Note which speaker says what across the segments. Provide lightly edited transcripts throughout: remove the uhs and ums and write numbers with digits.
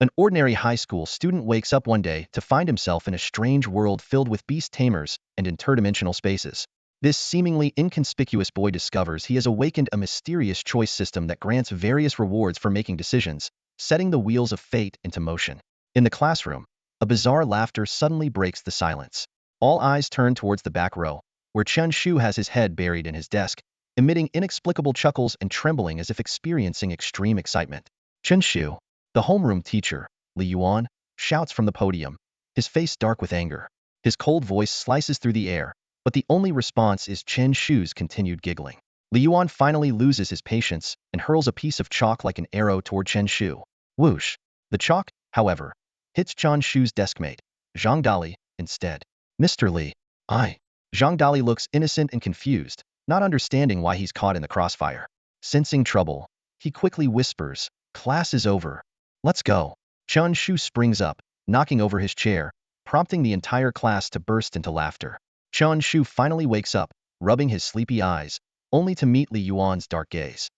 Speaker 1: An ordinary high school student wakes up one day to find himself in a strange world filled with beast tamers and interdimensional spaces. This seemingly inconspicuous boy discovers he has awakened a mysterious choice system that grants various rewards for making decisions, setting the wheels of fate into motion. In the classroom, a bizarre laughter suddenly breaks the silence. All eyes turn towards the back row, where Chen Shu has his head buried in his desk, emitting inexplicable chuckles and trembling as if experiencing extreme excitement. Chen Shu, the homeroom teacher, Li Yuan, shouts from the podium, his face dark with anger. His cold voice slices through the air, but the only response is Chen Shu's continued giggling. Li Yuan finally loses his patience and hurls a piece of chalk like an arrow toward Chen Shu. Whoosh! The chalk, however, hits Chen Shu's deskmate, Zhang Dali, instead. Mr. Li, Zhang Dali looks innocent and confused, not understanding why he's caught in the crossfire. Sensing trouble, he quickly whispers, "Class is over. Let's go." Chen Shu springs up, knocking over his chair, prompting the entire class to burst into laughter. Chen Shu finally wakes up, rubbing his sleepy eyes, only to meet Li Yuan's dark gaze.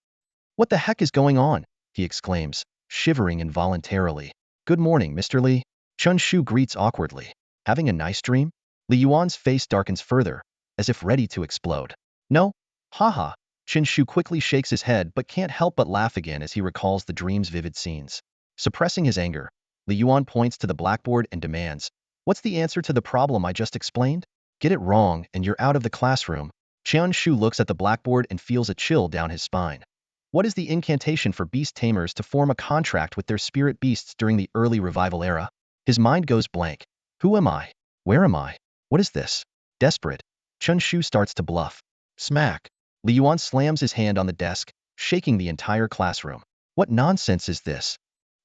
Speaker 1: "What the heck is going on?" he exclaims, shivering involuntarily. "Good morning, Mr. Li." Chen Shu greets awkwardly. "Having a nice dream?" Li Yuan's face darkens further, as if ready to explode. "No? Haha." Chen Shu quickly shakes his head but can't help but laugh again as he recalls the dream's vivid scenes. Suppressing his anger, Li Yuan points to the blackboard and demands, "What's the answer to the problem I just explained?" "Get it wrong and you're out of the classroom." Chen Shu looks at the blackboard and feels a chill down his spine. What is the incantation for beast tamers to form a contract with their spirit beasts during the early revival era? His mind goes blank. Who am I? Where am I? What is this? Desperate, Chen Shu starts to bluff. Smack! Li Yuan slams his hand on the desk, shaking the entire classroom. "What nonsense is this?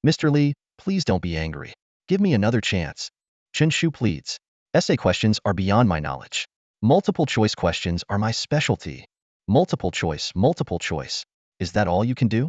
Speaker 1: Mr. Li, please don't be angry. Give me another chance." Chen Shu pleads. "Essay questions are beyond my knowledge. Multiple choice questions are my specialty." Multiple choice. Is that all you can do?"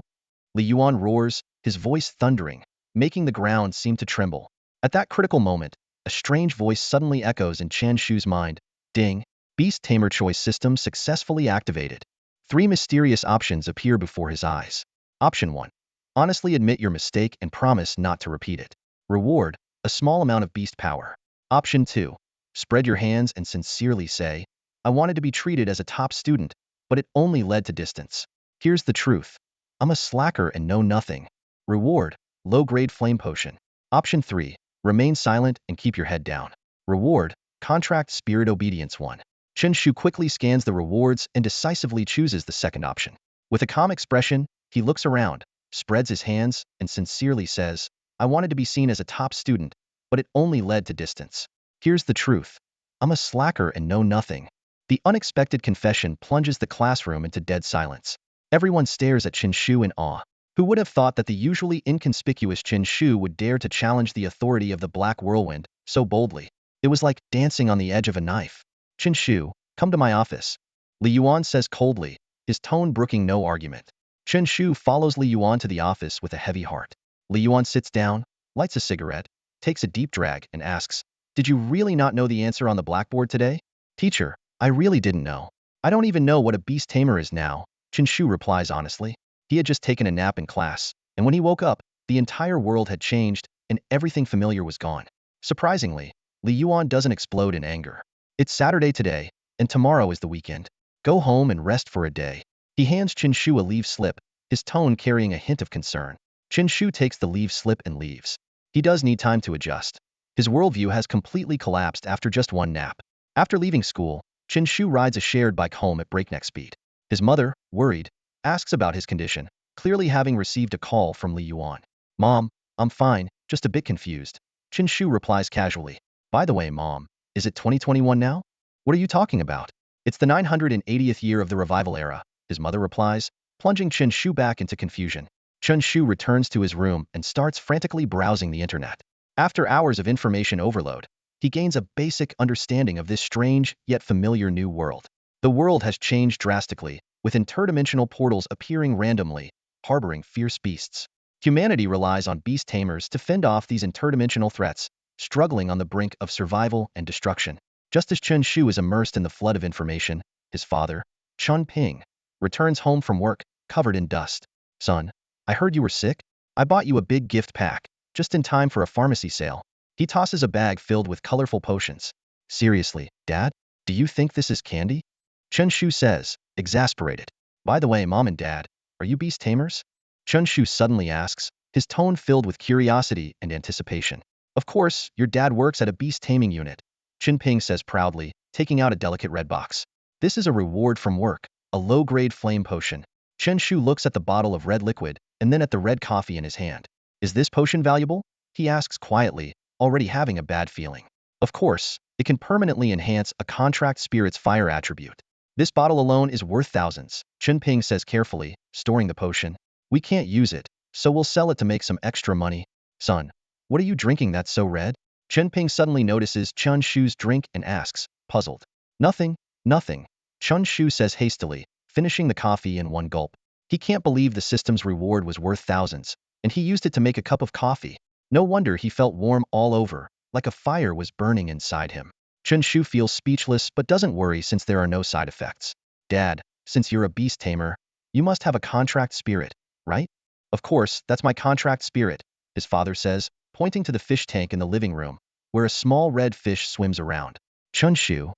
Speaker 1: Li Yuan roars, his voice thundering, making the ground seem to tremble. At that critical moment, a strange voice suddenly echoes in Chen Shu's mind. Ding! Beast Tamer choice system successfully activated. 3 mysterious options appear before his eyes. Option 1. Honestly admit your mistake and promise not to repeat it. Reward, a small amount of beast power. Option 2. Spread your hands and sincerely say, "I wanted to be treated as a top student, but it only led to distance. Here's the truth. I'm a slacker and know nothing." Reward, low-grade flame potion. Option 3. Remain silent and keep your head down. Reward, contract spirit obedience 1. Chen Shu quickly scans the rewards and decisively chooses the second option. With a calm expression, he looks around, spreads his hands, and sincerely says, "I wanted to be seen as a top student, but it only led to distance. Here's the truth. I'm a slacker and know nothing." The unexpected confession plunges the classroom into dead silence. Everyone stares at Chen Shu in awe. Who would have thought that the usually inconspicuous Chen Shu would dare to challenge the authority of the Black Whirlwind so boldly? It was like dancing on the edge of a knife. "Chen Shu, come to my office," Li Yuan says coldly, his tone brooking no argument. Chen Shu follows Li Yuan to the office with a heavy heart. Li Yuan sits down, lights a cigarette, takes a deep drag, and asks, "Did you really not know the answer on the blackboard today?" "Teacher, I really didn't know. I don't even know what a beast tamer is now," Chen Shu replies honestly. He had just taken a nap in class, and when he woke up, the entire world had changed, and everything familiar was gone. Surprisingly, Li Yuan doesn't explode in anger. "It's Saturday today, and tomorrow is the weekend. Go home and rest for a day." He hands Chen Shu a leave slip, his tone carrying a hint of concern. Chen Shu takes the leave slip and leaves. He does need time to adjust. His worldview has completely collapsed after just one nap. After leaving school, Chen Shu rides a shared bike home at breakneck speed. His mother, worried, asks about his condition, clearly having received a call from Li Yuan. "Mom, I'm fine, just a bit confused." Chen Shu replies casually. "By the way, Mom, is it 2021 now?" "What are you talking about?" "It's the 980th year of the revival era," his mother replies, plunging Chen Shu back into confusion. Chen Shu returns to his room and starts frantically browsing the internet. After hours of information overload, he gains a basic understanding of this strange yet familiar new world. The world has changed drastically, with interdimensional portals appearing randomly, harboring fierce beasts. Humanity relies on beast tamers to fend off these interdimensional threats, struggling on the brink of survival and destruction. Just as Chen Shu is immersed in the flood of information, his father, Chun Ping, returns home from work, covered in dust. "Son, I heard you were sick. I bought you a big gift pack," just in time for a pharmacy sale. He tosses a bag filled with colorful potions. Seriously, Dad? Do you think this is candy? Chen Shu says, exasperated. By the way, Mom and Dad, are you beast tamers? Chen Shu suddenly asks, his tone filled with curiosity and anticipation. Of course, your dad works at a beast taming unit, Chen Ping says proudly, taking out a delicate red box. This is a reward from work, a low-grade flame potion. Chen Shu looks at the bottle of red liquid and then at the red coffee in his hand. Is this potion valuable? He asks quietly, already having a bad feeling. Of course, it can permanently enhance a contract spirit's fire attribute. This bottle alone is worth thousands, Chen Ping says carefully, storing the potion. We can't use it, so we'll sell it to make some extra money. Son, what are you drinking that's so red? Chen Ping suddenly notices Chen Shu's drink and asks, puzzled. Nothing, nothing, Chen Shu says hastily, finishing the coffee in one gulp. He can't believe the system's reward was worth thousands, and he used it to make a cup of coffee. No wonder he felt warm all over, like a fire was burning inside him. Chen Shu feels speechless but doesn't worry since there are no side effects. Dad, since you're a beast tamer, you must have a contract spirit, right? Of course, that's my contract spirit, his father says, pointing to the fish tank in the living room, where a small red fish swims around. Chen Shu,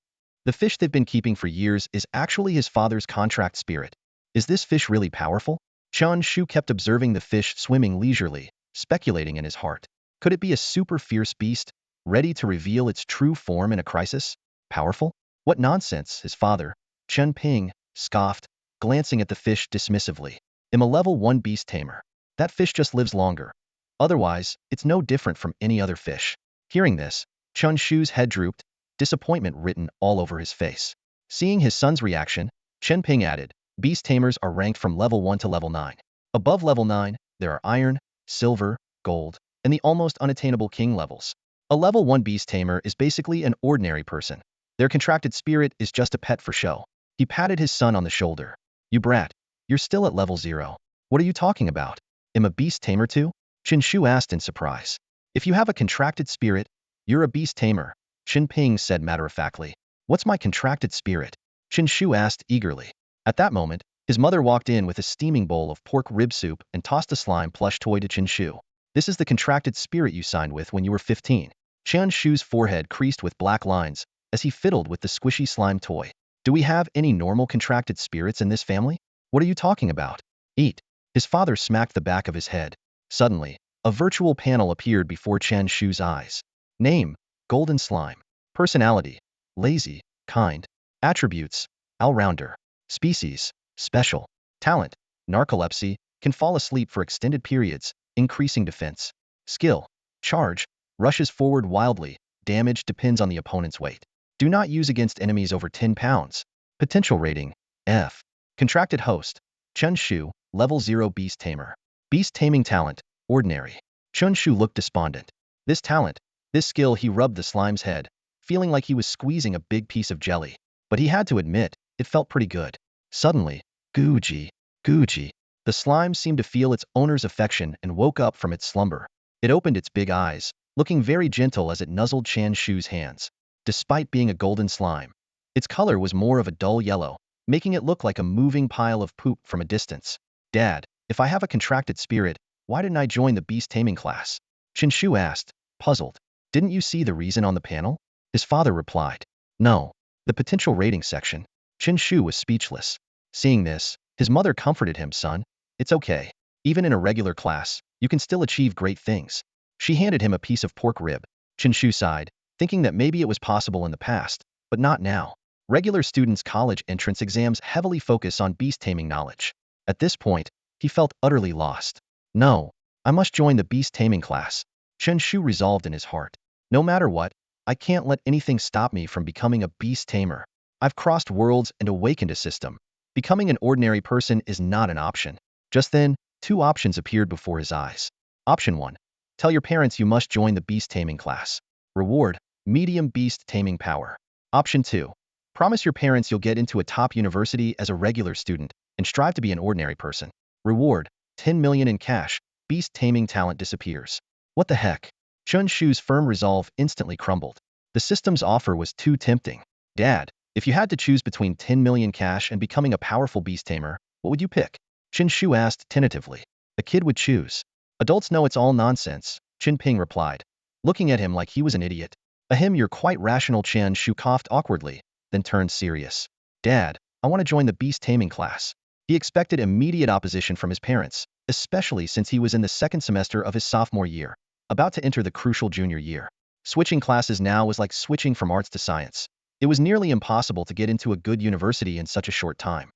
Speaker 1: the fish they've been keeping for years, is actually his father's contract spirit. Is this fish really powerful? Chen Shu kept observing the fish swimming leisurely, speculating in his heart. Could it be a super fierce beast, ready to reveal its true form in a crisis? Powerful? What nonsense, his father, Chen Ping, scoffed, glancing at the fish dismissively. I'm a level 1 beast tamer. That fish just lives longer. Otherwise, it's no different from any other fish. Hearing this, Chen Shu's head drooped, disappointment written all over his face. Seeing his son's reaction, Chen Ping added, beast tamers are ranked from level 1 to level 9. Above level 9, there are iron, silver, gold, and the almost unattainable king levels. A level 1 beast tamer is basically an ordinary person. Their contracted spirit is just a pet for show. He patted his son on the shoulder. You brat, you're still at level 0. What are you talking about? Am a beast tamer too? Chen Shu asked in surprise. If you have a contracted spirit, you're a beast tamer, Chen Ping said matter-of-factly. What's my contracted spirit? Chen Shu asked eagerly. At that moment, his mother walked in with a steaming bowl of pork rib soup and tossed a slime plush toy to Chen Shu. This is the contracted spirit you signed with when you were 15. Chen Shu's forehead creased with black lines as he fiddled with the squishy slime toy. Do we have any normal contracted spirits in this family? What are you talking about? Eat. His father smacked the back of his head. Suddenly, a virtual panel appeared before Chen Shu's eyes. Name, golden slime. Personality, lazy, kind. Attributes, all-rounder. Species, special. Talent, narcolepsy, can fall asleep for extended periods, increasing defense. Skill, charge, rushes forward wildly, damage depends on the opponent's weight. Do not use against enemies over 10 pounds. Potential rating, F. Contracted host, Chen Shu, level 0 beast tamer. Beast taming talent, ordinary. Chen Shu looked despondent. This talent, this skill, he rubbed the slime's head, feeling like he was squeezing a big piece of jelly. But he had to admit, it felt pretty good. Suddenly, Guji, Guji. The slime seemed to feel its owner's affection and woke up from its slumber. It opened its big eyes, looking very gentle as it nuzzled Chen Shu's hands. Despite being a golden slime, its color was more of a dull yellow, making it look like a moving pile of poop from a distance. Dad, if I have a contracted spirit, why didn't I join the beast taming class? Chen Shu asked, puzzled. Didn't you see the reason on the panel? His father replied. No. The potential rating section. Chen Shu was speechless. Seeing this, his mother comforted him. Son, it's okay. Even in a regular class, you can still achieve great things. She handed him a piece of pork rib. Chen Shu sighed, thinking that maybe it was possible in the past, but not now. Regular students' college entrance exams heavily focus on beast taming knowledge. At this point, he felt utterly lost. No, I must join the beast taming class. Chen Shu resolved in his heart. No matter what, I can't let anything stop me from becoming a beast tamer. I've crossed worlds and awakened a system. Becoming an ordinary person is not an option. Just then, 2 options appeared before his eyes. Option 1. Tell your parents you must join the beast taming class. Reward, medium beast taming power. Option 2. Promise your parents you'll get into a top university as a regular student and strive to be an ordinary person. Reward, 10 million in cash. Beast taming talent disappears. What the heck? Chen Shu's firm resolve instantly crumbled. The system's offer was too tempting. Dad, if you had to choose between 10 million cash and becoming a powerful beast tamer, what would you pick? Chen Shu asked tentatively. A kid would choose. Adults know it's all nonsense, Chen Ping replied, looking at him like he was an idiot. Ahem, you're quite rational. Chen Shu coughed awkwardly, then turned serious. Dad, I want to join the beast taming class. He expected immediate opposition from his parents, especially since he was in the second semester of his sophomore year, about to enter the crucial junior year. Switching classes now was like switching from arts to science. It was nearly impossible to get into a good university in such a short time.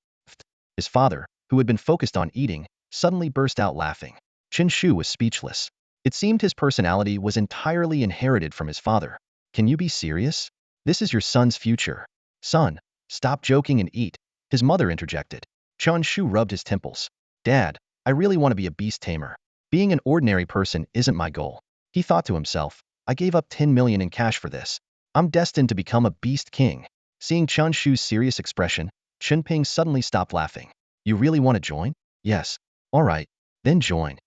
Speaker 1: His father, who had been focused on eating, suddenly burst out laughing. Chen Shu was speechless. It seemed his personality was entirely inherited from his father. Can you be serious? This is your son's future. Son, stop joking and eat, his mother interjected. Chen Shu rubbed his temples. Dad, I really want to be a beast tamer. Being an ordinary person isn't my goal. He thought to himself, I gave up 10 million in cash for this. I'm destined to become a beast king. Seeing Chen Shu's serious expression, Chen Ping suddenly stopped laughing. You really want to join? Yes. All right, then join.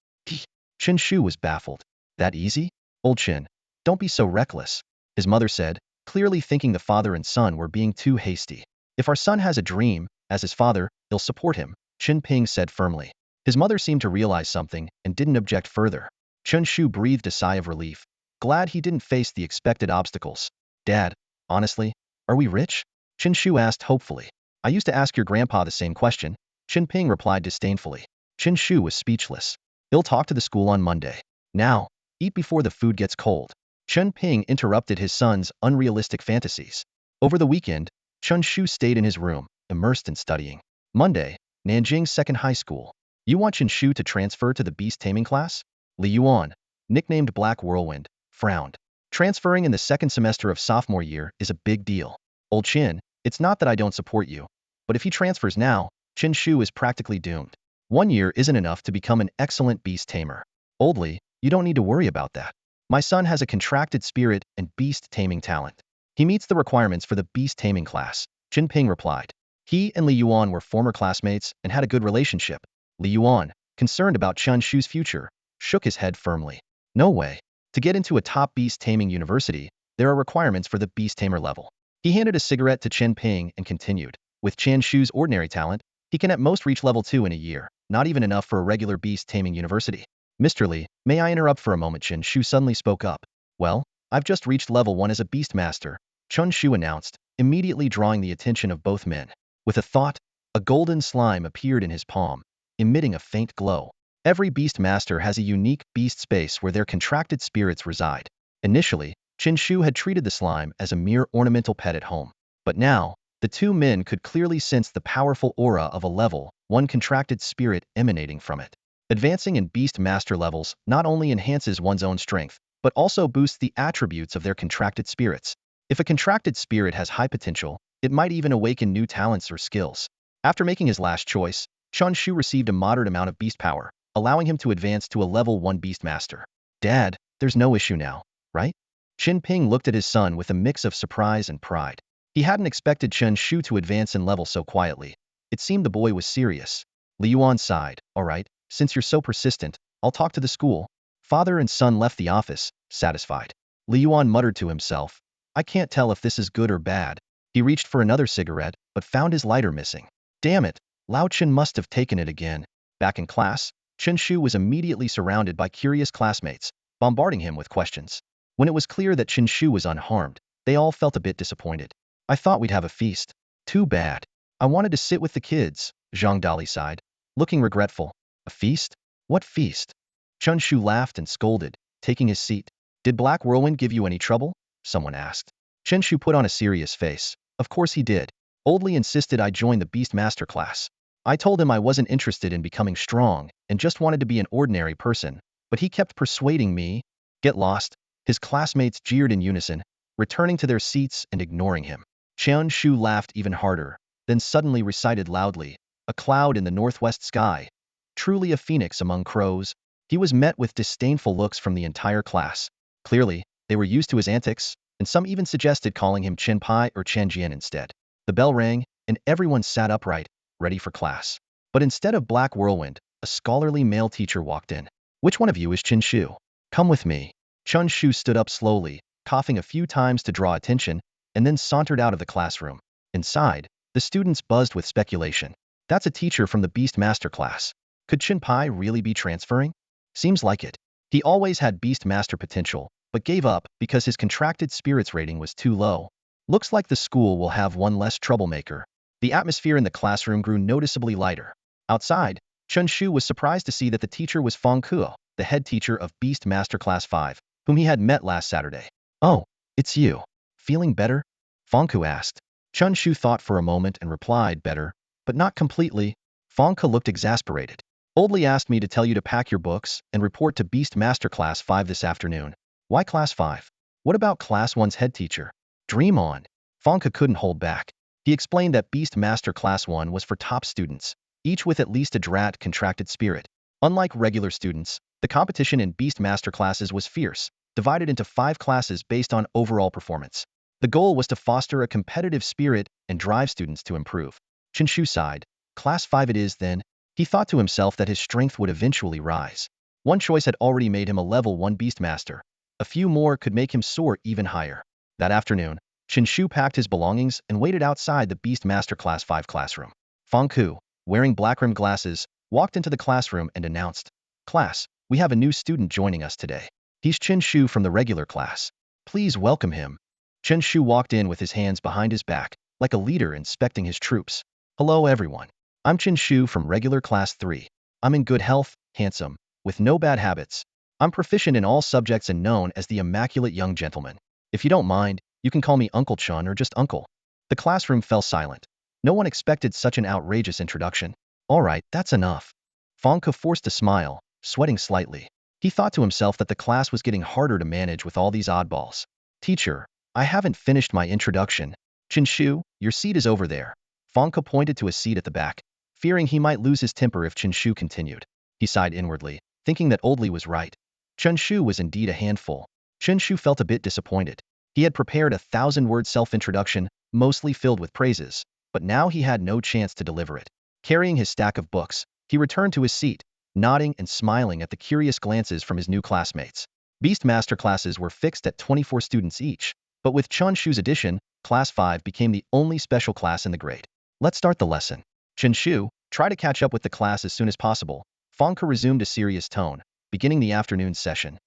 Speaker 1: Chen Shu was baffled. That easy? Old Chen, don't be so reckless, his mother said, clearly thinking the father and son were being too hasty. If our son has a dream, as his father, he'll support him, Chen Ping said firmly. His mother seemed to realize something and didn't object further. Chen Shu breathed a sigh of relief, glad he didn't face the expected obstacles. Dad, honestly, are we rich? Chen Shu asked hopefully. I used to ask your grandpa the same question, Chen Ping replied disdainfully. Chen Shu was speechless. He'll talk to the school on Monday. Now, eat before the food gets cold. Chen Ping interrupted his son's unrealistic fantasies. Over the weekend, Chen Shu stayed in his room, immersed in studying. Monday, Nanjing's second high school. You want Chen Shu to transfer to the beast taming class? Li Yuan, nicknamed Black Whirlwind, frowned. Transferring in the second semester of sophomore year is a big deal. Old Chen, it's not that I don't support you, but if he transfers now, Chen Shu is practically doomed. 1 year isn't enough to become an excellent beast tamer. Old Li, you don't need to worry about that. My son has a contracted spirit and beast taming talent. He meets the requirements for the beast taming class, Chen Ping replied. He and Li Yuan were former classmates and had a good relationship. Li Yuan, concerned about Chen Shu's future, shook his head firmly. No way. To get into a top beast taming university, there are requirements for the beast tamer level. He handed a cigarette to Chen Ping and continued. With Chen Shu's ordinary talent, he can at most reach level 2 in a year, not even enough for a regular beast taming university. Mr. Li, may I interrupt for a moment? Chen Shu suddenly spoke up. Well, I've just reached level 1 as a beast master, Chen Shu announced, immediately drawing the attention of both men. With a thought, a golden slime appeared in his palm, emitting a faint glow. Every beast master has a unique beast space where their contracted spirits reside. Initially, Chen Shu had treated the slime as a mere ornamental pet at home. But now, the two men could clearly sense the powerful aura of a level 1 contracted spirit emanating from it. Advancing in beast master levels not only enhances one's own strength, but also boosts the attributes of their contracted spirits. If a contracted spirit has high potential, it might even awaken new talents or skills. After making his last choice, Chen Shu received a moderate amount of beast power, allowing him to advance to a level 1 beast master. Dad, there's no issue now, right? Chen Ping looked at his son with a mix of surprise and pride. He hadn't expected Chen Shu to advance in level so quietly. It seemed the boy was serious. Li Yuan sighed. All right, since you're so persistent, I'll talk to the school. Father and son left the office, satisfied. Li Yuan muttered to himself. I can't tell if this is good or bad. He reached for another cigarette, but found his lighter missing. Damn it, Lao Chen must have taken it again. Back in class, Chen Shu was immediately surrounded by curious classmates, bombarding him with questions. When it was clear that Chen Shu was unharmed, they all felt a bit disappointed. I thought we'd have a feast. Too bad. I wanted to sit with the kids, Zhang Dali sighed, looking regretful. A feast? What feast? Chen Shu laughed and scolded, taking his seat. Did Black Whirlwind give you any trouble? Someone asked. Chen Shu put on a serious face. Of course he did. Oldly insisted I join the Beast Master class. I told him I wasn't interested in becoming strong and just wanted to be an ordinary person, but he kept persuading me. Get lost. His classmates jeered in unison, returning to their seats and ignoring him. Chen Shu laughed even harder, then suddenly recited loudly, a cloud in the northwest sky. Truly a phoenix among crows. He was met with disdainful looks from the entire class. Clearly, they were used to his antics, and some even suggested calling him Chen Pai or Chen Jian instead. The bell rang, and everyone sat upright, ready for class. But instead of Black Whirlwind, a scholarly male teacher walked in. Which one of you is Chen Shu? Come with me. Chen Shu stood up slowly, coughing a few times to draw attention, and then sauntered out of the classroom. Inside, the students buzzed with speculation. That's a teacher from the Beast Master class. Could Chen Pai really be transferring? Seems like it. He always had beast master potential, but gave up because his contracted spirits rating was too low. Looks like the school will have one less troublemaker. The atmosphere in the classroom grew noticeably lighter. Outside, Chen Shu was surprised to see that the teacher was Fang Kuo, the head teacher of Beast Master Class 5, whom he had met last Saturday. "Oh, it's you. Feeling better?" Fang Kuo asked. Chen Shu thought for a moment and replied, "Better, but not completely." Fang Kuo looked exasperated. "Oldly asked me to tell you to pack your books and report to Beast Master Class 5 this afternoon." "Why Class 5? What about Class 1's head teacher?" "Dream on." Fang Kuo couldn't hold back. He explained that Beast Master Class 1 was for top students, each with at least a drat contracted spirit. Unlike regular students, the competition in Beast Master classes was fierce, divided into 5 classes based on overall performance. The goal was to foster a competitive spirit and drive students to improve. Chen Shu sighed. Class 5 it is then. He thought to himself that his strength would eventually rise. One choice had already made him a level 1 beast master. A few more could make him soar even higher. That afternoon, Chen Shu packed his belongings and waited outside the Beast Master Class 5 classroom. Fang Kuo, wearing black-rimmed glasses, walked into the classroom and announced, "Class, we have a new student joining us today. He's Chen Shu from the regular class. Please welcome him." Chen Shu walked in with his hands behind his back, like a leader inspecting his troops. "Hello everyone. I'm Chen Shu from regular class 3. I'm in good health, handsome, with no bad habits. I'm proficient in all subjects and known as the immaculate young gentleman. If you don't mind, you can call me Uncle Chen or just Uncle." The classroom fell silent. No one expected such an outrageous introduction. "All right, that's enough." Fang Kuo forced a smile, sweating slightly. He thought to himself that the class was getting harder to manage with all these oddballs. "Teacher, I haven't finished my introduction. Chen Shu, your seat is over there." Fang Kuo pointed to a seat at the back, fearing he might lose his temper if Chen Shu continued. He sighed inwardly, thinking that Oldly was right. Chen Shu was indeed a handful. Chen Shu felt a bit disappointed. He had prepared a 1,000-word self-introduction, mostly filled with praises, but now he had no chance to deliver it. Carrying his stack of books, he returned to his seat, nodding and smiling at the curious glances from his new classmates. Beast Master classes were fixed at 24 students each, but with Chen Shu's addition, Class 5 became the only special class in the grade. "Let's start the lesson. Chen Shu, try to catch up with the class as soon as possible." Fang Kuo resumed a serious tone, beginning the afternoon session.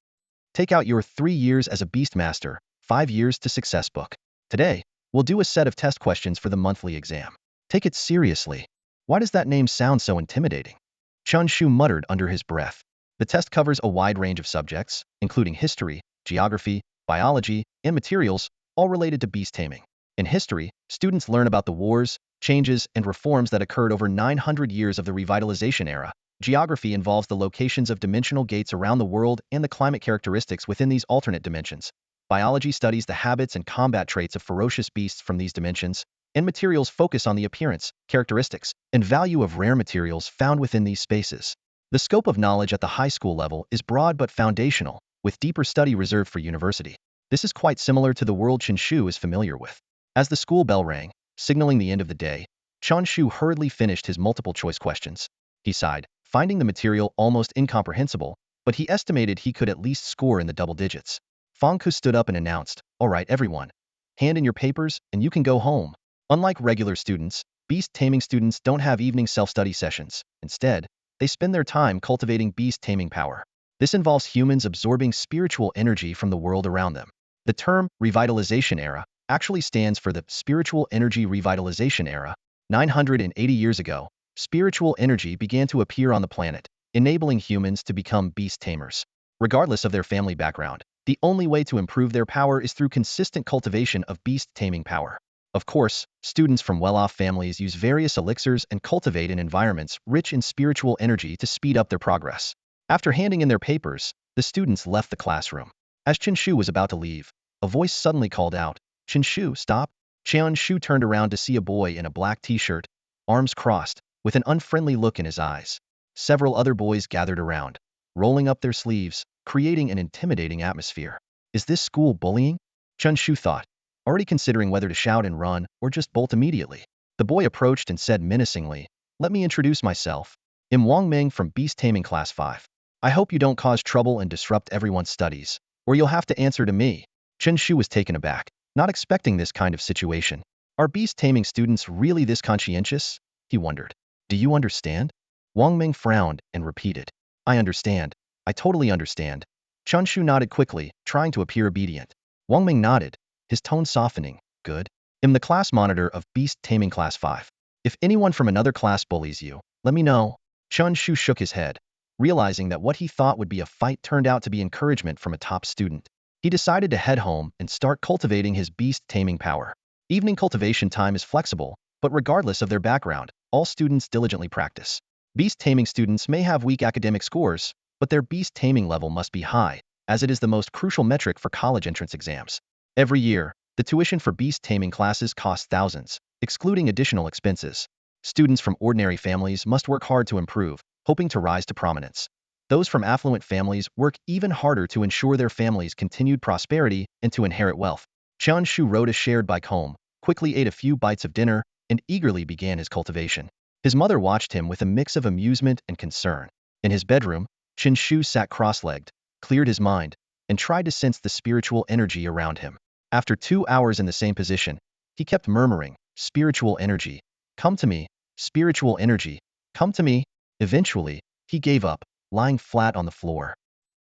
Speaker 1: "Take out your 3 years as a Beast Master, 5 years to success book. Today, we'll do a set of test questions for the monthly exam. Take it seriously." "Why does that name sound so intimidating?" Chen Shu muttered under his breath. The test covers a wide range of subjects, including history, geography, biology, and materials, all related to beast taming. In history, students learn about the wars, changes, and reforms that occurred over 900 years of the revitalization era. Geography involves the locations of dimensional gates around the world and the climate characteristics within these alternate dimensions. Biology studies the habits and combat traits of ferocious beasts from these dimensions, and materials focus on the appearance, characteristics, and value of rare materials found within these spaces. The scope of knowledge at the high school level is broad but foundational, with deeper study reserved for university. This is quite similar to the world Chen Shu is familiar with. As the school bell rang, signaling the end of the day, Chen Shu hurriedly finished his multiple-choice questions. He sighed, finding the material almost incomprehensible, but he estimated he could at least score in the double digits. Fang Kuo stood up and announced, "All right, everyone. Hand in your papers, and you can go home." Unlike regular students, beast taming students don't have evening self-study sessions. Instead, they spend their time cultivating beast taming power. This involves humans absorbing spiritual energy from the world around them. The term revitalization era actually stands for the spiritual energy revitalization era. 980 years ago, spiritual energy began to appear on the planet, enabling humans to become beast tamers. Regardless of their family background, the only way to improve their power is through consistent cultivation of beast taming power. Of course, students from well-off families use various elixirs and cultivate in environments rich in spiritual energy to speed up their progress. After handing in their papers, the students left the classroom. As Chen Shu was about to leave, a voice suddenly called out, "Chen Shu, stop!" Chen Shu turned around to see a boy in a black t-shirt, arms crossed, with an unfriendly look in his eyes. Several other boys gathered around, rolling up their sleeves, creating an intimidating atmosphere. Is this school bullying? Chen Shu thought, already considering whether to shout and run or just bolt immediately. The boy approached and said menacingly, "Let me introduce myself. I'm Wang Ming from Beast Taming Class 5. I hope you don't cause trouble and disrupt everyone's studies, or you'll have to answer to me." Chen Shu was taken aback, not expecting this kind of situation. Are beast taming students really this conscientious? He wondered. "Do you understand?" Wang Ming frowned and repeated, "I understand. I totally understand. Chen Shu nodded quickly, trying to appear obedient. Wang Ming nodded, his tone softening. Good. I'm the class monitor of Beast Taming Class 5. If anyone from another class bullies you, let me know. Chen Shu shook his head, realizing that what he thought would be a fight turned out to be encouragement from a top student. He decided to head home and start cultivating his beast taming power. Evening cultivation time is flexible, but regardless of their background, all students diligently practice. Beast taming students may have weak academic scores, but their beast taming level must be high, as it is the most crucial metric for college entrance exams. Every year, the tuition for beast taming classes costs thousands, excluding additional expenses. Students from ordinary families must work hard to improve, hoping to rise to prominence. Those from affluent families work even harder to ensure their family's continued prosperity and to inherit wealth. Chen Shu rode a shared bike home, quickly ate a few bites of dinner, and eagerly began his cultivation. His mother watched him with a mix of amusement and concern. In his bedroom, Chen Shu sat cross-legged, cleared his mind, and tried to sense the spiritual energy around him. After 2 hours in the same position, he kept murmuring, "Spiritual energy, come to me, spiritual energy, come to me." Eventually, he gave up, lying flat on the floor.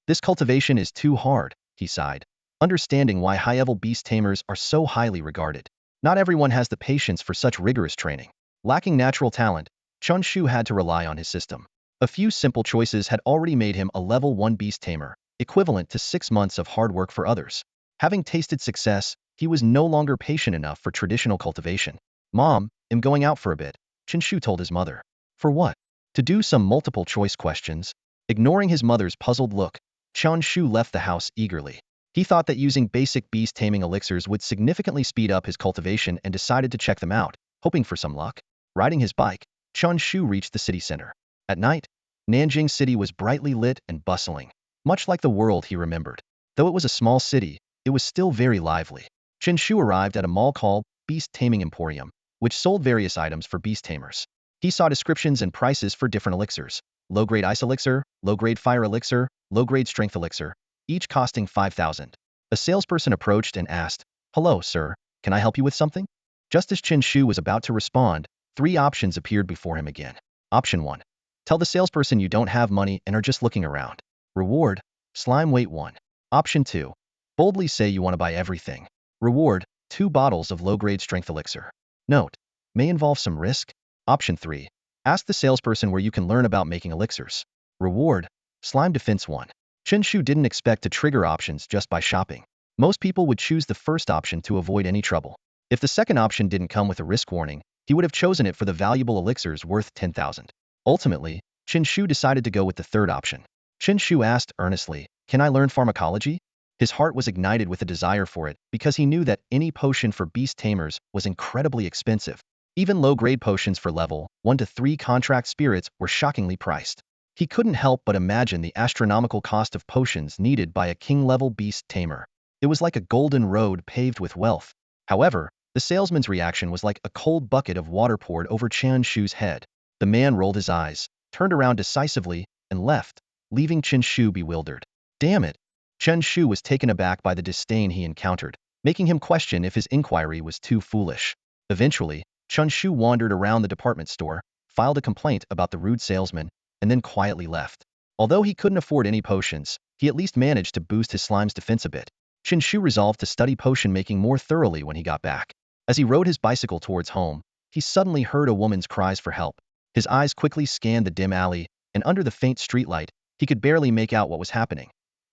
Speaker 1: This cultivation is too hard, he sighed, understanding why high-level beast tamers are so highly regarded. Not everyone has the patience for such rigorous training. Lacking natural talent, Chen Shu had to rely on his system. A few simple choices had already made him a level 1 beast tamer, equivalent to 6 months of hard work for others. Having tasted success, he was no longer patient enough for traditional cultivation. "Mom, I'm going out for a bit," Chen Shu told his mother. "For what?" "To do some multiple choice questions." Ignoring his mother's puzzled look, Chen Shu left the house eagerly. He thought that using basic beast taming elixirs would significantly speed up his cultivation and decided to check them out, hoping for some luck. Riding his bike, Chen Shu reached the city center. At night, Nanjing City was brightly lit and bustling, much like the world he remembered. Though it was a small city, it was still very lively. Chen Shu arrived at a mall called Beast Taming Emporium, which sold various items for beast tamers. He saw descriptions and prices for different elixirs: low-grade ice elixir, low-grade fire elixir, low-grade strength elixir, each costing 5,000. A salesperson approached and asked, "Hello, sir, can I help you with something?" Just as Chen Shu was about to respond, 3 options appeared before him again. Option 1. Tell the salesperson you don't have money and are just looking around. Reward: slime weight 1. Option 2. Boldly say you want to buy everything. Reward: 2 bottles of low-grade strength elixir. Note: may involve some risk. Option 3. Ask the salesperson where you can learn about making elixirs. Reward: slime defense 1. Chen Shu didn't expect to trigger options just by shopping. Most people would choose the first option to avoid any trouble. If the second option didn't come with a risk warning, he would have chosen it for the valuable elixirs worth 10,000. Ultimately, Chen Shu decided to go with the third option. Chen Shu asked earnestly, "Can I learn pharmacology?" His heart was ignited with a desire for it because he knew that any potion for beast tamers was incredibly expensive. Even low-grade potions for level 1 to 3 contract spirits were shockingly priced. He couldn't help but imagine the astronomical cost of potions needed by a king-level beast tamer. It was like a golden road paved with wealth. However, the salesman's reaction was like a cold bucket of water poured over Chen Shu's head. The man rolled his eyes, turned around decisively, and left, leaving Chen Shu bewildered. Damn it! Chen Shu was taken aback by the disdain he encountered, making him question if his inquiry was too foolish. Eventually, Chen Shu wandered around the department store, filed a complaint about the rude salesman, and then quietly left. Although he couldn't afford any potions, he at least managed to boost his slime's defense a bit. Chen Shu resolved to study potion making more thoroughly when he got back. As he rode his bicycle towards home, he suddenly heard a woman's cries for help. His eyes quickly scanned the dim alley, and under the faint streetlight, he could barely make out what was happening.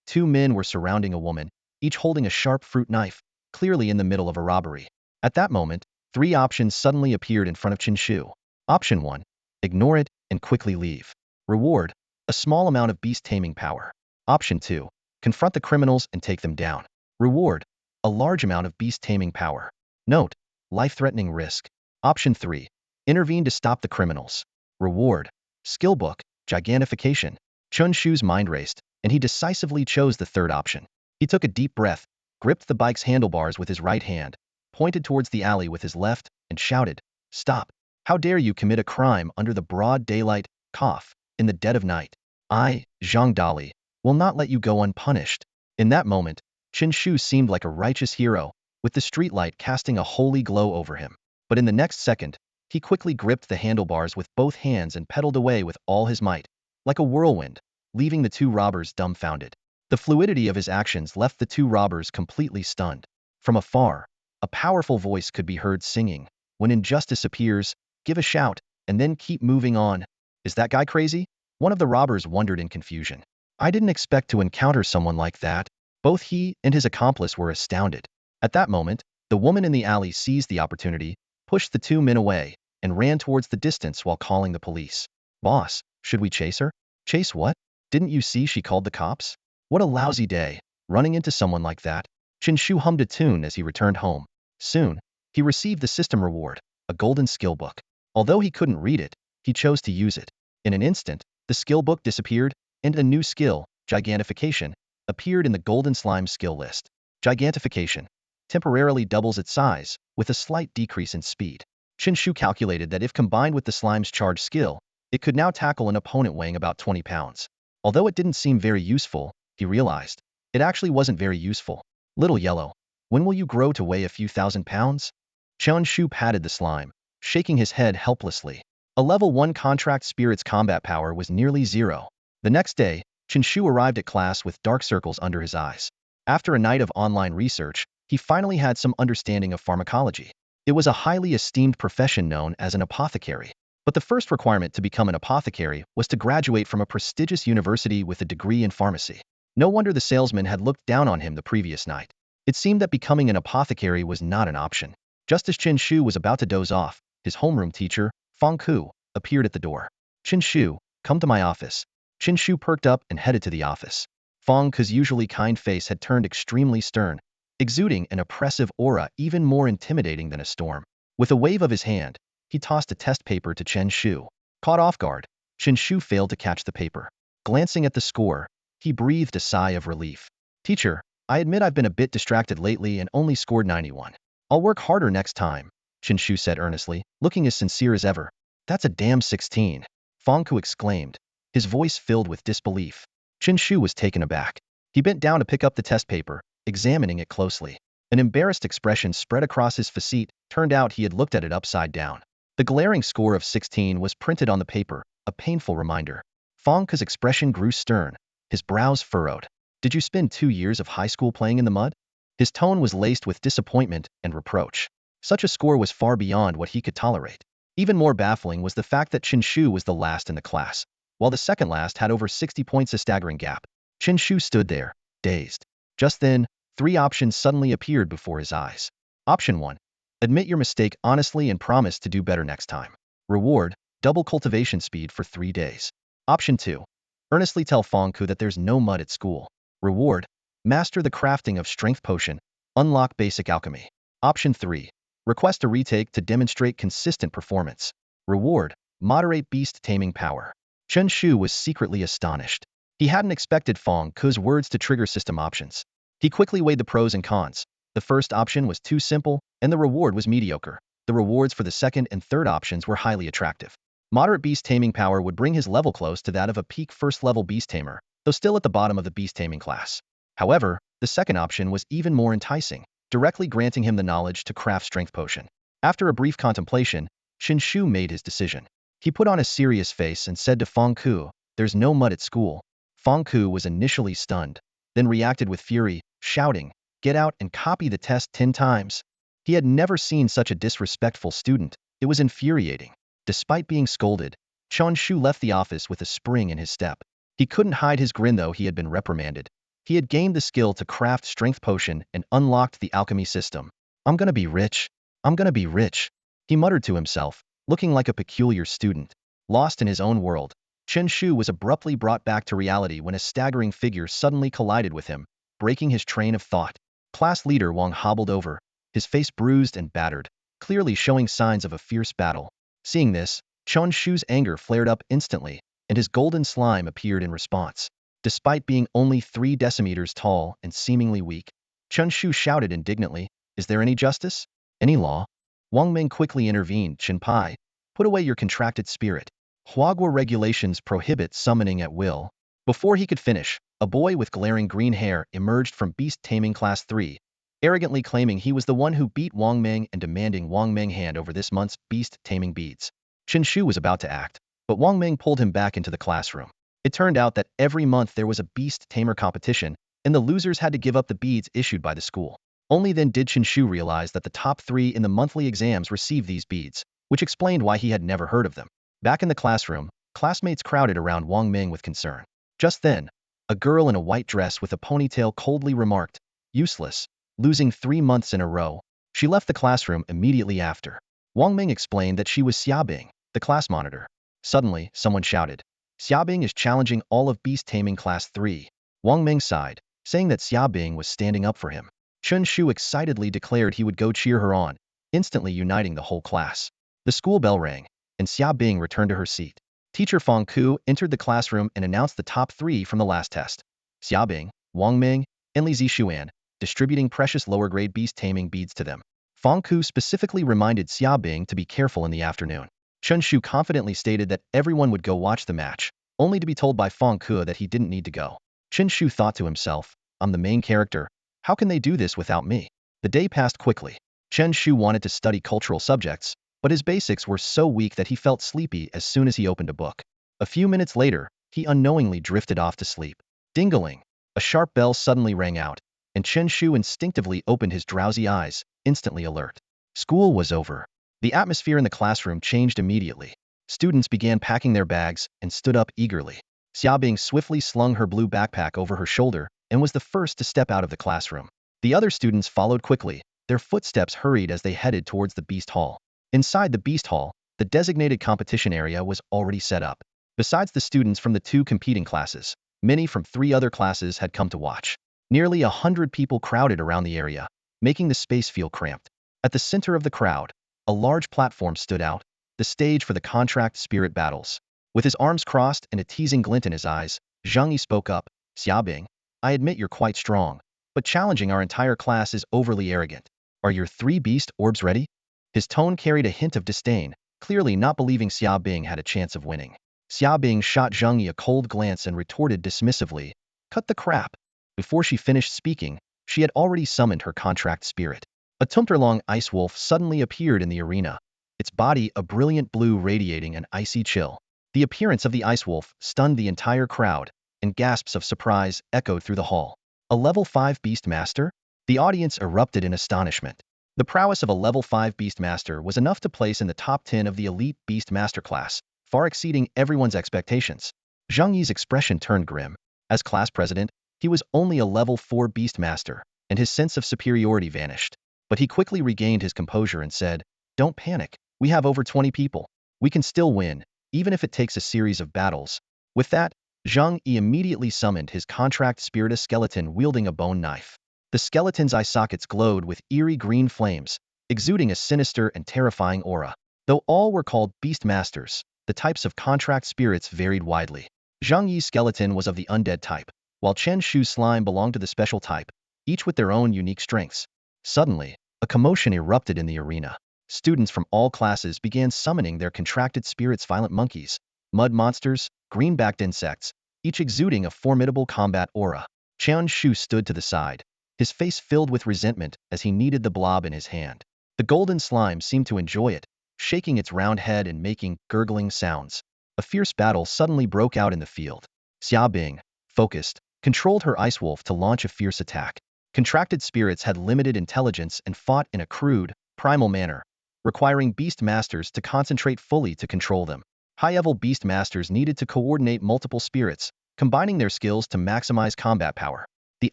Speaker 1: 2 men were surrounding a woman, each holding a sharp fruit knife, clearly in the middle of a robbery. At that moment, 3 options suddenly appeared in front of Chen Shu. Option 1. Ignore it and quickly leave. Reward: a small amount of beast taming power. Option 2. Confront the criminals and take them down. Reward: a large amount of beast taming power. Note: life-threatening risk. Option 3. Intervene to stop the criminals. Reward: skill book, gigantification. Chen Shu's mind raced, and he decisively chose the third option. He took a deep breath, gripped the bike's handlebars with his right hand, pointed towards the alley with his left, and shouted, "Stop! How dare you commit a crime under the broad daylight, cough, in the dead of night? I, Zhang Dali, will not let you go unpunished." In that moment, Chen Shu seemed like a righteous hero, with the streetlight casting a holy glow over him. But in the next second, he quickly gripped the handlebars with both hands and pedaled away with all his might, like a whirlwind, leaving the 2 robbers dumbfounded. The fluidity of his actions left the two robbers completely stunned. From afar, a powerful voice could be heard singing, "When injustice appears, give a shout, and then keep moving on." Is that guy crazy? One of the robbers wondered in confusion. I didn't expect to encounter someone like that. Both he and his accomplice were astounded. At that moment, the woman in the alley seized the opportunity, pushed the two men away, and ran towards the distance while calling the police. "Boss, should we chase her?" "Chase what? Didn't you see she called the cops?" "What a lousy day, running into someone like that." Chen Shu hummed a tune as he returned home. Soon, he received the system reward, a golden skill book. Although he couldn't read it, he chose to use it. In an instant, the skill book disappeared, and a new skill, gigantification, appeared in the golden slime skill list. Gigantification temporarily doubles its size, with a slight decrease in speed. Chen Shu calculated that if combined with the slime's charge skill, it could now tackle an opponent weighing about 20 pounds. Although it didn't seem very useful, he realized, it actually wasn't very useful. "Little yellow, when will you grow to weigh a few thousand pounds?" Chen Shu patted the slime, shaking his head helplessly. A level 1 contract spirit's combat power was nearly zero. The next day, Chen Shu arrived at class with dark circles under his eyes. After a night of online research, he finally had some understanding of pharmacology. It was a highly esteemed profession known as an apothecary. But the first requirement to become an apothecary was to graduate from a prestigious university with a degree in pharmacy. No wonder the salesman had looked down on him the previous night. It seemed that becoming an apothecary was not an option. Just as Chen Shu was about to doze off, his homeroom teacher, Feng Ku, appeared at the door. "Chen Shu, come to my office." Chen Shu perked up and headed to the office. Feng Ku's usually kind face had turned extremely stern, exuding an oppressive aura even more intimidating than a storm. With a wave of his hand, he tossed a test paper to Chen Shu. Caught off guard, Chen Shu failed to catch the paper. Glancing at the score, he breathed a sigh of relief. "Teacher, I admit I've been a bit distracted lately and only scored 91. I'll work harder next time," Chen Shu said earnestly, looking as sincere as ever. "That's a damn 16. Feng Ku exclaimed, his voice filled with disbelief. Chen Shu was taken aback. He bent down to pick up the test paper, examining it closely. An embarrassed expression spread across his facete. Turned out he had looked at it upside down. The glaring score of 16 was printed on the paper, a painful reminder. Feng Ku's expression grew stern, his brows furrowed. "Did you spend 2 years of high school playing in the mud?" His tone was laced with disappointment and reproach. Such a score was far beyond what he could tolerate. Even more baffling was the fact that Chen Shu was the last in the class, while the second last had over 60 points, a staggering gap. Chen Shu stood there, dazed. Just then, 3 options suddenly appeared before his eyes. Option 1. Admit your mistake honestly and promise to do better next time. Reward, double cultivation speed for 3 days. Option 2. Earnestly tell Feng Ku that there's no mud at school. Reward, master the crafting of strength potion, unlock basic alchemy. Option 3. Request a retake to demonstrate consistent performance. Reward, moderate beast taming power. Chen Shu was secretly astonished. He hadn't expected Feng Ku's words to trigger system options. He quickly weighed the pros and cons. The first option was too simple, and the reward was mediocre. The rewards for the second and third options were highly attractive. Moderate beast taming power would bring his level close to that of a peak first-level beast tamer, though still at the bottom of the beast taming class. However, the second option was even more enticing, directly granting him the knowledge to craft strength potion. After a brief contemplation, Chen Shu made his decision. He put on a serious face and said to Feng Ku, "There's no mud at school." Feng Ku was initially stunned, then reacted with fury, shouting, "Get out and copy the test 10 times." He had never seen such a disrespectful student. It was infuriating. Despite being scolded, Chen Shu left the office with a spring in his step. He couldn't hide his grin though he had been reprimanded. He had gained the skill to craft strength potion and unlocked the alchemy system. "I'm gonna be rich. I'm gonna be rich," he muttered to himself, looking like a peculiar student. Lost in his own world, Chen Shu was abruptly brought back to reality when a staggering figure suddenly collided with him, breaking his train of thought. Class leader Wang hobbled over, his face bruised and battered, clearly showing signs of a fierce battle. Seeing this, Chen Shu's anger flared up instantly, and his golden slime appeared in response. Despite being only 3 decimeters tall and seemingly weak, Chen Shu shouted indignantly, "Is there any justice? Any law?" Wang Ming quickly intervened. "Chen Pai, put away your contracted spirit. Huagua regulations prohibit summoning at will." Before he could finish, a boy with glaring green hair emerged from Beast Taming Class 3, arrogantly claiming he was the one who beat Wang Ming and demanding Wang Ming hand over this month's Beast Taming beads. Chen Shu was about to act, but Wang Ming pulled him back into the classroom. It turned out that every month there was a beast tamer competition, and the losers had to give up the beads issued by the school. Only then did Chen Shu realize that the top 3 in the monthly exams received these beads, which explained why he had never heard of them. Back in the classroom, classmates crowded around Wang Ming with concern. Just then, a girl in a white dress with a ponytail coldly remarked, "Useless, losing 3 months in a row." She left the classroom immediately after. Wang Ming explained that she was Xiaobing, the class monitor. Suddenly, someone shouted, "Xiaobing is challenging all of beast taming class 3. Wang Ming sighed, saying that Xiaobing was standing up for him. Chen Shu excitedly declared he would go cheer her on, instantly uniting the whole class. The school bell rang, and Xiaobing returned to her seat. Teacher Fang Ku entered the classroom and announced the top 3 from the last test: Xiaobing, Wang Ming, and Li Zixuan, distributing precious lower-grade beast taming beads to them. Fang Ku specifically reminded Xiaobing to be careful in the afternoon. Chen Shu confidently stated that everyone would go watch the match, only to be told by Fang Ku that he didn't need to go. Chen Shu thought to himself, "I'm the main character. How can they do this without me?" The day passed quickly. Chen Shu wanted to study cultural subjects, but his basics were so weak that he felt sleepy as soon as he opened a book. A few minutes later, he unknowingly drifted off to sleep. Ding-a-ling! A sharp bell suddenly rang out, and Chen Shu instinctively opened his drowsy eyes, instantly alert. School was over. The atmosphere in the classroom changed immediately. Students began packing their bags and stood up eagerly. Xiaobing swiftly slung her blue backpack over her shoulder and was the first to step out of the classroom. The other students followed quickly, their footsteps hurried as they headed towards the Beast Hall. Inside the Beast Hall, the designated competition area was already set up. Besides the students from the 2 competing classes, many from 3 other classes had come to watch. Nearly 100 people crowded around the area, making the space feel cramped. At the center of the crowd, a large platform stood out, the stage for the contract spirit battles. With his arms crossed and a teasing glint in his eyes, Zhang Yi spoke up, "Xiaobing, I admit you're quite strong, but challenging our entire class is overly arrogant. Are your 3 beast orbs ready?" His tone carried a hint of disdain, clearly not believing Xiaobing had a chance of winning. Xiaobing shot Zhang Yi a cold glance and retorted dismissively, "Cut the crap." Before she finished speaking, she had already summoned her contract spirit. A Tumterlong ice wolf suddenly appeared in the arena, its body a brilliant blue radiating an icy chill. The appearance of the ice wolf stunned the entire crowd, and gasps of surprise echoed through the hall. A level 5 beast master? The audience erupted in astonishment. The prowess of a level 5 beast master was enough to place in the top 10 of the elite beast master class, far exceeding everyone's expectations. Zhang Yi's expression turned grim. As class president, he was only a level 4 beast master, and his sense of superiority vanished. But he quickly regained his composure and said, "Don't panic. We have over 20 people. We can still win, even if it takes a series of battles." With that, Zhang Yi immediately summoned his contract spirit, a skeleton wielding a bone knife. The skeleton's eye sockets glowed with eerie green flames, exuding a sinister and terrifying aura. Though all were called beast masters, the types of contract spirits varied widely. Zhang Yi's skeleton was of the undead type, while Chen Shu's slime belonged to the special type, each with their own unique strengths. Suddenly, a commotion erupted in the arena. Students from all classes began summoning their contracted spirits: violent monkeys, mud monsters, green-backed insects, each exuding a formidable combat aura. Chen Shu stood to the side, his face filled with resentment as he kneaded the blob in his hand. The golden slime seemed to enjoy it, shaking its round head and making gurgling sounds. A fierce battle suddenly broke out in the field. Xiaobing, focused, controlled her ice wolf to launch a fierce attack. Contracted spirits had limited intelligence and fought in a crude, primal manner, requiring beast masters to concentrate fully to control them. High-level beast masters needed to coordinate multiple spirits, combining their skills to maximize combat power. The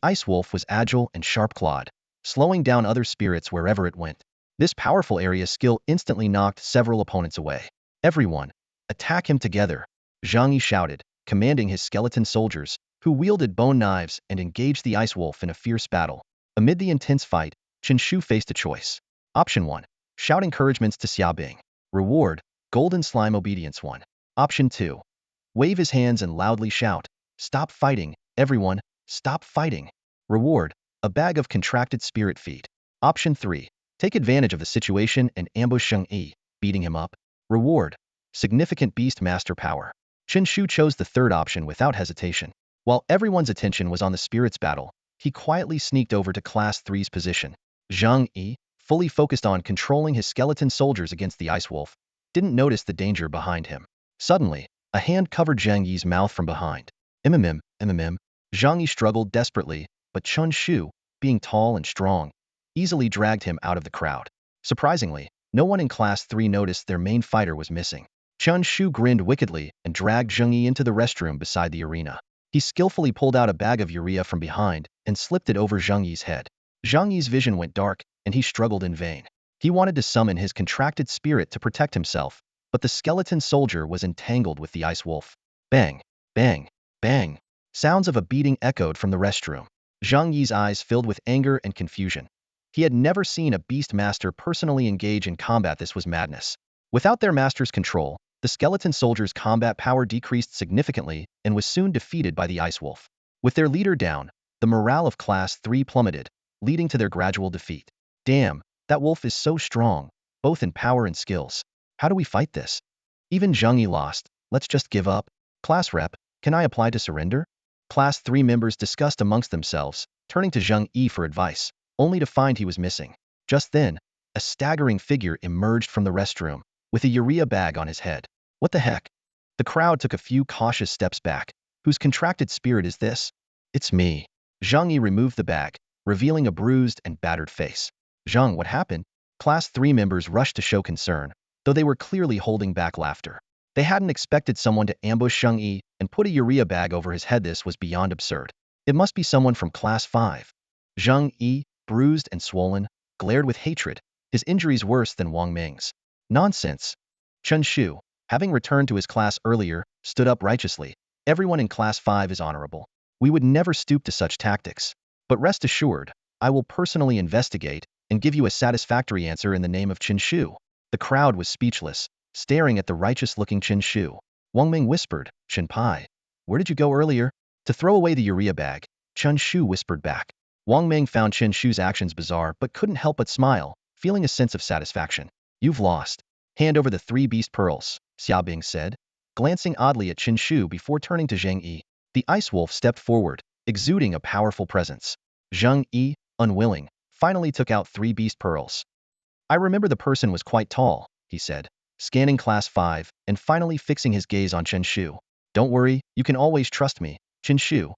Speaker 1: ice wolf was agile and sharp-clawed, slowing down other spirits wherever it went. This powerful area skill instantly knocked several opponents away. "Everyone, attack him together," Zhang Yi shouted, commanding his skeleton soldiers, who wielded bone knives and engaged the ice wolf in a fierce battle. Amid the intense fight, Chen Shu faced a choice. Option 1. Shout encouragements to Xiaobing. Reward: golden slime obedience 1. Option 2. Wave his hands and loudly shout, "Stop fighting, everyone, stop fighting." Reward: a bag of contracted spirit feed. Option 3. Take advantage of the situation and ambush Zhang Yi, beating him up. Reward: significant beast master power. Chen Shu chose the third option without hesitation. While everyone's attention was on the spirits battle, he quietly sneaked over to Class 3's position. Zhang Yi, fully focused on controlling his skeleton soldiers against the ice wolf, didn't notice the danger behind him. Suddenly, A hand covered Zhang Yi's mouth from behind. Mm. Zhang Yi struggled desperately, but Chen Shu, being tall and strong, easily dragged him out of the crowd. Surprisingly, no one in Class 3 noticed their main fighter was missing. Chen Shu grinned wickedly and dragged Zhang Yi into the restroom beside the arena. He skillfully pulled out a bag of urea from behind and slipped it over Zhang Yi's head. Zhang Yi's vision went dark, and he struggled in vain. He wanted to summon his contracted spirit to protect himself, but the skeleton soldier was entangled with the ice wolf. Bang! Bang! Bang! Sounds of a beating echoed from the restroom. Zhang Yi's eyes filled with anger and confusion. He had never seen a beast master personally engage in combat. This was madness. Without their master's control, the skeleton soldier's combat power decreased significantly and was soon defeated by the ice wolf. With their leader down, the morale of Class 3 plummeted, leading to their gradual defeat. Damn, that wolf is so strong, both in power and skills. How do we fight this? Even Zhang Yi lost. Let's just give up. Class rep, can I apply to surrender? Class 3 members discussed amongst themselves, turning to Zhang Yi for advice, only to find he was missing. Just then, a staggering figure emerged from the restroom, with a urea bag on his head. What the heck? The crowd took a few cautious steps back. Whose contracted spirit is this? It's me. Zhang Yi removed the bag, revealing a bruised and battered face. Zhang, what happened? Class 3 members rushed to show concern, though they were clearly holding back laughter. They hadn't expected someone to ambush Zhang Yi and put a urea bag over his head. This was beyond absurd. It must be someone from Class 5. Zhang Yi, bruised and swollen, glared with hatred, his injuries worse than Wang Ming's. Nonsense. Chen Shu, having returned to his class earlier, stood up righteously. Everyone in Class 5 is honorable. We would never stoop to such tactics. But rest assured, I will personally investigate and give you a satisfactory answer in the name of Chen Shu. The crowd was speechless, staring at the righteous-looking Chen Shu. Wang Ming whispered, Chen Pai, where did you go earlier? To throw away the urea bag, Chen Shu whispered back. Wang Ming found Chen Shu's actions bizarre but couldn't help but smile, feeling a sense of satisfaction. You've lost. Hand over the 3 beast pearls, Xiaobing said, glancing oddly at Chen Shu before turning to Zhang Yi. The ice wolf stepped forward, exuding a powerful presence. Zhang Yi, unwilling, finally took out 3 beast pearls. I remember the person was quite tall, he said, scanning Class 5 and finally fixing his gaze on Chen Shu. Don't worry, you can always trust me, Chen Shu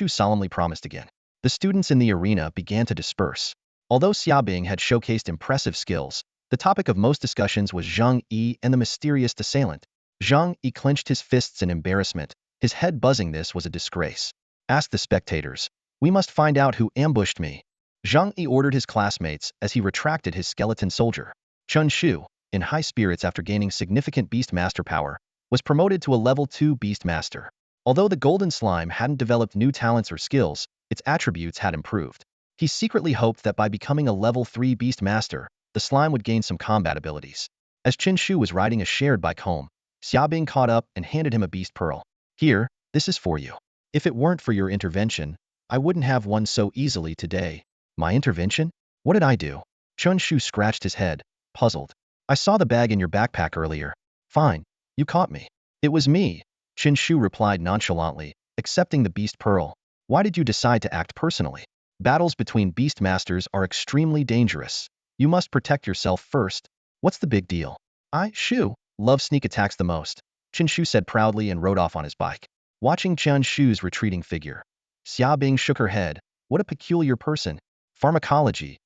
Speaker 1: solemnly promised again. The students in the arena began to disperse. Although Xiaobing had showcased impressive skills, the topic of most discussions was Zhang Yi and the mysterious assailant. Zhang Yi clenched his fists in embarrassment, his head buzzing. This was a disgrace. Ask the spectators. We must find out who ambushed me. Zhang Yi ordered his classmates as he retracted his skeleton soldier. Chen Shu, in high spirits after gaining significant beast master power, was promoted to a level 2 beast master. Although the golden slime hadn't developed new talents or skills, its attributes had improved. He secretly hoped that by becoming a level 3 beast master, the slime would gain some combat abilities. As Chen Shu was riding a shared bike home, Xiaobing caught up and handed him a beast pearl. Here, this is for you. If it weren't for your intervention, I wouldn't have won so easily today. My intervention? What did I do? Chen Shu scratched his head, puzzled. I saw the bag in your backpack earlier. Fine, you caught me. It was me, Chen Shu replied nonchalantly, accepting the beast pearl. Why did you decide to act personally? Battles between beast masters are extremely dangerous. You must protect yourself first. What's the big deal? Shu, love sneak attacks the most, Chen Shu said proudly and rode off on his bike. Watching Chen Shu's retreating figure, Xiaobing shook her head. What a peculiar person. Pharmacology.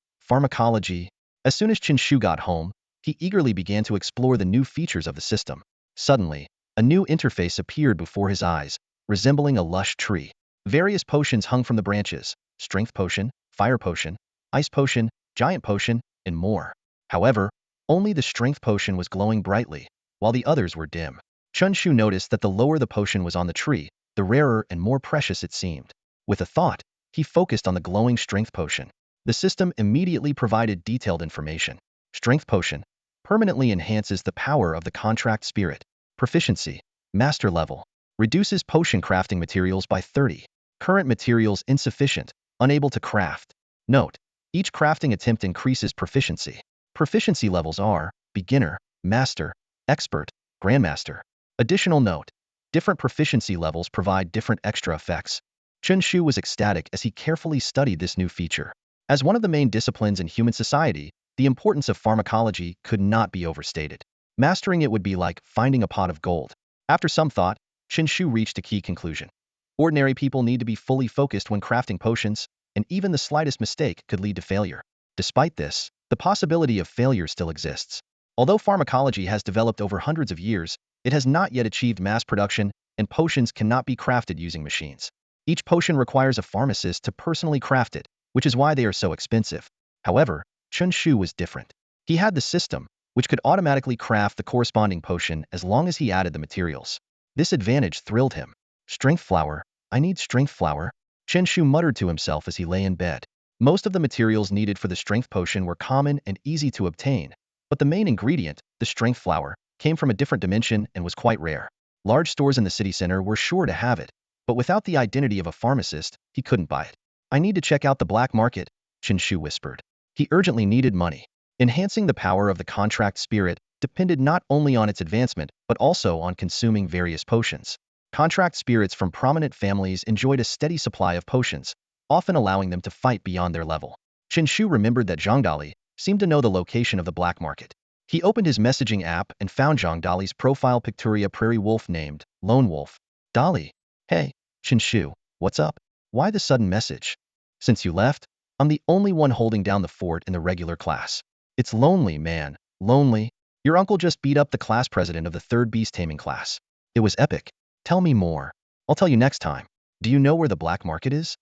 Speaker 1: As soon as Chen Shu got home, he eagerly began to explore the new features of the system. Suddenly, a new interface appeared before his eyes, resembling a lush tree. Various potions hung from the branches: strength potion, fire potion, ice potion, giant potion, and more. However, only the strength potion was glowing brightly, while the others were dim. Chen Shu noticed that the lower the potion was on the tree, the rarer and more precious it seemed. With a thought, he focused on the glowing strength potion. The system immediately provided detailed information. Strength potion permanently enhances the power of the contract spirit. Proficiency, master level, reduces potion crafting materials by 30. Current materials insufficient, unable to craft. Note, each crafting attempt increases proficiency. Proficiency levels are beginner, master, expert, grandmaster. Additional note, different proficiency levels provide different extra effects. Chen Shu was ecstatic as he carefully studied this new feature. As one of the main disciplines in human society, the importance of pharmacology could not be overstated. Mastering it would be like finding a pot of gold. After some thought, Chen Shu reached a key conclusion. Ordinary people need to be fully focused when crafting potions, and even the slightest mistake could lead to failure. Despite this, the possibility of failure still exists. Although pharmacology has developed over hundreds of years, it has not yet achieved mass production, and potions cannot be crafted using machines. Each potion requires a pharmacist to personally craft it, which is why they are so expensive. However, Chen Shu was different. He had the system, which could automatically craft the corresponding potion as long as he added the materials. This advantage thrilled him. Strength flower, I need strength flower, Chen Shu muttered to himself as he lay in bed. Most of the materials needed for the strength potion were common and easy to obtain, but the main ingredient, the strength flower, came from a different dimension and was quite rare. Large stores in the city center were sure to have it, but without the identity of a pharmacist, he couldn't buy it. I need to check out the black market, Chen Shu whispered. He urgently needed money. Enhancing the power of the contract spirit depended not only on its advancement, but also on consuming various potions. Contract spirits from prominent families enjoyed a steady supply of potions, often allowing them to fight beyond their level. Chen Shu remembered that Zhang Dali seemed to know the location of the black market. He opened his messaging app and found Zhang Dali's profile picturia prairie wolf named Lone Wolf. Dali. Hey, Chen Shu, what's up? Why the sudden message? Since you left, I'm the only one holding down the fort in the regular class. It's lonely, man, lonely. Your uncle just beat up the class president of the third beast taming class. It was epic. Tell me more. I'll tell you next time. Do you know where the black market is?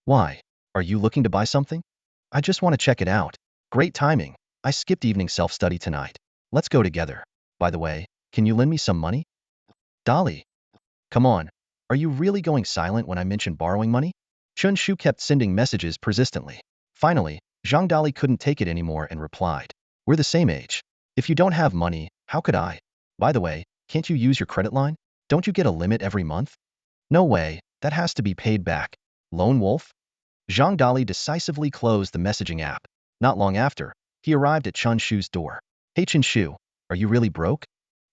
Speaker 1: Why? Are you looking to buy something? I just want to check it out. Great timing. I skipped evening self-study tonight. Let's go together. By the way, can you lend me some money? Dali. Come on. Are you really going silent when I mention borrowing money? Chen Shu kept sending messages persistently. Finally, Zhang Dali couldn't take it anymore and replied. We're the same age. If you don't have money, how could I? By the way, can't you use your credit line? Don't you get a limit every month? No way, that has to be paid back. Lone Wolf? Zhang Dali decisively closed the messaging app. Not long after, he arrived at Chen Shu's door. Hey Chen Shu, are you really broke?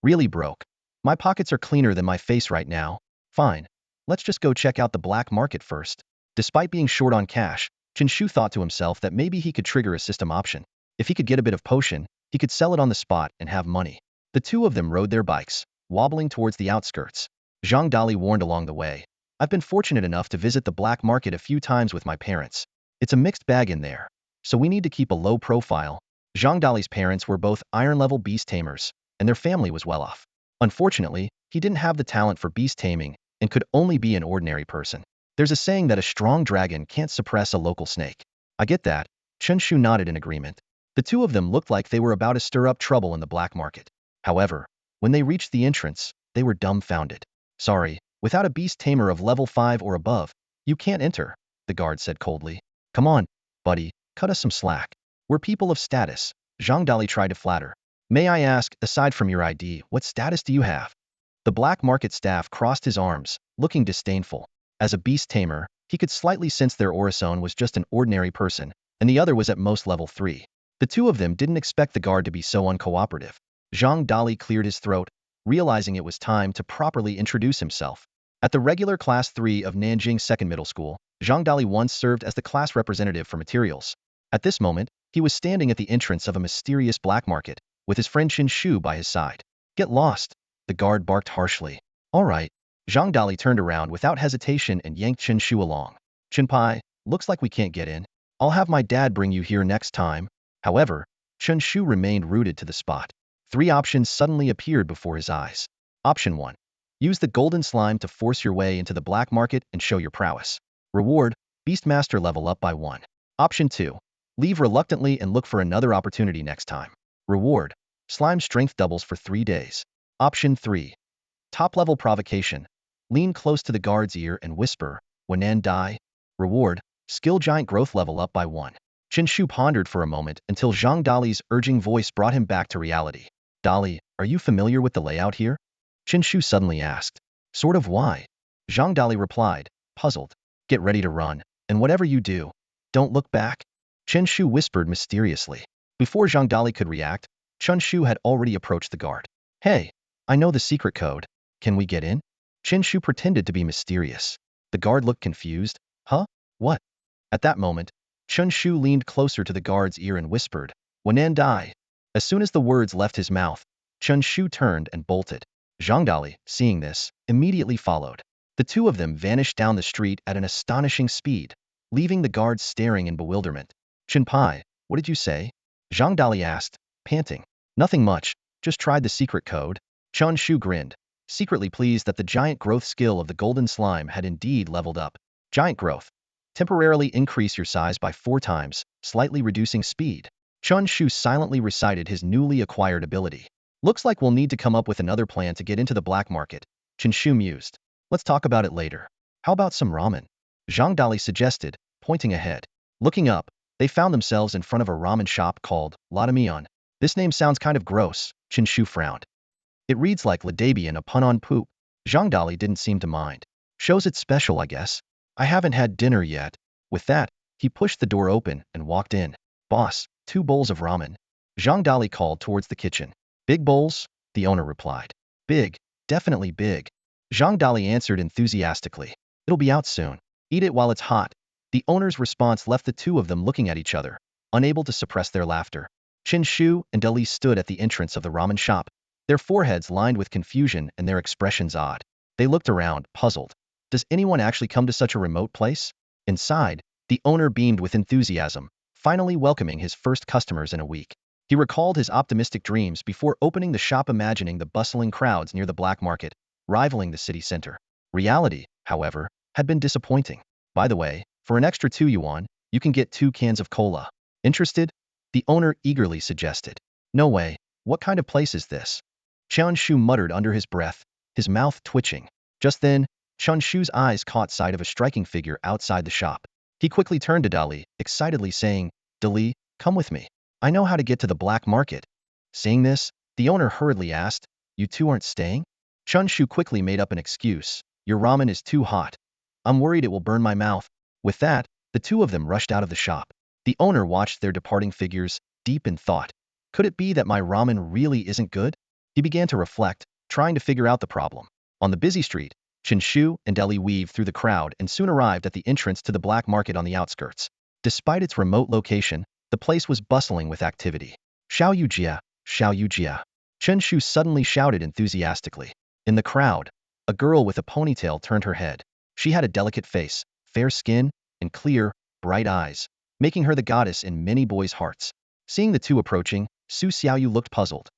Speaker 1: Really broke. My pockets are cleaner than my face right now. Fine. Let's just go check out the black market first. Despite being short on cash, Chen Shu thought to himself that maybe he could trigger a system option. If he could get a bit of potion, he could sell it on the spot and have money. The two of them rode their bikes, wobbling towards the outskirts. Zhang Dali warned along the way. I've been fortunate enough to visit the black market a few times with my parents. It's a mixed bag in there, so we need to keep a low profile. Zhang Dali's parents were both iron-level beast tamers, and their family was well off. Unfortunately, he didn't have the talent for beast taming and could only be an ordinary person. There's a saying that a strong dragon can't suppress a local snake. I get that. Chen Shu nodded in agreement. The two of them looked like they were about to stir up trouble in the black market. However, when they reached the entrance, they were dumbfounded. Sorry, without a beast tamer of level 5 or above, you can't enter, the guard said coldly. Come on, buddy, cut us some slack. We're people of status, Zhang Dali tried to flatter. May I ask, aside from your ID, what status do you have? The black market staff crossed his arms, looking disdainful. As a beast tamer, he could slightly sense their Orison was just an ordinary person, and the other was at most level 3. The two of them didn't expect the guard to be so uncooperative. Zhang Dali cleared his throat, realizing it was time to properly introduce himself. At the regular Class 3 of Nanjing Second Middle School, Zhang Dali once served as the class representative for materials. At this moment, he was standing at the entrance of a mysterious black market, with his friend Chen Shu by his side. Get lost, the guard barked harshly. All right. Zhang Dali turned around without hesitation and yanked Chen Shu along. Chenpai, looks like we can't get in. I'll have my dad bring you here next time. However, Chen Shu remained rooted to the spot. 3 options suddenly appeared before his eyes. Option 1. Use the golden slime to force your way into the black market and show your prowess. Reward, Beastmaster level up by 1. Option 2. Leave reluctantly and look for another opportunity next time. Reward, slime strength doubles for 3 days. Option 3. Top-level provocation. Lean close to the guard's ear and whisper, Wanan die. Reward, skill giant growth level up by 1. Chen Shu pondered for a moment until Zhang Dali's urging voice brought him back to reality. Dali, are you familiar with the layout here? Chen Shu suddenly asked. Sort of why? Zhang Dali replied, puzzled. Get ready to run, and whatever you do, don't look back. Chen Shu whispered mysteriously. Before Zhang Dali could react, Chen Shu had already approached the guard. Hey, I know the secret code. Can we get in? Chen Shu pretended to be mysterious. The guard looked confused. Huh? What? At that moment, Chen Shu leaned closer to the guard's ear and whispered, Wanan die. As soon as the words left his mouth, Chen Shu turned and bolted. Zhang Dali, seeing this, immediately followed. The two of them vanished down the street at an astonishing speed, leaving the guards staring in bewilderment. Chen Pai, what did you say? Zhang Dali asked, panting. Nothing much, just tried the secret code. Chen Shu grinned, secretly pleased that the giant growth skill of the golden slime had indeed leveled up. Giant growth. Temporarily increase your size by 4 times, slightly reducing speed. Chen Shu silently recited his newly acquired ability. Looks like we'll need to come up with another plan to get into the black market. Chen Shu mused. Let's talk about it later. How about some ramen? Zhang Dali suggested, pointing ahead. Looking up, they found themselves in front of a ramen shop called La Damian. This name sounds kind of gross, Chen Shu frowned. It reads like Ladabian, a pun on poop. Zhang Dali didn't seem to mind. Shows it's special, I guess. I haven't had dinner yet. With that, he pushed the door open and walked in. Boss, 2 bowls of ramen. Zhang Dali called towards the kitchen. Big bowls? The owner replied. Big, definitely big. Zhang Dali answered enthusiastically. It'll be out soon. Eat it while it's hot. The owner's response left the two of them looking at each other, unable to suppress their laughter. Chen Shu and Dali stood at the entrance of the ramen shop, their foreheads lined with confusion and their expressions odd. They looked around, puzzled. Does anyone actually come to such a remote place? Inside, the owner beamed with enthusiasm, finally welcoming his first customers in a week. He recalled his optimistic dreams before opening the shop, imagining the bustling crowds near the black market, rivaling the city center. Reality, however, had been disappointing. By the way, for an extra 2 yuan, you can get 2 cans of cola. Interested? The owner eagerly suggested. No way. What kind of place is this? Chen Shu muttered under his breath, his mouth twitching. Just then, Chen Shu's eyes caught sight of a striking figure outside the shop. He quickly turned to Dali, excitedly saying, Dali, come with me. I know how to get to the black market. Seeing this, the owner hurriedly asked, You two aren't staying? Chen Shu quickly made up an excuse. Your ramen is too hot. I'm worried it will burn my mouth. With that, the two of them rushed out of the shop. The owner watched their departing figures, deep in thought. Could it be that my ramen really isn't good? He began to reflect, trying to figure out the problem. On the busy street, Chen Shu and Deli weaved through the crowd and soon arrived at the entrance to the black market on the outskirts. Despite its remote location, the place was bustling with activity. Xiao Yu Jia, Xiao Yu Jia. Chen Shu suddenly shouted enthusiastically. In the crowd, a girl with a ponytail turned her head. She had a delicate face, fair skin, and clear, bright eyes, making her the goddess in many boys' hearts. Seeing the two approaching, Su Xiaoyu looked puzzled.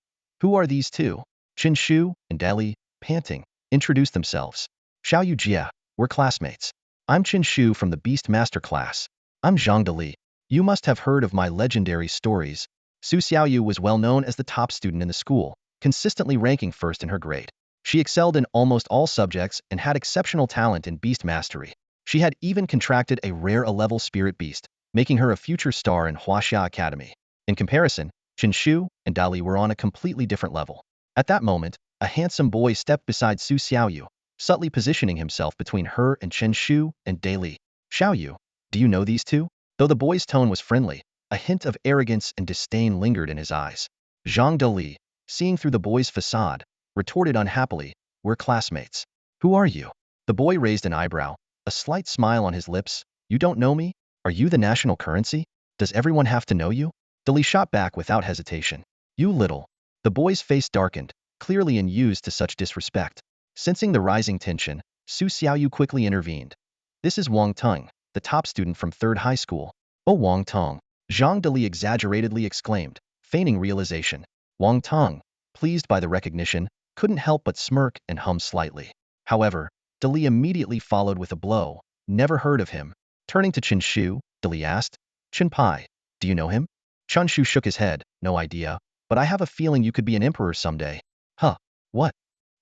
Speaker 1: Who are these two? Chen Shu and Dali, panting, introduced themselves. Xiao Yu Jia, we're classmates. I'm Chen Shu from the Beast Master class. I'm Zhang Dali. You must have heard of my legendary stories. Su Xiaoyu was well known as the top student in the school, consistently ranking first in her grade. She excelled in almost all subjects and had exceptional talent in beast mastery. She had even contracted a rare A-level spirit beast, making her a future star in Huaxia Academy. In comparison, Chen Shu and Dali were on a completely different level. At that moment, a handsome boy stepped beside Su Xiaoyu, subtly positioning himself between her and Chen Shu and Dali. Xiaoyu, do you know these two? Though the boy's tone was friendly, a hint of arrogance and disdain lingered in his eyes. Zhang Dali, seeing through the boy's facade, retorted unhappily, we're classmates. Who are you? The boy raised an eyebrow, a slight smile on his lips. You don't know me? Are you the national currency? Does everyone have to know you? Dali shot back without hesitation. You little. The boy's face darkened, clearly unused to such disrespect. Sensing the rising tension, Su Xiaoyu quickly intervened. This is Wang Teng, the top student from 3rd high school. Oh, Wang Teng. Zhang Dali exaggeratedly exclaimed, feigning realization. Wang Teng, pleased by the recognition, couldn't help but smirk and hum slightly. However, Dali immediately followed with a blow. Never heard of him. Turning to Chen Shu, Dali asked, Chen Pai, do you know him? Chen Shu shook his head, no idea, but I have a feeling you could be an emperor someday. Huh, what?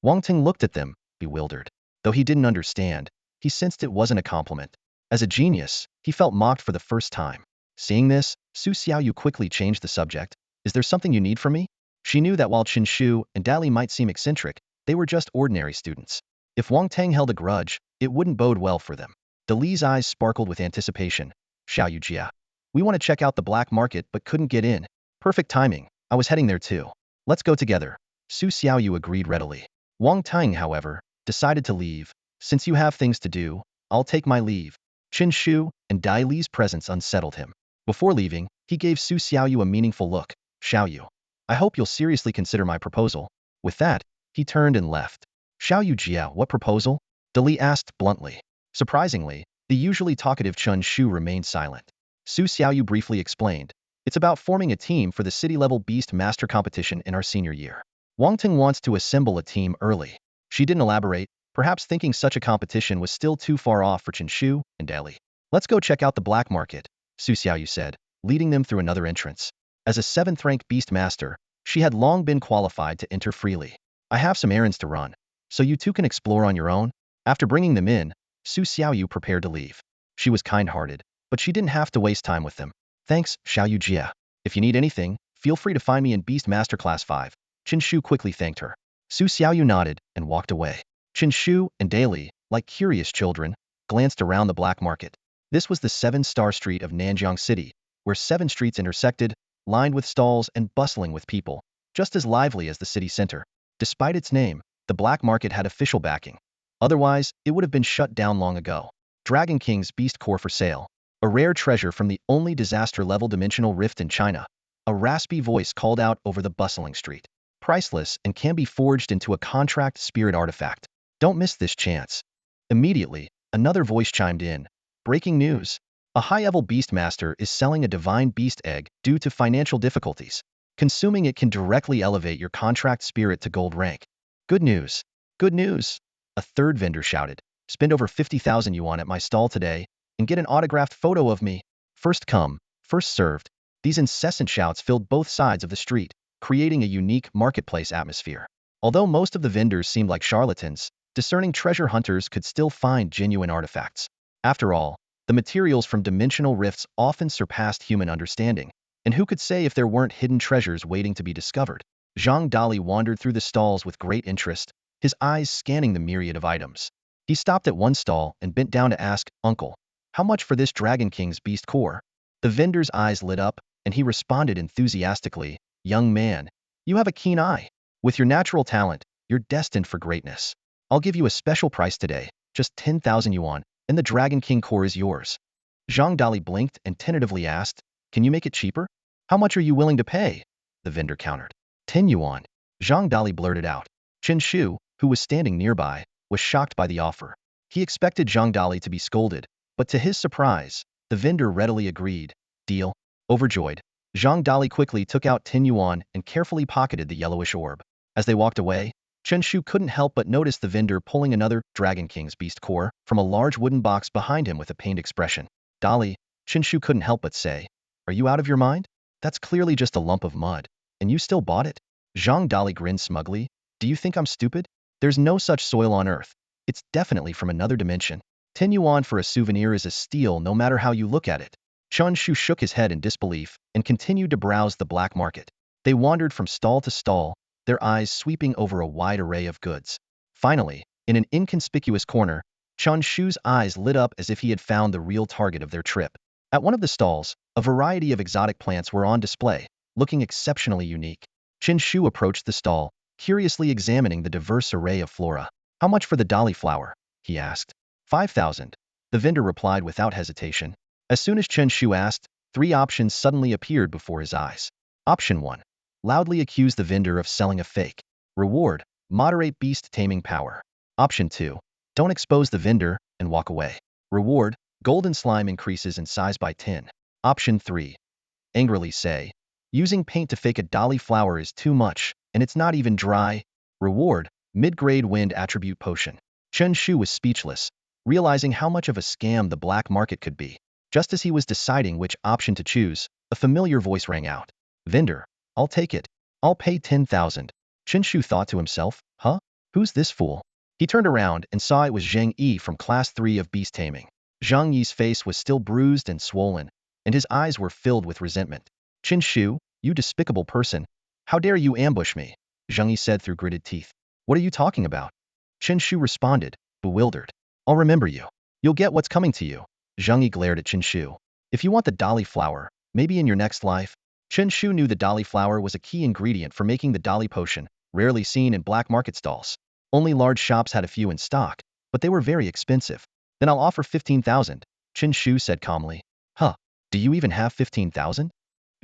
Speaker 1: Wang Ting looked at them, bewildered. Though he didn't understand, he sensed it wasn't a compliment. As a genius, he felt mocked for the first time. Seeing this, Su Xiaoyu quickly changed the subject. Is there something you need from me? She knew that while Chen Shu and Dali might seem eccentric, they were just ordinary students. If Wang Teng held a grudge, it wouldn't bode well for them. Dali's eyes sparkled with anticipation. Xiao Yu Jia. We want to check out the black market but couldn't get in. Perfect timing. I was heading there too. Let's go together. Su Xiaoyu agreed readily. Wang Teng, however, decided to leave. Since you have things to do, I'll take my leave. Chen Shu and Dai Li's presence unsettled him. Before leaving, he gave Su Xiaoyu a meaningful look. Xiaoyu, I hope you'll seriously consider my proposal. With that, He turned and left. Xiao Yujia, what proposal? Dali asked bluntly. Surprisingly, the usually talkative Chen Shu remained silent. Su Xiaoyu briefly explained. It's about forming a team for the city-level Beast Master competition in our senior year. Wang Ting wants to assemble a team early. She didn't elaborate, perhaps thinking such a competition was still too far off for Chen Shu and Dali. Let's go check out the black market, Su Xiaoyu said, leading them through another entrance. As a 7th-rank Beast Master, she had long been qualified to enter freely. I have some errands to run, so you two can explore on your own. After bringing them in, Su Xiaoyu prepared to leave. She was kind-hearted, but she didn't have to waste time with them. Thanks, Xiaoyu Jia. If you need anything, feel free to find me in Beast Master Class 5. Chen Shu quickly thanked her. Su Xiaoyu nodded and walked away. Chen Shu and Daly, like curious children, glanced around the black market. This was the 7-star street of Nanjiang City, where 7 streets intersected, lined with stalls and bustling with people, just as lively as the city center. Despite its name, the black market had official backing. Otherwise, it would have been shut down long ago. Dragon King's Beast Core for sale. A rare treasure from the only disaster-level dimensional rift in China. A raspy voice called out over the bustling street. Priceless and can be forged into a contract spirit artifact. Don't miss this chance. Immediately, another voice chimed in. Breaking news. A high-level beast master is selling a divine beast egg due to financial difficulties. Consuming it can directly elevate your contract spirit to gold rank. Good news. Good news. A third vendor shouted. Spend over 50,000 yuan at my stall today and get an autographed photo of me. First come, first served. These incessant shouts filled both sides of the street, creating a unique marketplace atmosphere. Although most of the vendors seemed like charlatans, discerning treasure hunters could still find genuine artifacts. After all, the materials from dimensional rifts often surpassed human understanding, and who could say if there weren't hidden treasures waiting to be discovered? Zhang Dali wandered through the stalls with great interest, his eyes scanning the myriad of items. He stopped at one stall and bent down to ask, Uncle, how much for this Dragon King's Beast Core? The vendor's eyes lit up, and he responded enthusiastically, Young man, you have a keen eye. With your natural talent, you're destined for greatness. I'll give you a special price today, just 10,000 yuan, and the Dragon King Core is yours. Zhang Dali blinked and tentatively asked, Can you make it cheaper? How much are you willing to pay? The vendor countered. 10 yuan. Zhang Dali blurted out. Chen Shu, who was standing nearby, was shocked by the offer. He expected Zhang Dali to be scolded, but to his surprise, the vendor readily agreed. Deal. Overjoyed, Zhang Dali quickly took out 10 yuan and carefully pocketed the yellowish orb. As they walked away, Chen Shu couldn't help but notice the vendor pulling another Dragon King's Beast Core from a large wooden box behind him with a pained expression. Dali, Chen Shu couldn't help but say, Are you out of your mind? That's clearly just a lump of mud, and you still bought it? Zhang Dali grinned smugly. Do you think I'm stupid? There's no such soil on Earth. It's definitely from another dimension. 10 yuan for a souvenir is a steal no matter how you look at it. Chen Shu shook his head in disbelief and continued to browse the black market. They wandered from stall to stall, their eyes sweeping over a wide array of goods. Finally, in an inconspicuous corner, Chen Shu's eyes lit up as if he had found the real target of their trip. At one of the stalls, a variety of exotic plants were on display, looking exceptionally unique. Chen Shu approached the stall, curiously examining the diverse array of flora. How much for the Dali flower? He asked. 5,000. The vendor replied without hesitation. As soon as Chen Shu asked, 3 options suddenly appeared before his eyes. Option 1. Loudly accuse the vendor of selling a fake. Reward, moderate beast taming power. Option 2. Don't expose the vendor and walk away. Reward, golden slime increases in size by 10. Option 3. Angrily say, using paint to fake a Dali flower is too much, and it's not even dry. Reward, mid-grade wind attribute potion. Chen Shu was speechless, realizing how much of a scam the black market could be. Just as he was deciding which option to choose, a familiar voice rang out. Vendor, I'll take it. I'll pay 10,000. Chen Shu thought to himself, huh? Who's this fool? He turned around and saw it was Zhang Yi from Class 3 of Beast Taming. Zhang Yi's face was still bruised and swollen, and his eyes were filled with resentment. Chen Shu, you despicable person. How dare you ambush me? Zhang Yi said through gritted teeth. What are you talking about? Chen Shu responded, bewildered. I'll remember you. You'll get what's coming to you. Zhang Yi glared at Chen Shu. If you want the Dali flower, maybe in your next life. Chen Shu knew the Dali flower was a key ingredient for making the Dali potion, rarely seen in black market stalls. Only large shops had a few in stock, but they were very expensive. Then I'll offer 15,000, Chen Shu said calmly. Huh, do you even have 15,000?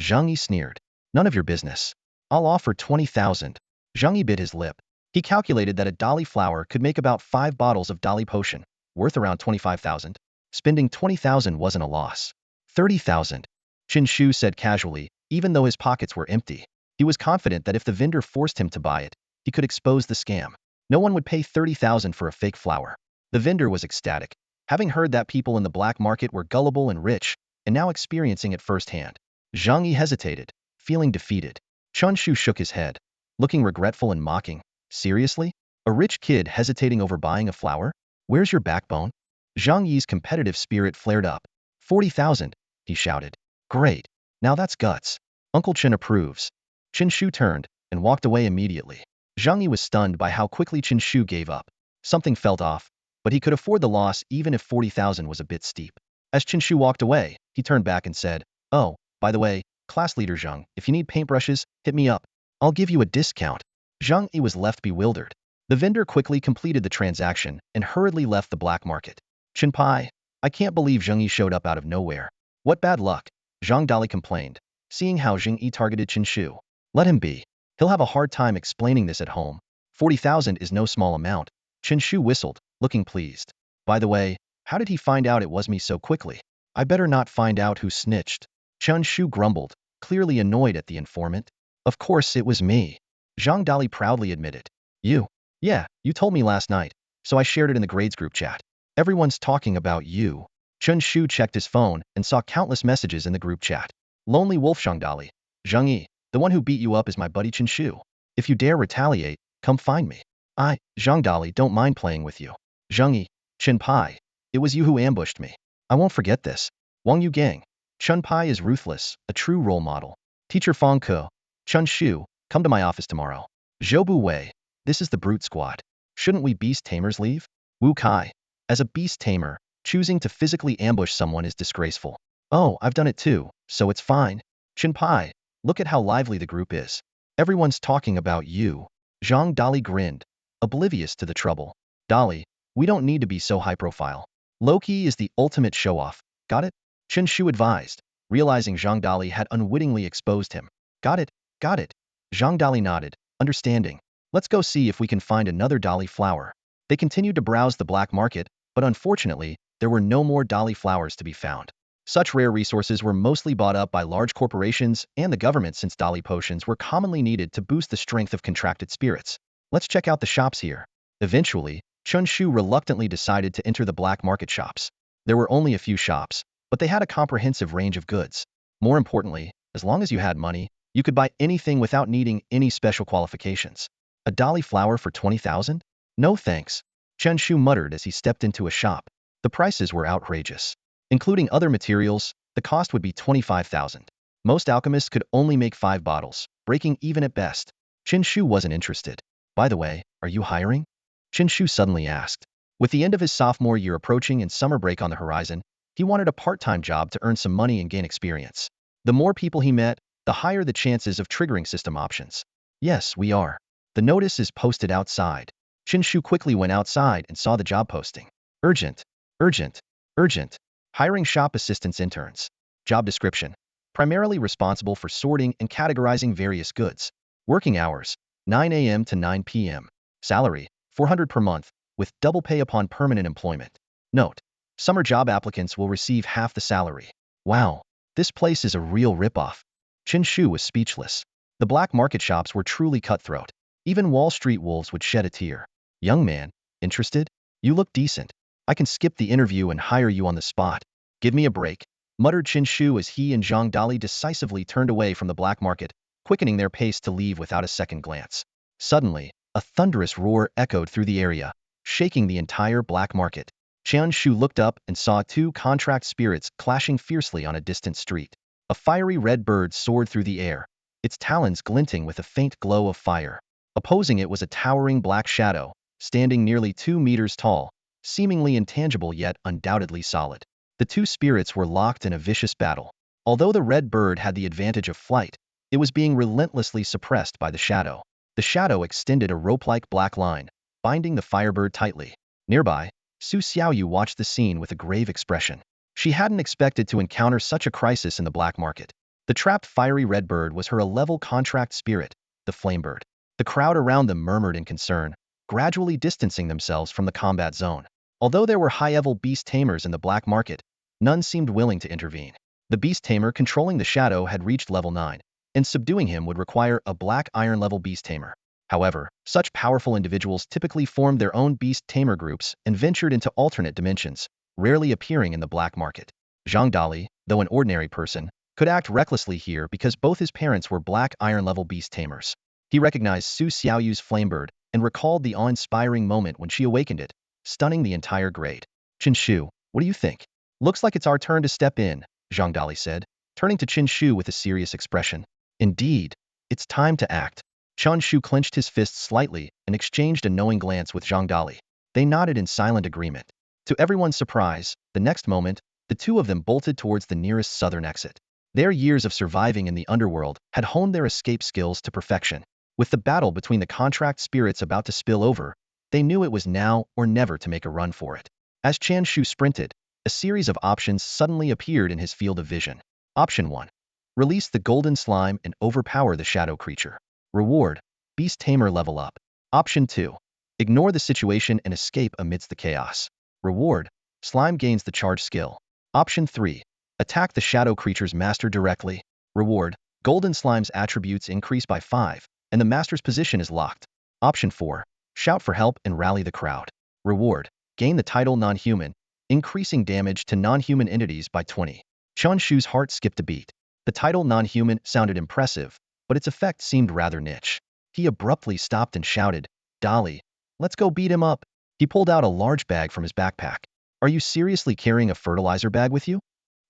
Speaker 1: Zhang Yi sneered. None of your business. I'll offer 20,000. Zhang Yi bit his lip. He calculated that a Dali flower could make about 5 bottles of Dali potion, worth around 25,000. Spending 20,000 wasn't a loss. 30,000. Chen Shu said casually, even though his pockets were empty. He was confident that if the vendor forced him to buy it, he could expose the scam. No one would pay 30,000 for a fake flower. The vendor was ecstatic, having heard that people in the black market were gullible and rich, and now experiencing it firsthand. Zhang Yi hesitated, feeling defeated. Chen Shu shook his head, looking regretful and mocking. Seriously? A rich kid hesitating over buying a flower? Where's your backbone? Zhang Yi's competitive spirit flared up. 40,000, he shouted. Great. Now that's guts. Uncle Chen approves. Chen Shu turned and walked away immediately. Zhang Yi was stunned by how quickly Chen Shu gave up. Something felt off, but he could afford the loss even if 40,000 was a bit steep. As Chen Shu walked away, he turned back and said, "Oh, by the way, class leader Zhang, if you need paintbrushes, hit me up. I'll give you a discount." Zhang Yi was left bewildered. The vendor quickly completed the transaction and hurriedly left the black market. Chen Pai, I can't believe Zhang Yi showed up out of nowhere. What bad luck, Zhang Dali complained, seeing how Zhang Yi targeted Chen Shu. Let him be. He'll have a hard time explaining this at home. 40,000 is no small amount. Chen Shu whistled, looking pleased. By the way, how did he find out it was me so quickly? I better not find out who snitched. Chen Shu grumbled, clearly annoyed at the informant. Of course it was me. Zhang Dali proudly admitted. You? Yeah, you told me last night, so I shared it in the grades group chat. Everyone's talking about you. Chen Shu checked his phone and saw countless messages in the group chat. Lonely Wolf Zhang Dali. Zhang Yi, the one who beat you up is my buddy Chen Shu. If you dare retaliate, come find me. Zhang Dali, don't mind playing with you. Zhang Yi, Chen Pai, it was you who ambushed me. I won't forget this. Wang Yu Gang. Chen Pai is ruthless, a true role model. Teacher Fang Ke. Chen Shu, come to my office tomorrow. Zhou Bu Wei, this is the brute squad. Shouldn't we beast tamers leave? Wu Kai, as a beast tamer, choosing to physically ambush someone is disgraceful. Oh, I've done it too, so it's fine. Chen Pai, look at how lively the group is. Everyone's talking about you. Zhang Dali grinned, oblivious to the trouble. Dali, we don't need to be so high profile. Loki is the ultimate show-off. Got it? Chen Shu advised, realizing Zhang Dali had unwittingly exposed him. Got it, got it. Zhang Dali nodded, understanding. Let's go see if we can find another Dali flower. They continued to browse the black market, but unfortunately, there were no more Dali flowers to be found. Such rare resources were mostly bought up by large corporations and the government since Dali potions were commonly needed to boost the strength of contracted spirits. Let's check out the shops here. Eventually, Chen Shu reluctantly decided to enter the black market shops. There were only a few shops, but they had a comprehensive range of goods. More importantly, as long as you had money, you could buy anything without needing any special qualifications. A Dali flower for 20,000? No thanks. Chen Shu muttered as he stepped into a shop. The prices were outrageous. Including other materials, the cost would be 25,000. Most alchemists could only make 5 bottles, breaking even at best. Chen Shu wasn't interested. By the way, are you hiring? Chen Shu suddenly asked. With the end of his sophomore year approaching and summer break on the horizon, he wanted a part-time job to earn some money and gain experience. The more people he met, the higher the chances of triggering system options. Yes, we are. The notice is posted outside. Chen Shu quickly went outside and saw the job posting. Urgent, urgent, urgent. Hiring shop assistants interns. Job description. Primarily responsible for sorting and categorizing various goods. Working hours, 9 a.m. to 9 p.m. Salary, 400 per month, with double pay upon permanent employment. Note, summer job applicants will receive half the salary. Wow, this place is a real ripoff. Chen Shu was speechless. The black market shops were truly cutthroat. Even Wall Street wolves would shed a tear. Young man, interested? You look decent. I can skip the interview and hire you on the spot. Give me a break, muttered Chen Shu as he and Zhang Dali decisively turned away from the black market, quickening their pace to leave without a second glance. Suddenly, a thunderous roar echoed through the area, shaking the entire black market. Chen Shu looked up and saw 2 contract spirits clashing fiercely on a distant street. A fiery red bird soared through the air, its talons glinting with a faint glow of fire. Opposing it was a towering black shadow, standing nearly 2 meters tall, seemingly intangible yet undoubtedly solid. The 2 spirits were locked in a vicious battle. Although the red bird had the advantage of flight, it was being relentlessly suppressed by the shadow. The shadow extended a rope-like black line, binding the firebird tightly. Nearby, Su Xiaoyu watched the scene with a grave expression. She hadn't expected to encounter such a crisis in the black market. The trapped fiery red bird was her 11th contract spirit, the flamebird. The crowd around them murmured in concern, gradually distancing themselves from the combat zone. Although there were high-level beast tamers in the black market, none seemed willing to intervene. The beast tamer controlling the shadow had reached level 9, and subduing him would require a black iron-level beast tamer. However, such powerful individuals typically formed their own beast tamer groups and ventured into alternate dimensions, rarely appearing in the black market. Zhang Dali, though an ordinary person, could act recklessly here because both his parents were black iron-level beast tamers. He recognized Su Xiaoyu's flamebird and recalled the awe-inspiring moment when she awakened it, stunning the entire grade. Chen Shu, what do you think? Looks like it's our turn to step in, Zhang Dali said, turning to Chen Shu with a serious expression. Indeed, it's time to act. Chen Shu clenched his fists slightly and exchanged a knowing glance with Zhang Dali. They nodded in silent agreement. To everyone's surprise, the next moment, the two of them bolted towards the nearest southern exit. Their years of surviving in the underworld had honed their escape skills to perfection. With the battle between the contract spirits about to spill over, they knew it was now or never to make a run for it. As Chen Shu sprinted, a series of options suddenly appeared in his field of vision. Option 1. Release the golden slime and overpower the shadow creature. Reward: Beast Tamer level up. Option 2. Ignore the situation and escape amidst the chaos. Reward: Slime gains the charge skill. Option 3. Attack the shadow creature's master directly. Reward: Golden Slime's attributes increase by 5, and the master's position is locked. Option 4. Shout for help and rally the crowd. Reward: Gain the title non-human, increasing damage to non-human entities by 20. Chen Shu's heart skipped a beat. The title non-human sounded impressive, but its effect seemed rather niche. He abruptly stopped and shouted, "Dali, let's go beat him up." He pulled out a large bag from his backpack. "Are you seriously carrying a fertilizer bag with you?"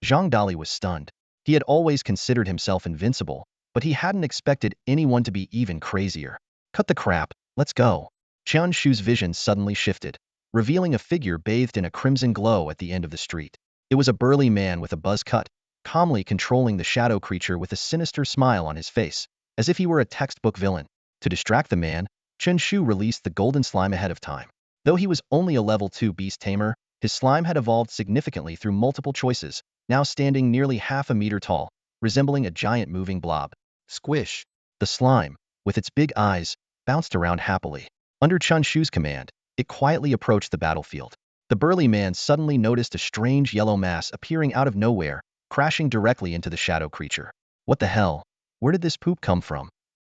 Speaker 1: Zhang Dali was stunned. He had always considered himself invincible, but he hadn't expected anyone to be even crazier. "Cut the crap, let's go." Chen Shu's vision suddenly shifted, revealing a figure bathed in a crimson glow at the end of the street. It was a burly man with a buzz cut, calmly controlling the shadow creature with a sinister smile on his face, as if he were a textbook villain. To distract the man, Chen Shu released the golden slime ahead of time. Though he was only a level 2 beast tamer, his slime had evolved significantly through multiple choices, now standing nearly half a meter tall, resembling a giant moving blob. Squish! The slime, with its big eyes, bounced around happily. Under Chen Shu's command, it quietly approached the battlefield. The burly man suddenly noticed a strange yellow mass appearing out of nowhere, crashing directly into the shadow creature. What the hell? Where did this poop come from?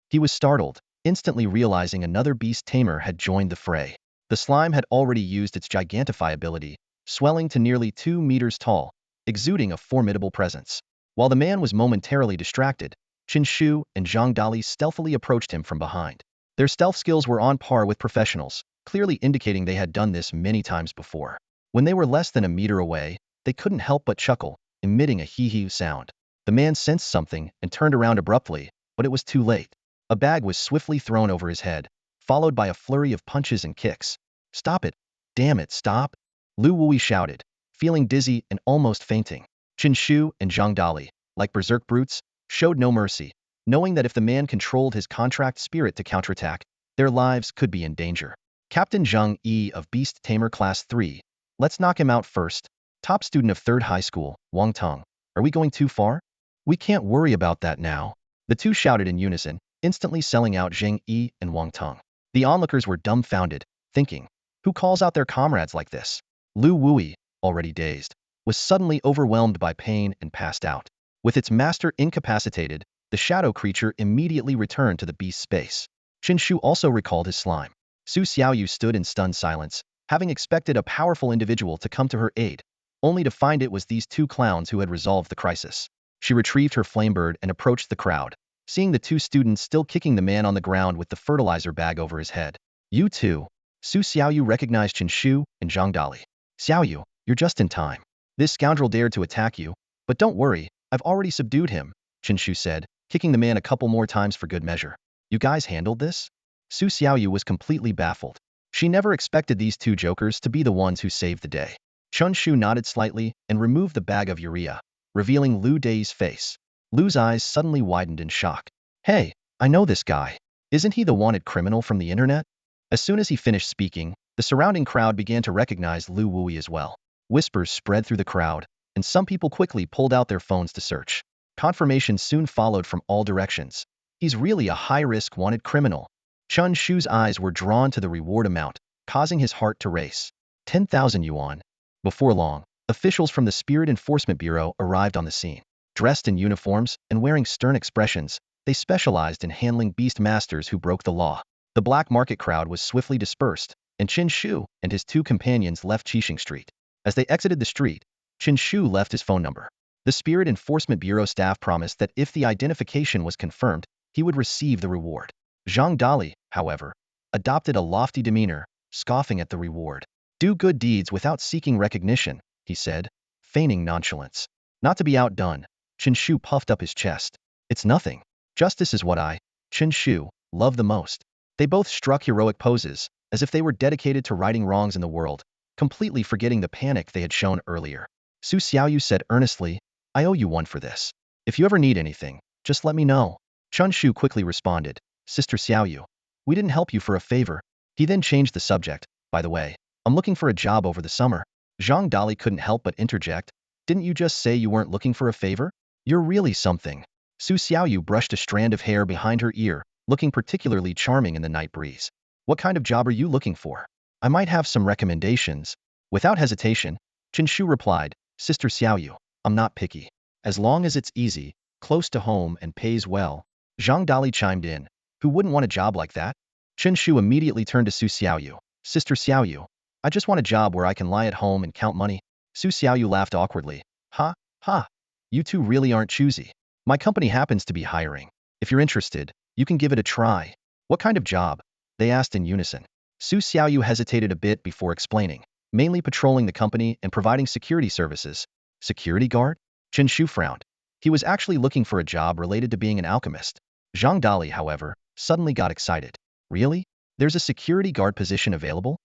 Speaker 1: He was startled, instantly realizing another beast tamer had joined the fray. The slime had already used its gigantify ability, swelling to nearly 2 meters tall, exuding a formidable presence. While the man was momentarily distracted, Chen Shu and Zhang Dali stealthily approached him from behind. Their stealth skills were on par with professionals, clearly indicating they had done this many times before. When they were less than a meter away, they couldn't help but chuckle, emitting a hee-hee sound. The man sensed something and turned around abruptly, but it was too late. A bag was swiftly thrown over his head, followed by a flurry of punches and kicks. "Stop it! Damn it, stop!" Lu Wui shouted, feeling dizzy and almost fainting. Chen Shu and Zhang Dali, like berserk brutes, showed no mercy, knowing that if the man controlled his contract spirit to counterattack, their lives could be in danger. "Captain Zhang Yi of Beast Tamer Class 3, let's knock him out first. Top student of 3rd High School, Wang Tong. Are we going too far?" "We can't worry about that now." The two shouted in unison, instantly selling out Zhang Yi and Wang Tong. The onlookers were dumbfounded, thinking, who calls out their comrades like this? Lu Wui, already dazed, was suddenly overwhelmed by pain and passed out. With its master incapacitated, the shadow creature immediately returned to the beast's space. Chen Shu also recalled his slime. Su Xiaoyu stood in stunned silence, having expected a powerful individual to come to her aid, only to find it was these two clowns who had resolved the crisis. She retrieved her flamebird and approached the crowd, seeing the two students still kicking the man on the ground with the fertilizer bag over his head. "You too." Su Xiaoyu recognized Chen Shu and Zhang Dali. "Xiaoyu, you're just in time. This scoundrel dared to attack you, but don't worry, I've already subdued him," Chen Shu said, kicking the man a couple more times for good measure. "You guys handled this?" Su Xiaoyu was completely baffled. She never expected these two jokers to be the ones who saved the day. Chen Shu nodded slightly and removed the bag of urea, revealing Lu Dai's face. Lu's eyes suddenly widened in shock. "Hey, I know this guy. Isn't he the wanted criminal from the internet?" As soon as he finished speaking, the surrounding crowd began to recognize Lu Wui as well. Whispers spread through the crowd, and some people quickly pulled out their phones to search. Confirmation soon followed from all directions. "He's really a high-risk wanted criminal." Chen Shu's eyes were drawn to the reward amount, causing his heart to race. 10,000 yuan. Before long, officials from the Spirit Enforcement Bureau arrived on the scene. Dressed in uniforms and wearing stern expressions, they specialized in handling beast masters who broke the law. The black market crowd was swiftly dispersed, and Chen Shu and his two companions left Qixing Street. As they exited the street, Chen Shu left his phone number. The Spirit Enforcement Bureau staff promised that if the identification was confirmed, he would receive the reward. Zhang Dali, however, adopted a lofty demeanor, scoffing at the reward. Do good deeds without seeking recognition, he said, feigning nonchalance. Not to be outdone, Chen Shu puffed up his chest. It's nothing. Justice is what I, Chen Shu, love the most. They both struck heroic poses, as if they were dedicated to righting wrongs in the world, completely forgetting the panic they had shown earlier. Su Xiaoyu said earnestly, I owe you one for this. If you ever need anything, just let me know. Chen Shu quickly responded, Sister Xiaoyu, we didn't help you for a favor. He then changed the subject. By the way, I'm looking for a job over the summer. Zhang Dali couldn't help but interject. Didn't you just say you weren't looking for a favor? You're really something. Su Xiaoyu brushed a strand of hair behind her ear, looking particularly charming in the night breeze. What kind of job are you looking for? I might have some recommendations. Without hesitation, Chen Shu replied, Sister Xiaoyu, I'm not picky. As long as it's easy, close to home and pays well. Zhang Dali chimed in. Who wouldn't want a job like that? Chen Shu immediately turned to Su Xiaoyu. Sister Xiaoyu, I just want a job where I can lie at home and count money. Su Xiaoyu laughed awkwardly. Ha, ha. You two really aren't choosy. My company happens to be hiring. If you're interested, you can give it a try. What kind of job? They asked in unison. Su Xiaoyu hesitated a bit before explaining. Mainly patrolling the company and providing security services. Security guard? Chen Shu frowned. He was actually looking for a job related to being an alchemist. Zhang Dali, however, suddenly got excited. Really? There's a security guard position available?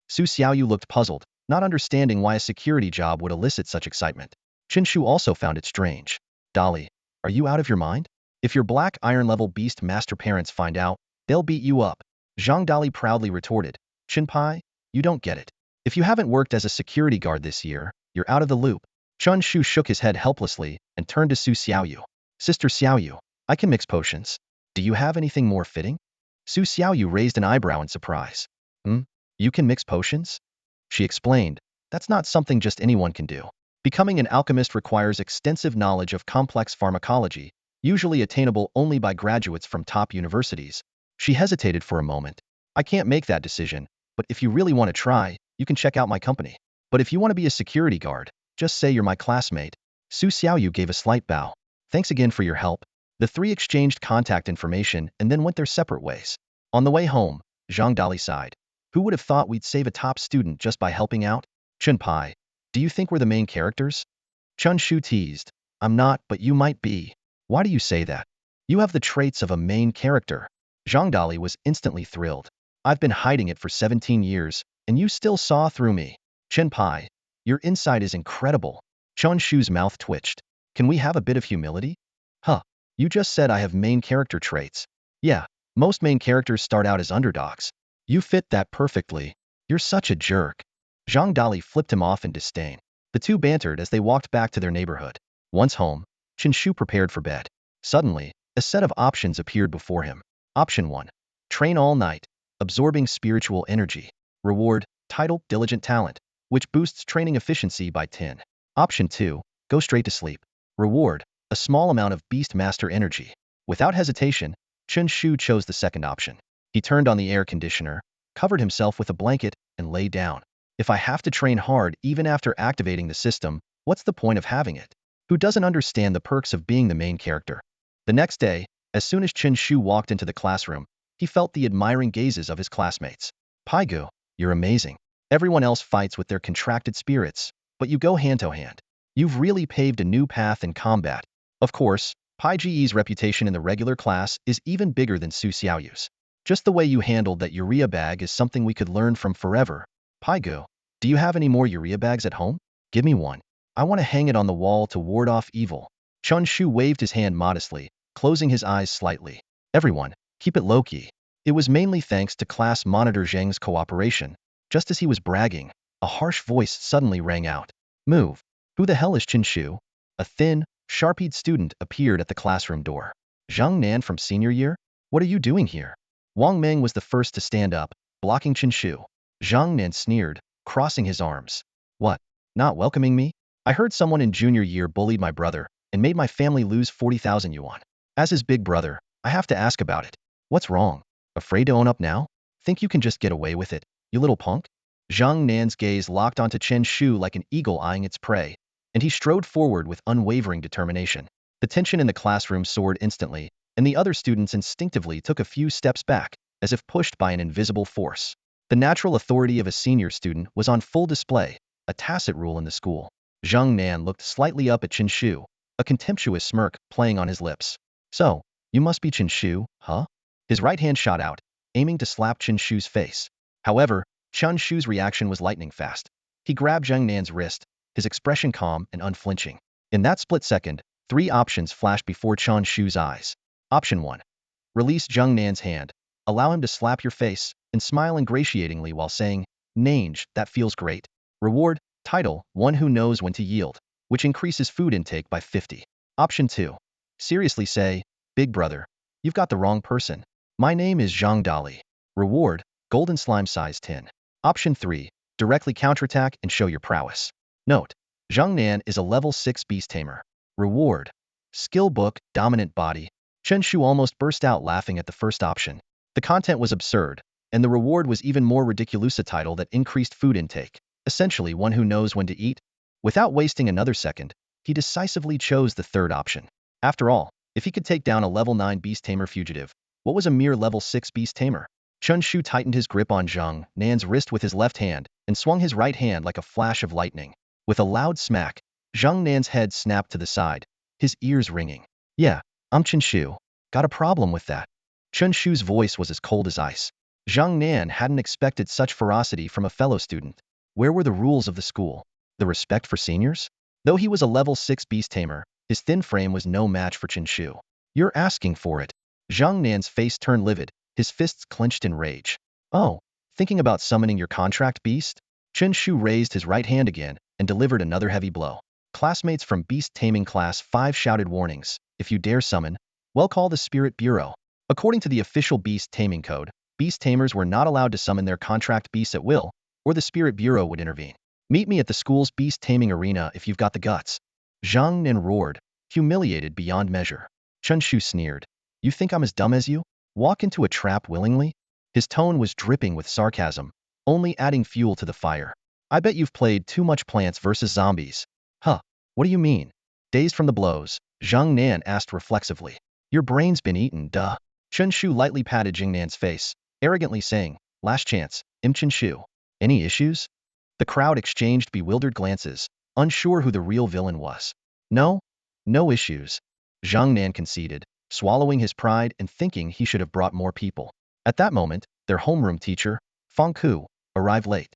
Speaker 1: Su Xiaoyu looked puzzled, not understanding why a security job would elicit such excitement. Chen Shu also found it strange. Dali, are you out of your mind? If your black iron-level beast master parents find out, they'll beat you up. Zhang Dali proudly retorted. Chen Pai, you don't get it. If you haven't worked as a security guard this year, you're out of the loop. Chen Shu shook his head helplessly and turned to Su Xiaoyu. Sister Xiaoyu, I can mix potions. Do you have anything more fitting? Su Xiaoyu raised an eyebrow in surprise. You can mix potions? She explained, that's not something just anyone can do. Becoming an alchemist requires extensive knowledge of complex pharmacology, usually attainable only by graduates from top universities. She hesitated for a moment. I can't make that decision, but if you really want to try, you can check out my company. But if you want to be a security guard, just say you're my classmate. Su Xiaoyu gave a slight bow. Thanks again for your help. The three exchanged contact information and then went their separate ways. On the way home, Zhang Dali sighed. Who would have thought we'd save a top student just by helping out? Chen Pai, do you think we're the main characters? Chen Shu teased. I'm not, but you might be. Why do you say that? You have the traits of a main character. Zhang Dali was instantly thrilled. I've been hiding it for 17 years, and you still saw through me. Chen Pai, your insight is incredible. Chen Shu's mouth twitched. Can we have a bit of humility? Huh. You just said I have main character traits. Yeah, most main characters start out as underdogs. You fit that perfectly. You're such a jerk. Zhang Dali flipped him off in disdain. The two bantered as they walked back to their neighborhood. Once home, Chen Shu prepared for bed. Suddenly, a set of options appeared before him. Option 1. Train all night, absorbing spiritual energy. Reward, title, diligent talent, which boosts training efficiency by 10. Option 2. Go straight to sleep. Reward, a small amount of beast master energy. Without hesitation, Chen Shu chose the second option. He turned on the air conditioner, covered himself with a blanket, and lay down. If I have to train hard even after activating the system, what's the point of having it? Who doesn't understand the perks of being the main character? The next day, as soon as Chen Shu walked into the classroom, he felt the admiring gazes of his classmates. Paigu, you're amazing. Everyone else fights with their contracted spirits, but you go hand to hand. You've really paved a new path in combat. Of course, Pai Ge's reputation in the regular class is even bigger than Su Xiaoyu's. Just the way you handled that urea bag is something we could learn from forever. Paigu, do you have any more urea bags at home? Give me one. I want to hang it on the wall to ward off evil. Chen Shu waved his hand modestly, closing his eyes slightly. Everyone, keep it low-key. It was mainly thanks to class monitor Zheng's cooperation. Just as he was bragging, a harsh voice suddenly rang out. Move. Who the hell is Chen Shu? A thin, sharp-eyed student appeared at the classroom door. Zhang Nan from senior year? What are you doing here? Wang Meng was the first to stand up, blocking Chen Shu. Zhang Nan sneered, crossing his arms. What? Not welcoming me? I heard someone in junior year bullied my brother and made my family lose 40,000 yuan. As his big brother, I have to ask about it. What's wrong? Afraid to own up now? Think you can just get away with it, you little punk? Zhang Nan's gaze locked onto Chen Shu like an eagle eyeing its prey, and he strode forward with unwavering determination. The tension in the classroom soared instantly, and the other students instinctively took a few steps back, as if pushed by an invisible force. The natural authority of a senior student was on full display, a tacit rule in the school. Zhang Nan looked slightly up at Chen Shu, a contemptuous smirk playing on his lips. So, you must be Chen Shu, huh? His right hand shot out, aiming to slap Chen Shu's face. However, Chen Shu's reaction was lightning fast. He grabbed Zhang Nan's wrist, his expression calm and unflinching. In that split second, 3 options flashed before Chen Shu's eyes. Option 1. Release Zhang Nan's hand, allow him to slap your face, and smile ingratiatingly while saying, "Nange, that feels great." Reward, title, one who knows when to yield, which increases food intake by 50. Option 2. Seriously say, "Big brother, you've got the wrong person. My name is Zhang Dali." Reward, golden slime size 10. Option 3. Directly counterattack and show your prowess. Note, Zhang Nan is a level 6 beast tamer. Reward, skill book, dominant body. Chen Shu almost burst out laughing at the first option. The content was absurd, and the reward was even more ridiculous, a title that increased food intake, essentially one who knows when to eat. Without wasting another second, he decisively chose the third option. After all, if he could take down a level 9 beast tamer fugitive, what was a mere level 6 beast tamer? Chen Shu tightened his grip on Zhang Nan's wrist with his left hand and swung his right hand like a flash of lightning. With a loud smack, Zhang Nan's head snapped to the side, his ears ringing. Yeah, I'm Chen Shu. Got a problem with that? Chen Shu's voice was as cold as ice. Zhang Nan hadn't expected such ferocity from a fellow student. Where were the rules of the school? The respect for seniors? Though he was a level 6 beast tamer, his thin frame was no match for Chen Shu. You're asking for it. Zhang Nan's face turned livid, his fists clenched in rage. Oh, thinking about summoning your contract beast? Chen Shu raised his right hand again and delivered another heavy blow. Classmates from Beast Taming Class 5 shouted warnings. If you dare summon, well, call the Spirit Bureau. According to the official Beast Taming Code, beast tamers were not allowed to summon their contract beasts at will, or the Spirit Bureau would intervene. Meet me at the school's beast taming arena if you've got the guts. Zhang Nan roared, humiliated beyond measure. Chen Shu sneered. You think I'm as dumb as you? Walk into a trap willingly? His tone was dripping with sarcasm, only adding fuel to the fire. I bet you've played too much Plants vs. Zombies. Huh, what do you mean? Dazed from the blows, Zhang Nan asked reflexively. Your brain's been eaten, duh. Chen Shu lightly patted Zhang Nan's face, arrogantly saying, last chance, Chen Shu. Any issues? The crowd exchanged bewildered glances, unsure who the real villain was. No issues. Zhang Nan conceded, swallowing his pride and thinking he should have brought more people. At that moment, their homeroom teacher, Fang Ku, arrived late.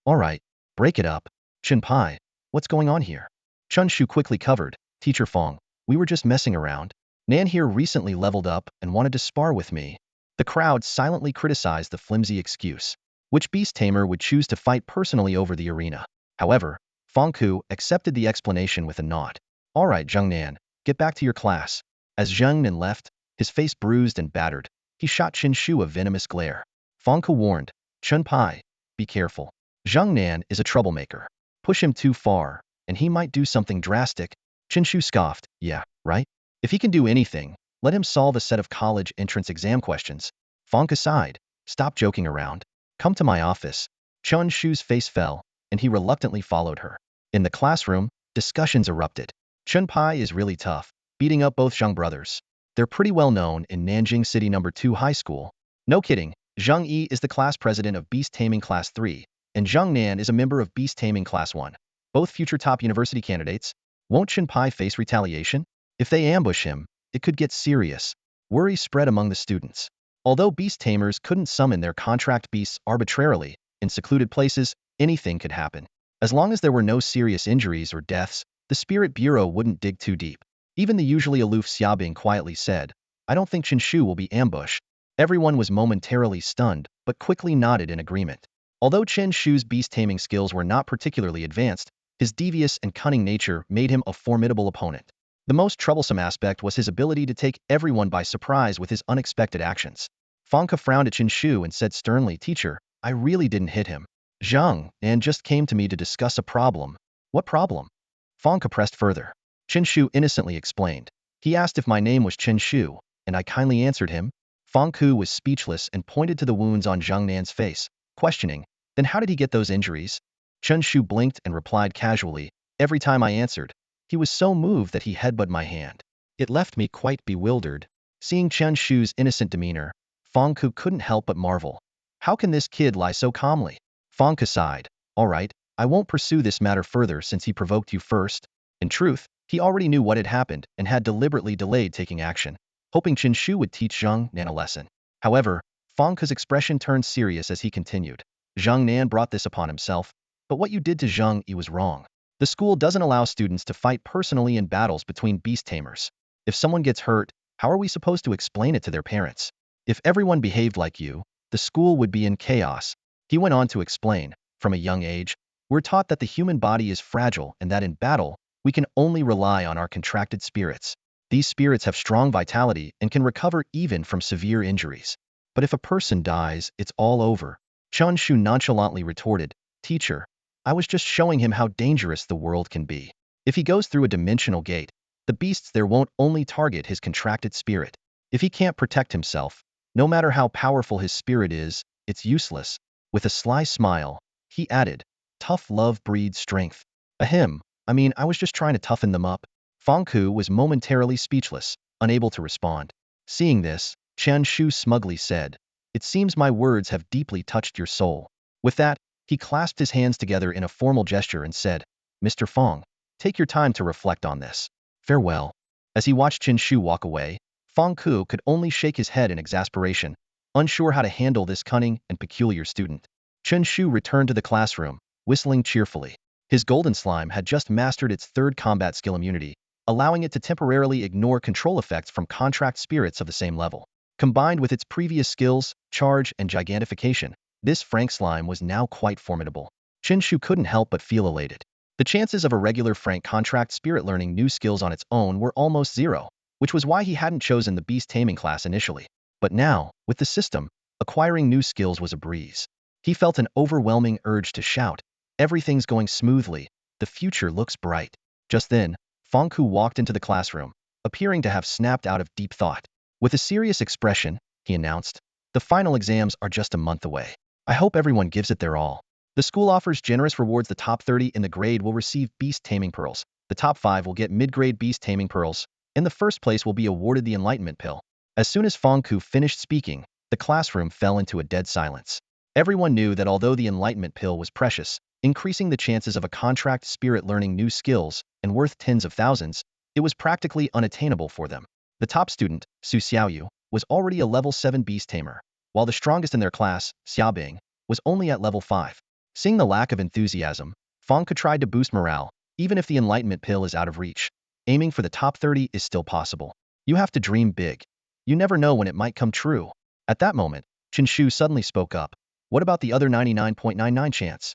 Speaker 1: All right, break it up. Chen Pai, what's going on here? Chen Shu quickly covered. Teacher Fang, we were just messing around. Nan here recently leveled up and wanted to spar with me. The crowd silently criticized the flimsy excuse. Which beast tamer would choose to fight personally over the arena? However, Fang Ku accepted the explanation with a nod. All right, Zhang Nan, get back to your class. As Zhang Nan left, his face bruised and battered, he shot Chen Shu a venomous glare. Fang Ku warned, Chen Pai, be careful. Zhang Nan is a troublemaker. Push him too far, and he might do something drastic. Chen Shu scoffed, yeah, right? If he can do anything, let him solve a set of college entrance exam questions. Fang Ku sighed, stop joking around. Come to my office. Chen Shu's face fell, and he reluctantly followed her. In the classroom, discussions erupted. Chen Pai is really tough, beating up both Zhang brothers. They're pretty well known in Nanjing City No. 2 High School. No kidding, Zhang Yi is the class president of Beast Taming Class 3, and Zhang Nan is a member of Beast Taming Class 1. Both future top university candidates. Won't Chen Pai face retaliation? If they ambush him, it could get serious. Worry spread among the students. Although beast tamers couldn't summon their contract beasts arbitrarily, in secluded places, anything could happen. As long as there were no serious injuries or deaths, the Spirit Bureau wouldn't dig too deep. Even the usually aloof Xiaobing quietly said, I don't think Chen Shu will be ambushed. Everyone was momentarily stunned, but quickly nodded in agreement. Although Chen Shu's beast taming skills were not particularly advanced, his devious and cunning nature made him a formidable opponent. The most troublesome aspect was his ability to take everyone by surprise with his unexpected actions. Fang Ke frowned at Chen Shu and said sternly, "Teacher, I really didn't hit him. Zhang Nan just came to me to discuss a problem." "What problem?" Fang Ke pressed further. Chen Shu innocently explained. "He asked if my name was Chen Shu, and I kindly answered him." Fang Ku was speechless and pointed to the wounds on Zhang Nan's face, questioning, "Then how did he get those injuries?" Chen Shu blinked and replied casually, "Every time I answered, he was so moved that he headbutted my hand." It left me quite bewildered. Seeing Chen Shu's innocent demeanor, Fang Ku couldn't help but marvel. How can this kid lie so calmly? Fang Ku sighed. "All right, I won't pursue this matter further since he provoked you first." In truth, he already knew what had happened and had deliberately delayed taking action, hoping Chen Shu would teach Zhang Nan a lesson. However, Fang Ke's expression turned serious as he continued. "Zhang Nan brought this upon himself, but what you did to Zhang Yi was wrong. The school doesn't allow students to fight personally in battles between beast tamers. If someone gets hurt, how are we supposed to explain it to their parents? If everyone behaved like you, the school would be in chaos." He went on to explain, "From a young age, we're taught that the human body is fragile and that in battle, we can only rely on our contracted spirits. These spirits have strong vitality and can recover even from severe injuries. But if a person dies, it's all over." Chen Shu nonchalantly retorted, "Teacher, I was just showing him how dangerous the world can be. If he goes through a dimensional gate, the beasts there won't only target his contracted spirit. If he can't protect himself, no matter how powerful his spirit is, it's useless." With a sly smile, he added, "Tough love breeds strength." Ahem, I was just trying to toughen them up." Fang Ku was momentarily speechless, unable to respond. Seeing this, Chen Shu smugly said, "It seems my words have deeply touched your soul." With that, he clasped his hands together in a formal gesture and said, "Mr. Fang, take your time to reflect on this. Farewell." As he watched Chen Shu walk away, Fang Ku could only shake his head in exasperation, unsure how to handle this cunning and peculiar student. Chen Shu returned to the classroom, whistling cheerfully. His golden slime had just mastered its third combat skill immunity, allowing it to temporarily ignore control effects from contract spirits of the same level. Combined with its previous skills, charge, and gigantification, this Frank slime was now quite formidable. Chen Shu couldn't help but feel elated. The chances of a regular Frank contract spirit learning new skills on its own were almost zero, which was why he hadn't chosen the beast taming class initially. But now, with the system, acquiring new skills was a breeze. He felt an overwhelming urge to shout, "Everything's going smoothly, the future looks bright." Just then, Fang Ku walked into the classroom, appearing to have snapped out of deep thought. With a serious expression, he announced, "The final exams are just a month away. I hope everyone gives it their all. The school offers generous rewards. The top 30 in the grade will receive beast taming pearls. The top 5 will get mid-grade beast taming pearls, and the first place will be awarded the enlightenment pill." As soon as Fang Ku finished speaking, the classroom fell into a dead silence. Everyone knew that although the enlightenment pill was precious, increasing the chances of a contract spirit learning new skills and worth tens of thousands, it was practically unattainable for them. The top student, Su Xiaoyu, was already a level 7 beast tamer, while the strongest in their class, Xiaobing, was only at level 5. Seeing the lack of enthusiasm, Fang Ke tried to boost morale, even if the enlightenment pill is out of reach. Aiming for the top 30 is still possible. You have to dream big. You never know when it might come true. At that moment, Chen Shu suddenly spoke up. "What about the other 99.99 chance?"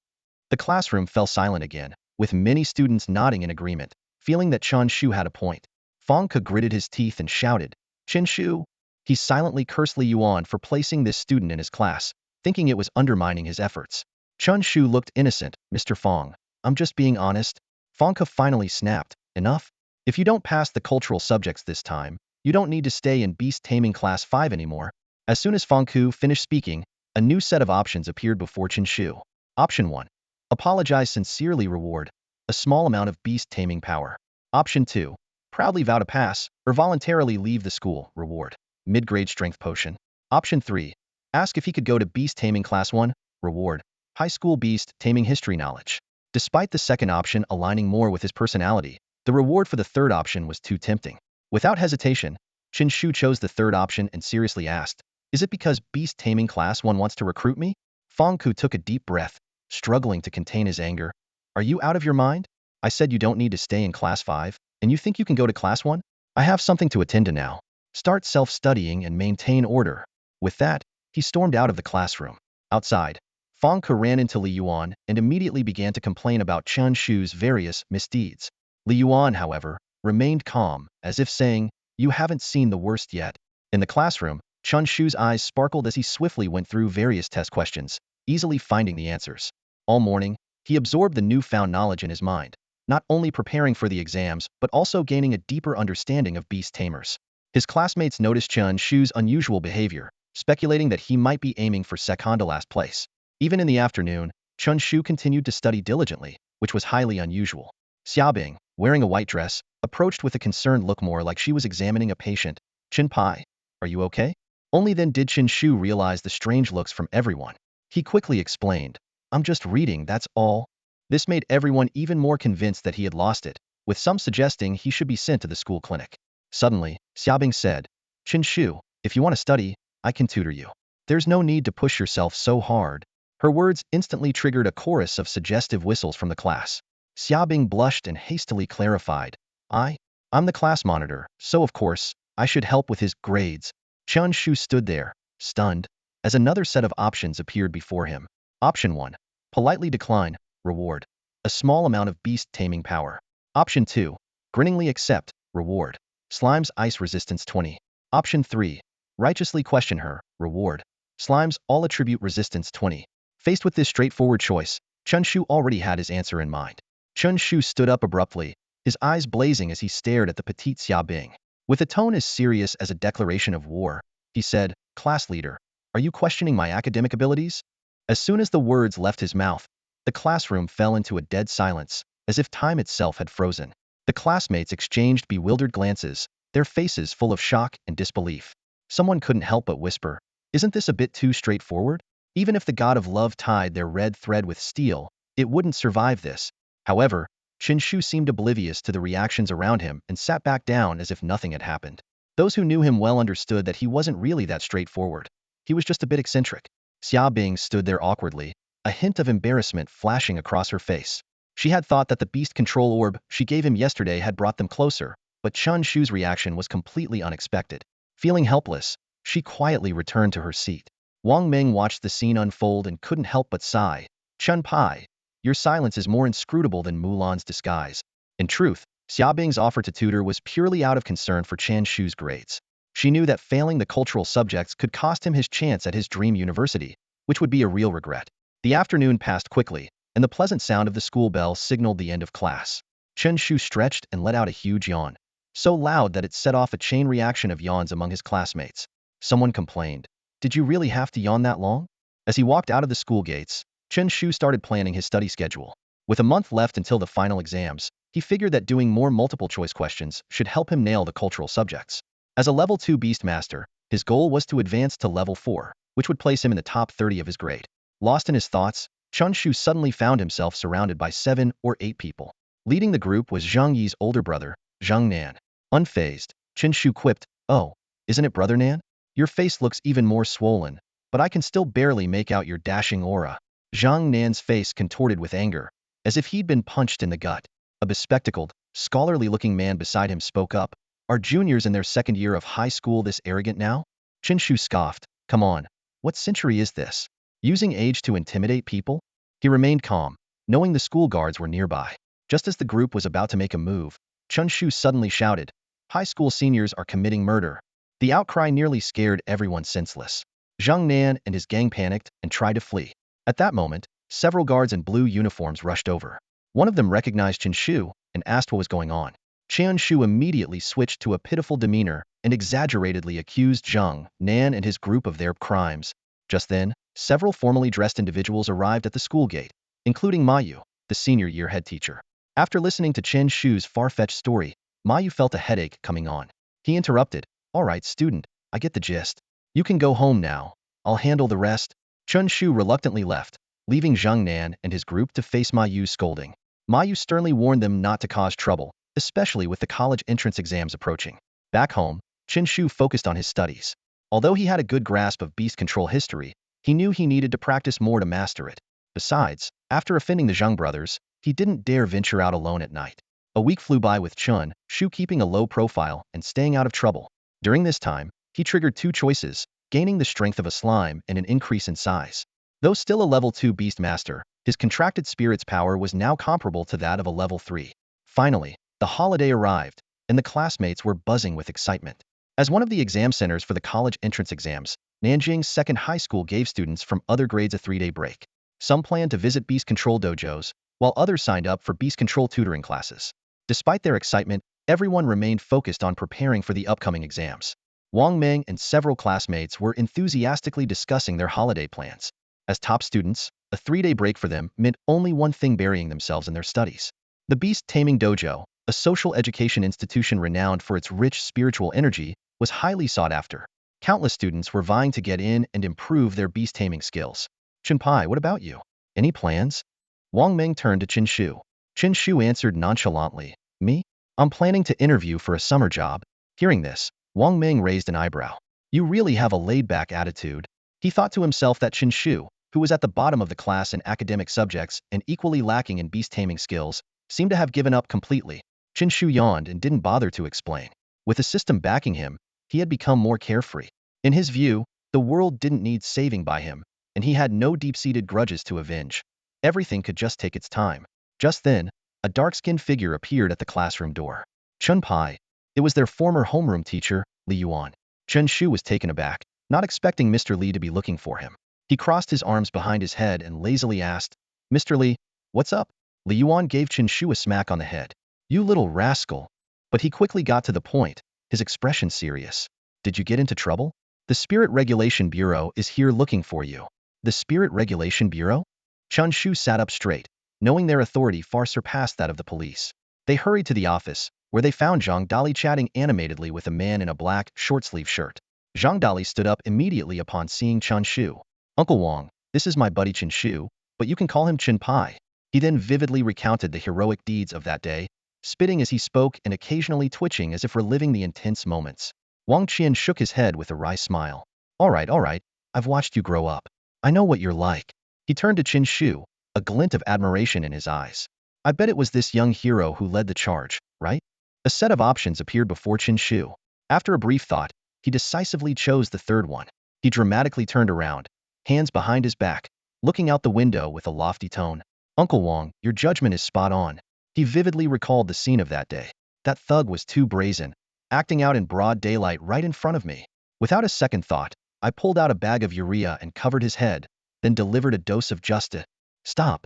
Speaker 1: The classroom fell silent again, with many students nodding in agreement, feeling that Chen Shu had a point. Fang Ke gritted his teeth and shouted, "Chen Shu!" He silently cursed Li Yuan for placing this student in his class, thinking it was undermining his efforts. Chen Shu looked innocent. "Mr. Fang, I'm just being honest." Fang Ke finally snapped, "Enough? If you don't pass the cultural subjects this time, you don't need to stay in beast taming class 5 anymore." As soon as Fang Ku finished speaking, a new set of options appeared before Chen Shu. Option 1. Apologize sincerely. Reward: a small amount of beast taming power. Option 2. Proudly vow to pass, or voluntarily leave the school. Reward: mid-grade strength potion. Option 3. Ask if he could go to beast taming class 1. Reward: high school beast taming history knowledge. Despite the second option aligning more with his personality, the reward for the third option was too tempting. Without hesitation, Chen Shu chose the third option and seriously asked, "Is it because beast taming class 1 wants to recruit me?" Fang Ku took a deep breath, struggling to contain his anger. "Are you out of your mind? I said you don't need to stay in class 5, and you think you can go to class 1? I have something to attend to now. Start self-studying and maintain order." With that, he stormed out of the classroom. Outside, Fang Ke ran into Li Yuan and immediately began to complain about Chen Shu's various misdeeds. Li Yuan, however, remained calm, as if saying, "You haven't seen the worst yet." In the classroom, Chen Shu's eyes sparkled as he swiftly went through various test questions, easily finding the answers. All morning, he absorbed the newfound knowledge in his mind, not only preparing for the exams but also gaining a deeper understanding of beast tamers. His classmates noticed Chen Shu's unusual behavior, speculating that he might be aiming for second to last place. Even in the afternoon, Chen Shu continued to study diligently, which was highly unusual. Xiaobing, wearing a white dress, approached with a concerned look more like she was examining a patient. Chen Pai, are you okay? Only then did Chen Shu realize the strange looks from everyone. He quickly explained, I'm just reading, that's all. This made everyone even more convinced that he had lost it, with some suggesting he should be sent to the school clinic. Suddenly, Xiaobing said, Chen Shu, if you want to study, I can tutor you. There's no need to push yourself so hard. Her words instantly triggered a chorus of suggestive whistles from the class. Xiaobing blushed and hastily clarified, I'm the class monitor, so of course, I should help with his grades. Chen Shu stood there, stunned, as another set of options appeared before him. Option 1. Politely decline, reward. A small amount of beast taming power. Option 2. Grinningly accept, reward. Slime's ice resistance 20. Option 3. Righteously question her, reward. Slime's all attribute resistance 20. Faced with this straightforward choice, Chen Shu already had his answer in mind. Chen Shu stood up abruptly, his eyes blazing as he stared at the petite Xiaobing. With a tone as serious as a declaration of war, he said, Class leader, are you questioning my academic abilities? As soon as the words left his mouth, the classroom fell into a dead silence, as if time itself had frozen. The classmates exchanged bewildered glances, their faces full of shock and disbelief. Someone couldn't help but whisper, isn't this a bit too straightforward? Even if the god of love tied their red thread with steel, it wouldn't survive this. However, Chen Shu seemed oblivious to the reactions around him and sat back down as if nothing had happened. Those who knew him well understood that he wasn't really that straightforward. He was just a bit eccentric. Xia Bing stood there awkwardly, a hint of embarrassment flashing across her face. She had thought that the beast control orb she gave him yesterday had brought them closer, but Chen Shu's reaction was completely unexpected. Feeling helpless, she quietly returned to her seat. Wang Ming watched the scene unfold and couldn't help but sigh. Chen Pai, your silence is more inscrutable than Mulan's disguise. In truth, Xiaobing's offer to tutor was purely out of concern for Chen Shu's grades. She knew that failing the cultural subjects could cost him his chance at his dream university, which would be a real regret. The afternoon passed quickly, and the pleasant sound of the school bell signaled the end of class. Chen Shu stretched and let out a huge yawn, so loud that it set off a chain reaction of yawns among his classmates. Someone complained, did you really have to yawn that long? As he walked out of the school gates, Chen Shu started planning his study schedule. With a month left until the final exams, he figured that doing more multiple-choice questions should help him nail the cultural subjects. As a level 2 beast master, his goal was to advance to level 4, which would place him in the top 30 of his grade. Lost in his thoughts, Chen Shu suddenly found himself surrounded by 7 or 8 people. Leading the group was Zhang Yi's older brother, Zhang Nan. Unfazed, Chen Shu quipped, oh, isn't it Brother Nan? Your face looks even more swollen, but I can still barely make out your dashing aura. Zhang Nan's face contorted with anger, as if he'd been punched in the gut. A bespectacled, scholarly-looking man beside him spoke up, are juniors in their second year of high school this arrogant now? Chen Shu scoffed, come on, what century is this? Using age to intimidate people? He remained calm, knowing the school guards were nearby. Just as the group was about to make a move, Chen Shu suddenly shouted, high school seniors are committing murder. The outcry nearly scared everyone senseless. Zhang Nan and his gang panicked and tried to flee. At that moment, several guards in blue uniforms rushed over. One of them recognized Chen Shu and asked what was going on. Chen Shu immediately switched to a pitiful demeanor and exaggeratedly accused Zhang Nan and his group of their crimes. Just then, several formally dressed individuals arrived at the school gate, including Mayu, the senior year head teacher. After listening to Chen Shu's far-fetched story, Mayu felt a headache coming on. He interrupted, all right, student, I get the gist. You can go home now. I'll handle the rest. Chen Shu reluctantly left, leaving Zhang Nan and his group to face Mayu's scolding. Mayu sternly warned them not to cause trouble, especially with the college entrance exams approaching. Back home, Chen Shu focused on his studies. Although he had a good grasp of beast control history, he knew he needed to practice more to master it. Besides, after offending the Zhang brothers, he didn't dare venture out alone at night. A week flew by with Chen Shu keeping a low profile and staying out of trouble. During this time, he triggered 2 choices, gaining the strength of a slime and an increase in size. Though still a level 2 beast master, his contracted spirit's power was now comparable to that of a level 3. Finally, the holiday arrived, and the classmates were buzzing with excitement. As one of the exam centers for the college entrance exams, Nanjing's second high school gave students from other grades a 3-day break. Some planned to visit beast control dojos, while others signed up for beast control tutoring classes. Despite their excitement, everyone remained focused on preparing for the upcoming exams. Wang Meng and several classmates were enthusiastically discussing their holiday plans. As top students, a 3-day break for them meant only one thing: burying themselves in their studies. The Beast Taming Dojo, a social education institution renowned for its rich spiritual energy, was highly sought after. Countless students were vying to get in and improve their beast taming skills. Chenpai, what about you? Any plans? Wang Meng turned to Chen Shu. Chen Shu answered nonchalantly, Me? I'm planning to interview for a summer job. Hearing this, Wang Meng raised an eyebrow. You really have a laid-back attitude. He thought to himself that Chen Shu, who was at the bottom of the class in academic subjects and equally lacking in beast taming skills, seemed to have given up completely. Chen Shu yawned and didn't bother to explain. With the system backing him, he had become more carefree. In his view, the world didn't need saving by him, and he had no deep-seated grudges to avenge. Everything could just take its time. Just then, a dark-skinned figure appeared at the classroom door. Chunpai. It was their former homeroom teacher, Li Yuan. Chen Shu was taken aback, not expecting Mr. Li to be looking for him. He crossed his arms behind his head and lazily asked, Mr. Li, what's up? Li Yuan gave Chen Shu a smack on the head. You little rascal. But he quickly got to the point, his expression serious. Did you get into trouble? The Spirit Regulation Bureau is here looking for you. The Spirit Regulation Bureau? Chen Shu sat up straight, knowing their authority far surpassed that of the police. They hurried to the office, where they found Zhang Dali chatting animatedly with a man in a black, short-sleeve shirt. Zhang Dali stood up immediately upon seeing Chen Shu. Uncle Wang, this is my buddy Chen Shu, but you can call him Chen Pai. He then vividly recounted the heroic deeds of that day, spitting as he spoke and occasionally twitching as if reliving the intense moments. Wang Qian shook his head with a wry smile. All right, I've watched you grow up. I know what you're like. He turned to Chen Shu, a glint of admiration in his eyes. I bet it was this young hero who led the charge, right? A set of options appeared before Chen Shu. After a brief thought, he decisively chose the third one. He dramatically turned around, hands behind his back, looking out the window with a lofty tone. Uncle Wang, your judgment is spot on. He vividly recalled the scene of that day. That thug was too brazen, acting out in broad daylight right in front of me. Without a second thought, I pulled out a bag of urea and covered his head, then delivered a dose of justice. Stop.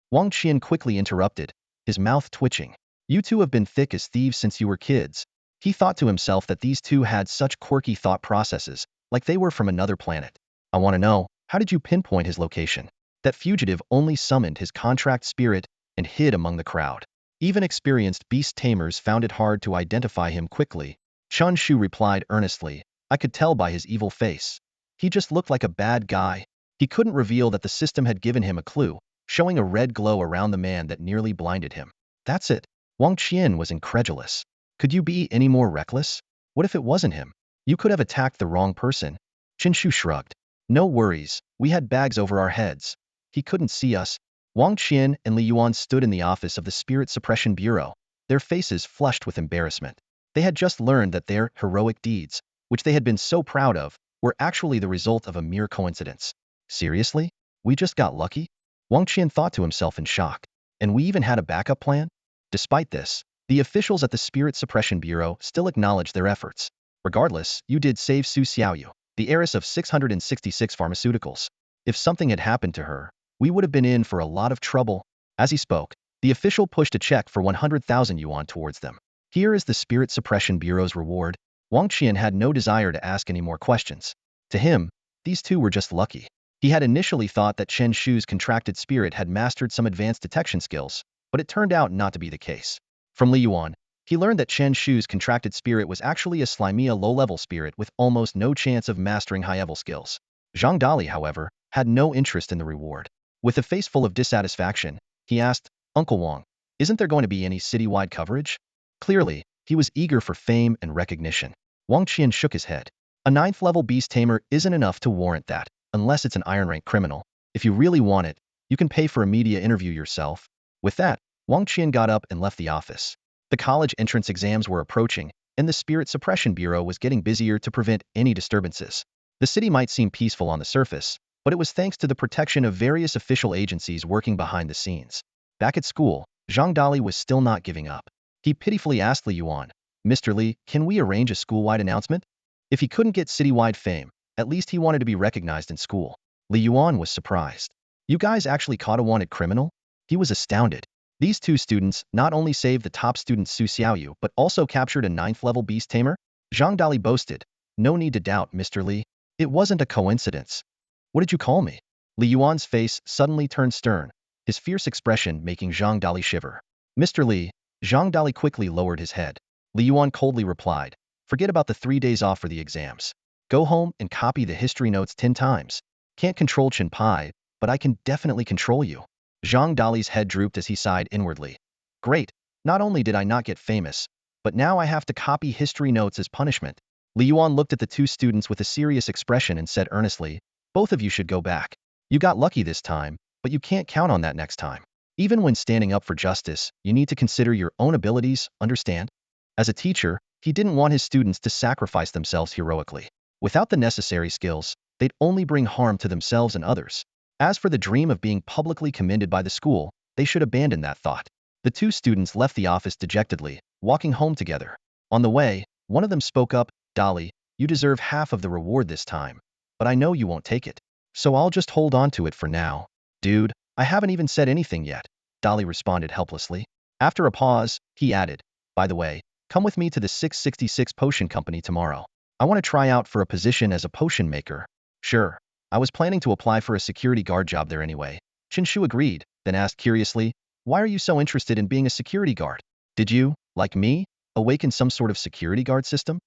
Speaker 1: Wang Qian quickly interrupted, his mouth twitching. You two have been thick as thieves since you were kids. He thought to himself that these two had such quirky thought processes, like they were from another planet. I want to know, how did you pinpoint his location? That fugitive only summoned his contract spirit and hid among the crowd. Even experienced beast tamers found it hard to identify him quickly. Chen Shu replied earnestly, I could tell by his evil face. He just looked like a bad guy. He couldn't reveal that the system had given him a clue, showing a red glow around the man that nearly blinded him. That's it. Wang Qian was incredulous. Could you be any more reckless? What if it wasn't him? You could have attacked the wrong person. Chen Shu shrugged. No worries, we had bags over our heads. He couldn't see us. Wang Qian and Li Yuan stood in the office of the Spirit Suppression Bureau, their faces flushed with embarrassment. They had just learned that their heroic deeds, which they had been so proud of, were actually the result of a mere coincidence. Seriously? We just got lucky? Wang Qian thought to himself in shock. And we even had a backup plan? Despite this, the officials at the Spirit Suppression Bureau still acknowledged their efforts. Regardless, you did save Su Xiaoyu, the heiress of 666 pharmaceuticals. If something had happened to her, we would have been in for a lot of trouble. As he spoke, the official pushed a check for 100,000 yuan towards them. Here is the Spirit Suppression Bureau's reward. Wang Qian had no desire to ask any more questions. To him, these two were just lucky. He had initially thought that Chen Shu's contracted spirit had mastered some advanced detection skills, but it turned out not to be the case. From Li Yuan, he learned that Chen Shu's contracted spirit was actually a Slimea low-level spirit with almost no chance of mastering high-level skills. Zhang Dali, however, had no interest in the reward. With a face full of dissatisfaction, he asked, Uncle Wang, isn't there going to be any citywide coverage? Clearly, he was eager for fame and recognition. Wang Qian shook his head. A 9th-level beast tamer isn't enough to warrant that, unless it's an iron-rank criminal. If you really want it, you can pay for a media interview yourself. With that, Wang Qian got up and left the office. The college entrance exams were approaching, and the Spirit Suppression Bureau was getting busier to prevent any disturbances. The city might seem peaceful on the surface, but it was thanks to the protection of various official agencies working behind the scenes. Back at school, Zhang Dali was still not giving up. He pitifully asked Li Yuan, Mr. Li, can we arrange a school-wide announcement? If he couldn't get citywide fame, at least he wanted to be recognized in school. Li Yuan was surprised. You guys actually caught a wanted criminal? He was astounded. These two students not only saved the top student Su Xiaoyu, but also captured a 9th-level beast tamer? Zhang Dali boasted. No need to doubt, Mr. Li. It wasn't a coincidence. What did you call me? Li Yuan's face suddenly turned stern, his fierce expression making Zhang Dali shiver. Mr. Li, Zhang Dali quickly lowered his head. Li Yuan coldly replied, forget about the 3 days off for the exams. Go home and copy the history notes 10 times. Can't control Chen Pai, but I can definitely control you. Zhang Dali's head drooped as he sighed inwardly. Great, not only did I not get famous, but now I have to copy history notes as punishment. Li Yuan looked at the two students with a serious expression and said earnestly, both of you should go back. You got lucky this time, but you can't count on that next time. Even when standing up for justice, you need to consider your own abilities, understand? As a teacher, he didn't want his students to sacrifice themselves heroically. Without the necessary skills, they'd only bring harm to themselves and others. As for the dream of being publicly commended by the school, they should abandon that thought. The two students left the office dejectedly, walking home together. On the way, one of them spoke up, Dali, you deserve half of the reward this time, but I know you won't take it. So I'll just hold on to it for now. Dude, I haven't even said anything yet, Dali responded helplessly. After a pause, he added, by the way, come with me to the 666 potion company tomorrow. I want to try out for a position as a potion maker. Sure. I was planning to apply for a security guard job there anyway. Chen Shu agreed, then asked curiously, why are you so interested in being a security guard? Did you, like me, awaken some sort of security guard system?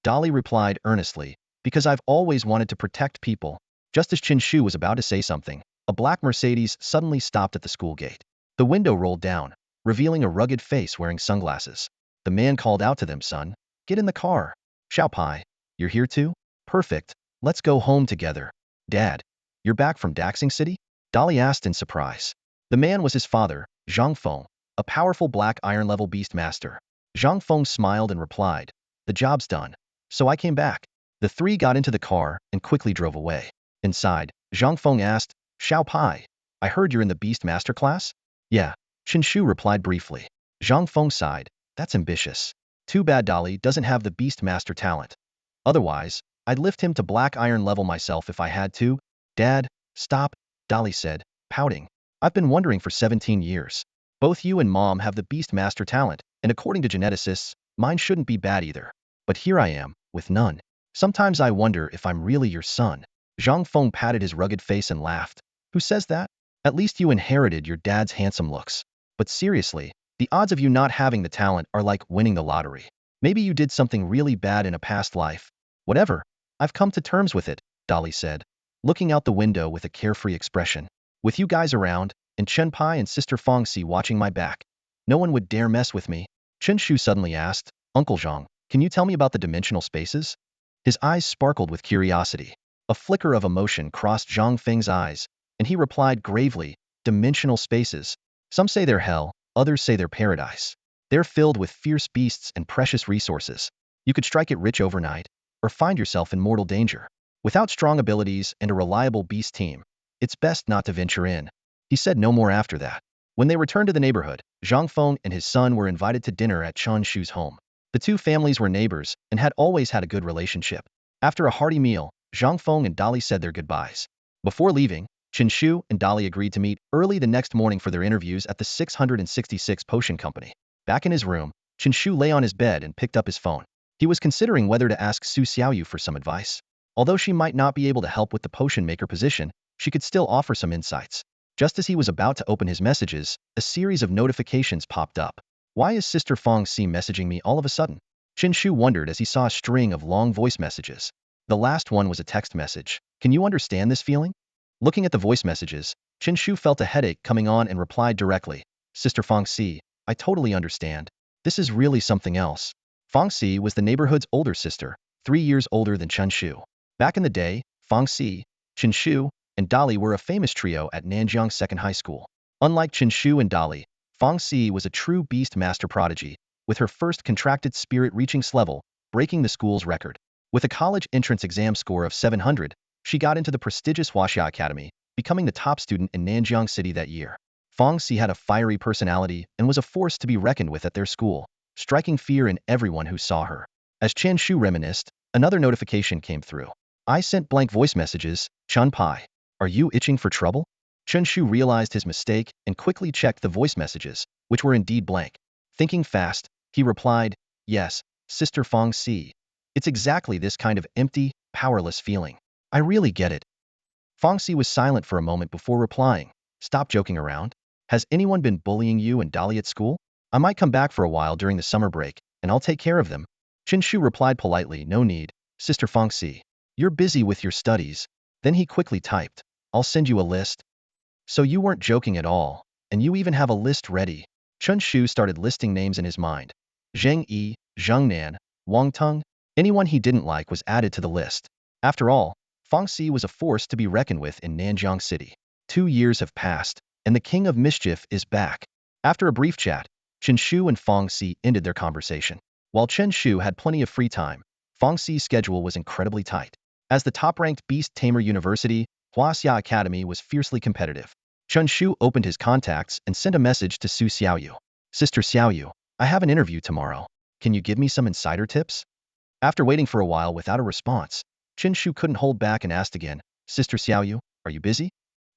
Speaker 1: Dali replied earnestly, because I've always wanted to protect people. Just as Chen Shu was about to say something, a black Mercedes suddenly stopped at the school gate. The window rolled down, revealing a rugged face wearing sunglasses. The man called out to them, son, get in the car. Xiao Pai, you're here too? Perfect, let's go home together. Dad, you're back from Daxing City? Dali asked in surprise. The man was his father, Zhang Feng, a powerful black iron-level beast master. Zhang Feng smiled and replied, the job's done, so I came back. The three got into the car and quickly drove away. Inside, Zhang Feng asked, Xiao Pai, I heard you're in the beast master class? Yeah, Chen Shu replied briefly. Zhang Feng sighed, that's ambitious. Too bad Dali doesn't have the beast master talent. Otherwise, I'd lift him to black iron level myself if I had to. Dad, stop, Dali said, pouting. I've been wondering for 17 years. Both you and Mom have the beast master talent, and according to geneticists, mine shouldn't be bad either. But here I am, with none. Sometimes I wonder if I'm really your son. Zhang Feng patted his rugged face and laughed. Who says that? At least you inherited your dad's handsome looks. But seriously, the odds of you not having the talent are like winning the lottery. Maybe you did something really bad in a past life. Whatever. I've come to terms with it, Dali said, looking out the window with a carefree expression. With you guys around, and Chen Pai and Sister Fong Si watching my back, no one would dare mess with me. Chen Shu suddenly asked, Uncle Zhang, can you tell me about the dimensional spaces? His eyes sparkled with curiosity. A flicker of emotion crossed Zhang Feng's eyes, and he replied gravely, dimensional spaces. Some say they're hell, others say they're paradise. They're filled with fierce beasts and precious resources. You could strike it rich overnight, or find yourself in mortal danger. Without strong abilities and a reliable beast team, it's best not to venture in. He said no more after that. When they returned to the neighborhood, Zhang Feng and his son were invited to dinner at Chen Shu's home. The two families were neighbors and had always had a good relationship. After a hearty meal, Zhang Feng and Dali said their goodbyes. Before leaving, Chen Shu and Dali agreed to meet early the next morning for their interviews at the 666 Potion Company. Back in his room, Chen Shu lay on his bed and picked up his phone. He was considering whether to ask Su Xiaoyu for some advice. Although she might not be able to help with the potion maker position, she could still offer some insights. Just as he was about to open his messages, a series of notifications popped up. Why is Sister Fong Si messaging me all of a sudden? Chen Shu wondered as he saw a string of long voice messages. The last one was a text message. Can you understand this feeling? Looking at the voice messages, Chen Shu felt a headache coming on and replied directly, Sister Fong Si, I totally understand. This is really something else. Fong Si was the neighborhood's older sister, 3 years older than Chen Shu. Back in the day, Fong Si, Chen Shu, and Dali were a famous trio at Nanjiang Second High School. Unlike Chen Shu and Dali, Fong Si was a true beast master prodigy, with her first contracted spirit reaching level, breaking the school's record. With a college entrance exam score of 700, she got into the prestigious Huaxia Academy, becoming the top student in Nanjiang City that year. Fong Si had a fiery personality and was a force to be reckoned with at their school. striking fear in everyone who saw her. As Chen Shu reminisced, another notification came through. I sent blank voice messages, Chun Pai. Are you itching for trouble? Chen Shu realized his mistake and quickly checked the voice messages, which were indeed blank. Thinking fast, he replied, yes, Sister Fong Si. It's exactly this kind of empty, powerless feeling. I really get it. Fong Si was silent for a moment before replying. Stop joking around. Has anyone been bullying you and Dolly at school? I might come back for a while during the summer break, and I'll take care of them. Chen Shu replied politely, no need, Sister Fong Si. You're busy with your studies. Then he quickly typed, I'll send you a list. So you weren't joking at all, and you even have a list ready. Chen Shu started listing names in his mind. Zheng Yi, Zheng Nan, Wang Teng. Anyone he didn't like was added to the list. After all, Fong Si was a force to be reckoned with in Nanjiang City. 2 years have passed, and the King of Mischief is back. After a brief chat, Chen Shu and Fong Si ended their conversation. While Chen Shu had plenty of free time, Fong Si's schedule was incredibly tight. As the top-ranked beast tamer university, Huaxia Academy was fiercely competitive. Chen Shu opened his contacts and sent a message to Su Xiaoyu. Sister Xiaoyu, I have an interview tomorrow. Can you give me some insider tips? After waiting for a while without a response, Chen Shu couldn't hold back and asked again, Sister Xiaoyu, are you busy?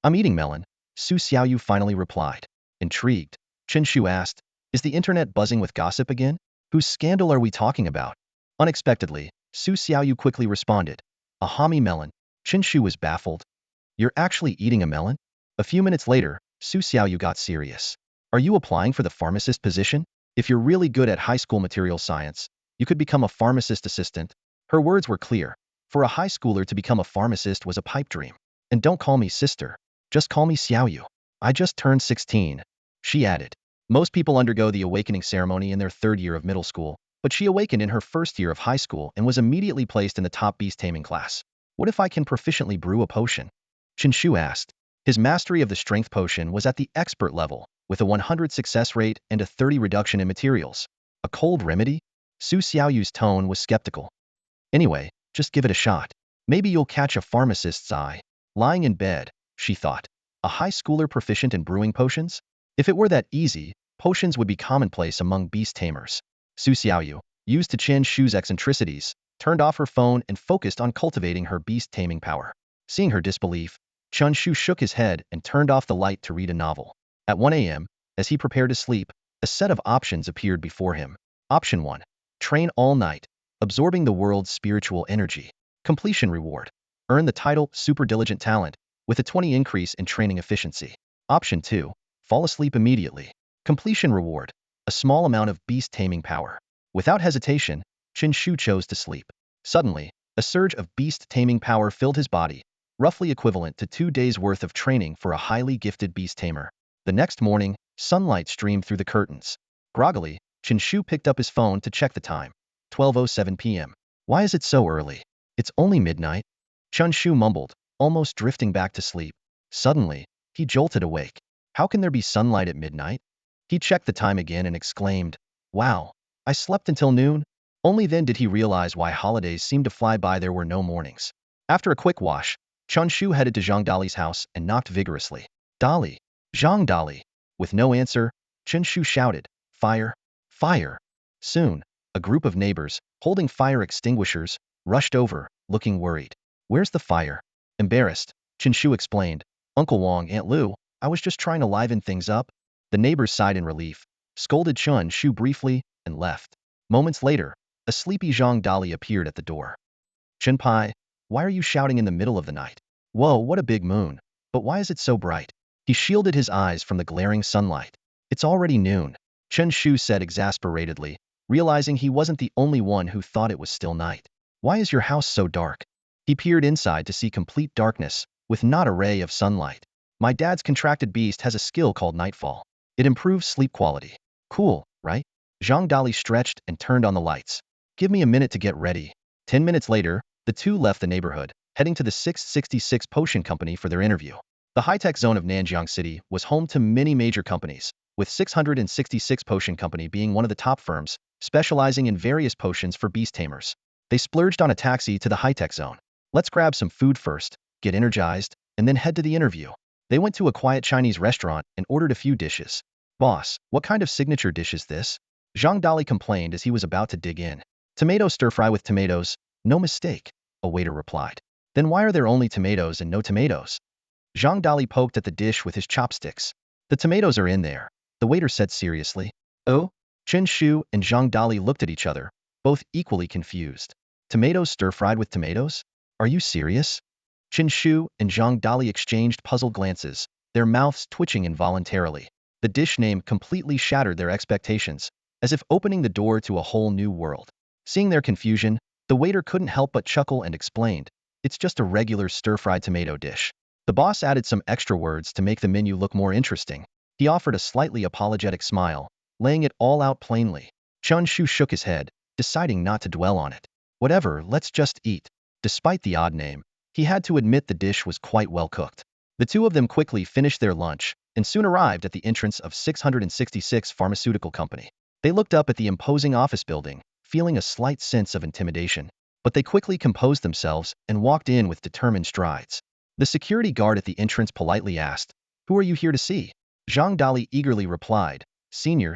Speaker 1: I'm eating melon, Su Xiaoyu finally replied. Intrigued, Chen Shu asked, is the internet buzzing with gossip again? Whose scandal are we talking about? Unexpectedly, Su Xiaoyu quickly responded. A Hami melon. Chen Shu was baffled. You're actually eating a melon? A few minutes later, Su Xiaoyu got serious. Are you applying for the pharmacist position? If you're really good at high school material science, you could become a pharmacist assistant. Her words were clear. For a high schooler to become a pharmacist was a pipe dream. And don't call me sister. Just call me Xiaoyu. I just turned 16. She added. Most people undergo the awakening ceremony in their 3rd year of middle school, but she awakened in her 1st year of high school and was immediately placed in the top beast taming class. What if I can proficiently brew a potion? Chen Shu asked. His mastery of the strength potion was at the expert level, with a 100 success rate and a 30 reduction in materials. A cold remedy? Su Xiaoyu's tone was skeptical. Anyway, just give it a shot. Maybe you'll catch a pharmacist's eye. Lying in bed, she thought. A high schooler proficient in brewing potions? If it were that easy, potions would be commonplace among beast tamers. Su Xiaoyu, used to Chen Shu's eccentricities, turned off her phone and focused on cultivating her beast taming power. Seeing her disbelief, Chen Shu shook his head and turned off the light to read a novel. At 1 a.m., as he prepared to sleep, a set of options appeared before him. Option 1. Train all night, absorbing the world's spiritual energy. Completion reward. Earn the title Super Diligent Talent, with a 20 increase in training efficiency. Option 2. Fall asleep immediately. Completion reward. A small amount of beast taming power. Without hesitation, Chen Shu chose to sleep. Suddenly, a surge of beast taming power filled his body, roughly equivalent to 2 days' worth of training for a highly gifted beast tamer. The next morning, sunlight streamed through the curtains. Groggily, Chen Shu picked up his phone to check the time. 12:07 p.m. Why is it so early? It's only midnight. Chen Shu mumbled, almost drifting back to sleep. Suddenly, he jolted awake. How can there be sunlight at midnight? He checked the time again and exclaimed, wow, I slept until noon? Only then did he realize why holidays seemed to fly by. There were no mornings. After a quick wash, Chen Shu headed to Zhang Dali's house and knocked vigorously. Dali. Zhang Dali. With no answer, Chen Shu shouted, fire, fire. Soon, a group of neighbors, holding fire extinguishers, rushed over, looking worried. Where's the fire? Embarrassed, Chen Shu explained, Uncle Wang, Aunt Lu, I was just trying to liven things up. The neighbors sighed in relief, scolded Chen Shu briefly, and left. Moments later, a sleepy Zhang Dali appeared at the door. Chen Pai, why are you shouting in the middle of the night? Whoa, what a big moon. But why is it so bright? He shielded his eyes from the glaring sunlight. It's already noon, Chen Shu said exasperatedly, realizing he wasn't the only one who thought it was still night. Why is your house so dark? He peered inside to see complete darkness, with not a ray of sunlight. My dad's contracted beast has a skill called nightfall. It improves sleep quality. Cool, right? Zhang Dali stretched and turned on the lights. Give me a minute to get ready. 10 minutes later, the two left the neighborhood, heading to the 666 Potion Company for their interview. The high-tech zone of Nanjiang City was home to many major companies, with 666 Potion Company being one of the top firms, specializing in various potions for beast tamers. They splurged on a taxi to the high-tech zone. Let's grab some food first, get energized, and then head to the interview. They went to a quiet Chinese restaurant and ordered a few dishes. Boss, what kind of signature dish is this? Zhang Dali complained as he was about to dig in. Tomato stir-fry with tomatoes, no mistake, a waiter replied. Then why are there only tomatoes and no tomatoes? Zhang Dali poked at the dish with his chopsticks. The tomatoes are in there, the waiter said seriously. Oh? Chen Shu and Zhang Dali looked at each other, both equally confused. Tomatoes stir-fried with tomatoes? Are you serious? Chen Shu and Zhang Dali exchanged puzzled glances, their mouths twitching involuntarily. The dish name completely shattered their expectations, as if opening the door to a whole new world. Seeing their confusion, the waiter couldn't help but chuckle and explained, it's just a regular stir-fried tomato dish. The boss added some extra words to make the menu look more interesting. He offered a slightly apologetic smile, laying it all out plainly. Chen Shu shook his head, deciding not to dwell on it. Whatever, let's just eat. Despite the odd name, he had to admit the dish was quite well cooked. The two of them quickly finished their lunch and soon arrived at the entrance of 666 Pharmaceutical Company. They looked up at the imposing office building, feeling a slight sense of intimidation, but they quickly composed themselves and walked in with determined strides. The security guard at the entrance politely asked, "Who are you here to see?" Zhang Dali eagerly replied, Senior,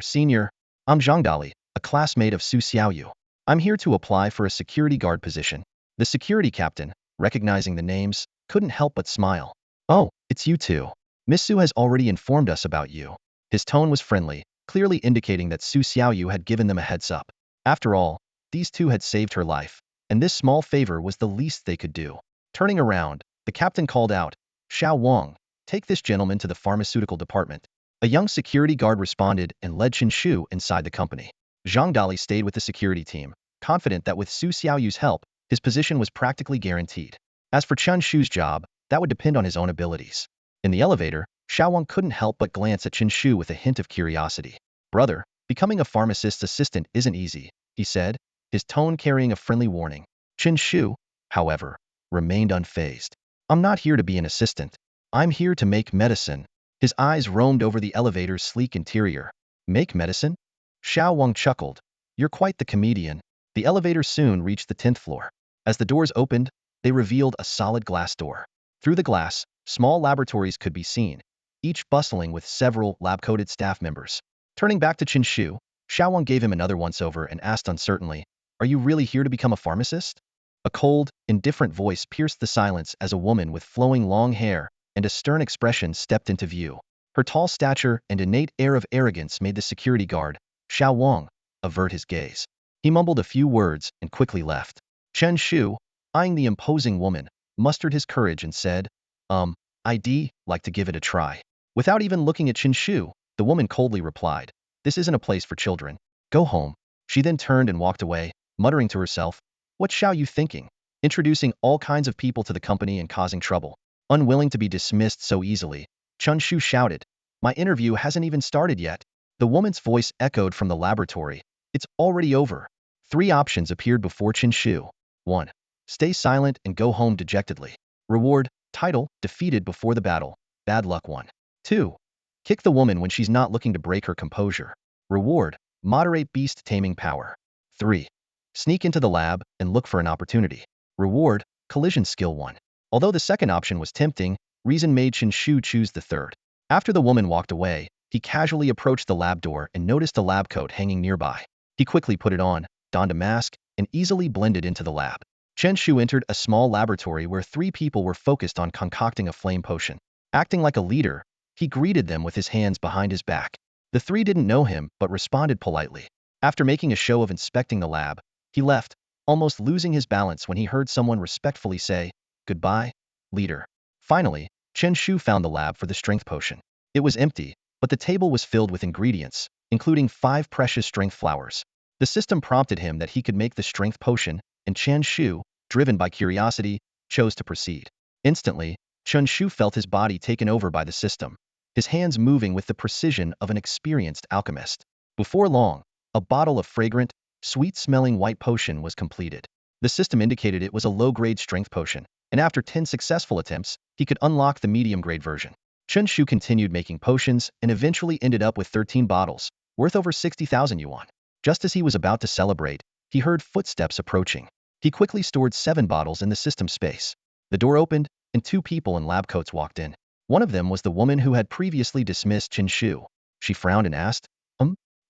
Speaker 1: I'm Zhang Dali, a classmate of Su Xiaoyu. I'm here to apply for a security guard position." The security captain, recognizing the names, couldn't help but smile. "Oh, it's you two. Miss Su has already informed us about you." His tone was friendly, clearly indicating that Su Xiaoyu had given them a heads up. After all, these two had saved her life, and this small favor was the least they could do. Turning around, the captain called out, "Xiao Wang, take this gentleman to the pharmaceutical department." A young security guard responded and led Chen Shu inside the company. Zhang Dali stayed with the security team, confident that with Su Xiaoyu's help, his position was practically guaranteed. As for Chen Shu's job, that would depend on his own abilities. In the elevator, Xiao Wang couldn't help but glance at Chen Shu with a hint of curiosity. "Brother, becoming a pharmacist's assistant isn't easy," he said, his tone carrying a friendly warning. Chen Shu, however, remained unfazed. "I'm not here to be an assistant. I'm here to make medicine." His eyes roamed over the elevator's sleek interior. "Make medicine?" Xiao Wang chuckled. "You're quite the comedian." The elevator soon reached the 10th floor. As the doors opened, they revealed a solid glass door. Through the glass, small laboratories could be seen, each bustling with several lab-coated staff members. Turning back to Chen Shu, Xiao Wang gave him another once-over and asked uncertainly, "Are you really here to become a pharmacist?" A cold, indifferent voice pierced the silence as a woman with flowing long hair and a stern expression stepped into view. Her tall stature and innate air of arrogance made the security guard, Xiao Wang, avert his gaze. He mumbled a few words and quickly left. Chen Shu, eyeing the imposing woman, mustered his courage and said, I'd like to give it a try." Without even looking at Chen Shu, the woman coldly replied, "This isn't a place for children. Go home." She then turned and walked away, muttering to herself, "What Xiao you thinking? Introducing all kinds of people to the company and causing trouble." Unwilling to be dismissed so easily, Chen Shu shouted, "My interview hasn't even started yet." The woman's voice echoed from the laboratory, "It's already over." 3 options appeared before Chen Shu. 1. Stay silent and go home dejectedly. Reward, title, defeated before the battle. Bad luck 1. 2. Kick the woman when she's not looking to break her composure. Reward, moderate beast taming power. 3. Sneak into the lab and look for an opportunity. Reward, collision skill 1. Although the second option was tempting, reason made Chen Shu choose the third. After the woman walked away, he casually approached the lab door and noticed a lab coat hanging nearby. He quickly put it on, donned a mask, and easily blended into the lab. Chen Shu entered a small laboratory where 3 people were focused on concocting a flame potion. Acting like a leader, he greeted them with his hands behind his back. The 3 didn't know him but responded politely. After making a show of inspecting the lab, he left, almost losing his balance when he heard someone respectfully say, "Goodbye, leader." Finally, Chen Shu found the lab for the strength potion. It was empty, but the table was filled with ingredients, including 5 precious strength flowers. The system prompted him that he could make the strength potion, and Chen Shu, driven by curiosity, chose to proceed. Instantly, Chen Shu felt his body taken over by the system, his hands moving with the precision of an experienced alchemist. Before long, a bottle of fragrant, sweet-smelling white potion was completed. The system indicated it was a low-grade strength potion, and after 10 successful attempts, he could unlock the medium-grade version. Chen Shu continued making potions and eventually ended up with 13 bottles, worth over 60,000 yuan. Just as he was about to celebrate, he heard footsteps approaching. He quickly stored 7 bottles in the system space. The door opened, and 2 people in lab coats walked in. One of them was the woman who had previously dismissed Chen Shu. She frowned and asked,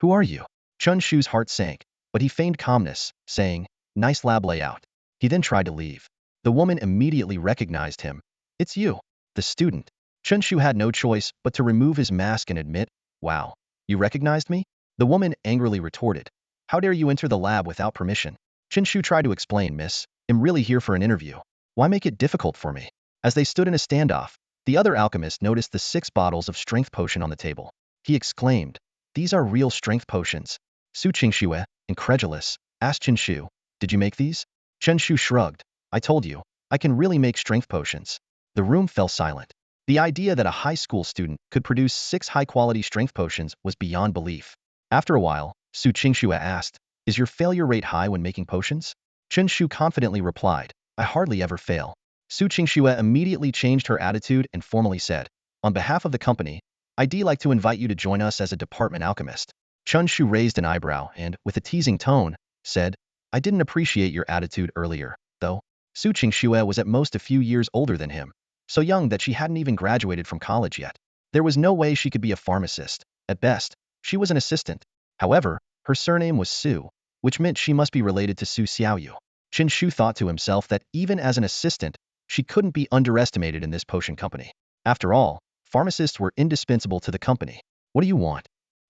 Speaker 1: Who are you?" Chen Shu's heart sank, but he feigned calmness, saying, "Nice lab layout." He then tried to leave. The woman immediately recognized him. "It's you, the student." Chen Shu had no choice but to remove his mask and admit, "Wow, you recognized me?" The woman angrily retorted, "How dare you enter the lab without permission?" Chen Shu tried to explain, "Miss, I'm really here for an interview. Why make it difficult for me?" As they stood in a standoff, the other alchemist noticed the 6 bottles of strength potion on the table. He exclaimed, "These are real strength potions." Su Qingxue, incredulous, asked Chen Shu, "Did you make these?" Chen Shu shrugged, "I told you, I can really make strength potions." The room fell silent. The idea that a high school student could produce 6 high-quality strength potions was beyond belief. After a while, Su Qingxue asked, "Is your failure rate high when making potions?" Chen Shu confidently replied, "I hardly ever fail." Su Qingxue immediately changed her attitude and formally said, "On behalf of the company, I'd like to invite you to join us as a department alchemist." Chen Shu raised an eyebrow and, with a teasing tone, said, "I didn't appreciate your attitude earlier, though." Su Qingxue was at most a few years older than him, so young that she hadn't even graduated from college yet. There was no way she could be a pharmacist. At best, she was an assistant. However, her surname was Su, which meant she must be related to Su Xiaoyu. Chen Shu thought to himself that even as an assistant, she couldn't be underestimated in this potion company. After all, pharmacists were indispensable to the company. "What do you want?"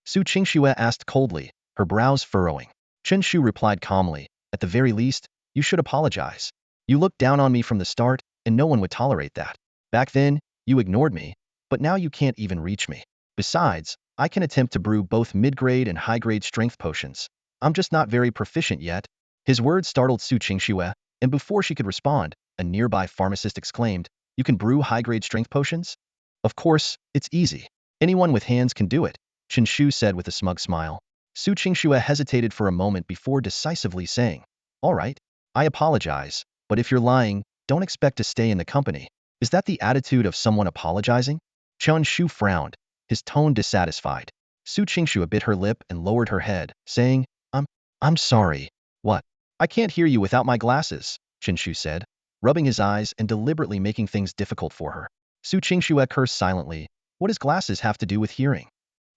Speaker 1: Su Qingxue asked coldly, her brows furrowing. Chen Shu replied calmly, "At the very least, you should apologize. You looked down on me from the start, and no one would tolerate that. Back then, you ignored me, but now you can't even reach me. Besides, I can attempt to brew both mid-grade and high-grade strength potions. I'm just not very proficient yet." His words startled Su Qingxue, and before she could respond, a nearby pharmacist exclaimed, "You can brew high-grade strength potions?" "Of course, it's easy. Anyone with hands can do it," Chen Shu said with a smug smile. Su Qingxue hesitated for a moment before decisively saying, "All right, I apologize, but if you're lying, don't expect to stay in the company." Is that the attitude of someone apologizing? Chen Shu frowned, his tone dissatisfied. Su Qingxue bit her lip and lowered her head, saying, I'm sorry." "What? I can't hear you without my glasses," Chen Shu said, rubbing his eyes and deliberately making things difficult for her. Su Qingxue cursed silently. What does glasses have to do with hearing?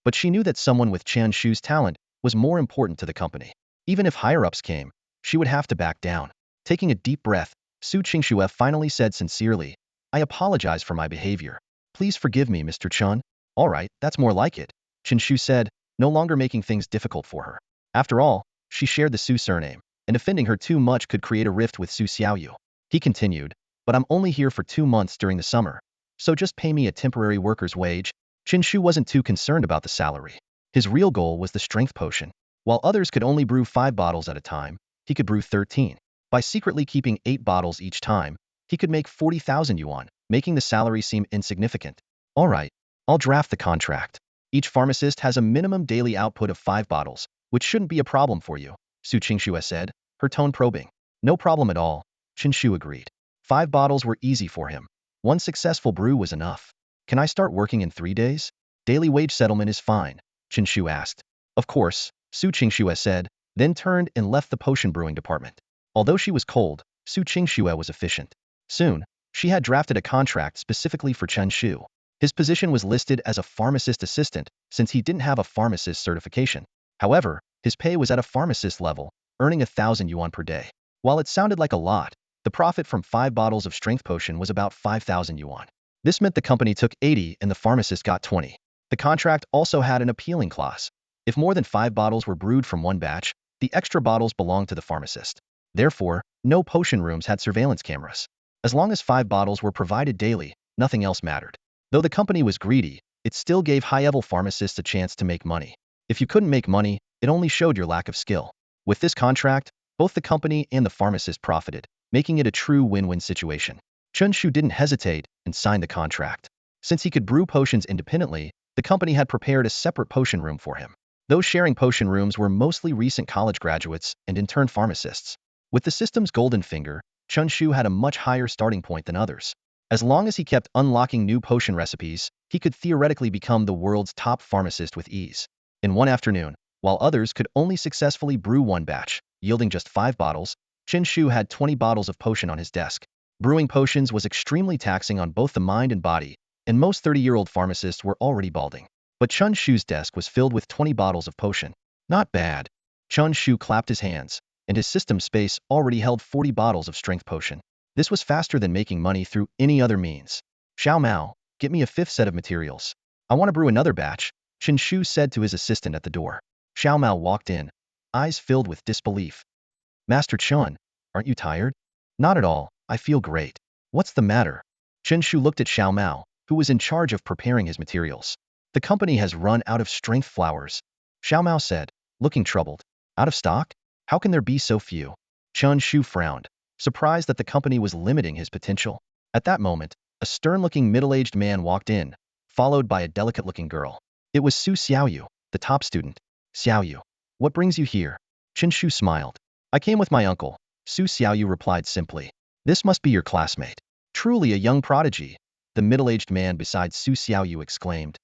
Speaker 1: But she knew that someone with Chen Shu's talent was more important to the company. Even if higher-ups came, she would have to back down. Taking a deep breath, Su Qingxue finally said sincerely, "I apologize for my behavior. Please forgive me, Mr. Chen." "All right, that's more like it," Chen Shu said, no longer making things difficult for her. After all, she shared the Su surname, and offending her too much could create a rift with Su Xiaoyu. He continued, "But I'm only here for 2 months during the summer, so just pay me a temporary worker's wage." Chen Shu wasn't too concerned about the salary. His real goal was the strength potion. While others could only brew 5 bottles at a time, he could brew 13. By secretly keeping 8 bottles each time, he could make 40,000 yuan, making the salary seem insignificant. "All right, I'll draft the contract. Each pharmacist has a minimum daily output of 5 bottles, which shouldn't be a problem for you," Su Qingxue said, her tone probing. "No problem at all," Chen Shu agreed. 5 bottles were easy for him. One successful brew was enough. "Can I start working in 3 days? Daily wage settlement is fine," Chen Shu asked. "Of course," Su Qingxue said, then turned and left the potion brewing department. Although she was cold, Su Qingxue was efficient. Soon, she had drafted a contract specifically for Chen Shu. His position was listed as a pharmacist assistant since he didn't have a pharmacist certification. However, his pay was at a pharmacist level, earning 1,000 yuan per day. While it sounded like a lot, the profit from 5 bottles of strength potion was about 5,000 yuan. This meant the company took 80 and the pharmacist got 20. The contract also had an appealing clause. If more than 5 bottles were brewed from one batch, the extra bottles belonged to the pharmacist. Therefore, no potion rooms had surveillance cameras. As long as 5 bottles were provided daily, nothing else mattered. Though the company was greedy, it still gave high-level pharmacists a chance to make money. If you couldn't make money, it only showed your lack of skill. With this contract, both the company and the pharmacist profited, making it a true win-win situation. Chen Shu didn't hesitate and signed the contract. Since he could brew potions independently, the company had prepared a separate potion room for him. Those sharing potion rooms were mostly recent college graduates and intern pharmacists. With the system's golden finger, Chen Shu had a much higher starting point than others. As long as he kept unlocking new potion recipes, he could theoretically become the world's top pharmacist with ease. In one afternoon, while others could only successfully brew one batch, yielding just 5 bottles, Chen Shu had 20 bottles of potion on his desk. Brewing potions was extremely taxing on both the mind and body, and most 30-year-old pharmacists were already balding. But Chen Shu's desk was filled with 20 bottles of potion. Not bad. Chen Shu clapped his hands, and his system space already held 40 bottles of strength potion. This was faster than making money through any other means. Xiao Mao, get me a fifth set of materials. I want to brew another batch, Chen Shu said to his assistant at the door. Xiao Mao walked in, eyes filled with disbelief. Master Chen, aren't you tired? Not at all, I feel great. What's the matter? Chen Shu looked at Xiao Mao, who was in charge of preparing his materials. The company has run out of strength flowers. Xiao Mao said, looking troubled. Out of stock? How can there be so few? Chen Shu frowned, surprised that the company was limiting his potential. At that moment, a stern-looking middle-aged man walked in, followed by a delicate-looking girl. It was Su Xiaoyu, the top student. Xiaoyu, what brings you here? Chen Shu smiled. I came with my uncle, Su Xiaoyu replied simply. This must be your classmate. Truly a young prodigy, the middle-aged man beside Su Xiaoyu exclaimed.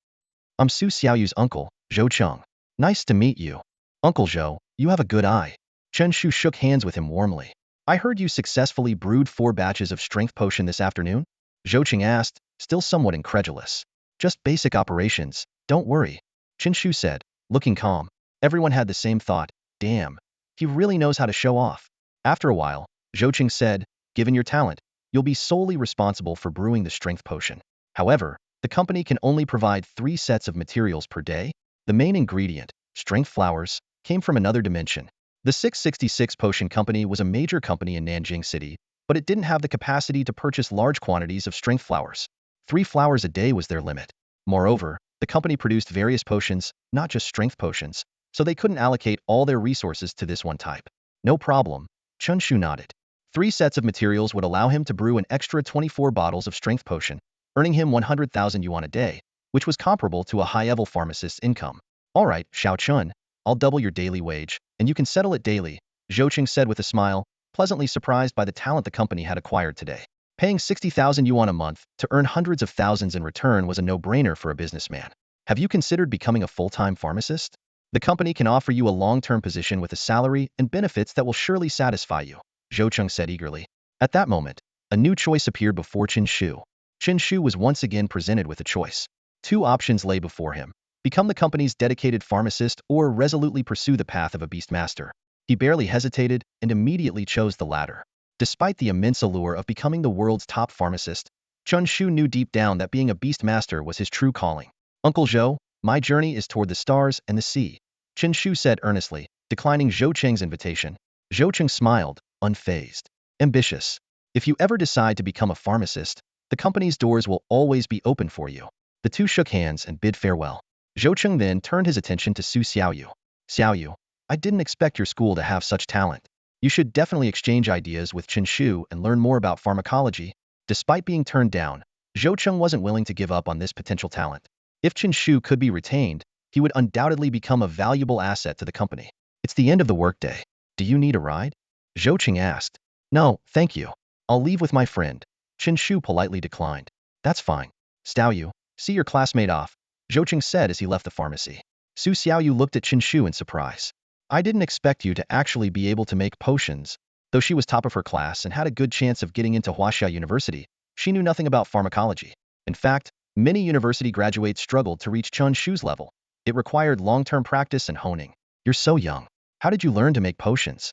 Speaker 1: I'm Su Xiaoyu's uncle, Zhou Cheng. Nice to meet you. Uncle Zhou, you have a good eye. Chen Shu shook hands with him warmly. I heard you successfully brewed 4 batches of strength potion this afternoon? Zhou Cheng asked, still somewhat incredulous. Just basic operations, don't worry. Chen Shu said, looking calm. Everyone had the same thought, damn. He really knows how to show off. After a while, Zhou Cheng said, given your talent, you'll be solely responsible for brewing the strength potion. However, the company can only provide 3 sets of materials per day. The main ingredient, strength flowers, came from another dimension. The 666 Potion Company was a major company in Nanjing City, but it didn't have the capacity to purchase large quantities of strength flowers. 3 flowers a day was their limit. Moreover, the company produced various potions, not just strength potions, so they couldn't allocate all their resources to this one type. No problem, Chen Shu nodded. 3 sets of materials would allow him to brew an extra 24 bottles of strength potion, earning him 100,000 yuan a day, which was comparable to a high-level pharmacist's income. All right, Xiao Chun, I'll double your daily wage, and you can settle it daily, Zhou Cheng said with a smile, pleasantly surprised by the talent the company had acquired today. Paying 60,000 yuan a month to earn hundreds of thousands in return was a no-brainer for a businessman. Have you considered becoming a full-time pharmacist? The company can offer you a long-term position with a salary and benefits that will surely satisfy you, Zhou Cheng said eagerly. At that moment, a new choice appeared before Chen Shu. Chen Shu was once again presented with a choice. 2 options lay before him. Become the company's dedicated pharmacist or resolutely pursue the path of a beastmaster. He barely hesitated and immediately chose the latter. Despite the immense allure of becoming the world's top pharmacist, Chen Shu knew deep down that being a beastmaster was his true calling. Uncle Zhou, my journey is toward the stars and the sea, Chen Shu said earnestly, declining Zhou Cheng's invitation. Zhou Cheng smiled, unfazed. Ambitious. If you ever decide to become a pharmacist, the company's doors will always be open for you. The two shook hands and bid farewell. Zhou Cheng then turned his attention to Su Xiaoyu. Xiaoyu, I didn't expect your school to have such talent. You should definitely exchange ideas with Chen Shu and learn more about pharmacology. Despite being turned down, Zhou Cheng wasn't willing to give up on this potential talent. If Chen Shu could be retained, he would undoubtedly become a valuable asset to the company. It's the end of the workday. Do you need a ride? Zhou Cheng asked. No, thank you. I'll leave with my friend. Chen Shu politely declined. That's fine. Xiaoyu, see your classmate off, Zhou Cheng said as he left the pharmacy. Su Xiaoyu looked at Chen Shu in surprise. I didn't expect you to actually be able to make potions. Though she was top of her class and had a good chance of getting into Huaxia University, she knew nothing about pharmacology. In fact, many university graduates struggled to reach Chen Shu's level. It required long-term practice and honing. You're so young. How did you learn to make potions?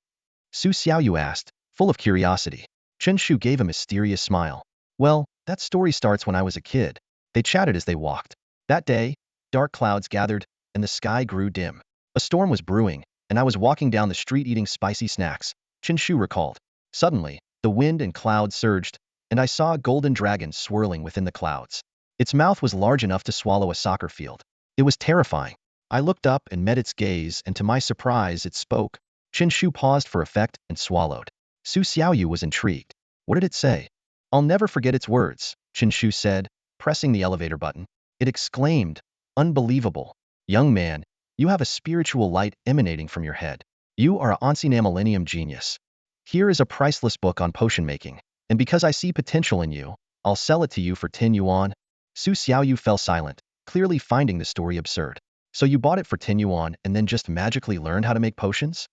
Speaker 1: Su Xiaoyu asked, full of curiosity. Chen Shu gave a mysterious smile. Well, that story starts when I was a kid. They chatted as they walked. That day, dark clouds gathered, and the sky grew dim. A storm was brewing, and I was walking down the street eating spicy snacks, Chen Shu recalled. Suddenly, the wind and clouds surged, and I saw a golden dragon swirling within the clouds. Its mouth was large enough to swallow a soccer field. It was terrifying. I looked up and met its gaze, and to my surprise, it spoke. Chen Shu paused for effect and swallowed. Su Xiaoyu was intrigued. What did it say? I'll never forget its words, Chen Shu said, pressing the elevator button. It exclaimed, unbelievable. Young man, you have a spiritual light emanating from your head. You are an ancient millennium genius. Here is a priceless book on potion making, and because I see potential in you, I'll sell it to you for 10 yuan. Su Xiaoyu fell silent, clearly finding the story absurd. So you bought it for 10 yuan and then just magically learned how to make potions?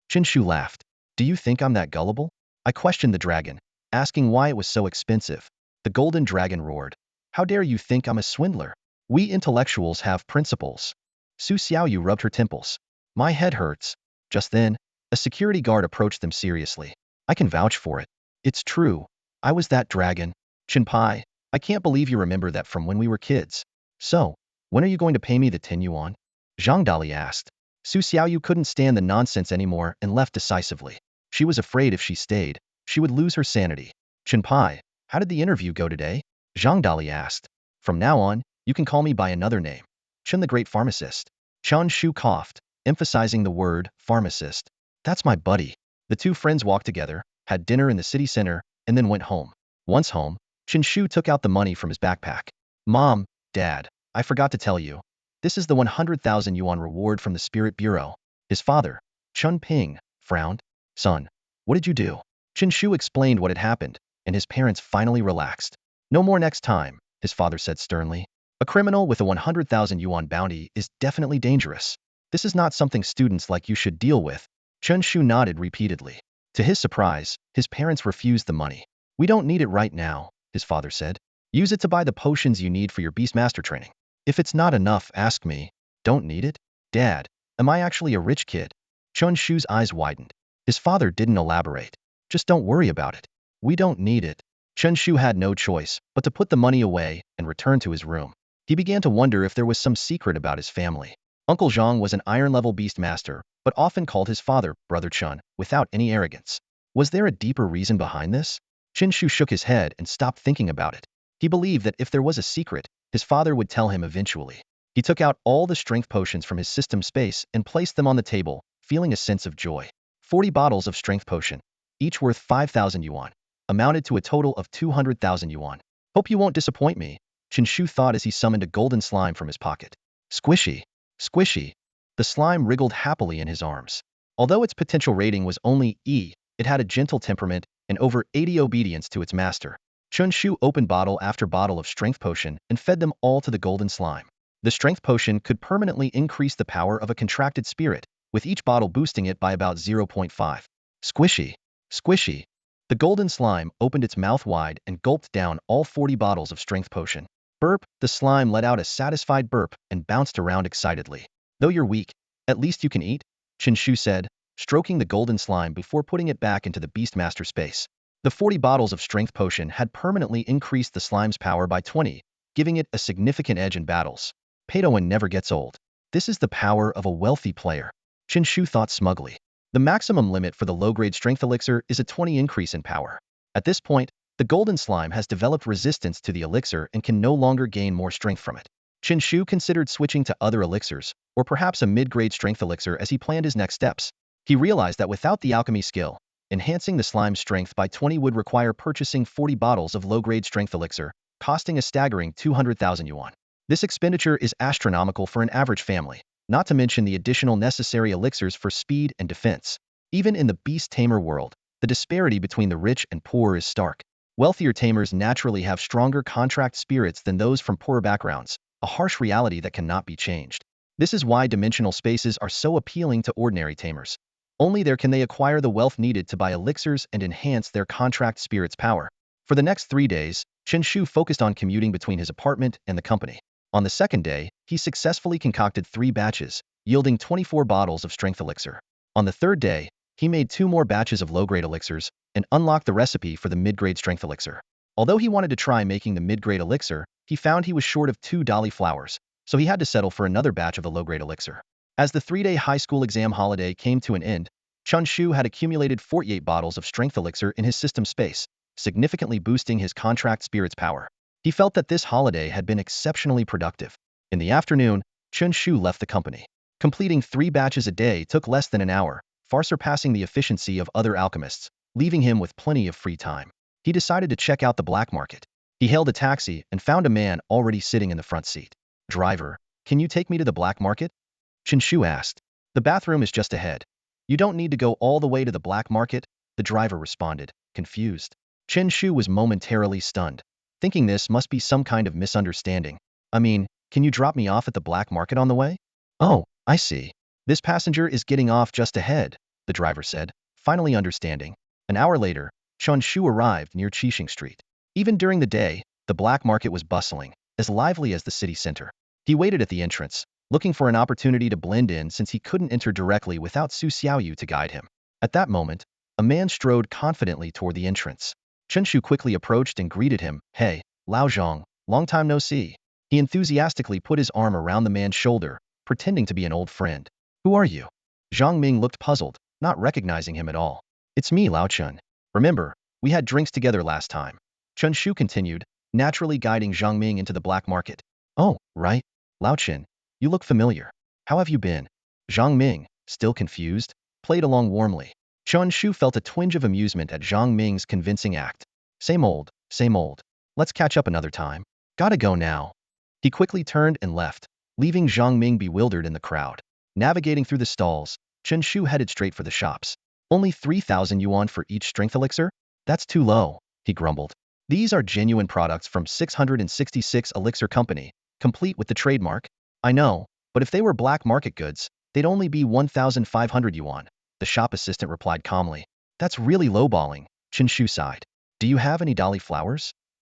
Speaker 1: Chen Shu laughed. Do you think I'm that gullible? I questioned the dragon, asking why it was so expensive. The golden dragon roared. How dare you think I'm a swindler? We intellectuals have principles. Su Xiaoyu rubbed her temples. My head hurts. Just then, a security guard approached them seriously. I can vouch for it. It's true. I was that dragon. Chenpai, I can't believe you remember that from when we were kids. So, when are you going to pay me the 10 yuan? Zhang Dali asked. Su Xiaoyu couldn't stand the nonsense anymore and left decisively. She was afraid if she stayed, she would lose her sanity. Chenpai, how did the interview go today? Zhang Dali asked. From now on, you can call me by another name. Chen the Great Pharmacist. Chen Shu coughed, emphasizing the word pharmacist. That's my buddy. The two friends walked together, had dinner in the city center, and then went home. Once home, Chen Shu took out the money from his backpack. Mom, Dad, I forgot to tell you. This is the 100,000 yuan reward from the Spirit Bureau. His father, Chun Ping, frowned. Son, what did you do? Chen Shu explained what had happened, and his parents finally relaxed. No more next time, his father said sternly. A criminal with a 100,000 yuan bounty is definitely dangerous. This is not something students like you should deal with. Chen Shu nodded repeatedly. To his surprise, his parents refused the money. We don't need it right now, his father said. Use it to buy the potions you need for your Beastmaster training. If it's not enough, ask me. Don't need it? Dad, am I actually a rich kid? Chen Shu's eyes widened. His father didn't elaborate. Just don't worry about it. We don't need it. Chen Shu had no choice but to put the money away and return to his room. He began to wonder if there was some secret about his family. Uncle Zhang was an iron-level Beastmaster, but often called his father Brother Chen, without any arrogance. Was there a deeper reason behind this? Chen Shu shook his head and stopped thinking about it. He believed that if there was a secret, his father would tell him eventually. He took out all the strength potions from his system space and placed them on the table, feeling a sense of joy. 40 bottles of strength potion, each worth 5,000 yuan, amounted to a total of 200,000 yuan. Hope you won't disappoint me, Chen Shu thought as he summoned a golden slime from his pocket. Squishy, squishy. The slime wriggled happily in his arms. Although its potential rating was only E, it had a gentle temperament and over 80 obedience to its master. Chen Shu opened bottle after bottle of strength potion and fed them all to the golden slime. The strength potion could permanently increase the power of a contracted spirit, with each bottle boosting it by about 0.5. Squishy, squishy. The golden slime opened its mouth wide and gulped down all 40 bottles of strength potion. Burp, the slime let out a satisfied burp and bounced around excitedly. Though you're weak, at least you can eat, Chen Shu said, stroking the golden slime before putting it back into the Beastmaster space. The 40 bottles of strength potion had permanently increased the slime's power by 20, giving it a significant edge in battles. Peidoan never gets old. This is the power of a wealthy player. Chen Shu thought smugly. The maximum limit for the low-grade strength elixir is a 20 increase in power. At this point, the golden slime has developed resistance to the elixir and can no longer gain more strength from it. Chen Shu considered switching to other elixirs, or perhaps a mid-grade strength elixir as he planned his next steps. He realized that without the alchemy skill, enhancing the slime's strength by 20 would require purchasing 40 bottles of low-grade strength elixir, costing a staggering 200,000 yuan. This expenditure is astronomical for an average family, not to mention the additional necessary elixirs for speed and defense. Even in the beast tamer world, the disparity between the rich and poor is stark. Wealthier tamers naturally have stronger contract spirits than those from poorer backgrounds, a harsh reality that cannot be changed. This is why dimensional spaces are so appealing to ordinary tamers. Only there can they acquire the wealth needed to buy elixirs and enhance their contract spirit's power. For the next 3 days, Chen Shu focused on commuting between his apartment and the company. On the second day, he successfully concocted 3 batches, yielding 24 bottles of strength elixir. On the third day, he made 2 more batches of low-grade elixirs and unlocked the recipe for the mid-grade strength elixir. Although he wanted to try making the mid-grade elixir, he found he was short of 2 Dali flowers, so he had to settle for another batch of the low-grade elixir. As the 3-day high school exam holiday came to an end, Chen Shu had accumulated 48 bottles of strength elixir in his system space, significantly boosting his contract spirit's power. He felt that this holiday had been exceptionally productive. In the afternoon, Chen Shu left the company. Completing 3 batches a day took less than an hour, far surpassing the efficiency of other alchemists, leaving him with plenty of free time. He decided to check out the black market. He hailed a taxi and found a man already sitting in the front seat. Driver, can you take me to the black market? Chen Shu asked. The bathroom is just ahead. You don't need to go all the way to the black market, the driver responded, confused. Chen Shu was momentarily stunned, thinking this must be some kind of misunderstanding. I mean, can you drop me off at the black market on the way? Oh, I see. This passenger is getting off just ahead, the driver said, finally understanding. An hour later, Chen Shu arrived near Qixing Street. Even during the day, the black market was bustling, as lively as the city center. He waited at the entrance, looking for an opportunity to blend in since he couldn't enter directly without Su Xiaoyu to guide him. At that moment, a man strode confidently toward the entrance. Chen Shu quickly approached and greeted him. "Hey, Lao Zhang, long time no see." He enthusiastically put his arm around the man's shoulder, pretending to be an old friend. "Who are you?" Zhang Ming looked puzzled, not recognizing him at all. "It's me, Lao Chen. Remember, we had drinks together last time." Chen Shu continued, naturally guiding Zhang Ming into the black market. "Oh, right. Lao Chen, you look familiar. How have you been?" Zhang Ming, still confused, played along warmly. Chen Shu felt a twinge of amusement at Zhang Ming's convincing act. Same old, same old. Let's catch up another time. Gotta go now." He quickly turned and left, leaving Zhang Ming bewildered in the crowd. Navigating through the stalls, Chen Shu headed straight for the shops. "Only 3,000 yuan for each strength elixir? That's too low," he grumbled. "These are genuine products from 666 Elixir Company, complete with the trademark." "I know, but if they were black market goods, they'd only be 1,500 yuan, the shop assistant replied calmly. "That's really lowballing," Chen Shu sighed. "Do you have any Dali flowers?"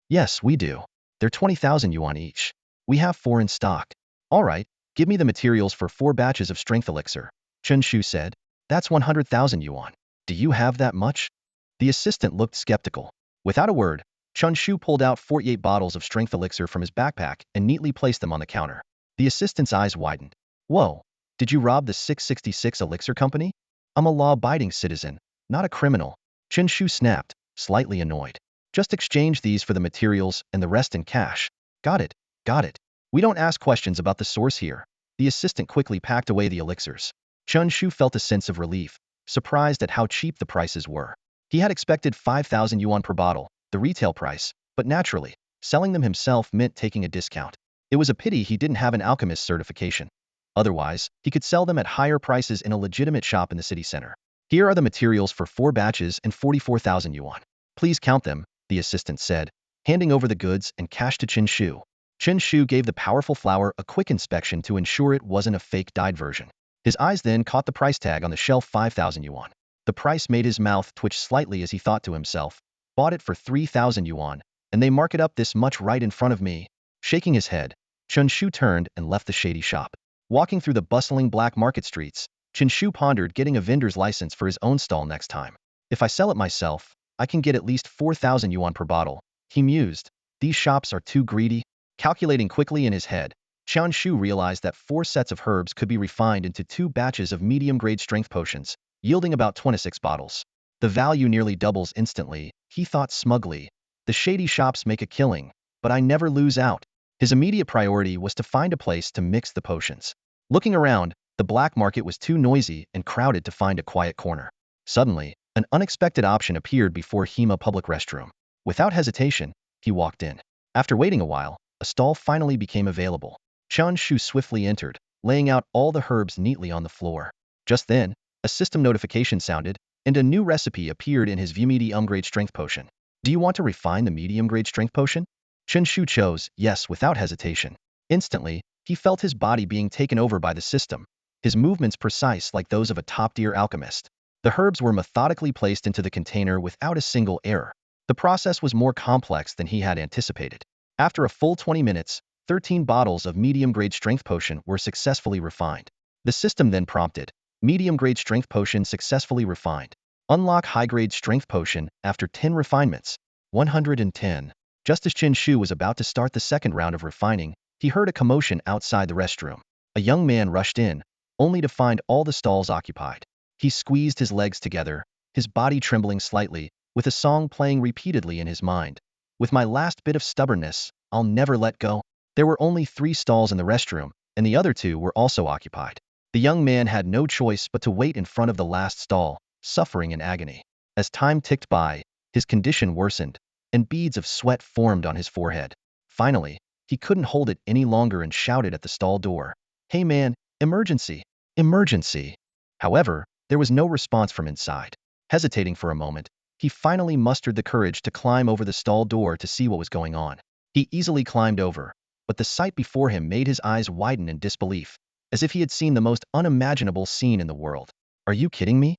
Speaker 1: "Yes, we do. They're 20,000 yuan each. We have 4 in stock." "All right, give me the materials for 4 batches of strength elixir," Chen Shu said. "That's 100,000 yuan. Do you have that much?" The assistant looked skeptical. Without a word, Chen Shu pulled out 48 bottles of strength elixir from his backpack and neatly placed them on the counter. The assistant's eyes widened. "Whoa, did you rob the 666 Elixir Company? I'm a law-abiding citizen, not a criminal." Chen Shu snapped, slightly annoyed. "Just exchange these for the materials and the rest in cash." Got it, got it. We don't ask questions about the source here." The assistant quickly packed away the elixirs. Chen Shu felt a sense of relief, surprised at how cheap the prices were. He had expected 5,000 yuan per bottle, the retail price, but naturally, selling them himself meant taking a discount. It was a pity he didn't have an alchemist certification. Otherwise, he could sell them at higher prices in a legitimate shop in the city center. "Here are the materials for 4 batches and 44,000 yuan. Please count them," the assistant said, handing over the goods and cash to Chen Shu. Chen Shu gave the powerful flower a quick inspection to ensure it wasn't a fake dyed version. His eyes then caught the price tag on the shelf, 5,000 yuan. The price made his mouth twitch slightly as he thought to himself, "Bought it for 3,000 yuan, and they mark it up this much right in front of me." Shaking his head, Chen Shu turned and left the shady shop. Walking through the bustling black market streets, Chen Shu pondered getting a vendor's license for his own stall next time. "If I sell it myself, I can get at least 4,000 yuan per bottle," he mused. "These shops are too greedy." Calculating quickly in his head, Chen Shu realized that 4 sets of herbs could be refined into 2 batches of medium-grade strength potions, yielding about 26 bottles. The value nearly doubles instantly, he thought smugly. The shady shops make a killing, but I never lose out. His immediate priority was to find a place to mix the potions. Looking around, the black market was too noisy and crowded to find a quiet corner. Suddenly, an unexpected option appeared before Hema public restroom. Without hesitation, he walked in. After waiting a while, a stall finally became available. Chen Shu swiftly entered, laying out all the herbs neatly on the floor. Just then, a system notification sounded, and a new recipe appeared in his view: medium-grade strength potion. "Do you want to refine the medium-grade strength potion?" Chen Shu chose yes without hesitation. Instantly, he felt his body being taken over by the system, his movements precise like those of a top-tier alchemist. The herbs were methodically placed into the container without a single error. The process was more complex than he had anticipated. After a full 20 minutes, 13 bottles of medium-grade strength potion were successfully refined. The system then prompted, "Medium-grade strength potion successfully refined. Unlock high-grade strength potion after 10 refinements." 110. Just as Chen Shu was about to start the second round of refining, he heard a commotion outside the restroom. A young man rushed in, only to find all the stalls occupied. He squeezed his legs together, his body trembling slightly, with a song playing repeatedly in his mind. "With my last bit of stubbornness, I'll never let go." There were only 3 stalls in the restroom, and the other 2 were also occupied. The young man had no choice but to wait in front of the last stall, suffering in agony. As time ticked by, his condition worsened, and beads of sweat formed on his forehead. Finally, he couldn't hold it any longer and shouted at the stall door, "Hey man, emergency! Emergency!" However, there was no response from inside. Hesitating for a moment, he finally mustered the courage to climb over the stall door to see what was going on. He easily climbed over, but the sight before him made his eyes widen in disbelief, as if he had seen the most unimaginable scene in the world. "Are you kidding me?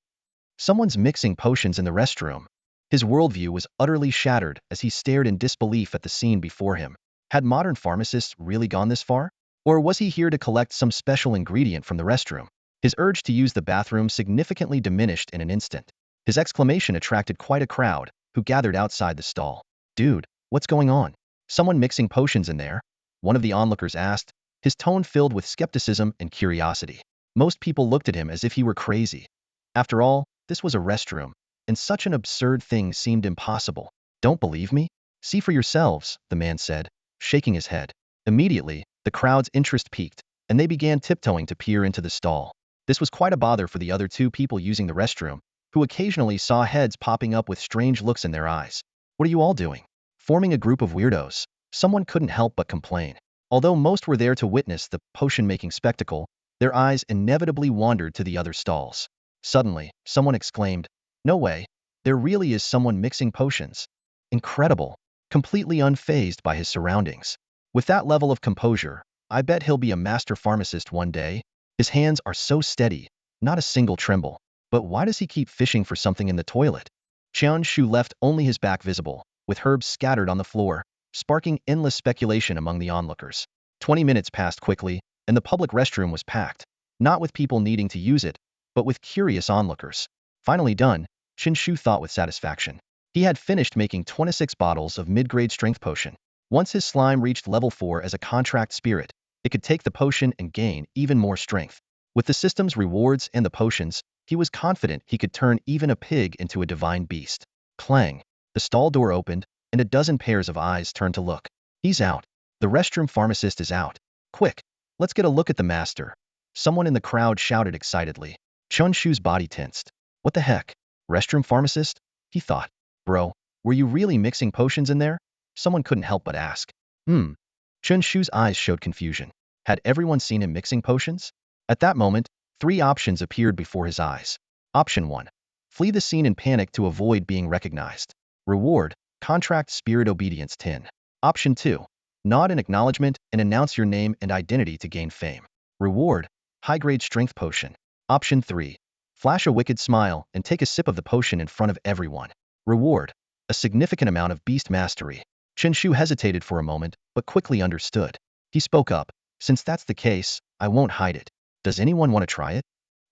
Speaker 1: Someone's mixing potions in the restroom." His worldview was utterly shattered as he stared in disbelief at the scene before him. Had modern pharmacists really gone this far? Or was he here to collect some special ingredient from the restroom? His urge to use the bathroom significantly diminished in an instant. His exclamation attracted quite a crowd, who gathered outside the stall. Dude, what's going on? Someone mixing potions in there? One of the onlookers asked, his tone filled with skepticism and curiosity. Most people looked at him as if he were crazy. After all, this was a restroom, and such an absurd thing seemed impossible. Don't believe me? See for yourselves, the man said, shaking his head. Immediately, the crowd's interest peaked, and they began tiptoeing to peer into the stall. This was quite a bother for the other two people using the restroom, who occasionally saw heads popping up with strange looks in their eyes. What are you all doing? Forming a group of weirdos. Someone couldn't help but complain. Although most were there to witness the potion-making spectacle, their eyes inevitably wandered to the other stalls. Suddenly, someone exclaimed, "No way, there really is someone mixing potions. Incredible." Completely unfazed by his surroundings. With that level of composure, I bet he'll be a master pharmacist one day. His hands are so steady, not a single tremble. But why does he keep fishing for something in the toilet? Chen Shu left only his back visible, with herbs scattered on the floor, sparking endless speculation among the onlookers. 20 minutes passed quickly, and the public restroom was packed, not with people needing to use it, but with curious onlookers. Finally done, Chen Shu thought with satisfaction. He had finished making 26 bottles of mid-grade strength potion. Once his slime reached level 4 as a contract spirit, it could take the potion and gain even more strength. With the system's rewards and the potions, he was confident he could turn even a pig into a divine beast. Clang! The stall door opened, and a dozen pairs of eyes turned to look. He's out. The restroom pharmacist is out. Quick, let's get a look at the master. Someone in the crowd shouted excitedly. Chen Shu's body tensed. What the heck? Restroom pharmacist? He thought. Bro, were you really mixing potions in there? Someone couldn't help but ask. Chen Shu's eyes showed confusion. Had everyone seen him mixing potions? At that moment, 3 options appeared before his eyes. Option 1. Flee the scene in panic to avoid being recognized. Reward, contract spirit obedience 10. Option 2. Nod in acknowledgement and announce your name and identity to gain fame. Reward, high-grade strength potion. Option 3. Flash a wicked smile and take a sip of the potion in front of everyone. Reward, a significant amount of beast mastery. Chen Shu hesitated for a moment, but quickly understood. He spoke up. Since that's the case, I won't hide it. Does anyone want to try it?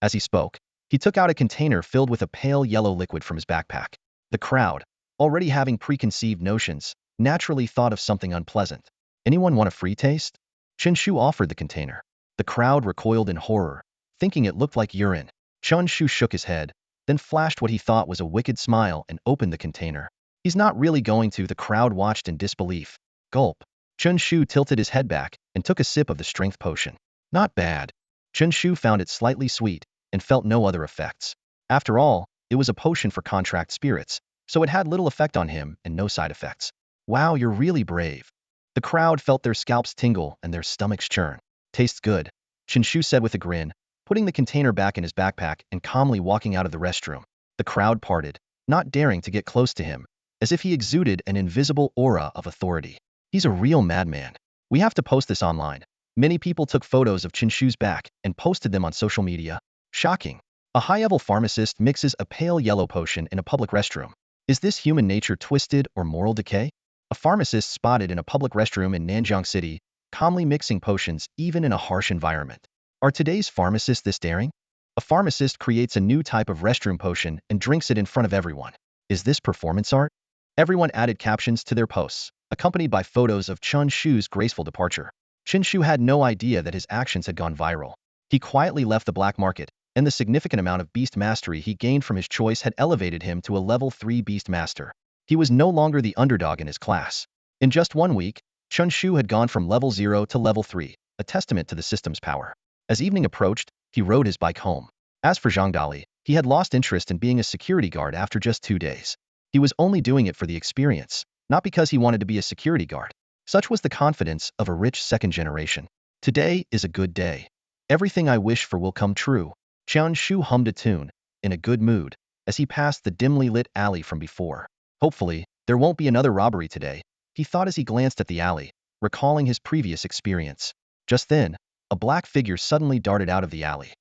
Speaker 1: As he spoke, he took out a container filled with a pale yellow liquid from his backpack. The crowd, already having preconceived notions, naturally thought of something unpleasant. Anyone want a free taste? Chen Shu offered the container. The crowd recoiled in horror, thinking it looked like urine. Chen Shu shook his head, then flashed what he thought was a wicked smile and opened the container. He's not really going to. The crowd watched in disbelief. Gulp. Chen Shu tilted his head back and took a sip of the strength potion. Not bad. Chen Shu found it slightly sweet and felt no other effects. After all, it was a potion for contract spirits, so it had little effect on him and no side effects. Wow, you're really brave. The crowd felt their scalps tingle and their stomachs churn. Tastes good, Chen Shu said with a grin, putting the container back in his backpack and calmly walking out of the restroom. The crowd parted, not daring to get close to him, as if he exuded an invisible aura of authority. He's a real madman. We have to post this online. Many people took photos of Chen Shu's back and posted them on social media. Shocking. A high-level pharmacist mixes a pale yellow potion in a public restroom. Is this human nature twisted or moral decay? A pharmacist spotted in a public restroom in Nanjiang City, calmly mixing potions even in a harsh environment. Are today's pharmacists this daring? A pharmacist creates a new type of restroom potion and drinks it in front of everyone. Is this performance art? Everyone added captions to their posts, accompanied by photos of Chen Shu's graceful departure. Chen Shu had no idea that his actions had gone viral. He quietly left the black market, and the significant amount of beast mastery he gained from his choice had elevated him to a level 3 beast master. He was no longer the underdog in his class. In just 1 week, Chen Shu had gone from level 0 to level 3, a testament to the system's power. As evening approached, he rode his bike home. As for Zhang Dali, he had lost interest in being a security guard after just 2 days. He was only doing it for the experience, not because he wanted to be a security guard. Such was the confidence of a rich second generation. Today is a good day. Everything I wish for will come true. Chen Shu hummed a tune, in a good mood, as he passed the dimly lit alley from before. Hopefully, there won't be another robbery today, he thought as he glanced at the alley, recalling his previous experience. Just then, a black figure suddenly darted out of the alley.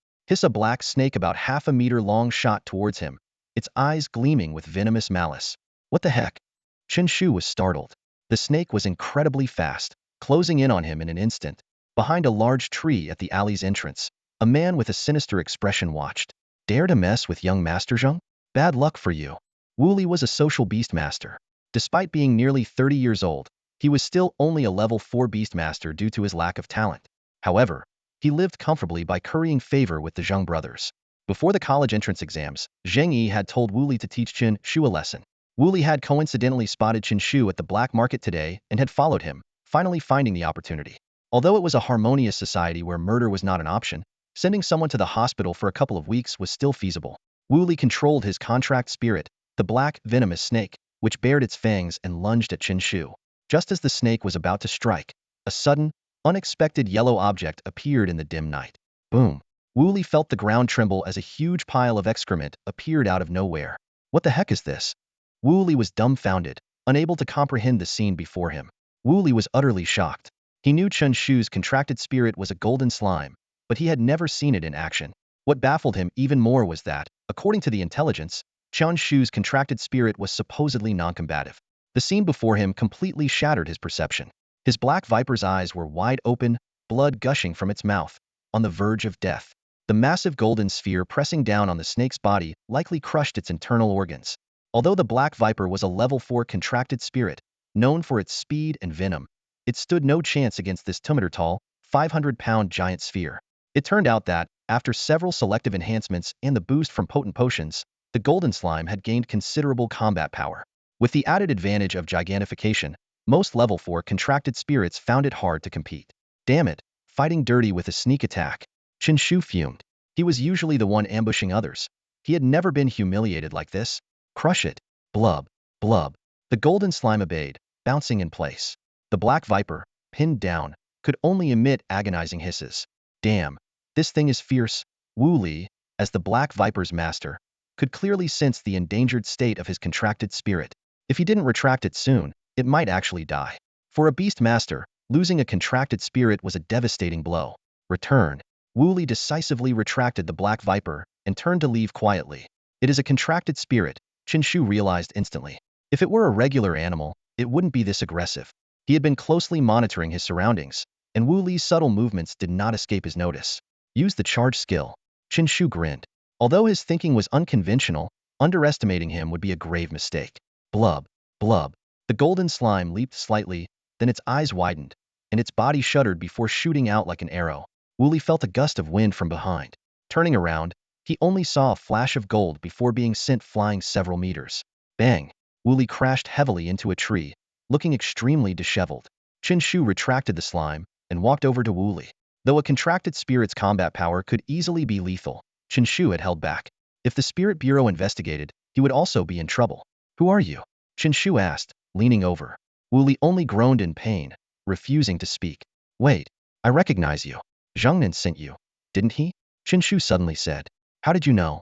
Speaker 1: A black snake about half a meter long shot towards him, its eyes gleaming with venomous malice. What the heck? Chen Shu was startled. The snake was incredibly fast, closing in on him in an instant. Behind a large tree at the alley's entrance, a man with a sinister expression watched. Dare to mess with young Master Zheng? Bad luck for you. Wuli was a social beast master. Despite being nearly 30 years old, he was still only a level 4 beast master due to his lack of talent. However, he lived comfortably by currying favor with the Zheng brothers. Before the college entrance exams, Zheng Yi had told Wuli to teach Chen Shu a lesson. Wuli had coincidentally spotted Chen Shu at the black market today and had followed him, finally finding the opportunity. Although it was a harmonious society where murder was not an option, sending someone to the hospital for a couple of weeks was still feasible. Wuli controlled his contract spirit, the black, venomous snake, which bared its fangs and lunged at Chen Shu. Just as the snake was about to strike, a sudden, unexpected yellow object appeared in the dim night. Boom! Wuli felt the ground tremble as a huge pile of excrement appeared out of nowhere. What the heck is this? Wuli was dumbfounded, unable to comprehend the scene before him. Wuli was utterly shocked. He knew Chen Shu's contracted spirit was a golden slime, but he had never seen it in action. What baffled him even more was that, according to the intelligence, Chen Shu's contracted spirit was supposedly non-combative. The scene before him completely shattered his perception. His black viper's eyes were wide open, blood gushing from its mouth, on the verge of death. The massive golden sphere pressing down on the snake's body likely crushed its internal organs. Although the black viper was a level 4 contracted spirit, known for its speed and venom, it stood no chance against this 2-meter-tall, 500-pound giant sphere. It turned out that, after several selective enhancements and the boost from potent potions, the golden slime had gained considerable combat power. With the added advantage of gigantification, most level 4 contracted spirits found it hard to compete. Damn it, fighting dirty with a sneak attack. Chen Shu fumed. He was usually the one ambushing others. He had never been humiliated like this. Crush it. Blub. Blub. The golden slime obeyed, bouncing in place. The black viper, pinned down, could only emit agonizing hisses. Damn, this thing is fierce. Wuli, as the black viper's master, could clearly sense the endangered state of his contracted spirit. If he didn't retract it soon, it might actually die. For a beast master, losing a contracted spirit was a devastating blow. Return. Wuli decisively retracted the black viper and turned to leave quietly. It is a contracted spirit, Chen Shu realized instantly. If it were a regular animal, it wouldn't be this aggressive. He had been closely monitoring his surroundings, and Wu Li's subtle movements did not escape his notice. Use the charge skill. Chen Shu grinned. Although his thinking was unconventional, underestimating him would be a grave mistake. Blub. Blub. The golden slime leaped slightly, then its eyes widened, and its body shuddered before shooting out like an arrow. Wu Li felt a gust of wind from behind. Turning around, he only saw a flash of gold before being sent flying several meters. Bang! Wu Li crashed heavily into a tree, looking extremely disheveled. Chen Shu retracted the slime and walked over to Wu Li. Though a contracted spirit's combat power could easily be lethal, Chen Shu had held back. If the Spirit Bureau investigated, he would also be in trouble. Who are you? Chen Shu asked, leaning over. Wu Li only groaned in pain, refusing to speak. Wait, I recognize you. Zhengnan sent you, didn't he? Chen Shu suddenly said. How did you know?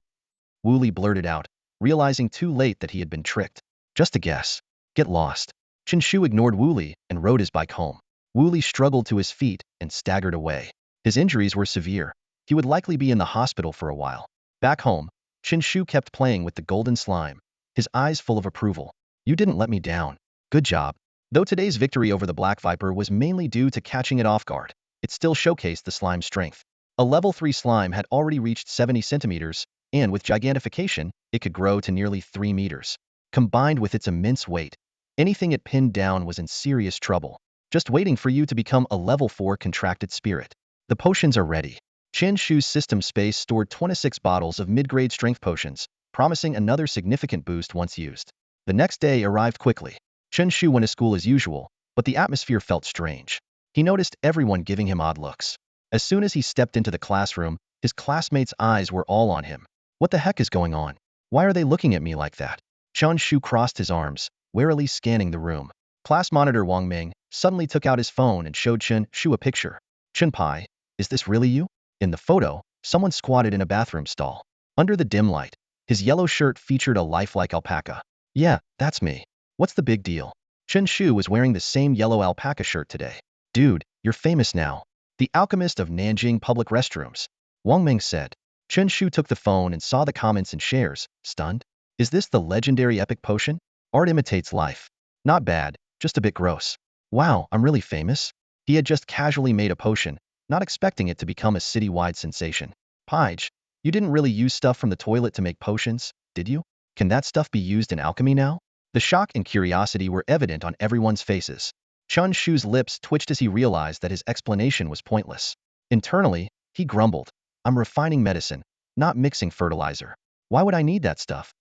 Speaker 1: Wu Li blurted out, realizing too late that he had been tricked. Just a guess. Get lost. Chen Shu ignored Wu Li and rode his bike home. Wu Li struggled to his feet and staggered away. His injuries were severe. He would likely be in the hospital for a while. Back home, Chen Shu kept playing with the golden slime, his eyes full of approval. You didn't let me down. Good job. Though today's victory over the Black Viper was mainly due to catching it off guard, it still showcased the slime's strength. A level 3 slime had already reached 70 centimeters, and with gigantification, it could grow to nearly 3 meters. Combined with its immense weight, anything it pinned down was in serious trouble, just waiting for you to become a level 4 contracted spirit. The potions are ready. Chen Shu's system space stored 26 bottles of mid-grade strength potions, promising another significant boost once used. The next day arrived quickly. Chen Shu went to school as usual, but the atmosphere felt strange. He noticed everyone giving him odd looks. As soon as he stepped into the classroom, his classmates' eyes were all on him. What the heck is going on? Why are they looking at me like that? Chen Shu crossed his arms, warily scanning the room. Class monitor Wang Ming suddenly took out his phone and showed Chen Shu a picture. Chen Pai, is this really you? In the photo, someone squatted in a bathroom stall. Under the dim light, his yellow shirt featured a lifelike alpaca. Yeah, that's me. What's the big deal? Chen Shu was wearing the same yellow alpaca shirt today. Dude, you're famous now. The alchemist of Nanjing public restrooms. Wang Ming said. Chen Shu took the phone and saw the comments and shares, stunned. Is this the legendary epic potion? Art imitates life. Not bad, just a bit gross. Wow, I'm really famous? He had just casually made a potion, not expecting it to become a city-wide sensation. Pige, you didn't really use stuff from the toilet to make potions, did you? Can that stuff be used in alchemy now? The shock and curiosity were evident on everyone's faces. Chen Shu's lips twitched as he realized that his explanation was pointless. Internally, he grumbled, I'm refining medicine, not mixing fertilizer. Why would I need that stuff?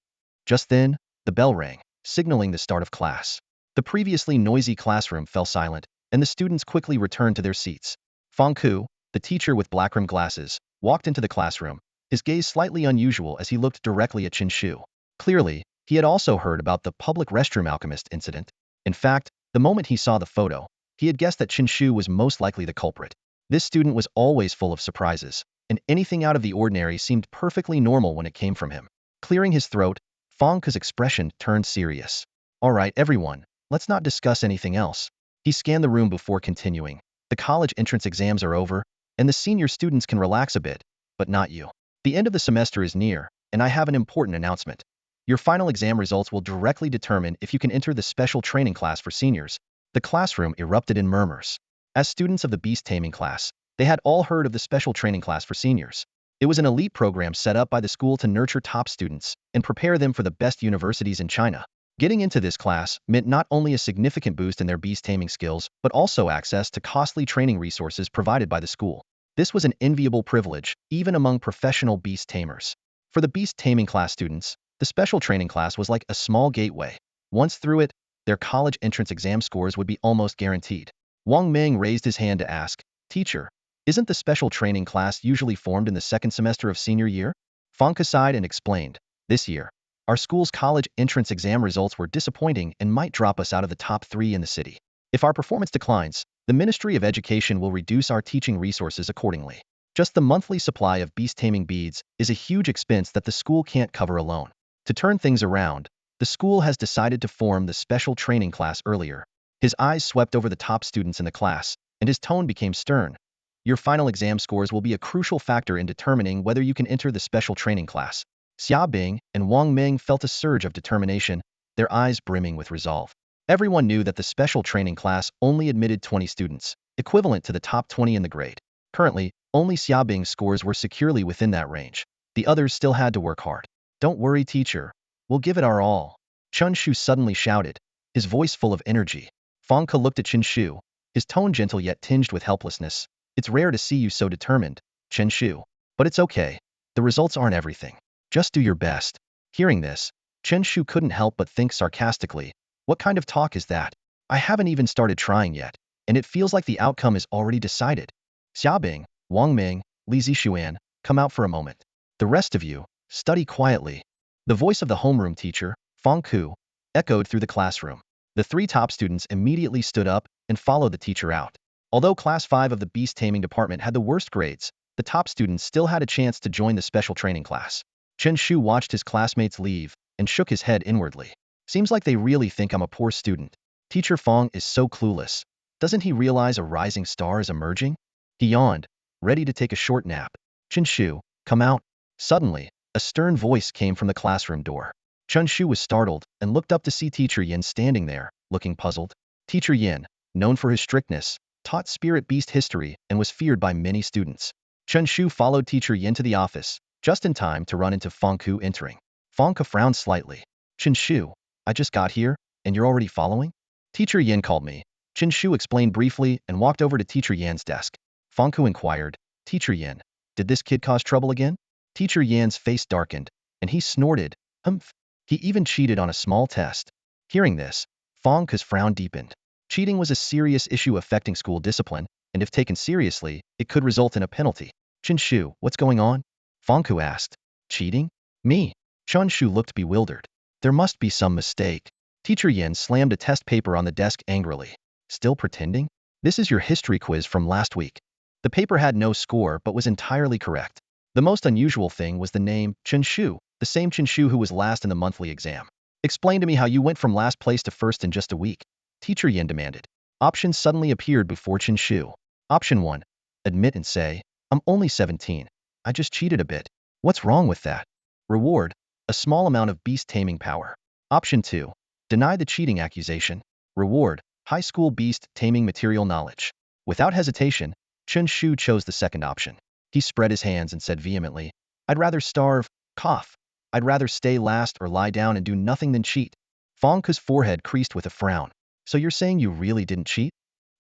Speaker 1: Just then, the bell rang, signaling the start of class. The previously noisy classroom fell silent, and the students quickly returned to their seats. Fang Ku, the teacher with black-rimmed glasses, walked into the classroom, his gaze slightly unusual as he looked directly at Chen Shu. Clearly, he had also heard about the public restroom alchemist incident. In fact, the moment he saw the photo, he had guessed that Chen Shu was most likely the culprit. This student was always full of surprises, and anything out of the ordinary seemed perfectly normal when it came from him. Clearing his throat, Fang Ku's expression turned serious. All right, everyone, let's not discuss anything else. He scanned the room before continuing. The college entrance exams are over, and the senior students can relax a bit, but not you. The end of the semester is near, and I have an important announcement. Your final exam results will directly determine if you can enter the special training class for seniors. The classroom erupted in murmurs. As students of the beast taming class, they had all heard of the special training class for seniors. It was an elite program set up by the school to nurture top students and prepare them for the best universities in China. Getting into this class meant not only a significant boost in their beast taming skills, but also access to costly training resources provided by the school. This was an enviable privilege, even among professional beast tamers. For the beast taming class students, the special training class was like a small gateway. Once through it, their college entrance exam scores would be almost guaranteed. Wang Meng raised his hand to ask, Teacher, isn't the special training class usually formed in the second semester of senior year? Fang Ku sighed and explained, this year, our school's college entrance exam results were disappointing and might drop us out of the top 3 in the city. If our performance declines, the Ministry of Education will reduce our teaching resources accordingly. Just the monthly supply of beast taming beads is a huge expense that the school can't cover alone. To turn things around, the school has decided to form the special training class earlier. His eyes swept over the top students in the class, and his tone became stern. Your final exam scores will be a crucial factor in determining whether you can enter the special training class. Xia Bing and Wang Meng felt a surge of determination, their eyes brimming with resolve. Everyone knew that the special training class only admitted 20 students, equivalent to the top 20 in the grade. Currently, only Xia Bing's scores were securely within that range. The others still had to work hard. Don't worry, teacher. We'll give it our all. Chen Shu suddenly shouted, his voice full of energy. Fang Ke looked at Chen Shu, his tone gentle yet tinged with helplessness. It's rare to see you so determined, Chen Shu. But it's okay. The results aren't everything. Just do your best. Hearing this, Chen Shu couldn't help but think sarcastically, what kind of talk is that? I haven't even started trying yet, and it feels like the outcome is already decided. Xiaobing, Wang Ming, Li Zixuan, come out for a moment. The rest of you, study quietly. The voice of the homeroom teacher, Fang Ku, echoed through the classroom. The 3 top students immediately stood up and followed the teacher out. Although Class 5 of the beast taming department had the worst grades, the top students still had a chance to join the special training class. Chen Shu watched his classmates leave and shook his head inwardly. Seems like they really think I'm a poor student. Teacher Fang is so clueless. Doesn't he realize a rising star is emerging? He yawned, ready to take a short nap. Chen Shu, come out. Suddenly, a stern voice came from the classroom door. Chen Shu was startled and looked up to see Teacher Yin standing there, looking puzzled. Teacher Yin, known for his strictness, taught spirit beast history and was feared by many students. Chen Shu followed Teacher Yin to the office, just in time to run into Fang Ku entering. Fang Ku frowned slightly. Chen Shu, I just got here, and you're already following? Teacher Yin called me. Chen Shu explained briefly and walked over to Teacher Yan's desk. Fang Ku inquired, Teacher Yin, did this kid cause trouble again? Teacher Yan's face darkened, and he snorted, humph. He even cheated on a small test. Hearing this, Fang Ku's frown deepened. Cheating was a serious issue affecting school discipline, and if taken seriously, it could result in a penalty. Chen Shu, what's going on? Fang Ku asked. Cheating? Me? Chen Shu looked bewildered. There must be some mistake. Teacher Yin slammed a test paper on the desk angrily. Still pretending? This is your history quiz from last week. The paper had no score but was entirely correct. The most unusual thing was the name, Chen Shu, the same Chen Shu who was last in the monthly exam. Explain to me how you went from last place to first in just a week. Teacher Yin demanded. Options suddenly appeared before Chen Shu. Option 1. Admit and say, I'm only 17. I just cheated a bit. What's wrong with that? Reward, a small amount of beast taming power. Option 2. Deny the cheating accusation. Reward, high school beast taming material knowledge. Without hesitation, Chen Shu chose the second option. He spread his hands and said vehemently, I'd rather starve, cough. I'd rather stay last or lie down and do nothing than cheat. Fang Ke's forehead creased with a frown. So you're saying you really didn't cheat?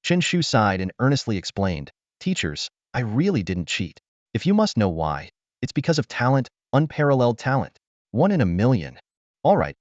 Speaker 1: Chen Shu sighed and earnestly explained, Teachers, I really didn't cheat. If you must know why, it's because of talent, unparalleled talent. 1 in a million. All right.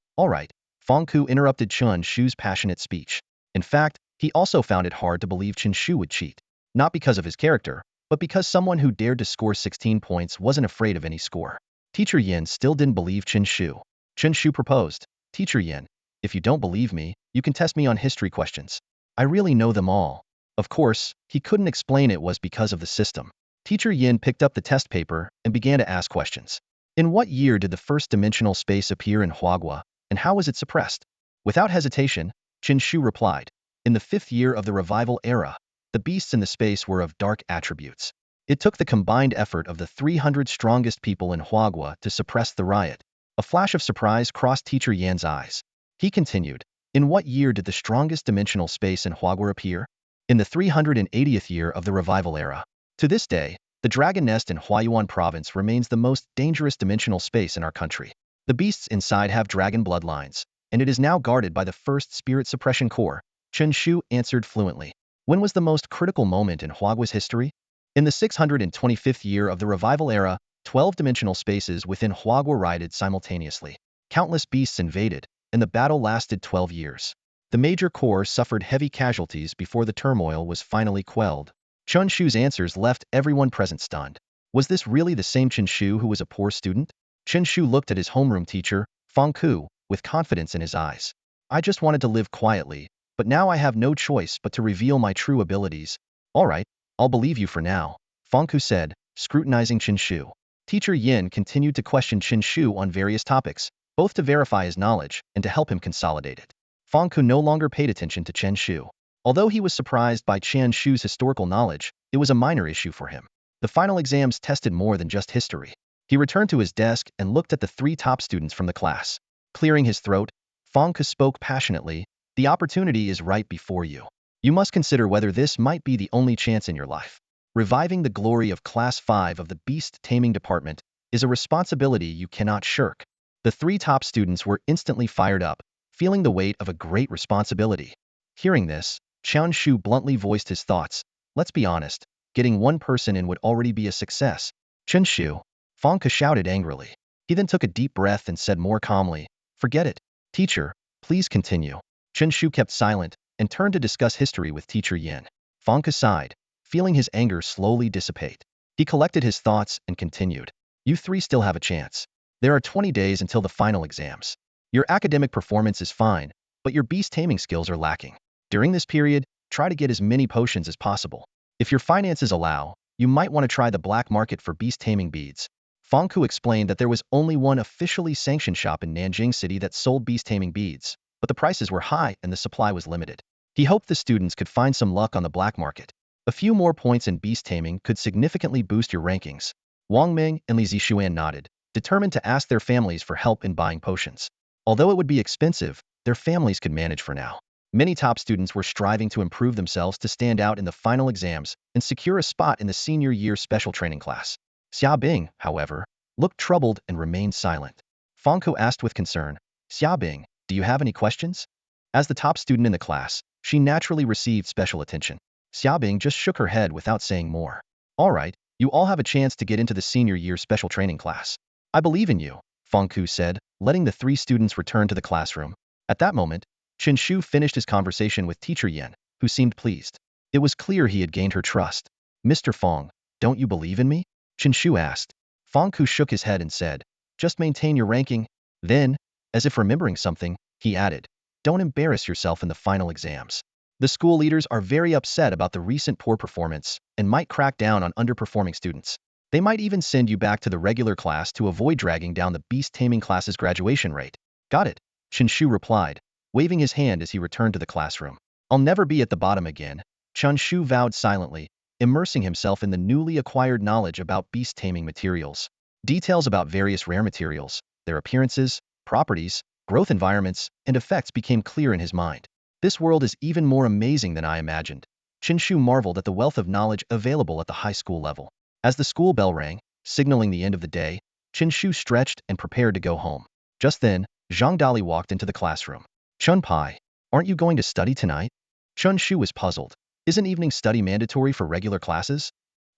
Speaker 1: Fang Ke interrupted Chen Shu's passionate speech. In fact, he also found it hard to believe Chen Shu would cheat. Not because of his character, but because someone who dared to score 16 points wasn't afraid of any score. Teacher Yin still didn't believe Chen Shu. Chen Shu proposed, Teacher Yin, if you don't believe me, you can test me on history questions. I really know them all. Of course, he couldn't explain it was because of the system. Teacher Yin picked up the test paper and began to ask questions. In what year did the first dimensional space appear in Huagua, and how was it suppressed? Without hesitation, Chen Shu replied, in the 5th year of the revival era, the beasts in the space were of dark attributes. It took the combined effort of the 300 strongest people in Huagua to suppress the riot. A flash of surprise crossed Teacher Yan's eyes. He continued, in what year did the strongest dimensional space in Huagua appear? In the 380th year of the revival era. To this day, the Dragon Nest in Huayuan province remains the most dangerous dimensional space in our country. The beasts inside have dragon bloodlines, and it is now guarded by the 1st Spirit Suppression Corps. Chen Shu answered fluently. When was the most critical moment in Huagua's history? In the 625th year of the revival era, 12 dimensional spaces within Huagua rioted simultaneously. Countless beasts invaded, and the battle lasted 12 years. The major corps suffered heavy casualties before the turmoil was finally quelled. Chen Shu's answers left everyone present stunned. Was this really the same Chen Shu who was a poor student? Chen Shu looked at his homeroom teacher, Fang Ke, with confidence in his eyes. I just wanted to live quietly, but now I have no choice but to reveal my true abilities. All right, I'll believe you for now, Fang Ke said, scrutinizing Chen Shu. Teacher Yin continued to question Chen Shu on various topics, both to verify his knowledge and to help him consolidate it. Fang Ke no longer paid attention to Chen Shu. Although he was surprised by Chen Shu's historical knowledge, it was a minor issue for him. The final exams tested more than just history. He returned to his desk and looked at the 3 top students from the class. Clearing his throat, Fang Ke spoke passionately, the opportunity is right before you. You must consider whether this might be the only chance in your life. Reviving the glory of Class 5 of the Beast Taming Department is a responsibility you cannot shirk. The 3 top students were instantly fired up, feeling the weight of a great responsibility. Hearing this, Chen Shu bluntly voiced his thoughts. Let's be honest, getting one person in would already be a success. Chen Shu, Fang Ke shouted angrily. He then took a deep breath and said more calmly, forget it. Teacher, please continue. Chen Shu kept silent and turned to discuss history with Teacher Yin. Fang Ke sighed, feeling his anger slowly dissipate. He collected his thoughts and continued. You 3 still have a chance. There are 20 days until the final exams. Your academic performance is fine, but your beast taming skills are lacking. During this period, try to get as many potions as possible. If your finances allow, you might want to try the black market for beast taming beads. Fang Ke explained that there was only one officially sanctioned shop in Nanjing City that sold beast taming beads, but the prices were high and the supply was limited. He hoped the students could find some luck on the black market. A few more points in beast taming could significantly boost your rankings. Wang Ming and Li Zixuan nodded, determined to ask their families for help in buying potions. Although it would be expensive, their families could manage for now. Many top students were striving to improve themselves to stand out in the final exams and secure a spot in the senior year special training class. Xia Bing, however, looked troubled and remained silent. Fang Ke asked with concern, Xia Bing, do you have any questions? As the top student in the class, she naturally received special attention. Xia Bing just shook her head without saying more. All right, you all have a chance to get into the senior year special training class. I believe in you, Fang Ke said, letting the 3 students return to the classroom. At that moment, Chen Shu finished his conversation with Teacher Yin, who seemed pleased. It was clear he had gained her trust. Mr. Fang, don't you believe in me? Chen Shu asked. Fang Ke shook his head and said, just maintain your ranking. Then, as if remembering something, he added, don't embarrass yourself in the final exams. The school leaders are very upset about the recent poor performance and might crack down on underperforming students. They might even send you back to the regular class to avoid dragging down the beast taming class's graduation rate. Got it, Chen Shu replied, waving his hand as he returned to the classroom. I'll never be at the bottom again, Chen Shu vowed silently, immersing himself in the newly acquired knowledge about beast taming materials. Details about various rare materials, their appearances, properties, growth environments, and effects became clear in his mind. This world is even more amazing than I imagined. Chen Shu marveled at the wealth of knowledge available at the high school level. As the school bell rang, signaling the end of the day, Chen Shu stretched and prepared to go home. Just then, Zhang Dali walked into the classroom. Chun Pai, aren't you going to study tonight? Chen Shu was puzzled. Isn't evening study mandatory for regular classes?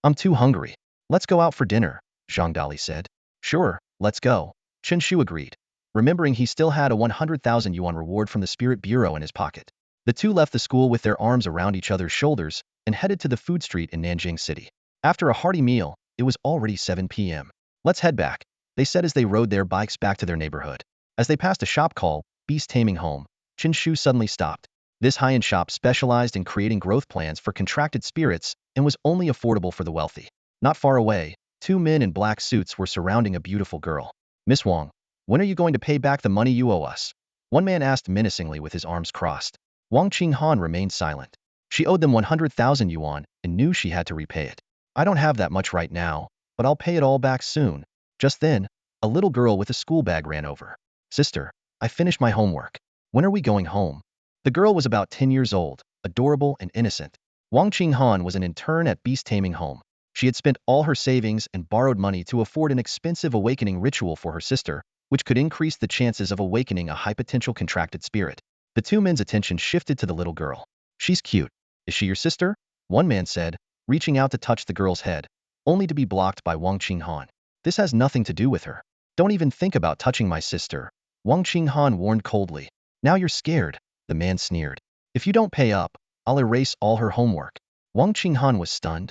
Speaker 1: I'm too hungry. Let's go out for dinner, Zhang Dali said. Sure, let's go. Chen Shu agreed, remembering he still had a 100,000 yuan reward from the Spirit Bureau in his pocket. The two left the school with their arms around each other's shoulders and headed to the food street in Nanjing City. After a hearty meal, it was already 7 p.m. Let's head back, they said as they rode their bikes back to their neighborhood. As they passed a shop called Beast Taming Home, Chen Shu suddenly stopped. This high-end shop specialized in creating growth plans for contracted spirits and was only affordable for the wealthy. Not far away, two men in black suits were surrounding a beautiful girl. Miss Wang, when are you going to pay back the money you owe us? One man asked menacingly with his arms crossed. Wang Qinghan remained silent. She owed them 100,000 yuan and knew she had to repay it. I don't have that much right now, but I'll pay it all back soon. Just then, a little girl with a school bag ran over. Sister, I finished my homework. When are we going home? The girl was about 10 years old, adorable and innocent. Wang Qinghan was an intern at Beast Taming Home. She had spent all her savings and borrowed money to afford an expensive awakening ritual for her sister, which could increase the chances of awakening a high-potential contracted spirit. The two men's attention shifted to the little girl. She's cute. Is she your sister? One man said, reaching out to touch the girl's head, only to be blocked by Wang Qinghan. This has nothing to do with her. Don't even think about touching my sister, Wang Qinghan warned coldly. Now you're scared, the man sneered. If you don't pay up, I'll erase all her homework. Wang Qinghan was stunned.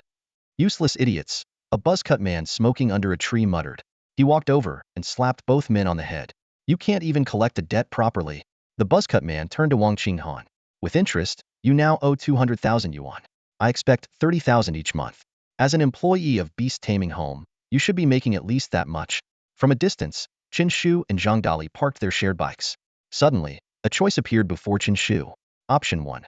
Speaker 1: Useless idiots, a buzzcut man smoking under a tree muttered. He walked over and slapped both men on the head. You can't even collect a debt properly. The buzzcut man turned to Wang Qinghan. With interest, you now owe 200,000 yuan. I expect 30,000 each month. As an employee of Beast Taming Home, you should be making at least that much. From a distance, Chen Shu and Zhang Dali parked their shared bikes. Suddenly, a choice appeared before Chen Shu. Option 1.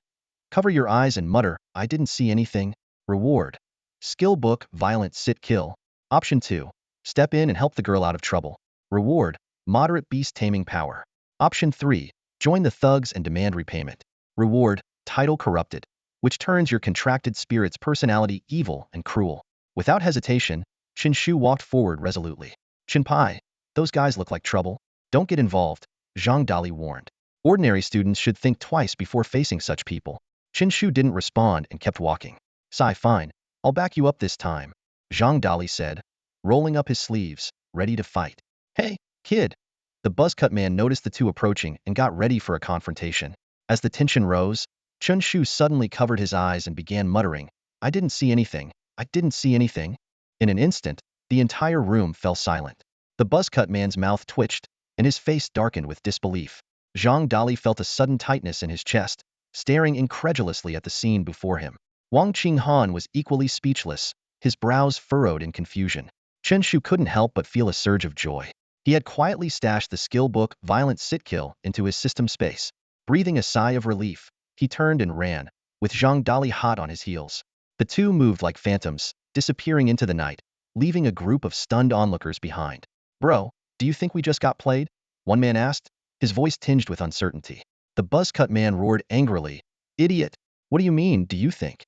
Speaker 1: Cover your eyes and mutter, I didn't see anything. Reward. Skill book, violent sit kill. Option 2. Step in and help the girl out of trouble. Reward. Moderate beast taming power. Option 3. Join the thugs and demand repayment. Reward. Title corrupted, which turns your contracted spirit's personality evil and cruel. Without hesitation, Chen Shu walked forward resolutely. Chen Pai, those guys look like trouble. Don't get involved, Zhang Dali warned. Ordinary students should think twice before facing such people. Chen Shu didn't respond and kept walking. Fine, I'll back you up this time, Zhang Dali said, rolling up his sleeves, ready to fight. Hey, kid! The buzzcut man noticed the two approaching and got ready for a confrontation. As the tension rose, Chen Shu suddenly covered his eyes and began muttering, I didn't see anything. I didn't see anything. In an instant, the entire room fell silent. The buzzcut man's mouth twitched, and his face darkened with disbelief. Zhang Dali felt a sudden tightness in his chest, staring incredulously at the scene before him. Wang Qinghan was equally speechless, his brows furrowed in confusion. Chen Shu couldn't help but feel a surge of joy. He had quietly stashed the skill book Violent Sit Kill into his system space. Breathing a sigh of relief, he turned and ran, with Zhang Dali hot on his heels. The two moved like phantoms, disappearing into the night, leaving a group of stunned onlookers behind. Bro, do you think we just got played? One man asked, his voice tinged with uncertainty. The buzzcut man roared angrily. Idiot! What do you mean, do you think?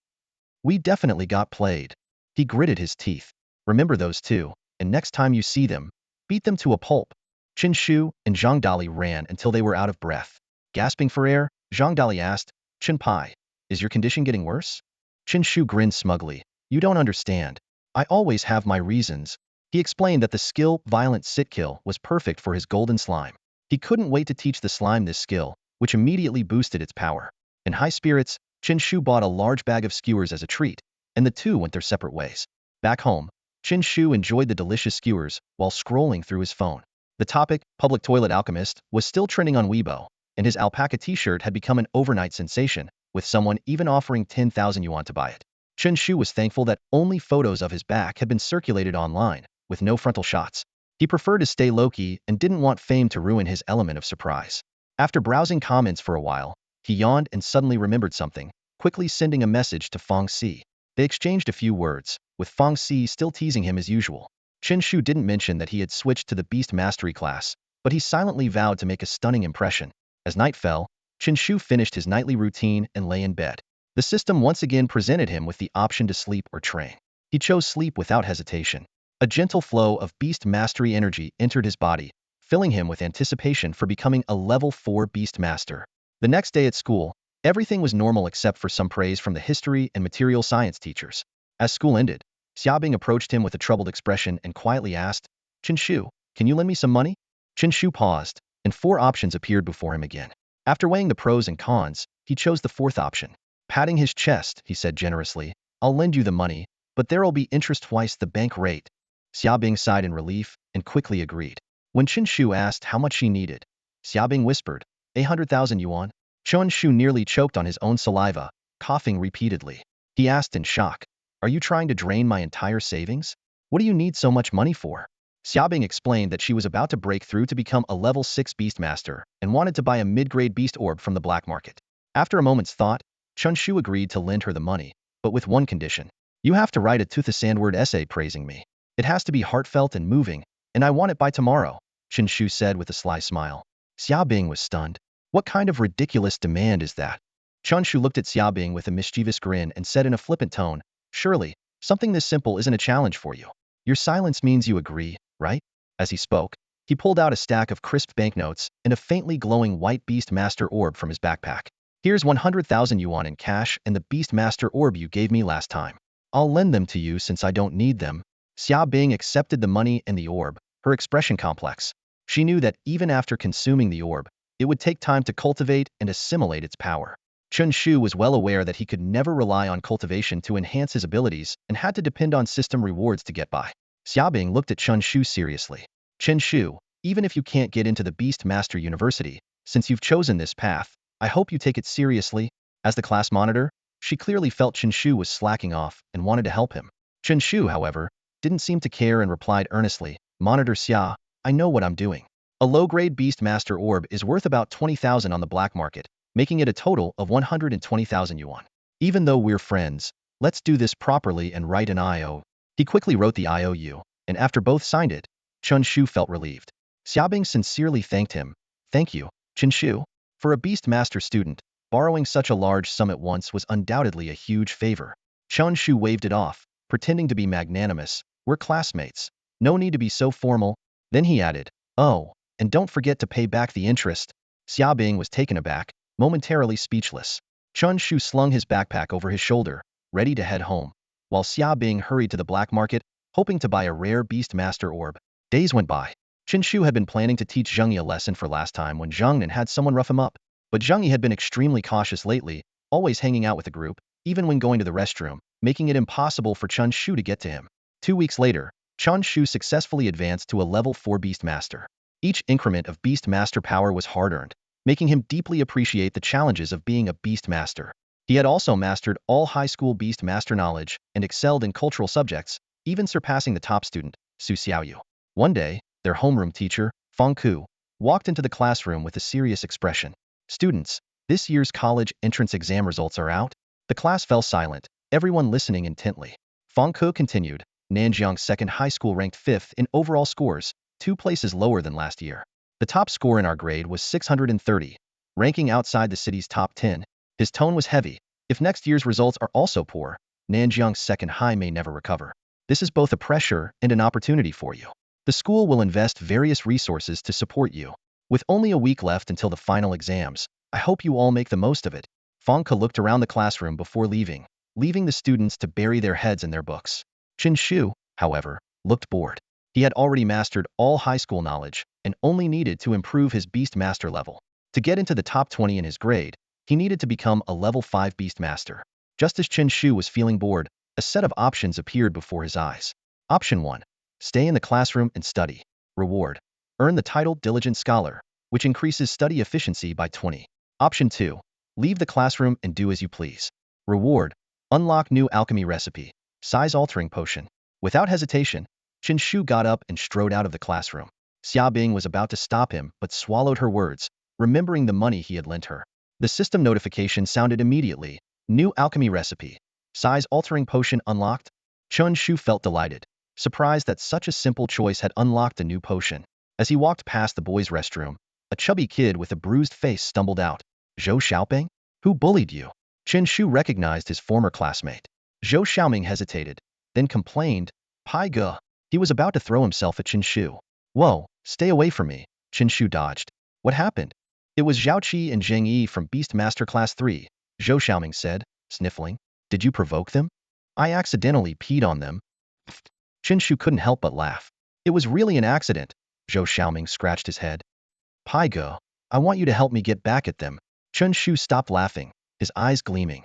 Speaker 1: We definitely got played. He gritted his teeth. Remember those two, and next time you see them, beat them to a pulp. Chen Shu and Zhang Dali ran until they were out of breath. Gasping for air, Zhang Dali asked, Chen Pai, is your condition getting worse? Chen Shu grinned smugly. You don't understand. I always have my reasons. He explained that the skill Violent Sit Kill was perfect for his golden slime. He couldn't wait to teach the slime this skill, which immediately boosted its power. In high spirits, Chen Shu bought a large bag of skewers as a treat, and the two went their separate ways. Back home, Chen Shu enjoyed the delicious skewers while scrolling through his phone. The topic, Public Toilet Alchemist, was still trending on Weibo, and his alpaca t-shirt had become an overnight sensation, with someone even offering 10,000 yuan to buy it. Chen Shu was thankful that only photos of his back had been circulated online, with no frontal shots. He preferred to stay low-key and didn't want fame to ruin his element of surprise. After browsing comments for a while, he yawned and suddenly remembered something, quickly sending a message to Fang Si. They exchanged a few words, with Fang Si still teasing him as usual. Chen Shu didn't mention that he had switched to the Beast Mastery class, but he silently vowed to make a stunning impression. As night fell, Chen Shu finished his nightly routine and lay in bed. The system once again presented him with the option to sleep or train. He chose sleep without hesitation. A gentle flow of beast mastery energy entered his body, filling him with anticipation for becoming a level 4 beast master. The next day at school, everything was normal except for some praise from the history and material science teachers. As school ended, Xiaobing approached him with a troubled expression and quietly asked, Chen Shu, can you lend me some money? Chen Shu paused, and 4 options appeared before him again. After weighing the pros and cons, he chose the 4th option. Patting his chest, he said generously, I'll lend you the money, but there'll be interest twice the bank rate. Xiaobing sighed in relief and quickly agreed. When Chen Shu asked how much she needed, Xiaobing whispered, 800,000 yuan. Chen Shu nearly choked on his own saliva, coughing repeatedly. He asked in shock, are you trying to drain my entire savings? What do you need so much money for? Xiaobing explained that she was about to break through to become a level 6 beast master and wanted to buy a mid-grade beast orb from the black market. After a moment's thought, Chen Shu agreed to lend her the money, but with one condition. You have to write a tooth-a-sand-word essay praising me. It has to be heartfelt and moving, and I want it by tomorrow, Chen Shu said with a sly smile. Xiaobing was stunned. What kind of ridiculous demand is that? Chen Shu looked at Xiaobing with a mischievous grin and said in a flippant tone, surely, something this simple isn't a challenge for you. Your silence means you agree, right? As he spoke, he pulled out a stack of crisp banknotes and a faintly glowing white Beast Master orb from his backpack. Here's 100,000 yuan in cash and the Beast Master orb you gave me last time. I'll lend them to you since I don't need them. Xiaobing accepted the money and the orb, her expression complex. She knew that even after consuming the orb, it would take time to cultivate and assimilate its power. Chen Shu was well aware that he could never rely on cultivation to enhance his abilities and had to depend on system rewards to get by. Xiaobing looked at Chen Shu seriously. Chen Shu, even if you can't get into the Beast Master University, since you've chosen this path, I hope you take it seriously. As the class monitor, she clearly felt Chen Shu was slacking off and wanted to help him. Chen Shu, however, didn't seem to care and replied earnestly, Monitor Xia, I know what I'm doing. A low-grade Beast Master orb is worth about 20,000 on the black market, making it a total of 120,000 yuan. Even though we're friends, let's do this properly and write an IO. He quickly wrote the IOU, and after both signed it, Chen Shu felt relieved. Xiaobing sincerely thanked him. Thank you, Chen Shu. For a Beast Master student, borrowing such a large sum at once was undoubtedly a huge favor. Chen Shu waved it off, pretending to be magnanimous. We're classmates. No need to be so formal. Then he added, oh, and don't forget to pay back the interest. Xiaobing was taken aback, momentarily speechless. Chen Shu slung his backpack over his shoulder, ready to head home, while Xiaobing hurried to the black market, hoping to buy a rare Beast Master orb. Days went by. Chen Shu had been planning to teach Zhengyi a lesson for last time when Zhengnan had someone rough him up. But Zhengyi had been extremely cautious lately, always hanging out with the group, even when going to the restroom, making it impossible for Chen Shu to get to him. 2 weeks later, Chen Shu successfully advanced to a level 4 Beast Master. Each increment of Beast Master power was hard-earned, making him deeply appreciate the challenges of being a Beast Master. He had also mastered all high school Beast Master knowledge and excelled in cultural subjects, even surpassing the top student, Su Xiaoyu. One day, their homeroom teacher, Feng Ku, walked into the classroom with a serious expression. Students, this year's college entrance exam results are out. The class fell silent, everyone listening intently. Feng Ku continued, Nanjiang's second high school ranked 5th in overall scores, 2 places lower than last year. The top score in our grade was 630, ranking outside the city's top 10. His tone was heavy. If next year's results are also poor, Nanjiang's second high may never recover. This is both a pressure and an opportunity for you. The school will invest various resources to support you. With only a week left until the final exams, I hope you all make the most of it. Feng Ke looked around the classroom before leaving the students to bury their heads in their books. Chen Shu, however, looked bored. He had already mastered all high school knowledge and only needed to improve his Beast Master level. To get into the top 20 in his grade, he needed to become a level 5 Beast Master. Just as Chen Shu was feeling bored, a set of options appeared before his eyes. Option 1. Stay in the classroom and study. Reward. Earn the title Diligent Scholar, which increases study efficiency by 20. Option 2. Leave the classroom and do as you please. Reward. Unlock new alchemy recipe. Size-altering potion. Without hesitation, Chen Shu got up and strode out of the classroom. Xiaobing was about to stop him but swallowed her words, remembering the money he had lent her. The system notification sounded immediately. New alchemy recipe. Size-altering potion unlocked. Chen Shu felt delighted, surprised that such a simple choice had unlocked a new potion. As he walked past the boys' restroom, a chubby kid with a bruised face stumbled out. Zhou Xiaoping? Who bullied you? Chen Shu recognized his former classmate. Zhou Xiaoming hesitated, then complained, Pai Ge. He was about to throw himself at Chen Shu. Whoa, stay away from me. Chen Shu dodged. What happened? It was Zhao Qi and Zheng Yi from Beast Master Class 3, Zhou Xiaoming said, sniffling. Did you provoke them? I accidentally peed on them. Chen Shu couldn't help but laugh. It was really an accident. Zhou Xiaoming scratched his head. Pai Ge, I want you to help me get back at them. Chen Shu stopped laughing, his eyes gleaming.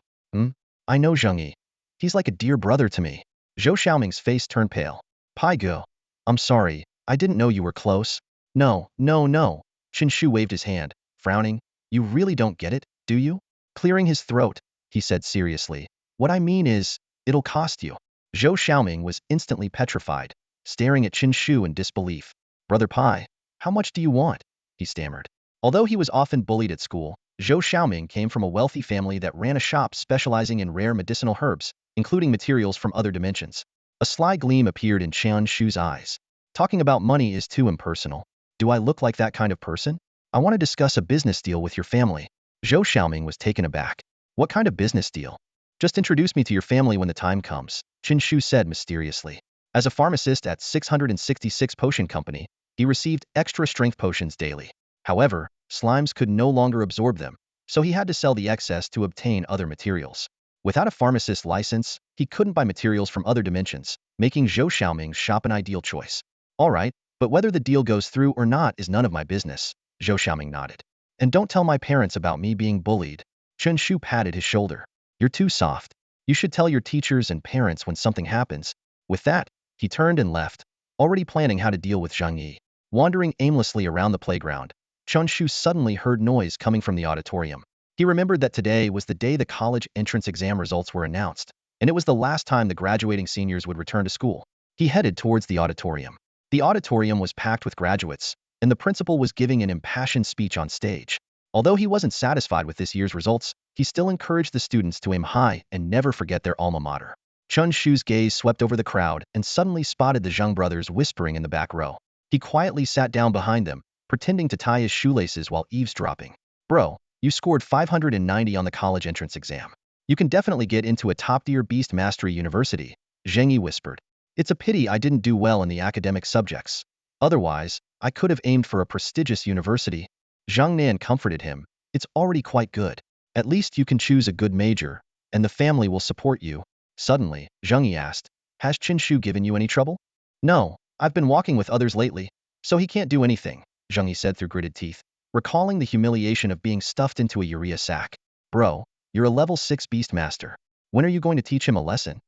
Speaker 1: I know Zheng Yi. He's like a dear brother to me. Zhou Xiaoming's face turned pale. Pai Ge, I'm sorry, I didn't know you were close. No, no, no. Chen Shu waved his hand, frowning. You really don't get it, do you? Clearing his throat, he said seriously. What I mean is, it'll cost you. Zhou Xiaoming was instantly petrified, staring at Chen Shu in disbelief. Brother Pai, how much do you want? He stammered. Although he was often bullied at school, Zhou Xiaoming came from a wealthy family that ran a shop specializing in rare medicinal herbs, including materials from other dimensions. A sly gleam appeared in Chen Shu's eyes. Talking about money is too impersonal. Do I look like that kind of person? I want to discuss a business deal with your family. Zhou Xiaoming was taken aback. What kind of business deal? Just introduce me to your family when the time comes, Chen Shu said mysteriously. As a pharmacist at 666 Potion Company, he received extra strength potions daily. However, slimes could no longer absorb them, so he had to sell the excess to obtain other materials. Without a pharmacist's license, he couldn't buy materials from other dimensions, making Zhou Xiaoming's shop an ideal choice. All right, but whether the deal goes through or not is none of my business, Zhou Xiaoming nodded. And don't tell my parents about me being bullied. Chen Shu patted his shoulder. You're too soft. You should tell your teachers and parents when something happens. With that, he turned and left, already planning how to deal with Zheng Yi. Wandering aimlessly around the playground, Chen Shu suddenly heard noise coming from the auditorium. He remembered that today was the day the college entrance exam results were announced, and it was the last time the graduating seniors would return to school. He headed towards the auditorium. The auditorium was packed with graduates, and the principal was giving an impassioned speech on stage. Although he wasn't satisfied with this year's results, he still encouraged the students to aim high and never forget their alma mater. Chen Shu's gaze swept over the crowd and suddenly spotted the Zheng brothers whispering in the back row. He quietly sat down behind them, pretending to tie his shoelaces while eavesdropping. Bro, you scored 590 on the college entrance exam. You can definitely get into a top-tier beast mastery university, Zheng Yi whispered. It's a pity I didn't do well in the academic subjects. Otherwise, I could have aimed for a prestigious university. Zhang Nan comforted him. It's already quite good. At least you can choose a good major, and the family will support you. Suddenly, Zheng Yi asked, Has Chen Shu given you any trouble? No, I've been walking with others lately, so he can't do anything, Zheng Yi said through gritted teeth, recalling the humiliation of being stuffed into a urea sack. Bro, you're a level 6 beast master. When are you going to teach him a lesson?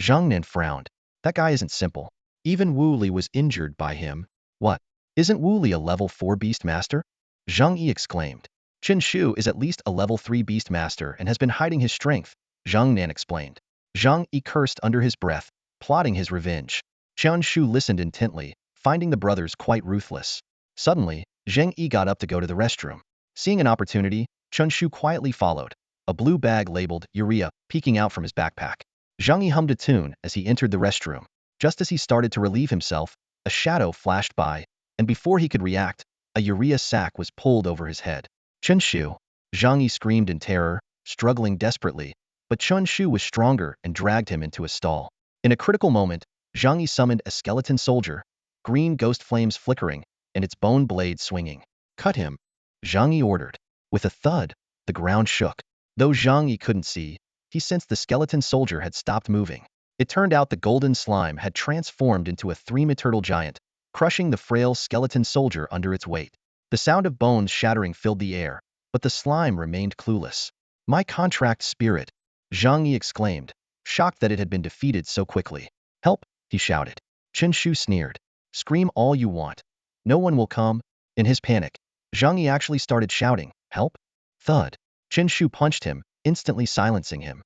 Speaker 1: Zhang Nan frowned. That guy isn't simple. Even Wu Li was injured by him. What? Isn't Wu Li a level 4 beast master? Zhang Yi exclaimed. Chen Shu is at least a level 3 beast master and has been hiding his strength, Zhang Nan explained. Zhang Yi cursed under his breath, plotting his revenge. Chen Shu listened intently, finding the brothers quite ruthless. Suddenly, Zheng Yi got up to go to the restroom. Seeing an opportunity, Chen Shu quietly followed, a blue bag labeled urea peeking out from his backpack. Zheng Yi hummed a tune as he entered the restroom. Just as he started to relieve himself, a shadow flashed by, and before he could react, a urea sack was pulled over his head. Chen Shu! Zheng Yi screamed in terror, struggling desperately, but Chen Shu was stronger and dragged him into a stall. In a critical moment, Zheng Yi summoned a skeleton soldier, green ghost flames flickering, and its bone blade swinging. Cut him! Zheng Yi ordered. With a thud, the ground shook. Though Zheng Yi couldn't see, he sensed the skeleton soldier had stopped moving. It turned out the golden slime had transformed into a three-meter turtle giant, crushing the frail skeleton soldier under its weight. The sound of bones shattering filled the air, but the slime remained clueless. My contract spirit! Zheng Yi exclaimed, shocked that it had been defeated so quickly. Help! He shouted. Chen Shu sneered. Scream all you want. No one will come. In his panic, Zheng Yi actually started shouting, Help! Thud! Chen Shu punched him, instantly silencing him.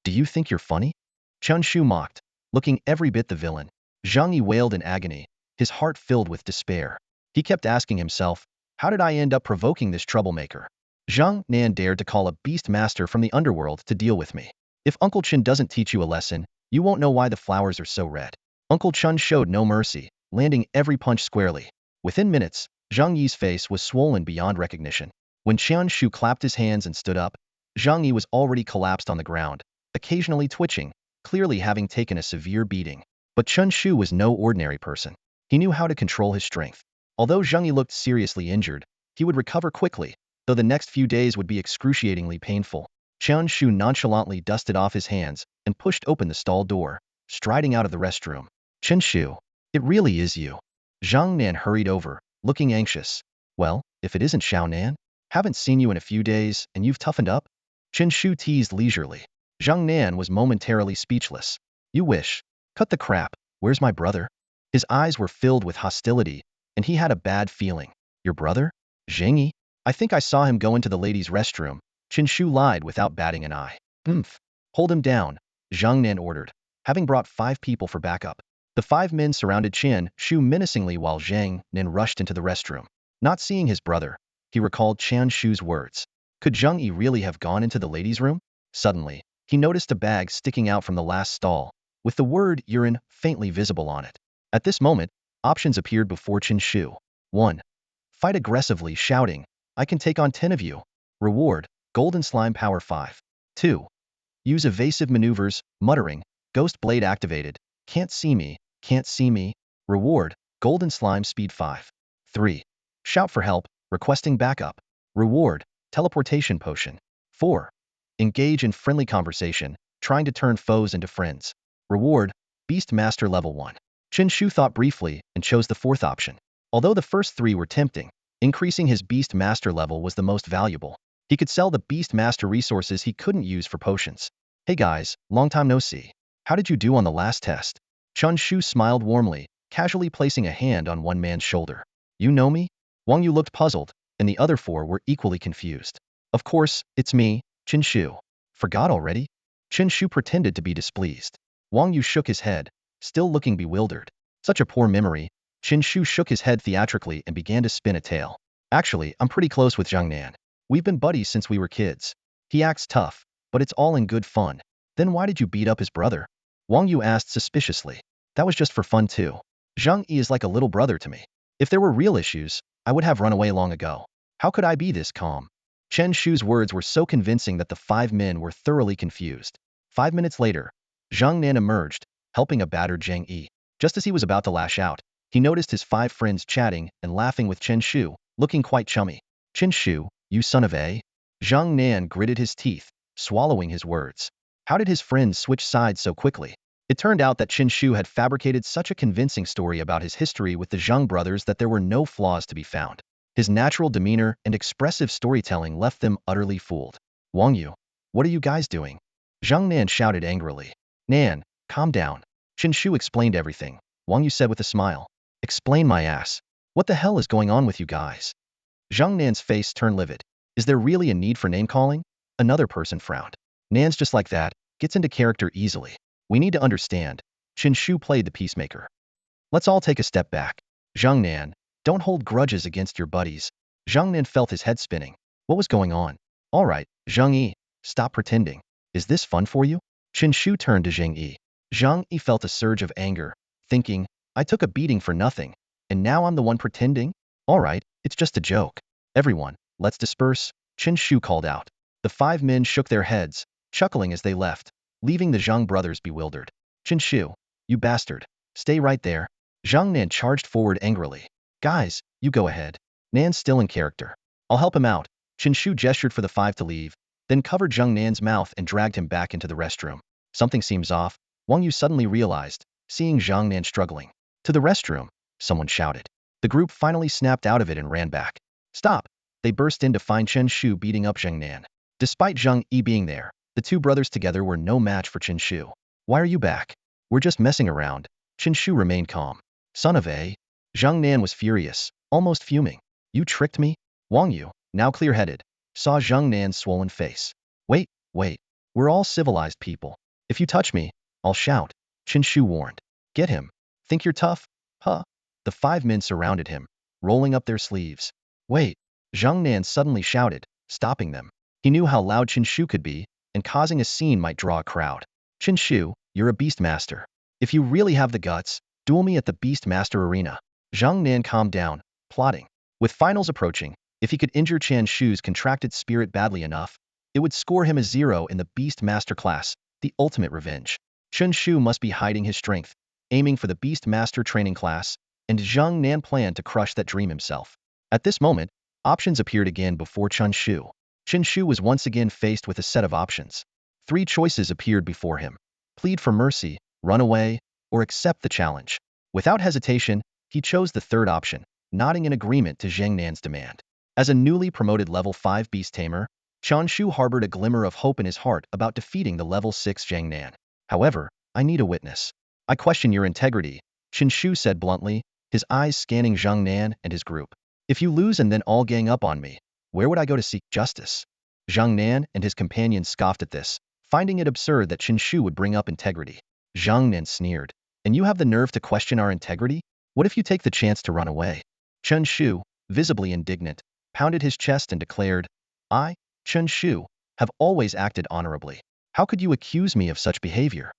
Speaker 1: Do you think you're funny? Chen Shu mocked, looking every bit the villain. Zheng Yi wailed in agony, his heart filled with despair. He kept asking himself, how did I end up provoking this troublemaker? Zhang Nan dared to call a beast master from the underworld to deal with me. If Uncle Chen doesn't teach you a lesson, you won't know why the flowers are so red. Uncle Chen showed no mercy, landing every punch squarely. Within minutes, Zheng Yi's face was swollen beyond recognition. When Chen Shu clapped his hands and stood up, Zhang Yi was already collapsed on the ground, occasionally twitching, clearly having taken a severe beating. But Chen Shu was no ordinary person. He knew how to control his strength. Although Zhang Yi looked seriously injured, he would recover quickly, though the next few days would be excruciatingly painful. Chen Shu nonchalantly dusted off his hands and pushed open the stall door, striding out of the restroom. Chen Shu, it really is you. Zhang Nan hurried over, looking anxious. Well, if it isn't Xiao Nan? Haven't seen you in a few days, and you've toughened up? Chen Shu teased leisurely. Zhang Nan was momentarily speechless. You wish. Cut the crap. Where's my brother? His eyes were filled with hostility, and he had a bad feeling. Your brother? Zhang Yi? I think I saw him go into the ladies' restroom. Chen Shu lied without batting an eye. Hold him down, Zhang Nan ordered, having brought 5 people for backup. The 5 men surrounded Chen Shu menacingly while Zhang Nan rushed into the restroom. Not seeing his brother, he recalled Chen Shu's words. Could Zhang Yi really have gone into the ladies' room? Suddenly, he noticed a bag sticking out from the last stall, with the word urine faintly visible on it. At this moment, options appeared before Chen Shu. 1. Fight aggressively, shouting, I can take on 10 of you. Reward, golden slime power 5. 2. Use evasive maneuvers, muttering, ghost blade activated, can't see me, can't see me. Reward, golden slime speed 5. 3. Shout for help, requesting backup. Reward, teleportation potion. 4. Engage in friendly conversation, trying to turn foes into friends. Reward, Beast Master level 1. Chen Shu thought briefly and chose the 4th option. Although the first 3 were tempting, increasing his Beast Master level was the most valuable. He could sell the Beast Master resources he couldn't use for potions. Hey guys, long time no see. How did you do on the last test? Chen Shu smiled warmly, casually placing a hand on one man's shoulder. You know me? Wang Yu looked puzzled, and the other 4 were equally confused. Of course, it's me, Chen Shu. Forgot already? Chen Shu pretended to be displeased. Wang Yu shook his head, still looking bewildered. Such a poor memory. Chen Shu shook his head theatrically and began to spin a tale. Actually, I'm pretty close with Zhang Nan. We've been buddies since we were kids. He acts tough, but it's all in good fun. Then why did you beat up his brother? Wang Yu asked suspiciously. That was just for fun too. Zhang Yi is like a little brother to me. If there were real issues, I would have run away long ago. How could I be this calm? Chen Shu's words were so convincing that the 5 men were thoroughly confused. 5 minutes later, Zhang Nan emerged, helping a battered Zhang Yi. Just as he was about to lash out, he noticed his 5 friends chatting and laughing with Chen Shu, looking quite chummy. Chen Shu, you son of a? Zhang Nan gritted his teeth, swallowing his words. How did his friends switch sides so quickly? It turned out that Chen Shu had fabricated such a convincing story about his history with the Zhang brothers that there were no flaws to be found. His natural demeanor and expressive storytelling left them utterly fooled. Wang Yu, what are you guys doing? Zhang Nan shouted angrily. Nan, calm down. Chen Shu explained everything. Wang Yu said with a smile. Explain my ass. What the hell is going on with you guys? Zhang Nan's face turned livid. Is there really a need for name-calling? Another person frowned. Nan's just like that, gets into character easily. We need to understand. Chen Shu played the peacemaker. Let's all take a step back. Zhang Nan, don't hold grudges against your buddies. Zhang Nan felt his head spinning. What was going on? All right, Zhang Yi, stop pretending. Is this fun for you? Chen Shu turned to Zhang Yi. Zhang Yi felt a surge of anger, thinking, I took a beating for nothing, and now I'm the one pretending? All right, it's just a joke. Everyone, let's disperse, Chen Shu called out. The 5 men shook their heads, chuckling as they left, leaving the Zhang brothers bewildered. Chen Shu, you bastard. Stay right there. Zhang Nan charged forward angrily. Guys, you go ahead. Nan's still in character. I'll help him out. Chen Shu gestured for the 5 to leave, then covered Zhang Nan's mouth and dragged him back into the restroom. Something seems off, Wang Yu suddenly realized, seeing Zhang Nan struggling. To the restroom, someone shouted. The group finally snapped out of it and ran back. Stop! They burst in to find Chen Shu beating up Zhang Nan. Despite Zhang Yi being there, the 2 brothers together were no match for Chen Shu. Why are you back? We're just messing around. Chen Shu remained calm. Son of a. Zhang Nan was furious, almost fuming. You tricked me? Wang Yu, now clear-headed, saw Zhang Nan's swollen face. Wait. We're all civilized people. If you touch me, I'll shout. Chen Shu warned. Get him. Think you're tough? Huh? The 5 men surrounded him, rolling up their sleeves. Wait. Zhang Nan suddenly shouted, stopping them. He knew how loud Chen Shu could be, and causing a scene might draw a crowd. Chen Shu, you're a beast master. If you really have the guts, duel me at the Beast Master Arena. Zhang Nan calmed down, plotting. With finals approaching, if he could injure Chen Shu's contracted spirit badly enough, It would score him a 0 in the Beast Master class, the ultimate revenge. Chen Shu must be hiding his strength, aiming for the Beast Master training class, and Zhang Nan planned to crush that dream himself. At this moment, options appeared again before Chen Shu. Chen Shu was once again faced with a set of options. 3 choices appeared before him: plead for mercy, run away, or accept the challenge. Without hesitation, he chose the third option, nodding in agreement to Zhang Nan's demand. As a newly promoted level 5 beast tamer, Chen Shu harbored a glimmer of hope in his heart about defeating the level 6 Zhang Nan. However, I need a witness. I question your integrity, Chen Shu said bluntly, his eyes scanning Zhang Nan and his group. If you lose and then all gang up on me, where would I go to seek justice? Zhang Nan and his companions scoffed at this, finding it absurd that Chen Shu would bring up integrity. Zhang Nan sneered. And you have the nerve to question our integrity? What if you take the chance to run away? Chen Shu, visibly indignant, pounded his chest and declared, I, Chen Shu, have always acted honorably. How could you accuse me of such behavior?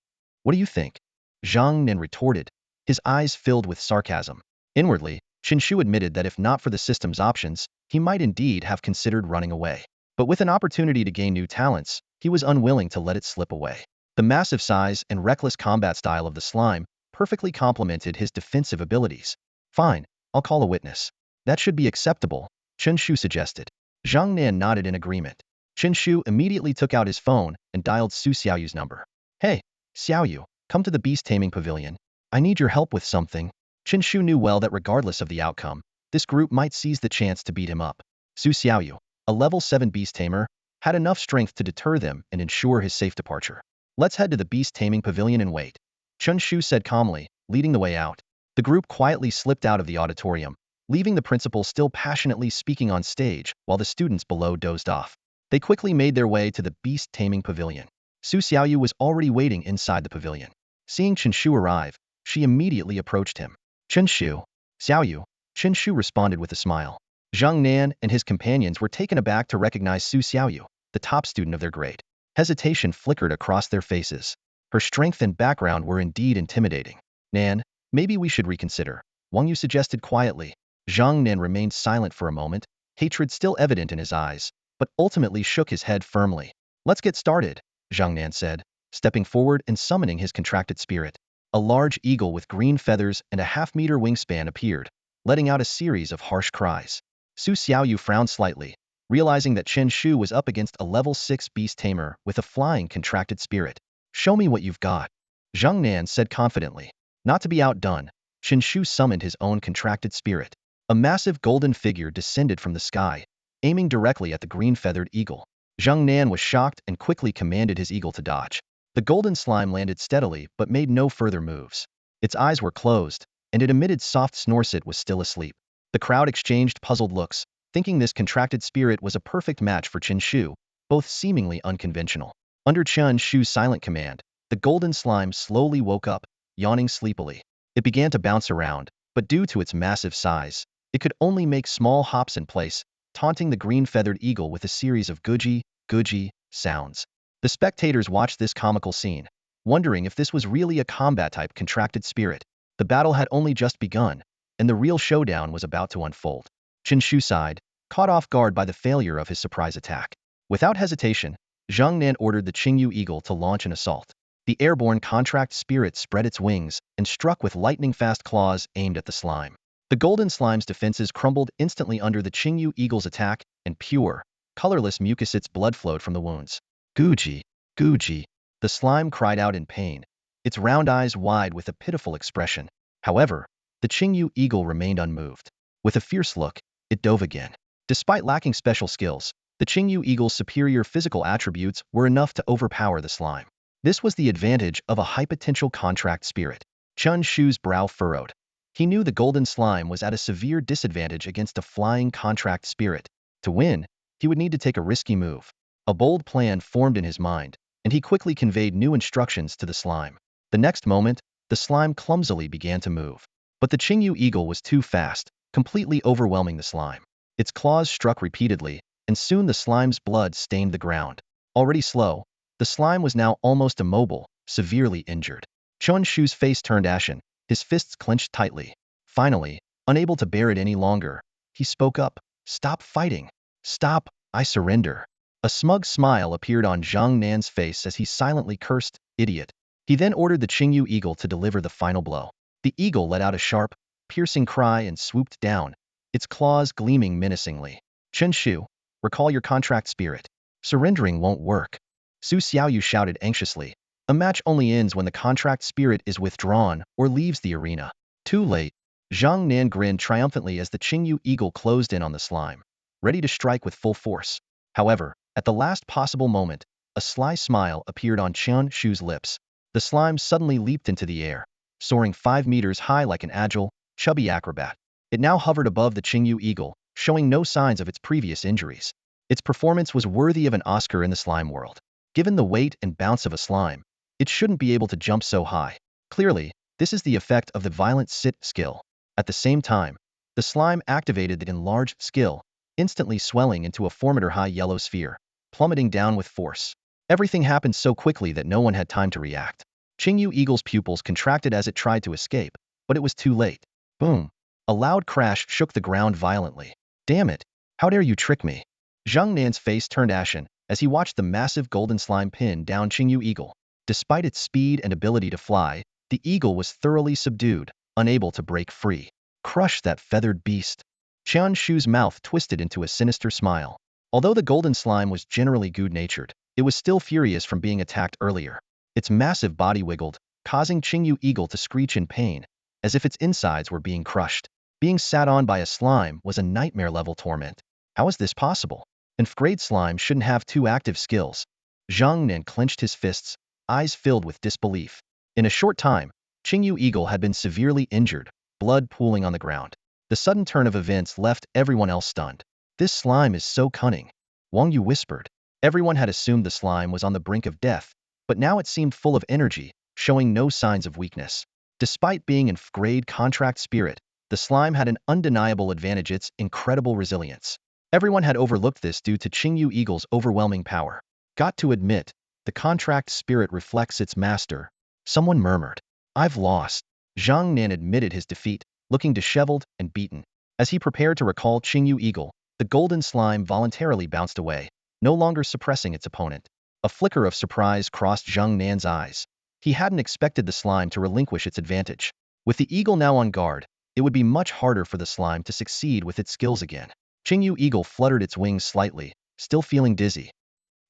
Speaker 1: What do you think? Zhang Nan retorted, his eyes filled with sarcasm. Inwardly, Chen Shu admitted that if not for the system's options, he might indeed have considered running away. But with an opportunity to gain new talents, he was unwilling to let it slip away. The massive size and reckless combat style of the slime perfectly complemented his defensive abilities. Fine, I'll call a witness. That should be acceptable, Chen Shu suggested. Zhang Nan nodded in agreement. Chen Shu immediately took out his phone and dialed Su Xiaoyu's number. Hey, Xiaoyu, come to the beast taming pavilion. I need your help with something. Chen Shu knew well that regardless of the outcome, this group might seize the chance to beat him up. Su Xiaoyu, a level 7 beast tamer, had enough strength to deter them and ensure his safe departure. Let's head to the beast taming pavilion and wait, Chen Shu said calmly, leading the way out. The group quietly slipped out of the auditorium, leaving the principal still passionately speaking on stage while the students below dozed off. They quickly made their way to the beast taming pavilion. Su Xiaoyu was already waiting inside the pavilion. Seeing Chen Shu arrive, she immediately approached him. Chen Shu. Xiaoyu, Chen Shu responded with a smile. Zhang Nan and his companions were taken aback to recognize Su Xiaoyu, the top student of their grade. Hesitation flickered across their faces. Her strength and background were indeed intimidating. Nan, maybe we should reconsider, Wang Yu suggested quietly. Zhang Nan remained silent for a moment, hatred still evident in his eyes, but ultimately shook his head firmly. Let's get started, Zhang Nan said, stepping forward and summoning his contracted spirit. A large eagle with green feathers and a half-meter wingspan appeared, letting out a series of harsh cries. Su Xiaoyu frowned slightly, realizing that Chen Shu was up against a level 6 beast tamer with a flying contracted spirit. Show me what you've got, Zhang Nan said confidently. Not to be outdone, Chen Shu summoned his own contracted spirit. A massive golden figure descended from the sky, aiming directly at the green-feathered eagle. Zhang Nan was shocked and quickly commanded his eagle to dodge. The golden slime landed steadily but made no further moves. Its eyes were closed, and it emitted soft snores. It was still asleep. The crowd exchanged puzzled looks, thinking this contracted spirit was a perfect match for Chen Shu, both seemingly unconventional. Under Chen Shu's silent command, the golden slime slowly woke up, yawning sleepily. It began to bounce around, but due to its massive size, it could only make small hops in place, taunting the green-feathered eagle with a series of googie, googie sounds. The spectators watched this comical scene, wondering if this was really a combat-type contracted spirit. The battle had only just begun, and the real showdown was about to unfold. Chen Shu sighed, caught off guard by the failure of his surprise attack. Without hesitation, Zhang Nan ordered the Qingyu eagle to launch an assault. The airborne contract spirit spread its wings and struck with lightning-fast claws aimed at the slime. The golden slime's defenses crumbled instantly under the Qingyu eagle's attack, and pure, colorless mucus's blood flowed from the wounds. Guji, Guji. The slime cried out in pain, its round eyes wide with a pitiful expression. However, the Qingyu eagle remained unmoved. With a fierce look, it dove again. Despite lacking special skills, the Qingyu eagle's superior physical attributes were enough to overpower the slime. This was the advantage of a high-potential contract spirit. Chen Shu's brow furrowed. He knew the golden slime was at a severe disadvantage against a flying contract spirit. To win, he would need to take a risky move. A bold plan formed in his mind, and he quickly conveyed new instructions to the slime. The next moment, the slime clumsily began to move. But the Qingyu eagle was too fast, completely overwhelming the slime. Its claws struck repeatedly, and soon the slime's blood stained the ground. Already slow, the slime was now almost immobile, severely injured. Chen Shu's face turned ashen, his fists clenched tightly. Finally, unable to bear it any longer, he spoke up. Stop fighting. Stop, I surrender. A smug smile appeared on Zhang Nan's face as he silently cursed, "Idiot." He then ordered the Qingyu eagle to deliver the final blow. The eagle let out a sharp, piercing cry and swooped down, its claws gleaming menacingly. "Chen Shu, recall your contract spirit. Surrendering won't work." Su Xiaoyu shouted anxiously. "A match only ends when the contract spirit is withdrawn or leaves the arena." "Too late." Zhang Nan grinned triumphantly as the Qingyu eagle closed in on the slime, ready to strike with full force. However, at the last possible moment, a sly smile appeared on Chen Shu's lips. The slime suddenly leaped into the air, soaring 5 meters high like an agile, chubby acrobat. It now hovered above the Qingyu eagle, showing no signs of its previous injuries. Its performance was worthy of an Oscar in the slime world. Given the weight and bounce of a slime, it shouldn't be able to jump so high. Clearly, this is the effect of the violent sit skill. At the same time, the slime activated the enlarged skill, instantly swelling into a formidable high yellow sphere, plummeting down with force. Everything happened so quickly that no one had time to react. Qingyu eagle's pupils contracted as it tried to escape, but it was too late. Boom! A loud crash shook the ground violently. "Damn it! How dare you trick me?" Zhang Nan's face turned ashen as he watched the massive golden slime pin down Qingyu eagle. Despite its speed and ability to fly, the eagle was thoroughly subdued, unable to break free. "Crush that feathered beast." Chen Shu's mouth twisted into a sinister smile. Although the golden slime was generally good-natured, it was still furious from being attacked earlier. Its massive body wiggled, causing Qingyu eagle to screech in pain, as if its insides were being crushed. Being sat on by a slime was a nightmare-level torment. How is this possible? An grade slime shouldn't have two active skills. Zhang Nan clenched his fists, eyes filled with disbelief. In a short time, Qingyu eagle had been severely injured, blood pooling on the ground. The sudden turn of events left everyone else stunned. "This slime is so cunning," Wang Yu whispered. Everyone had assumed the slime was on the brink of death, but now it seemed full of energy, showing no signs of weakness. Despite being in grade contract spirit, the slime had an undeniable advantage: its incredible resilience. Everyone had overlooked this due to Qingyu eagle's overwhelming power. "Got to admit, the contract spirit reflects its master," someone murmured. "I've lost." Zhang Nan admitted his defeat, looking disheveled and beaten. As he prepared to recall Qingyu eagle, the golden slime voluntarily bounced away, no longer suppressing its opponent. A flicker of surprise crossed Zhang Nan's eyes. He hadn't expected the slime to relinquish its advantage. With the eagle now on guard, it would be much harder for the slime to succeed with its skills again. Qingyu eagle fluttered its wings slightly, still feeling dizzy.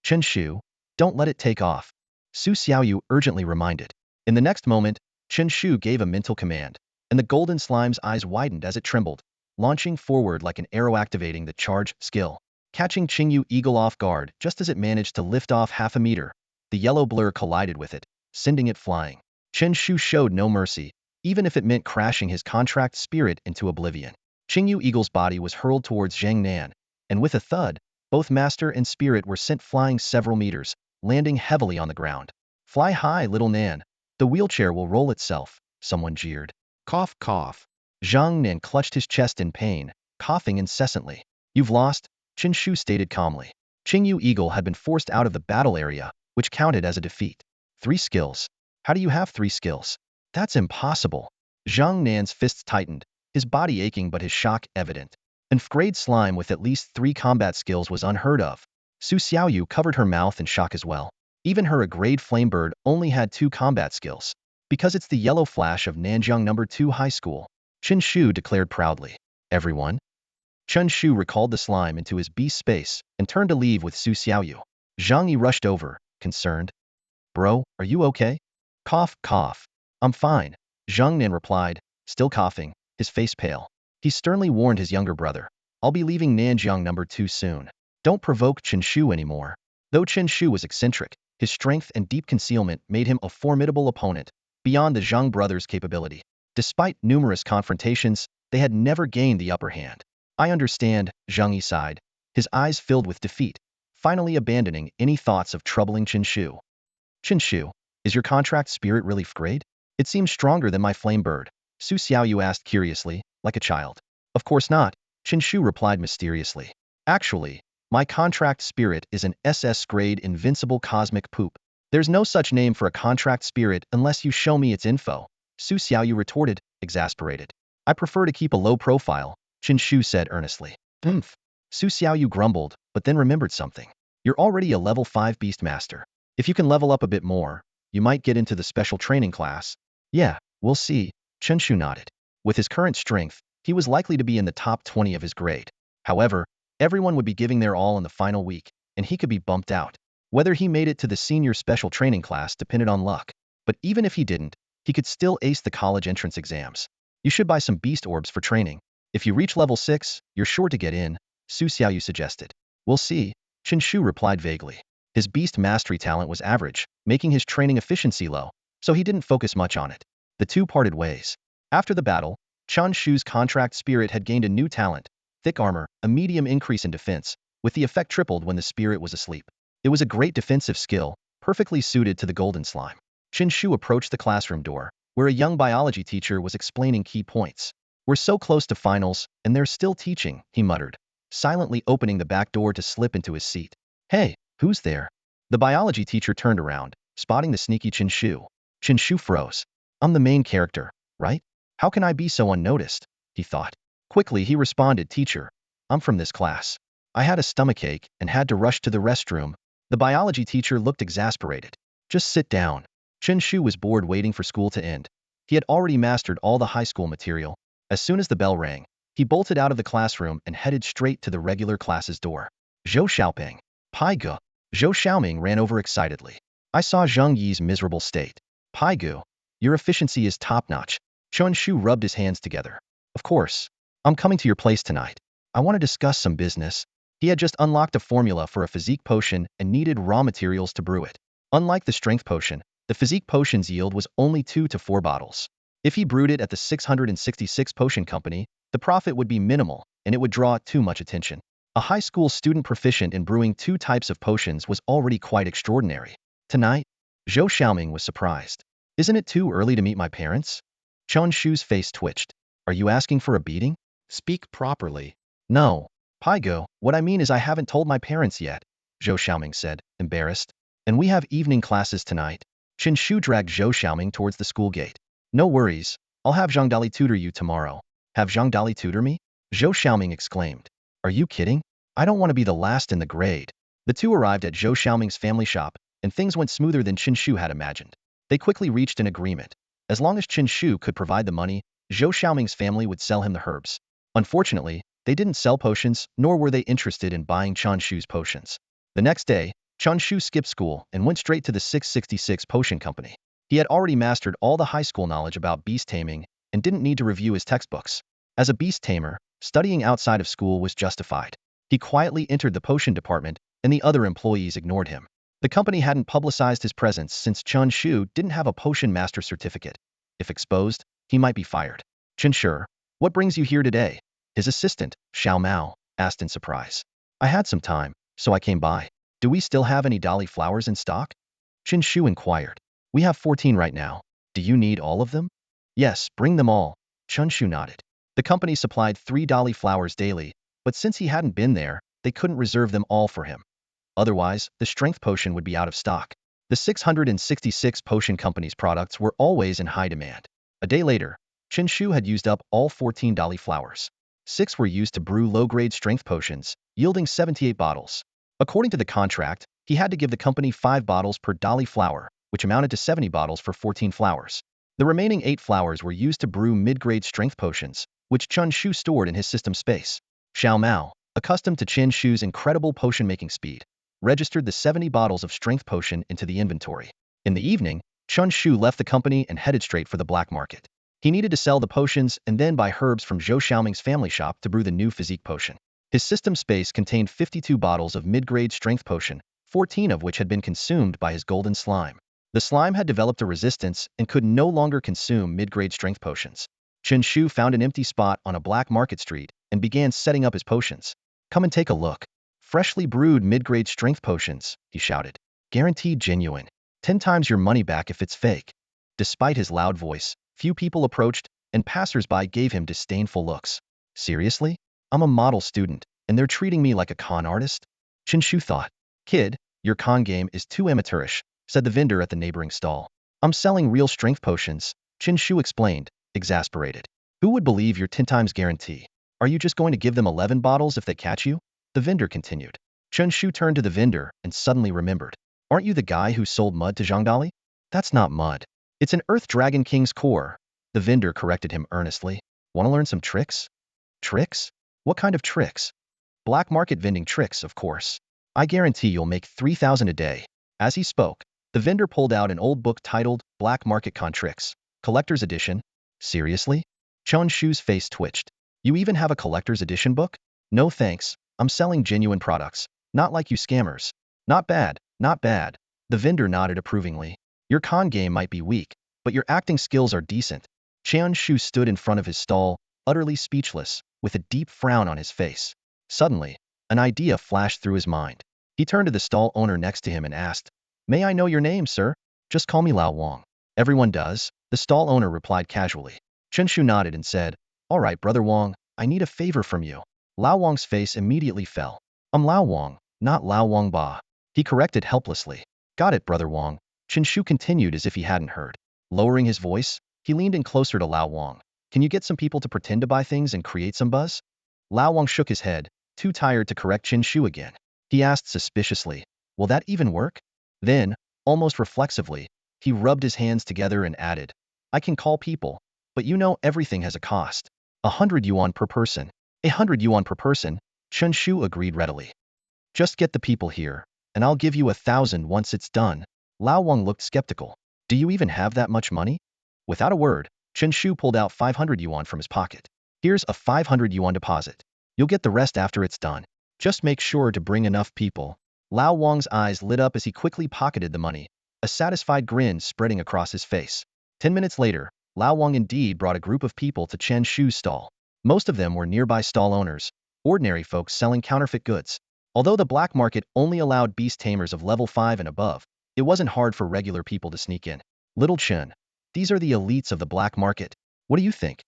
Speaker 1: "Chen Shu, don't let it take off," Su Xiaoyu urgently reminded. In the next moment, Chen Shu gave a mental command, and the golden slime's eyes widened as it trembled, launching forward like an arrow, activating the charge skill. Catching Qingyu eagle off guard just as it managed to lift off half a meter, the yellow blur collided with it, sending it flying. Chen Shu showed no mercy, even if it meant crashing his contract spirit into oblivion. Qingyu eagle's body was hurled towards Zhang Nan, and with a thud, both master and spirit were sent flying several meters, landing heavily on the ground. "Fly high, little Nan. The wheelchair will roll itself," someone jeered. Cough, cough. Zhang Nan clutched his chest in pain, coughing incessantly. "You've lost," Chen Shu stated calmly. Qingyu eagle had been forced out of the battle area, which counted as a defeat. 3 skills. How do you have 3 skills? That's impossible. Zhang Nan's fists tightened, his body aching but his shock evident. An grade slime with at least 3 combat skills was unheard of. Su Xiaoyu covered her mouth in shock as well. Even her grade flamebird only had 2 combat skills. "Because it's the yellow flash of Nanjiang No. 2 High School," Chen Shu declared proudly. "Everyone?" Chen Shu recalled the slime into his beast space and turned to leave with Su Xiaoyu. Zhang Yi rushed over, concerned. "Bro, are you okay?" Cough, cough. "I'm fine," Zhang Nan replied, still coughing, his face pale. He sternly warned his younger brother. "I'll be leaving Nanjiang No. 2 soon. Don't provoke Chen Shu anymore." Though Chen Shu was eccentric, his strength and deep concealment made him a formidable opponent, beyond the Zhang brothers' capability. Despite numerous confrontations, they had never gained the upper hand. "I understand," Zhang Yi sighed, his eyes filled with defeat, finally abandoning any thoughts of troubling Chen Shu. "Chen Shu, is your contract spirit really grade? It seems stronger than my flame bird," Su Xiaoyu asked curiously, like a child. "Of course not," Chen Shu replied mysteriously. "Actually, my contract spirit is an SS grade invincible cosmic poop. There's no such name for a contract spirit unless you show me its info," Su Xiaoyu retorted, exasperated. "I prefer to keep a low profile," Chen Shu said earnestly. "Humph." Su Xiaoyu grumbled, but then remembered something. You're already a level 5 beast master. If you can level up a bit more, you might get into the special training class. Yeah, we'll see, Chen Shu nodded. With his current strength, he was likely to be in the top 20 of his grade. However, everyone would be giving their all in the final week, and he could be bumped out. Whether he made it to the senior special training class depended on luck. But even if he didn't, he could still ace the college entrance exams. You should buy some beast orbs for training. If you reach level 6, you're sure to get in, Su Xiaoyu suggested. We'll see, Chen Shu replied vaguely. His beast mastery talent was average, making his training efficiency low, so he didn't focus much on it. The two parted ways. After the battle, Chen Shu's contract spirit had gained a new talent, thick armor, a medium increase in defense, with the effect tripled when the spirit was asleep. It was a great defensive skill, perfectly suited to the golden slime. Chen Shu approached the classroom door, where a young biology teacher was explaining key points. We're so close to finals, and they're still teaching, he muttered, silently opening the back door to slip into his seat. Hey, who's there? The biology teacher turned around, spotting the sneaky Chen Shu. Chen Shu froze. I'm the main character, right? How can I be so unnoticed? He thought. Quickly he responded, Teacher, I'm from this class. I had a stomachache and had to rush to the restroom. The biology teacher looked exasperated. Just sit down. Chen Shu was bored waiting for school to end. He had already mastered all the high school material. As soon as the bell rang, he bolted out of the classroom and headed straight to the regular class's door. Zhou Xiaoping. Pai Gu. Zhou Xiaoming ran over excitedly. I saw Zhang Yi's miserable state. Pai Gu, your efficiency is top-notch. Chen Shu rubbed his hands together. Of course. I'm coming to your place tonight. I want to discuss some business. He had just unlocked a formula for a physique potion and needed raw materials to brew it. Unlike the strength potion, the physique potion's yield was only 2 to 4 bottles. If he brewed it at the 666 potion company, the profit would be minimal, and it would draw too much attention. A high school student proficient in brewing 2 types of potions was already quite extraordinary. Tonight? Zhou Xiaoming was surprised. Isn't it too early to meet my parents? Chen Shu's face twitched. Are you asking for a beating? Speak properly. No. Paigo, what I mean is I haven't told my parents yet, Zhou Xiaoming said, embarrassed. And we have evening classes tonight. Chen Shu dragged Zhou Xiaoming towards the school gate. No worries. I'll have Zhang Dali tutor you tomorrow. Have Zhang Dali tutor me? Zhou Xiaoming exclaimed. Are you kidding? I don't want to be the last in the grade. The two arrived at Zhou Xiaoming's family shop, and things went smoother than Chen Shu had imagined. They quickly reached an agreement. As long as Chen Shu could provide the money, Zhou Xiaoming's family would sell him the herbs. Unfortunately, they didn't sell potions, nor were they interested in buying Chen Shu's potions. The next day, Chen Shu skipped school and went straight to the 666 potion company. He had already mastered all the high school knowledge about beast taming and didn't need to review his textbooks. As a beast tamer, studying outside of school was justified. He quietly entered the potion department, and the other employees ignored him. The company hadn't publicized his presence since Chen Shu didn't have a potion master certificate. If exposed, he might be fired. Chen Shu, what brings you here today? His assistant, Xiao Mao, asked in surprise. I had some time, so I came by. Do we still have any Dali flowers in stock? Chen Shu inquired. We have 14 right now. Do you need all of them? Yes, bring them all. Chen Shu nodded. The company supplied 3 Dali flowers daily, but since he hadn't been there, they couldn't reserve them all for him. Otherwise, the strength potion would be out of stock. The 666 potion company's products were always in high demand. A day later, Chen Shu had used up all 14 Dali flowers. 6 were used to brew low-grade strength potions, yielding 78 bottles. According to the contract, he had to give the company 5 bottles per Dali flower, which amounted to 70 bottles for 14 flowers. The remaining 8 flowers were used to brew mid-grade strength potions, which Chen Shu stored in his system space. Xiao Mao, accustomed to Chen Shu's incredible potion-making speed, registered the 70 bottles of strength potion into the inventory. In the evening, Chen Shu left the company and headed straight for the black market. He needed to sell the potions and then buy herbs from Zhou Xiaoming's family shop to brew the new physique potion. His system space contained 52 bottles of mid-grade strength potion, 14 of which had been consumed by his golden slime. The slime had developed a resistance and could no longer consume mid-grade strength potions. Chen Shu found an empty spot on a black market street and began setting up his potions. Come and take a look. Freshly brewed mid-grade strength potions, he shouted. Guaranteed genuine. 10 times your money back if it's fake. Despite his loud voice, few people approached, and passers-by gave him disdainful looks. Seriously? I'm a model student, and they're treating me like a con artist? Chen Shu thought. Kid, your con game is too amateurish, said the vendor at the neighboring stall. I'm selling real strength potions, Chen Shu explained, exasperated. Who would believe your 10 times guarantee? Are you just going to give them 11 bottles if they catch you? The vendor continued. Chen Shu turned to the vendor and suddenly remembered. Aren't you the guy who sold mud to Zhangdali? That's not mud. It's an Earth Dragon King's core. The vendor corrected him earnestly. Want to learn some tricks? Tricks? What kind of tricks? Black market vending tricks, of course. I guarantee you'll make 3,000 a day. As he spoke, the vendor pulled out an old book titled Black Market Con Tricks, Collector's Edition. Seriously? Chen Shu's face twitched. You even have a collector's edition book? No thanks, I'm selling genuine products. Not like you scammers. Not bad, not bad. The vendor nodded approvingly. Your con game might be weak, but your acting skills are decent. Chen Shu stood in front of his stall, utterly speechless, with a deep frown on his face. Suddenly, an idea flashed through his mind. He turned to the stall owner next to him and asked, May I know your name, sir? Just call me Lao Wang. Everyone does, the stall owner replied casually. Chen Shu nodded and said, All right, Brother Wang, I need a favor from you. Lao Wang's face immediately fell. I'm Lao Wang, not Lao Wang Ba. He corrected helplessly. Got it, Brother Wang. Chen Shu continued as if he hadn't heard. Lowering his voice, he leaned in closer to Lao Wang. Can you get some people to pretend to buy things and create some buzz? Lao Wang shook his head, too tired to correct Chen Shu again. He asked suspiciously, Will that even work? Then, almost reflexively, he rubbed his hands together and added, I can call people, but you know everything has a cost. 100 yuan per person. 100 yuan per person, Chen Shu agreed readily. Just get the people here, and I'll give you 1,000 once it's done. Lao Wang looked skeptical. Do you even have that much money? Without a word, Chen Shu pulled out 500 yuan from his pocket. Here's a 500 yuan deposit. You'll get the rest after it's done. Just make sure to bring enough people. Lao Wang's eyes lit up as he quickly pocketed the money, a satisfied grin spreading across his face. 10 minutes later, Lao Wang indeed brought a group of people to Chen Shu's stall. Most of them were nearby stall owners, ordinary folks selling counterfeit goods. Although the black market only allowed beast tamers of level 5 and above, it wasn't hard for regular people to sneak in. Little Chen, these are the elites of the black market. What do you think?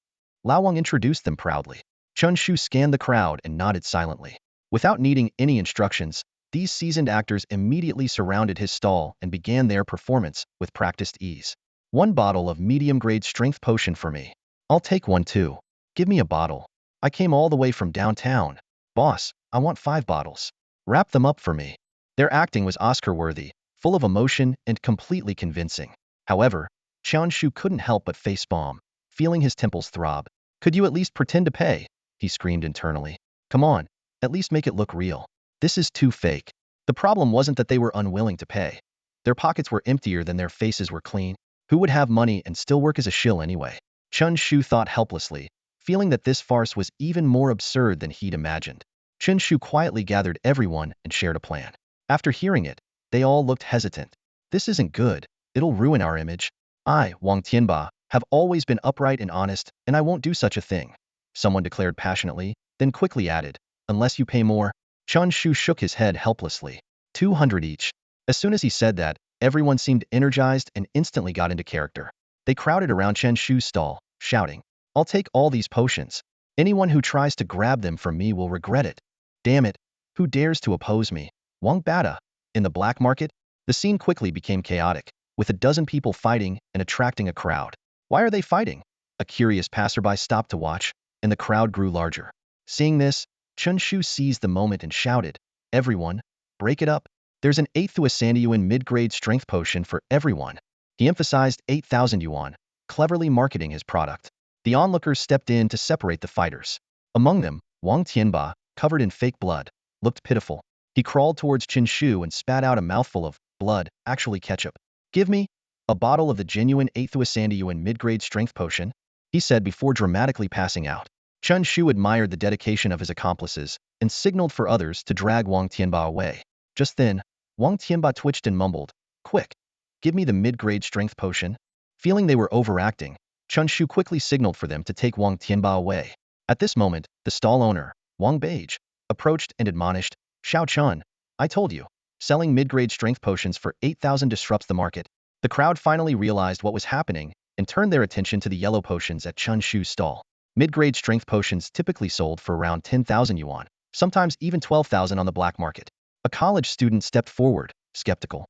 Speaker 1: Lao Wang introduced them proudly. Chen Shu scanned the crowd and nodded silently. Without needing any instructions, these seasoned actors immediately surrounded his stall and began their performance with practiced ease. 1 bottle of medium-grade strength potion for me. I'll take one too. Give me a bottle. I came all the way from downtown. Boss, I want 5 bottles. Wrap them up for me. Their acting was Oscar-worthy, full of emotion and completely convincing. However, Chen Shu couldn't help but facepalm, feeling his temples throb. Could you at least pretend to pay? He screamed internally. Come on, at least make it look real. This is too fake. The problem wasn't that they were unwilling to pay. Their pockets were emptier than their faces were clean. Who would have money and still work as a shill anyway? Chen Shu thought helplessly, feeling that this farce was even more absurd than he'd imagined. Chen Shu quietly gathered everyone and shared a plan. After hearing it, they all looked hesitant. This isn't good. It'll ruin our image. I, Wang Tianba, have always been upright and honest, and I won't do such a thing. Someone declared passionately, then quickly added, unless you pay more. Chen Shu shook his head helplessly. 200 each. As soon as he said that, everyone seemed energized and instantly got into character. They crowded around Chen Shu's stall, shouting, I'll take all these potions. Anyone who tries to grab them from me will regret it. Damn it, who dares to oppose me? Wang Bata. In the black market, the scene quickly became chaotic, with a dozen people fighting and attracting a crowd. Why are they fighting? A curious passerby stopped to watch, and the crowd grew larger. Seeing this, Chen Shu seized the moment and shouted, Everyone, break it up. There's an 8,000 yuan mid-grade strength potion for everyone. He emphasized 8,000 yuan, cleverly marketing his product. The onlookers stepped in to separate the fighters. Among them, Wang Tianba, covered in fake blood, looked pitiful. He crawled towards Chen Shu and spat out a mouthful of blood, actually ketchup. Give me a bottle of the genuine 8,000 yuan mid-grade strength potion, he said before dramatically passing out. Chen Shu admired the dedication of his accomplices and signaled for others to drag Wang Tianba away. Just then, Wang Tianba twitched and mumbled, Quick, give me the mid-grade strength potion. Feeling they were overacting, Chen Shu quickly signaled for them to take Wang Tianba away. At this moment, the stall owner, Wang Beige, approached and admonished, Xiao Chun, I told you, selling mid-grade strength potions for 8,000 disrupts the market. The crowd finally realized what was happening and turned their attention to the yellow potions at Chen Shu's stall. Mid-grade strength potions typically sold for around 10,000 yuan, sometimes even 12,000 on the black market. A college student stepped forward, skeptical.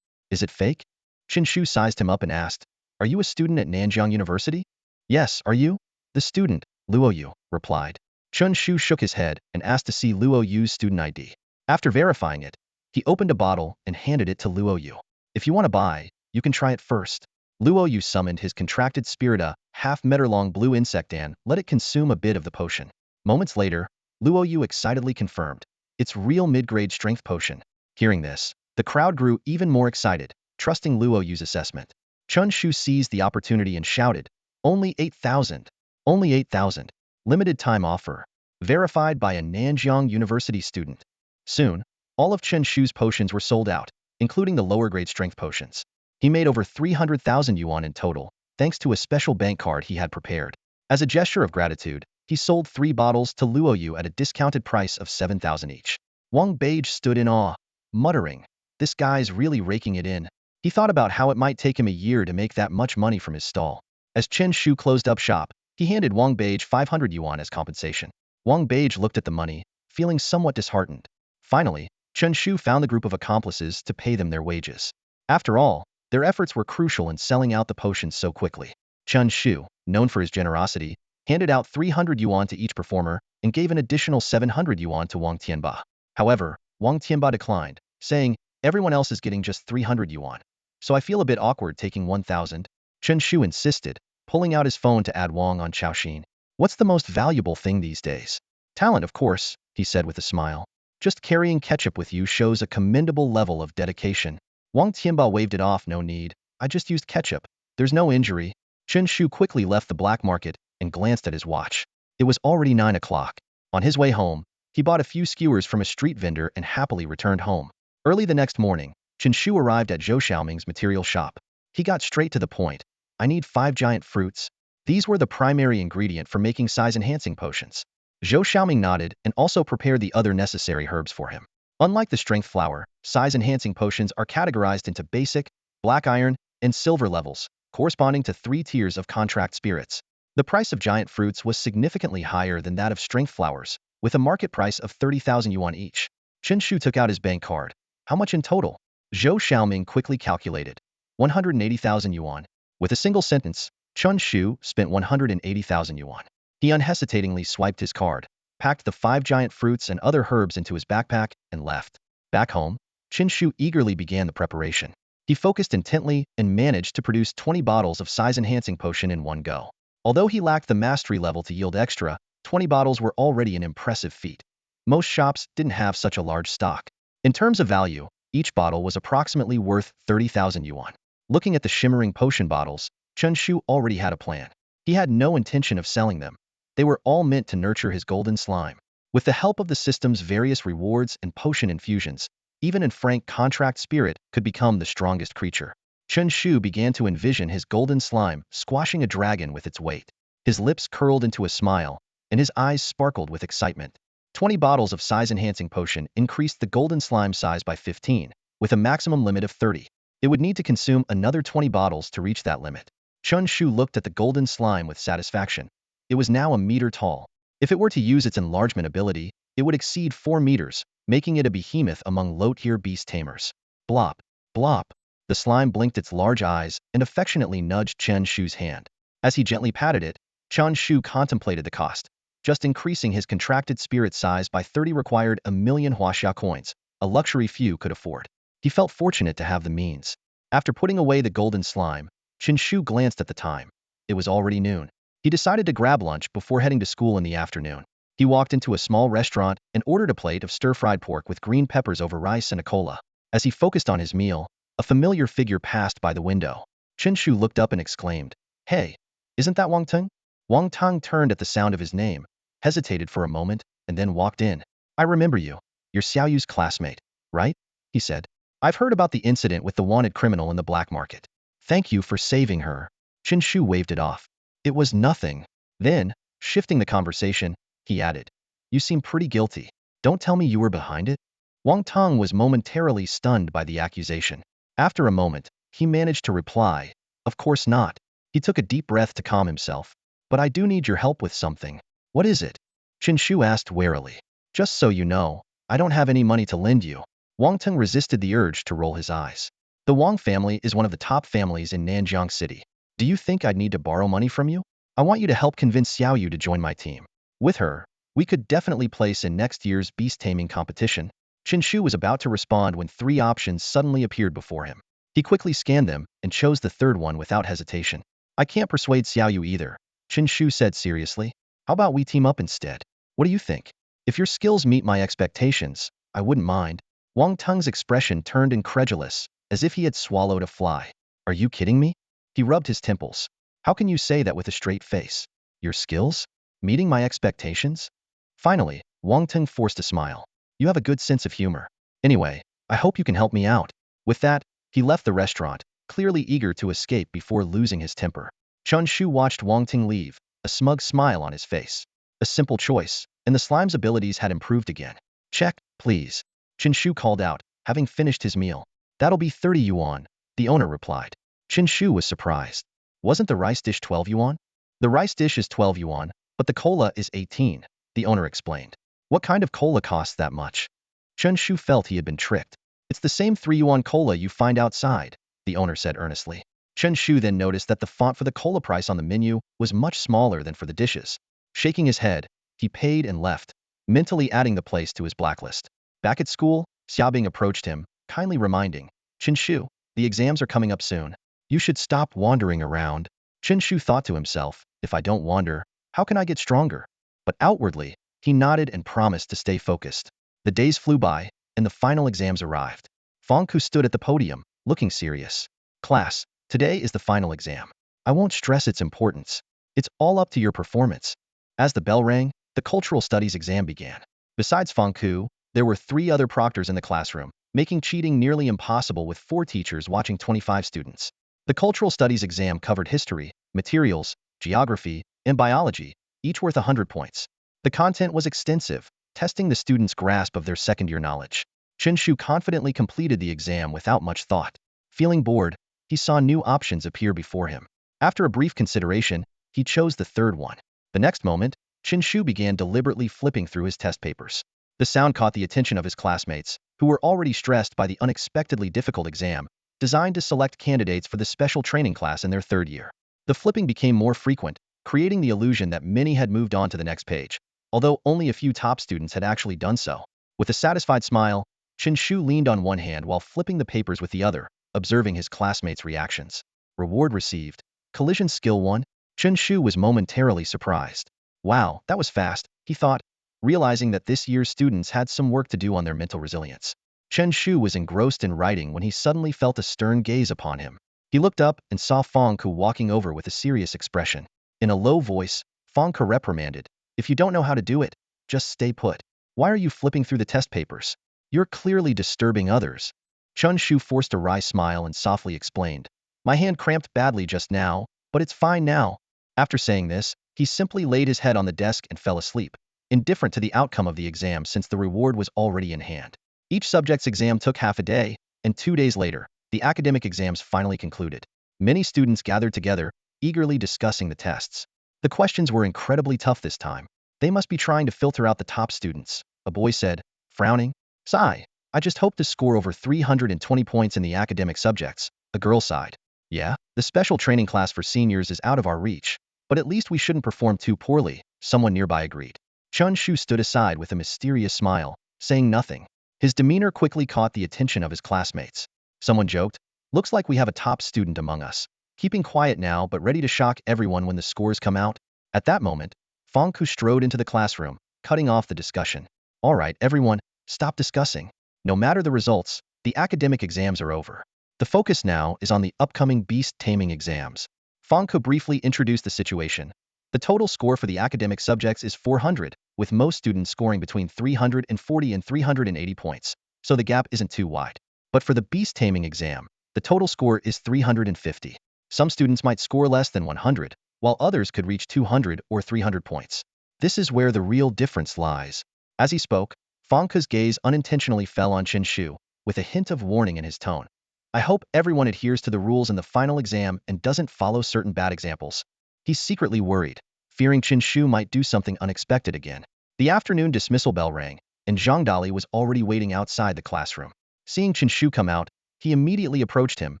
Speaker 1: Is it fake? Chen Shu sized him up and asked, Are you a student at Nanjiang University? Yes, are you? The student, Luo Yu, replied. Chen Shu shook his head and asked to see Luo Yu's student ID. After verifying it, he opened a bottle and handed it to Luo Yu. If you want to buy, you can try it first. Luo Yu summoned his contracted spirit, a half-meter-long blue insect, and let it consume a bit of the potion. Moments later, Luo Yu excitedly confirmed, "It's real mid-grade strength potion." Hearing this, the crowd grew even more excited, trusting Luo Yu's assessment. Chen Shu seized the opportunity and shouted, "Only 8,000! Only 8,000! Limited time offer. Verified by a Nanjiang University student." Soon, all of Chen Shu's potions were sold out, including the lower-grade strength potions. He made over 300,000 yuan in total, thanks to a special bank card he had prepared. As a gesture of gratitude, he sold 3 bottles to Luo Yu at a discounted price of 7,000 each. Wang Beige stood in awe, muttering, "This guy's really raking it in." He thought about how it might take him a year to make that much money from his stall. As Chen Shu closed up shop, he handed Wang Beige 500 yuan as compensation. Wang Beige looked at the money, feeling somewhat disheartened. Finally, Chen Shu found the group of accomplices to pay them their wages. After all, their efforts were crucial in selling out the potions so quickly. Chen Shu, known for his generosity, handed out 300 yuan to each performer and gave an additional 700 yuan to Wang Tianba. However, Wang Tianba declined, saying, "Everyone else is getting just 300 yuan. So I feel a bit awkward taking 1,000. Chen Shu insisted, pulling out his phone to add Wang on Chaoxin. "What's the most valuable thing these days?" "Talent, of course," he said with a smile. "Just carrying ketchup with you shows a commendable level of dedication." Wang Tianba waved it off. "No need. I just used ketchup. There's no injury." Chen Shu quickly left the black market and glanced at his watch. It was already 9 o'clock. On his way home, he bought a few skewers from a street vendor and happily returned home. Early the next morning, Chen Shu arrived at Zhou Xiaoming's material shop. He got straight to the point. "I need 5 giant fruits." These were the primary ingredient for making size-enhancing potions. Zhou Xiaoming nodded and also prepared the other necessary herbs for him. Unlike the strength flower, size-enhancing potions are categorized into basic, black iron, and silver levels, corresponding to 3 tiers of contract spirits. The price of giant fruits was significantly higher than that of strength flowers, with a market price of 30,000 yuan each. Chen Shu took out his bank card. "How much in total?" Zhou Xiaoming quickly calculated. 180,000 yuan. With a single sentence, Chen Shu spent 180,000 yuan. He unhesitatingly swiped his card, packed the 5 giant fruits and other herbs into his backpack, and left. Back home, Chen Shu eagerly began the preparation. He focused intently and managed to produce 20 bottles of size-enhancing potion in one go. Although he lacked the mastery level to yield extra, 20 bottles were already an impressive feat. Most shops didn't have such a large stock. In terms of value, each bottle was approximately worth 30,000 yuan. Looking at the shimmering potion bottles, Chen Shu already had a plan. He had no intention of selling them. They were all meant to nurture his golden slime. With the help of the system's various rewards and potion infusions, even a frank contract spirit could become the strongest creature. Chen Shu began to envision his golden slime squashing a dragon with its weight. His lips curled into a smile, and his eyes sparkled with excitement. 20 bottles of size-enhancing potion increased the golden slime size by 15, with a maximum limit of 30. It would need to consume another 20 bottles to reach that limit. Chen Shu looked at the golden slime with satisfaction. It was now a meter tall. If it were to use its enlargement ability, it would exceed 4 meters, making it a behemoth among low-tier beast tamers. Blop, blop. The slime blinked its large eyes and affectionately nudged Chen Shu's hand. As he gently patted it, Chen Shu contemplated the cost. Just increasing his contracted spirit size by 30 required 1,000,000 huaxia coins, a luxury few could afford. He felt fortunate to have the means. After putting away the golden slime, Chen Shu glanced at the time. It was already noon. He decided to grab lunch before heading to school in the afternoon. He walked into a small restaurant and ordered a plate of stir-fried pork with green peppers over rice and a cola. As he focused on his meal, a familiar figure passed by the window. Chen Shu looked up and exclaimed, "Hey, isn't that Wang Teng?" Wang Teng turned at the sound of his name, hesitated for a moment, and then walked in. "I remember you. You're Xiaoyu's classmate, right?" he said. "I've heard about the incident with the wanted criminal in the black market. Thank you for saving her." Chen Shu waved it off. "It was nothing." Then, shifting the conversation, he added, "You seem pretty guilty. Don't tell me you were behind it?" Wang Teng was momentarily stunned by the accusation. After a moment, he managed to reply, "Of course not." He took a deep breath to calm himself. "But I do need your help with something." "What is it?" Chen Shu asked warily. "Just so you know, I don't have any money to lend you." Wang Teng resisted the urge to roll his eyes. The Wang family is one of the top families in Nanjiang City. "Do you think I'd need to borrow money from you? I want you to help convince Xiaoyu to join my team. With her, we could definitely place in next year's beast taming competition." Chen Shu was about to respond when three options suddenly appeared before him. He quickly scanned them and chose the third one without hesitation. I can't persuade Xiaoyu either, Chen Shu said seriously. How about we team up instead? What do you think? If your skills meet my expectations, I wouldn't mind. Wang Teng's expression turned incredulous, as if he had swallowed a fly. Are you kidding me? He rubbed his temples. How can you say that with a straight face? Your skills? Meeting my expectations? Finally, Wang Teng forced a smile. You have a good sense of humor. Anyway, I hope you can help me out. With that, he left the restaurant, clearly eager to escape before losing his temper. Chen Shu watched Wang Ting leave, a smug smile on his face. A simple choice, and the slime's abilities had improved again. Check, please. Chen Shu called out, having finished his meal. That'll be 30 yuan, the owner replied. Chen Shu was surprised. Wasn't the rice dish 12 yuan? The rice dish is 12 yuan, but the cola is 18, the owner explained. What kind of cola costs that much? Chen Shu felt he had been tricked. It's the same 3 yuan cola you find outside, the owner said earnestly. Chen Shu then noticed that the font for the cola price on the menu was much smaller than for the dishes. Shaking his head, he paid and left, mentally adding the place to his blacklist. Back at school, Xiaobing approached him, kindly reminding, Chen Shu, the exams are coming up soon. You should stop wandering around. Chen Shu thought to himself, if I don't wander, how can I get stronger? But outwardly, he nodded and promised to stay focused. The days flew by, and the final exams arrived. Fang Ku stood at the podium, looking serious. Class, today is the final exam. I won't stress its importance. It's all up to your performance. As the bell rang, the cultural studies exam began. Besides Fang Ku, there were 3 other proctors in the classroom, making cheating nearly impossible with 4 teachers watching 25 students. The cultural studies exam covered history, materials, geography, and biology, each worth 100 points. The content was extensive, testing the students' grasp of their second-year knowledge. Chen Shu confidently completed the exam without much thought. Feeling bored, he saw new options appear before him. After a brief consideration, he chose the third one. The next moment, Chen Shu began deliberately flipping through his test papers. The sound caught the attention of his classmates, who were already stressed by the unexpectedly difficult exam, designed to select candidates for the special training class in their third year. The flipping became more frequent, creating the illusion that many had moved on to the next page, although only a few top students had actually done so. With a satisfied smile, Chen Shu leaned on one hand while flipping the papers with the other, observing his classmates' reactions. Reward received. Collision skill 1. Chen Shu was momentarily surprised. Wow, that was fast, he thought, realizing that this year's students had some work to do on their mental resilience. Chen Shu was engrossed in writing when he suddenly felt a stern gaze upon him. He looked up and saw Fang Ku walking over with a serious expression. In a low voice, Fang Ku reprimanded, if you don't know how to do it, just stay put. Why are you flipping through the test papers? You're clearly disturbing others. Chen Shu forced a wry smile and softly explained, my hand cramped badly just now, but it's fine now. After saying this, he simply laid his head on the desk and fell asleep, indifferent to the outcome of the exam since the reward was already in hand. Each subject's exam took half a day, and 2 days later, the academic exams finally concluded. Many students gathered together, eagerly discussing the tests. The questions were incredibly tough this time. They must be trying to filter out the top students, a boy said, frowning. Sigh, I just hope to score over 320 points in the academic subjects, a girl sighed. Yeah, the special training class for seniors is out of our reach, but at least we shouldn't perform too poorly, someone nearby agreed. Chen Shu stood aside with a mysterious smile, saying nothing. His demeanor quickly caught the attention of his classmates. Someone joked, looks like we have a top student among us, keeping quiet now but ready to shock everyone when the scores come out. At that moment, Fang Ku strode into the classroom, cutting off the discussion. All right, everyone, stop discussing. No matter the results, the academic exams are over. The focus now is on the upcoming beast taming exams. Fang Ku briefly introduced the situation. The total score for the academic subjects is 400, with most students scoring between 340 and 380 points, so the gap isn't too wide. But for the beast taming exam, the total score is 350. Some students might score less than 100, while others could reach 200 or 300 points. This is where the real difference lies. As he spoke, Fang Ku's gaze unintentionally fell on Chen Shu, with a hint of warning in his tone. I hope everyone adheres to the rules in the final exam and doesn't follow certain bad examples. He's secretly worried, fearing Chen Shu might do something unexpected again. The afternoon dismissal bell rang, and Zhang Dali was already waiting outside the classroom. Seeing Chen Shu come out, he immediately approached him.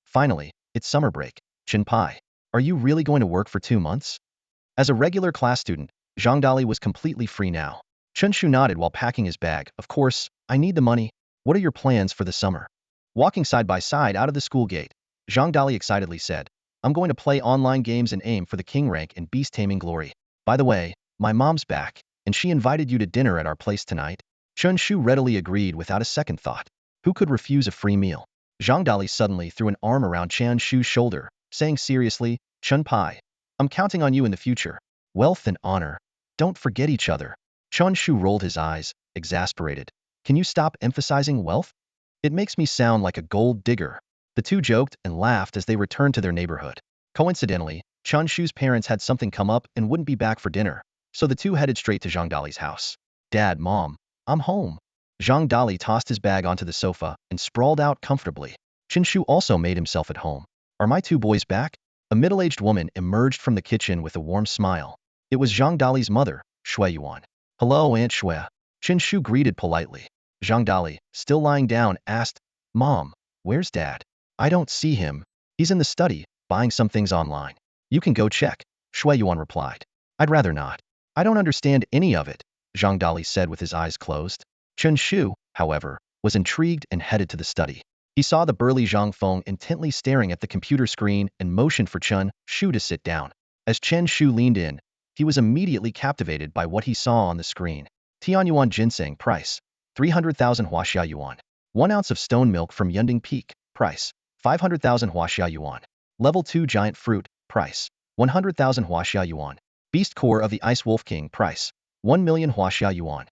Speaker 1: Finally, it's summer break. Chen Pai, are you really going to work for 2 months? As a regular class student, Zhang Dali was completely free now. Chen Shu nodded while packing his bag. Of course, I need the money. What are your plans for the summer? Walking side by side out of the school gate, Zhang Dali excitedly said, I'm going to play online games and aim for the king rank in beast taming glory. By the way, my mom's back, and she invited you to dinner at our place tonight. Chen Shu readily agreed without a second thought. Who could refuse a free meal? Zhang Dali suddenly threw an arm around Chen Shu's shoulder, saying seriously, Chen Pai, I'm counting on you in the future. Wealth and honor. Don't forget each other. Chen Shu rolled his eyes, exasperated. Can you stop emphasizing wealth? It makes me sound like a gold digger. The two joked and laughed as they returned to their neighborhood. Coincidentally, Chen Shu's parents had something come up and wouldn't be back for dinner, so the two headed straight to Zhang Dali's house. Dad, Mom, I'm home. Zhang Dali tossed his bag onto the sofa and sprawled out comfortably. Chen Shu also made himself at home. Are my two boys back? A middle-aged woman emerged from the kitchen with a warm smile. It was Zhang Dali's mother, Shui Yuan. Hello, Aunt Shui. Chen Shu greeted politely. Zhang Dali, still lying down, asked, Mom, where's Dad? I don't see him. He's in the study, buying some things online. You can go check, Shui Yuan replied. I'd rather not. I don't understand any of it, Zhang Dali said with his eyes closed. Chen Shu, however, was intrigued and headed to the study. He saw the burly Zhang Feng intently staring at the computer screen and motioned for Chen Shu to sit down. As Chen Shu leaned in, he was immediately captivated by what he saw on the screen. Tianyuan ginseng price, 300,000 Huaxia yuan. 1 ounce of stone milk from Yunding Peak, price, 500,000 Huaxia yuan. Level 2 giant fruit, price, 100,000 Huaxia yuan. Beast core of the Ice Wolf King, price, 1 million Huaxia yuan.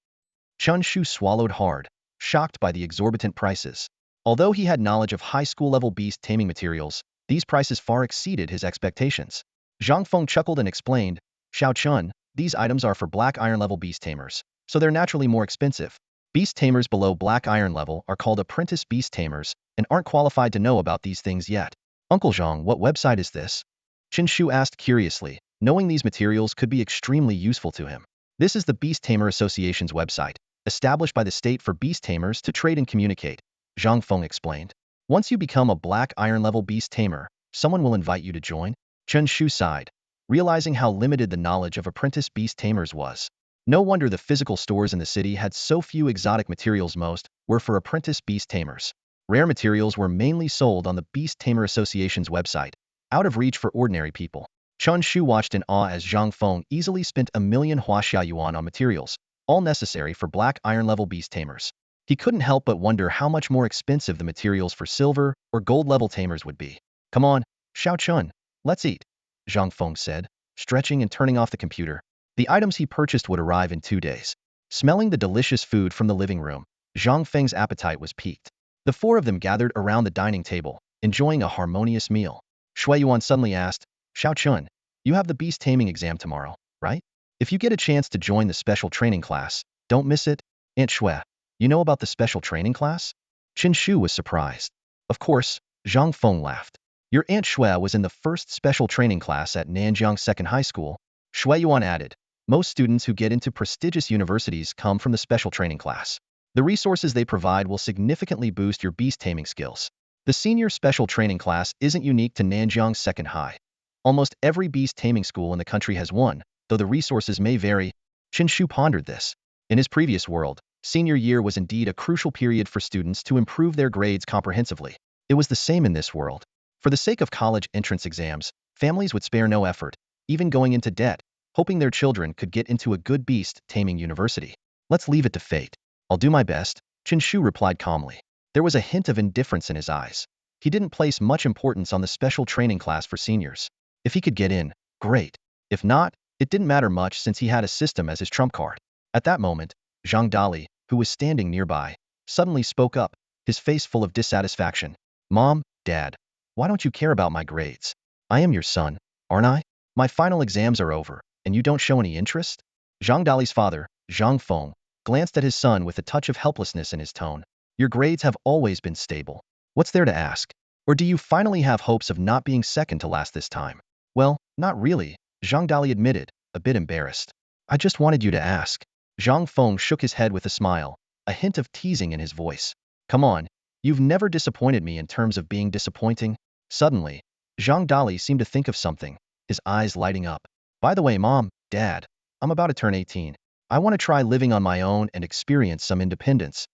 Speaker 1: Chen Shu swallowed hard, shocked by the exorbitant prices. Although he had knowledge of high school-level beast taming materials, these prices far exceeded his expectations. Zhang Feng chuckled and explained, Xiao Chun, these items are for black iron level beast tamers, so they're naturally more expensive. Beast tamers below black iron level are called apprentice beast tamers and aren't qualified to know about these things yet. Uncle Zhang, what website is this? Chen Shu asked curiously, knowing these materials could be extremely useful to him. This is the Beast Tamer Association's website, established by the state for beast tamers to trade and communicate, Zhang Feng explained. Once you become a black iron level beast tamer, someone will invite you to join. Chen Shu sighed, realizing how limited the knowledge of apprentice beast tamers was. No wonder the physical stores in the city had so few exotic materials. Most were for apprentice beast tamers. Rare materials were mainly sold on the Beast Tamer Association's website, out of reach for ordinary people. Chen Shu watched in awe as Zhang Feng easily spent 1 million Huaxia yuan on materials, all necessary for black iron level beast tamers. He couldn't help but wonder how much more expensive the materials for silver or gold level tamers would be. Come on, Xiao Chun, let's eat, Zhang Feng said, stretching and turning off the computer. The items he purchased would arrive in 2 days. Smelling the delicious food from the living room, Zhang Feng's appetite was piqued. The four of them gathered around the dining table, enjoying a harmonious meal. Shui Yuan suddenly asked, Xiao Chun, you have the beast taming exam tomorrow, right? If you get a chance to join the special training class, don't miss it. Aunt Shui, you know about the special training class? Chen Shu was surprised. Of course, Zhang Feng laughed. Your Aunt Shui was in the first special training class at Nanjiang Second High School, Shui Yuan added. Most students who get into prestigious universities come from the special training class. The resources they provide will significantly boost your beast taming skills. The senior special training class isn't unique to Nanjiang Second High. Almost every beast taming school in the country has one, though the resources may vary. Chen Shu pondered this. In his previous world, senior year was indeed a crucial period for students to improve their grades comprehensively. It was the same in this world. For the sake of college entrance exams, families would spare no effort, even going into debt, hoping their children could get into a good beast taming university. Let's leave it to fate. I'll do my best, Chen Shu replied calmly. There was a hint of indifference in his eyes. He didn't place much importance on the special training class for seniors. If he could get in, great. If not, it didn't matter much since he had a system as his trump card. At that moment, Zhang Dali, who was standing nearby, suddenly spoke up, his face full of dissatisfaction. Mom, Dad, why don't you care about my grades? I am your son, aren't I? My final exams are over, and you don't show any interest? Zhang Dali's father, Zhang Feng, glanced at his son with a touch of helplessness in his tone. Your grades have always been stable. What's there to ask? Or do you finally have hopes of not being second to last this time? Well, not really, Zhang Dali admitted, a bit embarrassed. I just wanted you to ask. Zhang Feng shook his head with a smile, a hint of teasing in his voice. Come on, you've never disappointed me in terms of being disappointing. Suddenly, Zhang Dali seemed to think of something, his eyes lighting up. By the way, Mom, Dad, I'm about to turn 18. I want to try living on my own and experience some independence.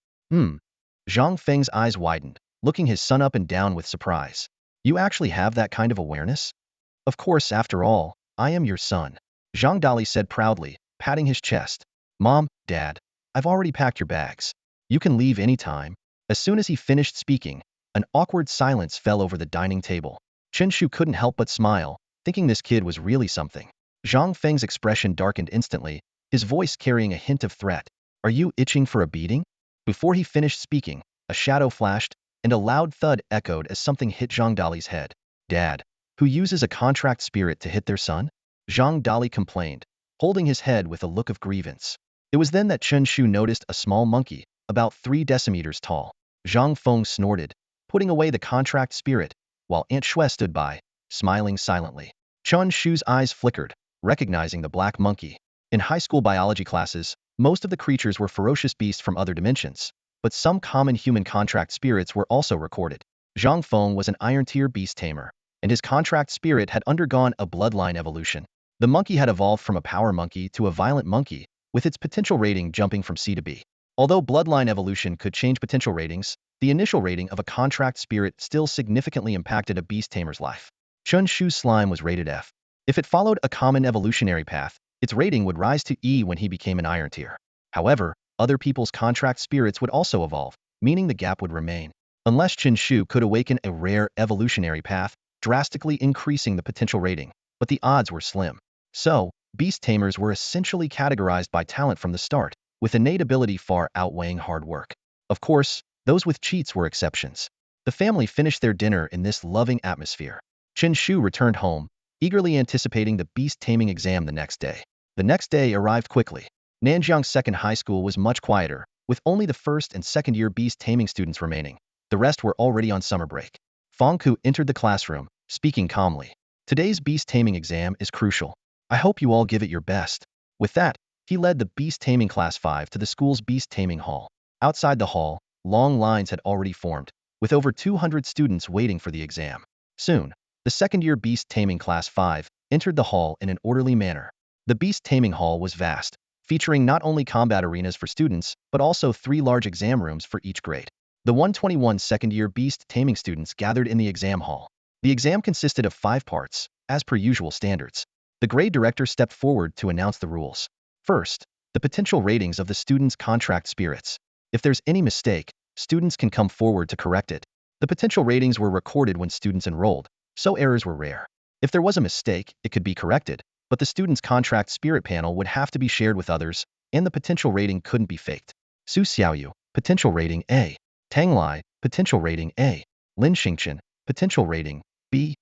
Speaker 1: Zhang Feng's eyes widened, looking his son up and down with surprise. You actually have that kind of awareness? Of course, after all, I am your son. Zhang Dali said proudly, patting his chest. Mom, Dad, I've already packed your bags. You can leave any time. As soon as he finished speaking, an awkward silence fell over the dining table. Chen Shu couldn't help but smile, thinking this kid was really something. Zhang Feng's expression darkened instantly, his voice carrying a hint of threat. Are you itching for a beating? Before he finished speaking, a shadow flashed, and a loud thud echoed as something hit Zhang Dali's head. Dad, who uses a contract spirit to hit their son? Zhang Dali complained, holding his head with a look of grievance. It was then that Chen Shu noticed a small monkey, about 3 decimeters tall. Zhang Feng snorted, putting away the contract spirit, while Aunt Shui stood by, smiling silently. Chen Shu's eyes flickered, recognizing the black monkey. In high school biology classes, most of the creatures were ferocious beasts from other dimensions, but some common human contract spirits were also recorded. Zhang Feng was an iron-tier beast tamer, and his contract spirit had undergone a bloodline evolution. The monkey had evolved from a power monkey to a violent monkey, with its potential rating jumping from C to B. Although bloodline evolution could change potential ratings, the initial rating of a contract spirit still significantly impacted a beast tamer's life. Chen Shu's slime was rated F. If it followed a common evolutionary path, its rating would rise to E when he became an iron tier. However, other people's contract spirits would also evolve, meaning the gap would remain. Unless Chen Shu could awaken a rare evolutionary path, drastically increasing the potential rating, but the odds were slim. So, beast tamers were essentially categorized by talent from the start, with innate ability far outweighing hard work. Of course, those with cheats were exceptions. The family finished their dinner in this loving atmosphere. Chen Shu returned home, eagerly anticipating the beast taming exam the next day. The next day arrived quickly. Nanjiang's second high school was much quieter, with only the first and second year beast taming students remaining. The rest were already on summer break. Fang Ku entered the classroom, speaking calmly. Today's beast taming exam is crucial. I hope you all give it your best. With that, he led the beast taming class 5 to the school's beast taming hall. Outside the hall, long lines had already formed, with over 200 students waiting for the exam. Soon, the second-year beast taming class 5 entered the hall in an orderly manner. The beast taming hall was vast, featuring not only combat arenas for students, but also 3 large exam rooms for each grade. The 121 second-year beast taming students gathered in the exam hall. The exam consisted of 5 parts, as per usual standards. The grade director stepped forward to announce the rules. First, the potential ratings of the students' contract spirits. If there's any mistake, students can come forward to correct it. The potential ratings were recorded when students enrolled, so errors were rare. If there was a mistake, it could be corrected, but the student's contract spirit panel would have to be shared with others, and the potential rating couldn't be faked. Su Xiaoyu, potential rating A. Tang Lai, potential rating A. Lin Xingchen, potential rating B.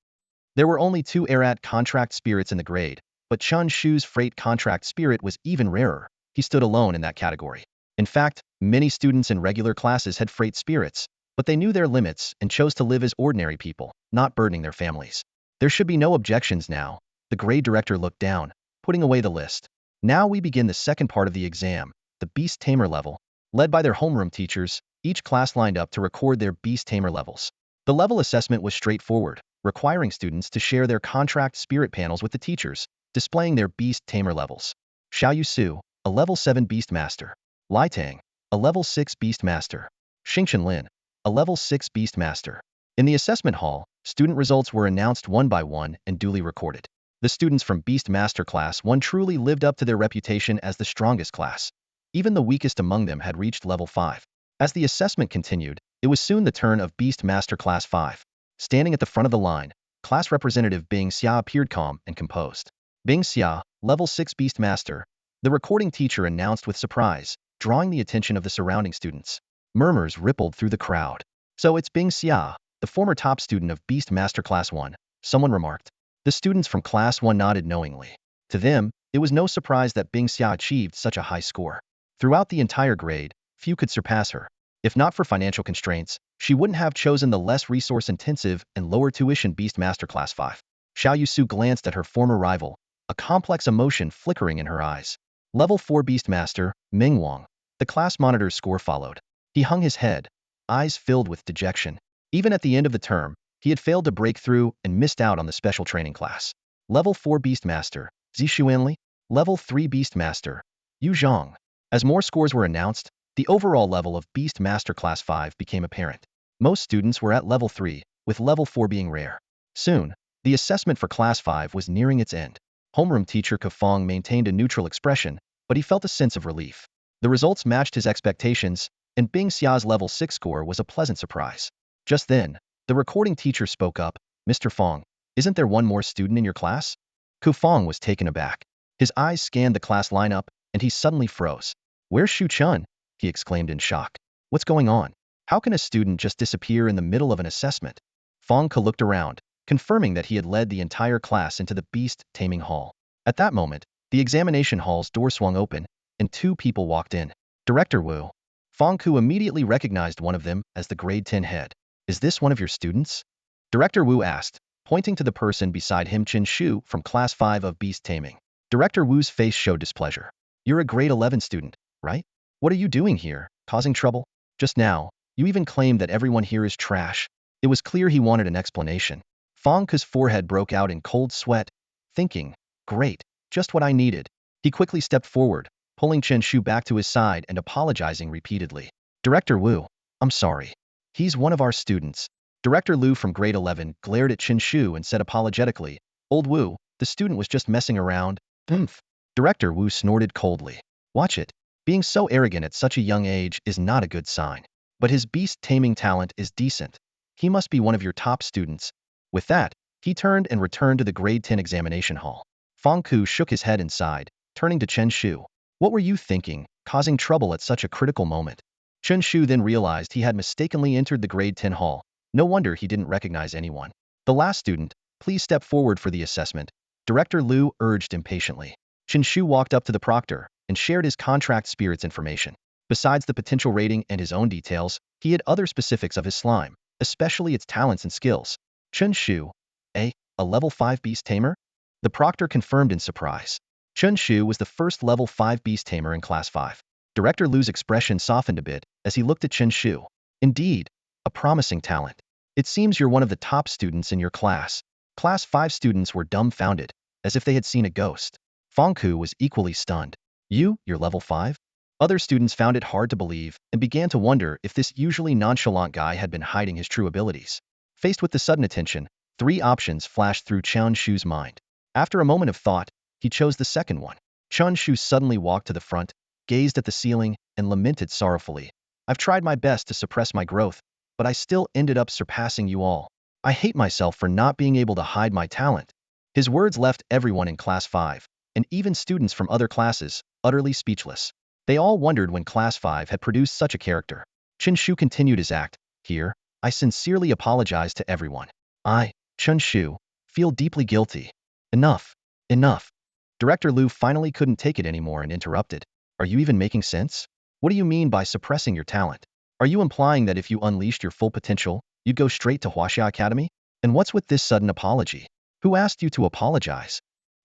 Speaker 1: There were only 2 Erat contract spirits in the grade, but Chen Shu's freight contract spirit was even rarer. He stood alone in that category. In fact, many students in regular classes had freight spirits, but they knew their limits and chose to live as ordinary people, not burdening their families. There should be no objections now. The grade director looked down, putting away the list. Now we begin the second part of the exam, the beast tamer level. Led by their homeroom teachers, each class lined up to record their beast tamer levels. The level assessment was straightforward, requiring students to share their contract spirit panels with the teachers, displaying their beast tamer levels. Xiaoyu Su, a level 7 beast master. Lai Tang, a level 6 beast master. Xingchen Lin, a level 6 beast master. In the assessment hall, student results were announced one by one and duly recorded. The students from Beast Master Class 1 truly lived up to their reputation as the strongest class. Even the weakest among them had reached level 5. As the assessment continued, it was soon the turn of Beast Master Class 5. Standing at the front of the line, class representative Bing Xia appeared calm and composed. Bing Xia, level 6 Beast Master, the recording teacher announced with surprise, drawing the attention of the surrounding students. Murmurs rippled through the crowd. So it's Bing Xia, the former top student of Beast Master Class 1, someone remarked. The students from Class 1 nodded knowingly. To them, it was no surprise that Bing Xia achieved such a high score. Throughout the entire grade, few could surpass her. If not for financial constraints, she wouldn't have chosen the less resource-intensive and lower tuition Beast Master Class 5. Xiaoyu Su glanced at her former rival, a complex emotion flickering in her eyes. Level 4 Beast Master, Ming Wang. The class monitor's score followed. He hung his head, eyes filled with dejection. Even at the end of the term, he had failed to break through and missed out on the special training class. Level 4 Beast Master, Zixuanli. Level 3 Beast Master, Yu Zhang. As more scores were announced, The overall level of Beast Master Class 5 became apparent. Most students were at level 3, with level 4 being rare. Soon, the assessment for Class 5 was nearing its end. Homeroom teacher Kafong maintained a neutral expression, but he felt a sense of relief. The results matched his expectations, and Bing Xia's level 6 score was a pleasant surprise. Just then, the recording teacher spoke up, "Mr. Fong, isn't there one more student in your class?" Kufong was taken aback. His eyes scanned the class lineup, and he suddenly froze. "Where's Shu Chun?" he exclaimed in shock. "What's going on? How can a student just disappear in the middle of an assessment?" Fong Ke looked around, confirming that he had led the entire class into the beast taming hall. At that moment, the examination hall's door swung open, and two people walked in. Director Wu. Fong Ku immediately recognized one of them as the grade 10 head. "Is this one of your students?" Director Wu asked, pointing to the person beside him, Chen Shu from Class 5 of Beast Taming. Director Wu's face showed displeasure. "You're a grade 11 student, right? What are you doing here, causing trouble? Just now, you even claimed that everyone here is trash." It was clear he wanted an explanation. Fong Ke's forehead broke out in cold sweat, thinking, "Great, just what I needed." He quickly stepped forward, pulling Chen Shu back to his side and apologizing repeatedly. "Director Wu, I'm sorry. He's one of our students." Director Liu from grade 11 glared at Chen Shu and said apologetically, "Old Wu, the student was just messing around." "Humph." Director Wu snorted coldly. "Watch it. Being so arrogant at such a young age is not a good sign. But his beast taming talent is decent. He must be one of your top students." With that, he turned and returned to the grade 10 examination hall. Fong Ku shook his head and sighed, turning to Chen Shu. "What were you thinking, causing trouble at such a critical moment?" Chen Shu then realized he had mistakenly entered the grade 10 hall. No wonder he didn't recognize anyone. "The last student, please step forward for the assessment," Director Liu urged impatiently. Chen Shu walked up to the proctor and shared his contract spirit's information. Besides the potential rating and his own details, he had other specifics of his slime, especially its talents and skills. "Chen Shu, a level 5 beast tamer?" The proctor confirmed in surprise. Chen Shu was the first level 5 beast tamer in Class 5. Director Liu's expression softened a bit as he looked at Chen Shu. "Indeed, a promising talent. It seems you're one of the top students in your class." Class 5 students were dumbfounded, as if they had seen a ghost. Fong Ku was equally stunned. You're level 5? Other students found it hard to believe and began to wonder if this usually nonchalant guy had been hiding his true abilities. Faced with the sudden attention, 3 options flashed through Chen Shu's mind. After a moment of thought, he chose the second one. Chen Shu suddenly walked to the front, gazed at the ceiling, and lamented sorrowfully. "I've tried my best to suppress my growth, but I still ended up surpassing you all. I hate myself for not being able to hide my talent." His words left everyone in Class 5, and even students from other classes, utterly speechless. They all wondered when Class 5 had produced such a character. Chen Shu continued his act. "Here, I sincerely apologize to everyone. I, Chen Shu, feel deeply guilty." "Enough. Enough." Director Liu finally couldn't take it anymore and interrupted. "Are you even making sense? What do you mean by suppressing your talent? Are you implying that if you unleashed your full potential, you'd go straight to Huaxia Academy? And what's with this sudden apology? Who asked you to apologize?"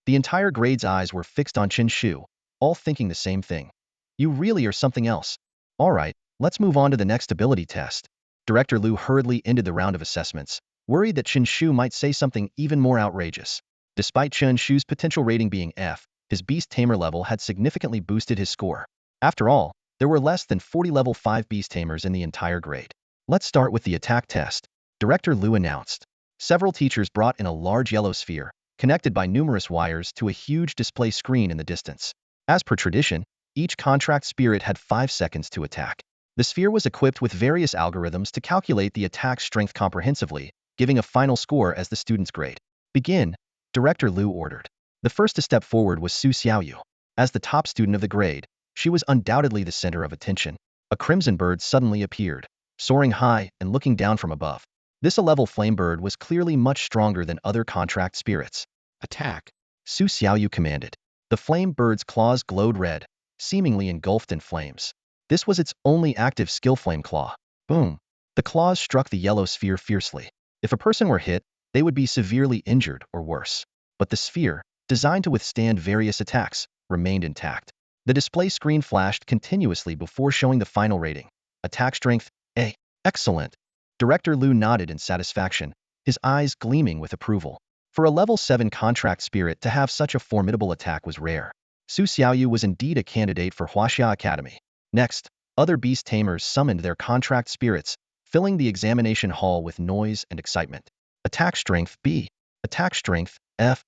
Speaker 1: The entire grade's eyes were fixed on Chen Shu, all thinking the same thing. "You really are something else. All right, let's move on to the next ability test." Director Liu hurriedly ended the round of assessments, worried that Chen Shu might say something even more outrageous. Despite Chen Shu's potential rating being F, his beast tamer level had significantly boosted his score. After all, there were less than 40 level 5 beast tamers in the entire grade. "Let's start with the attack test," Director Liu announced. Several teachers brought in a large yellow sphere, connected by numerous wires to a huge display screen in the distance. As per tradition, each contract spirit had 5 seconds to attack. The sphere was equipped with various algorithms to calculate the attack strength comprehensively, giving a final score as the student's grade. "Begin," Director Liu ordered. The first to step forward was Su Xiaoyu. As the top student of the grade, she was undoubtedly the center of attention. A crimson bird suddenly appeared, soaring high and looking down from above. This A-level flame bird was clearly much stronger than other contract spirits. "Attack," Su Xiaoyu commanded. The flame bird's claws glowed red, seemingly engulfed in flames. This was its only active skill, flame claw. Boom! The claws struck the yellow sphere fiercely. If a person were hit, they would be severely injured or worse. But the sphere, designed to withstand various attacks, remained intact. The display screen flashed continuously before showing the final rating. Attack strength, A. Excellent. Director Liu nodded in satisfaction, his eyes gleaming with approval. For a level 7 contract spirit to have such a formidable attack was rare. Su Xiaoyu was indeed a candidate for Huaxia Academy. Next, Other beast tamers summoned their contract spirits, filling the examination hall with noise and excitement. Attack strength B. Attack strength F.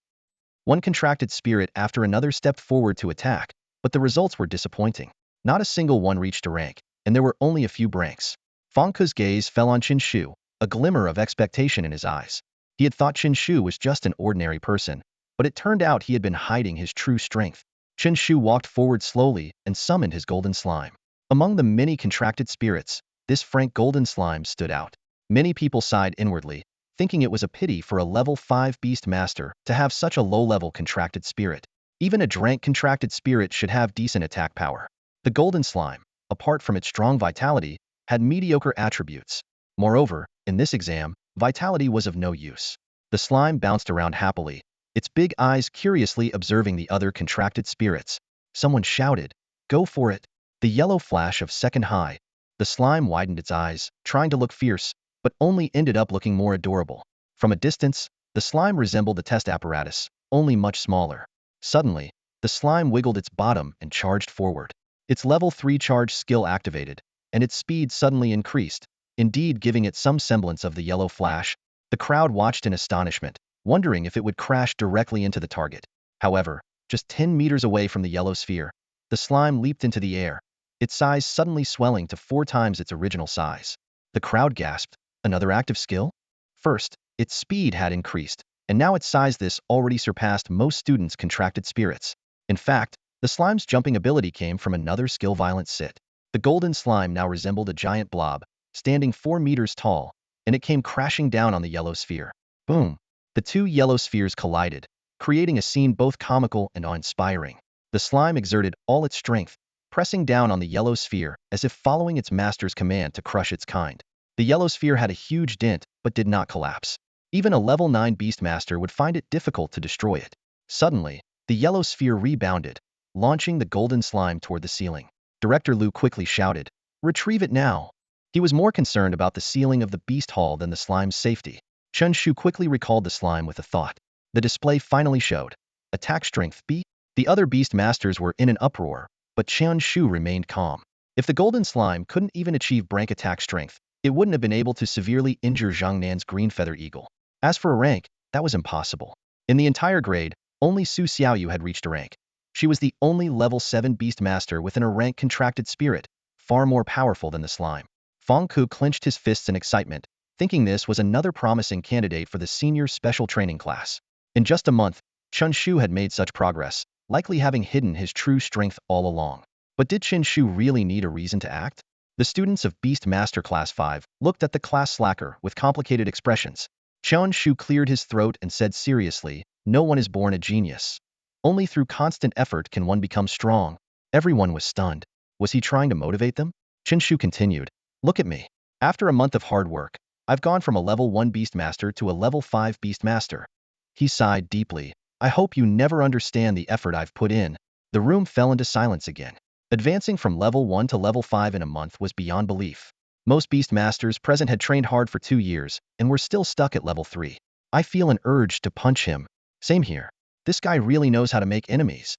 Speaker 1: One contracted spirit after another stepped forward to attack, but the results were disappointing. Not a single one reached a rank, and there were only a few ranks. Feng Ke's gaze fell on Chen Shu, a glimmer of expectation in his eyes. He had thought Chen Shu was just an ordinary person, but it turned out he had been hiding his true strength. Chen Shu walked forward slowly and summoned his golden slime. Among the many contracted spirits, this frank golden slime stood out. Many people sighed inwardly, thinking it was a pity for a level 5 beast master to have such a low-level contracted spirit. Even a drank contracted spirit should have decent attack power. The golden slime, apart from its strong vitality, had mediocre attributes. Moreover, in this exam, vitality was of no use. The slime bounced around happily, its big eyes curiously observing the other contracted spirits. Someone shouted, "Go for it!" The yellow flash of second high. The slime widened its eyes, trying to look fierce, but only ended up looking more adorable. From a distance, the slime resembled the test apparatus, only much smaller. Suddenly, the slime wiggled its bottom and charged forward. Its level 3 charge skill activated, and its speed suddenly increased, indeed giving it some semblance of the yellow flash. The crowd watched in astonishment, wondering if it would crash directly into the target. However, just 10 meters away from the yellow sphere, the slime leaped into the air, its size suddenly swelling to 4 times its original size. The crowd gasped, another active skill? First, its speed had increased, and now its size this already surpassed most students' contracted spirits. In fact, the slime's jumping ability came from another skill violent sit. The golden slime now resembled a giant blob, standing 4 meters tall, and it came crashing down on the yellow sphere. Boom! The two yellow spheres collided, creating a scene both comical and awe-inspiring. The slime exerted all its strength, pressing down on the yellow sphere as if following its master's command to crush its kind. The yellow sphere had a huge dent, but did not collapse. Even a level 9 beastmaster would find it difficult to destroy it. Suddenly, the yellow sphere rebounded, launching the golden slime toward the ceiling. Director Lu quickly shouted, "Retrieve it now!" He was more concerned about the ceiling of the beast hall than the slime's safety. Chen Shu quickly recalled the slime with a thought. The display finally showed. Attack strength B. The other beast masters were in an uproar, but Chen Shu remained calm. If the golden slime couldn't even achieve rank attack strength, it wouldn't have been able to severely injure Zhang Nan's green feather eagle. As for a rank, that was impossible. In the entire grade, only Su Xiaoyu had reached a rank. She was the only level 7 beast master within a rank contracted spirit, far more powerful than the slime. Feng Ke clenched his fists in excitement, thinking this was another promising candidate for the senior special training class. In just a month, Chen Shu had made such progress, likely having hidden his true strength all along. But did Chen Shu really need a reason to act? The students of Beast Master Class 5 looked at the class slacker with complicated expressions. Chen Shu cleared his throat and said seriously, "No one is born a genius. Only through constant effort can one become strong." Everyone was stunned. Was he trying to motivate them? Chen Shu continued, "Look at me. After a month of hard work, I've gone from a level 1 Beastmaster to a level 5 Beastmaster." He sighed deeply. "I hope you never understand the effort I've put in." The room fell into silence again. Advancing from level 1 to level 5 in a month was beyond belief. Most Beastmasters present had trained hard for 2 years and were still stuck at level 3. "I feel an urge to punch him." Same here. This guy really knows how to make enemies.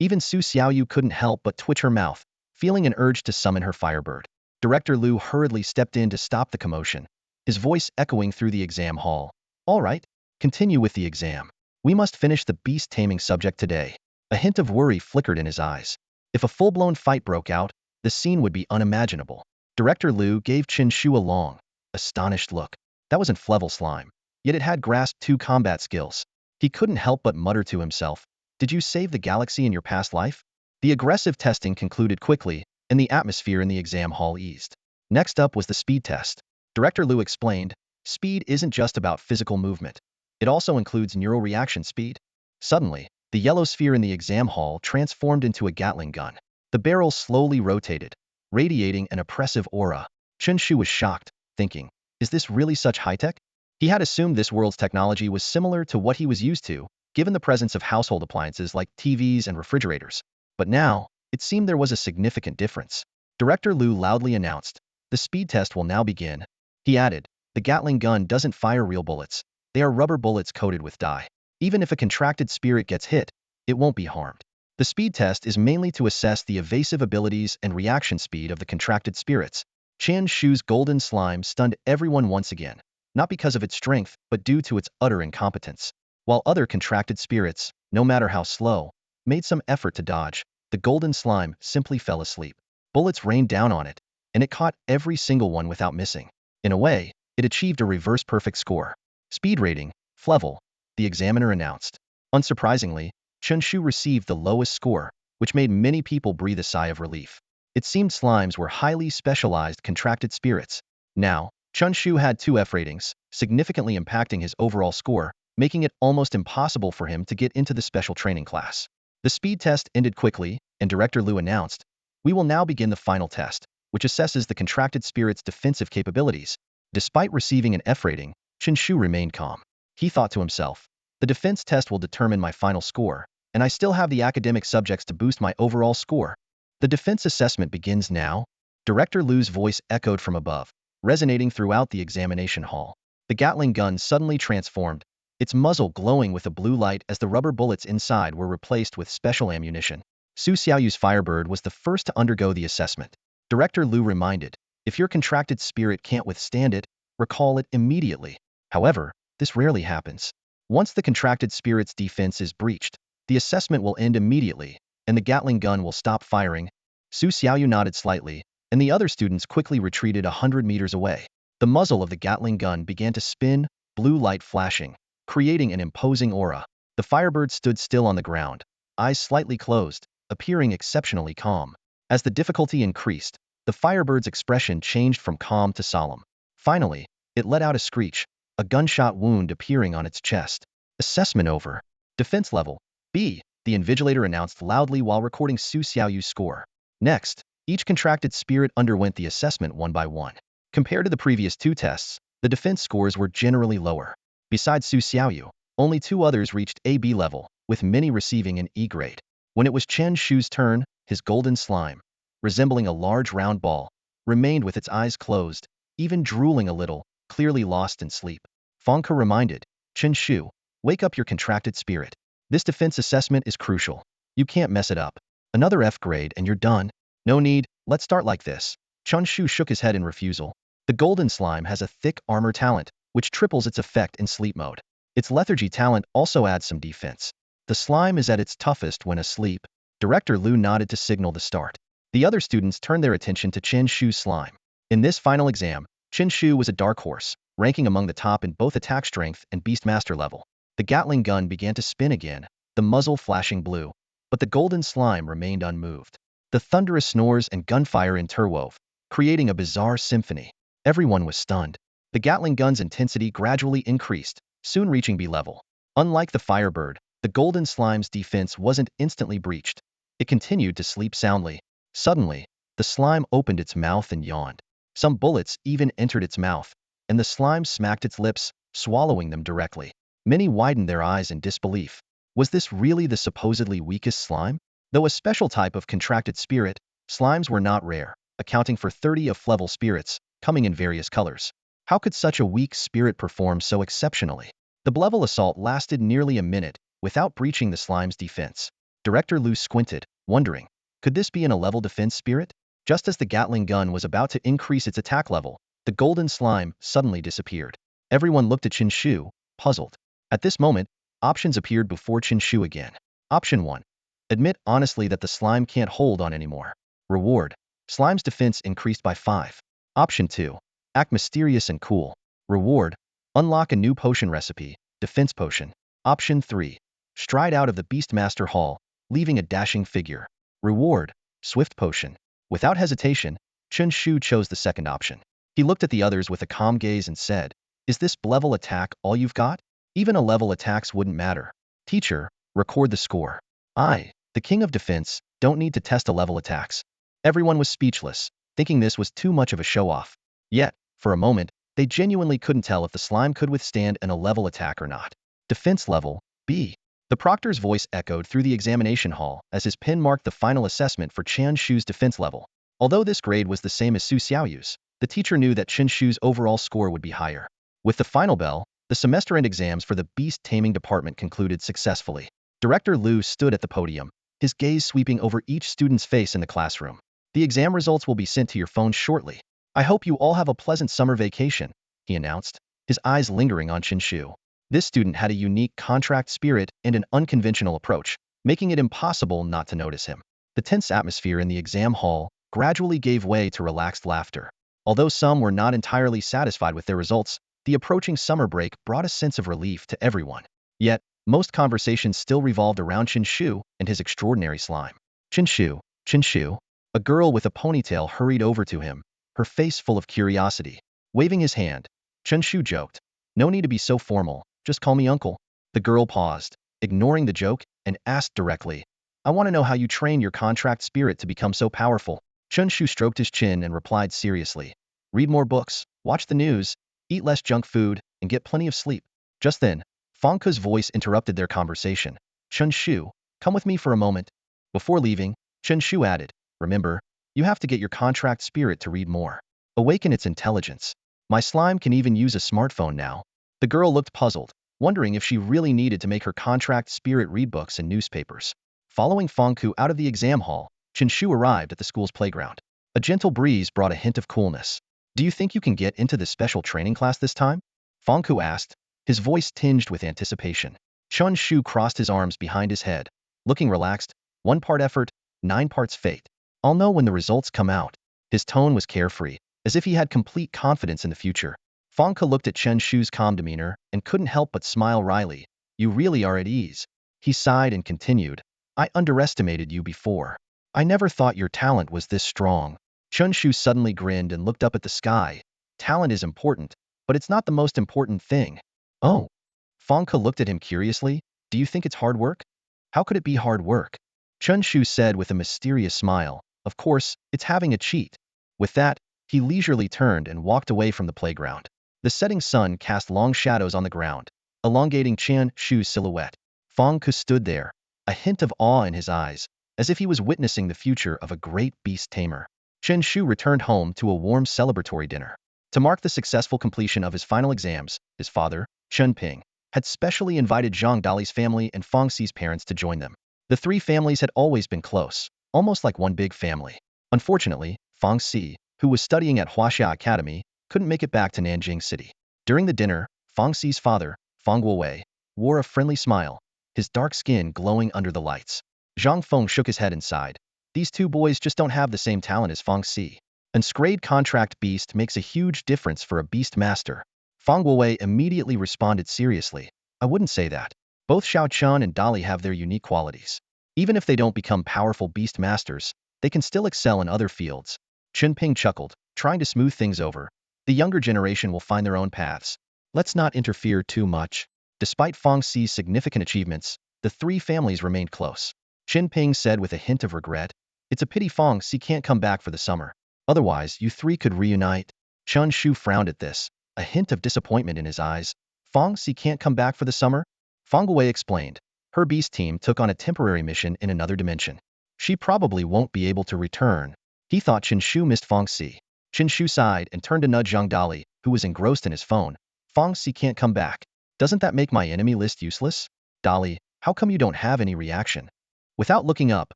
Speaker 1: Even Su Xiaoyu couldn't help but twitch her mouth, feeling an urge to summon her firebird. Director Lu hurriedly stepped in to stop the commotion, his voice echoing through the exam hall. "All right, continue with the exam. We must finish the beast taming subject today." A hint of worry flickered in his eyes. If a full-blown fight broke out, the scene would be unimaginable. Director Lu gave Chen Shu a long, astonished look. That wasn't Flevel Slime, yet it had grasped 2 combat skills. He couldn't help but mutter to himself, "Did you save the galaxy in your past life?" The aggressive testing concluded quickly, and the atmosphere in the exam hall eased. Next up was the speed test. Director Lu explained, "Speed isn't just about physical movement. It also includes neural reaction speed." Suddenly, the yellow sphere in the exam hall transformed into a Gatling gun. The barrel slowly rotated, radiating an oppressive aura. Chen Shu was shocked, thinking, "Is this really such high-tech?" He had assumed this world's technology was similar to what he was used to, given the presence of household appliances like TVs and refrigerators. But now, it seemed there was a significant difference. Director Lu loudly announced, "The speed test will now begin." He added, "The Gatling gun doesn't fire real bullets. They are rubber bullets coated with dye. Even if a contracted spirit gets hit, it won't be harmed." The speed test is mainly to assess the evasive abilities and reaction speed of the contracted spirits. Chen Shu's golden slime stunned everyone once again, not because of its strength, but due to its utter incompetence. While other contracted spirits, no matter how slow, made some effort to dodge, the golden slime simply fell asleep. Bullets rained down on it, and it caught every single one without missing. In a way, it achieved a reverse perfect score. Speed rating, Flevel, the examiner announced. Unsurprisingly, Chen Shu received the lowest score, which made many people breathe a sigh of relief. It seemed slimes were highly specialized contracted spirits. Now, Chen Shu had 2 F ratings, significantly impacting his overall score, making it almost impossible for him to get into the special training class. The speed test ended quickly, and Director Liu announced, "We will now begin the final test, which assesses the contracted spirit's defensive capabilities." Despite receiving an F rating, Chen Shu remained calm. He thought to himself, "The defense test will determine my final score, and I still have the academic subjects to boost my overall score." The defense assessment begins now. Director Liu's voice echoed from above, resonating throughout the examination hall. The Gatling gun suddenly transformed, its muzzle glowing with a blue light as the rubber bullets inside were replaced with special ammunition. Su Xiaoyu's Firebird was the first to undergo the assessment. Director Liu reminded, "If your contracted spirit can't withstand it, recall it immediately." However, this rarely happens. Once the contracted spirit's defense is breached, the assessment will end immediately, and the Gatling gun will stop firing. Su Xiaoyu nodded slightly, and the other students quickly retreated 100 meters away. The muzzle of the Gatling gun began to spin, blue light flashing, creating an imposing aura. The Firebird stood still on the ground, eyes slightly closed, appearing exceptionally calm. As the difficulty increased, the Firebird's expression changed from calm to solemn. Finally, it let out a screech, a gunshot wound appearing on its chest. Assessment over. Defense level, B, the invigilator announced loudly while recording Su Xiaoyu's score. Next, each contracted spirit underwent the assessment one by one. Compared to the previous 2 tests, the defense scores were generally lower. Besides Su Xiaoyu, only 2 others reached AB level, with many receiving an E grade. When it was Chen Shu's turn, his golden slime, resembling a large round ball, remained with its eyes closed, even drooling a little, clearly lost in sleep. Fangke reminded, "Chen Shu, wake up your contracted spirit. This defense assessment is crucial. You can't mess it up. Another F grade and you're done." "No need, let's start like this." Chen Shu shook his head in refusal. The golden slime has a thick armor talent, which triples its effect in sleep mode. Its lethargy talent also adds some defense. The slime is at its toughest when asleep. Director Liu nodded to signal the start. The other students turned their attention to Chen Shu's slime. In this final exam, Chen Shu was a dark horse, ranking among the top in both attack strength and Beastmaster level. The Gatling gun began to spin again, the muzzle flashing blue, but the golden slime remained unmoved. The thunderous snores and gunfire interwove, creating a bizarre symphony. Everyone was stunned. The Gatling gun's intensity gradually increased, soon reaching B level. Unlike the Firebird, the golden slime's defense wasn't instantly breached. It continued to sleep soundly. Suddenly, the slime opened its mouth and yawned. Some bullets even entered its mouth, and the slime smacked its lips, swallowing them directly. Many widened their eyes in disbelief. Was this really the supposedly weakest slime? Though a special type of contracted spirit, slimes were not rare, accounting for 30 of Flevel spirits, coming in various colors. How could such a weak spirit perform so exceptionally? The Blevel assault lasted nearly a minute, without breaching the slime's defense. Director Liu squinted, wondering, could this be an A-level defense spirit? Just as the Gatling gun was about to increase its attack level, the golden slime suddenly disappeared. Everyone looked at Chen Shu, puzzled. At this moment, options appeared before Chen Shu again. Option 1. Admit honestly that the slime can't hold on anymore. Reward. Slime's defense increased by 5. Option 2. Act mysterious and cool. Reward. Unlock a new potion recipe, defense potion. Option 3. Stride out of the Beastmaster Hall, leaving a dashing figure. Reward. Swift potion. Without hesitation, Chen Shu chose the second option. He looked at the others with a calm gaze and said, "Is this level attack all you've got? Even a level attacks wouldn't matter. Teacher, record the score. I, the king of defense, don't need to test a level attacks." Everyone was speechless, thinking this was too much of a show-off. Yet, for a moment, they genuinely couldn't tell if the slime could withstand an A-level attack or not. Defense level, B. The proctor's voice echoed through the examination hall as his pen marked the final assessment for Chen Shu's defense level. Although this grade was the same as Su Xiaoyu's, the teacher knew that Chen Shu's overall score would be higher. With the final bell, the semester-end exams for the beast taming department concluded successfully. Director Liu stood at the podium, his gaze sweeping over each student's face in the classroom. The exam results will be sent to your phone shortly. I hope you all have a pleasant summer vacation, he announced, his eyes lingering on Chen Shu. This student had a unique contract spirit and an unconventional approach, making it impossible not to notice him. The tense atmosphere in the exam hall gradually gave way to relaxed laughter. Although some were not entirely satisfied with their results, the approaching summer break brought a sense of relief to everyone. Yet, most conversations still revolved around Chen Shu and his extraordinary slime. Chen Shu, Chen Shu. A girl with a ponytail hurried over to him, her face full of curiosity. Waving his hand, Chen Shu joked, "No need to be so formal, just call me uncle." The girl paused, ignoring the joke, and asked directly, "I want to know how you train your contract spirit to become so powerful." Chen Shu stroked his chin and replied seriously, "Read more books, watch the news, eat less junk food, and get plenty of sleep." Just then, Fang Ke's voice interrupted their conversation. "Chen Shu, come with me for a moment." Before leaving, Chen Shu added, "Remember, you have to get your contract spirit to read more. Awaken its intelligence. My slime can even use a smartphone now." The girl looked puzzled, wondering if she really needed to make her contract spirit read books and newspapers. Following Fang Ke out of the exam hall, Chen Shu arrived at the school's playground. A gentle breeze brought a hint of coolness. "Do you think you can get into this special training class this time?" Fang Ke asked, his voice tinged with anticipation. Chen Shu crossed his arms behind his head, looking relaxed, 1 part effort, 9 parts fate. "I'll know when the results come out." His tone was carefree, as if he had complete confidence in the future. Fang Ke looked at Chen Shu's calm demeanor and couldn't help but smile wryly. "You really are at ease." He sighed and continued, "I underestimated you before. I never thought your talent was this strong." Chen Shu suddenly grinned and looked up at the sky. "Talent is important, but it's not the most important thing." "Oh." Fang Ke looked at him curiously. "Do you think it's hard work?" "How could it be hard work?" Chen Shu said with a mysterious smile. "Of course, it's having a cheat." With that, he leisurely turned and walked away from the playground. The setting sun cast long shadows on the ground, elongating Chen Shu's silhouette. Fang Ke stood there, a hint of awe in his eyes, as if he was witnessing the future of a great beast tamer. Chen Shu returned home to a warm celebratory dinner. To mark the successful completion of his final exams, his father, Chen Ping, had specially invited Zhang Dali's family and Fang Xi's parents to join them. The three families had always been close, almost like one big family. Unfortunately, Fang Xi, who was studying at Huaxia Academy, couldn't make it back to Nanjing City. During the dinner, Fang Xi's father, Fang Guowei, wore a friendly smile, his dark skin glowing under the lights. Zhang Feng shook his head and sighed. "These two boys just don't have the same talent as Fang Xi. An scrayed contract beast makes a huge difference for a beast master." Fang Guowei immediately responded seriously, "I wouldn't say that. Both Xiao Chun and Dali have their unique qualities. Even if they don't become powerful beast masters, they can still excel in other fields." Chen Ping chuckled, trying to smooth things over. "The younger generation will find their own paths. Let's not interfere too much." Despite Fang Xi's significant achievements, the three families remained close. Chen Ping said with a hint of regret, "It's a pity Fang Xi can't come back for the summer. Otherwise, you three could reunite." Chen Shu frowned at this, a hint of disappointment in his eyes. "Fang Xi can't come back for the summer?" Fang Guowei explained. "Her beast team took on a temporary mission in another dimension. She probably won't be able to return." He thought Chen Shu missed Fang Xi. Chen Shu sighed and turned to nudge Zhang Dali, who was engrossed in his phone. "Fang Xi can't come back. Doesn't that make my enemy list useless?" "Dali, how come you don't have any reaction?" Without looking up,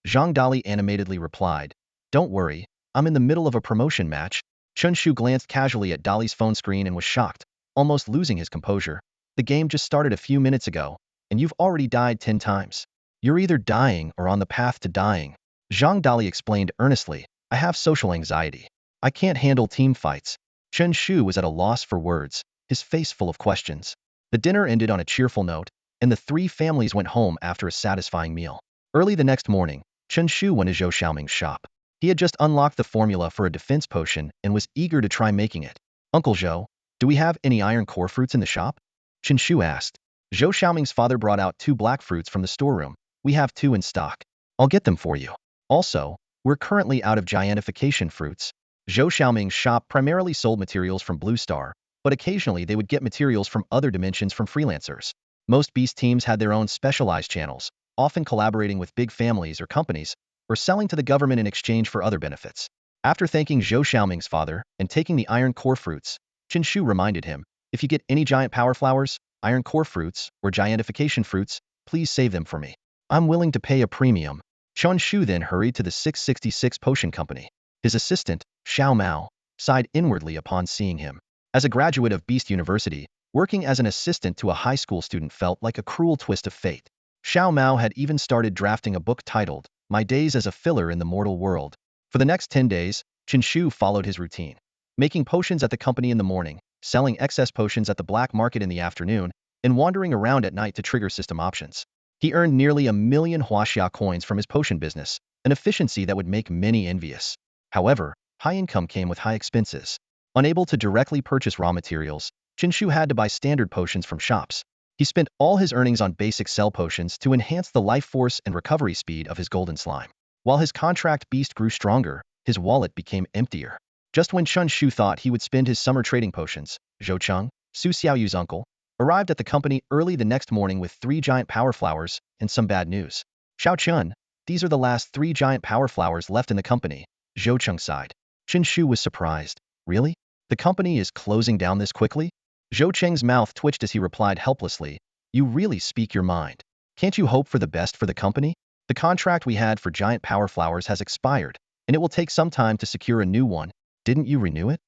Speaker 1: Zhang Dali animatedly replied, "Don't worry, I'm in the middle of a promotion match." Chen Shu glanced casually at Dali's phone screen and was shocked, almost losing his composure. "The game just started a few minutes ago, and you've already died 10 times. You're either dying or on the path to dying." Zhang Dali explained earnestly, "I have social anxiety. I can't handle team fights." Chen Shu was at a loss for words, his face full of questions. The dinner ended on a cheerful note, and the three families went home after a satisfying meal. Early the next morning, Chen Shu went to Zhou Xiaoming's shop. He had just unlocked the formula for a defense potion and was eager to try making it. "Uncle Zhou, do we have any iron core fruits in the shop?" Chen Shu asked. Zhou Xiaoming's father brought out 2 black fruits from the storeroom. "We have 2 in stock. I'll get them for you. Also, we're currently out of giantification fruits." Zhou Xiaoming's shop primarily sold materials from Blue Star, but occasionally they would get materials from other dimensions from freelancers. Most beast teams had their own specialized channels, often collaborating with big families or companies, or selling to the government in exchange for other benefits. After thanking Zhou Xiaoming's father and taking the iron core fruits, Chen Shu reminded him, "If you get any giant power flowers, iron core fruits, or giantification fruits, please save them for me. I'm willing to pay a premium." Chen Shu then hurried to the 666 Potion Company. His assistant, Xiao Mao, sighed inwardly upon seeing him. As a graduate of Beast University, working as an assistant to a high school student felt like a cruel twist of fate. Xiao Mao had even started drafting a book titled, My Days as a Filler in the Mortal World. For the next 10 days, Chen Shu followed his routine, making potions at the company in the morning, selling excess potions at the black market in the afternoon, and wandering around at night to trigger system options. He earned nearly 1,000,000 huaxia coins from his potion business, an efficiency that would make many envious. However, high income came with high expenses. Unable to directly purchase raw materials, Chen Shu had to buy standard potions from shops. He spent all his earnings on basic cell potions to enhance the life force and recovery speed of his golden slime. While his contract beast grew stronger, his wallet became emptier. Just when Chen Shu thought he would spend his summer trading potions, Zhou Cheng, Su Xiaoyu's uncle, arrived at the company early the next morning with 3 giant power flowers and some bad news. Xiao Chun, these are the last 3 giant power flowers left in the company, Zhou Cheng sighed. Chen Shu was surprised. Really? The company is closing down this quickly? Zhou Cheng's mouth twitched as he replied helplessly, You really speak your mind. Can't you hope for the best for the company? The contract we had for giant power flowers has expired, and it will take some time to secure a new one. Didn't you renew it?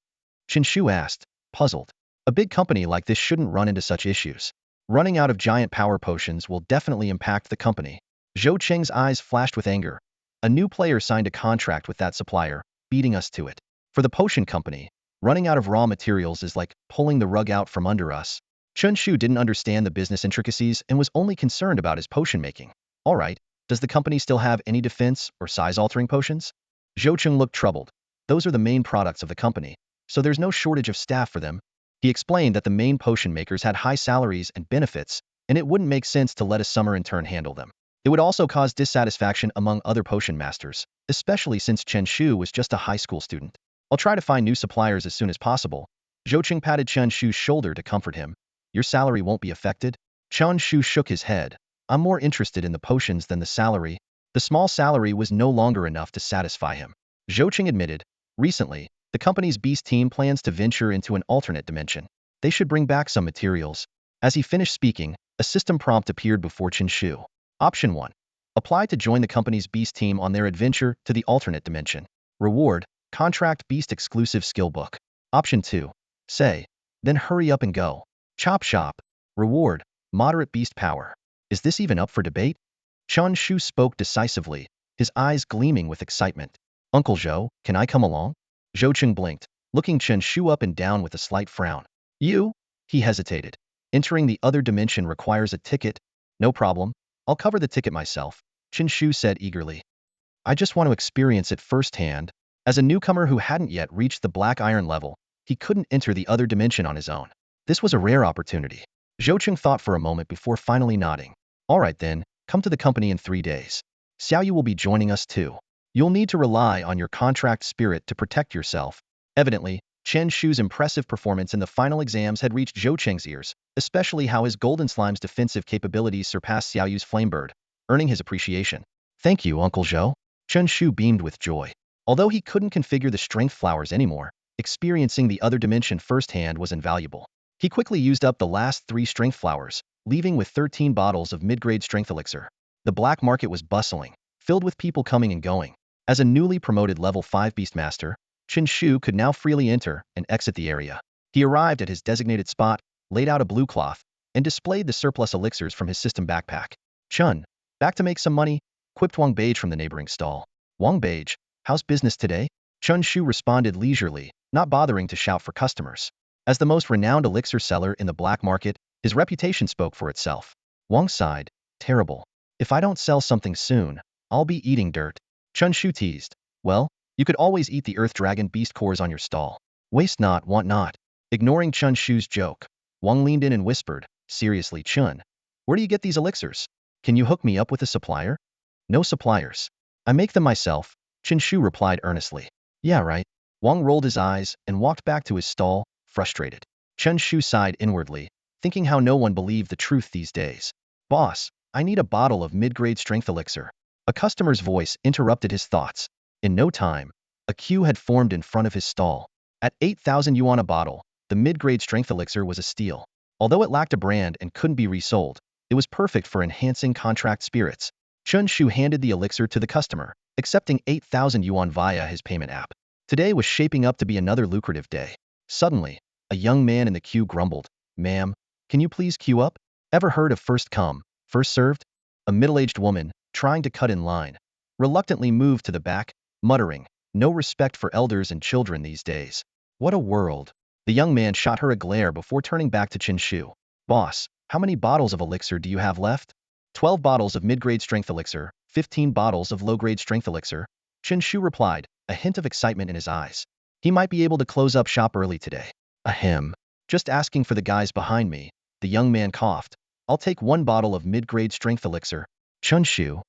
Speaker 1: Chen Shu asked, puzzled. A big company like this shouldn't run into such issues. Running out of giant power potions will definitely impact the company. Zhou Cheng's eyes flashed with anger. A new player signed a contract with that supplier, beating us to it. For the potion company, running out of raw materials is like pulling the rug out from under us. Chen Shu didn't understand the business intricacies and was only concerned about his potion making. All right, does the company still have any defense or size-altering potions? Zhou Cheng looked troubled. Those are the main products of the company, so there's no shortage of staff for them. He explained that the main potion makers had high salaries and benefits, and it wouldn't make sense to let a summer intern handle them. It would also cause dissatisfaction among other potion masters, especially since Chen Shu was just a high school student. I'll try to find new suppliers as soon as possible. Zhou Cheng patted Chen Shu's shoulder to comfort him. Your salary won't be affected? Chen Shu shook his head. I'm more interested in the potions than the salary. The small salary was no longer enough to satisfy him. Zhou Cheng admitted, recently, the company's beast team plans to venture into an alternate dimension. They should bring back some materials. As he finished speaking, a system prompt appeared before Chen Shu. Option 1. Apply to join the company's beast team on their adventure to the alternate dimension. Reward, contract beast exclusive skill book. Option 2. Say, then hurry up and go. Chop shop. Reward, moderate beast power. Is this even up for debate? Chen Shu spoke decisively, his eyes gleaming with excitement. Uncle Zhou, can I come along? Zhou Cheng blinked, looking Chen Shu up and down with a slight frown. You? He hesitated. Entering the other dimension requires a ticket. No problem. I'll cover the ticket myself, Chen Shu said eagerly. I just want to experience it firsthand. As a newcomer who hadn't yet reached the black iron level, he couldn't enter the other dimension on his own. This was a rare opportunity. Zhou Cheng thought for a moment before finally nodding. All right then, come to the company in 3 days. Xiaoyu will be joining us too. You'll need to rely on your contract spirit to protect yourself. Evidently, Chen Shu's impressive performance in the final exams had reached Zhou Cheng's ears, especially how his golden slime's defensive capabilities surpassed Xiaoyu's flamebird, earning his appreciation. Thank you, Uncle Zhou. Chen Shu beamed with joy. Although he couldn't configure the strength flowers anymore, experiencing the other dimension firsthand was invaluable. He quickly used up the last 3 strength flowers, leaving with 13 bottles of mid-grade strength elixir. The black market was bustling, filled with people coming and going. As a newly promoted level 5 Beastmaster, Chen Shu could now freely enter and exit the area. He arrived at his designated spot, laid out a blue cloth, and displayed the surplus elixirs from his system backpack. Chun, back to make some money? Quipped Wang Beige from the neighboring stall. Wang Beige, how's business today? Chen Shu responded leisurely, not bothering to shout for customers. As the most renowned elixir seller in the black market, his reputation spoke for itself. Wang sighed, terrible. If I don't sell something soon, I'll be eating dirt. Chen Shu teased. Well, you could always eat the Earth Dragon beast cores on your stall. Waste not, want not. Ignoring Chen Shu's joke, Wang leaned in and whispered, seriously Chun, where do you get these elixirs? Can you hook me up with a supplier? No suppliers. I make them myself, Chen Shu replied earnestly. Yeah, right. Wang rolled his eyes and walked back to his stall, frustrated. Chen Shu sighed inwardly, thinking how no one believed the truth these days. Boss, I need a bottle of mid-grade strength elixir. A customer's voice interrupted his thoughts. In no time, a queue had formed in front of his stall. At 8,000 yuan a bottle, the mid-grade strength elixir was a steal. Although it lacked a brand and couldn't be resold, it was perfect for enhancing contract spirits. Chen Shu handed the elixir to the customer, accepting 8,000 yuan via his payment app. Today was shaping up to be another lucrative day. Suddenly, a young man in the queue grumbled, "Ma'am, can you please queue up? Ever heard of first come, first served?" A middle-aged woman, trying to cut in line, reluctantly moved to the back, muttering, "No respect for elders and children these days. What a world." The young man shot her a glare before turning back to Chen Shu. "Boss, how many bottles of elixir do you have left?" 12 bottles of mid-grade strength elixir, 15 bottles of low-grade strength elixir, Chen Shu replied, a hint of excitement in his eyes. He might be able to close up shop early today. Ahem. Just asking for the guys behind me, the young man coughed. "I'll take 1 bottle of mid-grade strength elixir." Chen Shu.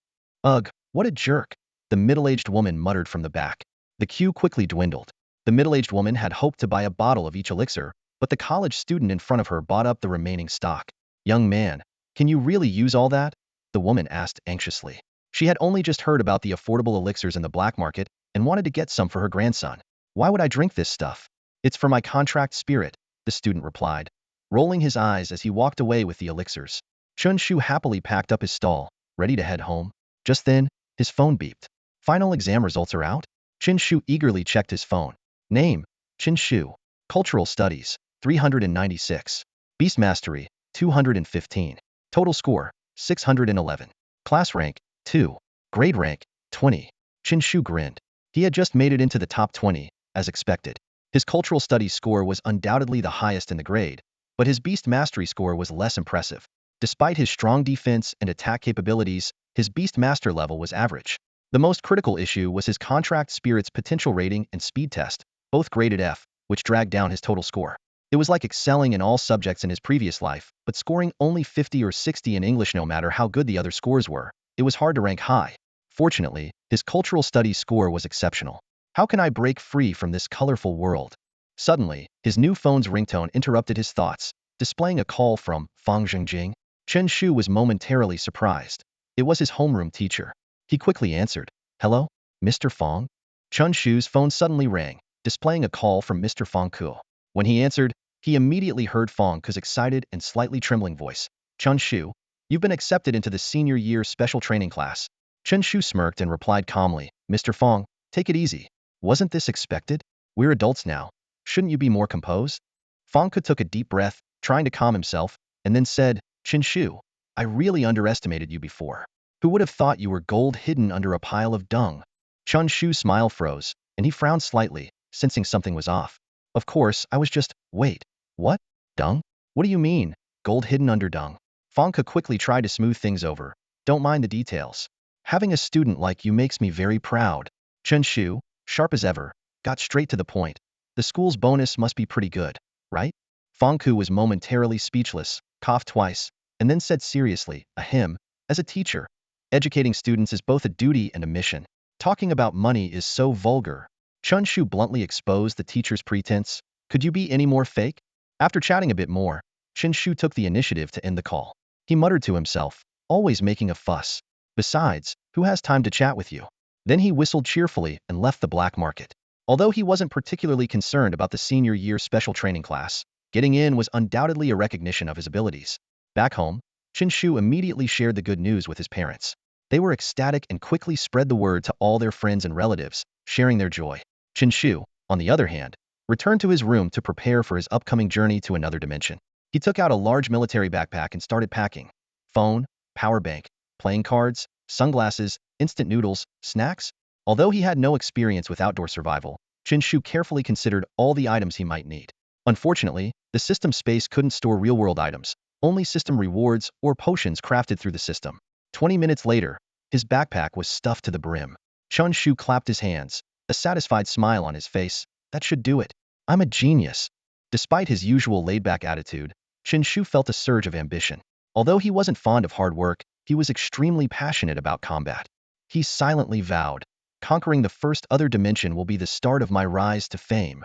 Speaker 1: "Ugh, what a jerk," the middle-aged woman muttered from the back. The queue quickly dwindled. The middle-aged woman had hoped to buy a bottle of each elixir, but the college student in front of her bought up the remaining stock. "Young man, can you really use all that?" the woman asked anxiously. She had only just heard about the affordable elixirs in the black market and wanted to get some for her grandson. "Why would I drink this stuff?" "It's for my contract spirit," the student replied, rolling his eyes as he walked away with the elixirs. Chen Shu happily packed up his stall, ready to head home. Just then, his phone beeped. Final exam results are out? Chen Shu eagerly checked his phone. Name, Chen Shu. Cultural Studies, 396. Beast Mastery, 215. Total score, 611. Class rank, 2. Grade rank, 20. Chen Shu grinned. He had just made it into the top 20, as expected. His cultural studies score was undoubtedly the highest in the grade, but his beast mastery score was less impressive. Despite his strong defense and attack capabilities, his beast master level was average. The most critical issue was his contract spirit's potential rating and speed test, both graded F, which dragged down his total score. It was like excelling in all subjects in his previous life, but scoring only 50 or 60 in English no matter how good the other scores were. It was hard to rank high. Fortunately, his cultural studies score was exceptional. How can I break free from this colorful world? Suddenly, his new phone's ringtone interrupted his thoughts, displaying a call from Fang Zhengjing. Chen Shu was momentarily surprised. It was his homeroom teacher. He quickly answered, "Hello, Mr. Fang?" Chen Shu's phone suddenly rang, displaying a call from Mr. Fang Ku. When he answered, he immediately heard Fang Ku's excited and slightly trembling voice. "Chen Shu, you've been accepted into the senior year special training class." Chen Shu smirked and replied calmly, "Mr. Fang, take it easy. Wasn't this expected? We're adults now. Shouldn't you be more composed?" Fang Ku took a deep breath, trying to calm himself, and then said, "Chen Shu, I really underestimated you before. Who would have thought you were gold hidden under a pile of dung?" Chen Shu's smile froze, and he frowned slightly, sensing something was off. "Of course, I was just, wait, what? Dung? What do you mean, gold hidden under dung?" Fang Ku quickly tried to smooth things over. "Don't mind the details. Having a student like you makes me very proud." Chen Shu, sharp as ever, got straight to the point. "The school's bonus must be pretty good, right?" Fang Ku was momentarily speechless, coughed twice, and then said seriously, "Ahem, as a teacher, educating students is both a duty and a mission. Talking about money is so vulgar." Chen Shu bluntly exposed the teacher's pretense. "Could you be any more fake?" After chatting a bit more, Chen Shu took the initiative to end the call. He muttered to himself, "Always making a fuss. Besides, who has time to chat with you?" Then he whistled cheerfully and left the black market. Although he wasn't particularly concerned about the senior year special training class, getting in was undoubtedly a recognition of his abilities. Back home, Chen Shu immediately shared the good news with his parents. They were ecstatic and quickly spread the word to all their friends and relatives, sharing their joy. Chen Shu, on the other hand, returned to his room to prepare for his upcoming journey to another dimension. He took out a large military backpack and started packing. Phone, power bank, playing cards, sunglasses, instant noodles, snacks. Although he had no experience with outdoor survival, Chen Shu carefully considered all the items he might need. Unfortunately, the system space couldn't store real-world items, only system rewards or potions crafted through the system. 20 minutes later, his backpack was stuffed to the brim. Chen Shu clapped his hands, a satisfied smile on his face. "That should do it. I'm a genius." Despite his usual laid-back attitude, Chen Shu felt a surge of ambition. Although he wasn't fond of hard work, he was extremely passionate about combat. He silently vowed, "Conquering the first other dimension will be the start of my rise to fame."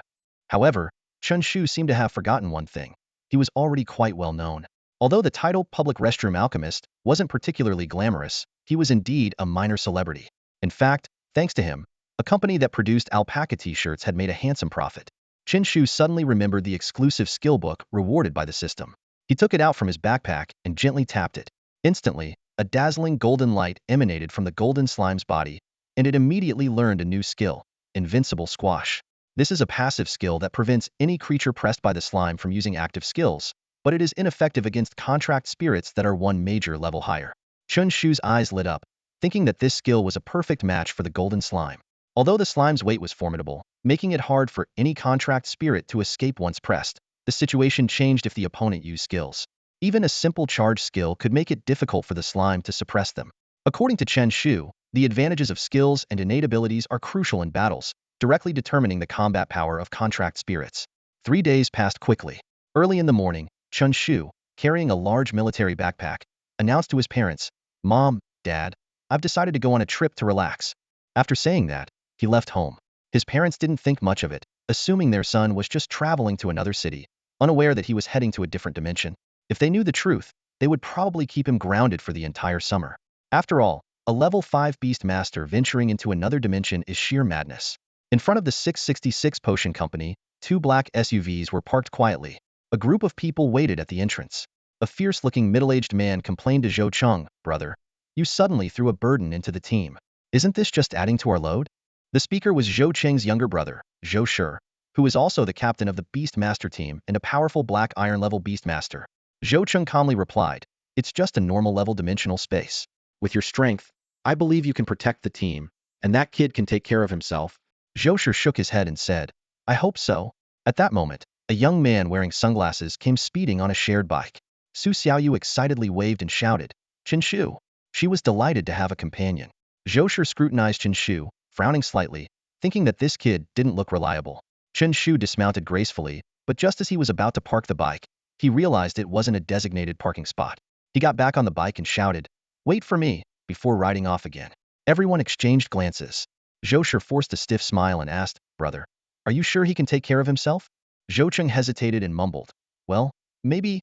Speaker 1: However, Chen Shu seemed to have forgotten one thing. He was already quite well known. Although the title Public Restroom Alchemist wasn't particularly glamorous, he was indeed a minor celebrity. In fact, thanks to him, a company that produced alpaca t-shirts had made a handsome profit. Chen Shu suddenly remembered the exclusive skill book rewarded by the system. He took it out from his backpack and gently tapped it. Instantly, A dazzling golden light emanated from the golden slime's body, and it immediately learned a new skill, Invincible Squash. This is a passive skill that prevents any creature pressed by the slime from using active skills, but it is ineffective against contract spirits that are one major level higher. Chen Shu's eyes lit up, thinking that this skill was a perfect match for the golden slime. Although the slime's weight was formidable, making it hard for any contract spirit to escape once pressed, the situation changed if the opponent used skills. Even a simple charge skill could make it difficult for the slime to suppress them. According to Chen Shu, the advantages of skills and innate abilities are crucial in battles, directly determining the combat power of contract spirits. 3 days passed quickly. Early in the morning, Chen Shu, carrying a large military backpack, announced to his parents, "Mom, Dad, I've decided to go on a trip to relax." After saying that, he left home. His parents didn't think much of it, assuming their son was just traveling to another city, unaware that he was heading to a different dimension. If they knew the truth, they would probably keep him grounded for the entire summer. After all, a level 5 beast master venturing into another dimension is sheer madness. In front of the 666 Potion Company, 2 black SUVs were parked quietly. A group of people waited at the entrance. A fierce-looking middle-aged man complained to Zhou Cheng, "Brother, you suddenly threw a burden into the team. Isn't this just adding to our load?" The speaker was Zhou Cheng's younger brother, Zhou Shi, who is also the captain of the Beast Master team and a powerful black iron-level Beast Master. Zhou Cheng calmly replied, "It's just a normal-level dimensional space. With your strength, I believe you can protect the team, and that kid can take care of himself." Zhou Shi shook his head and said, "I hope so." At that moment, a young man wearing sunglasses came speeding on a shared bike. Su Xiaoyu excitedly waved and shouted, "Chen Shu!" She was delighted to have a companion. Zhou Shi scrutinized Chen Shu, frowning slightly, thinking that this kid didn't look reliable. Chen Shu dismounted gracefully, but just as he was about to park the bike, he realized it wasn't a designated parking spot. He got back on the bike and shouted, "Wait for me," before riding off again. Everyone exchanged glances. Zhou Shi forced a stiff smile and asked, "Brother, are you sure he can take care of himself?" Zhou Cheng hesitated and mumbled, "Well, maybe,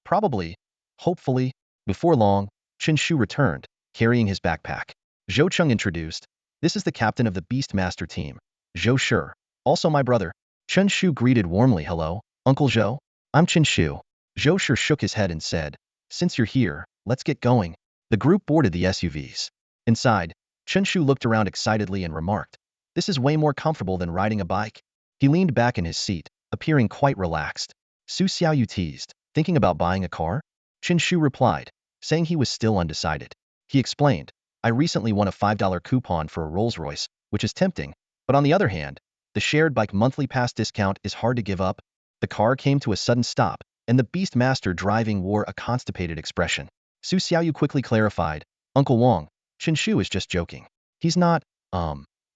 Speaker 1: probably, hopefully." Before long, Chen Shu returned, carrying his backpack. Zhou Cheng introduced, "This is the captain of the Beast Master team, Zhou Shi, also my brother." Chen Shu greeted warmly, "Hello, Uncle Zhou. I'm Chen Shu." Zhou Shi shook his head and said, "Since you're here, let's get going." The group boarded the SUVs. Inside, Chen Shu looked around excitedly and remarked, "This is way more comfortable than riding a bike." He leaned back in his seat, appearing quite relaxed. Su Xiaoyu teased, "Thinking about buying a car?" Chen Shu replied, saying he was still undecided. He explained, "I recently won a $5 coupon for a Rolls-Royce, which is tempting, but on the other hand, the shared bike monthly pass discount is hard to give up." The car came to a sudden stop, and the Beast Master driving wore a constipated expression. Su Xiaoyu quickly clarified, "Uncle Wang, Chen Shu is just joking. He's not,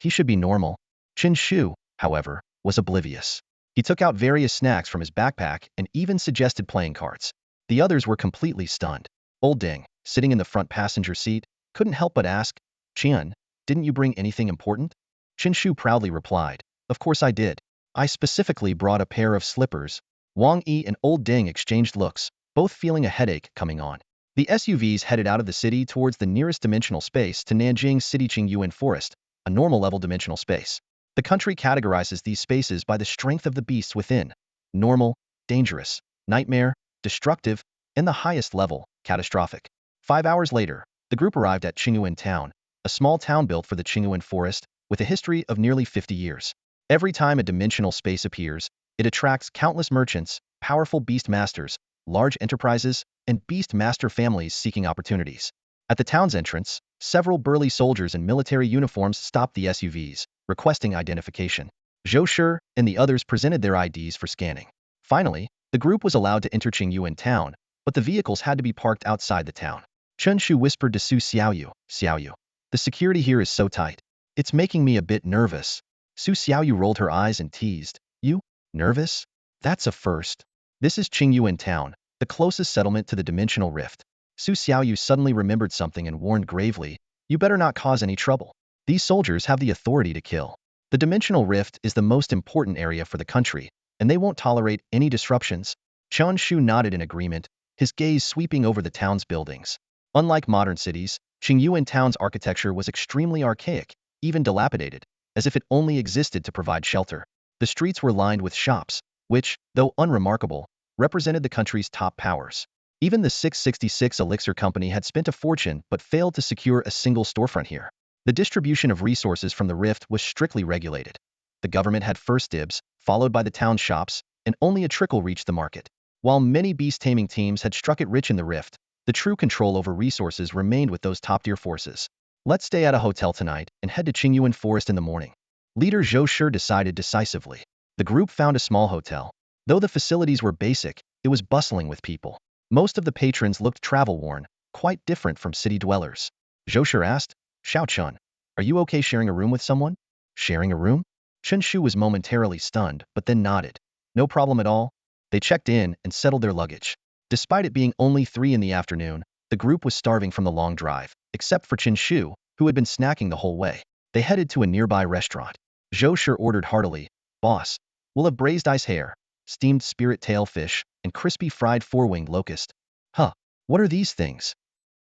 Speaker 1: he should be normal." Chen Shu, however, was oblivious. He took out various snacks from his backpack and even suggested playing cards. The others were completely stunned. Old Ding, sitting in the front passenger seat, couldn't help but ask, "Qian, didn't you bring anything important?" Chen Shu proudly replied, "Of course I did. I specifically brought a pair of slippers." Wang Yi and Old Ding exchanged looks, both feeling a headache coming on. The SUVs headed out of the city towards the nearest dimensional space to Nanjing City Qingyuan Forest, a normal-level dimensional space. The country categorizes these spaces by the strength of the beasts within: normal, dangerous, nightmare, destructive, and the highest level, catastrophic. 5 hours later, the group arrived at Qingyuan Town, a small town built for the Qingyuan Forest, with a history of nearly 50 years. Every time a dimensional space appears, it attracts countless merchants, powerful beast masters, large enterprises, and beast master families seeking opportunities. At the town's entrance, several burly soldiers in military uniforms stopped the SUVs, requesting identification. Zhou Shi and the others presented their IDs for scanning. Finally, the group was allowed to enter Qingyuan town, but the vehicles had to be parked outside the town. Chen Shu whispered to Su Xiaoyu, "Xiaoyu, the security here is so tight. It's making me a bit nervous." Su Xiaoyu rolled her eyes and teased, "You? Nervous? That's a first. This is Qingyuan town, the closest settlement to the dimensional rift." Su Xiaoyu suddenly remembered something and warned gravely, "You better not cause any trouble. These soldiers have the authority to kill. The dimensional rift is the most important area for the country, and they won't tolerate any disruptions." Chen Shu nodded in agreement, his gaze sweeping over the town's buildings. Unlike modern cities, Qingyuan town's architecture was extremely archaic, even dilapidated, as if it only existed to provide shelter. The streets were lined with shops, which, though unremarkable, represented the country's top powers. Even the 666 Elixir Company had spent a fortune but failed to secure a single storefront here. The distribution of resources from the rift was strictly regulated. The government had first dibs, followed by the town shops, and only a trickle reached the market. While many beast-taming teams had struck it rich in the rift, the true control over resources remained with those top-tier forces. Let's stay at a hotel tonight and head to Qingyuan Forest in the morning. Leader Zhou Shi decided decisively. The group found a small hotel. Though the facilities were basic, it was bustling with people. Most of the patrons looked travel-worn, quite different from city dwellers. Zhou Shi asked, "Xiao Chun, are you okay sharing a room with someone?" Sharing a room? Chen Shu was momentarily stunned, but then nodded. No problem at all. They checked in and settled their luggage. Despite it being only 3 in the afternoon, the group was starving from the long drive, except for Chen Shu, who had been snacking the whole way. They headed to a nearby restaurant. Zhou Shi ordered heartily, "Boss, we'll have braised ice hare, steamed spirit tail fish, and crispy fried four-winged locust." "Huh, what are these things?"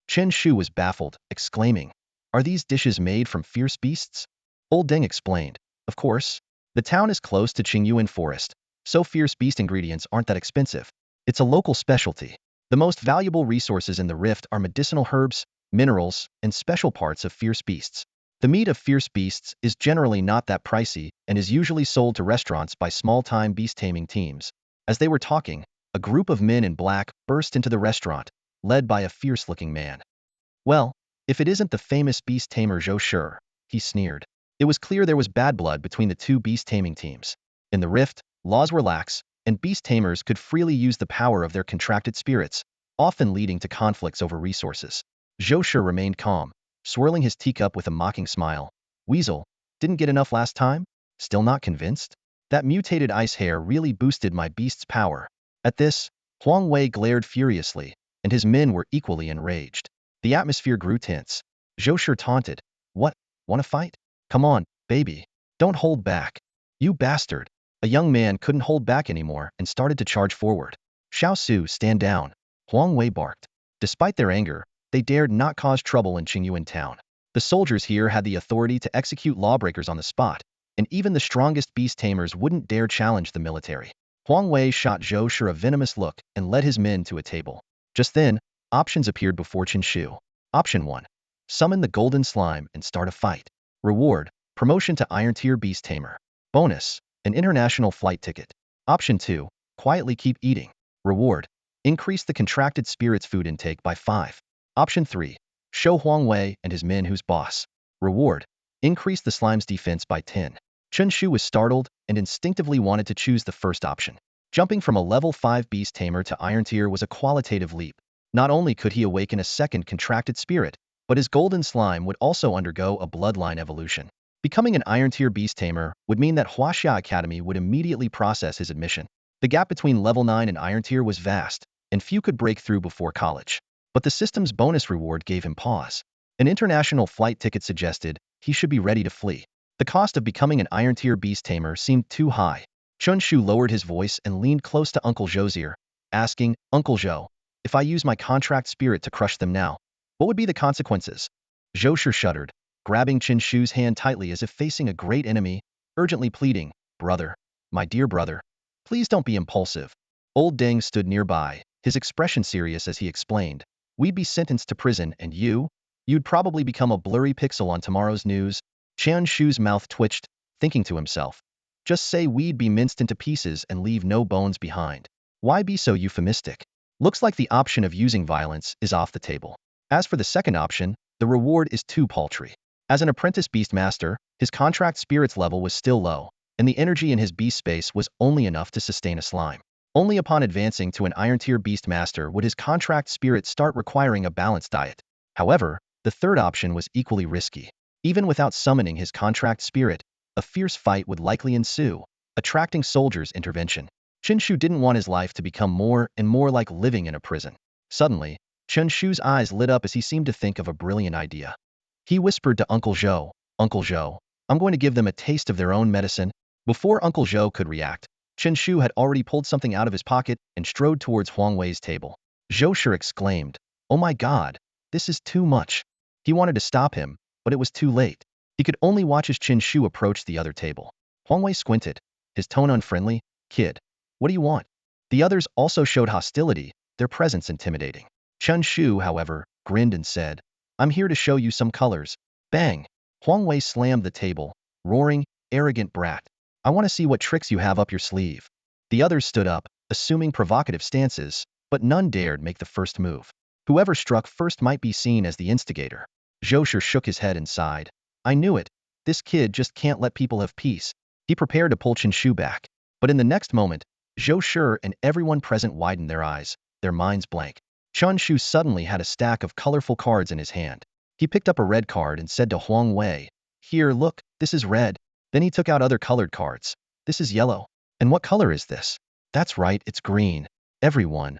Speaker 1: Chen Shu was baffled, exclaiming, "Are these dishes made from fierce beasts?" Old Deng explained, "Of course. The town is close to Qingyuan Forest, so fierce beast ingredients aren't that expensive. It's a local specialty. The most valuable resources in the rift are medicinal herbs, minerals, and special parts of fierce beasts. The meat of fierce beasts is generally not that pricey and is usually sold to restaurants by small-time beast-taming teams." As they were talking, a group of men in black burst into the restaurant, led by a fierce-looking man. "Well, if it isn't the famous beast tamer Zhou Shi," he sneered. It was clear there was bad blood between the two beast-taming teams. In the rift, laws were lax, and beast tamers could freely use the power of their contracted spirits, often leading to conflicts over resources. Zhou Shi remained calm, swirling his teacup with a mocking smile. "Weasel, didn't get enough last time? Still not convinced? That mutated ice hare really boosted my beast's power." At this, Huang Wei glared furiously, and his men were equally enraged. The atmosphere grew tense. Zhou Shi taunted, "What, want to fight? Come on, baby. Don't hold back. You bastard." A young man couldn't hold back anymore and started to charge forward. "Xiao Su, stand down," Huang Wei barked. Despite their anger, they dared not cause trouble in Qingyuan town. The soldiers here had the authority to execute lawbreakers on the spot, and even the strongest beast tamers wouldn't dare challenge the military. Huang Wei shot Zhou Shi a venomous look and led his men to a table. Just then, options appeared before Chen Shu. Option 1. Summon the golden slime and start a fight. Reward, promotion to Iron Tier Beast Tamer. Bonus, an international flight ticket. Option 2. Quietly keep eating. Reward, increase the contracted spirits food intake by 5. Option 3. Show Huang Wei and his men who's boss. Reward, increase the slime's defense by 10. Chen Shu was startled and instinctively wanted to choose the first option. Jumping from a level 5 beast tamer to Iron Tier was a qualitative leap. Not only could he awaken a second contracted spirit, but his golden slime would also undergo a bloodline evolution. Becoming an Iron Tier beast tamer would mean that Huaxia Academy would immediately process his admission. The gap between level 9 and Iron Tier was vast, and few could break through before college. But the system's bonus reward gave him pause. An international flight ticket suggested he should be ready to flee. The cost of becoming an Iron Tier beast tamer seemed too high. Chen Shu lowered his voice and leaned close to Uncle Zhou's ear, asking, "Uncle Zhou, if I use my contract spirit to crush them now, what would be the consequences?" Zhou Shi shuddered, grabbing Chen Shu's hand tightly as if facing a great enemy, urgently pleading, "Brother, my dear brother, please don't be impulsive." Old Deng stood nearby, his expression serious as he explained, "We'd be sentenced to prison and you'd probably become a blurry pixel on tomorrow's news." Chen Shu's mouth twitched, thinking to himself, "Just say we'd be minced into pieces and leave no bones behind. Why be so euphemistic?" Looks like the option of using violence is off the table. As for the second option, the reward is too paltry. As an apprentice beastmaster, his contract spirit's level was still low, and the energy in his beast space was only enough to sustain a slime. Only upon advancing to an Iron Tier beastmaster would his contract spirit start requiring a balanced diet. However, the third option was equally risky. Even without summoning his contract spirit, a fierce fight would likely ensue, attracting soldiers' intervention. Chen Shu didn't want his life to become more and more like living in a prison. Suddenly, Chen Shu's eyes lit up as he seemed to think of a brilliant idea. He whispered to Uncle Zhou, "Uncle Zhou, I'm going to give them a taste of their own medicine." Before Uncle Zhou could react, Chen Shu had already pulled something out of his pocket and strode towards Huang Wei's table. Zhou Shi exclaimed, "Oh my god, this is too much." He wanted to stop him, but it was too late. He could only watch as Chen Shu approached the other table. Huang Wei squinted, his tone unfriendly, "Kid, what do you want?" The others also showed hostility, their presence intimidating. Chen Shu, however, grinned and said, "I'm here to show you some colors." Bang! Huang Wei slammed the table, roaring, "Arrogant brat. I want to see what tricks you have up your sleeve." The others stood up, assuming provocative stances, but none dared make the first move. Whoever struck first might be seen as the instigator. Zhou Shi shook his head and sighed. "I knew it. This kid just can't let people have peace." He prepared to pull Chen Shu back. But in the next moment, Zhou Shi and everyone present widened their eyes, their minds blank. Chen Shu suddenly had a stack of colorful cards in his hand. He picked up a red card and said to Huang Wei, "Here, look, this is red." Then he took out other colored cards. "This is yellow. And what color is this?" "That's right, it's green." Everyone,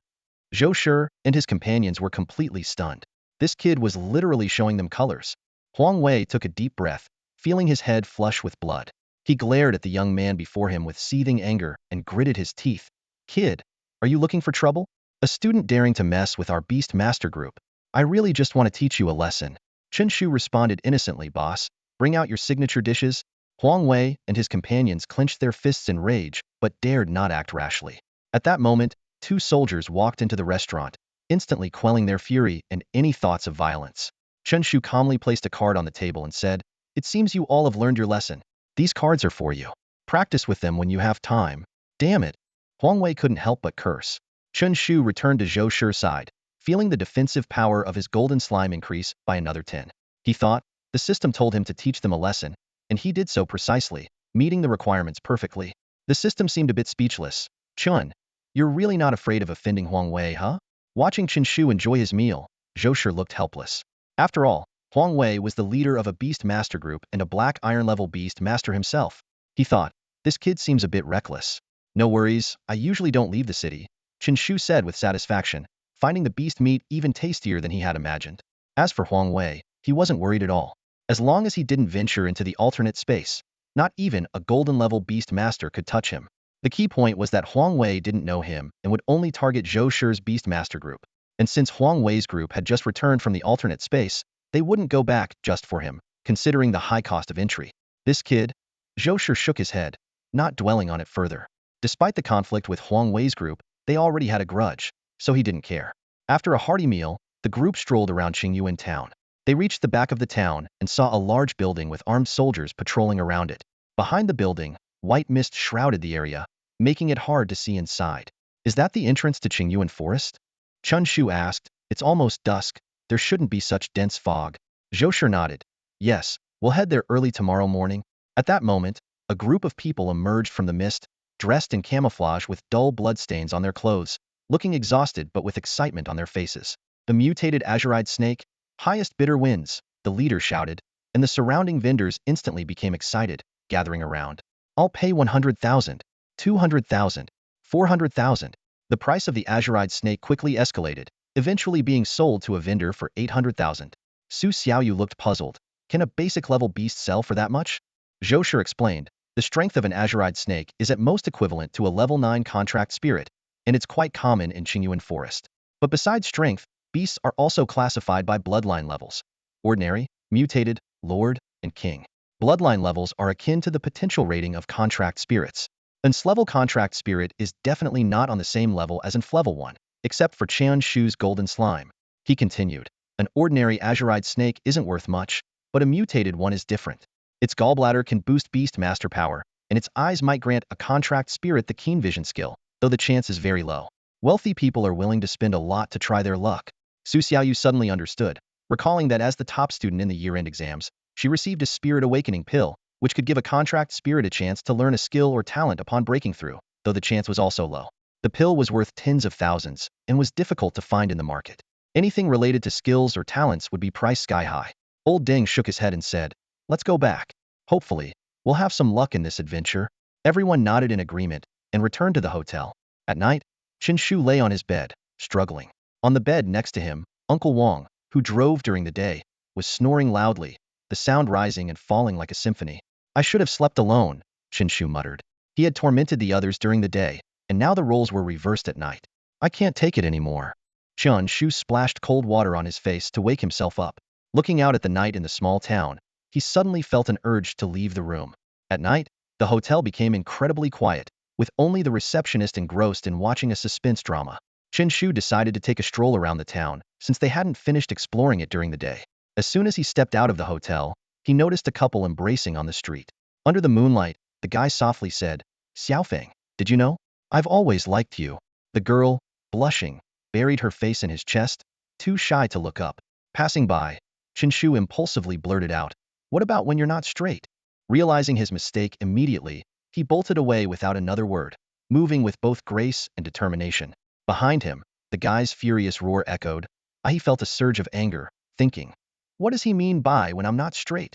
Speaker 1: Zhou Shi and his companions, were completely stunned. This kid was literally showing them colors. Huang Wei took a deep breath, feeling his head flush with blood. He glared at the young man before him with seething anger and gritted his teeth. "Kid, are you looking for trouble? A student daring to mess with our Beast Master group? I really just want to teach you a lesson." Chen Shu responded innocently, "Boss, bring out your signature dishes." Huang Wei and his companions clenched their fists in rage, but dared not act rashly. At that moment, two soldiers walked into the restaurant, instantly quelling their fury and any thoughts of violence. Chen Shu calmly placed a card on the table and said, "It seems you all have learned your lesson. These cards are for you. Practice with them when you have time." "Damn it." Huang Wei couldn't help but curse. Chen Shu returned to Zhou Shi's side, feeling the defensive power of his golden slime increase by another 10. He thought, the system told him to teach them a lesson, and he did so precisely, meeting the requirements perfectly. The system seemed a bit speechless. "Chun, you're really not afraid of offending Huang Wei, huh?" Watching Chen Shu enjoy his meal, Zhou Shi looked helpless. After all, Huang Wei was the leader of a Beast Master group and a Black Iron level Beast Master himself. He thought, this kid seems a bit reckless. "No worries, I usually don't leave the city," Chen Shu said with satisfaction, finding the beast meat even tastier than he had imagined. As for Huang Wei, he wasn't worried at all. As long as he didn't venture into the alternate space, not even a golden level Beast Master could touch him. The key point was that Huang Wei didn't know him and would only target Zhou Shi's Beast Master group. And since Huang Wei's group had just returned from the alternate space, they wouldn't go back just for him, considering the high cost of entry. This kid? Zhou Shi shook his head, not dwelling on it further. Despite the conflict with Huang Wei's group, they already had a grudge, so he didn't care. After a hearty meal, the group strolled around Qingyuan town. They reached the back of the town and saw a large building with armed soldiers patrolling around it. Behind the building, white mist shrouded the area, making it hard to see inside. "Is that the entrance to Qingyuan Forest?" Chen Shu asked. "It's almost dusk. There shouldn't be such dense fog." Zhou Shi nodded. "Yes, we'll head there early tomorrow morning." At that moment, a group of people emerged from the mist, dressed in camouflage with dull bloodstains on their clothes, looking exhausted but with excitement on their faces. "The mutated azurite snake? Highest bidder wins," the leader shouted, and the surrounding vendors instantly became excited, gathering around. "I'll pay 100,000, 200,000, 400,000. The price of the azurite snake quickly escalated, eventually being sold to a vendor for 800,000. Su Xiaoyu looked puzzled. "Can a basic level beast sell for that much?" Zhou Shi explained. "The strength of an azurite snake is at most equivalent to a level 9 contract spirit, and it's quite common in Qingyuan Forest. But besides strength, beasts are also classified by bloodline levels: ordinary, mutated, lord, and king. Bloodline levels are akin to the potential rating of contract spirits. An S-level contract spirit is definitely not on the same level as an F-level one, except for Chen Shu's golden slime." He continued. "An ordinary azurite snake isn't worth much, but a mutated one is different. Its gallbladder can boost beast master power, and its eyes might grant a contract spirit the keen vision skill, though the chance is very low. Wealthy people are willing to spend a lot to try their luck." Su Xiaoyu suddenly understood, recalling that as the top student in the year-end exams, she received a spirit awakening pill, which could give a contract spirit a chance to learn a skill or talent upon breaking through, though the chance was also low. The pill was worth tens of thousands, and was difficult to find in the market. Anything related to skills or talents would be priced sky high. Old Deng shook his head and said, "Let's go back. Hopefully, we'll have some luck in this adventure." Everyone nodded in agreement, and returned to the hotel. At night, Chen Shu lay on his bed, struggling. On the bed next to him, Uncle Wang, who drove during the day, was snoring loudly, the sound rising and falling like a symphony. "I should have slept alone," Chen Shu muttered. He had tormented the others during the day, and now the roles were reversed at night. "I can't take it anymore." Chen Shu splashed cold water on his face to wake himself up. Looking out at the night in the small town, he suddenly felt an urge to leave the room. At night, the hotel became incredibly quiet, with only the receptionist engrossed in watching a suspense drama. Chen Shu decided to take a stroll around the town, since they hadn't finished exploring it during the day. As soon as he stepped out of the hotel, he noticed a couple embracing on the street. Under the moonlight, the guy softly said, "Xiaofeng, did you know? I've always liked you." The girl, blushing, buried her face in his chest, too shy to look up. Passing by, Chen Shu impulsively blurted out, "What about when you're not straight?" Realizing his mistake immediately, he bolted away without another word, moving with both grace and determination. Behind him, the guy's furious roar echoed. He felt a surge of anger, thinking, what does he mean by when I'm not straight?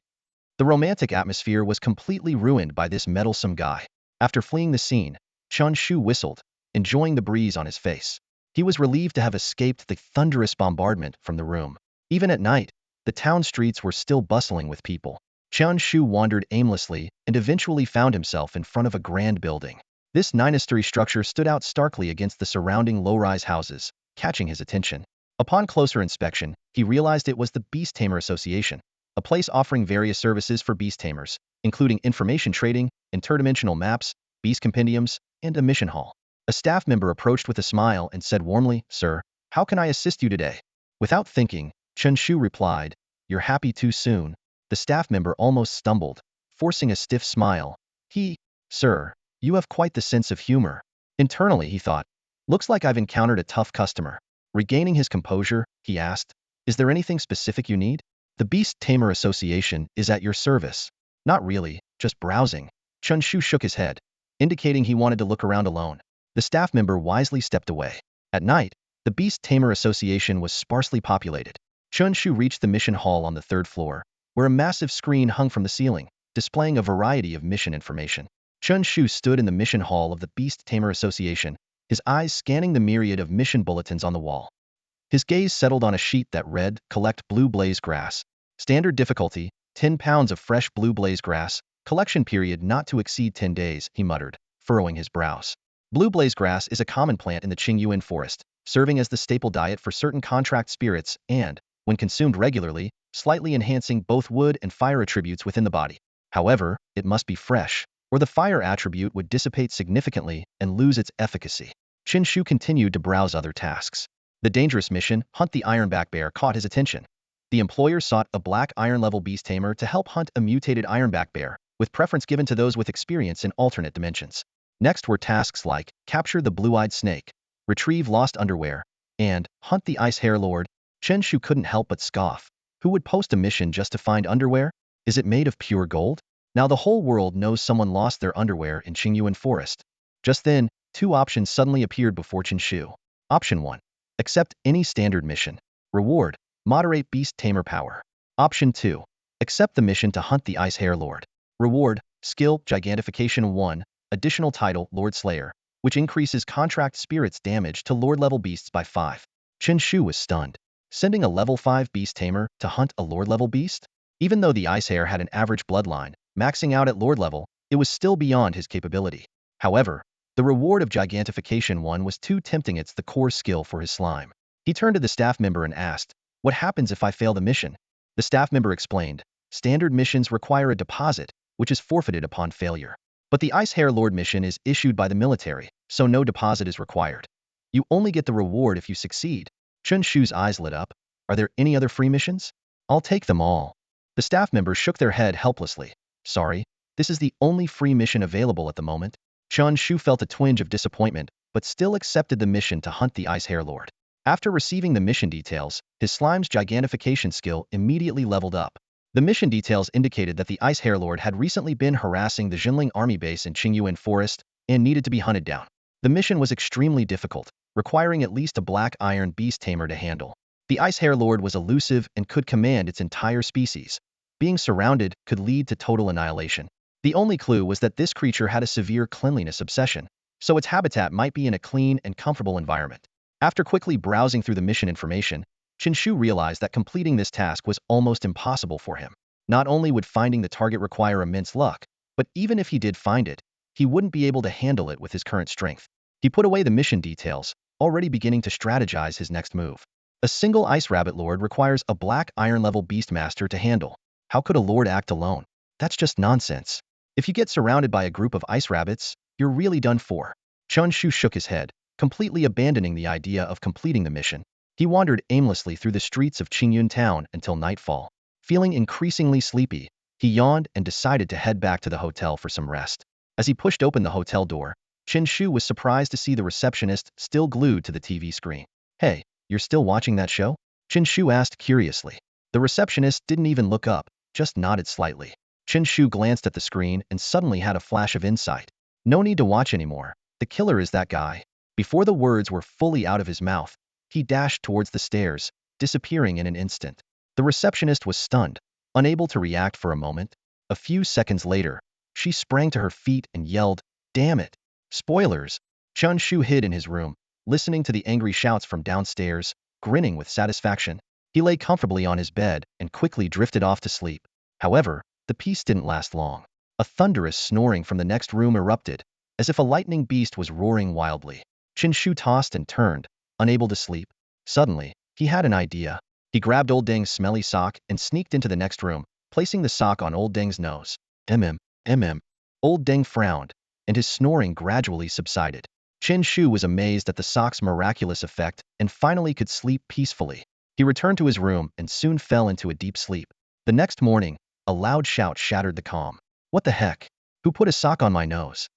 Speaker 1: The romantic atmosphere was completely ruined by this meddlesome guy. After fleeing the scene, Chen Shu whistled, enjoying the breeze on his face. He was relieved to have escaped the thunderous bombardment from the room. Even at night, the town streets were still bustling with people. Chen Shu wandered aimlessly and eventually found himself in front of a grand building. This nine-story structure stood out starkly against the surrounding low-rise houses, catching his attention. Upon closer inspection, he realized it was the Beast Tamer Association, a place offering various services for beast tamers, including information trading, interdimensional maps, beast compendiums, and a mission hall. A staff member approached with a smile and said warmly, "Sir, how can I assist you today?" Without thinking, Chen Shu replied, "You're happy too soon." The staff member almost stumbled, forcing a stiff smile. "Sir, you have quite the sense of humor." Internally, he thought, "Looks like I've encountered a tough customer." Regaining his composure, he asked, "Is there anything specific you need?" "The Beast Tamer Association is at your service." "Not really, just browsing." Chen Shu shook his head, indicating he wanted to look around alone. The staff member wisely stepped away. At night, the Beast Tamer Association was sparsely populated. Chen Shu reached the mission hall on the third floor, where a massive screen hung from the ceiling, displaying a variety of mission information. Chen Shu stood in the mission hall of the Beast Tamer Association, his eyes scanning the myriad of mission bulletins on the wall. His gaze settled on a sheet that read, "Collect blue blaze grass. Standard difficulty, 10 pounds of fresh blue blaze grass. Collection period not to exceed 10 days, he muttered, furrowing his brows. Blue blaze grass is a common plant in the Qingyuan forest, serving as the staple diet for certain contract spirits and, when consumed regularly, slightly enhancing both wood and fire attributes within the body. However, it must be fresh, or the fire attribute would dissipate significantly and lose its efficacy." Chen Shu continued to browse other tasks. The dangerous mission, Hunt the Ironback Bear, caught his attention. The employer sought a black iron-level beast tamer to help hunt a mutated ironback bear, with preference given to those with experience in alternate dimensions. Next were tasks like Capture the Blue-Eyed Snake, Retrieve Lost Underwear, and Hunt the Ice Hair Lord. Chen Shu couldn't help but scoff. Who would post a mission just to find underwear? Is it made of pure gold? Now the whole world knows someone lost their underwear in Qingyuan Forest. Just then, two options suddenly appeared before Chen Shu. Option 1. Accept any standard mission. Reward: Moderate Beast Tamer Power. Option 2. Accept the mission to hunt the Ice Hair Lord. Reward: Skill Gigantification 1, additional title Lord Slayer, which increases contract spirits damage to Lord-level beasts by 5. Chen Shu was stunned. Sending a level 5 beast tamer to hunt a Lord-level beast? Even though the Ice Hair had an average bloodline, maxing out at Lord level, it was still beyond his capability. However, the reward of Gigantification 1 was too tempting. It's the core skill for his slime. He turned to the staff member and asked, "What happens if I fail the mission?" The staff member explained, "Standard missions require a deposit, which is forfeited upon failure. But the Ice Hair Lord mission is issued by the military, so no deposit is required. You only get the reward if you succeed." Chen Shu's eyes lit up. "Are there any other free missions?" "I'll take them all." The staff members shook their head helplessly. "Sorry, this is the only free mission available at the moment." Chen Shu felt a twinge of disappointment, but still accepted the mission to hunt the Ice Hair Lord. After receiving the mission details, his slime's gigantification skill immediately leveled up. The mission details indicated that the Ice Hair Lord had recently been harassing the Jinling army base in Qingyuan Forest and needed to be hunted down. The mission was extremely difficult, requiring at least a black iron beast tamer to handle. The Ice Hair Lord was elusive and could command its entire species. Being surrounded could lead to total annihilation. The only clue was that this creature had a severe cleanliness obsession, so its habitat might be in a clean and comfortable environment. After quickly browsing through the mission information, Chen Shu realized that completing this task was almost impossible for him. Not only would finding the target require immense luck, but even if he did find it, he wouldn't be able to handle it with his current strength. He put away the mission details, already beginning to strategize his next move. A single Ice Rabbit Lord requires a black iron-level Beastmaster to handle. How could a Lord act alone? That's just nonsense. If you get surrounded by a group of ice rabbits, you're really done for. Chen Shu shook his head, Completely abandoning the idea of completing the mission, he wandered aimlessly through the streets of Qingyun town until nightfall. Feeling increasingly sleepy, he yawned and decided to head back to the hotel for some rest. As he pushed open the hotel door, Chen Shu was surprised to see the receptionist still glued to the TV screen. "Hey, you're still watching that show?" Chen Shu asked curiously. The receptionist didn't even look up, just nodded slightly. Chen Shu glanced at the screen and suddenly had a flash of insight. "No need to watch anymore. The killer is that guy." Before the words were fully out of his mouth, he dashed towards the stairs, disappearing in an instant. The receptionist was stunned, unable to react for a moment. A few seconds later, she sprang to her feet and yelled, "Damn it! Spoilers!" Chen Shu hid in his room, listening to the angry shouts from downstairs, grinning with satisfaction. He lay comfortably on his bed and quickly drifted off to sleep. However, the peace didn't last long. A thunderous snoring from the next room erupted, as if a lightning beast was roaring wildly. Chen Shu tossed and turned, unable to sleep. Suddenly, he had an idea. He grabbed Old Deng's smelly sock and sneaked into the next room, placing the sock on Old Deng's nose. Mm. Old Deng frowned, and his snoring gradually subsided. Chen Shu was amazed at the sock's miraculous effect and finally could sleep peacefully. He returned to his room and soon fell into a deep sleep. The next morning, a loud shout shattered the calm. "What the heck? Who put a sock on my nose?"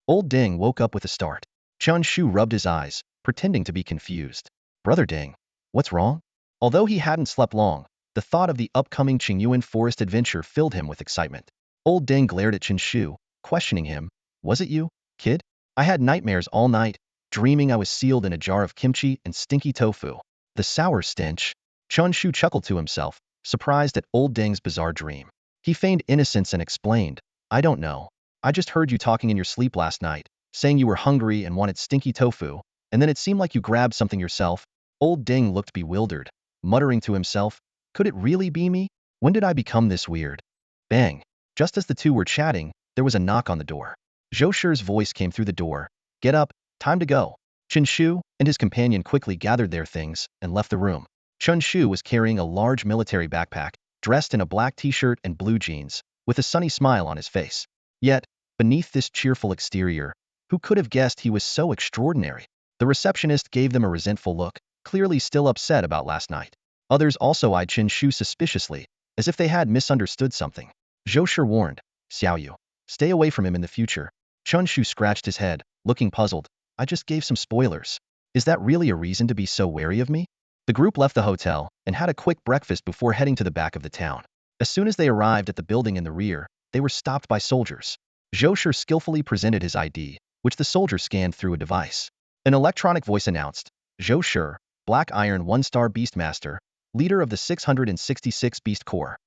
Speaker 1: Old Deng woke up with a start. Chen Shu rubbed his eyes, pretending to be confused. "Brother Deng, what's wrong?" Although he hadn't slept long, the thought of the upcoming Qingyuan forest adventure filled him with excitement. Old Deng glared at Chen Shu, questioning him. "Was it you, kid? I had nightmares all night, dreaming I was sealed in a jar of kimchi and stinky tofu. The sour stench." Chen Shu chuckled to himself, surprised at Old Deng's bizarre dream. He feigned innocence and explained, "I don't know. I just heard you talking in your sleep last night, saying you were hungry and wanted stinky tofu, and then it seemed like you grabbed something yourself." Old Deng looked bewildered, muttering to himself, "Could it really be me? When did I become this weird?" Bang! Just as the two were chatting, there was a knock on the door. Zhou Shi's voice came through the door. "Get up, time to go." Chen Shu and his companion quickly gathered their things and left the room. Chen Shu was carrying a large military backpack, dressed in a black t-shirt and blue jeans, with a sunny smile on his face. Yet, beneath this cheerful exterior, who could have guessed he was so extraordinary? The receptionist gave them a resentful look, clearly still upset about last night. Others also eyed Chen Shu suspiciously, as if they had misunderstood something. Zhou Shi warned, "Xiaoyu, stay away from him in the future." Chen Shu scratched his head, looking puzzled. "I just gave some spoilers. Is that really a reason to be so wary of me?" The group left the hotel and had a quick breakfast before heading to the back of the town. As soon as they arrived at the building in the rear, they were stopped by soldiers. Zhou Shi skillfully presented his ID, which the soldier scanned through a device. An electronic voice announced, "Zhou Shi, Black Iron 1-star Beastmaster, leader of the 666 Beast Corps."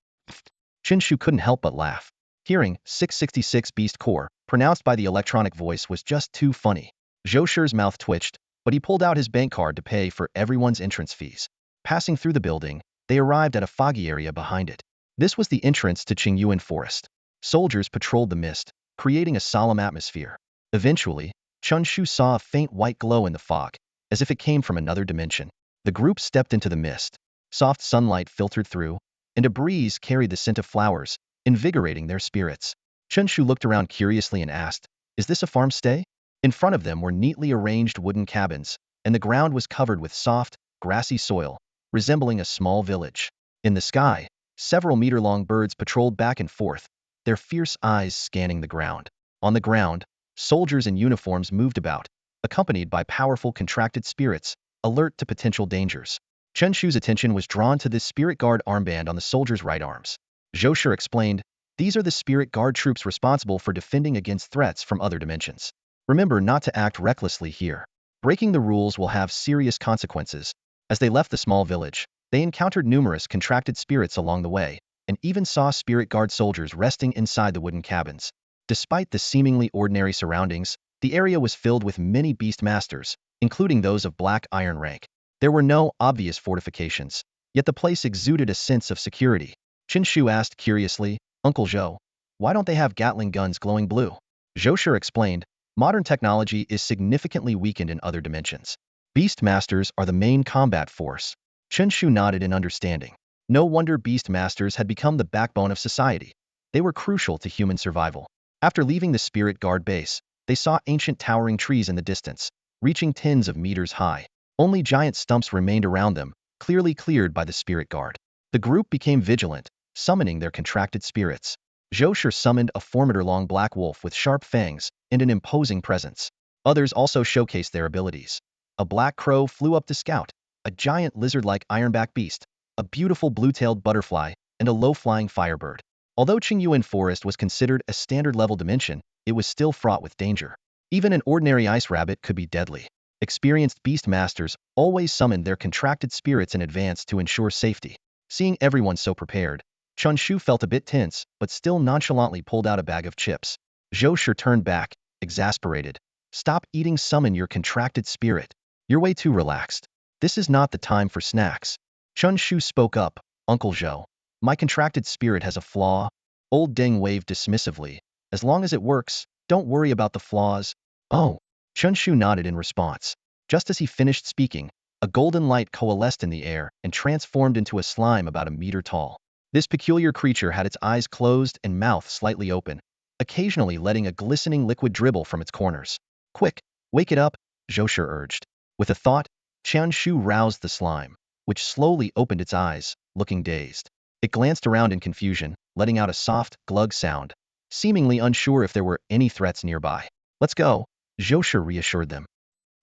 Speaker 1: Chen Shu couldn't help but laugh. Hearing 666 Beast Corps pronounced by the electronic voice was just too funny. Zhou Shi's mouth twitched, but he pulled out his bank card to pay for everyone's entrance fees. Passing through the building, they arrived at a foggy area behind it. This was the entrance to Qingyuan Forest. Soldiers patrolled the mist, creating a solemn atmosphere. Eventually, Chen Shu saw a faint white glow in the fog, as if it came from another dimension. The group stepped into the mist. Soft sunlight filtered through, and a breeze carried the scent of flowers, invigorating their spirits. Chen Shu looked around curiously and asked, "Is this a farmstay?" In front of them were neatly arranged wooden cabins, and the ground was covered with soft, grassy soil, resembling a small village. In the sky, several meter-long birds patrolled back and forth, their fierce eyes scanning the ground. On the ground, soldiers in uniforms moved about, accompanied by powerful contracted spirits, alert to potential dangers. Chen Shu's attention was drawn to this spirit guard armband on the soldiers' right arms. Zhou Shi explained, "These are the spirit guard troops responsible for defending against threats from other dimensions. Remember not to act recklessly here. Breaking the rules will have serious consequences." As they left the small village, they encountered numerous contracted spirits along the way, and even saw spirit guard soldiers resting inside the wooden cabins. Despite the seemingly ordinary surroundings, the area was filled with many beast masters, including those of black iron rank. There were no obvious fortifications, yet the place exuded a sense of security. Chen Shu asked curiously, "Uncle Zhou, why don't they have Gatling guns glowing blue?" Zhou Shi explained, "Modern technology is significantly weakened in other dimensions. Beast masters are the main combat force." Chen Shu nodded in understanding. No wonder beast masters had become the backbone of society. They were crucial to human survival. After leaving the spirit guard base, they saw ancient towering trees in the distance. reaching tens of meters high. Only giant stumps remained around them, clearly cleared by the spirit guard. The group became vigilant, summoning their contracted spirits. Zhou Shi summoned a formidable black wolf with sharp fangs and an imposing presence. Others also showcased their abilities. A black crow flew up to scout, a giant lizard-like ironback beast, a beautiful blue-tailed butterfly, and a low-flying firebird. Although Qingyuan Forest was considered a standard-level dimension, it was still fraught with danger. Even an ordinary ice rabbit could be deadly. Experienced beast masters always summoned their contracted spirits in advance to ensure safety. Seeing everyone so prepared, Chen Shu felt a bit tense, but still nonchalantly pulled out a bag of chips. Zhou Shi turned back, exasperated. Stop eating, summon your contracted spirit. You're way too relaxed. This is not the time for snacks. Chen Shu spoke up, Uncle Zhou. My contracted spirit has a flaw. Old Deng waved dismissively. As long as it works, don't worry about the flaws. Oh. Chen Shu nodded in response. Just as he finished speaking, a golden light coalesced in the air and transformed into a slime about a meter tall. This peculiar creature had its eyes closed and mouth slightly open, occasionally letting a glistening liquid dribble from its corners. Quick, wake it up, Zhou Shi urged. With a thought, Chen Shu roused the slime, which slowly opened its eyes, looking dazed. It glanced around in confusion, letting out a soft, glug sound, seemingly unsure if there were any threats nearby. Let's go, Zhou Shi reassured them.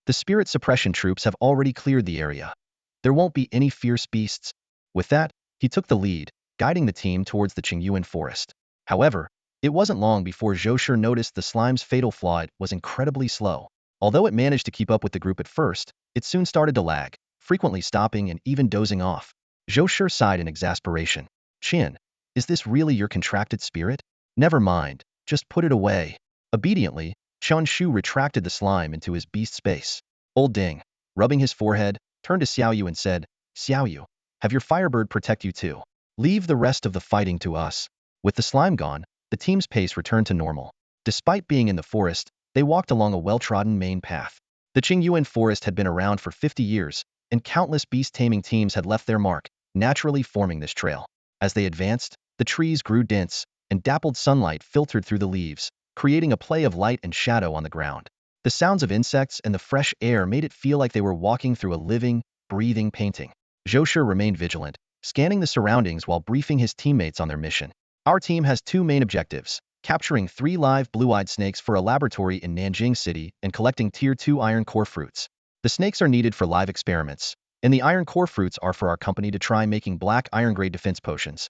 Speaker 1: The spirit suppression troops have already cleared the area. There won't be any fierce beasts. With that, he took the lead, guiding the team towards the Qingyuan forest. However, it wasn't long before Zhou Shi noticed the slime's fatal flaw. It was incredibly slow. Although it managed to keep up with the group at first, it soon started to lag, frequently stopping and even dozing off. Zhou Shi sighed in exasperation. Qin, is this really your contracted spirit? Never mind, just put it away. Obediently, Chen Shu retracted the slime into his beast space. Old Ding, rubbing his forehead, turned to Xiaoyu and said, Xiaoyu, have your firebird protect you too. Leave the rest of the fighting to us. With the slime gone, the team's pace returned to normal. Despite being in the forest, they walked along a well-trodden main path. The Qingyuan forest had been around for 50 years, and countless beast-taming teams had left their mark, naturally forming this trail. As they advanced, the trees grew dense, and dappled sunlight filtered through the leaves, creating a play of light and shadow on the ground. The sounds of insects and the fresh air made it feel like they were walking through a living, breathing painting. Zhou Shi remained vigilant, scanning the surroundings while briefing his teammates on their mission. Our team has two main objectives: capturing 3 live blue-eyed snakes for a laboratory in Nanjing City and collecting Tier 2 iron core fruits. The snakes are needed for live experiments, and the iron core fruits are for our company to try making black iron-grade defense potions.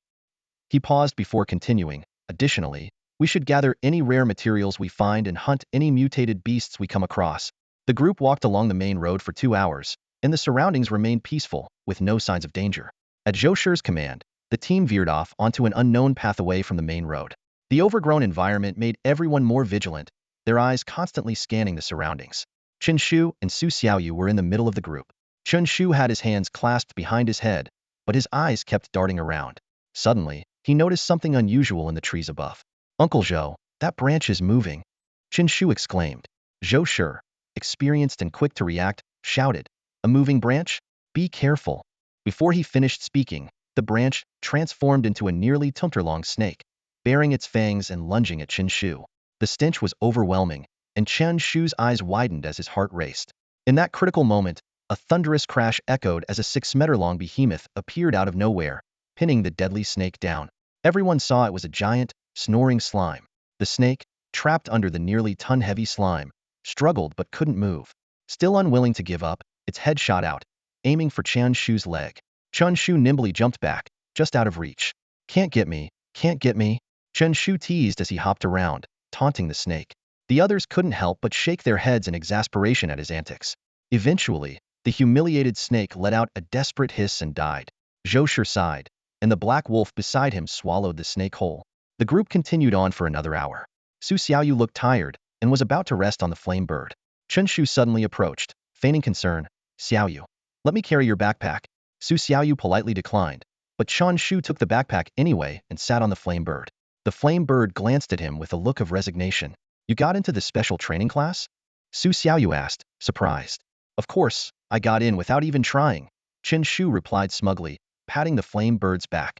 Speaker 1: He paused before continuing. Additionally, we should gather any rare materials we find and hunt any mutated beasts we come across. The group walked along the main road for 2 hours, and the surroundings remained peaceful, with no signs of danger. At Zhou Shi's command, the team veered off onto an unknown path away from the main road. The overgrown environment made everyone more vigilant, their eyes constantly scanning the surroundings. Chen Shu and Su Xiaoyu were in the middle of the group. Chen Shu had his hands clasped behind his head, but his eyes kept darting around. Suddenly, he noticed something unusual in the trees above. Uncle Zhou, that branch is moving, Chen Shu exclaimed. Zhou Shi, experienced and quick to react, shouted, a moving branch? Be careful. Before he finished speaking, the branch transformed into a nearly 2-meter-long snake, baring its fangs and lunging at Chen Shu. The stench was overwhelming, and Chen Shu's eyes widened as his heart raced. In that critical moment, a thunderous crash echoed as a 6-meter-long behemoth appeared out of nowhere, pinning the deadly snake down. Everyone saw it was a giant, snoring slime. The snake, trapped under the nearly ton-heavy slime, struggled but couldn't move. Still unwilling to give up, its head shot out, aiming for Chen Shu's leg. Chen Shu nimbly jumped back, just out of reach. Can't get me, can't get me, Chen Shu teased as he hopped around, taunting the snake. The others couldn't help but shake their heads in exasperation at his antics. Eventually, the humiliated snake let out a desperate hiss and died. Zhou Shi sighed, and the black wolf beside him swallowed the snake whole. The group continued on for another hour. Su Xiaoyu looked tired and was about to rest on the flame bird. Chen Shu suddenly approached, feigning concern. Xiaoyu, let me carry your backpack. Su Xiaoyu politely declined, but Chen Shu took the backpack anyway and sat on the flame bird. The flame bird glanced at him with a look of resignation. You got into the special training class? Su Xiaoyu asked, surprised. Of course, I got in without even trying, Chen Shu replied smugly, patting the flame bird's back.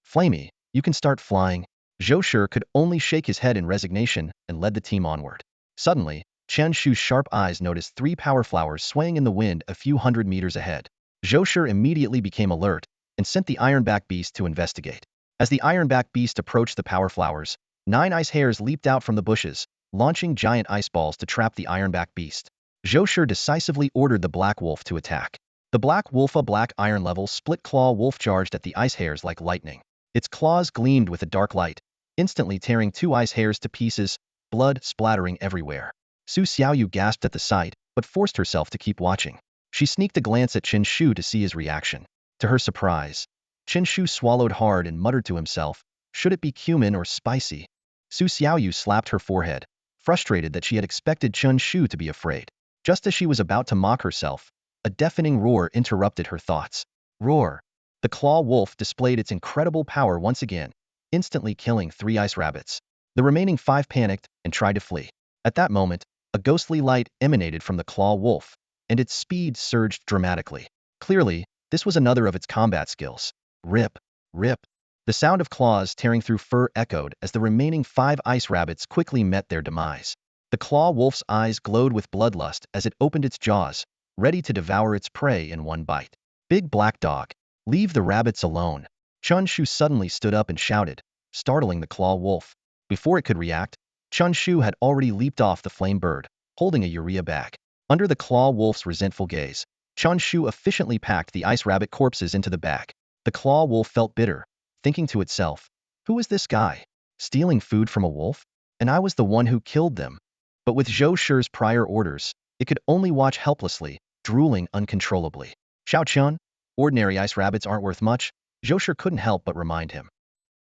Speaker 1: Flamey, you can start flying. Zhou Shi could only shake his head in resignation and led the team onward. Suddenly, Chen Shu's sharp eyes noticed 3 power flowers swaying in the wind a few hundred meters ahead. Zhou Shi immediately became alert and sent the ironback beast to investigate. As the ironback beast approached the power flowers, 9 ice hares leaped out from the bushes, launching giant ice balls to trap the ironback beast. Zhou Shi decisively ordered the black wolf to attack. The black wolf, a black iron level split claw wolf, charged at the ice hares like lightning. Its claws gleamed with a dark light, instantly tearing 2 ice hares to pieces, blood splattering everywhere. Su Xiaoyu gasped at the sight, but forced herself to keep watching. She sneaked a glance at Chen Shu to see his reaction. To her surprise, Chen Shu swallowed hard and muttered to himself, "Should it be cumin or spicy?" Su Xiaoyu slapped her forehead, frustrated that she had expected Chen Shu to be afraid. Just as she was about to mock herself, a deafening roar interrupted her thoughts. Roar! The claw wolf displayed its incredible power once again, instantly killing 3 ice rabbits. The remaining 5 panicked and tried to flee. At that moment, a ghostly light emanated from the claw wolf, and its speed surged dramatically. Clearly, this was another of its combat skills. Rip! Rip! The sound of claws tearing through fur echoed as the remaining 5 ice rabbits quickly met their demise. The claw wolf's eyes glowed with bloodlust as it opened its jaws, ready to devour its prey in one bite. Big black dog! Leave the rabbits alone! Chen Shu suddenly stood up and shouted, startling the claw wolf. Before it could react, Chen Shu had already leaped off the flame bird, holding a urea bag. Under the claw wolf's resentful gaze, Chen Shu efficiently packed the ice rabbit corpses into the bag. The claw wolf felt bitter, thinking to itself, "Who is this guy? Stealing food from a wolf? And I was the one who killed them." But with Zhou Shi's prior orders, it could only watch helplessly, drooling uncontrollably. "Xiao Chun, ordinary ice rabbits aren't worth much," Zhou Shi couldn't help but remind him.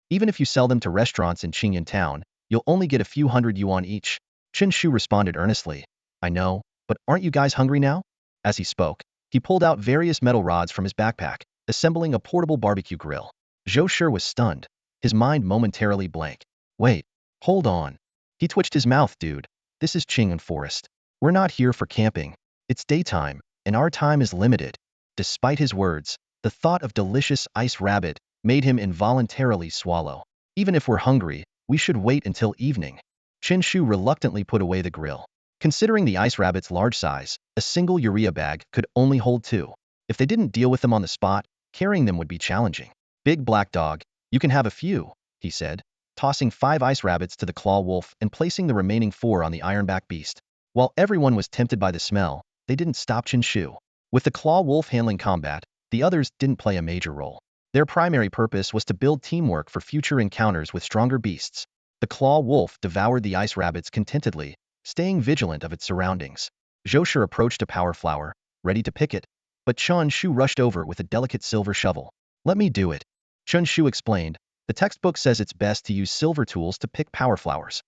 Speaker 1: "Even if you sell them to restaurants in Qingyan town, you'll only get a few hundred yuan each." Chen Shu responded earnestly, "I know, but aren't you guys hungry now?" As he spoke, he pulled out various metal rods from his backpack, assembling a portable barbecue grill. Zhou Shi was stunned, his mind momentarily blank. "Wait, hold on." He twitched his mouth. "Dude, this is Qingyan Forest. We're not here for camping. It's daytime, and our time is limited." Despite his words, the thought of delicious ice rabbit made him involuntarily swallow. "Even if we're hungry, we should wait until evening." Chen Shu reluctantly put away the grill. Considering the ice rabbit's large size, a single urea bag could only hold 2. If they didn't deal with them on the spot, carrying them would be challenging. "Big black dog, you can have a few," he said, tossing 5 ice rabbits to the claw wolf and placing the remaining 4 on the ironback beast. While everyone was tempted by the smell, they didn't stop Chen Shu. With the claw wolf handling combat, the others didn't play a major role. Their primary purpose was to build teamwork for future encounters with stronger beasts. The claw wolf devoured the ice rabbits contentedly, staying vigilant of its surroundings. Zhou Shi approached a power flower, ready to pick it, but Chen Shu rushed over with a delicate silver shovel. "Let me do it," Chen Shu explained. "The textbook says it's best to use silver tools to pick power flowers.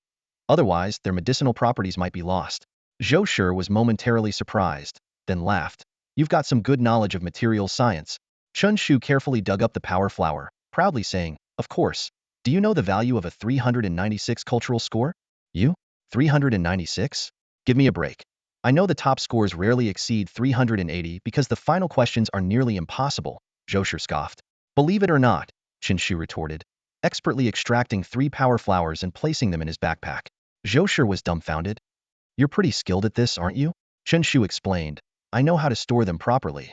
Speaker 1: Otherwise, their medicinal properties might be lost." Zhou Shi was momentarily surprised, then laughed. "You've got some good knowledge of materials science." Chen Shu carefully dug up the power flower, proudly saying, "Of course. Do you know the value of a 396 cultural score?" "You? 396? Give me a break. I know the top scores rarely exceed 380 because the final questions are nearly impossible," Zhou Shi scoffed. "Believe it or not," Chen Shu retorted, expertly extracting 3 power flowers and placing them in his backpack. Zhou Shi was dumbfounded. "You're pretty skilled at this, aren't you?" Chen Shu explained. "I know how to store them properly.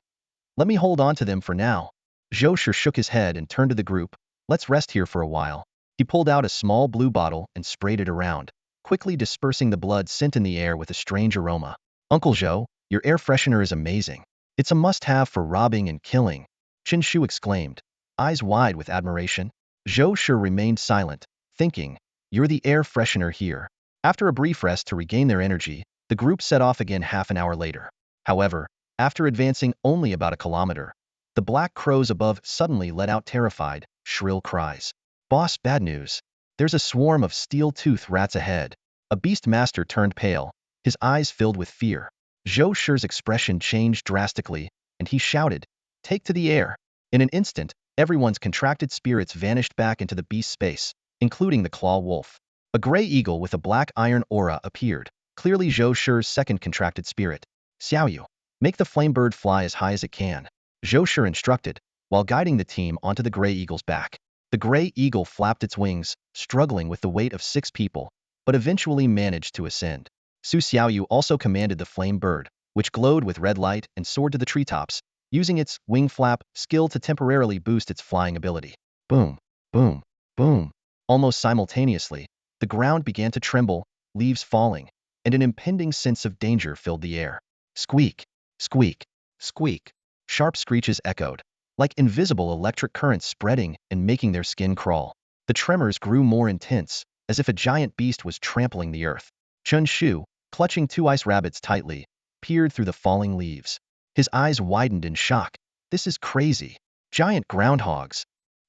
Speaker 1: Let me hold on to them for now." Zhou Shi shook his head and turned to the group. "Let's rest here for a while." He pulled out a small blue bottle and sprayed it around, quickly dispersing the blood scent in the air with a strange aroma. "Uncle Zhou, your air freshener is amazing. It's a must-have for robbing and killing," Chen Shu exclaimed, eyes wide with admiration. Zhou Shi remained silent, thinking, "You're the air freshener here." After a brief rest to regain their energy, the group set off again half an hour later. However, after advancing only about a kilometer, the black crows above suddenly let out terrified, shrill cries. "Boss, bad news. There's a swarm of steel-toothed rats ahead." A beast master turned pale, his eyes filled with fear. Zhou Shi's expression changed drastically, and he shouted, "Take to the air." In an instant, everyone's contracted spirits vanished back into the beast's space, including the claw wolf. A gray eagle with a black iron aura appeared, clearly Zhou Shi's second contracted spirit. "Xiaoyu, make the flame bird fly as high as it can," Zhou Shi instructed, while guiding the team onto the gray eagle's back. The gray eagle flapped its wings, struggling with the weight of 6 people, but eventually managed to ascend. Su Xiaoyu also commanded the flame bird, which glowed with red light and soared to the treetops, using its wing flap skill to temporarily boost its flying ability. Boom, boom, boom. Almost simultaneously, the ground began to tremble, leaves falling, and an impending sense of danger filled the air. Squeak, squeak, squeak. Sharp screeches echoed, like invisible electric currents spreading and making their skin crawl. The tremors grew more intense, as if a giant beast was trampling the earth. Chen Shu, clutching two ice rabbits tightly, peered through the falling leaves. His eyes widened in shock. This is crazy. Giant groundhogs.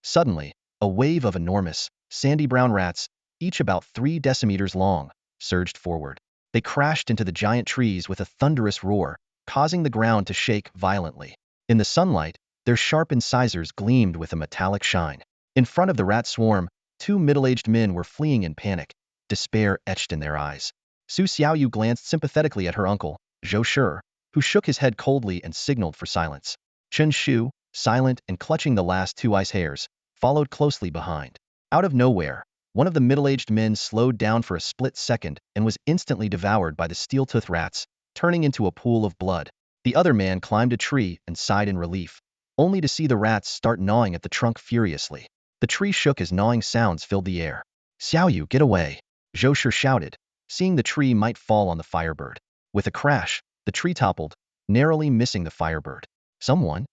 Speaker 1: Suddenly, a wave of enormous, sandy brown rats, each about 3 decimeters long, surged forward. They crashed into the giant trees with a thunderous roar, causing the ground to shake violently. In the sunlight, their sharp incisors gleamed with a metallic shine. In front of the rat swarm, 2 middle-aged men were fleeing in panic, despair etched in their eyes. Su Xiaoyu glanced sympathetically at her uncle, Zhou Shi, who shook his head coldly and signaled for silence. Chen Shu, silent and clutching the last 2 ice hairs, followed closely behind. Out of nowhere, one of the middle-aged men slowed down for a split second and was instantly devoured by the steel-toothed rats, turning into a pool of blood. The other man climbed a tree and sighed in relief, only to see the rats start gnawing at the trunk furiously. The tree shook as gnawing sounds filled the air. Xiaoyu, get away! Zhou Shi shouted, seeing the tree might fall on the firebird. With a crash, the tree toppled, narrowly missing the firebird. Someone?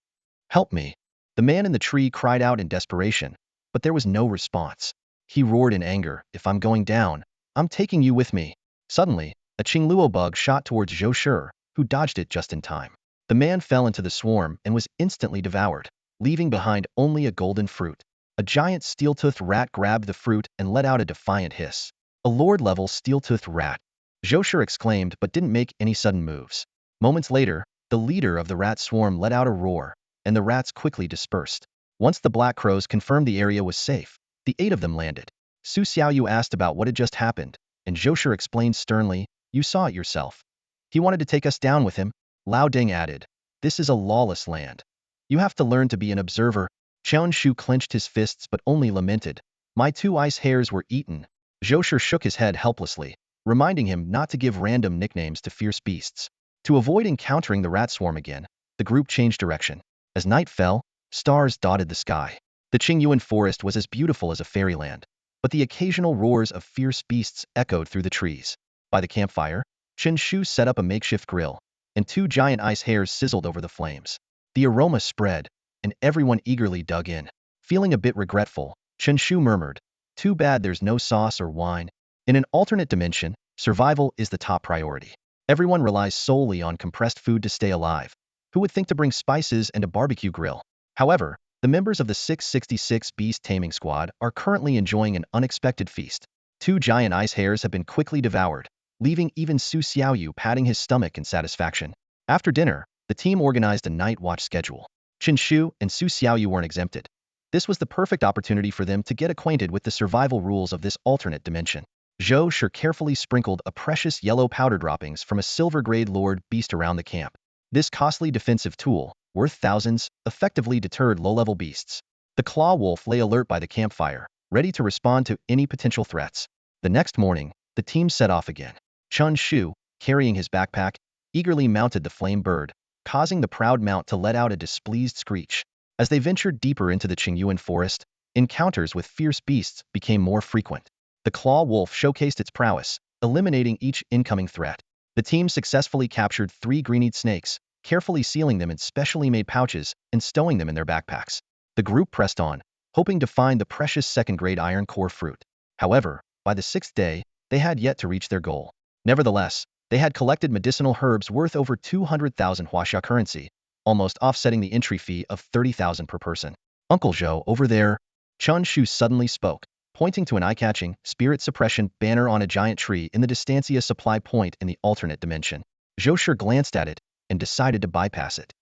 Speaker 1: Help me! The man in the tree cried out in desperation, but there was no response. He roared in anger, if I'm going down, I'm taking you with me. Suddenly, a Qingluo bug shot towards Zhou Shi, who dodged it just in time. The man fell into the swarm and was instantly devoured, leaving behind only a golden fruit. A giant steel-toothed rat grabbed the fruit and let out a defiant hiss. A lord-level steel-toothed rat. Zhou Shi exclaimed but didn't make any sudden moves. Moments later, the leader of the rat swarm let out a roar, and the rats quickly dispersed. Once the black crows confirmed the area was safe, the 8 of them landed. Su Xiaoyu asked about what had just happened, and Zhou Shi explained sternly, you saw it yourself. He wanted to take us down with him. Lao Deng added, this is a lawless land. You have to learn to be an observer. Chen Shu clenched his fists but only lamented, my 2 ice hairs were eaten. Zhou Shi shook his head helplessly, reminding him not to give random nicknames to fierce beasts. To avoid encountering the rat swarm again, the group changed direction. As night fell, stars dotted the sky. The Qingyuan forest was as beautiful as a fairyland, but the occasional roars of fierce beasts echoed through the trees. By the campfire, Chen Shu set up a makeshift grill, and 2 giant ice hairs sizzled over the flames. The aroma spread, and everyone eagerly dug in. Feeling a bit regretful, Chen Shu murmured, too bad there's no sauce or wine. In an alternate dimension, survival is the top priority. Everyone relies solely on compressed food to stay alive. Who would think to bring spices and a barbecue grill? However, the members of the 666 Beast Taming Squad are currently enjoying an unexpected feast. 2 giant ice hairs have been quickly devoured, leaving even Su Xiaoyu patting his stomach in satisfaction. After dinner, the team organized a night watch schedule. Chen Shu and Su Xiaoyu weren't exempted. This was the perfect opportunity for them to get acquainted with the survival rules of this alternate dimension. Zhou Shi carefully sprinkled a precious yellow powder droppings from a silver-grade lord beast around the camp. This costly defensive tool, worth thousands, effectively deterred low-level beasts. The claw wolf lay alert by the campfire, ready to respond to any potential threats. The next morning, the team set off again. Chen Shu, carrying his backpack, eagerly mounted the flame bird, causing the proud mount to let out a displeased screech. As they ventured deeper into the Qingyuan forest, encounters with fierce beasts became more frequent. The claw wolf showcased its prowess, eliminating each incoming threat. The team successfully captured 3 green-eyed snakes, carefully sealing them in specially made pouches and stowing them in their backpacks. The group pressed on, hoping to find the precious second-grade iron core fruit. However, by the 6th day, they had yet to reach their goal. Nevertheless, they had collected medicinal herbs worth over 200,000 huaxia currency, almost offsetting the entry fee of 30,000 per person. Uncle Zhou, over there, Chen Shu suddenly spoke, pointing to an eye-catching, spirit suppression banner on a giant tree in the Distancia supply point in the alternate dimension. Zhou Shi glanced at it and decided to bypass it.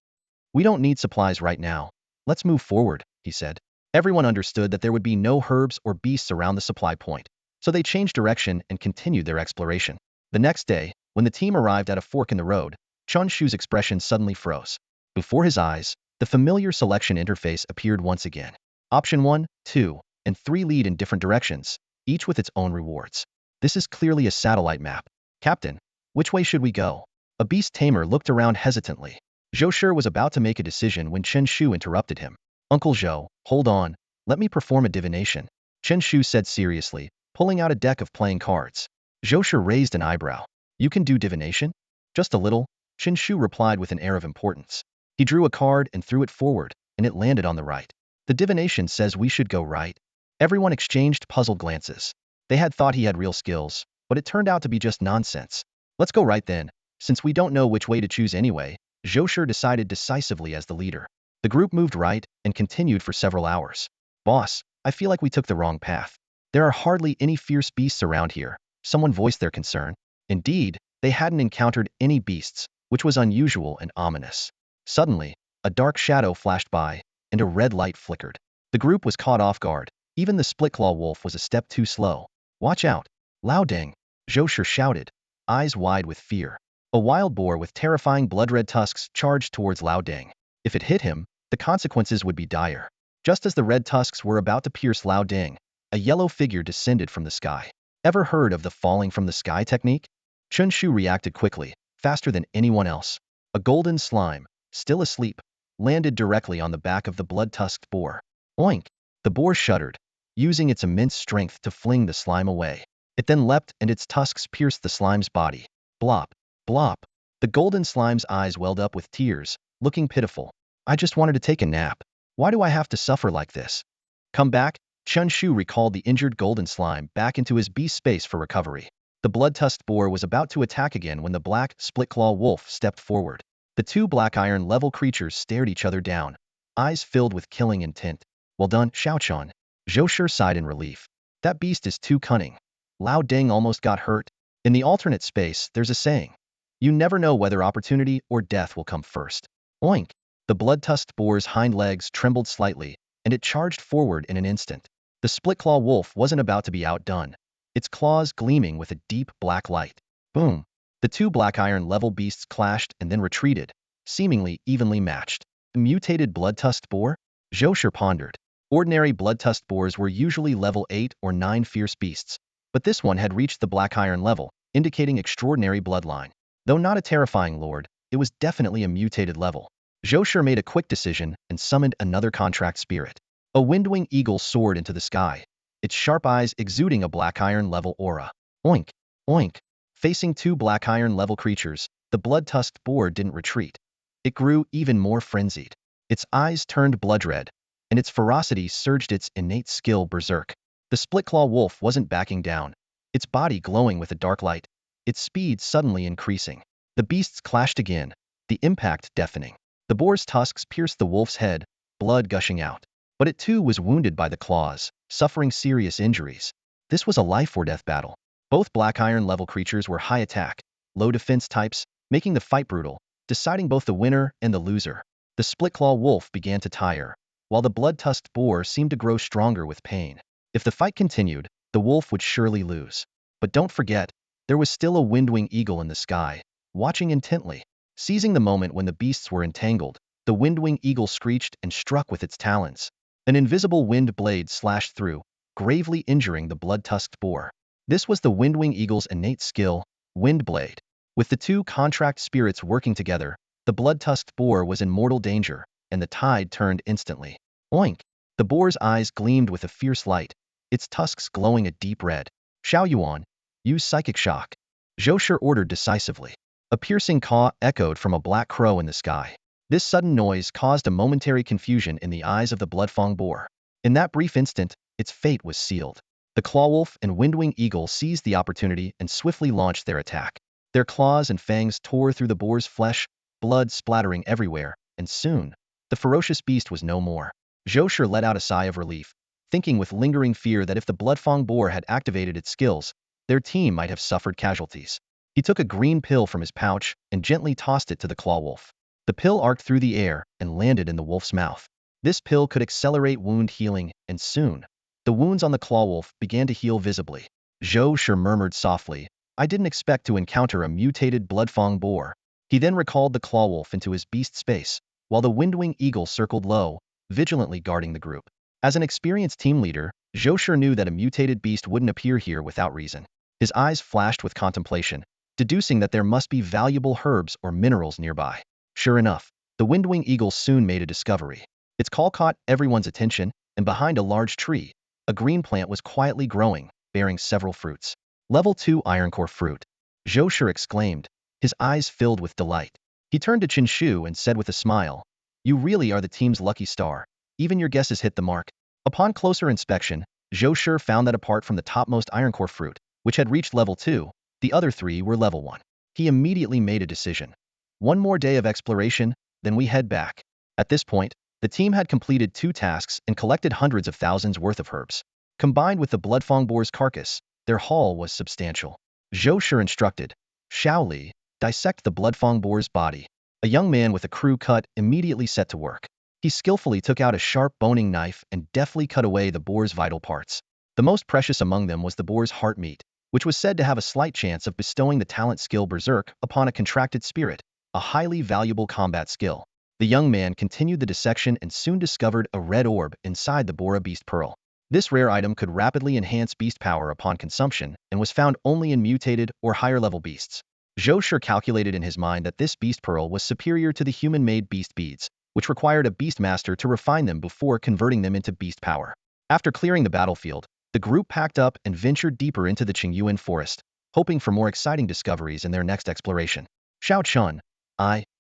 Speaker 1: We don't need supplies right now. Let's move forward, he said. Everyone understood that there would be no herbs or beasts around the supply point, so they changed direction and continued their exploration. The next day, when the team arrived at a fork in the road, Chen Shu's expression suddenly froze. Before his eyes, the familiar selection interface appeared once again. Option 1, 2, and 3 lead in different directions, each with its own rewards. This is clearly a satellite map. Captain, Which way should we go? A beast tamer looked around hesitantly. Zhou Shi was about to make a decision when Chen Shu interrupted him. Uncle Zhou, hold on. Let me perform a divination. Chen Shu said seriously, pulling out a deck of playing cards. Zhou Shi raised an eyebrow. You can do divination? Just a little, Chen Shu replied with an air of importance. He drew a card and threw it forward, and it landed on the right. The divination says we should go right. Everyone exchanged puzzled glances. They had thought he had real skills, but it turned out to be just nonsense. Let's go right then. Since we don't know which way to choose anyway, Zhou Shi decided decisively as the leader. The group moved right and continued for several hours. Boss, I feel like we took the wrong path. There are hardly any fierce beasts around here. Someone voiced their concern. Indeed, they hadn't encountered any beasts, which was unusual and ominous. Suddenly, a dark shadow flashed by, and a red light flickered. The group was caught off guard. Even the split-claw wolf was a step too slow. Watch out! Lao Deng! Zhou Shi shouted, eyes wide with fear. A wild boar with terrifying blood-red tusks charged towards Lao Deng. If it hit him, the consequences would be dire. Just as the red tusks were about to pierce Lao Deng, a yellow figure descended from the sky. Ever heard of the falling from the sky technique? Chen Shu reacted quickly, faster than anyone else. A golden slime, still asleep, landed directly on the back of the blood-tusked boar. Oink! The boar shuddered, using its immense strength to fling the slime away. It then leapt and its tusks pierced the slime's body. Blop! Blop! The golden slime's eyes welled up with tears, looking pitiful. I just wanted to take a nap. Why do I have to suffer like this? Come back? Chen Shu recalled the injured golden slime back into his beast space for recovery. The blood-tusked boar was about to attack again when the black, split-claw wolf stepped forward. The two black iron-level creatures stared each other down, eyes filled with killing intent. Well done, Xiaochan. Zhou Shi sighed in relief. That beast is too cunning. Lao Deng almost got hurt. In the alternate space, there's a saying. You never know whether opportunity or death will come first. Oink! The blood-tusked boar's hind legs trembled slightly, and it charged forward in an instant. The split-claw wolf wasn't about to be outdone, its claws gleaming with a deep black light. Boom! The two black iron-level beasts clashed and then retreated, seemingly evenly matched. The mutated blood-tusked boar? Zhou Shi pondered. Ordinary blood-tusked boars were usually level 8 or 9 fierce beasts, but this one had reached the black iron level, indicating extraordinary bloodline. Though not a terrifying lord, it was definitely a mutated level. Zhou Shi made a quick decision and summoned another contract spirit. A windwing eagle soared into the sky, its sharp eyes exuding a black iron level aura. Oink! Oink! Facing two black iron level creatures, the blood-tusked boar didn't retreat. It grew even more frenzied. Its eyes turned blood-red, and its ferocity surged its innate skill berserk. The split-claw wolf wasn't backing down, its body glowing with a dark light, its speed suddenly increasing. The beasts clashed again, the impact deafening. The boar's tusks pierced the wolf's head, blood gushing out. But it too was wounded by the claws, suffering serious injuries. This was a life-or-death battle. Both black iron-level creatures were high attack, low defense types, making the fight brutal, deciding both the winner and the loser. The split-claw wolf began to tire, while the blood-tusked boar seemed to grow stronger with pain. If the fight continued, the wolf would surely lose. But don't forget, there was still a windwing eagle in the sky, watching intently. Seizing the moment when the beasts were entangled, the windwing eagle screeched and struck with its talons. An invisible wind blade slashed through, gravely injuring the blood-tusked boar. This was the windwing eagle's innate skill, wind blade. With the two contract spirits working together, the blood-tusked boar was in mortal danger, and the tide turned instantly. Oink! The boar's eyes gleamed with a fierce light, its tusks glowing a deep red. Xiao Yuan, use psychic shock. Zhou Shi ordered decisively. A piercing caw echoed from a black crow in the sky. This sudden noise caused a momentary confusion in the eyes of the bloodfang boar. In that brief instant, its fate was sealed. The clawwolf and windwing eagle seized the opportunity and swiftly launched their attack. Their claws and fangs tore through the boar's flesh, blood splattering everywhere, and soon, the ferocious beast was no more. Zhou Shi let out a sigh of relief, thinking with lingering fear that if the bloodfang boar had activated its skills, their team might have suffered casualties. He took a green pill from his pouch and gently tossed it to the clawwolf. The pill arced through the air and landed in the wolf's mouth. This pill could accelerate wound healing, and soon, the wounds on the clawwolf began to heal visibly. Zhou Shi murmured softly, I didn't expect to encounter a mutated bloodfang boar. He then recalled the clawwolf into his beast space, while the windwing eagle circled low, vigilantly guarding the group. As an experienced team leader, Zhou Shi knew that a mutated beast wouldn't appear here without reason. His eyes flashed with contemplation, deducing that there must be valuable herbs or minerals nearby. Sure enough, the windwing eagle soon made a discovery. Its call caught everyone's attention, and behind a large tree, a green plant was quietly growing, bearing several fruits. Level 2 iron core fruit. Zhou Shi exclaimed, his eyes filled with delight. He turned to Chen Shu and said with a smile, "You really are the team's lucky star. Even your guesses hit the mark." Upon closer inspection, Zhou Shi found that apart from the topmost iron core fruit, which had reached level 2, the other 3 were level 1. He immediately made a decision. One more day of exploration, then we head back. At this point, the team had completed 2 tasks and collected hundreds of thousands worth of herbs. Combined with the bloodfang boar's carcass, their haul was substantial. Zhou Shi instructed, "Xiao Li, dissect the bloodfang boar's body." A young man with a crew cut immediately set to work. He skillfully took out a sharp boning knife and deftly cut away the boar's vital parts. The most precious among them was the boar's heart meat, which was said to have a slight chance of bestowing the talent skill Berserk upon a contracted spirit, a highly valuable combat skill. The young man continued the dissection and soon discovered a red orb inside the Bora beast pearl. This rare item could rapidly enhance beast power upon consumption and was found only in mutated or higher-level beasts. Zhou Shi calculated in his mind that this beast pearl was superior to the human-made beast beads, which required a beast master to refine them before converting them into beast power. After clearing the battlefield, the group packed up and ventured deeper into the Qingyuan forest, hoping for more exciting discoveries in their next exploration. "Xiao Chun,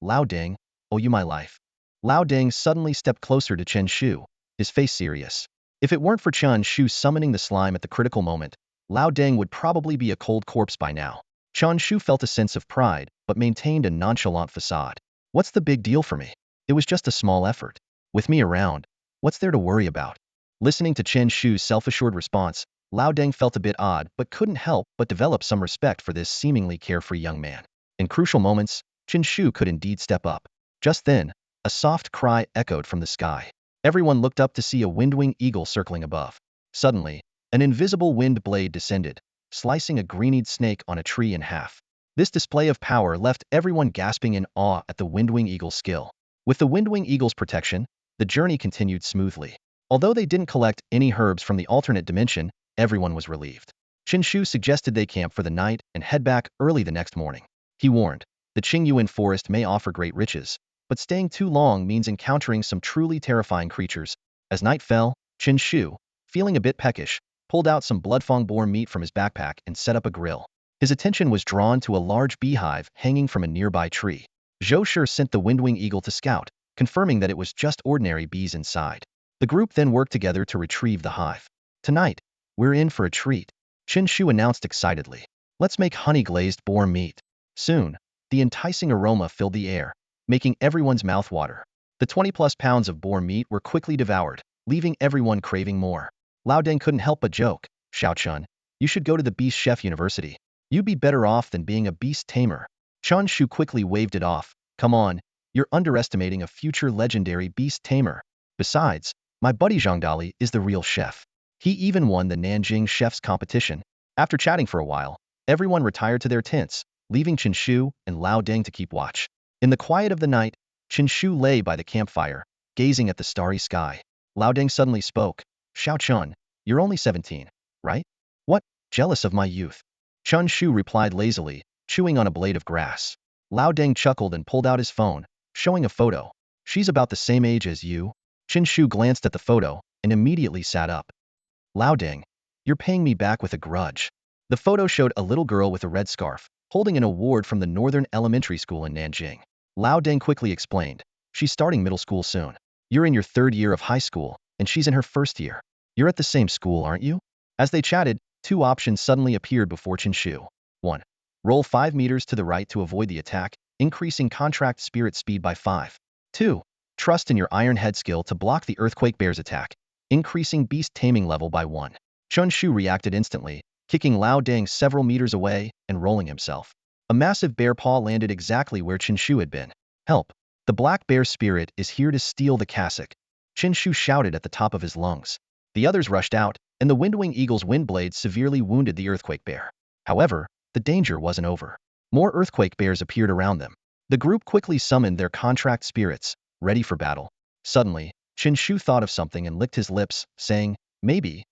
Speaker 1: Lao Ding, owe you my life." Lao Ding suddenly stepped closer to Chen Shu, his face serious. If it weren't for Chen Shu summoning the slime at the critical moment, Lao Ding would probably be a cold corpse by now. Chen Shu felt a sense of pride, but maintained a nonchalant facade. "What's the big deal for me? It was just a small effort. With me around, what's there to worry about?" Listening to Chen Shu's self-assured response, Lao Deng felt a bit odd but couldn't help but develop some respect for this seemingly carefree young man. In crucial moments, Chen Shu could indeed step up. Just then, a soft cry echoed from the sky. Everyone looked up to see a windwing eagle circling above. Suddenly, an invisible wind blade descended, slicing a green-eyed snake on a tree in half. This display of power left everyone gasping in awe at the windwing eagle's skill. With the windwing eagle's protection, the journey continued smoothly. Although they didn't collect any herbs from the alternate dimension, everyone was relieved. Chen Shu suggested they camp for the night and head back early the next morning. He warned, the Qingyuan forest may offer great riches, but staying too long means encountering some truly terrifying creatures. As night fell, Chen Shu, feeling a bit peckish, pulled out some bloodfang boar meat from his backpack and set up a grill. His attention was drawn to a large beehive hanging from a nearby tree. Zhou Shi sent the windwing eagle to scout, confirming that it was just ordinary bees inside. The group then worked together to retrieve the hive. "Tonight, we're in for a treat," Chen Shu announced excitedly. "Let's make honey-glazed boar meat." Soon, the enticing aroma filled the air, making everyone's mouth water. The 20-plus pounds of boar meat were quickly devoured, leaving everyone craving more. Lao Deng couldn't help but joke, "Xiao Chun, you should go to the Beast Chef University. You'd be better off than being a beast tamer." Chen Shu quickly waved it off. "Come on, you're underestimating a future legendary beast tamer. Besides, my buddy Zhang Dali is the real chef. He even won the Nanjing Chef's competition." After chatting for a while, everyone retired to their tents, leaving Chen Shu and Lao Deng to keep watch. In the quiet of the night, Chen Shu lay by the campfire, gazing at the starry sky. Lao Deng suddenly spoke, "Xiao Chun, you're only 17, right? What? Jealous of my youth?" Chen Shu replied lazily, chewing on a blade of grass. Lao Deng chuckled and pulled out his phone, showing a photo. "She's about the same age as you." Chen Shu glanced at the photo and immediately sat up. "Lao Deng, you're paying me back with a grudge." The photo showed a little girl with a red scarf, holding an award from the Northern Elementary School in Nanjing. Lao Deng quickly explained, "She's starting middle school soon. You're in your 3rd year of high school, and she's in her 1st year. You're at the same school, aren't you?" As they chatted, 2 options suddenly appeared before Chen Shu. 1. Roll 5 meters to the right to avoid the attack, increasing contract spirit speed by 5. 2. Trust in your Iron Head skill to block the Earthquake Bear's attack, increasing beast taming level by 1. Chen Shu reacted instantly, kicking Lao Deng several meters away and rolling himself. A massive bear paw landed exactly where Chen Shu had been. "Help! The black bear spirit is here to steal the cassock," Chen Shu shouted at the top of his lungs. The others rushed out, and the windwing eagle's wind blade severely wounded the earthquake bear. However, the danger wasn't over. More earthquake bears appeared around them. The group quickly summoned their contract spirits, ready for battle. Suddenly, Chen Shu thought of something and licked his lips, saying, "Maybe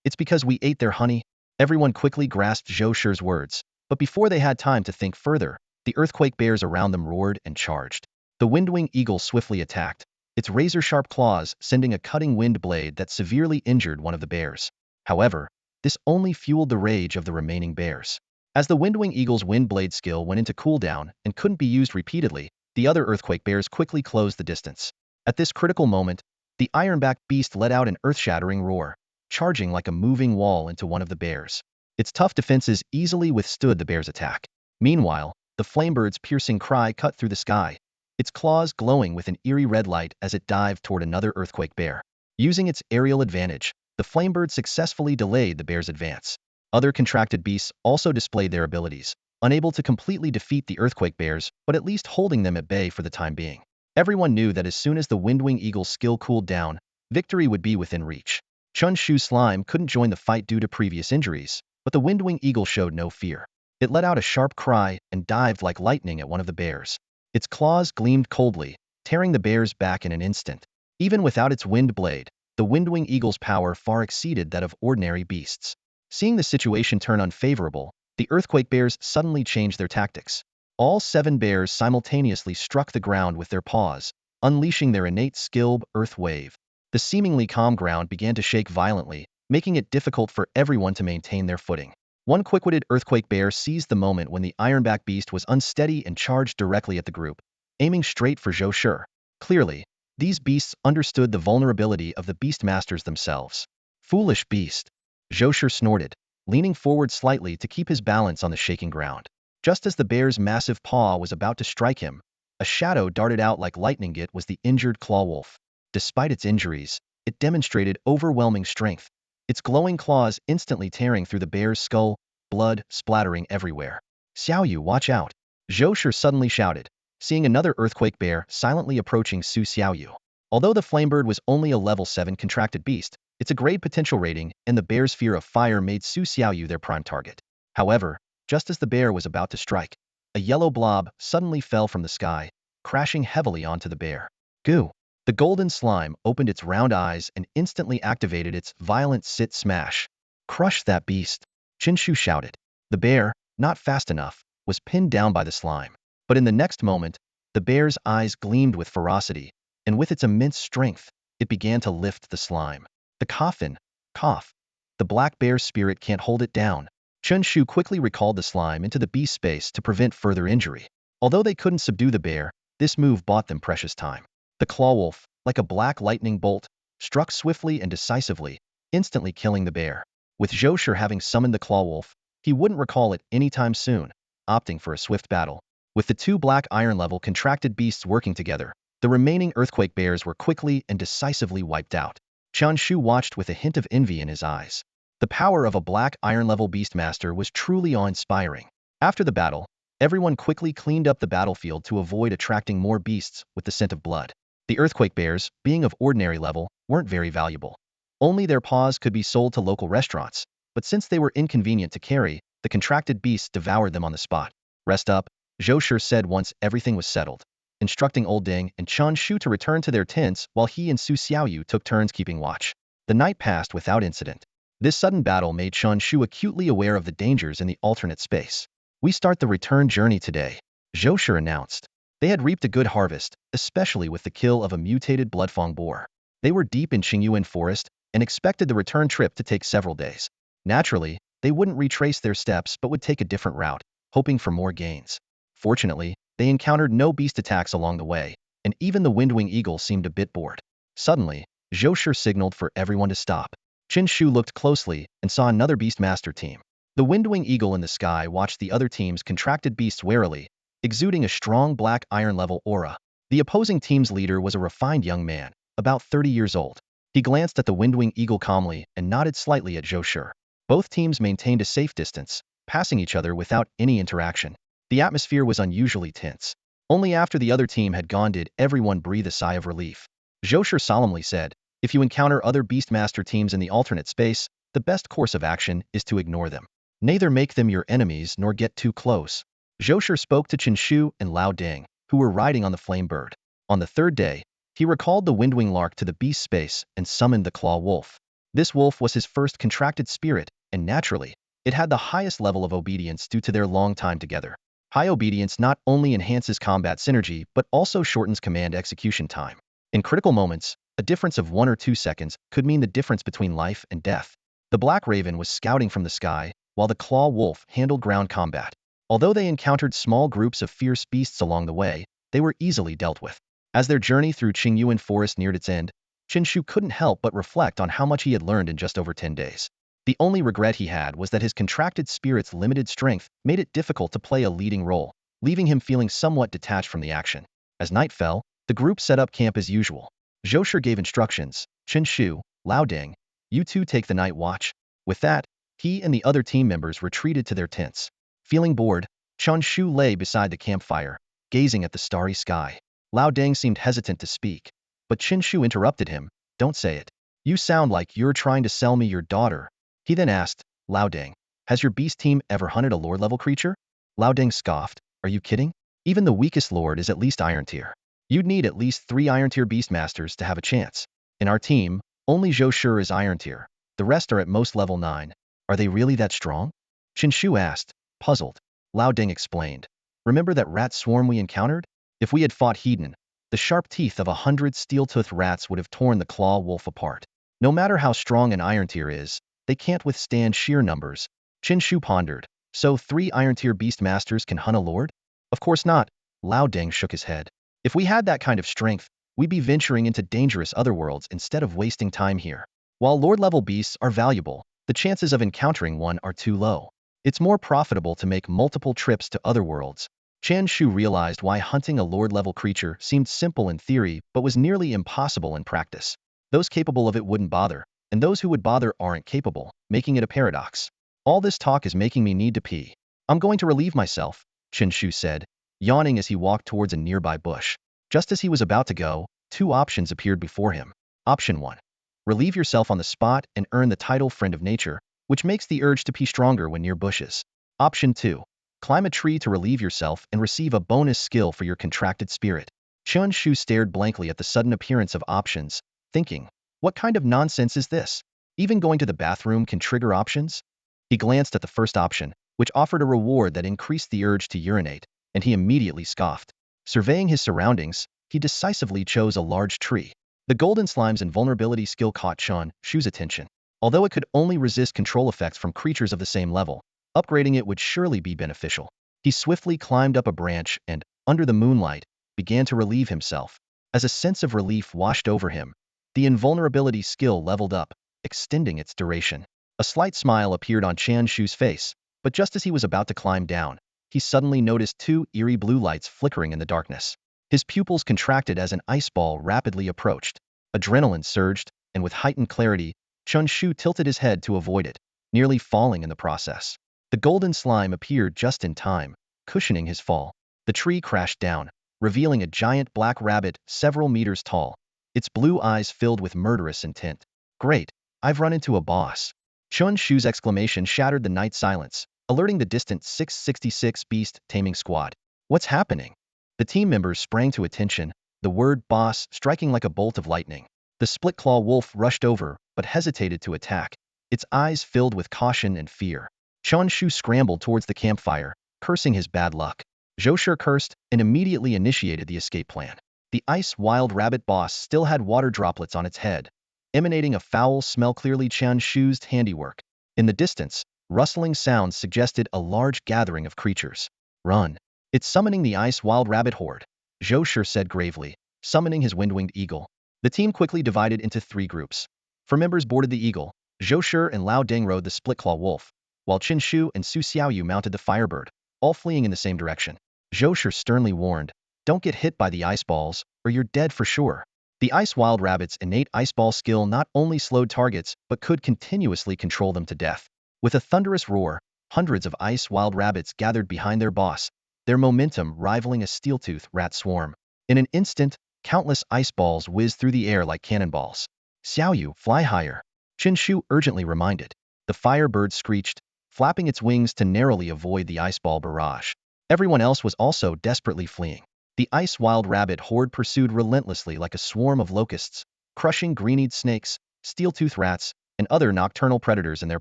Speaker 1: it's because we ate their honey." Everyone quickly grasped Zhou Shi's words. But before they had time to think further, the earthquake bears around them roared and charged. The wind-wing eagle swiftly attacked, its razor-sharp claws sending a cutting wind blade that severely injured one of the bears. However, this only fueled the rage of the remaining bears. As the wind-wing eagle's wind blade skill went into cooldown and couldn't be used repeatedly, the other earthquake bears quickly closed the distance. At this critical moment, the iron-backed beast let out an earth-shattering roar, charging like a moving wall into one of the bears. Its tough defenses easily withstood the bear's attack. Meanwhile, the flamebird's piercing cry cut through the sky, its claws glowing with an eerie red light as it dived toward another earthquake bear. Using its aerial advantage, the flamebird successfully delayed the bear's advance. Other contracted beasts also displayed their abilities, unable to completely defeat the earthquake bears, but at least holding them at bay for the time being. Everyone knew that as soon as the wind-wing eagle's skill cooled down, victory would be within reach. Chen Shu's slime couldn't join the fight due to previous injuries, but the wind-wing eagle showed no fear. It let out a sharp cry and dived like lightning at one of the bears. Its claws gleamed coldly, tearing the bear's back in an instant. Even without its wind blade, the wind-wing eagle's power far exceeded that of ordinary beasts. Seeing the situation turn unfavorable, the earthquake bears suddenly changed their tactics. All 7 bears simultaneously struck the ground with their paws, unleashing their innate skill, Earth Wave. The seemingly calm ground began to shake violently, making it difficult for everyone to maintain their footing. One quick-witted earthquake bear seized the moment when the ironback beast was unsteady and charged directly at the group, aiming straight for Zhou Shi. Clearly, these beasts understood the vulnerability of the beastmasters themselves. Foolish beast, Zhou Shi snorted, leaning forward slightly to keep his balance on the shaking ground. Just as the bear's massive paw was about to strike him, a shadow darted out like lightning. It was the injured claw wolf. Despite its injuries, it demonstrated overwhelming strength, its glowing claws instantly tearing through the bear's skull, blood splattering everywhere. Xiaoyu, watch out! Zhou Shi suddenly shouted, seeing another earthquake bear silently approaching Su Xiaoyu. Although the flamebird was only a level 7 contracted beast, it's a grade potential rating, and the bear's fear of fire made Su Xiaoyu their prime target. However, just as the bear was about to strike, a yellow blob suddenly fell from the sky, crashing heavily onto the bear. Goo! The golden slime opened its round eyes and instantly activated its violent sit smash. Crush that beast! Chen Shu shouted. The bear, not fast enough, was pinned down by the slime. But in the next moment, the bear's eyes gleamed with ferocity, and with its immense strength, it began to lift the slime. The coffin, cough. The black bear's spirit can't hold it down. Chen Shu quickly recalled the slime into the beast space to prevent further injury. Although they couldn't subdue the bear, this move bought them precious time. The claw wolf, like a black lightning bolt, struck swiftly and decisively, instantly killing the bear. With Zhou Shi having summoned the claw wolf, he wouldn't recall it anytime soon, opting for a swift battle. With the 2 black iron-level contracted beasts working together, the remaining earthquake bears were quickly and decisively wiped out. Chen Shu watched with a hint of envy in his eyes. The power of a black iron-level beastmaster was truly awe-inspiring. After the battle, everyone quickly cleaned up the battlefield to avoid attracting more beasts with the scent of blood. The earthquake bears, being of ordinary level, weren't very valuable. Only their paws could be sold to local restaurants, but since they were inconvenient to carry, the contracted beasts devoured them on the spot. Rest up, Zhou Shi said once everything was settled, instructing Old Ding and Chen Shu to return to their tents while he and Su Xiaoyu took turns keeping watch. The night passed without incident. This sudden battle made Chen Shu acutely aware of the dangers in the alternate space. We start the return journey today, Zhou Shi announced. They had reaped a good harvest, especially with the kill of a mutated bloodfang boar. They were deep in Qingyuan forest and expected the return trip to take several days. Naturally, they wouldn't retrace their steps but would take a different route, hoping for more gains. Fortunately, they encountered no beast attacks along the way, and even the wind-wing eagle seemed a bit bored. Suddenly, Zhou Shi signaled for everyone to stop. Chen Shu looked closely and saw another beastmaster team. The wind-wing eagle in the sky watched the other team's contracted beasts warily, exuding a strong black iron-level aura. The opposing team's leader was a refined young man, about 30 years old. He glanced at the wind-wing eagle calmly and nodded slightly at Zhou Shi. Both teams maintained a safe distance, passing each other without any interaction. The atmosphere was unusually tense. Only after the other team had gone did everyone breathe a sigh of relief. Zhou Shi solemnly said, if you encounter other beastmaster teams in the alternate space, the best course of action is to ignore them. Neither make them your enemies nor get too close. Zhou Shi spoke to Chen Shu and Lao Ding, who were riding on the flame bird. On the 3rd day, he recalled the windwing lark to the beast space and summoned the claw wolf. This wolf was his first contracted spirit, and naturally, It had the highest level of obedience due to their long time together. High obedience not only enhances combat synergy but also shortens command execution time. In critical moments, a difference of 1 or 2 seconds could mean the difference between life and death. The Black Raven was scouting from the sky, while the Claw Wolf handled ground combat. Although they encountered small groups of fierce beasts along the way, they were easily dealt with. As their journey through Qingyuan Forest neared its end, Chen Shu couldn't help but reflect on how much he had learned in just over 10 days. The only regret he had was that his contracted spirit's limited strength made it difficult to play a leading role, leaving him feeling somewhat detached from the action. As night fell, the group set up camp as usual. Zhou Shi gave instructions, Chen Shu, Lao Ding, you two take the night watch. With that, he and the other team members retreated to their tents. Feeling bored, Chen Shu lay beside the campfire, gazing at the starry sky. Lao Ding seemed hesitant to speak, but Chen Shu interrupted him, don't say it. You sound like you're trying to sell me your daughter. He then asked, Lao Ding, has your beast team ever hunted a lord-level creature? Lao Ding scoffed, are you kidding? Even the weakest lord is at least iron tier. You'd need at least 3 iron tier beastmasters to have a chance. In our team, only Zhou Shi is iron tier. The rest are at most level 9. Are they really that strong? Chen Shu asked, puzzled. Lao Ding explained. Remember that rat swarm we encountered? If we had fought Hedon, the sharp teeth of 100 steel-toothed rats would have torn the Claw Wolf apart. No matter how strong an iron tier is, they can't withstand sheer numbers. Chen Shu pondered. So 3 iron tier beastmasters can hunt a lord? Of course not. Lao Ding shook his head. If we had that kind of strength, we'd be venturing into dangerous otherworlds instead of wasting time here. While lord-level beasts are valuable, the chances of encountering one are too low. It's more profitable to make multiple trips to other worlds. Chen Shu realized why hunting a lord-level creature seemed simple in theory but was nearly impossible in practice. Those capable of it wouldn't bother, and those who would bother aren't capable, making it a paradox. All this talk is making me need to pee. I'm going to relieve myself, Chen Shu said, yawning as he walked towards a nearby bush. Just as he was about to go, 2 options appeared before him. Option 1. Relieve yourself on the spot and earn the title Friend of Nature, which makes the urge to pee stronger when near bushes. Option 2. Climb a tree to relieve yourself and receive a bonus skill for your contracted spirit. Chen Shu stared blankly at the sudden appearance of options, thinking, what kind of nonsense is this? Even going to the bathroom can trigger options? He glanced at the first option, which offered a reward that increased the urge to urinate, and he immediately scoffed. Surveying his surroundings, he decisively chose a large tree. The golden slime's invulnerability skill caught Chen Shu's attention. Although it could only resist control effects from creatures of the same level, upgrading it would surely be beneficial. He swiftly climbed up a branch and, under the moonlight, began to relieve himself. As a sense of relief washed over him, the invulnerability skill leveled up, extending its duration. A slight smile appeared on Chen Shu's face, but just as he was about to climb down, he suddenly noticed 2 eerie blue lights flickering in the darkness. His pupils contracted as an ice ball rapidly approached. Adrenaline surged, and with heightened clarity, Chen Shu tilted his head to avoid it, nearly falling in the process. The golden slime appeared just in time, cushioning his fall. The tree crashed down, revealing a giant black rabbit several meters tall, its blue eyes filled with murderous intent. Great, I've run into a boss. Chen Shu's exclamation shattered the night silence, alerting the distant 666 beast taming squad. What's happening? The team members sprang to attention, the word boss striking like a bolt of lightning. The split claw wolf rushed over, but hesitated to attack, its eyes filled with caution and fear. Chen Shu scrambled towards the campfire, cursing his bad luck. Zhou Shi cursed and immediately initiated the escape plan. The ice wild rabbit boss still had water droplets on its head, emanating a foul smell clearly Chen Shu's handiwork. In the distance, rustling sounds suggested a large gathering of creatures. Run. It's summoning the ice wild rabbit horde, Zhou Shi said gravely, summoning his wind-winged eagle. The team quickly divided into 3 groups. 4 members boarded the eagle. Zhou Shi and Lao Ding rode the split claw wolf, while Chen Shu and Su Xiaoyu mounted the firebird, all fleeing in the same direction. Zhou Shi sternly warned, don't get hit by the ice balls, or you're dead for sure. The ice wild rabbit's innate ice ball skill not only slowed targets but could continuously control them to death. With a thunderous roar, hundreds of ice wild rabbits gathered behind their boss, their momentum rivaling a steel-tooth rat swarm. In an instant, countless ice balls whizzed through the air like cannonballs. Xiaoyu, fly higher, Chen Shu urgently reminded. The firebird screeched, flapping its wings to narrowly avoid the ice ball barrage. Everyone else was also desperately fleeing. The ice wild rabbit horde pursued relentlessly like a swarm of locusts, crushing green-eyed snakes, steel-tooth rats, and other nocturnal predators in their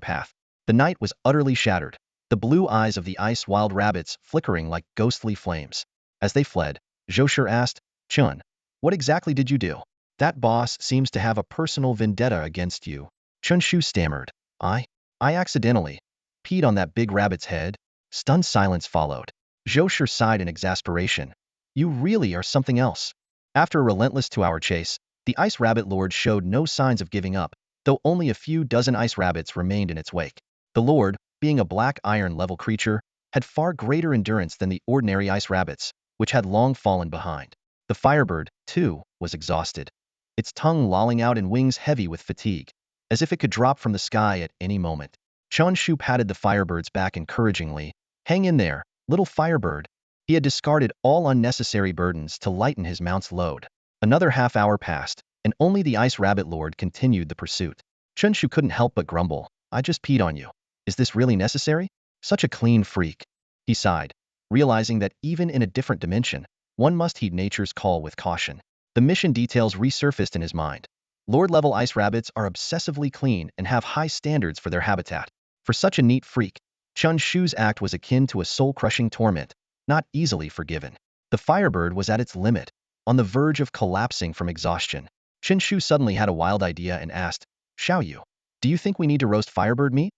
Speaker 1: path. The night was utterly shattered, the blue eyes of the ice wild rabbits flickering like ghostly flames. As they fled, Chen Shu asked, Chun, what exactly did you do? That boss seems to have a personal vendetta against you. Chen Shu stammered. I accidentally peed on that big rabbit's head. Stunned silence followed. Chen Shu sighed in exasperation. You really are something else. After a relentless 2-hour chase, the ice rabbit lord showed no signs of giving up, though only a few dozen ice rabbits remained in its wake. The lord, being a black iron-level creature, had far greater endurance than the ordinary ice rabbits, which had long fallen behind. The firebird, too, was exhausted, its tongue lolling out and wings heavy with fatigue, as if it could drop from the sky at any moment. Chen Shu patted the firebird's back encouragingly. Hang in there, little firebird. He had discarded all unnecessary burdens to lighten his mount's load. Another half-hour passed, and only the ice rabbit lord continued the pursuit. Chen Shu couldn't help but grumble. I just peed on you. Is this really necessary? Such a clean freak. He sighed, realizing that even in a different dimension, one must heed nature's call with caution. The mission details resurfaced in his mind. Lord-level ice rabbits are obsessively clean and have high standards for their habitat. For such a neat freak, Chen Shu's act was akin to a soul-crushing torment, not easily forgiven. The firebird was at its limit, on the verge of collapsing from exhaustion. Chen Shu suddenly had a wild idea and asked, Xiaoyu, do you think we need to roast firebird meat?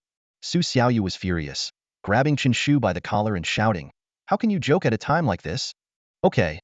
Speaker 1: Su Xiaoyu was furious, grabbing Chen Shu by the collar and shouting, how can you joke at a time like this? Okay,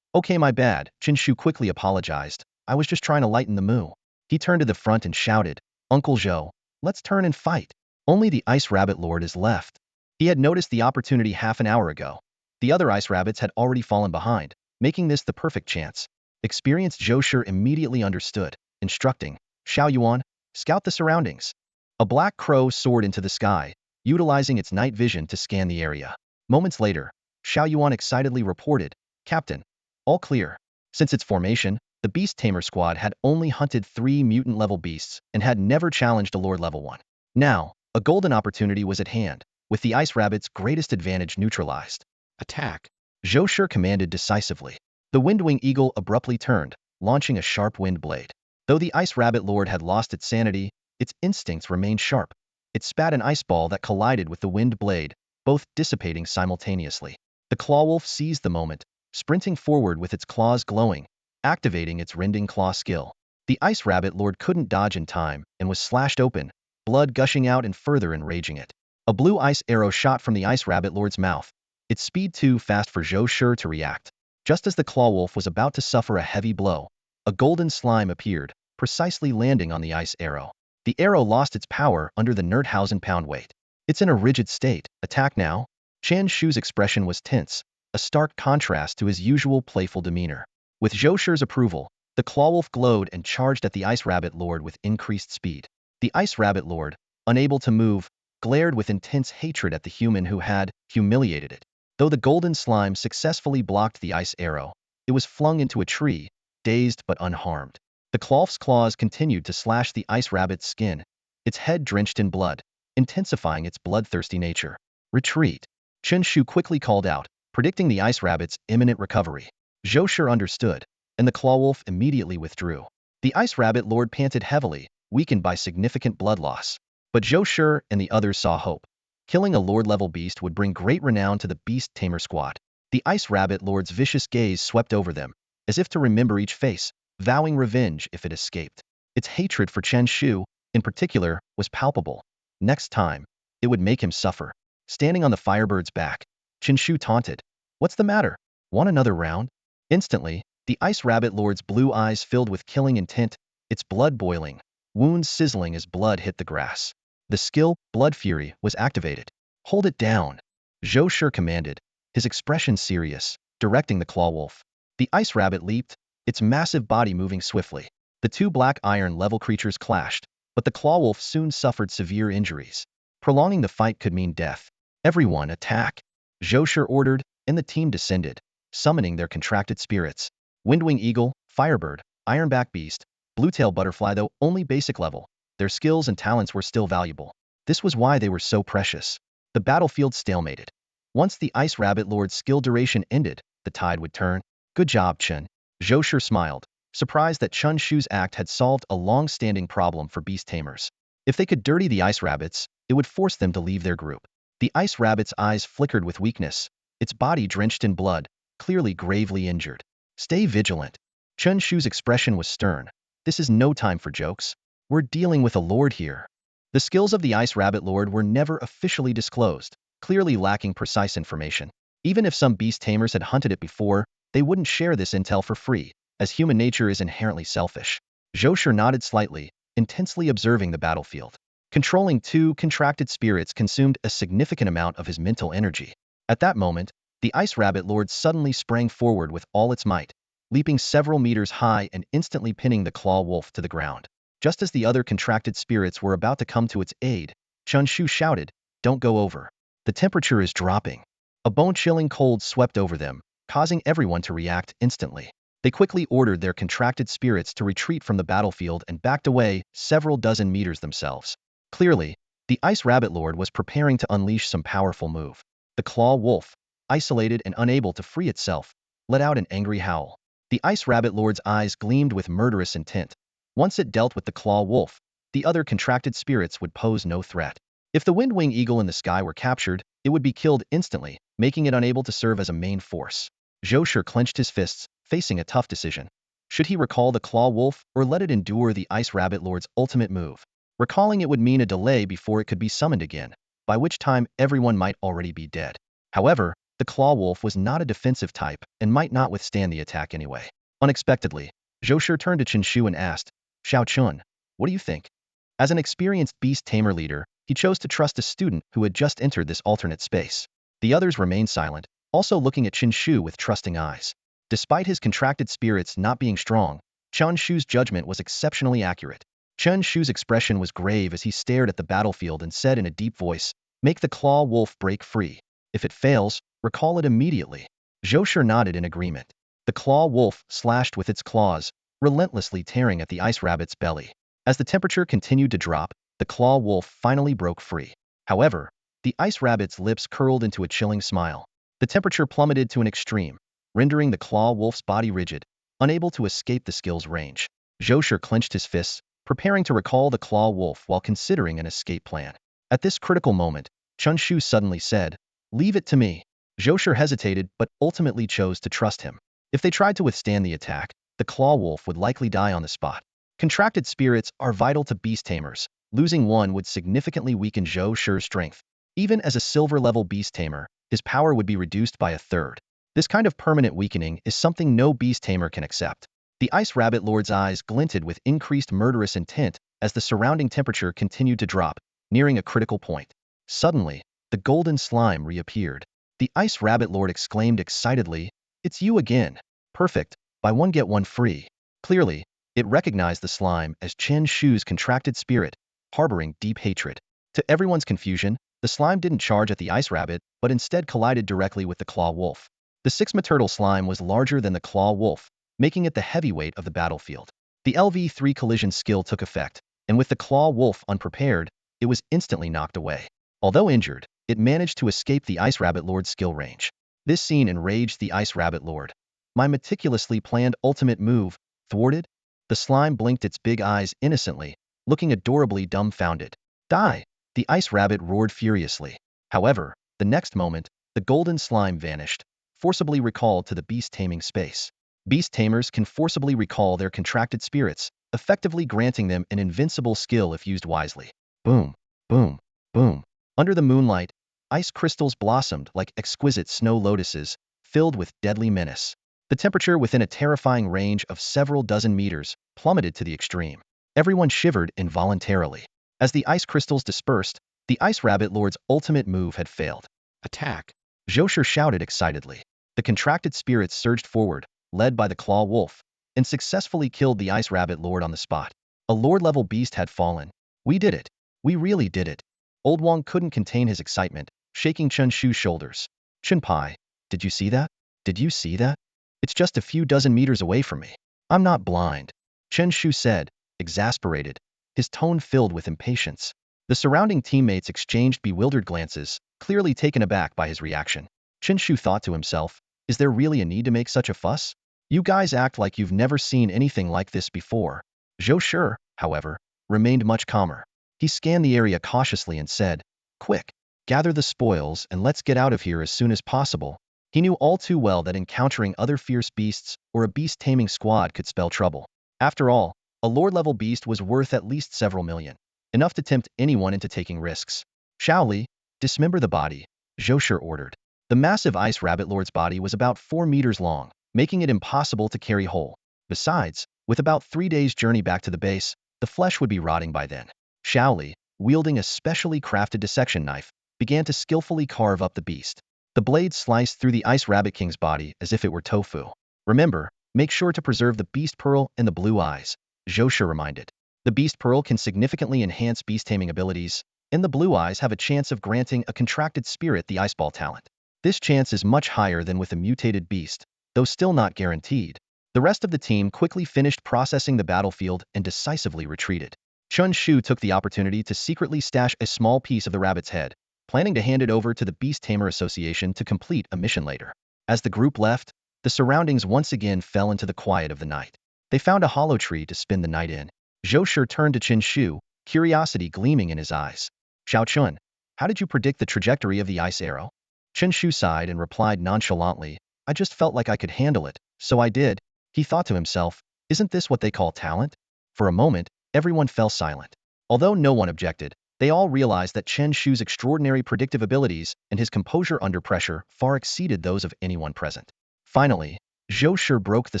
Speaker 1: my bad, Chen Shu quickly apologized. I was just trying to lighten the mood. He turned to the front and shouted, Uncle Zhou, let's turn and fight. Only the ice rabbit lord is left. He had noticed the opportunity half an hour ago. The other ice rabbits had already fallen behind, making this the perfect chance. Experienced Chen Shu immediately understood, instructing, Xiao Yuan, scout the surroundings. A black crow soared into the sky, utilizing its night vision to scan the area. Moments later, Xiao Yuan excitedly reported, Captain, all clear. Since its formation, the beast tamer squad had only hunted 3 mutant-level beasts and had never challenged a lord-level one. Now, a golden opportunity was at hand, with the ice rabbit's greatest advantage neutralized. Attack! Chen Shu commanded decisively. The windwing eagle abruptly turned, launching a sharp wind blade. Though the ice rabbit lord had lost its sanity, its instincts remained sharp. It spat an ice ball that collided with the wind blade, both dissipating simultaneously. The clawwolf seized the moment, sprinting forward with its claws glowing, activating its rending claw skill. The ice rabbit lord couldn't dodge in time and was slashed open, blood gushing out and further enraging it. A blue ice arrow shot from the ice rabbit lord's mouth, its speed too fast for Chen Shu to react. Just as the clawwolf was about to suffer a heavy blow, a golden slime appeared, precisely landing on the ice arrow. The arrow lost its power under the Nerdhausen pound weight. It's in a rigid state. Attack now? Chen Shu's expression was tense, a stark contrast to his usual playful demeanor. With Chen Shu's approval, the clawwolf glowed and charged at the ice rabbit lord with increased speed. The ice rabbit lord, unable to move, glared with intense hatred at the human who had humiliated it. Though the golden slime successfully blocked the ice arrow, it was flung into a tree, dazed but unharmed. The clawwolf's claws continued to slash the ice rabbit's skin, its head drenched in blood, intensifying its bloodthirsty nature. Retreat! Chen Shu quickly called out, predicting the ice rabbit's imminent recovery. Chen Shu understood, and the clawwolf immediately withdrew. The ice rabbit lord panted heavily, weakened by significant blood loss. But Chen Shu and the others saw hope. Killing a lord-level beast would bring great renown to the beast tamer squad. The ice rabbit lord's vicious gaze swept over them, as if to remember each face, vowing revenge if it escaped. Its hatred for Chen Shu, in particular, was palpable. Next time, it would make him suffer. Standing on the firebird's back, Chen Shu taunted, What's the matter? Want another round? Instantly, the ice rabbit lord's blue eyes filled with killing intent, its blood boiling, wounds sizzling as blood hit the grass. The skill, Blood Fury, was activated. Hold it down, Chen Shu commanded, his expression serious, directing the clawwolf. The ice rabbit leaped, its massive body moving swiftly. The two black iron-level creatures clashed, but the clawwolf soon suffered severe injuries. Prolonging the fight could mean death. Everyone attack! Chen Shu ordered, and the team descended, summoning their contracted spirits. Windwing Eagle, Firebird, Ironback Beast, Bluetail Butterfly. Though only basic level, their skills and talents were still valuable. This was why they were so precious. The battlefield stalemated. Once the ice rabbit lord's skill duration ended, the tide would turn. Good job, Chen. Chen Shu smiled, surprised that Chen Shu's act had solved a long-standing problem for beast tamers. If they could dirty the ice rabbits, it would force them to leave their group. The ice rabbit's eyes flickered with weakness, its body drenched in blood, clearly gravely injured. Stay vigilant. Chen Shu's expression was stern. This is no time for jokes. We're dealing with a lord here. The skills of the ice rabbit lord were never officially disclosed, clearly lacking precise information. Even if some beast tamers had hunted it before, they wouldn't share this intel for free, as human nature is inherently selfish. Zhou Shi nodded slightly, intensely observing the battlefield. Controlling two contracted spirits consumed a significant amount of his mental energy. At that moment, the ice rabbit lord suddenly sprang forward with all its might, leaping several meters high and instantly pinning the claw wolf to the ground. Just as the other contracted spirits were about to come to its aid, Chen Shu shouted, "Don't go over. The temperature is dropping." A bone-chilling cold swept over them, causing everyone to react instantly. They quickly ordered their contracted spirits to retreat from the battlefield and backed away several dozen meters themselves. Clearly, the Ice Rabbit Lord was preparing to unleash some powerful move. The Claw Wolf, isolated and unable to free itself, let out an angry howl. The Ice Rabbit Lord's eyes gleamed with murderous intent. Once it dealt with the Claw Wolf, the other contracted spirits would pose no threat. If the Windwing Eagle in the sky were captured, it would be killed instantly, making it unable to serve as a main force. Zhou Shi clenched his fists, facing a tough decision. Should he recall the Claw Wolf or let it endure the Ice Rabbit Lord's ultimate move? Recalling it would mean a delay before it could be summoned again, by which time everyone might already be dead. However, the Claw Wolf was not a defensive type and might not withstand the attack anyway. Unexpectedly, Zhou Shi turned to Chen Shu and asked, "Xiao Chun, what do you think?" As an experienced beast tamer leader, he chose to trust a student who had just entered this alternate space. The others remained silent, also looking at Chen Shu with trusting eyes. Despite his contracted spirits not being strong, Chen Shu's judgment was exceptionally accurate. Chen Shu's expression was grave as he stared at the battlefield and said in a deep voice, "Make the Claw Wolf break free. If it fails, recall it immediately." Zhou Shi nodded in agreement. The Claw Wolf slashed with its claws, relentlessly tearing at the ice rabbit's belly. As the temperature continued to drop, the Claw Wolf finally broke free. However, the ice rabbit's lips curled into a chilling smile. The temperature plummeted to an extreme, rendering the Claw Wolf's body rigid, unable to escape the skill's range. Zhou Shi clenched his fists, preparing to recall the Claw Wolf while considering an escape plan. At this critical moment, Chen Shu suddenly said, "Leave it to me." Zhou Shi hesitated but ultimately chose to trust him. If they tried to withstand the attack, the Claw Wolf would likely die on the spot. Contracted spirits are vital to beast tamers. Losing one would significantly weaken Zhou Shi's strength. Even as a silver-level beast tamer, his power would be reduced by a third. This kind of permanent weakening is something no beast tamer can accept. The Ice Rabbit Lord's eyes glinted with increased murderous intent as the surrounding temperature continued to drop, nearing a critical point. Suddenly, the golden slime reappeared. The Ice Rabbit Lord exclaimed excitedly, "It's you again. Perfect. Buy one get one free." Clearly, it recognized the slime as Chen Shu's contracted spirit, harboring deep hatred. To everyone's confusion, the slime didn't charge at the ice rabbit, but instead collided directly with the Claw Wolf. The six-meturtle slime was larger than the Claw Wolf, making it the heavyweight of the battlefield. The LV3 collision skill took effect, and with the Claw Wolf unprepared, it was instantly knocked away. Although injured, it managed to escape the Ice Rabbit Lord's skill range. This scene enraged the Ice Rabbit Lord. "My meticulously planned ultimate move, thwarted?" The slime blinked its big eyes innocently, looking adorably dumbfounded. "Die!" The ice rabbit roared furiously. However, the next moment, the golden slime vanished, forcibly recalled to the beast taming space. Beast tamers can forcibly recall their contracted spirits, effectively granting them an invincible skill if used wisely. Boom, boom, boom. Under the moonlight, ice crystals blossomed like exquisite snow lotuses, filled with deadly menace. The temperature within a terrifying range of several dozen meters plummeted to the extreme. Everyone shivered involuntarily. As the ice crystals dispersed, the Ice Rabbit Lord's ultimate move had failed. "Attack!" Zhou Shi shouted excitedly. The contracted spirits surged forward, led by the Claw Wolf, and successfully killed the Ice Rabbit Lord on the spot. A Lord-level beast had fallen. "We did it. We really did it." Old Wang couldn't contain his excitement, shaking Chen Shu's shoulders. "Chunpai, did you see that? Did you see that? It's just a few dozen meters away from me." "I'm not blind," Chen Shu said, exasperated, his tone filled with impatience. The surrounding teammates exchanged bewildered glances, clearly taken aback by his reaction. Chen Shu thought to himself, is there really a need to make such a fuss? You guys act like you've never seen anything like this before. Zhou Shi, however, remained much calmer. He scanned the area cautiously and said, "Quick, gather the spoils and let's get out of here as soon as possible." He knew all too well that encountering other fierce beasts or a beast-taming squad could spell trouble. After all, a lord-level beast was worth at least several million, enough to tempt anyone into taking risks. "Shaoli, dismember the body," Zhou Shi ordered. The massive ice rabbit lord's body was about 4 meters long, making it impossible to carry whole. Besides, with about 3 days' journey back to the base, the flesh would be rotting by then. Shaoli, wielding a specially crafted dissection knife, began to skillfully carve up the beast. The blade sliced through the Ice Rabbit King's body as if it were tofu. "Remember, make sure to preserve the beast pearl and the blue eyes," Zhou Shi reminded. The beast pearl can significantly enhance beast taming abilities, and the blue eyes have a chance of granting a contracted spirit the ice ball talent. This chance is much higher than with a mutated beast, though still not guaranteed. The rest of the team quickly finished processing the battlefield and decisively retreated. Chen Shu took the opportunity to secretly stash a small piece of the rabbit's head, planning to hand it over to the Beast Tamer Association to complete a mission later. As the group left, the surroundings once again fell into the quiet of the night. They found a hollow tree to spend the night in. Zhou Shi turned to Chen Shu, curiosity gleaming in his eyes. "Xiao Chun, how did you predict the trajectory of the ice arrow?" Chen Shu sighed and replied nonchalantly, "I just felt like I could handle it, so I did." He thought to himself, "Isn't this what they call talent?" For a moment, everyone fell silent. Although no one objected, they all realized that Chen Shu's extraordinary predictive abilities and his composure under pressure far exceeded those of anyone present. Finally, Zhou Shi broke the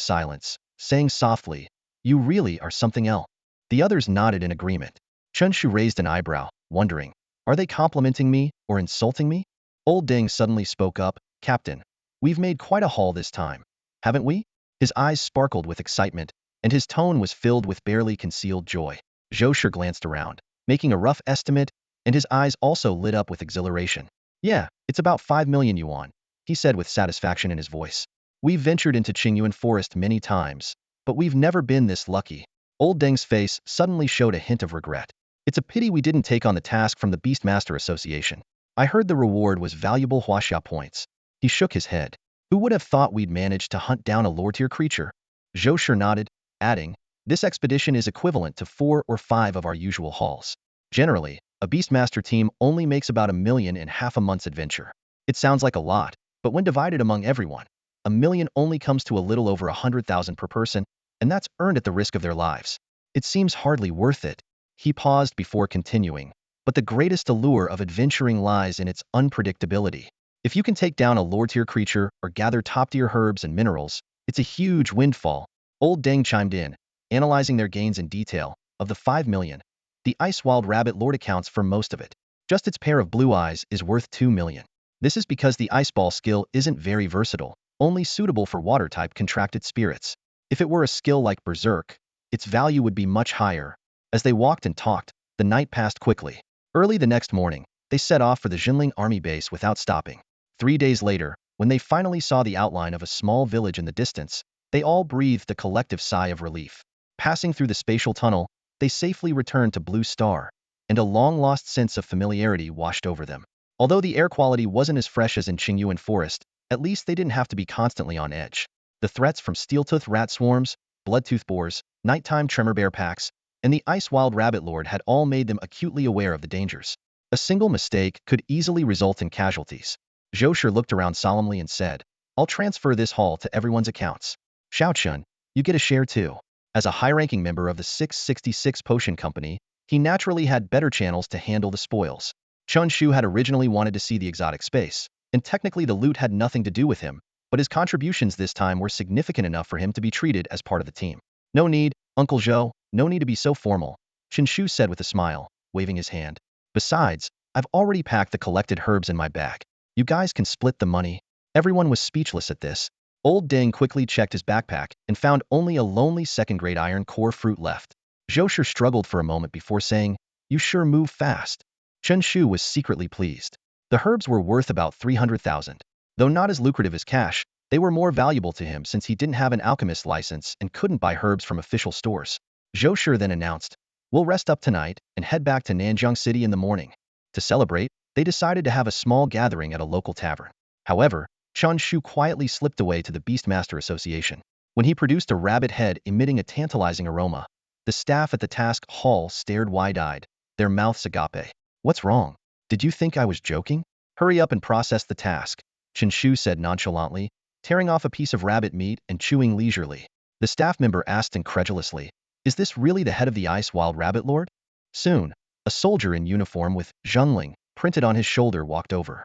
Speaker 1: silence, saying softly, "You really are something else." The others nodded in agreement. Chen Shu raised an eyebrow, wondering, "Are they complimenting me or insulting me?" Old Deng suddenly spoke up, "Captain, we've made quite a haul this time, haven't we?" His eyes sparkled with excitement, and his tone was filled with barely concealed joy. Zhou Shi glanced around, making a rough estimate, and his eyes also lit up with exhilaration. "Yeah, it's about 5 million yuan," he said with satisfaction in his voice. "We've ventured into Qingyuan Forest many times, but we've never been this lucky." Old Deng's face suddenly showed a hint of regret. "It's a pity we didn't take on the task from the Beastmaster Association. I heard the reward was valuable Huaxia points." He shook his head. "Who would have thought we'd managed to hunt down a lore-tier creature?" Zhou Shi nodded, adding, "This expedition is equivalent to 4 or 5 of our usual hauls. Generally, a Beastmaster team only makes about 1 million in half a month's adventure. It sounds like a lot, but when divided among everyone, 1 million only comes to a little over 100,000 per person, and that's earned at the risk of their lives. It seems hardly worth it." He paused before continuing, "But the greatest allure of adventuring lies in its unpredictability. If you can take down a lore-tier creature or gather top-tier herbs and minerals, it's a huge windfall." Old Deng chimed in, analyzing their gains in detail. "Of the 5 million, the Ice Wild Rabbit Lord accounts for most of it. Just its pair of blue eyes is worth 2 million. This is because the Ice Ball skill isn't very versatile, only suitable for water-type contracted spirits. If it were a skill like Berserk, its value would be much higher." As they walked and talked, the night passed quickly. Early the next morning, they set off for the Jinling army base without stopping. 3 days later, when they finally saw the outline of a small village in the distance, they all breathed a collective sigh of relief. Passing through the spatial tunnel, they safely returned to Blue Star, and a long-lost sense of familiarity washed over them. Although the air quality wasn't as fresh as in Qingyuan Forest, at least they didn't have to be constantly on edge. The threats from steel-toothed rat swarms, blood-tooth boars, nighttime tremor bear packs, and the Ice Wild Rabbit Lord had all made them acutely aware of the dangers. A single mistake could easily result in casualties. Zhou Shi looked around solemnly and said, "I'll transfer this haul to everyone's accounts. Xiao Chun, you get a share too." As a high-ranking member of the 666 Potion Company, he naturally had better channels to handle the spoils. Chen Shu had originally wanted to see the exotic space, and technically the loot had nothing to do with him, but his contributions this time were significant enough for him to be treated as part of the team. "No need, Uncle Zhou, no need to be so formal," Chen Shu said with a smile, waving his hand. "Besides, I've already packed the collected herbs in my bag. You guys can split the money." Everyone was speechless at this. Old Deng quickly checked his backpack and found only a lonely second-grade iron core fruit left. Zhou Shi struggled for a moment before saying, "You sure move fast." Chen Shu was secretly pleased. The herbs were worth about 300,000. Though not as lucrative as cash, they were more valuable to him since he didn't have an alchemist license and couldn't buy herbs from official stores. Zhou Shi then announced, "We'll rest up tonight and head back to Nanjiang City in the morning." To celebrate, they decided to have a small gathering at a local tavern. However, Chen Shu quietly slipped away to the Beastmaster Association. When he produced a rabbit head emitting a tantalizing aroma, the staff at the task hall stared wide-eyed. their mouths agape. What's wrong? Did you think I was joking? Hurry up and process the task, Chen Shu said nonchalantly, tearing off a piece of rabbit meat and chewing leisurely. The staff member asked incredulously, is this really the head of the Ice Wild Rabbit Lord? Soon, a soldier in uniform with Zhengling printed on his shoulder walked over.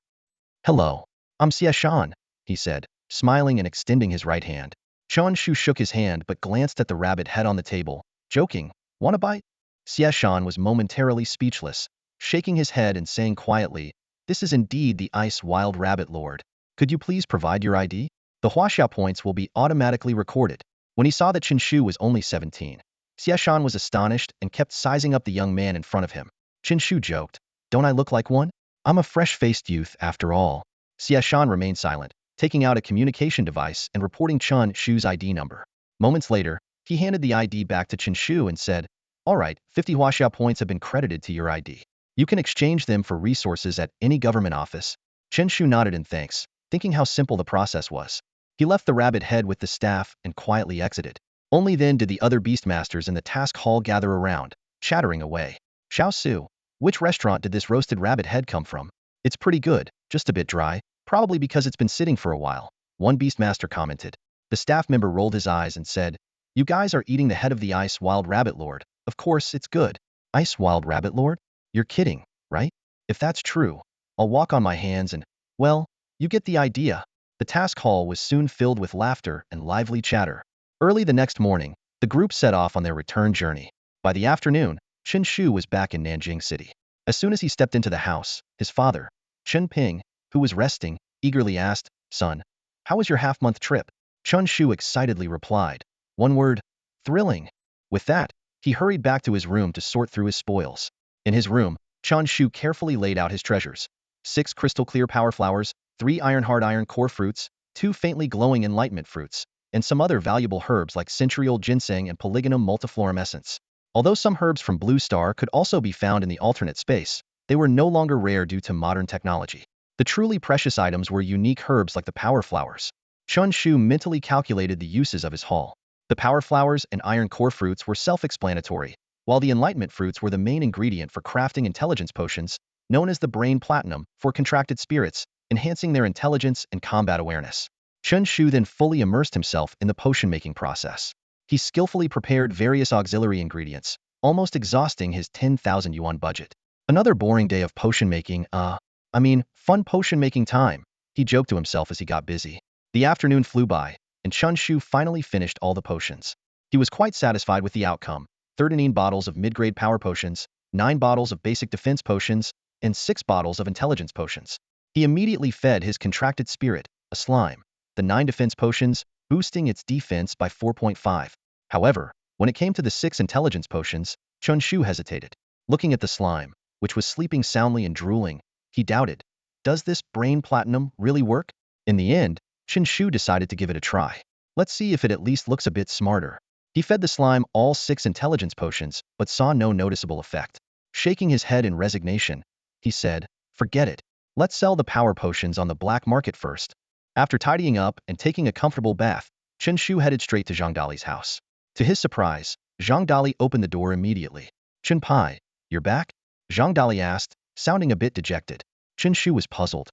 Speaker 1: Hello. I'm Xie Shan, he said, smiling and extending his right hand. Chen Shu shook his hand but glanced at the rabbit head on the table, joking, want a bite? Xie Shan was momentarily speechless, shaking his head and saying quietly, this is indeed the Ice Wild Rabbit Lord. Could you please provide your ID? The Huaxia points will be automatically recorded. When he saw that Chen Shu was only 17, Xie Shan was astonished and kept sizing up the young man in front of him. Chen Shu joked, don't I look like one? I'm a fresh-faced youth after all. Xie Shan remained silent, taking out a communication device and reporting Chen Shu's ID number. Moments later, he handed the ID back to Chen Shu and said, all right, 50 Huaxia points have been credited to your ID. You can exchange them for resources at any government office. Chen Shu nodded in thanks, thinking how simple the process was. He left the rabbit head with the staff and quietly exited. Only then did the other beastmasters in the task hall gather around, chattering away. Xiao Su, which restaurant did this roasted rabbit head come from? It's pretty good, just a bit dry, probably because it's been sitting for a while, one beastmaster commented. The staff member rolled his eyes and said, you guys are eating the head of the Ice Wild Rabbit Lord. Of course, it's good. Ice Wild Rabbit Lord? You're kidding, right? If that's true, I'll walk on my hands and, well, you get the idea. The task hall was soon filled with laughter and lively chatter. Early the next morning, the group set off on their return journey. By the afternoon, Chen Shu was back in Nanjing City. As soon as he stepped into the house, his father, Chen Ping, who was resting, eagerly asked, son, how was your half-month trip? Chen Shu excitedly replied, one word, thrilling. With that, he hurried back to his room to sort through his spoils. In his room, Chen Shu carefully laid out his treasures. 6 crystal-clear power flowers, 3 iron-hard iron core fruits, 2 faintly glowing enlightenment fruits, and some other valuable herbs like century-old ginseng and polygonum multiflorum essence. Although some herbs from Blue Star could also be found in the alternate space, they were no longer rare due to modern technology. The truly precious items were unique herbs like the power flowers. Chen Shu mentally calculated the uses of his haul. The power flowers and iron core fruits were self-explanatory, while the enlightenment fruits were the main ingredient for crafting intelligence potions, known as the brain platinum, for contracted spirits, enhancing their intelligence and combat awareness. Chen Shu then fully immersed himself in the potion-making process. He skillfully prepared various auxiliary ingredients, almost exhausting his 10,000 yuan budget. Another boring day of potion-making, fun potion-making time, he joked to himself as he got busy. The afternoon flew by, and Chen Shu finally finished all the potions. He was quite satisfied with the outcome: 13 bottles of mid-grade power potions, 9 bottles of basic defense potions, and 6 bottles of intelligence potions. He immediately fed his contracted spirit, a slime, the 9 defense potions, boosting its defense by 4.5. However, when it came to the 6 intelligence potions, Chen Shu hesitated. Looking at the slime, which was sleeping soundly and drooling, he doubted, does this brain platinum really work? In the end, Chen Shu decided to give it a try. Let's see if it at least looks a bit smarter. He fed the slime all 6 intelligence potions, but saw no noticeable effect. Shaking his head in resignation, he said, forget it. Let's sell the power potions on the black market first. After tidying up and taking a comfortable bath, Chen Shu headed straight to Zhang Dali's house. To his surprise, Zhang Dali opened the door immediately. Chen Pai, you're back? Zhang Dali asked, sounding a bit dejected. Chen Shu was puzzled.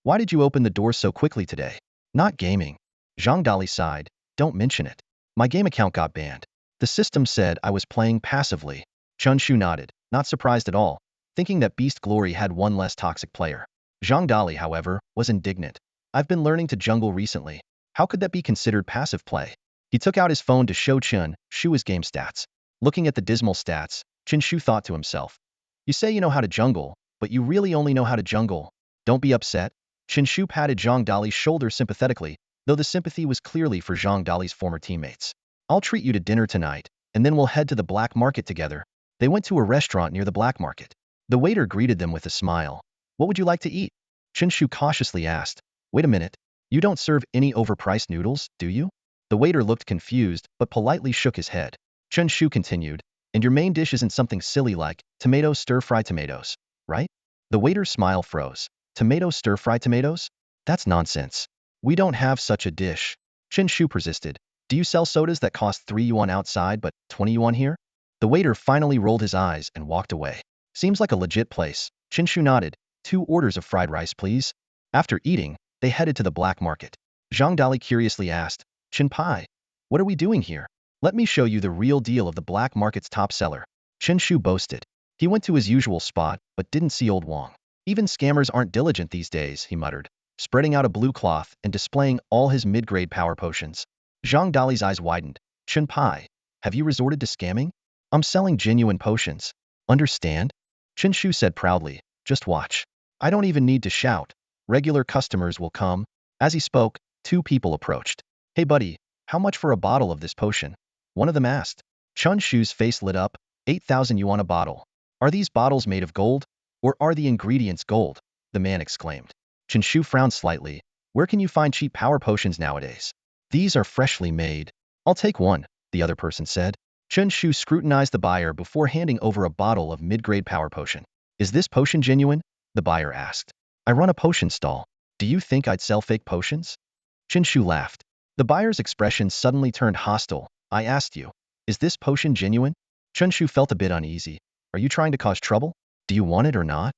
Speaker 1: Why did you open the door so quickly today? Not gaming. Zhang Dali sighed, don't mention it. My game account got banned. The system said I was playing passively. Chen Shu nodded, not surprised at all, thinking that Beast Glory had one less toxic player. Zhang Dali, however, was indignant. I've been learning to jungle recently. How could that be considered passive play? He took out his phone to show Chen Shu his game stats. Looking at the dismal stats, Chen Shu thought to himself, you say you know how to jungle, but you really only know how to jungle. Don't be upset. Chen Shu patted Zhang Dali's shoulder sympathetically, though the sympathy was clearly for Zhang Dali's former teammates. I'll treat you to dinner tonight, and then we'll head to the black market together. They went to a restaurant near the black market. The waiter greeted them with a smile. What would you like to eat? Chen Shu cautiously asked. Wait a minute. You don't serve any overpriced noodles, do you? The waiter looked confused, but politely shook his head. Chen Shu continued, and your main dish isn't something silly like tomato stir-fried tomatoes, right? The waiter's smile froze. Tomato stir-fried tomatoes? That's nonsense. We don't have such a dish. Chen Shu persisted. Do you sell sodas that cost 3 yuan outside but 20 yuan here? The waiter finally rolled his eyes and walked away. Seems like a legit place. Chen Shu nodded. 2 orders of fried rice, please. After eating, they headed to the black market. Zhang Dali curiously asked, Chen Pai, what are we doing here? Let me show you the real deal of the black market's top seller. Chen Shu boasted. He went to his usual spot, but didn't see old Wang. Even scammers aren't diligent these days, he muttered, spreading out a blue cloth and displaying all his mid-grade power potions. Zhang Dali's eyes widened. Chen Pai, have you resorted to scamming? I'm selling genuine potions. Understand? Chen Shu said proudly. Just watch. I don't even need to shout. Regular customers will come. As he spoke, 2 people approached. Hey buddy, how much for a bottle of this potion? One of them asked. Chen Shu's face lit up. 8,000 yuan a bottle. Are these bottles made of gold? Or are the ingredients gold? The man exclaimed. Chen Shu frowned slightly. Where can you find cheap power potions nowadays? These are freshly made. I'll take one, the other person said. Chen Shu scrutinized the buyer before handing over a bottle of mid-grade power potion. Is this potion genuine? The buyer asked. I run a potion stall. Do you think I'd sell fake potions? Chen Shu laughed. The buyer's expression suddenly turned hostile. I asked you, is this potion genuine? Chen Shu felt a bit uneasy. Are you trying to cause trouble? Do you want it or not?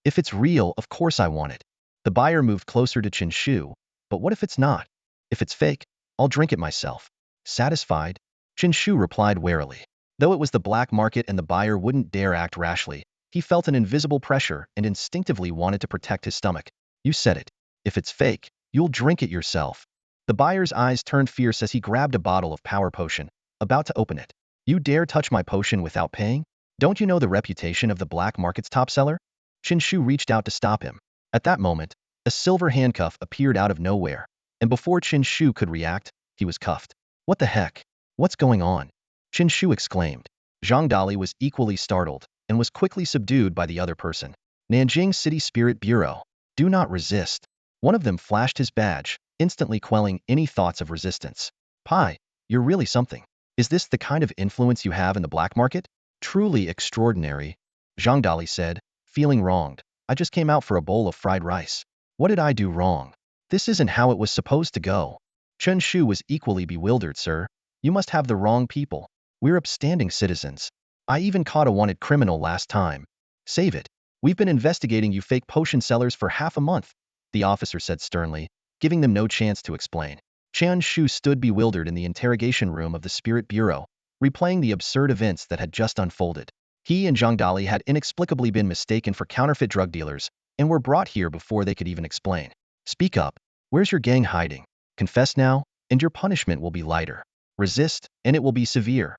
Speaker 1: If it's real, of course I want it. The buyer moved closer to Chen Shu. But what if it's not? If it's fake, I'll drink it myself. Satisfied? Chen Shu replied warily. Though it was the black market and the buyer wouldn't dare act rashly, he felt an invisible pressure and instinctively wanted to protect his stomach. You said it. If it's fake, you'll drink it yourself. The buyer's eyes turned fierce as he grabbed a bottle of power potion, about to open it. You dare touch my potion without paying? Don't you know the reputation of the black market's top seller? Chen Shu reached out to stop him. At that moment, a silver handcuff appeared out of nowhere, and before Chen Shu could react, he was cuffed. What the heck? What's going on? Chen Shu exclaimed. Zhang Dali was equally startled and was quickly subdued by the other person. Nanjing City Spirit Bureau. Do not resist. One of them flashed his badge, instantly quelling any thoughts of resistance. Pai, you're really something. Is this the kind of influence you have in the black market? Truly extraordinary, Zhang Dali said, feeling wronged. I just came out for a bowl of fried rice. What did I do wrong? This isn't how it was supposed to go. Chen Shu was equally bewildered, sir. You must have the wrong people. We're upstanding citizens. I even caught a wanted criminal last time. Save it. We've been investigating you fake potion sellers for half a month, the officer said sternly, giving them no chance to explain. Chen Shu stood bewildered in the interrogation room of the Spirit Bureau, replaying the absurd events that had just unfolded. He and Zhang Dali had inexplicably been mistaken for counterfeit drug dealers and were brought here before they could even explain. Speak up. Where's your gang hiding? Confess now, and your punishment will be lighter. Resist, and it will be severe.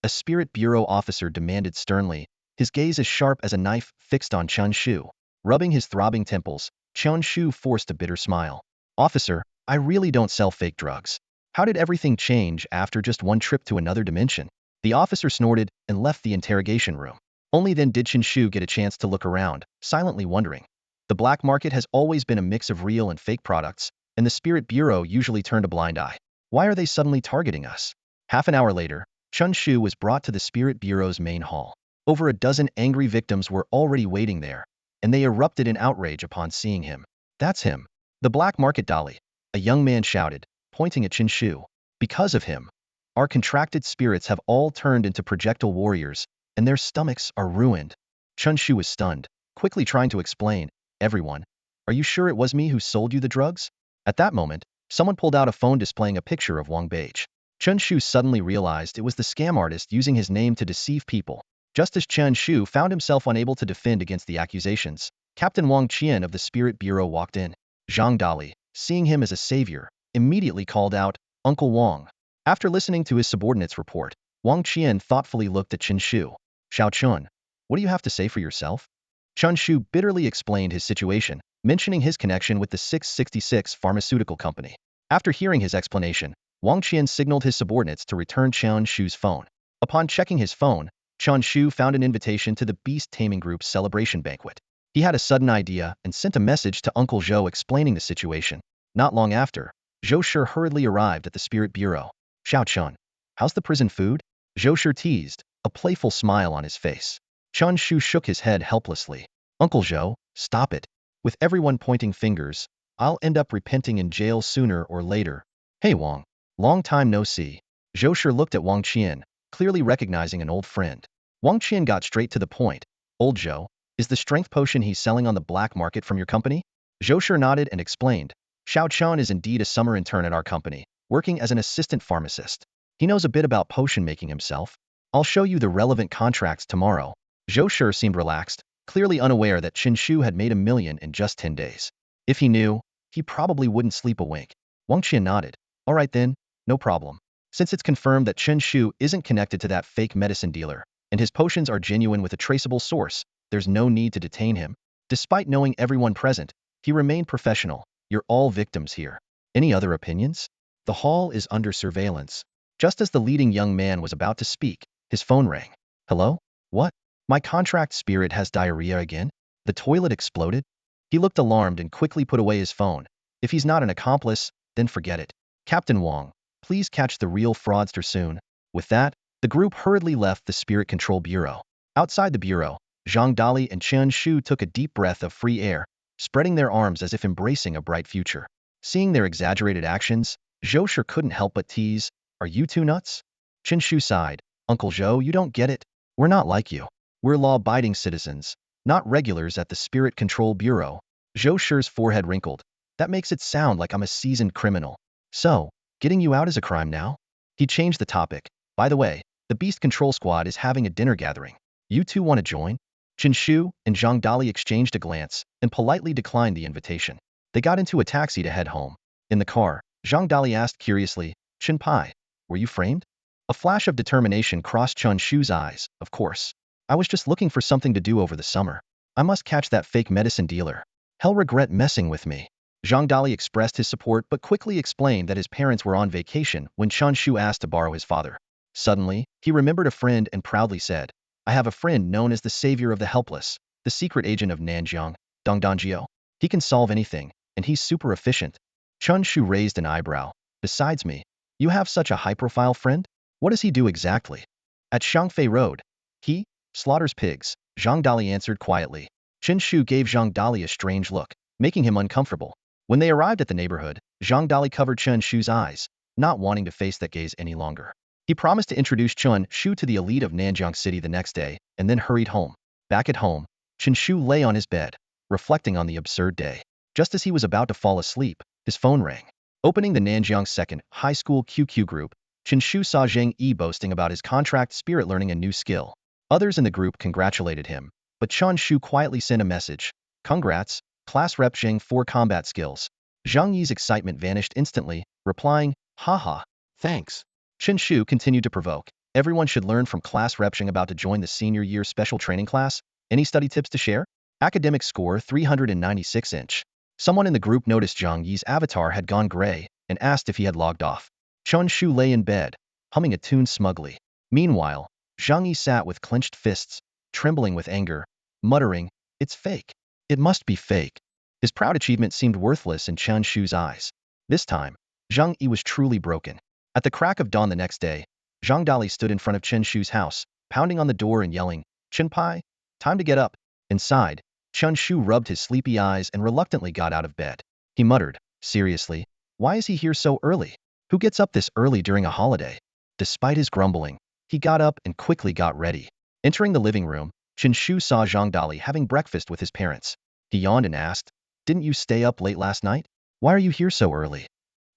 Speaker 1: A Spirit Bureau officer demanded sternly, his gaze as sharp as a knife fixed on Chen Shu. Rubbing his throbbing temples, Chen Shu forced a bitter smile. Officer, I really don't sell fake drugs. How did everything change after just one trip to another dimension? The officer snorted and left the interrogation room. Only then did Chen Shu get a chance to look around, silently wondering. The black market has always been a mix of real and fake products, and the Spirit Bureau usually turned a blind eye. Why are they suddenly targeting us? Half an hour later, Chen Shu was brought to the Spirit Bureau's main hall. Over a dozen angry victims were already waiting there, and they erupted in outrage upon seeing him. That's him. The black market Dali, a young man shouted, pointing at Chen Shu. Because of him, our contracted spirits have all turned into projectile warriors, and their stomachs are ruined. Chen Shu was stunned, quickly trying to explain. Everyone, are you sure it was me who sold you the drugs? At that moment, someone pulled out a phone displaying a picture of Wang Beige. Chen Shu suddenly realized it was the scam artist using his name to deceive people. Just as Chen Shu found himself unable to defend against the accusations, Captain Wang Qian of the Spirit Bureau walked in. Zhang Dali, seeing him as a savior, immediately called out, Uncle Wang. After listening to his subordinate's report, Wang Qian thoughtfully looked at Chen Shu. Xiao Chun, what do you have to say for yourself? Chen Shu bitterly explained his situation, mentioning his connection with the 666 pharmaceutical company. After hearing his explanation, Wang Qian signaled his subordinates to return Chen Shu's phone. Upon checking his phone, Chen Shu found an invitation to the Beast Taming Group's celebration banquet. He had a sudden idea and sent a message to Uncle Zhou explaining the situation. Not long after, Zhou Shi hurriedly arrived at the Spirit Bureau. Xiao Chun, how's the prison food? Zhou Shi teased, a playful smile on his face. Chen Shu shook his head helplessly. Uncle Zhou, stop it. With everyone pointing fingers, I'll end up repenting in jail sooner or later. Hey Wang, long time no see. Zhou Shi looked at Wang Qian, clearly recognizing an old friend. Wang Qian got straight to the point. Old Zhou, is the strength potion he's selling on the black market from your company? Zhou Shi nodded and explained, Xiao Chun is indeed a summer intern at our company, working as an assistant pharmacist. He knows a bit about potion making himself. I'll show you the relevant contracts tomorrow. Zhou Shi seemed relaxed, clearly unaware that Chen Shu had made $1 million in just 10 days. If he knew, he probably wouldn't sleep a wink. Wang Qian nodded. All right then, no problem. Since it's confirmed that Chen Shu isn't connected to that fake medicine dealer, and his potions are genuine with a traceable source, there's no need to detain him. Despite knowing everyone present, he remained professional. You're all victims here. Any other opinions? The hall is under surveillance. Just as the leading young man was about to speak, his phone rang. Hello? What? My contract spirit has diarrhea again? The toilet exploded? He looked alarmed and quickly put away his phone. If he's not an accomplice, then forget it. Captain Wang, please catch the real fraudster soon. With that, the group hurriedly left the Spirit Control Bureau. Outside the bureau, Zhang Dali and Chen Shu took a deep breath of free air, spreading their arms as if embracing a bright future. Seeing their exaggerated actions, Zhou Shi couldn't help but tease, are you two nuts? Chen Shu sighed, Uncle Zhou, you don't get it. We're not like you. We're law-abiding citizens, not regulars at the Spirit Control Bureau. Zhou Shi's forehead wrinkled. That makes it sound like I'm a seasoned criminal. So, getting you out is a crime now? He changed the topic. By the way, the Beast Control Squad is having a dinner gathering. You two want to join? Chen Shu and Zhang Dali exchanged a glance and politely declined the invitation. They got into a taxi to head home. In the car, Zhang Dali asked curiously, Chen Pai, were you framed? A flash of determination crossed Chen Shu's eyes. Of course. I was just looking for something to do over the summer. I must catch that fake medicine dealer. He'll regret messing with me. Zhang Dali expressed his support but quickly explained that his parents were on vacation when Chen Shu asked to borrow his father. Suddenly, he remembered a friend and proudly said, I have a friend known as the savior of the helpless, the secret agent of Nanjiang, Dongdangjiao. He can solve anything, and he's super efficient. Chen Shu raised an eyebrow. Besides me, you have such a high-profile friend? What does he do exactly? At Shangfei Road. He slaughters pigs, Zhang Dali answered quietly. Chen Shu gave Zhang Dali a strange look, making him uncomfortable. When they arrived at the neighborhood, Zhang Dali covered Chen Shu's eyes, not wanting to face that gaze any longer. He promised to introduce Chen Shu to the elite of Nanjiang City the next day, and then hurried home. Back at home, Chen Shu lay on his bed, reflecting on the absurd day. Just as he was about to fall asleep, his phone rang. Opening the Nanjiang Second High School QQ group, Chen Shu saw Zhang Yi boasting about his contract spirit learning a new skill. Others in the group congratulated him, but Chen Shu quietly sent a message. Congrats, Class Rep Zhang 4 combat skills. Zhang Yi's excitement vanished instantly, replying, haha, thanks. Chen Shu continued to provoke. Everyone should learn from Class Rep Zhang about to join the senior year special training class. Any study tips to share? Academic score 396 inch. Someone in the group noticed Zhang Yi's avatar had gone gray and asked if he had logged off. Chen Shu lay in bed, humming a tune smugly. Meanwhile, Zhang Yi sat with clenched fists, trembling with anger, muttering, it's fake. It must be fake. His proud achievement seemed worthless in Chen Shu's eyes. This time, Zhang Yi was truly broken. At the crack of dawn the next day, Zhang Dali stood in front of Chen Shu's house, pounding on the door and yelling, Chen Pai, time to get up. Inside, Chen Shu rubbed his sleepy eyes and reluctantly got out of bed. He muttered, seriously, why is he here so early? Who gets up this early during a holiday? Despite his grumbling, he got up and quickly got ready. Entering the living room, Chen Shu saw Zhang Dali having breakfast with his parents. He yawned and asked, didn't you stay up late last night? Why are you here so early?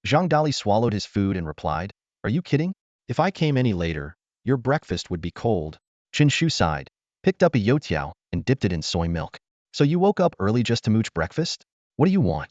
Speaker 1: Zhang Dali swallowed his food and replied, are you kidding? If I came any later, your breakfast would be cold. Chen Shu sighed, picked up a youtiao, and dipped it in soy milk. So you woke up early just to mooch breakfast? What do you want?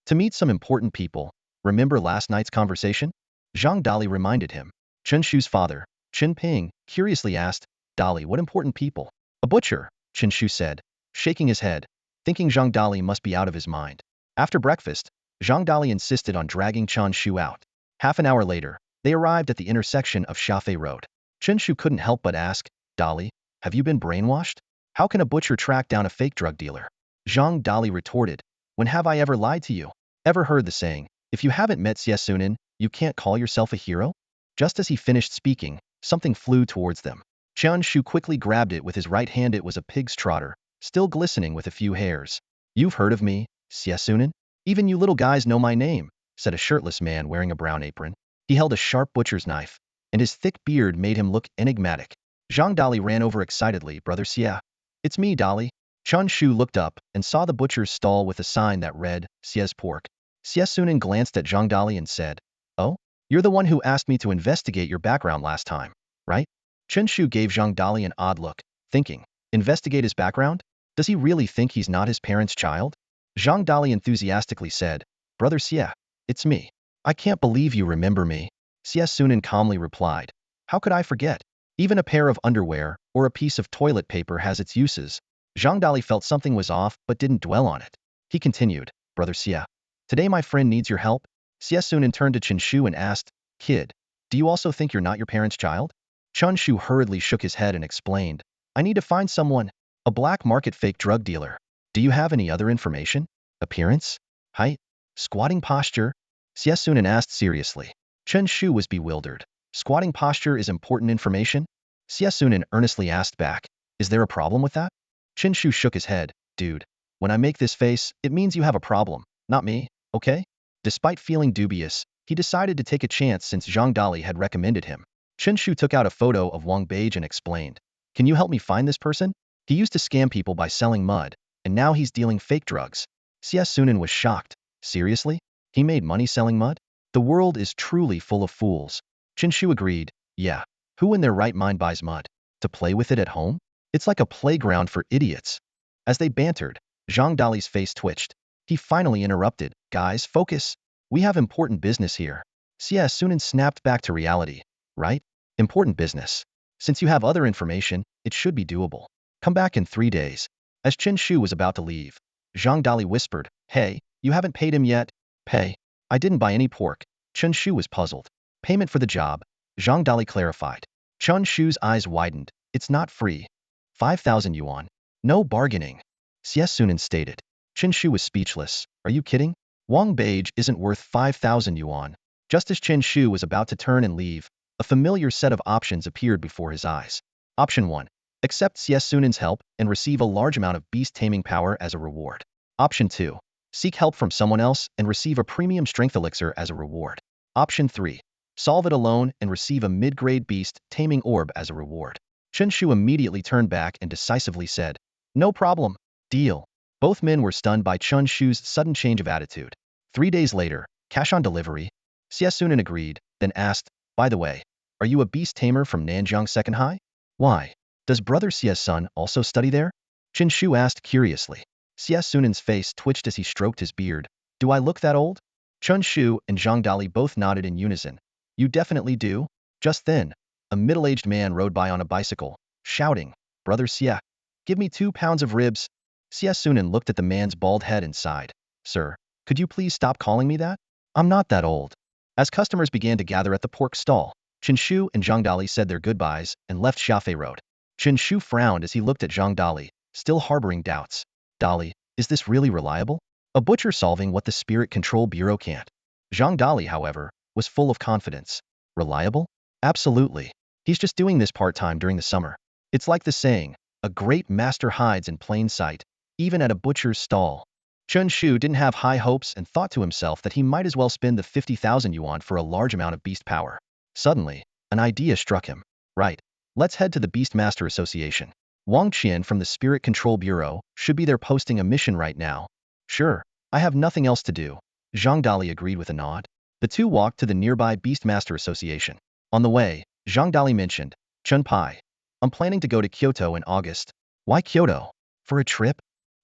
Speaker 1: To meet some important people. Remember last night's conversation? Zhang Dali reminded him. Chen Shu's father, Chen Ping, curiously asked, Dali, what important people? A butcher, Chen Shu said, shaking his head, thinking Zhang Dali must be out of his mind. After breakfast, Zhang Dali insisted on dragging Chen Shu out. Half an hour later, they arrived at the intersection of Shafei Road. Chen Shu couldn't help but ask, Dali, have you been brainwashed? How can a butcher track down a fake drug dealer? Zhang Dali retorted, when have I ever lied to you? Ever heard the saying, if you haven't met Xie Sunan, you can't call yourself a hero? Just as he finished speaking, something flew towards them. Chen Shu quickly grabbed it with his right hand. It was a pig's trotter, still glistening with a few hairs. You've heard of me, Xie Sunan? Even you little guys know my name, said a shirtless man wearing a brown apron. He held a sharp butcher's knife, and his thick beard made him look enigmatic. Zhang Dali ran over excitedly, Brother Xie. It's me, Dolly. Chen Shu looked up and saw the butcher's stall with a sign that read, Sia's pork. Xie Sunan glanced at Zhang Dali and said, "Oh? You're the one who asked me to investigate your background last time, right?" Chen Shu gave Zhang Dali an odd look, thinking, investigate his background? Does he really think he's not his parents' child? Zhang Dali enthusiastically said, "Brother Xie, it's me. I can't believe you remember me." Xie Sunan calmly replied, "How could I forget? Even a pair of underwear or a piece of toilet paper has its uses." Zhang Dali felt something was off but didn't dwell on it. He continued, "Brother Xie, today my friend needs your help." Xie Sunan turned to Chen Shu and asked, "Kid, do you also think you're not your parents' child?" Chen Shu hurriedly shook his head and explained, "I need to find someone, a black market fake drug dealer. Do you have any other information? Appearance? Height? Squatting posture?" Xie Sunan asked seriously. Chen Shu was bewildered. "Squatting posture is important information?" Xie Sunan earnestly asked back, "Is there a problem with that?" Chen Shu shook his head, "Dude, when I make this face, it means you have a problem, not me, okay?" Despite feeling dubious, he decided to take a chance since Zhang Dali had recommended him. Chen Shu took out a photo of Wang Beige and explained, "Can you help me find this person? He used to scam people by selling mud, and now he's dealing fake drugs." Xie Sunan was shocked. Seriously? He made money selling mud? The world is truly full of fools. Chen Shu agreed, "Yeah, who in their right mind buys mud? To play with it at home? It's like a playground for idiots." As they bantered, Zhang Dali's face twitched. He finally interrupted, "Guys, focus. We have important business here." Xie Sunan snapped back to reality. "Right? Important business. Since you have other information, it should be doable. Come back in 3 days." As Chen Shu was about to leave, Zhang Dali whispered, "Hey, you haven't paid him yet?" "Pay? I didn't buy any pork." Chen Shu was puzzled. "Payment for the job," Zhang Dali clarified. Chen Shu's eyes widened. "It's not free. 5,000 yuan. No bargaining." Xie Sunan stated. Chen Shu was speechless. "Are you kidding? Wang Beige isn't worth 5,000 yuan." Just as Chen Shu was about to turn and leave, a familiar set of options appeared before his eyes. Option 1. Accept Xie Sunan's help and receive a large amount of beast taming power as a reward. Option 2. Seek help from someone else and receive a premium strength elixir as a reward. Option 3. Solve it alone and receive a mid-grade beast taming orb as a reward. Chen Shu immediately turned back and decisively said, "No problem. Deal." Both men were stunned by Chen Shu's sudden change of attitude. 3 days later, cash on delivery. Xie Sunan agreed, then asked, "By the way, are you a beast tamer from Nanjiang Second High?" "Why? Does Brother Xie's son also study there?" Chen Shu asked curiously. Xie Sunan's face twitched as he stroked his beard. "Do I look that old?" Chen Shu and Zhang Dali both nodded in unison. "You definitely do." Just then, a middle-aged man rode by on a bicycle, shouting, "Brother Xie, give me 2 pounds of ribs." Xie Sunan looked at the man's bald head and sighed. "Sir, could you please stop calling me that? I'm not that old." As customers began to gather at the pork stall, Chen Shu and Zhang Dali said their goodbyes and left Xiafei Road. Chen Shu frowned as he looked at Zhang Dali, still harboring doubts. "Dali, is this really reliable? A butcher solving what the Spirit Control Bureau can't?" Zhang Dali, however, was full of confidence. "Reliable? Absolutely. He's just doing this part-time during the summer. It's like the saying, a great master hides in plain sight, even at a butcher's stall." Chen Shu didn't have high hopes and thought to himself that he might as well spend the 50,000 yuan for a large amount of beast power. Suddenly, an idea struck him. "Right. Let's head to the Beastmaster Association. Wang Qian from the Spirit Control Bureau should be there posting a mission right now." "Sure. I have nothing else to do." Zhang Dali agreed with a nod. The two walked to the nearby Beastmaster Association. On the way, Zhang Dali mentioned, "Chen Pai, I'm planning to go to Kyoto in August." "Why Kyoto? For a trip?"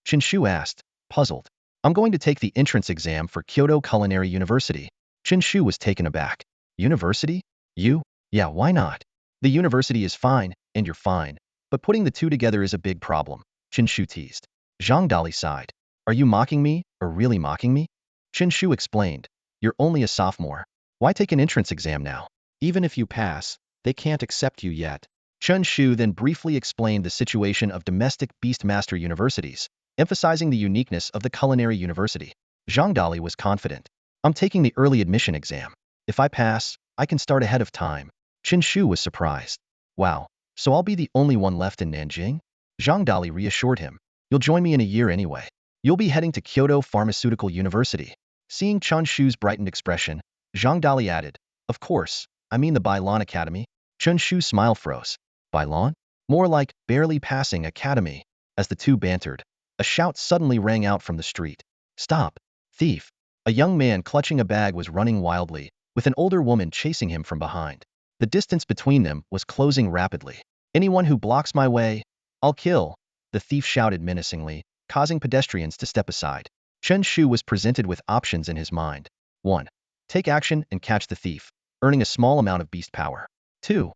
Speaker 1: Chen Shu asked, puzzled. "I'm going to take the entrance exam for Kyoto Culinary University." Chen Shu was taken aback. "University? You? Yeah, why not? The university is fine, and you're fine. But putting the two together is a big problem," Chen Shu teased. Zhang Dali sighed. "Are you mocking me, or really mocking me?" Chen Shu explained, "You're only a sophomore. Why take an entrance exam now? Even if you pass, they can't accept you yet." Chen Shu then briefly explained the situation of domestic Beastmaster universities, emphasizing the uniqueness of the culinary university. Zhang Dali was confident. "I'm taking the early admission exam. If I pass, I can start ahead of time." Chen Shu was surprised. "Wow, so I'll be the only one left in Nanjing?" Zhang Dali reassured him. "You'll join me in a year anyway. You'll be heading to Kyoto Pharmaceutical University." Seeing Chen Shu's brightened expression, Zhang Dali added, "Of course, I mean the Bailon Academy." Chen Shu's smile froze. "Bailon? More like barely passing academy." As the two bantered, a shout suddenly rang out from the street. Stop! Thief! A young man clutching a bag was running wildly, with an older woman chasing him from behind. The distance between them was closing rapidly. Anyone who blocks my way, I'll kill, the thief shouted menacingly, causing pedestrians to step aside. Chen Shu was presented with options in his mind. 1. Take action and catch the thief, earning a small amount of beast power. 2.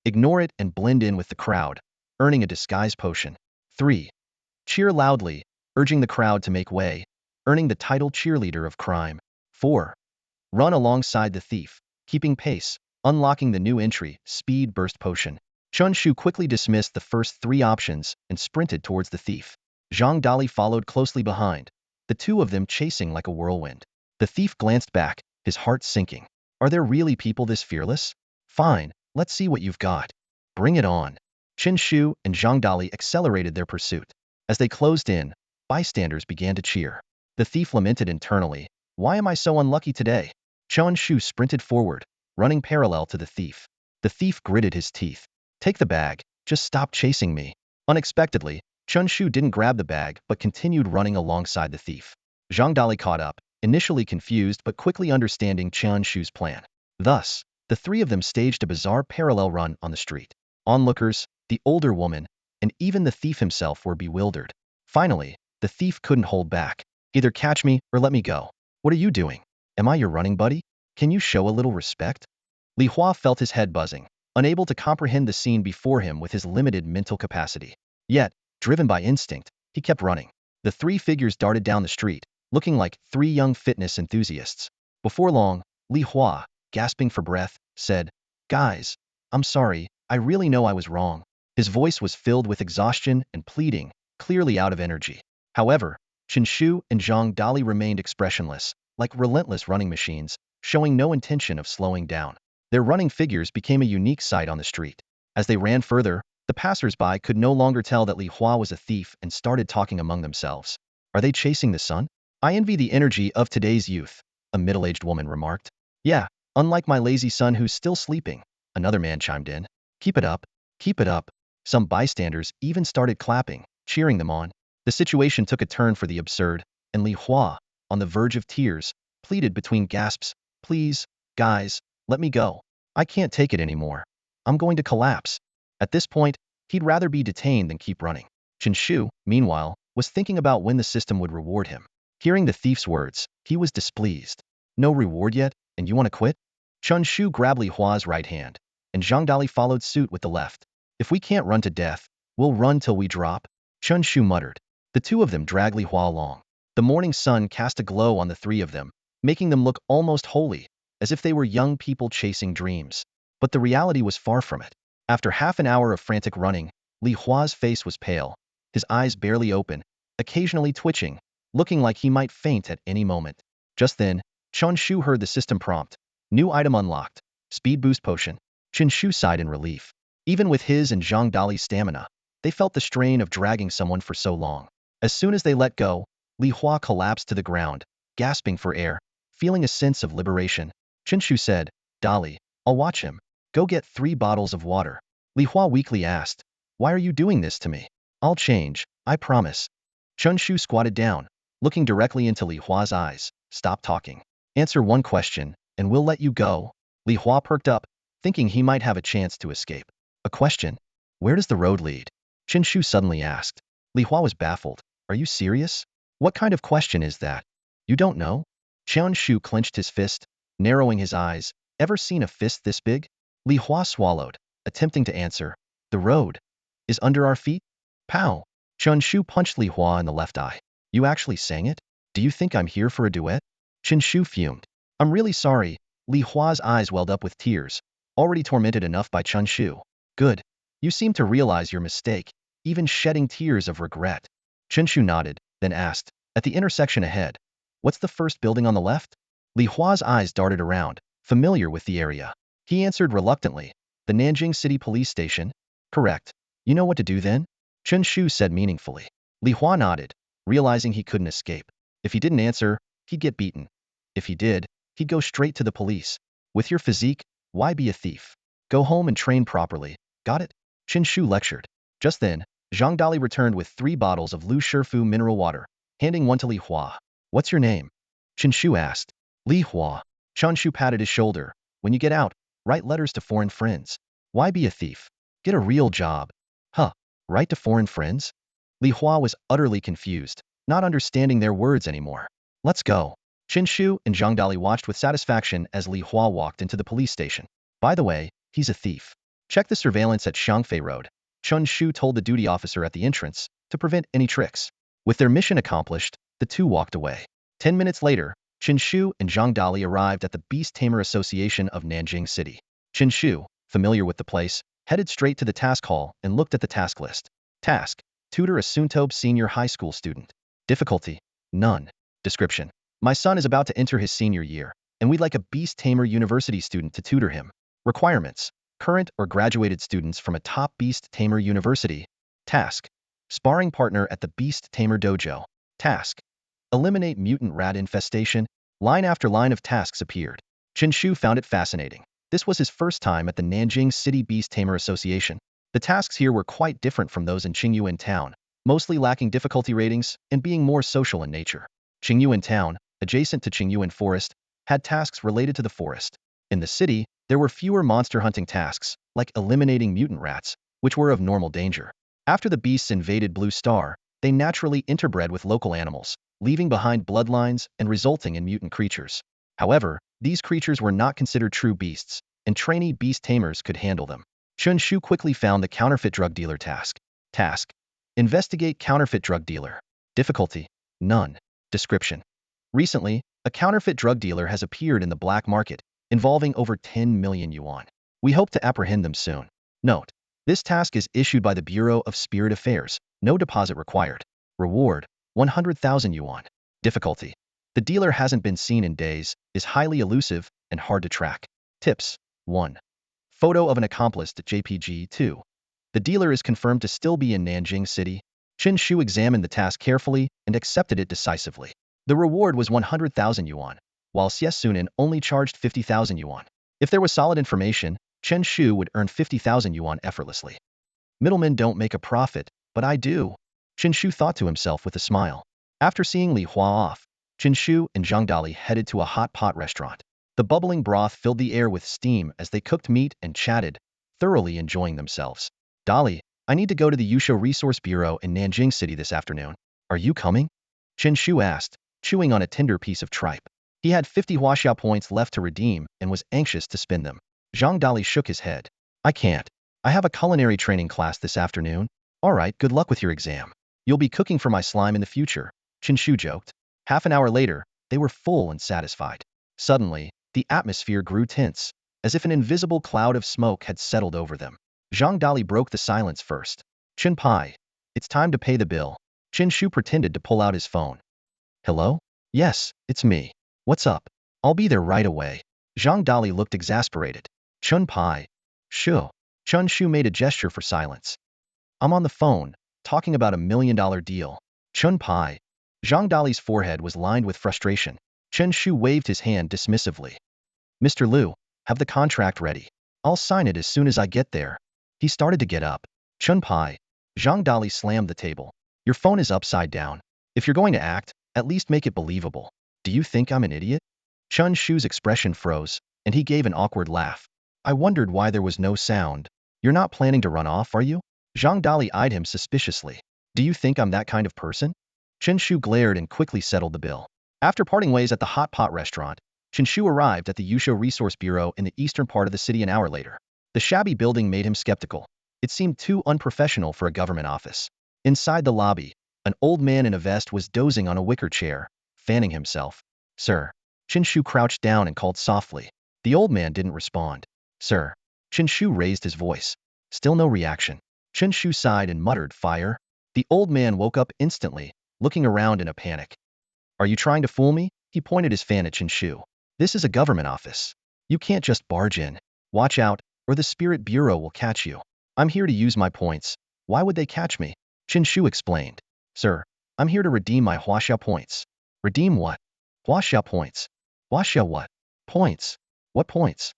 Speaker 1: Ignore it and blend in with the crowd, earning a disguise potion. 3. Cheer loudly, urging the crowd to make way, earning the title cheerleader of crime. 4. Run alongside the thief, keeping pace, unlocking the new entry, speed burst potion. Chen Shu quickly dismissed the first 3 options and sprinted towards the thief. Zhang Dali followed closely behind, the two of them chasing like a whirlwind. The thief glanced back, his heart sinking. Are there really people this fearless? Fine, let's see what you've got. Bring it on. Chen Shu and Zhang Dali accelerated their pursuit. As they closed in, bystanders began to cheer. The thief lamented internally, why am I so unlucky today? Chen Shu sprinted forward, running parallel to the thief. The thief gritted his teeth. Take the bag, just stop chasing me. Unexpectedly, Chen Shu didn't grab the bag but continued running alongside the thief. Zhang Dali caught up, initially confused but quickly understanding Chen Shu's plan. Thus, the 3 of them staged a bizarre parallel run on the street. Onlookers, the older woman, and even the thief himself were bewildered. Finally, the thief couldn't hold back. Either catch me or let me go. What are you doing? Am I your running buddy? Can you show a little respect? Li Hua felt his head buzzing, unable to comprehend the scene before him with his limited mental capacity. Yet, driven by instinct, he kept running. The 3 figures darted down the street, looking like 3 young fitness enthusiasts. Before long, Li Hua, gasping for breath, said, Guys, I'm sorry, I really know I was wrong. His voice was filled with exhaustion and pleading, clearly out of energy. However, Chen Shu and Zhang Dali remained expressionless, like relentless running machines, showing no intention of slowing down. Their running figures became a unique sight on the street. As they ran further, the passers-by could no longer tell that Li Hua was a thief and started talking among themselves. Are they chasing the sun? I envy the energy of today's youth, a middle-aged woman remarked. Yeah, unlike my lazy son who's still sleeping, another man chimed in. Keep it up, keep it up. Some bystanders even started clapping, cheering them on. The situation took a turn for the absurd, and Li Hua, on the verge of tears, pleaded between gasps, Please, guys, let me go. I can't take it anymore. I'm going to collapse. At this point, he'd rather be detained than keep running. Chen Shu, meanwhile, was thinking about when the system would reward him. Hearing the thief's words, he was displeased. No reward yet, and you want to quit? Chen Shu grabbed Li Hua's right hand, and Zhang Dali followed suit with the left. If we can't run to death, we'll run till we drop, Chen Shu muttered. The 2 of them dragged Li Hua along. The morning sun cast a glow on the 3 of them, making them look almost holy, as if they were young people chasing dreams. But the reality was far from it. After half an hour of frantic running, Li Hua's face was pale, his eyes barely open, occasionally twitching, looking like he might faint at any moment. Just then, Chen Shu heard the system prompt. New item unlocked. Speed boost potion. Chen Shu sighed in relief. Even with his and Zhang Dali's stamina, they felt the strain of dragging someone for so long. As soon as they let go, Li Hua collapsed to the ground, gasping for air, feeling a sense of liberation. Chen Shu said, Dali, I'll watch him. Go get 3 bottles of water. Li Hua weakly asked, Why are you doing this to me? I'll change, I promise. Chen Shu squatted down, looking directly into Li Hua's eyes. Stop talking. Answer one question, and we'll let you go. Li Hua perked up, thinking he might have a chance to escape. A question? Where does the road lead? Chen Shu suddenly asked. Li Hua was baffled. Are you serious? What kind of question is that? You don't know? Chen Shu clenched his fist, narrowing his eyes. Ever seen a fist this big? Li Hua swallowed, attempting to answer. The road is under our feet? Pow! Chen Shu punched Li Hua in the left eye. You actually sang it? Do you think I'm here for a duet? Chen Shu fumed. I'm really sorry. Li Hua's eyes welled up with tears, already tormented enough by Chen Shu. Good. You seem to realize your mistake, even shedding tears of regret. Chen Shu nodded, then asked, At the intersection ahead, what's the first building on the left? Li Hua's eyes darted around, familiar with the area. He answered reluctantly, The Nanjing City Police Station? Correct. You know what to do then? Chen Shu said meaningfully. Li Hua nodded, realizing he couldn't escape. If he didn't answer, he'd get beaten. If he did, he'd go straight to the police. With your physique, why be a thief? Go home and train properly. Got it? Chen Shu lectured. Just then, Zhang Dali returned with 3 bottles of Lu Shifu mineral water, handing one to Li Hua. What's your name? Chen Shu asked. Li Hua. Chen Shu patted his shoulder. When you get out, write letters to foreign friends. Why be a thief? Get a real job. Huh, write to foreign friends? Li Hua was utterly confused, not understanding their words anymore. Let's go. Chen Shu and Zhang Dali watched with satisfaction as Li Hua walked into the police station. By the way, he's a thief. Check the surveillance at Shangfei Road. Chen Shu told the duty officer at the entrance to prevent any tricks. With their mission accomplished, the two walked away. 10 minutes later, Chen Shu and Zhang Dali arrived at the Beast Tamer Association of Nanjing City. Chen Shu, familiar with the place, headed straight to the task hall and looked at the task list. Task: tutor a Suntobe senior high school student. Difficulty: none. Description: my son is about to enter his senior year, and we'd like a Beast Tamer University student to tutor him. Requirements: current or graduated students from a top Beast Tamer university. Task: sparring partner at the Beast Tamer Dojo. Task: eliminate mutant rat infestation. Line after line of tasks appeared. Chen Shu found it fascinating. This was his first time at the Nanjing City Beast Tamer Association. The tasks here were quite different from those in Qingyuan Town, mostly lacking difficulty ratings and being more social in nature. Qingyuan Town, adjacent to Qingyuan Forest, had tasks related to the forest. In the city, there were fewer monster hunting tasks, like eliminating mutant rats, which were of normal danger. After the beasts invaded Blue Star, they naturally interbred with local animals, leaving behind bloodlines and resulting in mutant creatures. However, these creatures were not considered true beasts, and trainee beast tamers could handle them. Chen Shu quickly found the counterfeit drug dealer task. Task: investigate counterfeit drug dealer. Difficulty: none. Description: recently, a counterfeit drug dealer has appeared in the black market, involving over 10 million yuan. We hope to apprehend them soon. Note: this task is issued by the Bureau of Spirit Affairs. No deposit required. Reward: 100,000 yuan. Difficulty: the dealer hasn't been seen in days, is highly elusive, and hard to track. Tips: 1. Photo of an accomplice at JPG. 2. The dealer is confirmed to still be in Nanjing City. Chen Shu examined the task carefully and accepted it decisively. The reward was 100,000 yuan, while Xie only charged 50,000 yuan. If there was solid information, Chen Shu would earn 50,000 yuan effortlessly. Middlemen don't make a profit, but I do. Chen Shu thought to himself with a smile. After seeing Li Hua off, Chen Shu and Zhang Dali headed to a hot pot restaurant. The bubbling broth filled the air with steam as they cooked meat and chatted, thoroughly enjoying themselves. Dali, I need to go to the Yusho Resource Bureau in Nanjing City this afternoon. Are you coming? Chen Shu asked, chewing on a tender piece of tripe. He had 50 huaxia points left to redeem and was anxious to spend them. Zhang Dali shook his head. I can't. I have a culinary training class this afternoon. All right, good luck with your exam. You'll be cooking for my slime in the future, Chen Shu joked. Half an hour later, they were full and satisfied. Suddenly, the atmosphere grew tense, as if an invisible cloud of smoke had settled over them. Zhang Dali broke the silence first. Chen Pai, it's time to pay the bill. Chen Shu pretended to pull out his phone. Hello? Yes, it's me. What's up? I'll be there right away. Zhang Dali looked exasperated. Chen Pai. Shu. Chen Shu made a gesture for silence. I'm on the phone, talking about $1 million deal. Chen Pai. Zhang Dali's forehead was lined with frustration. Chen Shu waved his hand dismissively. Mr. Liu, have the contract ready. I'll sign it as soon as I get there. He started to get up. Chen Pai. Zhang Dali slammed the table. Your phone is upside down. If you're going to act, at least make it believable. Do you think I'm an idiot? Chen Shu's expression froze, and he gave an awkward laugh. I wondered why there was no sound. You're not planning to run off, are you? Zhang Dali eyed him suspiciously. Do you think I'm that kind of person? Chen Shu glared and quickly settled the bill. After parting ways at the hot pot restaurant, Chen Shu arrived at the Yusho Resource Bureau in the eastern part of the city an hour later. The shabby building made him skeptical. It seemed too unprofessional for a government office. Inside the lobby, an old man in a vest was dozing on a wicker chair, fanning himself. Sir. Chen Shu crouched down and called softly. The old man didn't respond. Sir. Chen Shu raised his voice. Still no reaction. Chen Shu sighed and muttered, fire. The old man woke up instantly, looking around in a panic. Are you trying to fool me? He pointed his fan at Chen Shu. This is a government office. You can't just barge in. Watch out, or the Spirit Bureau will catch you. I'm here to use my points. Why would they catch me? Chen Shu explained. Sir, I'm here to redeem my huaxia points. Redeem what? Huaxia points. Huaxia what? Points. What points?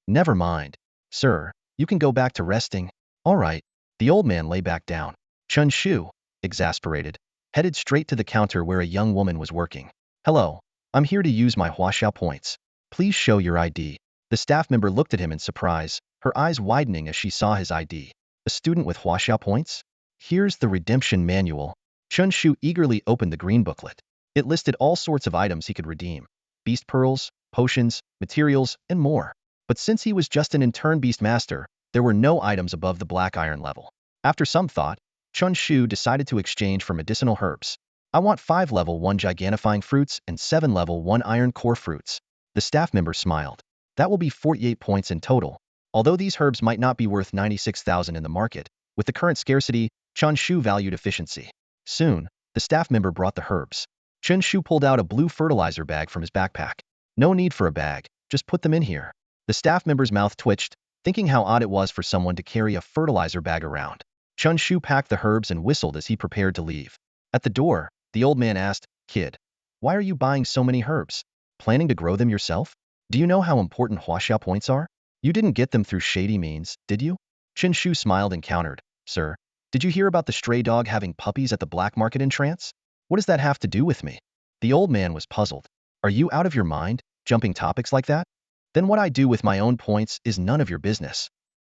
Speaker 1: Never mind. Sir, you can go back to resting. All right. The old man lay back down. Chen Shu, exasperated, headed straight to the counter where a young woman was working. Hello, I'm here to use my Huaxiao points. Please show your ID. The staff member looked at him in surprise, her eyes widening as she saw his ID. A student with Huaxiao points? Here's the redemption manual. Chen Shu eagerly opened the green booklet. It listed all sorts of items he could redeem. Beast pearls, potions, materials, and more. But since he was just an intern beast master, there were no items above the black iron level. After some thought, Chen Shu decided to exchange for medicinal herbs. I want 5 level 1 gigantifying fruits and 7 level 1 iron core fruits. The staff member smiled. That will be 48 points in total. Although these herbs might not be worth 96,000 in the market, with the current scarcity, Chen Shu valued efficiency. Soon, the staff member brought the herbs. Chen Shu pulled out a blue fertilizer bag from his backpack. No need for a bag, just put them in here. The staff member's mouth twitched, thinking how odd it was for someone to carry a fertilizer bag around. Chen Shu packed the herbs and whistled as he prepared to leave. At the door, the old man asked, Kid, why are you buying so many herbs? Planning to grow them yourself? Do you know how important Huaxiao points are? You didn't get them through shady means, did you? Chen Shu smiled and countered, Sir, did you hear about the stray dog having puppies at the black market in trance? What does that have to do with me? The old man was puzzled. Are you out of your mind, jumping topics like that? Then what I do with my own points is none of your business.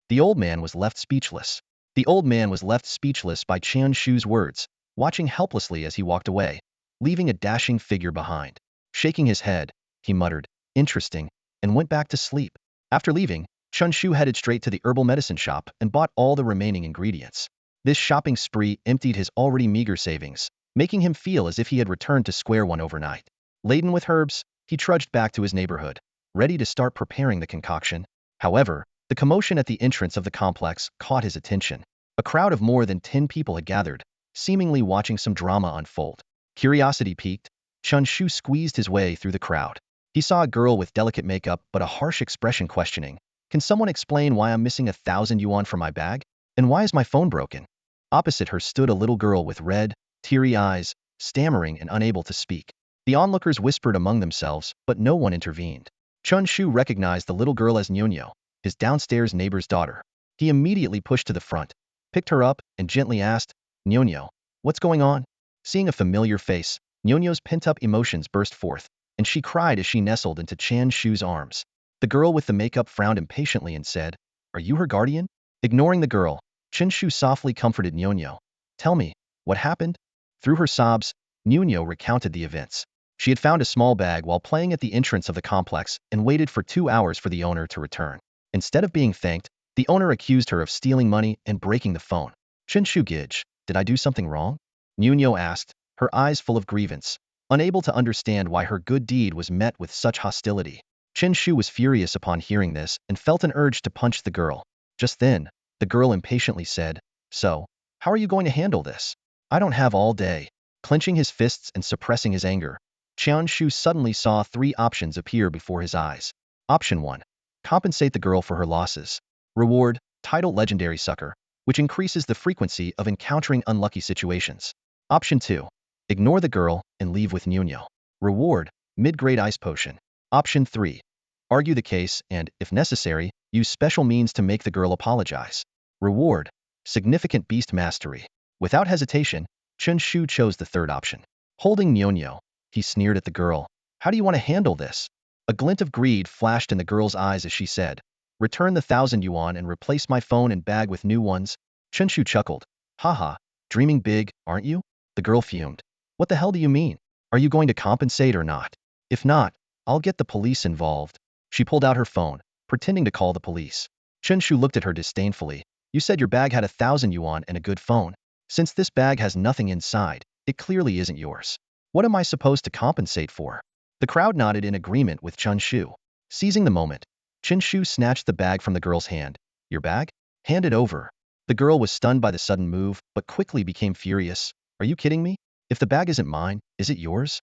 Speaker 1: The old man was left speechless. The old man was left speechless by Chen Shu's words, watching helplessly as he walked away, leaving a dashing figure behind. Shaking his head, he muttered, interesting, and went back to sleep. After leaving, Chen Shu headed straight to the herbal medicine shop and bought all the remaining ingredients. This shopping spree emptied his already meager savings, making him feel as if he had returned to square one overnight. Laden with herbs, he trudged back to his neighborhood, ready to start preparing the concoction. However, the commotion at the entrance of the complex caught his attention. A crowd of more than 10 people had gathered, seemingly watching some drama unfold. Curiosity piqued, Chen Shu squeezed his way through the crowd. He saw a girl with delicate makeup but a harsh expression questioning, Can someone explain why I'm missing 1,000 yuan from my bag? And why is my phone broken? Opposite her stood a little girl with red, teary eyes, stammering and unable to speak. The onlookers whispered among themselves, but no one intervened. Chen Shu recognized the little girl as Nyonyo, his downstairs neighbor's daughter. He immediately pushed to the front, picked her up, and gently asked, Nyonyo, what's going on? Seeing a familiar face, Nyonyo's pent-up emotions burst forth, and she cried as she nestled into Chen Shu's arms. The girl with the makeup frowned impatiently and said, Are you her guardian? Ignoring the girl, Chen Shu softly comforted Nyonyo. Tell me, what happened? Through her sobs, Nyonyo recounted the events. She had found a small bag while playing at the entrance of the complex and waited for 2 hours for the owner to return. Instead of being thanked, the owner accused her of stealing money and breaking the phone. Chen Shu Gij, did I do something wrong? Nyonyo asked, her eyes full of grievance, unable to understand why her good deed was met with such hostility. Chen Shu was furious upon hearing this and felt an urge to punch the girl. Just then, the girl impatiently said, So, how are you going to handle this? I don't have all day. Clenching his fists and suppressing his anger, Chen Shu suddenly saw 3 options appear before his eyes. Option 1. Compensate the girl for her losses. Reward, title Legendary Sucker, which increases the frequency of encountering unlucky situations. Option 2. Ignore the girl and leave with Nyonyo. Reward, mid-grade ice potion. Option 3. Argue the case and, if necessary, use special means to make the girl apologize. Reward, significant beast mastery. Without hesitation, Chen Shu chose the third option. Holding Nyonyo, he sneered at the girl. How do you want to handle this? A glint of greed flashed in the girl's eyes as she said, Return the 1,000 yuan and replace my phone and bag with new ones. Chen Shu chuckled. Haha, dreaming big, aren't you? The girl fumed. What the hell do you mean? Are you going to compensate or not? If not, I'll get the police involved. She pulled out her phone, pretending to call the police. Chen Shu looked at her disdainfully. You said your bag had 1,000 yuan and a good phone. Since this bag has nothing inside, it clearly isn't yours. What am I supposed to compensate for? The crowd nodded in agreement with Chen Shu. Seizing the moment, Chen Shu snatched the bag from the girl's hand. Your bag? Hand it over. The girl was stunned by the sudden move, but quickly became furious. Are you kidding me? If the bag isn't mine, is it yours?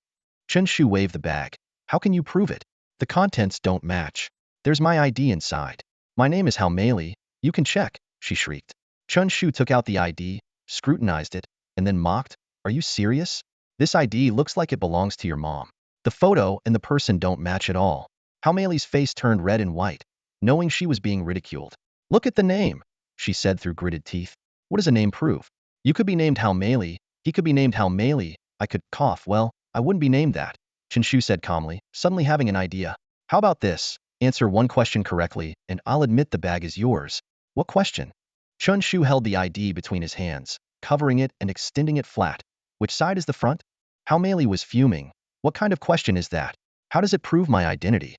Speaker 1: Chen Shu waved the bag. How can you prove it? The contents don't match. There's my ID inside. My name is Hao Meili. You can check, she shrieked. Chen Shu took out the ID, scrutinized it, and then mocked. Are you serious? This ID looks like it belongs to your mom. The photo and the person don't match at all. Hao Meili's face turned red and white, knowing she was being ridiculed. Look at the name, she said through gritted teeth. What does a name prove? You could be named Hao Meili. He could be named Hao Meili. I could cough. Well, I wouldn't be named that. Chen Shu said calmly, suddenly having an idea. How about this? Answer one question correctly, and I'll admit the bag is yours. What question? Chen Shu held the ID between his hands, covering it and extending it flat. Which side is the front? Hao Meili was fuming. What kind of question is that? How does it prove my identity?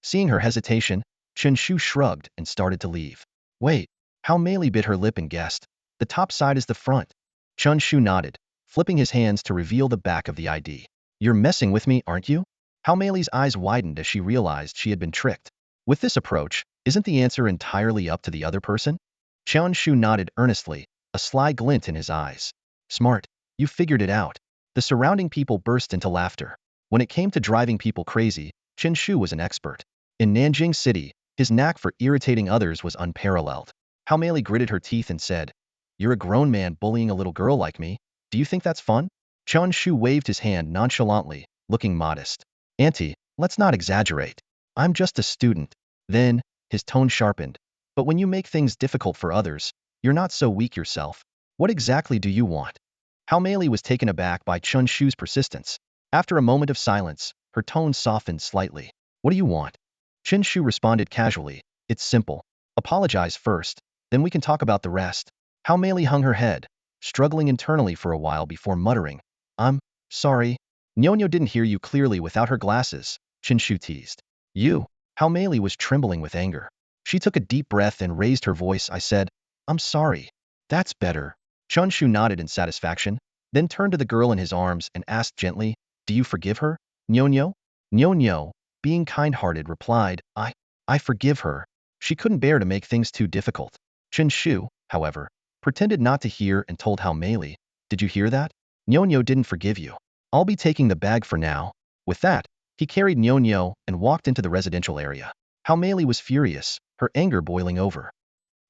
Speaker 1: Seeing her hesitation, Chen Shu shrugged and started to leave. Wait, Hao Meili bit her lip and guessed. The top side is the front. Chen Shu nodded, flipping his hands to reveal the back of the ID. You're messing with me, aren't you? Hao Meili's eyes widened as she realized she had been tricked. With this approach, isn't the answer entirely up to the other person? Chen Shu nodded earnestly, a sly glint in his eyes. Smart, you figured it out. The surrounding people burst into laughter. When it came to driving people crazy, Chen Shu was an expert. In Nanjing City, his knack for irritating others was unparalleled. Hao Meili gritted her teeth and said, You're a grown man bullying a little girl like me. Do you think that's fun? Chen Shu waved his hand nonchalantly, looking modest. Auntie, let's not exaggerate. I'm just a student. Then, his tone sharpened. But when you make things difficult for others, you're not so weak yourself. What exactly do you want? Hao Meili was taken aback by Chen Shu's persistence. After a moment of silence, her tone softened slightly. What do you want? Chen Shu responded casually. It's simple. Apologize first, then we can talk about the rest. Hao Meili hung her head, struggling internally for a while before muttering. I'm sorry. Nyonya didn't hear you clearly without her glasses, Chen Shu teased. You? Hao Meili was trembling with anger. She took a deep breath and raised her voice. I said, I'm sorry. That's better. Chen Shu nodded in satisfaction, then turned to the girl in his arms and asked gently, Do you forgive her, Nyonya? Nyonya, being kind-hearted, replied, I forgive her. She couldn't bear to make things too difficult. Chen Shu, however, pretended not to hear and told Hao Meili, Did you hear that? Nyonya didn't forgive you. I'll be taking the bag for now. With that, he carried Nyonya and walked into the residential area. Hao Meili was furious, her anger boiling over.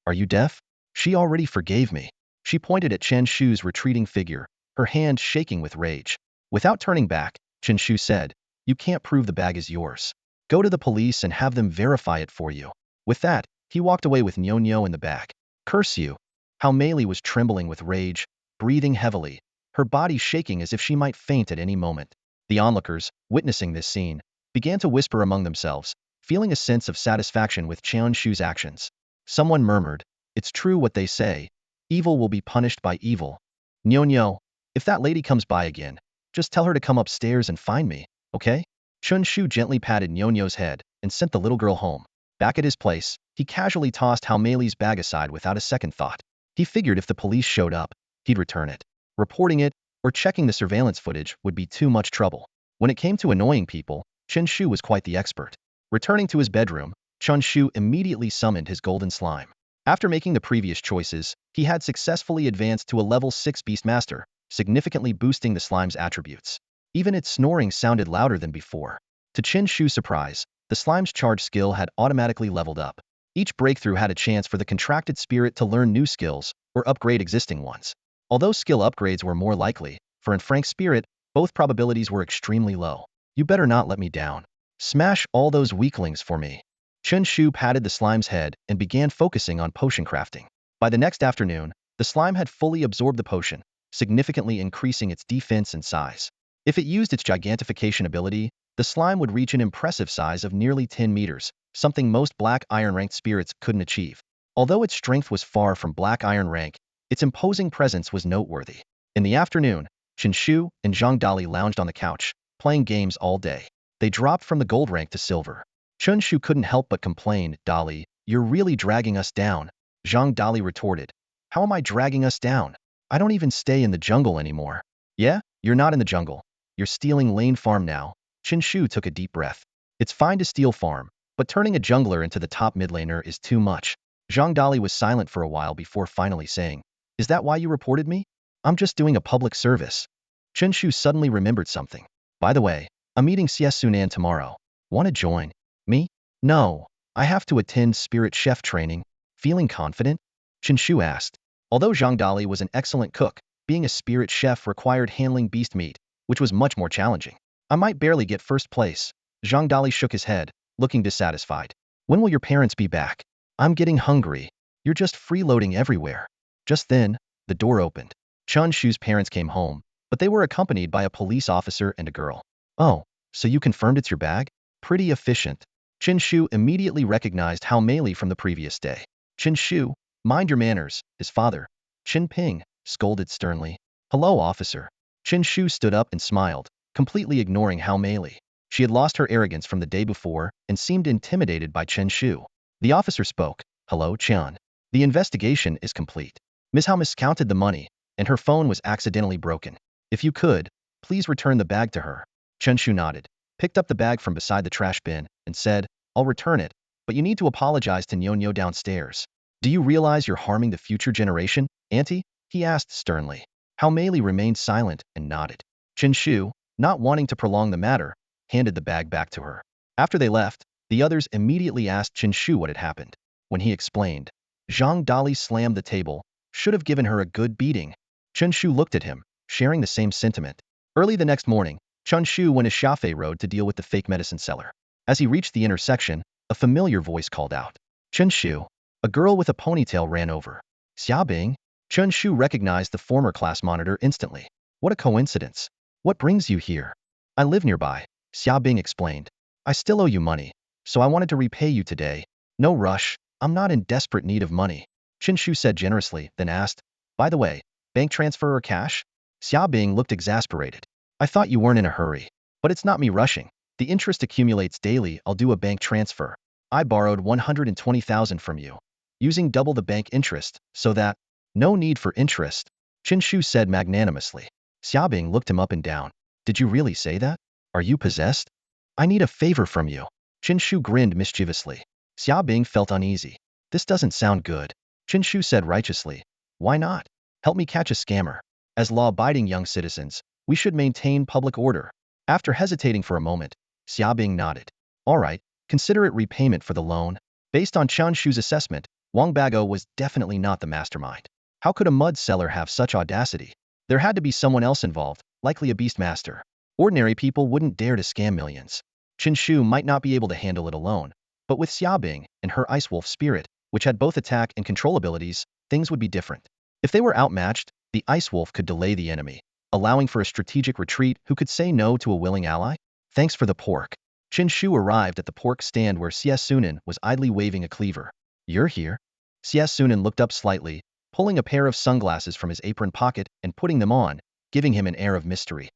Speaker 1: Are you deaf? She already forgave me. She pointed at Chen Shu's retreating figure, her hand shaking with rage. Without turning back, Chen Shu said, You can't prove the bag is yours. Go to the police and have them verify it for you. With that, he walked away with Nyonya in the bag. Curse you. Hao Meili was trembling with rage, breathing heavily, her body shaking as if she might faint at any moment. The onlookers, witnessing this scene, began to whisper among themselves, feeling a sense of satisfaction with Chen Shu's actions. Someone murmured, It's true what they say. Evil will be punished by evil. Nyonya, if that lady comes by again, just tell her to come upstairs and find me, okay? Chen Shu gently patted Nyonyo's head and sent the little girl home. Back at his place, he casually tossed Hao Meili's bag aside without a second thought. He figured if the police showed up, he'd return it. Reporting it, or checking the surveillance footage would be too much trouble. When it came to annoying people, Chen Shu was quite the expert. Returning to his bedroom, Chen Shu immediately summoned his golden slime. After making the previous choices, he had successfully advanced to a level 6 Beastmaster, significantly boosting the slime's attributes. Even its snoring sounded louder than before. To Chen Shu's surprise, the slime's charge skill had automatically leveled up. Each breakthrough had a chance for the contracted spirit to learn new skills or upgrade existing ones. Although skill upgrades were more likely, for in Frank's spirit, both probabilities were extremely low. You better not let me down. Smash all those weaklings for me. Chen Shu patted the slime's head and began focusing on potion crafting. By the next afternoon, the slime had fully absorbed the potion, significantly increasing its defense and size. If it used its gigantification ability, the slime would reach an impressive size of nearly 10 meters, something most Black Iron ranked spirits couldn't achieve. Although its strength was far from Black Iron rank, its imposing presence was noteworthy. In the afternoon, Chen Shu and Zhang Dali lounged on the couch, playing games all day. They dropped from the gold rank to silver. Chen Shu couldn't help but complain, Dali, you're really dragging us down. Zhang Dali retorted, How am I dragging us down? I don't even stay in the jungle anymore. Yeah, you're not in the jungle. You're stealing Lane Farm now. Chen Shu took a deep breath. It's fine to steal farm, but turning a jungler into the top mid laner is too much. Zhang Dali was silent for a while before finally saying, Is that why you reported me? I'm just doing a public service. Chen Shu suddenly remembered something. By the way, I'm meeting Xie Sunan tomorrow. Want to join? Me? No. I have to attend spirit chef training. Feeling confident? Chen Shu asked. Although Zhang Dali was an excellent cook, being a spirit chef required handling beast meat, which was much more challenging. I might barely get first place. Zhang Dali shook his head, looking dissatisfied. When will your parents be back? I'm getting hungry. You're just freeloading everywhere. Just then, the door opened. Chen Shu's parents came home, but they were accompanied by a police officer and a girl. Oh, so you confirmed it's your bag? Pretty efficient. Chen Shu immediately recognized Hao Meili from the previous day. Chen Shu, mind your manners, his father, Chen Ping, scolded sternly. Hello, officer. Chen Shu stood up and smiled, completely ignoring Hao Meili. She had lost her arrogance from the day before and seemed intimidated by Chen Shu. The officer spoke. Hello, Chen. The investigation is complete. Ms. Hao miscounted the money, and her phone was accidentally broken. If you could, please return the bag to her. Chen Shu nodded, picked up the bag from beside the trash bin, and said, I'll return it, but you need to apologize to Nyonyo downstairs. Do you realize you're harming the future generation, auntie? He asked sternly. Hao Meili remained silent and nodded. Chen Shu, not wanting to prolong the matter, handed the bag back to her. After they left, the others immediately asked Chen Shu what had happened. When he explained, Zhang Dali slammed the table, should have given her a good beating. Chen Shu looked at him, sharing the same sentiment. Early the next morning, Chen Shu went to Shafei Road to deal with the fake medicine seller. As he reached the intersection, a familiar voice called out. Chen Shu. A girl with a ponytail ran over. Xiaobing? Chen Shu recognized the former class monitor instantly. What a coincidence. What brings you here? I live nearby, Xiaobing explained. I still owe you money, so I wanted to repay you today. No rush, I'm not in desperate need of money. Chen Shu said generously, then asked, by the way, bank transfer or cash? Xiaobing looked exasperated. I thought you weren't in a hurry. But it's not me rushing. The interest accumulates daily. I'll do a bank transfer. I borrowed 120,000 from you, using double the bank interest, so that, no need for interest, Chen Shu said magnanimously. Xiaobing looked him up and down. Did you really say that? Are you possessed? I need a favor from you. Chen Shu grinned mischievously. Xiaobing felt uneasy. This doesn't sound good. Chen Shu said righteously. Why not? Help me catch a scammer. As law-abiding young citizens, we should maintain public order. After hesitating for a moment, Xiaobing nodded. All right, consider it repayment for the loan. Based on Chen Shu's assessment, Wang Bago was definitely not the mastermind. How could a mud seller have such audacity? There had to be someone else involved, likely a beastmaster. Ordinary people wouldn't dare to scam millions. Chen Shu might not be able to handle it alone, but with Xiaobing and her Ice Wolf spirit, which had both attack and control abilities, things would be different. If they were outmatched, the Ice Wolf could delay the enemy, allowing for a strategic retreat. Who could say no to a willing ally? Thanks for the pork. Chen Shu arrived at the pork stand where Xie Sunan was idly waving a cleaver. You're here? Xie Sunan looked up slightly, pulling a pair of sunglasses from his apron pocket and putting them on, giving him an air of mystery.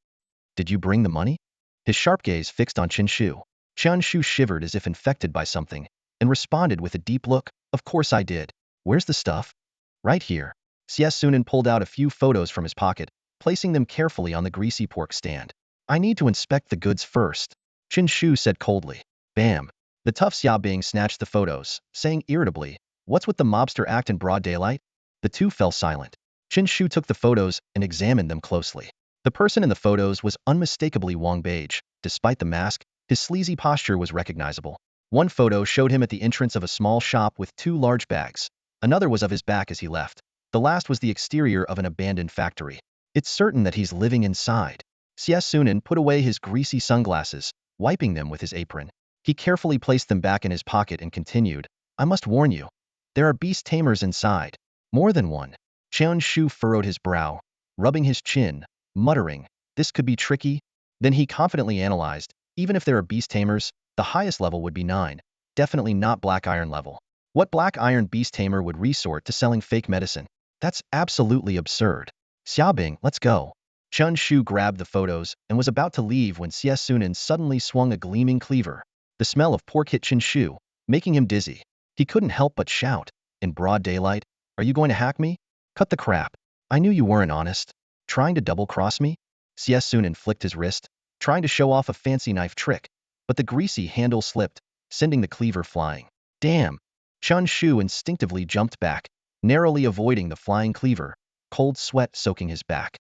Speaker 1: Did you bring the money? His sharp gaze fixed on Chen Shu. Chen Shu shivered as if infected by something, and responded with a deep look, of course I did. Where's the stuff? Right here. Xie Sunan pulled out a few photos from his pocket, placing them carefully on the greasy pork stand. I need to inspect the goods first, Chen Shu said coldly. Bam. The tough Xiaobing snatched the photos, saying irritably, what's with the mobster act in broad daylight? The two fell silent. Chen Shu took the photos and examined them closely. The person in the photos was unmistakably Wang Beige. Despite the mask, his sleazy posture was recognizable. One photo showed him at the entrance of a small shop with two large bags. Another was of his back as he left. The last was the exterior of an abandoned factory. It's certain that he's living inside. Xie Sunan put away his greasy sunglasses, wiping them with his apron. He carefully placed them back in his pocket and continued, I must warn you. There are beast tamers inside. More than one. Chen Shu furrowed his brow, rubbing his chin, muttering, this could be tricky. Then he confidently analyzed, even if there are beast tamers, the highest level would be 9, definitely not black iron level. What black iron beast tamer would resort to selling fake medicine? That's absolutely absurd. Xiaobing, let's go. Chen Shu grabbed the photos and was about to leave when Xie Sunan suddenly swung a gleaming cleaver. The smell of pork hit Chen Shu, making him dizzy. He couldn't help but shout, in broad daylight, are you going to hack me? Cut the crap. I knew you weren't honest. Trying to double-cross me? Xie Sunan flicked his wrist, trying to show off a fancy knife trick, but the greasy handle slipped, sending the cleaver flying. Damn! Chen Shu instinctively jumped back, narrowly avoiding the flying cleaver, cold sweat soaking his back.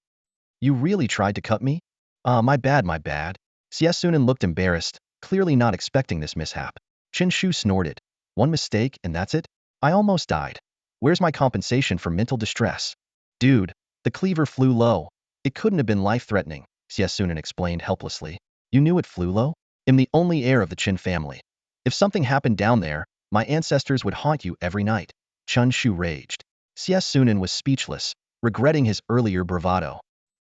Speaker 1: You really tried to cut me? My bad, my bad. Xie Sunan looked embarrassed, clearly not expecting this mishap. Chen Shu snorted. One mistake and that's it? I almost died. Where's my compensation for mental distress? Dude, the cleaver flew low. It couldn't have been life-threatening, Xie Sunan explained helplessly. You knew it flew low? I'm the only heir of the Chen family. If something happened down there, my ancestors would haunt you every night. Chen Shu raged. Xie Sunan was speechless, regretting his earlier bravado.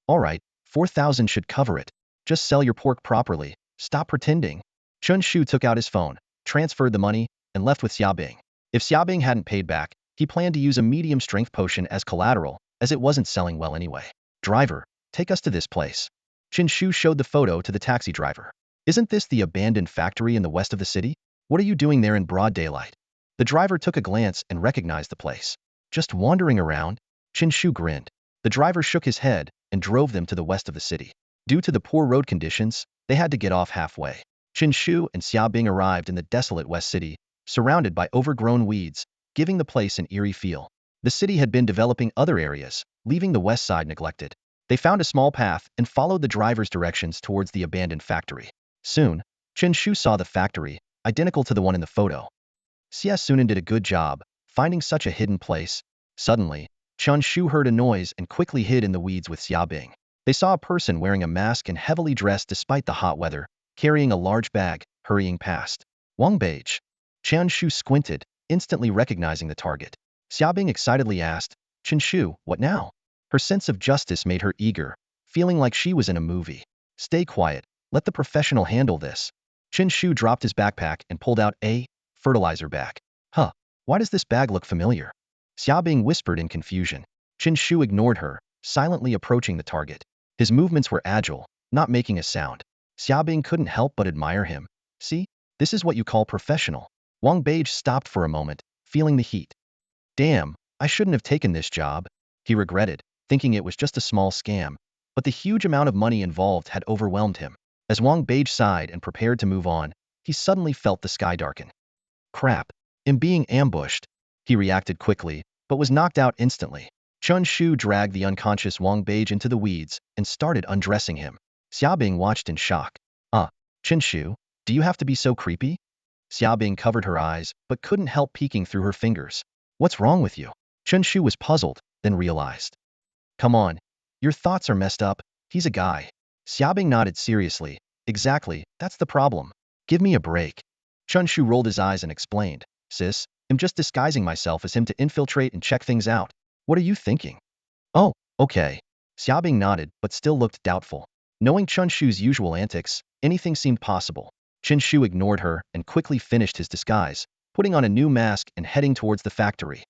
Speaker 1: All right, 4,000 should cover it. Just sell your pork properly. Stop pretending. Chen Shu took out his phone, transferred the money, and left with Xiaobing. If Xiaobing hadn't paid back, he planned to use a medium strength potion as collateral, as it wasn't selling well anyway. Driver, take us to this place. Chen Shu showed the photo to the taxi driver. Isn't this the abandoned factory in the west of the city? What are you doing there in broad daylight? The driver took a glance and recognized the place. Just wandering around? Chen Shu grinned. The driver shook his head and drove them to the west of the city. Due to the poor road conditions, they had to get off halfway. Chen Shu and Xiaobing arrived in the desolate west city, surrounded by overgrown weeds, giving the place an eerie feel. The city had been developing other areas, leaving the west side neglected. They found a small path and followed the driver's directions towards the abandoned factory. Soon, Chen Shu saw the factory, identical to the one in the photo. Xia Sunan did a good job, finding such a hidden place. Suddenly, Chen Shu heard a noise and quickly hid in the weeds with Xiaobing. They saw a person wearing a mask and heavily dressed despite the hot weather, carrying a large bag, hurrying past. Wang Beige. Chen Shu squinted, instantly recognizing the target. Xiaobing excitedly asked, Chen Shu, what now? Her sense of justice made her eager, feeling like she was in a movie. Stay quiet, let the professional handle this. Chen Shu dropped his backpack and pulled out a fertilizer bag. Huh, why does this bag look familiar? Xiaobing whispered in confusion. Chen Shu ignored her, silently approaching the target. His movements were agile, not making a sound. Xiaobing couldn't help but admire him. See, this is what you call professional. Wang Beige stopped for a moment, feeling the heat. Damn, I shouldn't have taken this job. He regretted, thinking it was just a small scam, but the huge amount of money involved had overwhelmed him. As Wang Beige sighed and prepared to move on, he suddenly felt the sky darken. Crap, I'm being ambushed. He reacted quickly, but was knocked out instantly. Chen Shu dragged the unconscious Wang Beige into the weeds and started undressing him. Xiaobing watched in shock. Chen Shu, do you have to be so creepy? Xiaobing covered her eyes, but couldn't help peeking through her fingers. What's wrong with you? Chen Shu was puzzled, then realized. Come on, your thoughts are messed up. He's a guy. Xiaobing nodded seriously. Exactly, that's the problem. Give me a break. Chen Shu rolled his eyes and explained. Sis, I'm just disguising myself as him to infiltrate and check things out. What are you thinking? Oh, okay. Xiaobing nodded, but still looked doubtful. Knowing Chen Shu's usual antics, anything seemed possible. Chen Shu ignored her and quickly finished his disguise, putting on a new mask and heading towards the factory.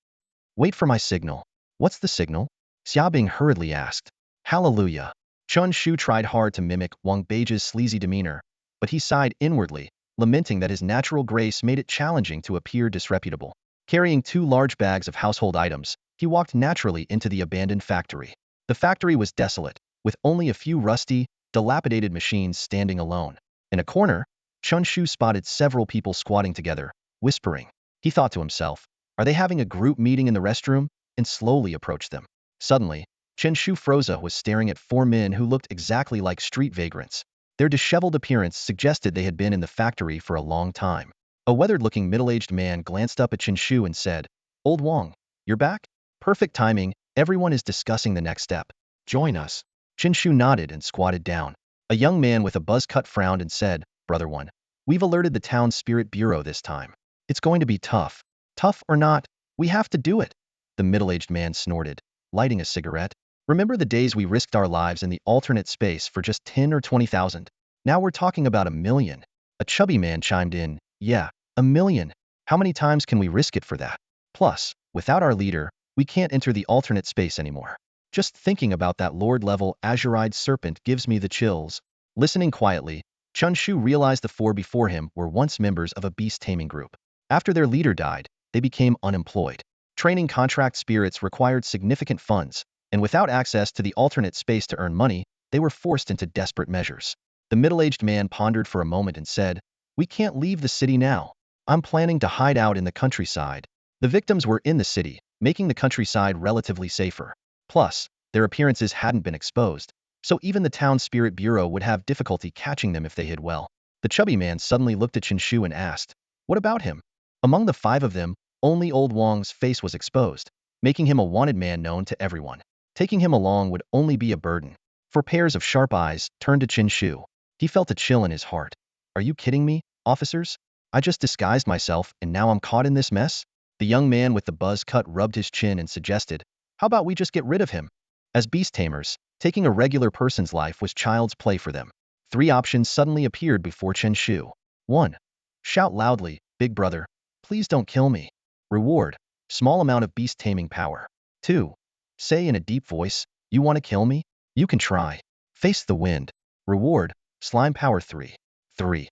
Speaker 1: Wait for my signal. What's the signal? Xiaobing hurriedly asked. Hallelujah. Chen Shu tried hard to mimic Wang Beige's sleazy demeanor, but he sighed inwardly, lamenting that his natural grace made it challenging to appear disreputable. Carrying 2 large bags of household items, he walked naturally into the abandoned factory. The factory was desolate, with only a few rusty, dilapidated machines standing alone. In a corner, Chen Shu spotted several people squatting together, whispering. He thought to himself, are they having a group meeting in the restroom? And slowly approached them. Suddenly, Chen Shu Froza was staring at 4 men who looked exactly like street vagrants. Their disheveled appearance suggested they had been in the factory for a long time. A weathered-looking middle-aged man glanced up at Chen Shu and said, Old Wang, you're back? Perfect timing, everyone is discussing the next step. Join us. Chen Shu nodded and squatted down. A young man with a buzz cut frowned and said, Brother One, we've alerted the town's spirit bureau this time. It's going to be tough. Tough or not, we have to do it. The middle-aged man snorted, lighting a cigarette. Remember the days we risked our lives in the alternate space for just 10 or 20,000? Now we're talking about 1,000,000. A chubby man chimed in, yeah, 1,000,000. How many times can we risk it for that? Plus, without our leader, we can't enter the alternate space anymore. Just thinking about that Lord-level azure-eyed serpent gives me the chills. Listening quietly, Chen Shu realized the 4 before him were once members of a beast-taming group. After their leader died, they became unemployed. Training contract spirits required significant funds, and without access to the alternate space to earn money, they were forced into desperate measures. The middle-aged man pondered for a moment and said, we can't leave the city now. I'm planning to hide out in the countryside. The victims were in the city, making the countryside relatively safer. Plus, their appearances hadn't been exposed, so even the town spirit bureau would have difficulty catching them if they hid well. The chubby man suddenly looked at Chen Shu and asked, what about him? Among the 5 of them, only old Wang's face was exposed, making him a wanted man known to everyone. Taking him along would only be a burden. 4 pairs of sharp eyes turned to Chen Shu. He felt a chill in his heart. Are you kidding me, officers? I just disguised myself and now I'm caught in this mess? The young man with the buzz cut rubbed his chin and suggested, How about we just get rid of him? As beast tamers, taking a regular person's life was child's play for them. Three options suddenly appeared before Chen Shu. 1. Shout loudly, "Big brother, please don't kill me." Reward: small amount of beast taming power. 2. Say in a deep voice, "You want to kill me? You can try." Face the wind. Reward: slime power 3. 3.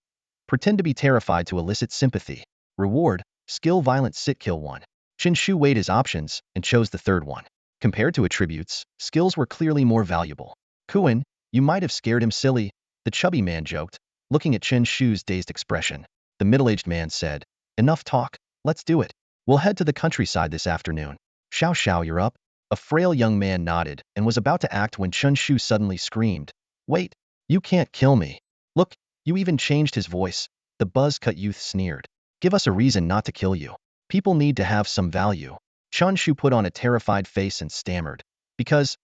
Speaker 1: Pretend to be terrified to elicit sympathy. Reward: skill violent sit kill 1. Chen Shu weighed his options and chose the third one. Compared to attributes, skills were clearly more valuable. "Kuan, you might have scared him silly," the chubby man joked, looking at Chen Shu's dazed expression. The middle-aged man said, "Enough talk, let's do it. We'll head to the countryside this afternoon." "Xiao Xiao, you're up?" A frail young man nodded and was about to act when Chen Shu suddenly screamed, "Wait, you can't kill me." "Look, you even changed his voice," the buzz-cut youth sneered. "Give us a reason not to kill you. People need to have some value." Chen Shu put on a terrified face and stammered, Because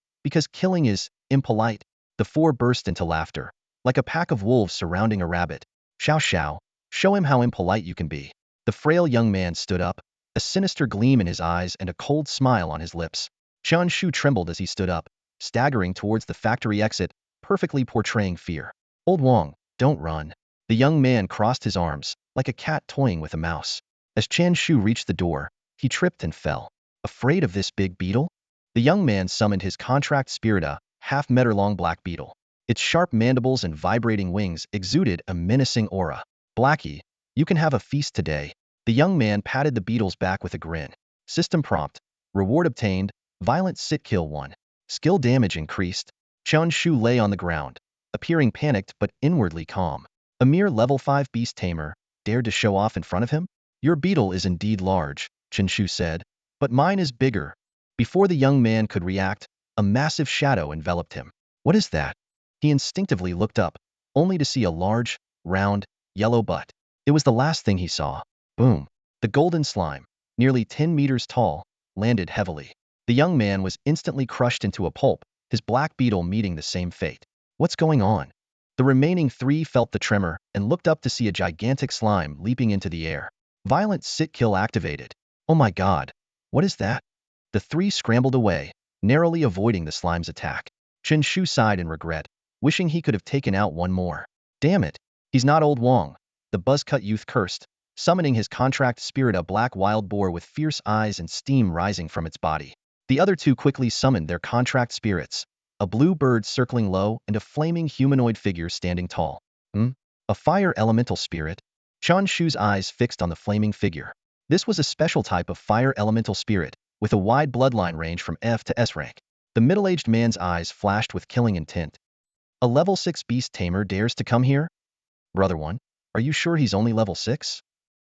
Speaker 1: killing is impolite." The four burst into laughter, like a pack of wolves surrounding a rabbit. "Xiao Xiao, show him how impolite you can be." The frail young man stood up, a sinister gleam in his eyes and a cold smile on his lips. Chen Shu trembled as he stood up, staggering towards the factory exit, perfectly portraying fear. "Old Wang, don't run." The young man crossed his arms, like a cat toying with a mouse. As Chen Shu reached the door, he tripped and fell. "Afraid of this big beetle?" The young man summoned his contract spirit, a half-meter-long black beetle. Its sharp mandibles and vibrating wings exuded a menacing aura. "Blackie, you can have a feast today." The young man patted the beetle's back with a grin. System prompt. Reward obtained, violent sit kill 1. Skill damage increased. Chen Shu lay on the ground, appearing panicked but inwardly calm. A mere level 5 beast tamer dared to show off in front of him? "Your beetle is indeed large," Chen Shu said, "but mine is bigger." Before the young man could react, a massive shadow enveloped him. "What is that?" He instinctively looked up, only to see a large, round, yellow butt. It was the last thing he saw. Boom. The golden slime, nearly 10 meters tall, landed heavily. The young man was instantly crushed into a pulp, his black beetle meeting the same fate. "What's going on?" The remaining three felt the tremor and looked up to see a gigantic slime leaping into the air. Violent sit kill activated. "Oh my god, what is that?" The three scrambled away, narrowly avoiding the slime's attack. Chen Shu sighed in regret, wishing he could have taken out one more. "Damn it, he's not old Wang," the buzz-cut youth cursed, summoning his contract spirit, a black wild boar with fierce eyes and steam rising from its body. The other two quickly summoned their contract spirits, a blue bird circling low and a flaming humanoid figure standing tall. A fire elemental spirit? Chen Shu's eyes fixed on the flaming figure. This was a special type of fire elemental spirit, with a wide bloodline range from F to S rank. The middle-aged man's eyes flashed with killing intent. "A level 6 beast tamer dares to come here? Brother one, are you sure he's only level 6?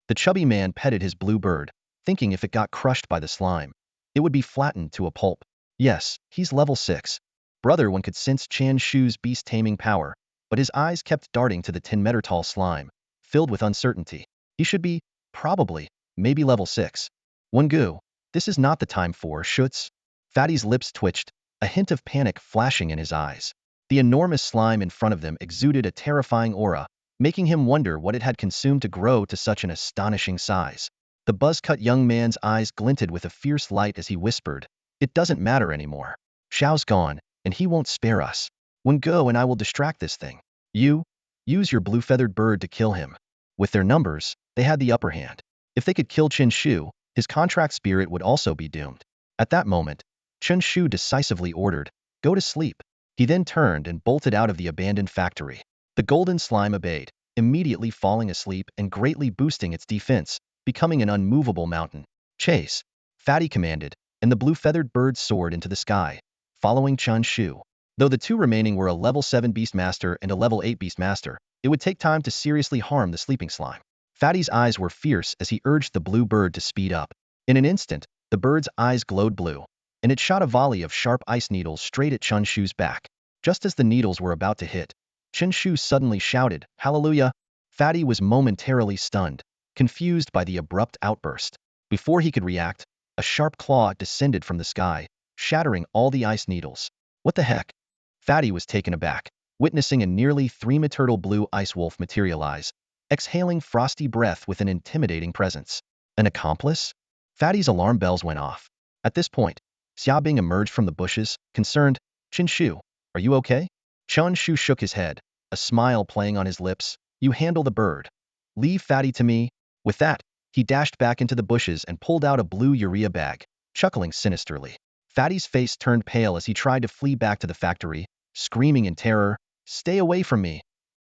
Speaker 1: The chubby man petted his blue bird, thinking if it got crushed by the slime, it would be flattened to a pulp. "Yes, he's level 6. Brother one could sense Chen Shu's beast taming power, but his eyes kept darting to the 10-meter tall slime, filled with uncertainty. "He should be, probably, maybe level 6. Wengu, this is not the time for shoots." Fatty's lips twitched, a hint of panic flashing in his eyes. The enormous slime in front of them exuded a terrifying aura, making him wonder what it had consumed to grow to such an astonishing size. The buzz-cut young man's eyes glinted with a fierce light as he whispered, "It doesn't matter anymore. Xiao's gone, and he won't spare us. Wengu and I will distract this thing. You, use your blue-feathered bird to kill him." With their numbers, they had the upper hand. If they could kill Chen Shu, his contract spirit would also be doomed. At that moment, Chen Shu decisively ordered, "Go to sleep." He then turned and bolted out of the abandoned factory. The golden slime obeyed, immediately falling asleep and greatly boosting its defense, becoming an unmovable mountain. "Chase," Fatty commanded, and the blue-feathered bird soared into the sky, following Chen Shu. Though the two remaining were a level 7 Beastmaster and a level 8 Beastmaster, it would take time to seriously harm the sleeping slime. Fatty's eyes were fierce as he urged the blue bird to speed up. In an instant, the bird's eyes glowed blue, and it shot a volley of sharp ice needles straight at Chen Shu's back. Just as the needles were about to hit, Chen Shu suddenly shouted, "Hallelujah!" Fatty was momentarily stunned, confused by the abrupt outburst. Before he could react, a sharp claw descended from the sky, shattering all the ice needles. "What the heck?" Fatty was taken aback, witnessing a nearly 3-meter blue ice wolf materialize, exhaling frosty breath with an intimidating presence. An accomplice? Fatty's alarm bells went off. At this point, Xiaobing emerged from the bushes, concerned. Chen Shu, are you okay? Chen Shu shook his head, a smile playing on his lips. You handle the bird. Leave Fatty to me. With that, he dashed back into the bushes and pulled out a blue urea bag, chuckling sinisterly. Fatty's face turned pale as he tried to flee back to the factory, screaming in terror, "Stay away from me!"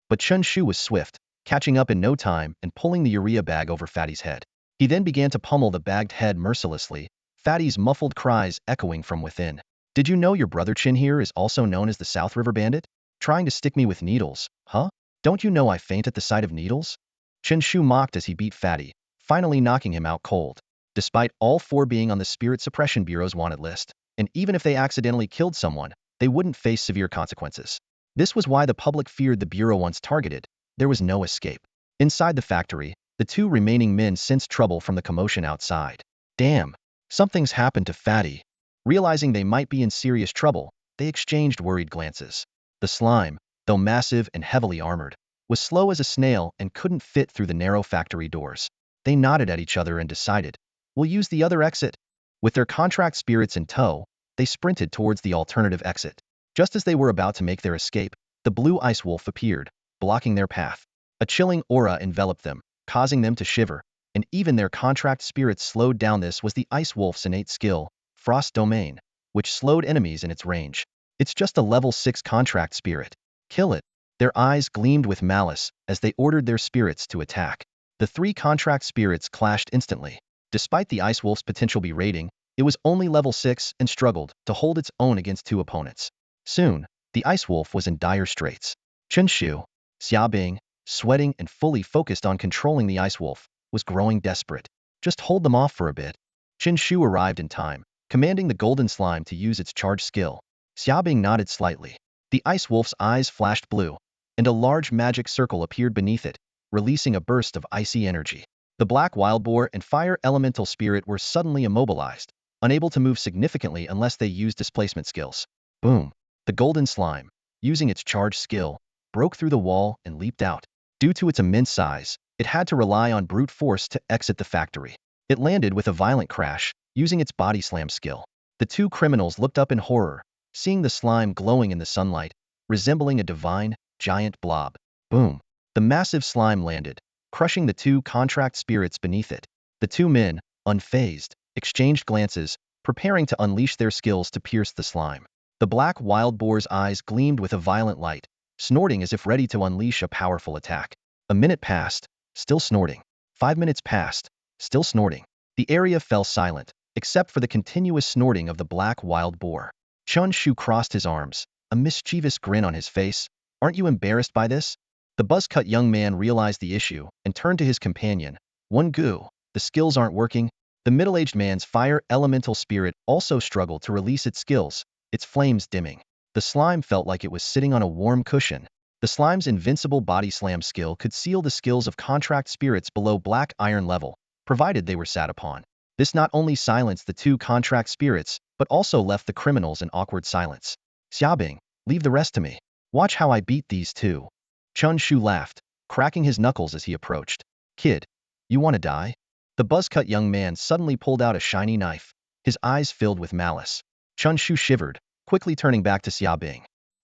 Speaker 1: But Chen Shu was swift, catching up in no time and pulling the urea bag over Fatty's head. He then began to pummel the bagged head mercilessly, Fatty's muffled cries echoing from within. Did you know your brother Chin here is also known as the South River Bandit? Trying to stick me with needles, huh? Don't you know I faint at the sight of needles? Chen Shu mocked as he beat Fatty, finally knocking him out cold. Despite all four being on the Spirit Suppression Bureau's wanted list, and even if they accidentally killed someone, they wouldn't face severe consequences. This was why the public feared the Bureau once targeted. There was no escape. Inside the factory, the two remaining men sensed trouble from the commotion outside. Damn, something's happened to Fatty. Realizing they might be in serious trouble, they exchanged worried glances. The slime, though massive and heavily armored, was slow as a snail and couldn't fit through the narrow factory doors. They nodded at each other and decided, we'll use the other exit. With their contract spirits in tow, they sprinted towards the alternative exit. Just as they were about to make their escape, the blue ice wolf appeared, blocking their path. A chilling aura enveloped them, causing them to shiver, and even their contract spirits slowed down. This was the ice wolf's innate skill, Frost Domain, which slowed enemies in its range. It's just a level 6 contract spirit. Kill it. Their eyes gleamed with malice as they ordered their spirits to attack. The three contract spirits clashed instantly. Despite the ice wolf's potential B rating, it was only level 6 and struggled to hold its own against two opponents. Soon, the ice wolf was in dire straits. Chen Shu, Xiaobing, sweating and fully focused on controlling the ice wolf, was growing desperate. Just hold them off for a bit. Chen Shu arrived in time, commanding the golden slime to use its charge skill. Xiaobing nodded slightly. The ice wolf's eyes flashed blue, and a large magic circle appeared beneath it, releasing a burst of icy energy. The black wild boar and fire elemental spirit were suddenly immobilized, unable to move significantly unless they used displacement skills. Boom! The golden slime, using its charge skill, broke through the wall and leaped out. Due to its immense size, it had to rely on brute force to exit the factory. It landed with a violent crash, using its body slam skill. The two criminals looked up in horror, seeing the slime glowing in the sunlight, resembling a divine, giant blob. Boom! The massive slime landed, crushing the two contract spirits beneath it. The two men, unfazed, exchanged glances, preparing to unleash their skills to pierce the slime. The black wild boar's eyes gleamed with a violent light, snorting as if ready to unleash a powerful attack. A minute passed, still snorting. 5 minutes passed, still snorting. The area fell silent, except for the continuous snorting of the black wild boar. Chen Shu crossed his arms, a mischievous grin on his face. Aren't you embarrassed by this? The buzz-cut young man realized the issue and turned to his companion. One goo, the skills aren't working. The middle-aged man's fire elemental spirit also struggled to release its skills, its flames dimming. The slime felt like it was sitting on a warm cushion. The slime's invincible body slam skill could seal the skills of contract spirits below black iron level, provided they were sat upon. This not only silenced the two contract spirits, but also left the criminals in awkward silence. Xiaobing, leave the rest to me. Watch how I beat these two. Chen Shu laughed, cracking his knuckles as he approached. Kid, you want to die? The buzz-cut young man suddenly pulled out a shiny knife, his eyes filled with malice. Chen Shu shivered, quickly turning back to Xiaobing.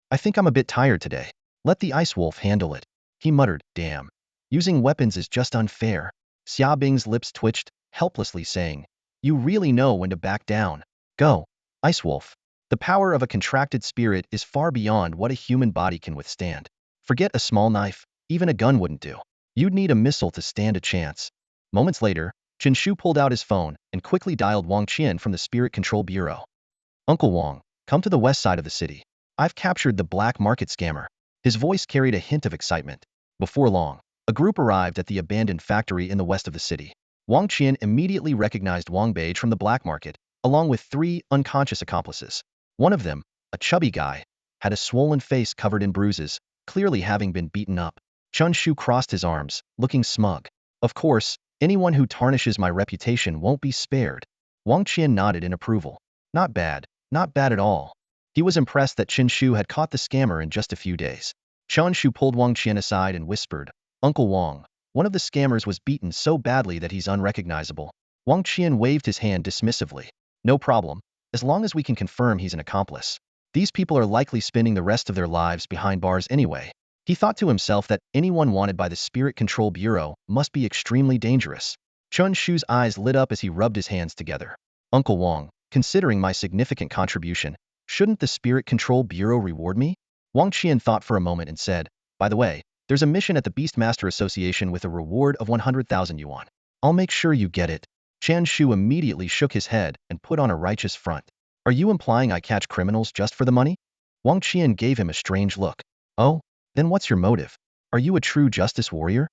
Speaker 1: I think I'm a bit tired today. Let the ice wolf handle it. He muttered, damn. Using weapons is just unfair. Xiaobing's lips twitched, helplessly saying, you really know when to back down. Go, ice wolf. The power of a contracted spirit is far beyond what a human body can withstand. Forget a small knife, even a gun wouldn't do. You'd need a missile to stand a chance. Moments later, Chen Shu pulled out his phone and quickly dialed Wang Qian from the Spirit Control Bureau. Uncle Wang, come to the west side of the city. I've captured the black market scammer. His voice carried a hint of excitement. Before long, a group arrived at the abandoned factory in the west of the city. Wang Qian immediately recognized Wang Beige from the black market, along with 3 unconscious accomplices. One of them, a chubby guy, had a swollen face covered in bruises, clearly having been beaten up. Chen Shu crossed his arms, looking smug. Of course, anyone who tarnishes my reputation won't be spared. Wang Qian nodded in approval. Not bad at all. He was impressed that Chen Shu had caught the scammer in just a few days. Chen Shu pulled Wang Qian aside and whispered, Uncle Wang, one of the scammers was beaten so badly that he's unrecognizable. Wang Qian waved his hand dismissively. No problem. as long as we can confirm he's an accomplice. These people are likely spending the rest of their lives behind bars anyway. He thought to himself that anyone wanted by the Spirit Control Bureau must be extremely dangerous. Chen Shu's eyes lit up as he rubbed his hands together. Uncle Wang, considering my significant contribution, shouldn't the Spirit Control Bureau reward me? Wang Qian thought for a moment and said, by the way, there's a mission at the Beastmaster Association with a reward of 100,000 yuan. I'll make sure you get it. Chen Shu immediately shook his head and put on a righteous front. Are you implying I catch criminals just for the money? Wang Qian gave him a strange look. Oh, then what's your motive? Are you a true justice warrior?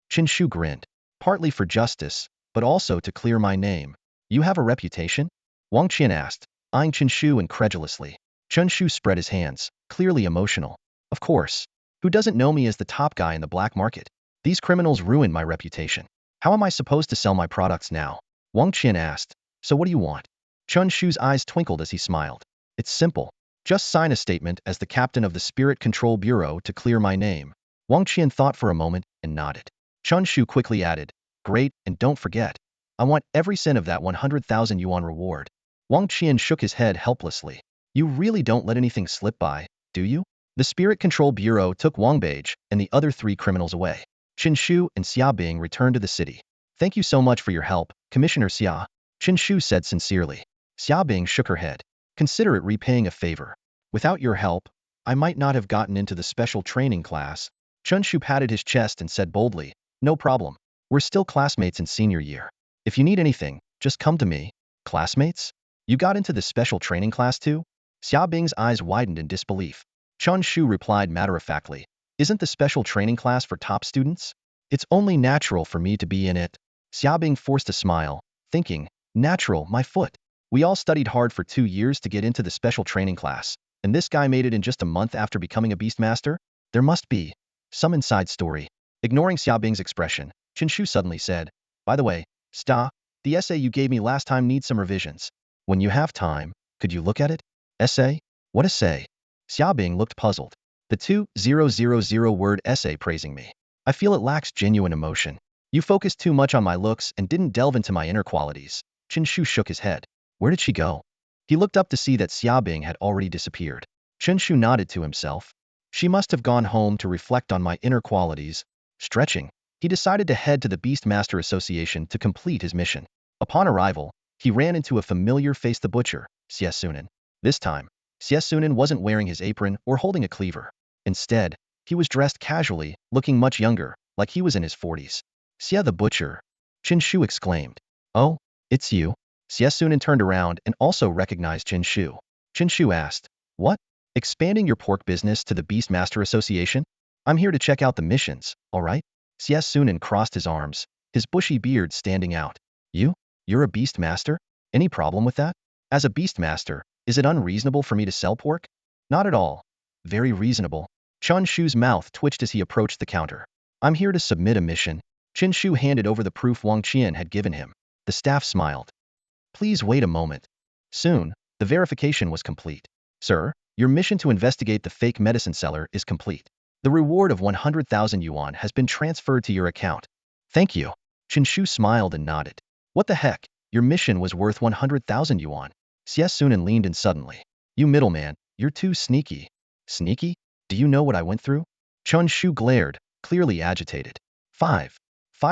Speaker 1: Chen Shu grinned. Partly for justice, but also to clear my name. You have a reputation? Wang Qian asked, eyeing Chen Shu incredulously. Chen Shu spread his hands, clearly emotional. Of course. Who doesn't know me as the top guy in the black market? These criminals ruined my reputation. How am I supposed to sell my products now? Wang Qian asked. So what do you want? Chen Shu's eyes twinkled as he smiled. It's simple. Just sign a statement as the captain of the Spirit Control Bureau to clear my name. Wang Qian thought for a moment and nodded. Chen Shu quickly added, great, and don't forget, I want every cent of that 100,000 yuan reward. Wang Qian shook his head helplessly. You really don't let anything slip by, do you? The Spirit Control Bureau took Wang Beige and the other 3 criminals away. Chen Shu and Xia Bing returned to the city. Thank you so much for your help, Commissioner Xia, Chen Shu said sincerely. Xia Bing shook her head. Consider it repaying a favor. Without your help, I might not have gotten into the special training class. Chen Shu patted his chest and said boldly, no problem. We're still classmates in senior year. If you need anything, just come to me. Classmates? You got into the special training class too? Xia Bing's eyes widened in disbelief. Chen Shu replied matter-of-factly, isn't the special training class for top students? It's only natural for me to be in it. Xia Bing forced a smile, thinking, natural, my foot. We all studied hard for 2 years to get into the special training class, and this guy made it in just a month after becoming a Beastmaster? There must be some inside story. Ignoring Xia Bing's expression, Chen Shu suddenly said, by the way, Sta, the essay you gave me last time needs some revisions. When you have time, could you look at it? Essay? What essay? Xia Bing looked puzzled. The 2,000-word essay praising me. I feel it lacks genuine emotion. You focused too much on my looks and didn't delve into my inner qualities. Chen Shu shook his head. Where did she go? He looked up to see that Xia Bing had already disappeared. Chen Shu nodded to himself. She must have gone home to reflect on my inner qualities. Stretching, he decided to head to the Beastmaster Association to complete his mission. Upon arrival, he ran into a familiar face, the butcher, Xie Sunan. This time, Xie Sunan wasn't wearing his apron or holding a cleaver. Instead, he was dressed casually, looking much younger, like he was in his 40s. Xie the butcher, Chen Shu exclaimed. Oh, it's you. Xie Sunan turned around and also recognized Chen Shu. Chen Shu asked, what? Expanding your pork business to the Beastmaster Association? I'm here to check out the missions, all right? Xie Sunan crossed his arms, his bushy beard standing out. You're a Beastmaster? Any problem with that? As a Beastmaster, is it unreasonable for me to sell pork? Not at all. Very reasonable. Chen Shu's mouth twitched as he approached the counter. I'm here to submit a mission. Chen Shu handed over the proof Wang Qian had given him. The staff smiled. Please wait a moment. Soon, the verification was complete. Sir, your mission to investigate the fake medicine seller is complete. The reward of 100,000 yuan has been transferred to your account. Thank you. Chen Shu smiled and nodded. What the heck? Your mission was worth 100,000 yuan. Xie Sunan leaned in suddenly. You middleman, you're too sneaky. Sneaky? Do you know what I went through? Chen Shu glared, clearly agitated. 5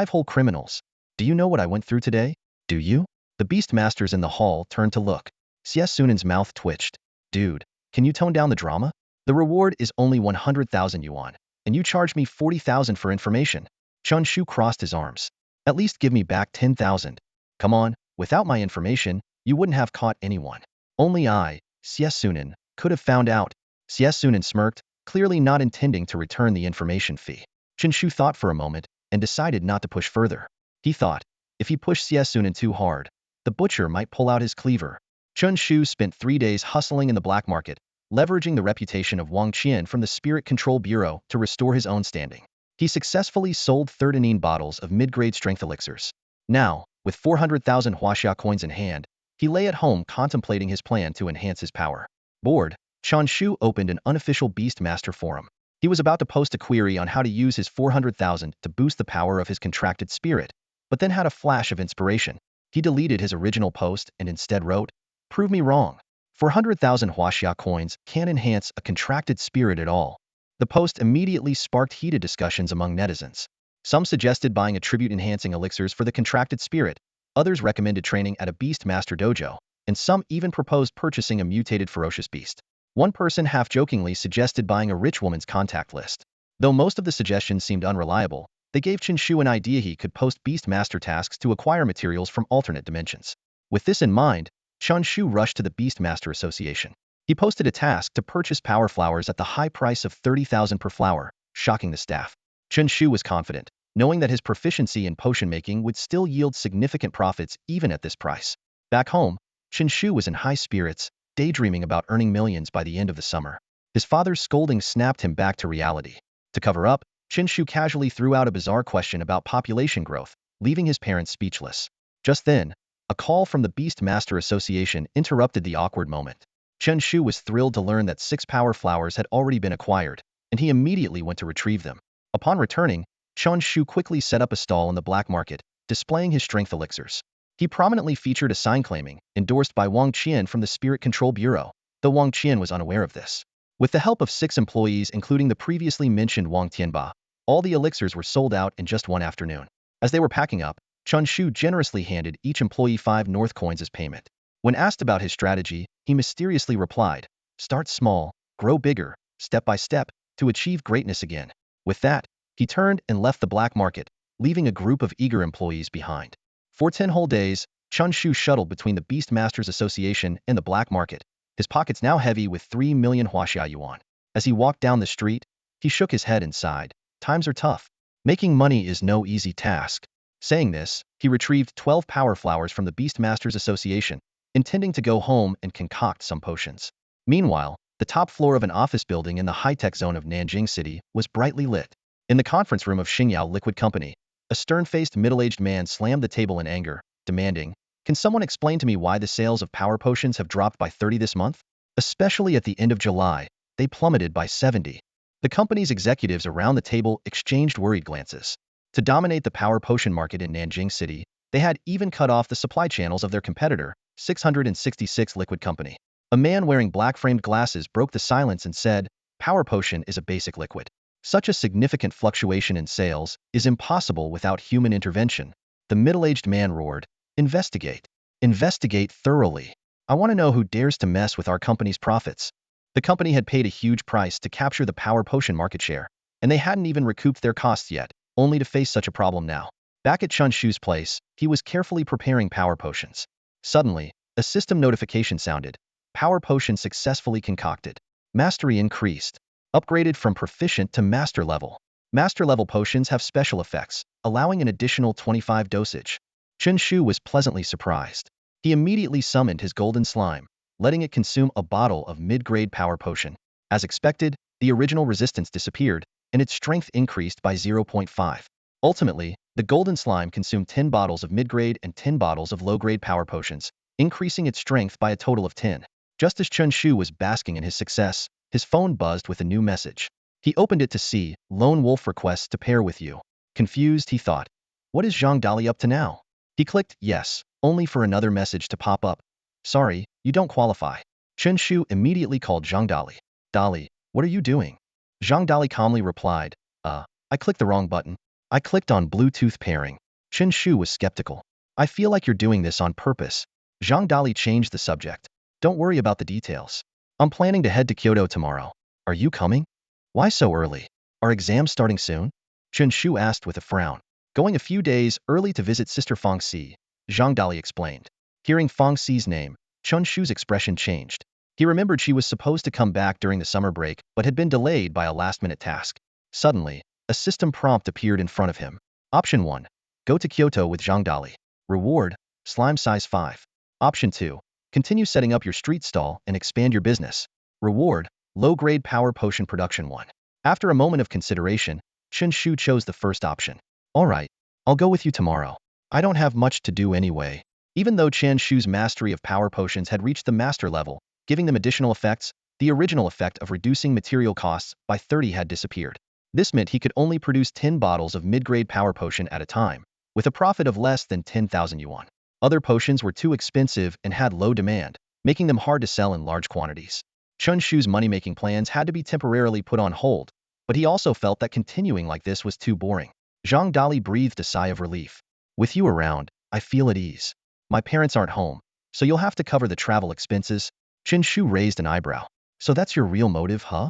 Speaker 1: whole criminals. Do you know what I went through today? Do you? The Beastmasters in the hall turned to look. Xie Sunan's mouth twitched. Dude, can you tone down the drama? The reward is only 100,000 yuan, and you charge me 40,000 for information. Chen Shu crossed his arms. At least give me back 10,000. Come on, without my information, you wouldn't have caught anyone. Only I, Xie Sunan, could have found out. Xie Sunan smirked, clearly not intending to return the information fee. Chen Shu thought for a moment and decided not to push further. He thought, if he pushed Xie Sunan too hard, the butcher might pull out his cleaver. Chen Shu spent 3 days hustling in the black market, leveraging the reputation of Wang Qian from the Spirit Control Bureau to restore his own standing. He successfully sold 13 bottles of mid-grade strength elixirs. Now, with 400,000 huaxia coins in hand, he lay at home contemplating his plan to enhance his power. Bored, Chen Shu opened an unofficial Beastmaster forum. He was about to post a query on how to use his 400,000 to boost the power of his contracted spirit, but then had a flash of inspiration. He deleted his original post and instead wrote, Prove me wrong. 400,000 huaxia coins can't enhance a contracted spirit at all. The post immediately sparked heated discussions among netizens. Some suggested buying attribute-enhancing elixirs for the contracted spirit, others recommended training at a beast master dojo, and some even proposed purchasing a mutated ferocious beast. One person half-jokingly suggested buying a rich woman's contact list. Though most of the suggestions seemed unreliable, they gave Chen Shu an idea he could post beast master tasks to acquire materials from alternate dimensions. With this in mind, Chen Shu rushed to the Beastmaster Association. He posted a task to purchase power flowers at the high price of 30,000 per flower, shocking the staff. Chen Shu was confident, knowing that his proficiency in potion making would still yield significant profits even at this price. Back home, Chen Shu was in high spirits, daydreaming about earning millions by the end of the summer. His father's scolding snapped him back to reality. To cover up, Chen Shu casually threw out a bizarre question about population growth, leaving his parents speechless. Just then, a call from the Beast Master Association interrupted the awkward moment. Chen Shu was thrilled to learn that 6 power flowers had already been acquired, and he immediately went to retrieve them. Upon returning, Chen Shu quickly set up a stall in the black market, displaying his strength elixirs. He prominently featured a sign claiming, endorsed by Wang Qian from the Spirit Control Bureau, though Wang Qian was unaware of this. With the help of 6 employees including the previously mentioned Wang Tianba, all the elixirs were sold out in just one afternoon. As they were packing up, Chen Shu generously handed each employee 5 North coins as payment. When asked about his strategy, he mysteriously replied, "Start small, grow bigger, step by step, to achieve greatness again." With that, he turned and left the black market, leaving a group of eager employees behind. For 10 whole days, Chen Shu shuttled between the Beastmasters Association and the black market, his pockets now heavy with 3 million huaxia yuan. As he walked down the street, he shook his head and sighed. Times are tough. Making money is no easy task. Saying this, he retrieved 12 power flowers from the Beastmasters Association, intending to go home and concoct some potions. Meanwhile, the top floor of an office building in the high-tech zone of Nanjing City was brightly lit. In the conference room of Xingyao Liquid Company, a stern-faced middle-aged man slammed the table in anger, demanding, "Can someone explain to me why the sales of power potions have dropped by 30 this month? Especially at the end of July, they plummeted by 70. The company's executives around the table exchanged worried glances. To dominate the power potion market in Nanjing City, they had even cut off the supply channels of their competitor, 666 Liquid Company. A man wearing black-framed glasses broke the silence and said, "Power potion is a basic liquid. Such a significant fluctuation in sales is impossible without human intervention." The middle-aged man roared, "Investigate. Investigate thoroughly. I want to know who dares to mess with our company's profits." The company had paid a huge price to capture the power potion market share, and they hadn't even recouped their costs yet, only to face such a problem now. Back at Chen Shu's place, he was carefully preparing power potions. Suddenly, a system notification sounded. Power potion successfully concocted. Mastery increased. Upgraded from proficient to master level. Master level potions have special effects, allowing an additional 25 dosage. Chen Shu was pleasantly surprised. He immediately summoned his golden slime, letting it consume a bottle of mid-grade power potion. As expected, the original resistance disappeared, and its strength increased by 0.5. Ultimately, the golden slime consumed 10 bottles of mid-grade and 10 bottles of low-grade power potions, increasing its strength by a total of 10. Just as Chen Shu was basking in his success, his phone buzzed with a new message. He opened it to see, "Lone Wolf requests to pair with you." Confused, he thought, "What is Zhang Dali up to now?" He clicked yes, only for another message to pop up. "Sorry, you don't qualify." Chen Shu immediately called Zhang Dali. "Dali, what are you doing?" Zhang Dali calmly replied, I clicked the wrong button. I clicked on Bluetooth pairing." Chen Shu was skeptical. "I feel like you're doing this on purpose." Zhang Dali changed the subject. "Don't worry about the details. I'm planning to head to Kyoto tomorrow. Are you coming?" "Why so early? Are exams starting soon?" Chen Shu asked with a frown. "Going a few days early to visit Sister Fang Xi," Zhang Dali explained. Hearing Fang Xi's name, Chen Shu's expression changed. He remembered she was supposed to come back during the summer break but had been delayed by a last-minute task. Suddenly, a system prompt appeared in front of him. Option 1. Go to Kyoto with Zhang Dali. Reward, slime size 5. Option 2. Continue setting up your street stall and expand your business. Reward, low-grade power potion production 1. After a moment of consideration, Chen Shu chose the first option. "All right, I'll go with you tomorrow. I don't have much to do anyway." Even though Chen Shu's mastery of power potions had reached the master level, giving them additional effects, the original effect of reducing material costs by 30 had disappeared. This meant he could only produce 10 bottles of mid-grade power potion at a time, with a profit of less than 10,000 yuan. Other potions were too expensive and had low demand, making them hard to sell in large quantities. Chen Shu's money-making plans had to be temporarily put on hold, but he also felt that continuing like this was too boring. Zhang Dali breathed a sigh of relief. With you around, I feel at ease. My parents aren't home, so you'll have to cover the travel expenses. Chen Shu raised an eyebrow. So that's your real motive, huh?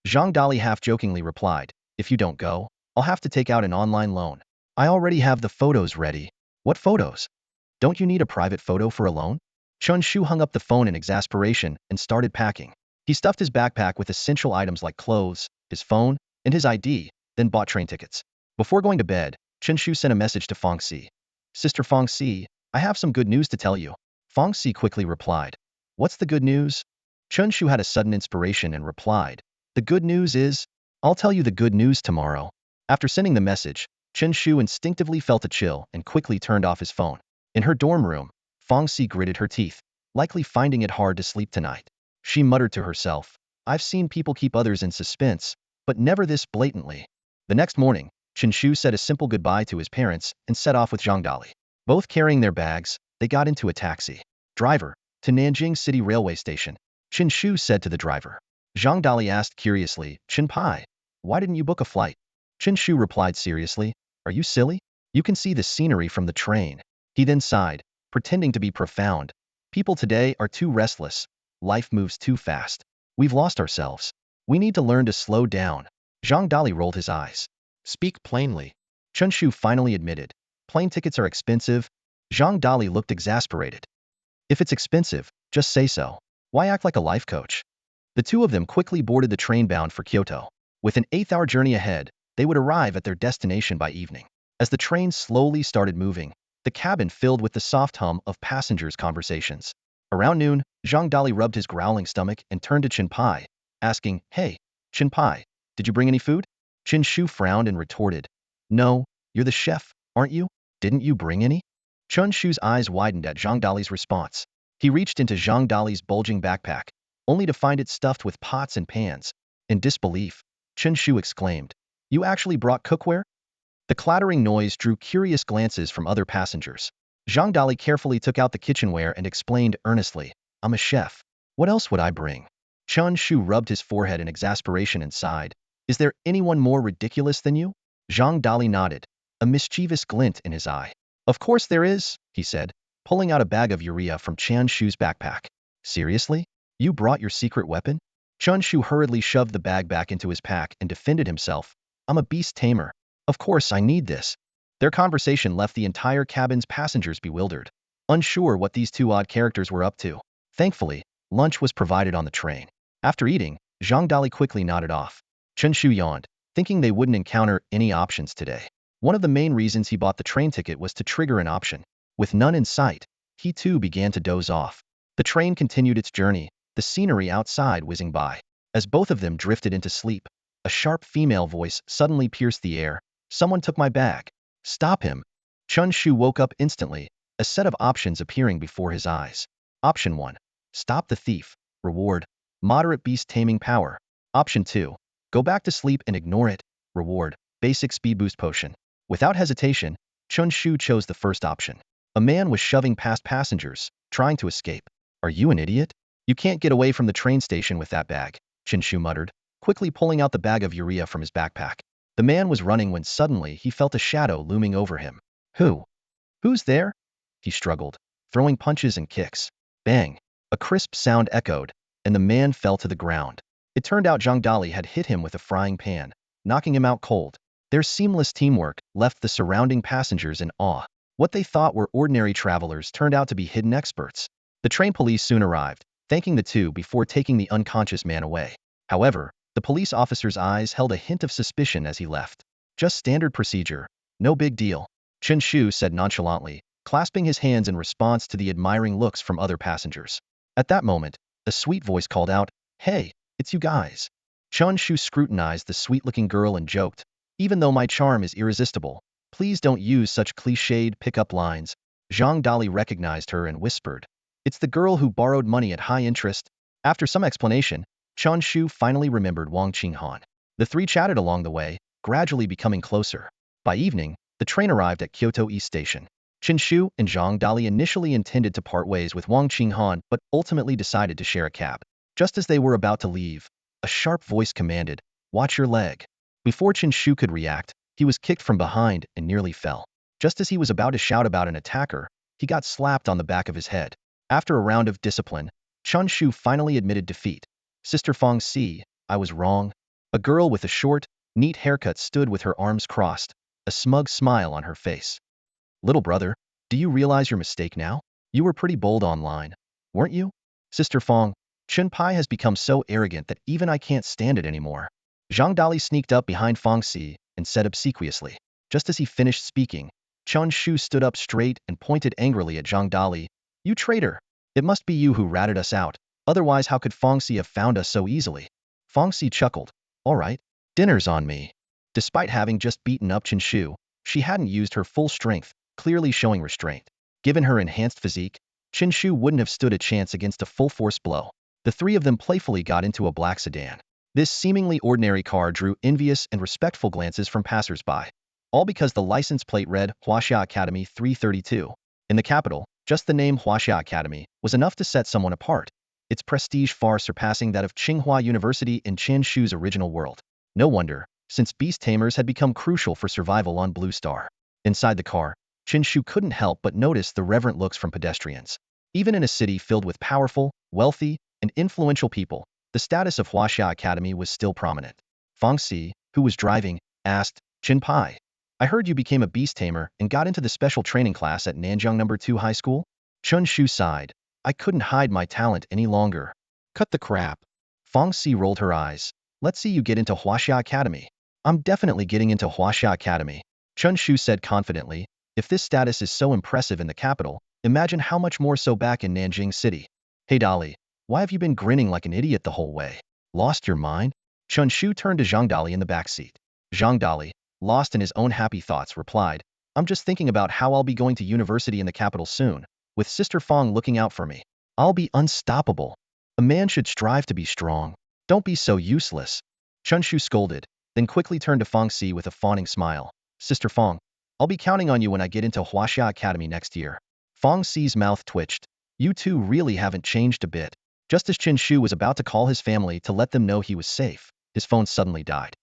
Speaker 1: Zhang Dali half-jokingly replied, if you don't go, I'll have to take out an online loan. I already have the photos ready. What photos? Don't you need a private photo for a loan? Chen Shu hung up the phone in exasperation and started packing. He stuffed his backpack with essential items like clothes, his phone, and his ID, then bought train tickets. Before going to bed, Chen Shu sent a message to Fong Si. Sister Fong Si, I have some good news to tell you. Fong Si quickly replied. What's the good news? Chen Shu had a sudden inspiration and replied. The good news is, I'll tell you the good news tomorrow. After sending the message, Chen Shu instinctively felt a chill and quickly turned off his phone. In her dorm room, Fong Si gritted her teeth, likely finding it hard to sleep tonight. She muttered to herself, I've seen people keep others in suspense, but never this blatantly. The next morning, Chen Shu said a simple goodbye to his parents and set off with Zhang Dali. Both carrying their bags, they got into a taxi. Driver, to Nanjing City Railway Station. Chen Shu said to the driver. Zhang Dali asked curiously, Chen Pai, why didn't you book a flight? Chen Shu replied seriously, are you silly? You can see the scenery from the train. He then sighed, pretending to be profound. People today are too restless. Life moves too fast. We've lost ourselves. We need to learn to slow down. Zhang Dali rolled his eyes. Speak plainly. Chen Shu finally admitted. Plane tickets are expensive. Zhang Dali looked exasperated. If it's expensive, just say so. Why act like a life coach? The two of them quickly boarded the train bound for Kyoto. With an 8-hour journey ahead, they would arrive at their destination by evening. As the train slowly started moving, the cabin filled with the soft hum of passengers' conversations. Around noon, Zhang Dali rubbed his growling stomach and turned to Chen Pai, asking, Hey, Chen Pai, did you bring any food? Chen Shu frowned and retorted, No, you're the chef, aren't you? Didn't you bring any? Chen Shu's eyes widened at Zhang Dali's response. He reached into Zhang Dali's bulging backpack, only to find it stuffed with pots and pans. In disbelief, Chen Shu exclaimed, You actually brought cookware? The clattering noise drew curious glances from other passengers. Zhang Dali carefully took out the kitchenware and explained earnestly, I'm a chef. What else would I bring? Chen Shu rubbed his forehead in exasperation and sighed. Is there anyone more ridiculous than you? Zhang Dali nodded, a mischievous glint in his eye. Of course there is, he said, pulling out a bag of urea from Chen Shu's backpack. Seriously? You brought your secret weapon? Chen Shu hurriedly shoved the bag back into his pack and defended himself. I'm a beast tamer. Of course I need this. Their conversation left the entire cabin's passengers bewildered, unsure what these two odd characters were up to. Thankfully, lunch was provided on the train. After eating, Zhang Dali quickly nodded off. Chen Shu yawned, thinking they wouldn't encounter any options today. One of the main reasons he bought the train ticket was to trigger an option. With none in sight, he too began to doze off. The train continued its journey, the scenery outside whizzing by. As both of them drifted into sleep, a sharp female voice suddenly pierced the air. Someone took my bag. Stop him. Chen Shu woke up instantly, a set of options appearing before his eyes. Option 1. Stop the thief. Reward. Moderate beast taming power. Option 2. Go back to sleep and ignore it. Reward. Basic speed boost potion. Without hesitation, Chen Shu chose the first option. A man was shoving past passengers, trying to escape. Are you an idiot? You can't get away from the train station with that bag, Chen Shu muttered, quickly pulling out the bag of urea from his backpack. The man was running when suddenly he felt a shadow looming over him. Who? Who's there? He struggled, throwing punches and kicks. Bang! A crisp sound echoed, and the man fell to the ground. It turned out Zhang Dali had hit him with a frying pan, knocking him out cold. Their seamless teamwork left the surrounding passengers in awe. What they thought were ordinary travelers turned out to be hidden experts. The train police soon arrived, thanking the two before taking the unconscious man away. However, the police officer's eyes held a hint of suspicion as he left. Just standard procedure. No big deal. Chen Shu said nonchalantly, clasping his hands in response to the admiring looks from other passengers. At that moment, a sweet voice called out, Hey, it's you guys. Chen Shu scrutinized the sweet-looking girl and joked, Even though my charm is irresistible, please don't use such cliched pickup lines. Zhang Dali recognized her and whispered, It's the girl who borrowed money at high interest. After some explanation, Chen Shu finally remembered Wang Qinghan. The three chatted along the way, gradually becoming closer. By evening, the train arrived at Kyoto East Station. Chen Shu and Zhang Dali initially intended to part ways with Wang Qinghan but ultimately decided to share a cab. Just as they were about to leave, a sharp voice commanded, "Watch your leg." Before Chen Shu could react, he was kicked from behind and nearly fell. Just as he was about to shout about an attacker, he got slapped on the back of his head. After a round of discipline, Chen Shu finally admitted defeat. "Sister Fong Si, I was wrong." A girl with a short, neat haircut stood with her arms crossed, a smug smile on her face. "Little brother, do you realize your mistake now? You were pretty bold online, weren't you?" "Sister Fong, Chen Pai has become so arrogant that even I can't stand it anymore." Zhang Dali sneaked up behind Fong Si and said obsequiously. Just as he finished speaking, Chen Shu stood up straight and pointed angrily at Zhang Dali. "You traitor! It must be you who ratted us out, otherwise how could Fong Si have found us so easily?" Fong Si chuckled. "All right, dinner's on me." Despite having just beaten up Chen Shu, she hadn't used her full strength, clearly showing restraint. Given her enhanced physique, Chen Shu wouldn't have stood a chance against a full-force blow. The three of them playfully got into a black sedan. This seemingly ordinary car drew envious and respectful glances from passers-by. All because the license plate read Huaxia Academy 332. In the capital, just the name Huaxia Academy was enough to set someone apart, its prestige far surpassing that of Tsinghua University in Chen Shu's original world. No wonder, since beast tamers had become crucial for survival on Blue Star. Inside the car, Chen Shu couldn't help but notice the reverent looks from pedestrians. Even in a city filled with powerful, wealthy, and influential people, the status of Huaxia Academy was still prominent. Fong Si, who was driving, asked, "Chen Pai, I heard you became a beast tamer and got into the special training class at Nanjiang No. 2 High School?" Chen Shu sighed. "I couldn't hide my talent any longer." "Cut the crap." Fong Si rolled her eyes. "Let's see you get into Huaxia Academy." "I'm definitely getting into Huaxia Academy," Chen Shu said confidently. "If this status is so impressive in the capital, imagine how much more so back in Nanjing City." "Hey Dali, why have you been grinning like an idiot the whole way? Lost your mind?" Chen Shu turned to Zhang Dali in the back seat. Zhang Dali, lost in his own happy thoughts, replied, "I'm just thinking about how I'll be going to university in the capital soon, with Sister Fong looking out for me. I'll be unstoppable. A man should strive to be strong. Don't be so useless." Chen Shu scolded, then quickly turned to Fong Si with a fawning smile. "Sister Fong, I'll be counting on you when I get into Huaxia Academy next year." Fong Si's mouth twitched. "You two really haven't changed a bit." Just as Chen Shu was about to call his family to let them know he was safe, his phone suddenly died.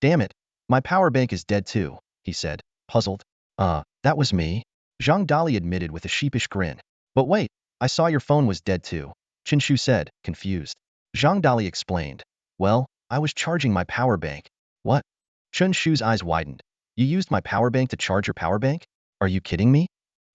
Speaker 1: "Damn it, my power bank is dead too," he said, puzzled. That was me," Zhang Dali admitted with a sheepish grin. "But wait, I saw your phone was dead too," Chen Shu said, confused. Zhang Dali explained. "Well, I was charging my power bank." "What?" Chen Shu's eyes widened. "You used my power bank to charge your power bank? Are you kidding me?"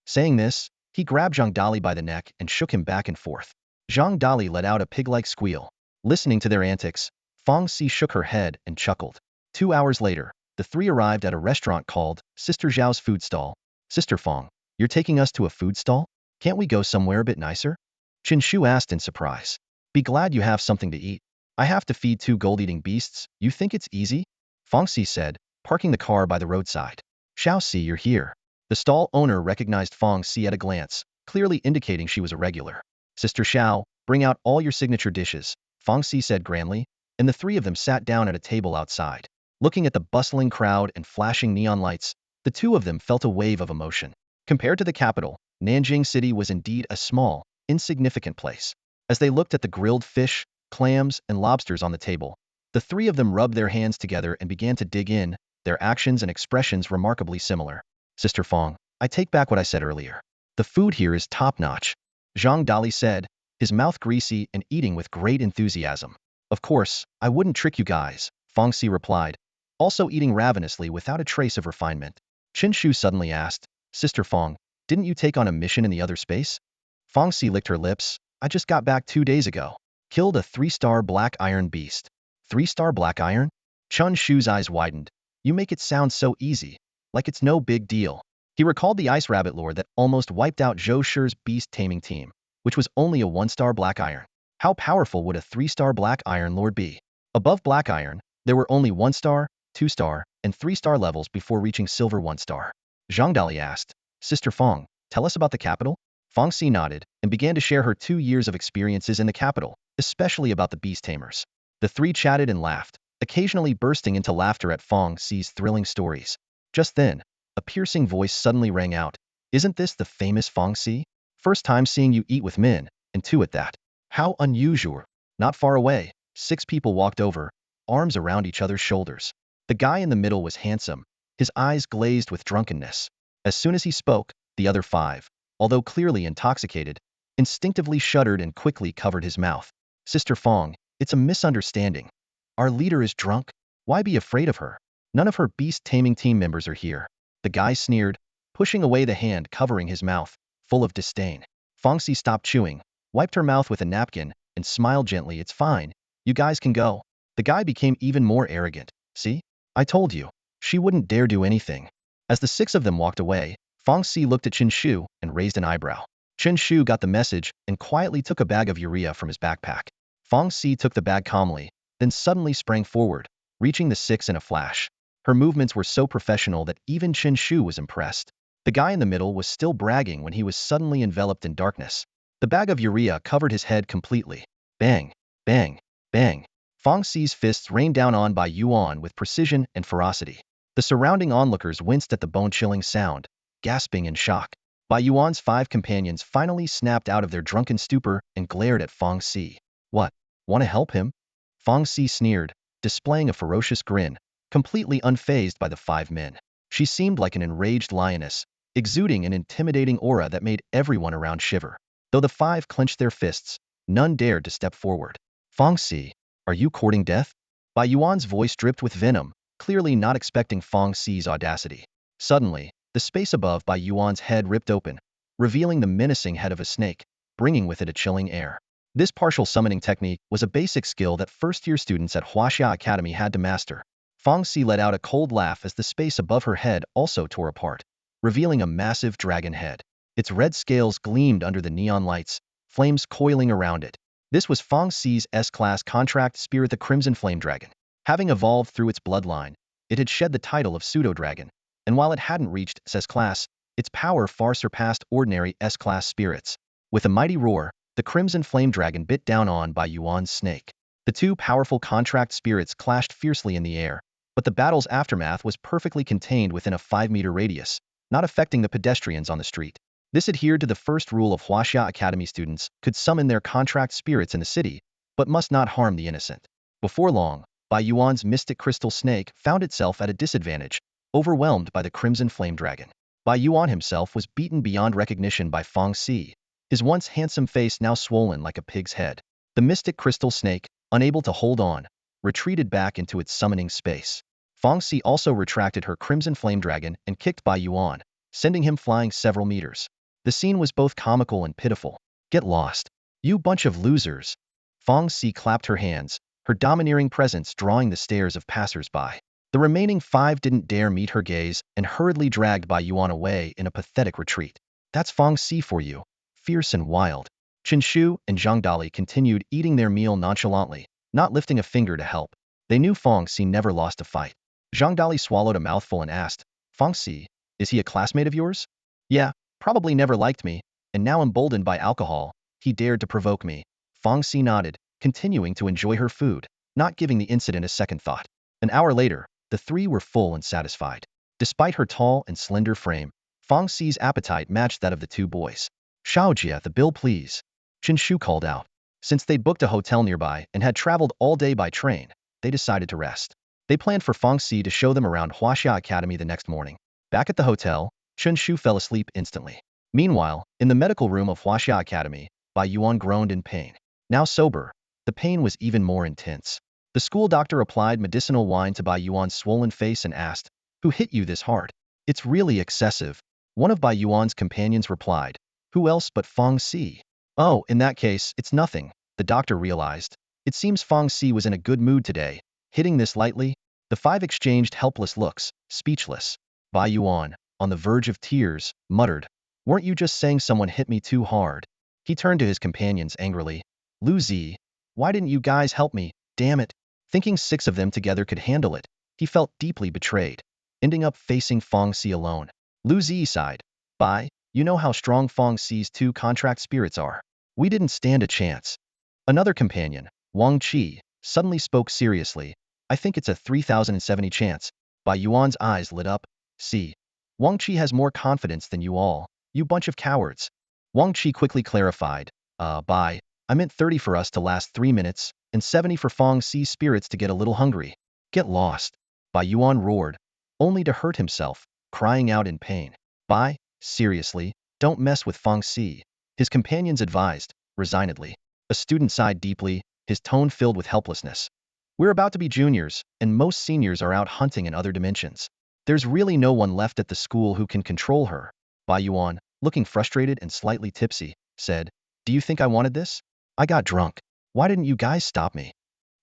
Speaker 1: Saying this, he grabbed Zhang Dali by the neck and shook him back and forth. Zhang Dali let out a pig-like squeal. Listening to their antics, Fong Si shook her head and chuckled. 2 hours later, the three arrived at a restaurant called Sister Zhao's Food Stall. "Sister Fong, you're taking us to a food stall? Can't we go somewhere a bit nicer?" Chen Shu asked in surprise. "Be glad you have something to eat. I have to feed 2 gold-eating beasts. You think it's easy?" Fong Si said, parking the car by the roadside. "Xiao Si, you're here." The stall owner recognized Fong Si at a glance, clearly indicating she was a regular. "Sister Xiao, bring out all your signature dishes," Fong Si said grandly, and the three of them sat down at a table outside. Looking at the bustling crowd and flashing neon lights, the two of them felt a wave of emotion. Compared to the capital, Nanjing City was indeed a small, insignificant place. As they looked at the grilled fish, clams, and lobsters on the table, the three of them rubbed their hands together and began to dig in, their actions and expressions remarkably similar. "Sister Fong, I take back what I said earlier. The food here is top-notch," Zhang Dali said, his mouth greasy and eating with great enthusiasm. "Of course, I wouldn't trick you guys," Fong Si replied, also eating ravenously without a trace of refinement. Chen Shu suddenly asked, "Sister Fong, didn't you take on a mission in the other space?" Fong Si licked her lips. "I just got back 2 days ago. Killed a 3-star black iron beast." 3-star black iron? Chen Shu's eyes widened. "You make it sound so easy, like it's no big deal." He recalled the ice rabbit lore that almost wiped out Zhou Shi's beast taming team, which was only a 1-star black iron. How powerful would a 3-star black iron lord be? Above black iron, there were only 1-star, 2-star, and 3-star levels before reaching silver 1-star. Zhang Dali asked, "Sister Fong, tell us about the capital?" Fong Si nodded and began to share her 2 years of experiences in the capital, especially about the beast tamers. The three chatted and laughed, occasionally bursting into laughter at Fong Si's thrilling stories. Just then, a piercing voice suddenly rang out. Isn't this the famous Fong Si? First time seeing you eat with Min, and two at that. How unusual. Not far away, 6 people walked over, arms around each other's shoulders. The guy in the middle was handsome, his eyes glazed with drunkenness. As soon as he spoke, the other 5, although clearly intoxicated, instinctively shuddered and quickly covered his mouth. Sister Fong, it's a misunderstanding. Our leader is drunk? Why be afraid of her? None of her beast-taming team members are here. The guy sneered, pushing away the hand covering his mouth, full of disdain. Fong Si stopped chewing, wiped her mouth with a napkin, and smiled gently. It's fine. You guys can go. The guy became even more arrogant. See? I told you. She wouldn't dare do anything. As the 6 of them walked away, Fong Si looked at Chen Shu and raised an eyebrow. Chen Shu got the message and quietly took a bag of urea from his backpack. Fong Si took the bag calmly, then suddenly sprang forward, reaching the 6 in a flash. Her movements were so professional that even Chen Shu was impressed. The guy in the middle was still bragging when he was suddenly enveloped in darkness. The bag of urea covered his head completely. Bang, bang, bang. Fong Si's fists rained down on Bai Yuan with precision and ferocity. The surrounding onlookers winced at the bone-chilling sound, gasping in shock. Bai Yuan's 5 companions finally snapped out of their drunken stupor and glared at Fong Si. What? Want to help him? Fong Si sneered, displaying a ferocious grin, completely unfazed by the 5 men. She seemed like an enraged lioness, exuding an intimidating aura that made everyone around shiver. Though the 5 clenched their fists, none dared to step forward. Fong Si, are you courting death? Bai Yuan's voice dripped with venom, clearly not expecting Fong Si's audacity. Suddenly, the space above Bai Yuan's head ripped open, revealing the menacing head of a snake, bringing with it a chilling air. This partial summoning technique was a basic skill that first-year students at Huaxia Academy had to master. Fong Si let out a cold laugh as the space above her head also tore apart, revealing a massive dragon head. Its red scales gleamed under the neon lights, flames coiling around it. This was Fong Si's S-class contract spirit, the Crimson Flame Dragon. Having evolved through its bloodline, it had shed the title of pseudo-dragon, and while it hadn't reached S-class, its power far surpassed ordinary S-class spirits. With a mighty roar, the Crimson Flame Dragon bit down on Bai Yuan's snake. The 2 powerful contract spirits clashed fiercely in the air, but the battle's aftermath was perfectly contained within a 5-meter radius, not affecting the pedestrians on the street. This adhered to the first rule of Huaxia Academy: students could summon their contract spirits in the city, but must not harm the innocent. Before long, Bai Yuan's mystic crystal snake found itself at a disadvantage, overwhelmed by the Crimson Flame Dragon. Bai Yuan himself was beaten beyond recognition by Fong Si, his once handsome face now swollen like a pig's head. The mystic crystal snake, unable to hold on, retreated back into its summoning space. Fong Si also retracted her Crimson Flame Dragon and kicked Bai Yuan, sending him flying several meters. The scene was both comical and pitiful. Get lost. You bunch of losers. Fong Si clapped her hands, her domineering presence drawing the stares of passers-by. The remaining 5 didn't dare meet her gaze and hurriedly dragged Bai Yuan away in a pathetic retreat. That's Fong Si for you. Fierce and wild. Chen Shu and Zhang Dali continued eating their meal nonchalantly, not lifting a finger to help. They knew Fong Si never lost a fight. Zhang Dali swallowed a mouthful and asked, Fong Si, is he a classmate of yours? Yeah, probably never liked me, and now emboldened by alcohol, he dared to provoke me. Fong Si nodded, continuing to enjoy her food, not giving the incident a second thought. An hour later, the 3 were full and satisfied. Despite her tall and slender frame, Fong Si's appetite matched that of the 2 boys. Shaojia, the bill please. Chen Shu called out. Since they'd booked a hotel nearby and had traveled all day by train, they decided to rest. They planned for Fong Si to show them around Huaxia Academy the next morning. Back at the hotel, Chen Shu fell asleep instantly. Meanwhile, in the medical room of Huaxia Academy, Bai Yuan groaned in pain. Now sober, the pain was even more intense. The school doctor applied medicinal wine to Bai Yuan's swollen face and asked, Who hit you this hard? It's really excessive. One of Bai Yuan's companions replied, Who else but Fong Si? Oh, in that case, it's nothing, the doctor realized. It seems Fong Si was in a good mood today. Hitting this lightly? The 5 exchanged helpless looks, speechless. Bai Yuan, on the verge of tears, muttered, Weren't you just saying someone hit me too hard? He turned to his companions angrily. Lu Zi, why didn't you guys help me? Damn it. Thinking 6 of them together could handle it, he felt deeply betrayed, ending up facing Fong Si alone. Lu Zi sighed. Bai, you know how strong Fong Si's 2 contract spirits are. We didn't stand a chance. Another companion, Wang Qi, suddenly spoke seriously. I think it's a 3070 chance. Bai Yuan's eyes lit up. See, Wang Qi has more confidence than you all. You bunch of cowards. Wang Qi quickly clarified, I meant 30 for us to last 3 minutes, and 70 for Fong Xi's spirits to get a little hungry. Get lost. Bai Yuan roared, only to hurt himself, crying out in pain. Bai, seriously, don't mess with Fong Xi, his companions advised, resignedly. A student sighed deeply, his tone filled with helplessness. We're about to be juniors, and most seniors are out hunting in other dimensions. There's really no one left at the school who can control her. Bai Yuan, looking frustrated and slightly tipsy, said, Do you think I wanted this? I got drunk. Why didn't you guys stop me?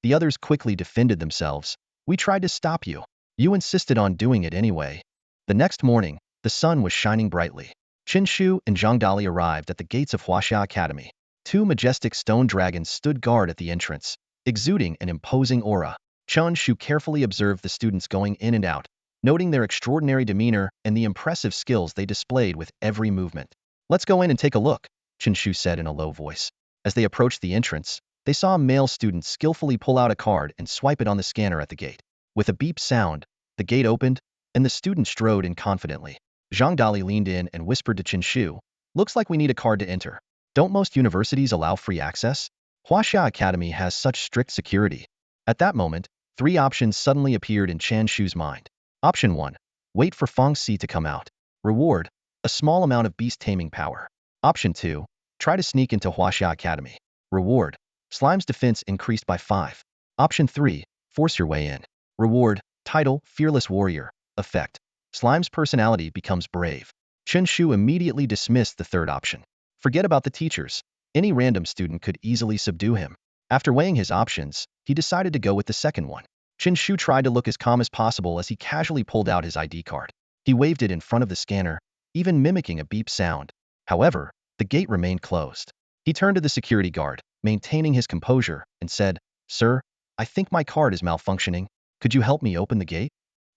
Speaker 1: The others quickly defended themselves. We tried to stop you. You insisted on doing it anyway. The next morning, the sun was shining brightly. Chen Shu and Zhang Dali arrived at the gates of Huaxia Academy. 2 majestic stone dragons stood guard at the entrance, exuding an imposing aura. Chen Shu carefully observed the students going in and out, noting their extraordinary demeanor and the impressive skills they displayed with every movement. Let's go in and take a look, Chen Shu said in a low voice. As they approached the entrance, they saw a male student skillfully pull out a card and swipe it on the scanner at the gate. With a beep sound, the gate opened, and the student strode in confidently. Zhang Dali leaned in and whispered to Chen Shu, Looks like we need a card to enter. Don't most universities allow free access? Huaxia Academy has such strict security. At that moment, 3 options suddenly appeared in Chen Shu's mind. Option 1. Wait for Fong Xi to come out. Reward, a small amount of beast taming power. Option 2. Try to sneak into Huaxia Academy. Reward, Slime's defense increased by 5. Option 3. Force your way in. Reward, title, Fearless Warrior. Effect, Slime's personality becomes brave. Chen Shu immediately dismissed the third option. Forget about the teachers. Any random student could easily subdue him. After weighing his options, he decided to go with the second one. Chen Shu tried to look as calm as possible as he casually pulled out his ID card. He waved it in front of the scanner, even mimicking a beep sound. However, the gate remained closed. He turned to the security guard, maintaining his composure, and said, Sir, I think my card is malfunctioning. Could you help me open the gate?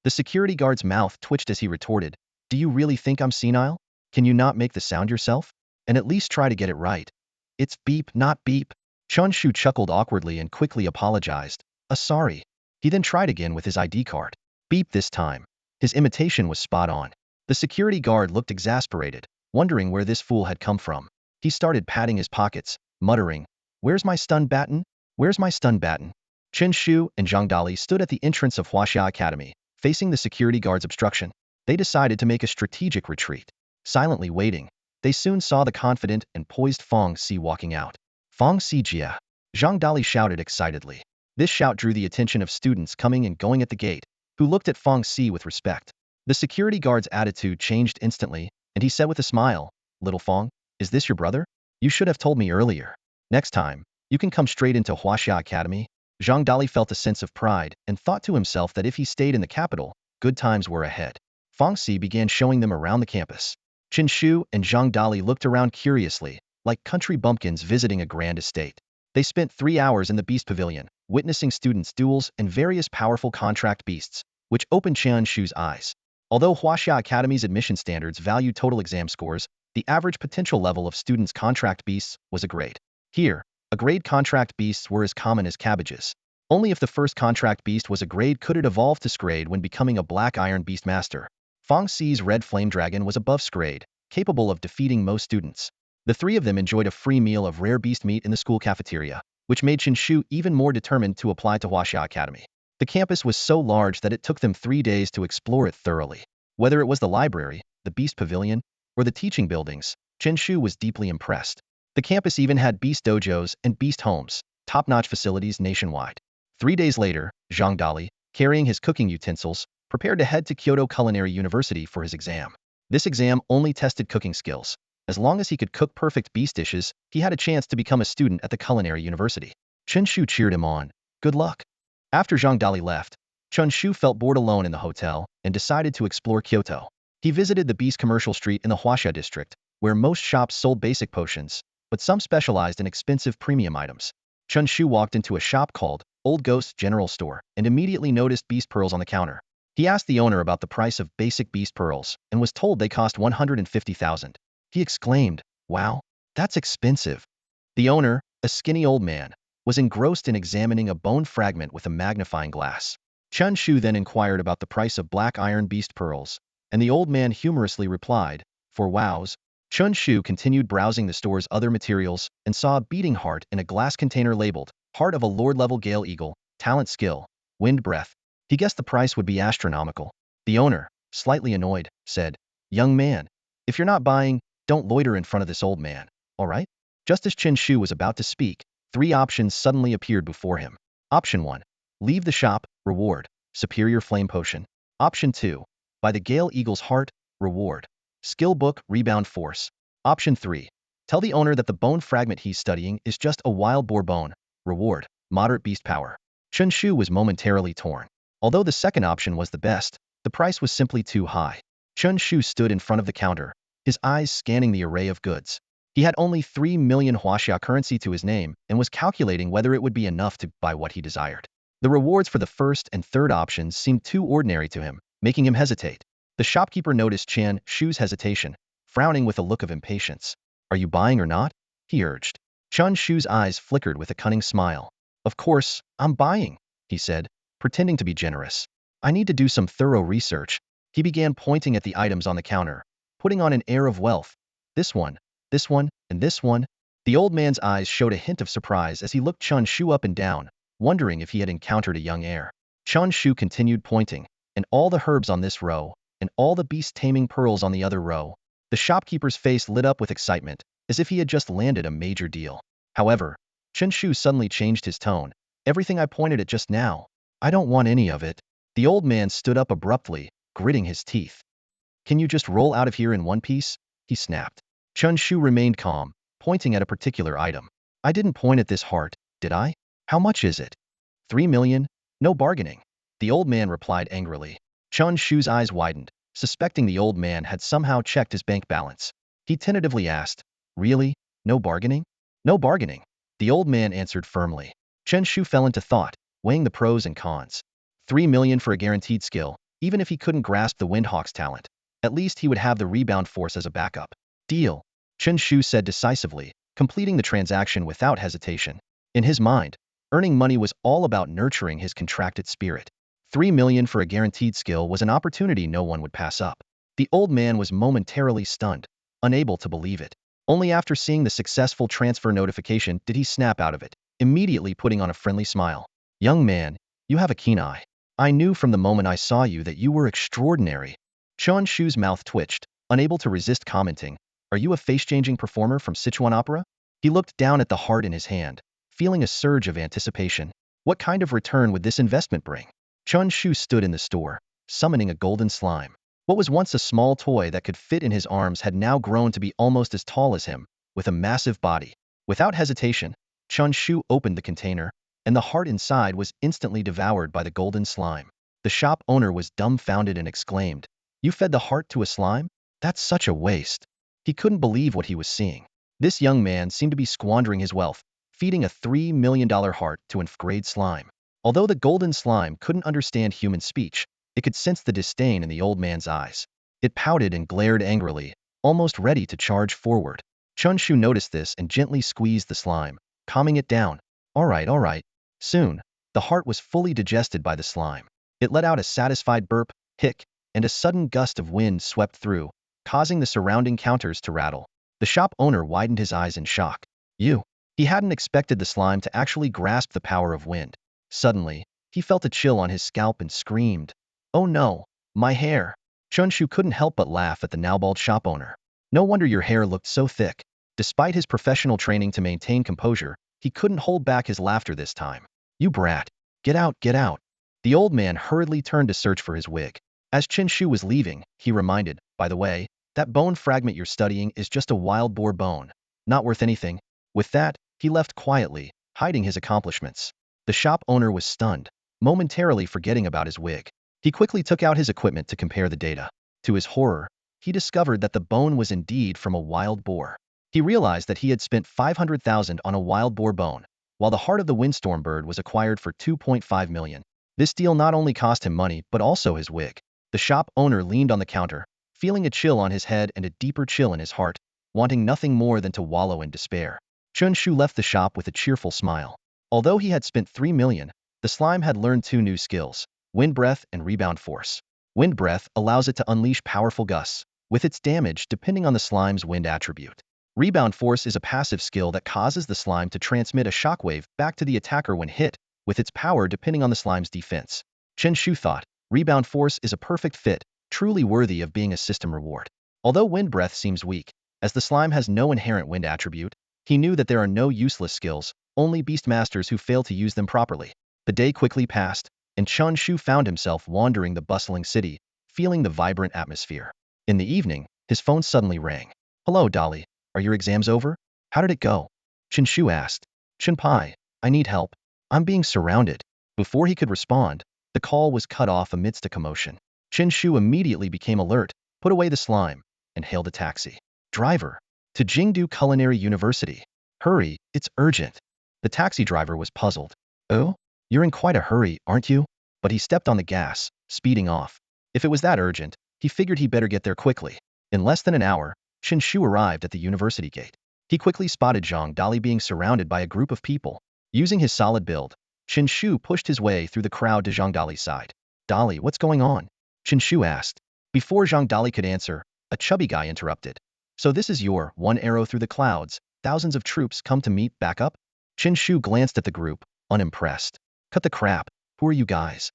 Speaker 1: The security guard's mouth twitched as he retorted, Do you really think I'm senile? Can you not make the sound yourself? And at least try to get it right. It's beep, not beep. Chen Shu chuckled awkwardly and quickly apologized. Sorry. He then tried again with his ID card. Beep this time. His imitation was spot on. The security guard looked exasperated, wondering where this fool had come from. He started patting his pockets, muttering, Where's my stun baton? Where's my stun baton? Chen Shu and Zhang Dali stood at the entrance of Huaxia Academy, facing the security guard's obstruction. They decided to make a strategic retreat. Silently waiting, they soon saw the confident and poised Fong Xi walking out. Fong Xi Jia! Zhang Dali shouted excitedly. This shout drew the attention of students coming and going at the gate, who looked at Fong Xi with respect. The security guard's attitude changed instantly, and he said with a smile, Little Fong, is this your brother? You should have told me earlier. Next time, you can come straight into Huaxia Academy. Zhang Dali felt a sense of pride and thought to himself that if he stayed in the capital, good times were ahead. Fong Xi began showing them around the campus. Chen Shu and Zhang Dali looked around curiously, like country bumpkins visiting a grand estate. They spent 3 hours in the Beast Pavilion, witnessing students' duels and various powerful contract beasts, which opened Chen Shu's eyes. Although Huaxia Academy's admission standards value total exam scores, the average potential level of students' contract beasts was a grade. Here, a grade contract beasts were as common as cabbages. Only if the first contract beast was a grade could it evolve to Scrade when becoming a black iron beast master. Fong Xi's red flame dragon was above Scrade, capable of defeating most students. The 3 of them enjoyed a free meal of rare beast meat in the school cafeteria, which made Chen Shu even more determined to apply to Huaxia Academy. The campus was so large that it took them 3 days to explore it thoroughly. Whether it was the library, the Beast Pavilion, or the teaching buildings, Chen Shu was deeply impressed. The campus even had beast dojos and beast homes, top-notch facilities nationwide. 3 days later, Zhang Dali, carrying his cooking utensils, prepared to head to Kyoto Culinary University for his exam. This exam only tested cooking skills. As long as he could cook perfect beast dishes, he had a chance to become a student at the Culinary University. Chen Shu cheered him on. Good luck. After Zhang Dali left, Chen Shu felt bored alone in the hotel and decided to explore Kyoto. He visited the Beast Commercial Street in the Huaxia district, where most shops sold basic potions, but some specialized in expensive premium items. Chen Shu walked into a shop called Old Ghost's General Store and immediately noticed beast pearls on the counter. He asked the owner about the price of basic beast pearls and was told they cost 150,000. He exclaimed, Wow, that's expensive. The owner, a skinny old man, was engrossed in examining a bone fragment with a magnifying glass. Chen Shu then inquired about the price of black iron beast pearls, and the old man humorously replied, For wows, Chen Shu continued browsing the store's other materials and saw a beating heart in a glass container labeled Heart of a Lord-level Gale Eagle, Talent Skill, Wind Breath. He guessed the price would be astronomical. The owner, slightly annoyed, said, "Young man, if you're not buying, don't loiter in front of this old man, all right?" Just as Chen Shu was about to speak, three options suddenly appeared before him. Option 1. Leave the shop, reward, Superior Flame Potion. Option 2. Buy the Gale Eagle's Heart, reward, Skill Book, Rebound Force. Option 3. Tell the owner that the bone fragment he's studying is just a wild boar bone, reward, Moderate Beast Power. Chen Shu was momentarily torn. Although the second option was the best, the price was simply too high. Chen Shu stood in front of the counter, his eyes scanning the array of goods. He had only 3 million huaxia currency to his name and was calculating whether it would be enough to buy what he desired. The rewards for the first and third options seemed too ordinary to him, making him hesitate. The shopkeeper noticed Chen Shu's hesitation, frowning with a look of impatience. "Are you buying or not?" he urged. Chen Shu's eyes flickered with a cunning smile. "Of course, I'm buying," he said, pretending to be generous. "I need to do some thorough research." He began pointing at the items on the counter, putting on an air of wealth. This one, and this one. The old man's eyes showed a hint of surprise as he looked Chen Shu up and down, wondering if he had encountered a young heir. Chen Shu continued pointing, "And all the herbs on this row, and all the beast taming pearls on the other row." The shopkeeper's face lit up with excitement, as if he had just landed a major deal. However, Chen Shu suddenly changed his tone. "Everything I pointed at just now, I don't want any of it." The old man stood up abruptly, gritting his teeth. "Can you just roll out of here in one piece?" he snapped. Chen Shu remained calm, pointing at a particular item. "I didn't point at this heart, did I? How much is it?" 3 million? No bargaining." The old man replied angrily. Chen Shu's eyes widened, suspecting the old man had somehow checked his bank balance. He tentatively asked, "Really? No bargaining?" "No bargaining," the old man answered firmly. Chen Shu fell into thought, weighing the pros and cons. 3 million for a guaranteed skill, even if he couldn't grasp the Windhawk's talent. At least he would have the rebound force as a backup. "Deal," Chen Shu said decisively, completing the transaction without hesitation. In his mind, earning money was all about nurturing his contracted spirit. 3 million for a guaranteed skill was an opportunity no one would pass up. The old man was momentarily stunned, unable to believe it. Only after seeing the successful transfer notification did he snap out of it, immediately putting on a friendly smile. "Young man, you have a keen eye. I knew from the moment I saw you that you were extraordinary." Chen Shu's mouth twitched, unable to resist commenting, "Are you a face-changing performer from Sichuan opera?" He looked down at the heart in his hand, feeling a surge of anticipation. What kind of return would this investment bring? Chen Shu stood in the store, summoning a golden slime. What was once a small toy that could fit in his arms had now grown to be almost as tall as him, with a massive body. Without hesitation, Chen Shu opened the container, and the heart inside was instantly devoured by the golden slime. The shop owner was dumbfounded and exclaimed, "You fed the heart to a slime? That's such a waste." He couldn't believe what he was seeing. This young man seemed to be squandering his wealth, feeding a $3 million heart to an F-grade slime. Although the golden slime couldn't understand human speech, it could sense the disdain in the old man's eyes. It pouted and glared angrily, almost ready to charge forward. Chen Shu noticed this and gently squeezed the slime, calming it down. All right. Soon, the heart was fully digested by the slime. It let out a satisfied burp, hic, and a sudden gust of wind swept through, causing the surrounding counters to rattle. The shop owner widened his eyes in shock. "You." He hadn't expected the slime to actually grasp the power of wind. Suddenly, he felt a chill on his scalp and screamed, "Oh no, my hair." Chen Shu couldn't help but laugh at the now-bald shop owner. "No wonder your hair looked so thick." Despite his professional training to maintain composure, he couldn't hold back his laughter this time. "You brat. Get out, get out." The old man hurriedly turned to search for his wig. As Chen Shu was leaving, he reminded, "By the way, that bone fragment you're studying is just a wild boar bone. Not worth anything." With that, he left quietly, hiding his accomplishments. The shop owner was stunned, momentarily forgetting about his wig. He quickly took out his equipment to compare the data. To his horror, he discovered that the bone was indeed from a wild boar. He realized that he had spent 500,000 on a wild boar bone, while the heart of the windstorm bird was acquired for 2.5 million. This deal not only cost him money but also his wig. The shop owner leaned on the counter, feeling a chill on his head and a deeper chill in his heart, wanting nothing more than to wallow in despair. Chen Shu left the shop with a cheerful smile. Although he had spent 3 million, the slime had learned 2 new skills, Wind Breath and Rebound Force. Wind Breath allows it to unleash powerful gusts, with its damage depending on the slime's wind attribute. Rebound force is a passive skill that causes the slime to transmit a shockwave back to the attacker when hit, with its power depending on the slime's defense. Chen Shu thought, rebound force is a perfect fit, truly worthy of being a system reward. Although wind breath seems weak, as the slime has no inherent wind attribute, he knew that there are no useless skills, only beastmasters who fail to use them properly. The day quickly passed, and Chen Shu found himself wandering the bustling city, feeling the vibrant atmosphere. In the evening, his phone suddenly rang. "Hello, Dolly. Are your exams over? How did it go?" Chen Shu asked. "Chenpai, I need help. I'm being surrounded." Before he could respond, the call was cut off amidst a commotion. Chen Shu immediately became alert, put away the slime, and hailed a taxi. "Driver, to Jingdu Culinary University. Hurry, it's urgent." The taxi driver was puzzled. "Oh? You're in quite a hurry, aren't you?" But he stepped on the gas, speeding off. If it was that urgent, he figured he better get there quickly. In less than an hour, Chen Shu arrived at the university gate. He quickly spotted Zhang Dali being surrounded by a group of people. Using his solid build, Chen Shu pushed his way through the crowd to Zhang Dali's side. "Dali, what's going on?" Chen Shu asked. Before Zhang Dali could answer, a chubby guy interrupted. "So this is your one arrow through the clouds, thousands of troops come to meet back up?" Chen Shu glanced at the group, unimpressed. "Cut the crap, who are you guys?"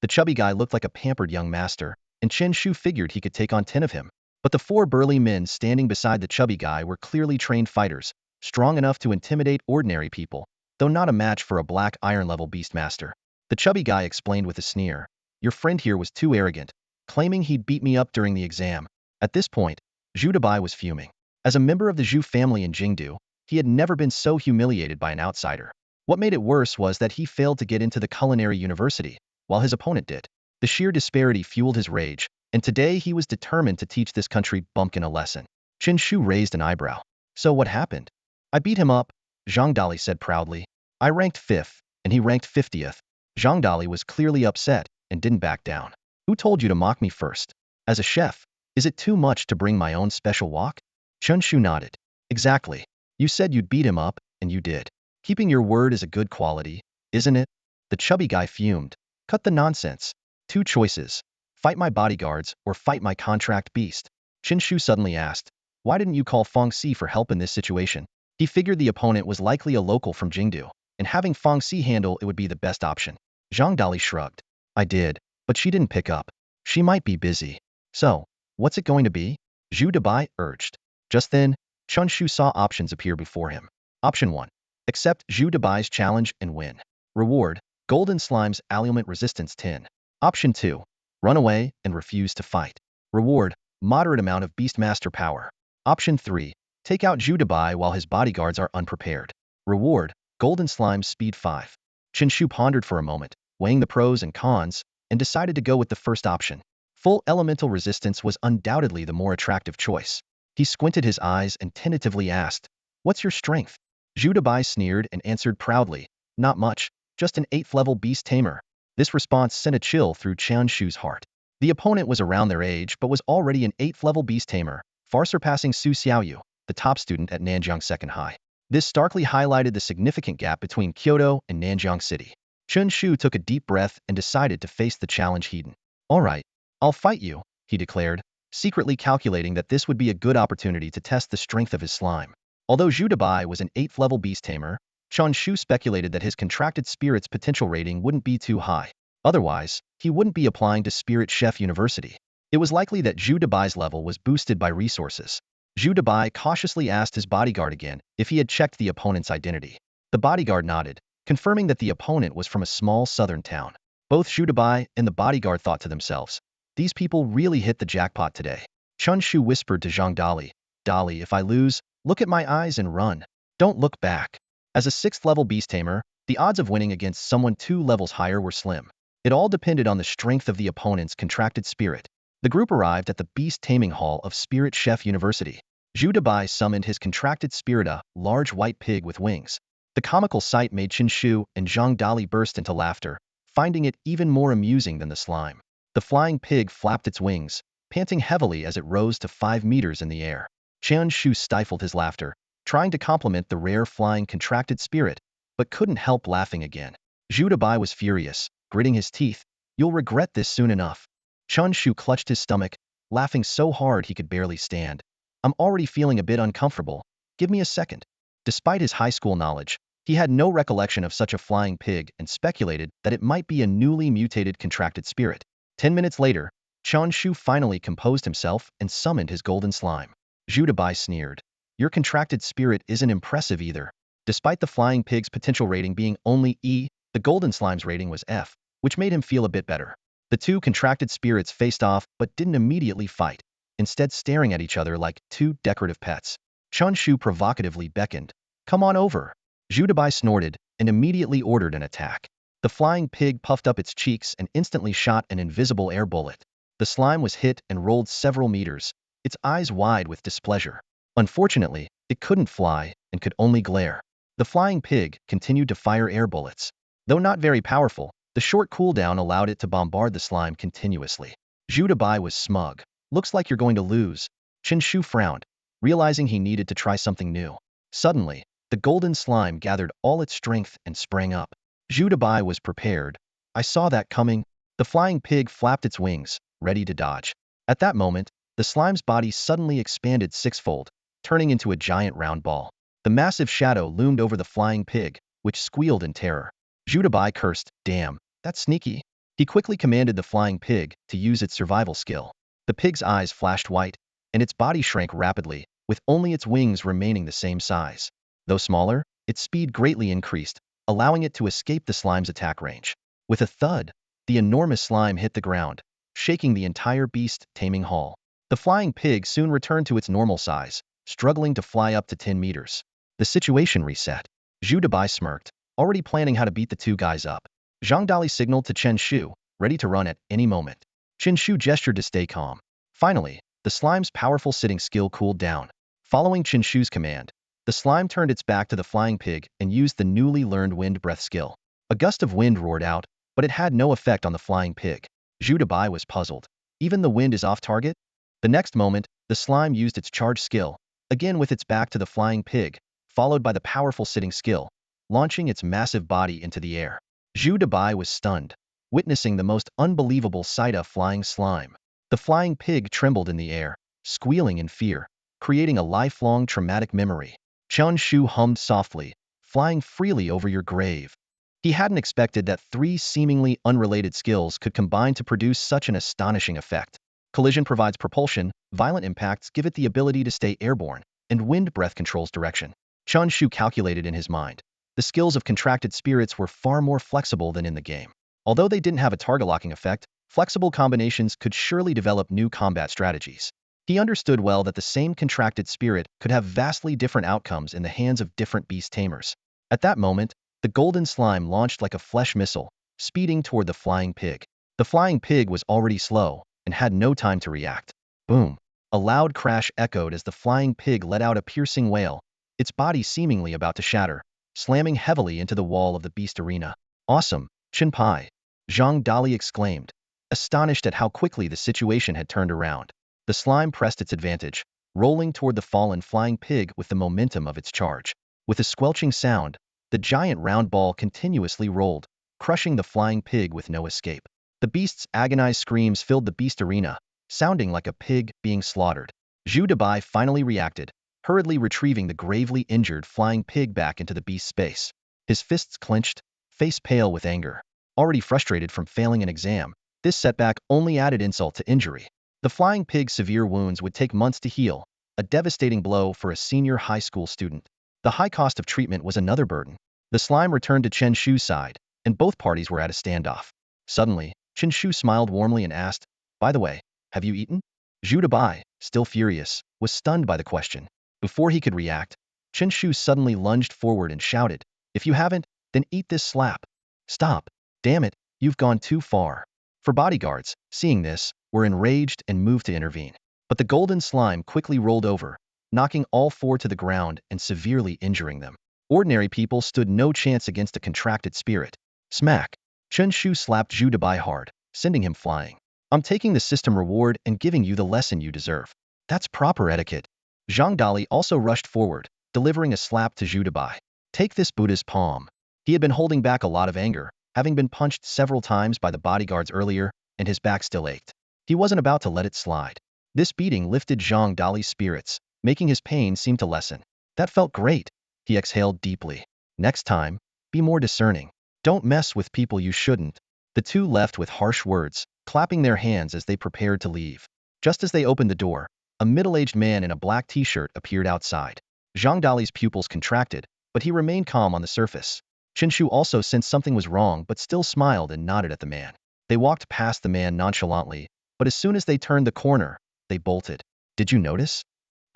Speaker 1: The chubby guy looked like a pampered young master, and Chen Shu figured he could take on 10 of him. But the 4 burly men standing beside the chubby guy were clearly trained fighters, strong enough to intimidate ordinary people, though not a match for a black iron-level beastmaster. The chubby guy explained with a sneer, "Your friend here was too arrogant, claiming he'd beat me up during the exam." At this point, Zhu Debai was fuming. As a member of the Zhu family in Jingdu, he had never been so humiliated by an outsider. What made it worse was that he failed to get into the culinary university, while his opponent did. The sheer disparity fueled his rage, and today he was determined to teach this country bumpkin a lesson. Chen Shu raised an eyebrow. "So what happened?" "I beat him up," Zhang Dali said proudly. "I ranked 5th, and he ranked 50th. Zhang Dali was clearly upset and didn't back down. "Who told you to mock me first? As a chef, is it too much to bring my own special wok?" Chen Shu nodded. "Exactly. You said you'd beat him up, and you did. Keeping your word is a good quality, isn't it?" The chubby guy fumed. "Cut the nonsense. 2 choices. Fight my bodyguards or fight my contract beast." Chen Shu suddenly asked, "Why didn't you call Fong Si for help in this situation?" He figured the opponent was likely a local from Jingdu, and having Fong Si handle it would be the best option. Zhang Dali shrugged. "I did, but she didn't pick up. She might be busy." "So, what's it going to be?" Zhu Debai urged. Just then, Chen Shu saw options appear before him. Option 1. Accept Zhu Debai's challenge and win. Reward, Golden Slime's Allurement Resistance 10. Option 2. Run away and refuse to fight. Reward, moderate amount of Beastmaster power. Option 3. Take out Zhu Debai while his bodyguards are unprepared. Reward, Golden Slime's Speed 5. Chen Shu pondered for a moment, weighing the pros and cons, and decided to go with the first option. Full elemental resistance was undoubtedly the more attractive choice. He squinted his eyes and tentatively asked, "What's your strength?" Zhu Debai sneered and answered proudly, "Not much, just an 8th level beast tamer." This response sent a chill through Chen Shu's heart. The opponent was around their age but was already an 8th level beast tamer, far surpassing Su Xiaoyu, the top student at Nanjiang Second High. This starkly highlighted the significant gap between Kyoto and Nanjiang City. Chen Shu took a deep breath and decided to face the challenge head-on. "All right, I'll fight you," he declared, secretly calculating that this would be a good opportunity to test the strength of his slime. Although Zhu Debai was an 8th level beast tamer, Chen Shu speculated that his contracted spirit's potential rating wouldn't be too high. Otherwise, he wouldn't be applying to Spirit Chef University. It was likely that Zhu Debai's level was boosted by resources. Zhu Debai cautiously asked his bodyguard again if he had checked the opponent's identity. The bodyguard nodded, confirming that the opponent was from a small southern town. Both Zhu Debai and the bodyguard thought to themselves, "These people really hit the jackpot today." Chen Shu whispered to Zhang Dali, "Dali, if I lose, look at my eyes and run. Don't look back." As a 6th level beast tamer, the odds of winning against someone 2 levels higher were slim. It all depended on the strength of the opponent's contracted spirit. The group arrived at the Beast Taming Hall of Spirit Chef University. Zhu Debai summoned his contracted spirit, a large white pig with wings. The comical sight made Chen Shu and Zhang Dali burst into laughter, finding it even more amusing than the slime. The flying pig flapped its wings, panting heavily as it rose to 5 meters in the air. Chen Shu stifled his laughter, trying to compliment the rare flying contracted spirit, but couldn't help laughing again. Zhu Debai was furious, gritting his teeth. "You'll regret this soon enough." Chen Shu clutched his stomach, laughing so hard he could barely stand. I'm already feeling a bit uncomfortable. Give me a second. Despite his high school knowledge, he had no recollection of such a flying pig and speculated that it might be a newly mutated contracted spirit. 10 minutes later, Chen Shu finally composed himself and summoned his golden slime. Zhu Debai sneered. Your contracted spirit isn't impressive either. Despite the flying pig's potential rating being only E, the golden slime's rating was F, which made him feel a bit better. The two contracted spirits faced off but didn't immediately fight, instead staring at each other like two decorative pets. Chen Shu provocatively beckoned. Come on over. Zhu Debai snorted and immediately ordered an attack. The flying pig puffed up its cheeks and instantly shot an invisible air bullet. The slime was hit and rolled several meters, its eyes wide with displeasure. Unfortunately, it couldn't fly and could only glare. The flying pig continued to fire air bullets. Though not very powerful, the short cooldown allowed it to bombard the slime continuously. Zhu Debai was smug. Looks like you're going to lose. Chen Shu frowned, realizing he needed to try something new. Suddenly, the golden slime gathered all its strength and sprang up. Zhu Debai was prepared. I saw that coming. The flying pig flapped its wings, ready to dodge. At that moment, the slime's body suddenly expanded sixfold, turning into a giant round ball. The massive shadow loomed over the flying pig, which squealed in terror. Zhu Debai cursed, damn, that's sneaky. He quickly commanded the flying pig to use its survival skill. The pig's eyes flashed white, and its body shrank rapidly, with only its wings remaining the same size. Though smaller, its speed greatly increased, allowing it to escape the slime's attack range. With a thud, the enormous slime hit the ground, shaking the entire beast taming hall. The flying pig soon returned to its normal size, struggling to fly up to 10 meters. The situation reset. Zhu Debai smirked, already planning how to beat the two guys up. Zhang Dali signaled to Chen Shu, ready to run at any moment. Chen Shu gestured to stay calm. Finally, the slime's powerful sitting skill cooled down. Following Chen Shu's command, the slime turned its back to the flying pig and used the newly learned wind breath skill. A gust of wind roared out, but it had no effect on the flying pig. Zhu Debai was puzzled. Even the wind is off target? The next moment, the slime used its charge skill, again with its back to the flying pig, followed by the powerful sitting skill, launching its massive body into the air. Zhu Debai was stunned, witnessing the most unbelievable sight of flying slime. The flying pig trembled in the air, squealing in fear, creating a lifelong traumatic memory. Chen Shu hummed softly, flying freely over your grave. He hadn't expected that three seemingly unrelated skills could combine to produce such an astonishing effect. Collision provides propulsion, violent impacts give it the ability to stay airborne, and wind breath controls direction. Chen Shu calculated in his mind. The skills of contracted spirits were far more flexible than in the game. Although they didn't have a target locking effect, flexible combinations could surely develop new combat strategies. He understood well that the same contracted spirit could have vastly different outcomes in the hands of different beast tamers. At that moment, the golden slime launched like a flesh missile, speeding toward the flying pig. The flying pig was already slow and had no time to react. Boom! A loud crash echoed as the flying pig let out a piercing wail, its body seemingly about to shatter, slamming heavily into the wall of the beast arena. Awesome, Chen Pai! Zhang Dali exclaimed, astonished at how quickly the situation had turned around. The slime pressed its advantage, rolling toward the fallen flying pig with the momentum of its charge. With a squelching sound, the giant round ball continuously rolled, crushing the flying pig with no escape. The beast's agonized screams filled the beast arena, sounding like a pig being slaughtered. Zhu Debai finally reacted, hurriedly retrieving the gravely injured flying pig back into the beast's space. His fists clenched, face pale with anger. Already frustrated from failing an exam, this setback only added insult to injury. The flying pig's severe wounds would take months to heal, a devastating blow for a senior high school student. The high cost of treatment was another burden. The slime returned to Chen Shu's side, and both parties were at a standoff. Suddenly, Chen Shu smiled warmly and asked, by the way, have you eaten? Zhu Debai, still furious, was stunned by the question. Before he could react, Chen Shu suddenly lunged forward and shouted, if you haven't, then eat this slap. Stop. Damn it, you've gone too far. For bodyguards, seeing this, were enraged and moved to intervene. But the golden slime quickly rolled over, knocking all four to the ground and severely injuring them. Ordinary people stood no chance against a contracted spirit. Smack! Chen Shu slapped Zhu Debai hard, sending him flying. I'm taking the system reward and giving you the lesson you deserve. That's proper etiquette. Zhang Dali also rushed forward, delivering a slap to Zhu Debai. Take this Buddha's palm. He had been holding back a lot of anger, having been punched several times by the bodyguards earlier, and his back still ached. He wasn't about to let it slide. This beating lifted Zhang Dali's spirits, making his pain seem to lessen. That felt great. He exhaled deeply. Next time, be more discerning. Don't mess with people you shouldn't. The two left with harsh words, clapping their hands as they prepared to leave. Just as they opened the door, a middle-aged man in a black t-shirt appeared outside. Zhang Dali's pupils contracted, but he remained calm on the surface. Chen Shu also sensed something was wrong but still smiled and nodded at the man. They walked past the man nonchalantly, but as soon as they turned the corner, they bolted. Did you notice?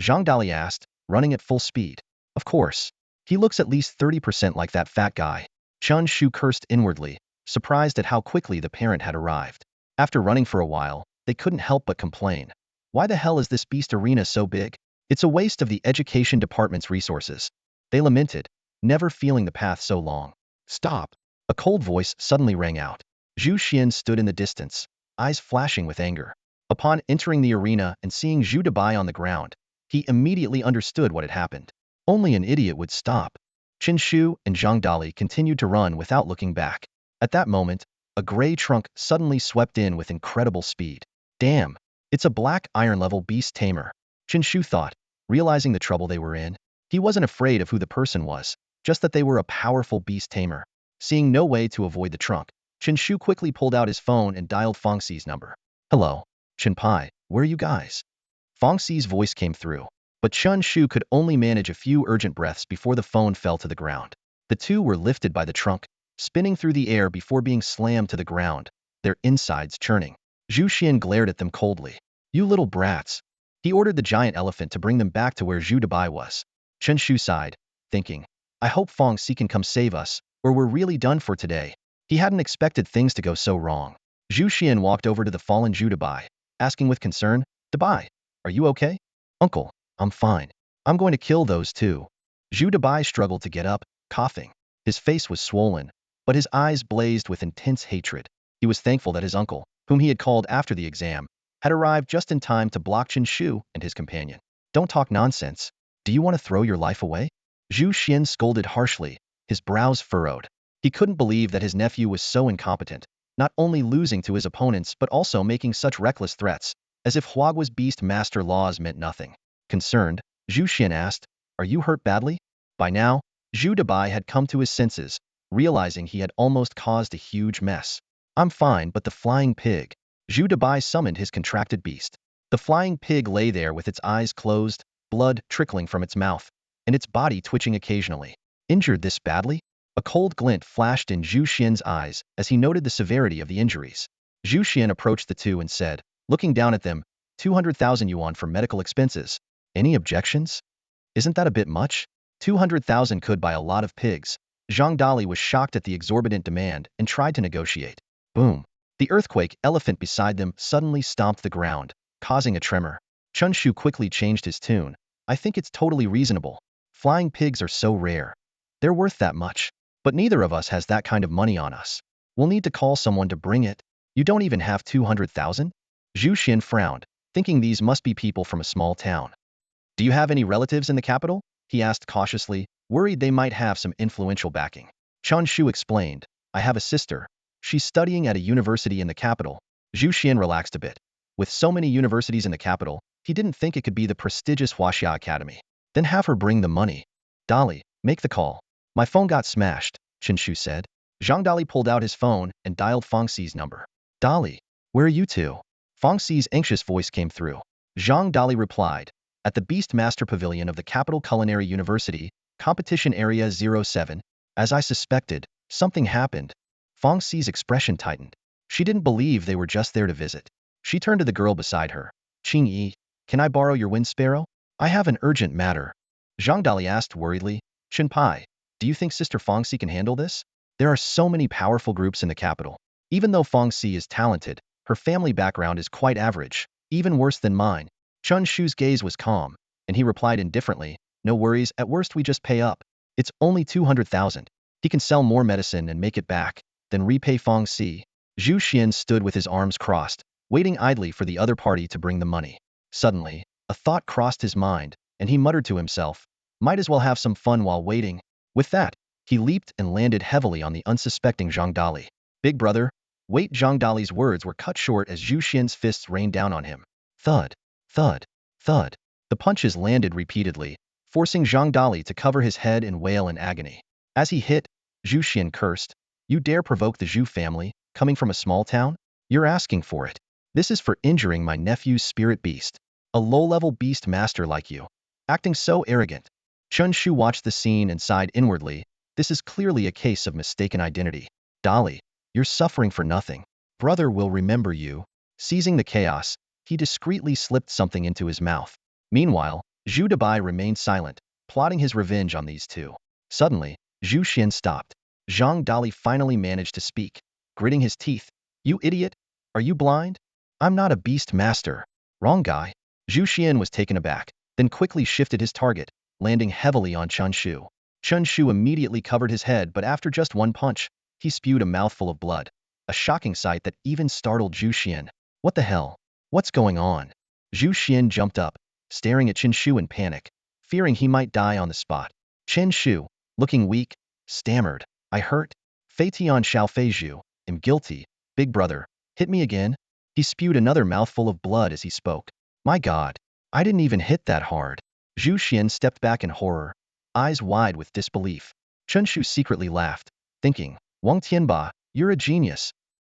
Speaker 1: Zhang Dali asked, running at full speed. Of course. He looks at least 30% like that fat guy. Chen Shu cursed inwardly, surprised at how quickly the parent had arrived. After running for a while, they couldn't help but complain. Why the hell is this beast arena so big? It's a waste of the education department's resources. They lamented, never feeling the path so long. Stop! A cold voice suddenly rang out. Zhu Xian stood in the distance, eyes flashing with anger. Upon entering the arena and seeing Zhu Debai on the ground, he immediately understood what had happened. Only an idiot would stop. Chen Shu and Zhang Dali continued to run without looking back. At that moment, a gray trunk suddenly swept in with incredible speed. Damn! It's a black iron-level beast tamer. Chen Shu thought, realizing the trouble they were in. He wasn't afraid of who the person was, just that they were a powerful beast tamer. Seeing no way to avoid the trunk, Chen Shu quickly pulled out his phone and dialed Fong Xi's number. Hello, Chen Pai, where are you guys? Fong Xi's voice came through, but Chen Shu could only manage a few urgent breaths before the phone fell to the ground. The two were lifted by the trunk, spinning through the air before being slammed to the ground, their insides churning. Zhu Xian glared at them coldly. You little brats. He ordered the giant elephant to bring them back to where Zhu Debai was. Chen Shu sighed, thinking, I hope Fong Xi can come save us, or we're really done for today. He hadn't expected things to go so wrong. Zhu Xian walked over to the fallen Zhu Debai, asking with concern, Debai, are you okay? Uncle, I'm fine. I'm going to kill those two. Zhu Debai struggled to get up, coughing. His face was swollen, but his eyes blazed with intense hatred. He was thankful that his uncle, whom he had called after the exam, had arrived just in time to block Chen Shu and his companion. Don't talk nonsense. Do you want to throw your life away? Zhu Xian scolded harshly, his brows furrowed. He couldn't believe that his nephew was so incompetent, not only losing to his opponents but also making such reckless threats, as if Huagua's beast master laws meant nothing. Concerned, Zhu Xian asked, Are you hurt badly? By now, Zhu Debai had come to his senses, realizing he had almost caused a huge mess. I'm fine, but the flying pig. Zhu Debai summoned his contracted beast. The flying pig lay there with its eyes closed, blood trickling from its mouth, and its body twitching occasionally. Injured this badly? A cold glint flashed in Zhu Xian's eyes as he noted the severity of the injuries. Zhu Xian approached the two and said, looking down at them, 200,000 yuan for medical expenses. Any objections? Isn't that a bit much? 200,000 could buy a lot of pigs. Zhang Dali was shocked at the exorbitant demand and tried to negotiate. Boom. The earthquake elephant beside them suddenly stomped the ground, causing a tremor. Chen Shu quickly changed his tune. I think it's totally reasonable. Flying pigs are so rare. They're worth that much. But neither of us has that kind of money on us. We'll need to call someone to bring it. You don't even have 200,000? Zhu Xian frowned, thinking these must be people from a small town. Do you have any relatives in the capital? He asked cautiously, worried they might have some influential backing. Chen Shu explained, I have a sister. She's studying at a university in the capital. Zhu Xian relaxed a bit. With so many universities in the capital, he didn't think it could be the prestigious Huaxia Academy. Then have her bring the money. Dali, make the call. My phone got smashed, Chen Shu said. Zhang Dali pulled out his phone and dialed Fong Xi's number. Dali, where are you two? Fong Xi's anxious voice came through. Zhang Dali replied, at the Beast Master Pavilion of the Capital Culinary University, Competition Area 07. As I suspected, something happened. Fong Xi's expression tightened. She didn't believe they were just there to visit. She turned to the girl beside her. Qing Yi, can I borrow your wind sparrow? I have an urgent matter. Zhang Dali asked worriedly. Chen Pai, do you think Sister Fong Xi can handle this? There are so many powerful groups in the capital. Even though Fong Xi is talented, her family background is quite average, even worse than mine. Chen Shu's gaze was calm, and he replied indifferently, no worries, at worst we just pay up. It's only 200,000. He can sell more medicine and make it back, then repay Fong Xi. Zhu Xian stood with his arms crossed, waiting idly for the other party to bring the money. Suddenly, a thought crossed his mind, and he muttered to himself, might as well have some fun while waiting. With that, he leaped and landed heavily on the unsuspecting Zhang Dali. Big brother, wait! Zhang Dali's words were cut short as Zhu Xian's fists rained down on him. Thud. Thud, thud. The punches landed repeatedly, forcing Zhang Dali to cover his head and wail in agony. As he hit, Zhu Xian cursed, "You dare provoke the Zhu family, coming from a small town? You're asking for it. This is for injuring my nephew's spirit beast. A low-level beast master like you. Acting so arrogant." Chen Shu watched the scene and sighed inwardly. This is clearly a case of mistaken identity. Dali, you're suffering for nothing. Brother will remember you. Seizing the chaos, he discreetly slipped something into his mouth. Meanwhile, Zhu Dabai remained silent, plotting his revenge on these two. Suddenly, Zhu Xian stopped. Zhang Dali finally managed to speak, gritting his teeth. "You idiot! Are you blind? I'm not a beast master." "Wrong guy." Zhu Xian was taken aback, then quickly shifted his target, landing heavily on Chen Shu. Chen Shu immediately covered his head, but after just one punch, he spewed a mouthful of blood. A shocking sight that even startled Zhu Xian. "What the hell? What's going on?" Zhu Xian jumped up, staring at Chen Shu in panic, fearing he might die on the spot. Chen Shu, looking weak, stammered, "I hurt. Fei Tian Xiao Fei Zhu, am guilty. Big brother, hit me again." He spewed another mouthful of blood as he spoke. "My God, I didn't even hit that hard." Zhu Xian stepped back in horror, eyes wide with disbelief. Chen Shu secretly laughed, thinking, "Wang Tianba, you're a genius."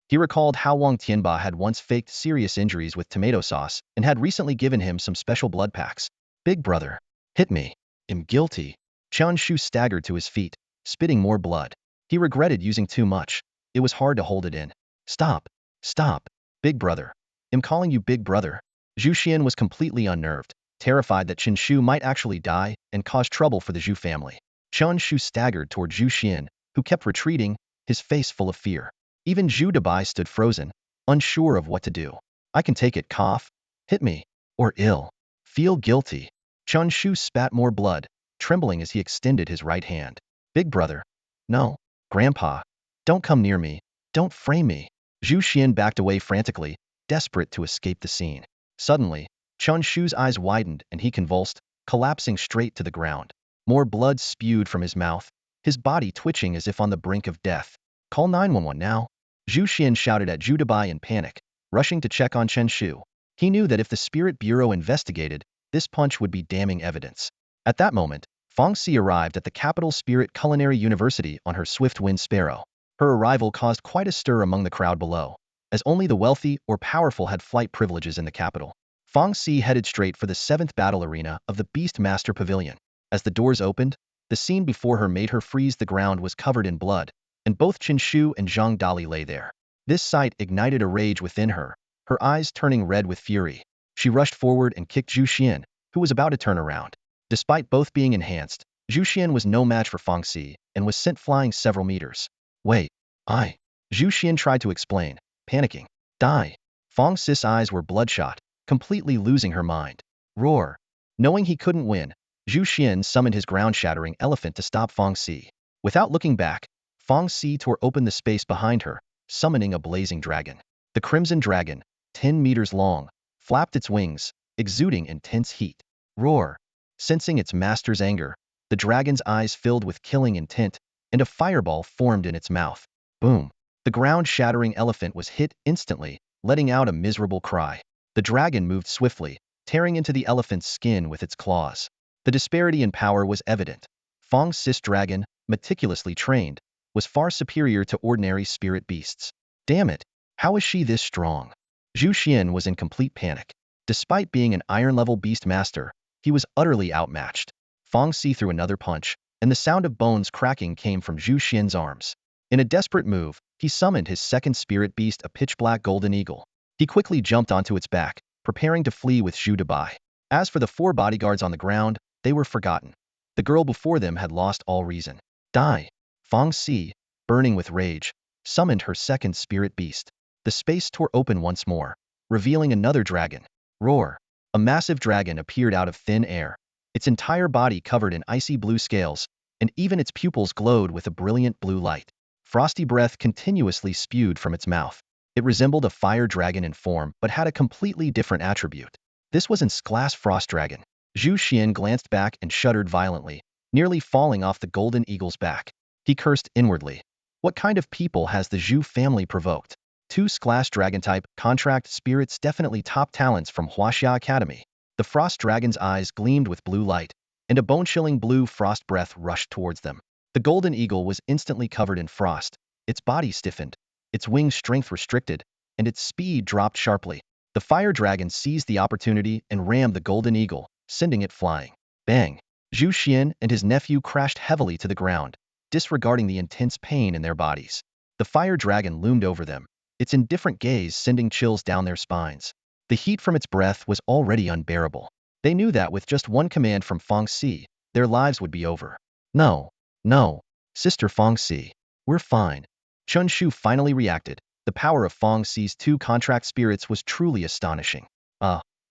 Speaker 1: He recalled how Wang Tianba had once faked serious injuries with tomato sauce and had recently given him some special blood packs. "Big brother, hit me. Am guilty." Chen Shu staggered to his feet, spitting more blood. He regretted using too much. It was hard to hold it in. "Stop. Stop. Big brother. I'm calling you big brother." Zhu Xian was completely unnerved, terrified that Chen Shu might actually die and cause trouble for the Zhu family. Chen Shu staggered toward Zhu Xian, who kept retreating, his face full of fear. Even Zhu Dabai stood frozen, unsure of what to do. "I can take it, cough. Hit me. Or ill. Feel guilty." Chen Shu spat more blood, trembling as he extended his right hand. "Big brother. No. Grandpa. Don't come near me. Don't frame me." Zhu Xian backed away frantically, desperate to escape the scene. Suddenly, Chen Shu's eyes widened and he convulsed, collapsing straight to the ground. More blood spewed from his mouth, his body twitching as if on the brink of death. "Call 911 now." Zhu Xian shouted at Zhu Dabai in panic, rushing to check on Chen Shu. He knew that if the Spirit Bureau investigated, this punch would be damning evidence. At that moment, Fang Si arrived at the capital Spirit Culinary University on her swift-winged sparrow. Her arrival caused quite a stir among the crowd below, as only the wealthy or powerful had flight privileges in the capital. Fang Si headed straight for the 7th battle arena of the Beast Master Pavilion. As the doors opened, the scene before her made her freeze. The ground was covered in blood, and both Chen Shu and Zhang Dali lay there. This sight ignited a rage within her, her eyes turning red with fury. She rushed forward and kicked Zhu Xian, who was about to turn around. Despite both being enhanced, Zhu Xian was no match for Fang Si and was sent flying several meters. "Wait, Zhu Xian tried to explain, panicking. "Die." Fang Si's eyes were bloodshot, completely losing her mind. "Roar." Knowing he couldn't win, Zhu Xian summoned his ground-shattering elephant to stop Fang Si. Without looking back, Fang Si tore open the space behind her, summoning a blazing dragon. The crimson dragon, 10 meters long, flapped its wings, exuding intense heat. "Roar." Sensing its master's anger, the dragon's eyes filled with killing intent, and a fireball formed in its mouth. Boom. The ground-shattering elephant was hit instantly, letting out a miserable cry. The dragon moved swiftly, tearing into the elephant's skin with its claws. The disparity in power was evident. Fang Si's dragon, meticulously trained, was far superior to ordinary spirit beasts. Damn it, how is she this strong? Zhu Xian was in complete panic. Despite being an iron-level beast master, he was utterly outmatched. Fang Si threw another punch, and the sound of bones cracking came from Zhu Xian's arms. In a desperate move, he summoned his second spirit beast, a pitch-black golden eagle. He quickly jumped onto its back, preparing to flee with Zhu Dabai. As for the 4 bodyguards on the ground, they were forgotten. The girl before them had lost all reason. "Die." Fang Si, burning with rage, summoned her second spirit beast. The space tore open once more, revealing another dragon. "Roar." A massive dragon appeared out of thin air, its entire body covered in icy blue scales, and even its pupils glowed with a brilliant blue light. Frosty breath continuously spewed from its mouth. It resembled a fire dragon in form but had a completely different attribute. This was an glass frost dragon. Zhu Xian glanced back and shuddered violently, nearly falling off the golden eagle's back. He cursed inwardly. What kind of people has the Zhu family provoked? Two Sklash Dragon-type contract spirits definitely top talents from Huaxia Academy. The Frost Dragon's eyes gleamed with blue light, and a bone-chilling blue frost breath rushed towards them. The Golden Eagle was instantly covered in frost, its body stiffened, its wing strength restricted, and its speed dropped sharply. The Fire Dragon seized the opportunity and rammed the Golden Eagle, sending it flying. Bang! Zhu Xian and his nephew crashed heavily to the ground, disregarding the intense pain in their bodies. The Fire Dragon loomed over them, its indifferent gaze sending chills down their spines. The heat from its breath was already unbearable. They knew that with just one command from Feng Si, their lives would be over. No, no, Sister Feng Si, we're fine. Chen Shu finally reacted. The power of Feng Si's two contract spirits was truly astonishing.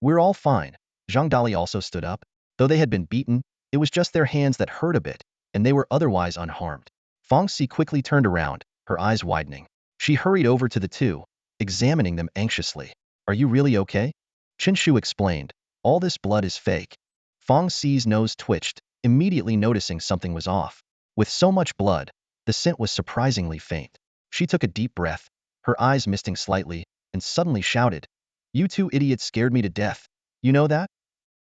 Speaker 1: We're all fine. Zhang Dali also stood up. Though they had been beaten, it was just their hands that hurt a bit, and they were otherwise unharmed. Feng Si quickly turned around, her eyes widening. She hurried over to the two, examining them anxiously. Are you really okay? Chen Shu explained. All this blood is fake. Feng Si's nose twitched, immediately noticing something was off. With so much blood, the scent was surprisingly faint. She took a deep breath, her eyes misting slightly, and suddenly shouted, "You two idiots scared me to death. You know that?"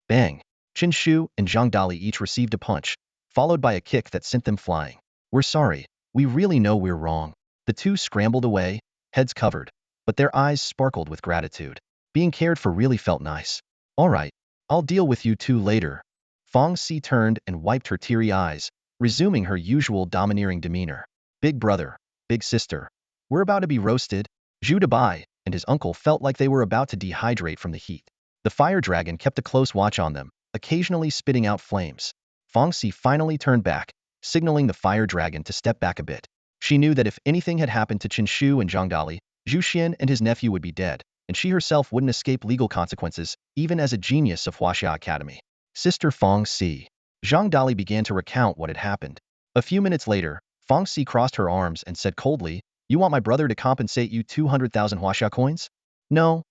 Speaker 1: Bang! Chen Shu and Zhang Dali each received a punch, followed by a kick that sent them flying. We're sorry. We really know we're wrong. The two scrambled away, heads covered, but their eyes sparkled with gratitude. Being cared for really felt nice. All right, I'll deal with you two later. Feng Si turned and wiped her teary eyes, resuming her usual domineering demeanor. Big brother, big sister, we're about to be roasted. Zhu Dabai and his uncle felt like they were about to dehydrate from the heat. The Fire Dragon kept a close watch on them, occasionally spitting out flames. Feng Si finally turned back, signaling the Fire Dragon to step back a bit. She knew that if anything had happened to Chen Shu and Zhang Dali, Zhu Xian and his nephew would be dead, and she herself wouldn't escape legal consequences, even as a genius of Huaxia Academy. Sister Feng Si. Zhang Dali began to recount what had happened. A few minutes later, Feng Si crossed her arms and said coldly, "You want my brother to compensate you 200,000 Huaxia coins?" No,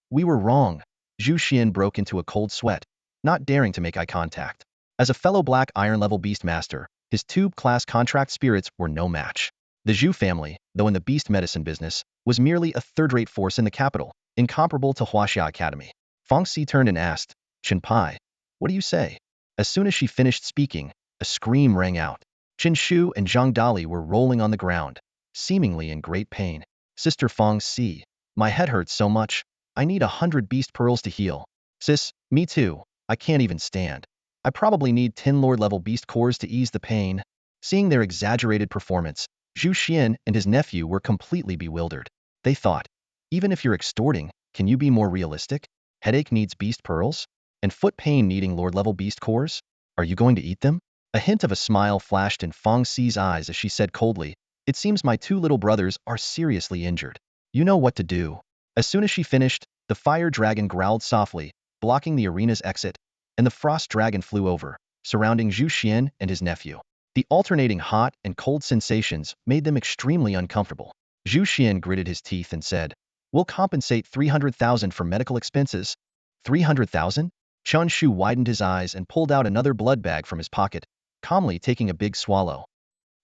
Speaker 1: we were wrong. Zhu Xian broke into a cold sweat, not daring to make eye contact. As a fellow Black Iron-level Beast Master, his tube-class contract spirits were no match. The Zhu family, though in the beast medicine business, was merely a third-rate force in the capital, incomparable to Huaxia Academy. Feng Si turned and asked, "Chen Pai, what do you say?" As soon as she finished speaking, a scream rang out. Chen Shu and Zhang Dali were rolling on the ground, seemingly in great pain. Sister Feng Si, my head hurts so much, I need 100 beast pearls to heal. Sis, me too, I can't even stand. I probably need 10 Lord-level beast cores to ease the pain. Seeing their exaggerated performance, Zhu Xian and his nephew were completely bewildered. They thought, even if you're extorting, can you be more realistic? Headache needs beast pearls? And foot pain needing Lord-level beast cores? Are you going to eat them? A hint of a smile flashed in Feng Si's eyes as she said coldly, "It seems my two little brothers are seriously injured. You know what to do." As soon as she finished, the Fire Dragon growled softly, blocking the arena's exit, and the Frost Dragon flew over, surrounding Zhu Xian and his nephew. The alternating hot and cold sensations made them extremely uncomfortable. Zhu Xian gritted his teeth and said, "We'll compensate 300,000 for medical expenses." 300,000? Chen Shu widened his eyes and pulled out another blood bag from his pocket, calmly taking a big swallow.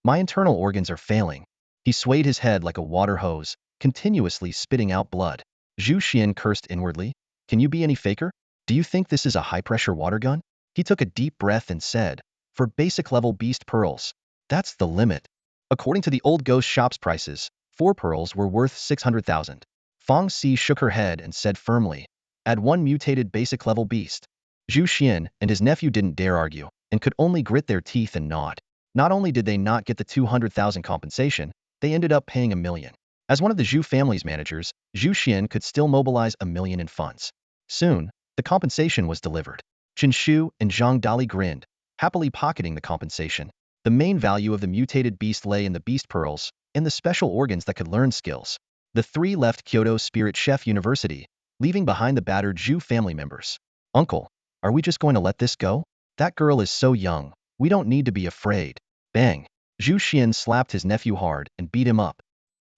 Speaker 1: "My internal organs are failing." He swayed his head like a water hose, continuously spitting out blood. Zhu Xian cursed inwardly. "Can you be any faker? Do you think this is a high-pressure water gun?" He took a deep breath and said, "For basic-level beast pearls, that's the limit." According to the old ghost shop's prices, 4 pearls were worth 600,000. Feng Si shook her head and said firmly, "Add 1 mutated basic-level beast." Zhu Xian and his nephew didn't dare argue, and could only grit their teeth and nod. Not only did they not get the 200,000 compensation, they ended up paying 1 million. As one of the Zhu family's managers, Zhu Xian could still mobilize 1 million in funds. Soon, the compensation was delivered. Chen Shu and Zhang Dali grinned, happily pocketing the compensation. The main value of the mutated beast lay in the beast pearls and the special organs that could learn skills. The three left Kyoto Spirit Chef University, leaving behind the battered Zhu family members. "Uncle, are we just going to let this go? That girl is so young, we don't need to be afraid." Bang! Zhu Xian slapped his nephew hard and beat him up.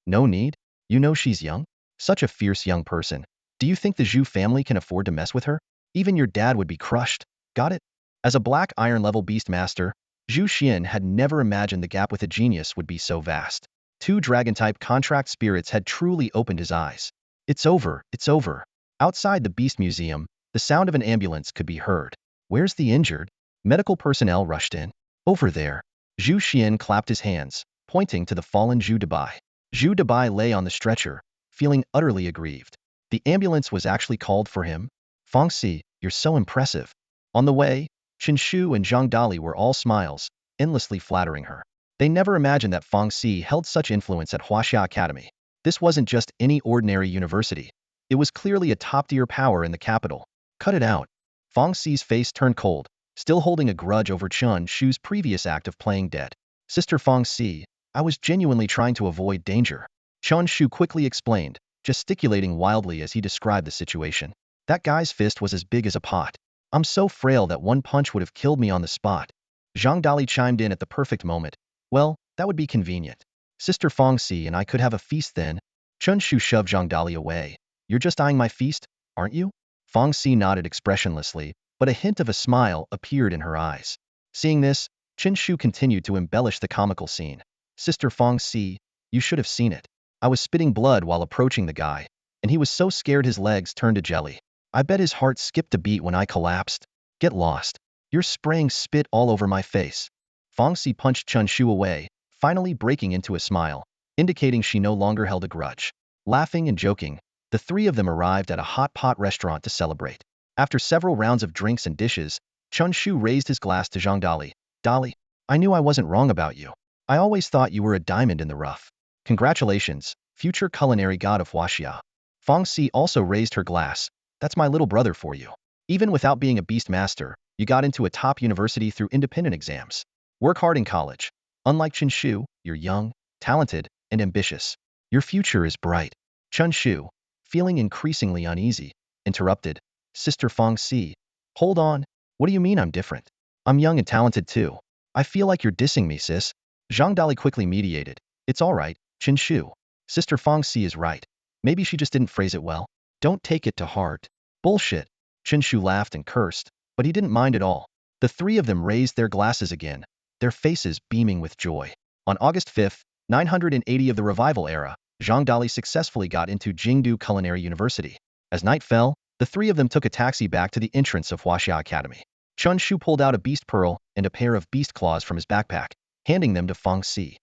Speaker 1: "No need? You know she's young? Such a fierce young person. Do you think the Zhu family can afford to mess with her? Even your dad would be crushed. Got it?" As a Black Iron-level beast master, Zhu Xian had never imagined the gap with a genius would be so vast. Two dragon-type contract spirits had truly opened his eyes. It's over, it's over. Outside the Beast Museum, the sound of an ambulance could be heard. Where's the injured? Medical personnel rushed in. Over there. Zhu Xian clapped his hands, pointing to the fallen Zhu Debai. Zhu Debai lay on the stretcher, feeling utterly aggrieved. The ambulance was actually called for him? Feng Si, you're so impressive. On the way, Chen Shu and Zhang Dali were all smiles, endlessly flattering her. They never imagined that Feng Si held such influence at Huaxia Academy. This wasn't just any ordinary university. It was clearly a top-tier power in the capital. Cut it out. Feng Si's face turned cold, still holding a grudge over Chen Shu's previous act of playing dead. Sister Feng Si, I was genuinely trying to avoid danger. Chen Shu quickly explained, gesticulating wildly as he described the situation. That guy's fist was as big as a pot. I'm so frail that one punch would have killed me on the spot. Zhang Dali chimed in at the perfect moment. Well, that would be convenient. Sister Feng Si and I could have a feast then. Chen Shu shoved Zhang Dali away. You're just eyeing my feast, aren't you? Feng Si nodded expressionlessly, but a hint of a smile appeared in her eyes. Seeing this, Chen Shu continued to embellish the comical scene. Sister Feng Si, you should have seen it. I was spitting blood while approaching the guy, and he was so scared his legs turned to jelly. I bet his heart skipped a beat when I collapsed. Get lost. You're spraying spit all over my face. Feng Si punched Chen Shu away, finally breaking into a smile, indicating she no longer held a grudge. Laughing and joking, the three of them arrived at a hot pot restaurant to celebrate. After several rounds of drinks and dishes, Chen Shu raised his glass to Zhang Dali. Dali, I knew I wasn't wrong about you. I always thought you were a diamond in the rough. Congratulations, future culinary god of Huaxia. Feng Si also raised her glass. That's my little brother for you. Even without being a beast master, you got into a top university through independent exams. Work hard in college. Unlike Chen Shu, you're young, talented, and ambitious. Your future is bright. Chen Shu, feeling increasingly uneasy, interrupted. Sister Feng Si, hold on. What do you mean I'm different? I'm young and talented too. I feel like you're dissing me, sis. Zhang Dali quickly mediated. It's all right, Chen Shu. Sister Feng Si is right. Maybe she just didn't phrase it well. Don't take it to heart. Bullshit. Chen Shu laughed and cursed, but he didn't mind at all. The three of them raised their glasses again, their faces beaming with joy. On August 5th, 980 of the Revival era, Zhang Dali successfully got into Jingdu Culinary University. As night fell, the three of them took a taxi back to the entrance of Huaxia Academy. Chen Shu pulled out a beast pearl and a pair of beast claws from his backpack, handing them to Feng Si.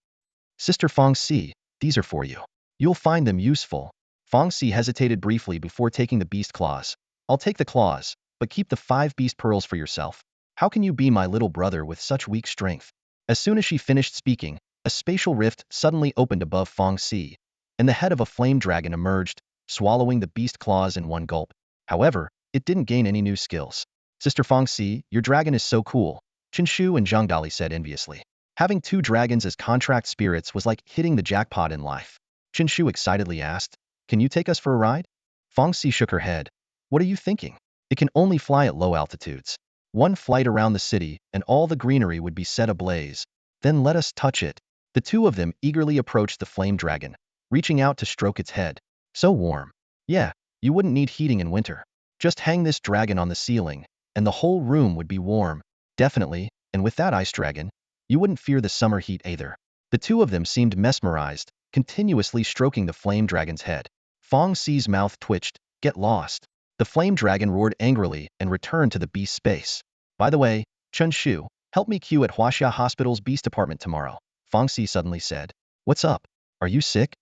Speaker 1: Sister Feng Si, these are for you. You'll find them useful. Feng Si hesitated briefly before taking the beast claws. I'll take the claws, but keep the 5 beast pearls for yourself. How can you be my little brother with such weak strength? As soon as she finished speaking, a spatial rift suddenly opened above Feng Si, and the head of a flame dragon emerged, swallowing the beast claws in one gulp. However, it didn't gain any new skills. Sister Feng Si, your dragon is so cool, Chen Shu and Zhang Dali said enviously. Having 2 dragons as contract spirits was like hitting the jackpot in life. Chen Shu excitedly asked, can you take us for a ride? Feng Si shook her head. What are you thinking? It can only fly at low altitudes. One flight around the city and all the greenery would be set ablaze. Then let us touch it. The two of them eagerly approached the flame dragon, reaching out to stroke its head. So warm. Yeah, you wouldn't need heating in winter. Just hang this dragon on the ceiling, and the whole room would be warm. Definitely, and with that ice dragon, you wouldn't fear the summer heat either. The two of them seemed mesmerized, continuously stroking the flame dragon's head. Feng Si's mouth twitched. Get lost. The flame dragon roared angrily and returned to the beast space. By the way, Chen Shu, help me queue at Huaxia Hospital's beast department tomorrow, Feng Si suddenly said. What's up? Are you sick?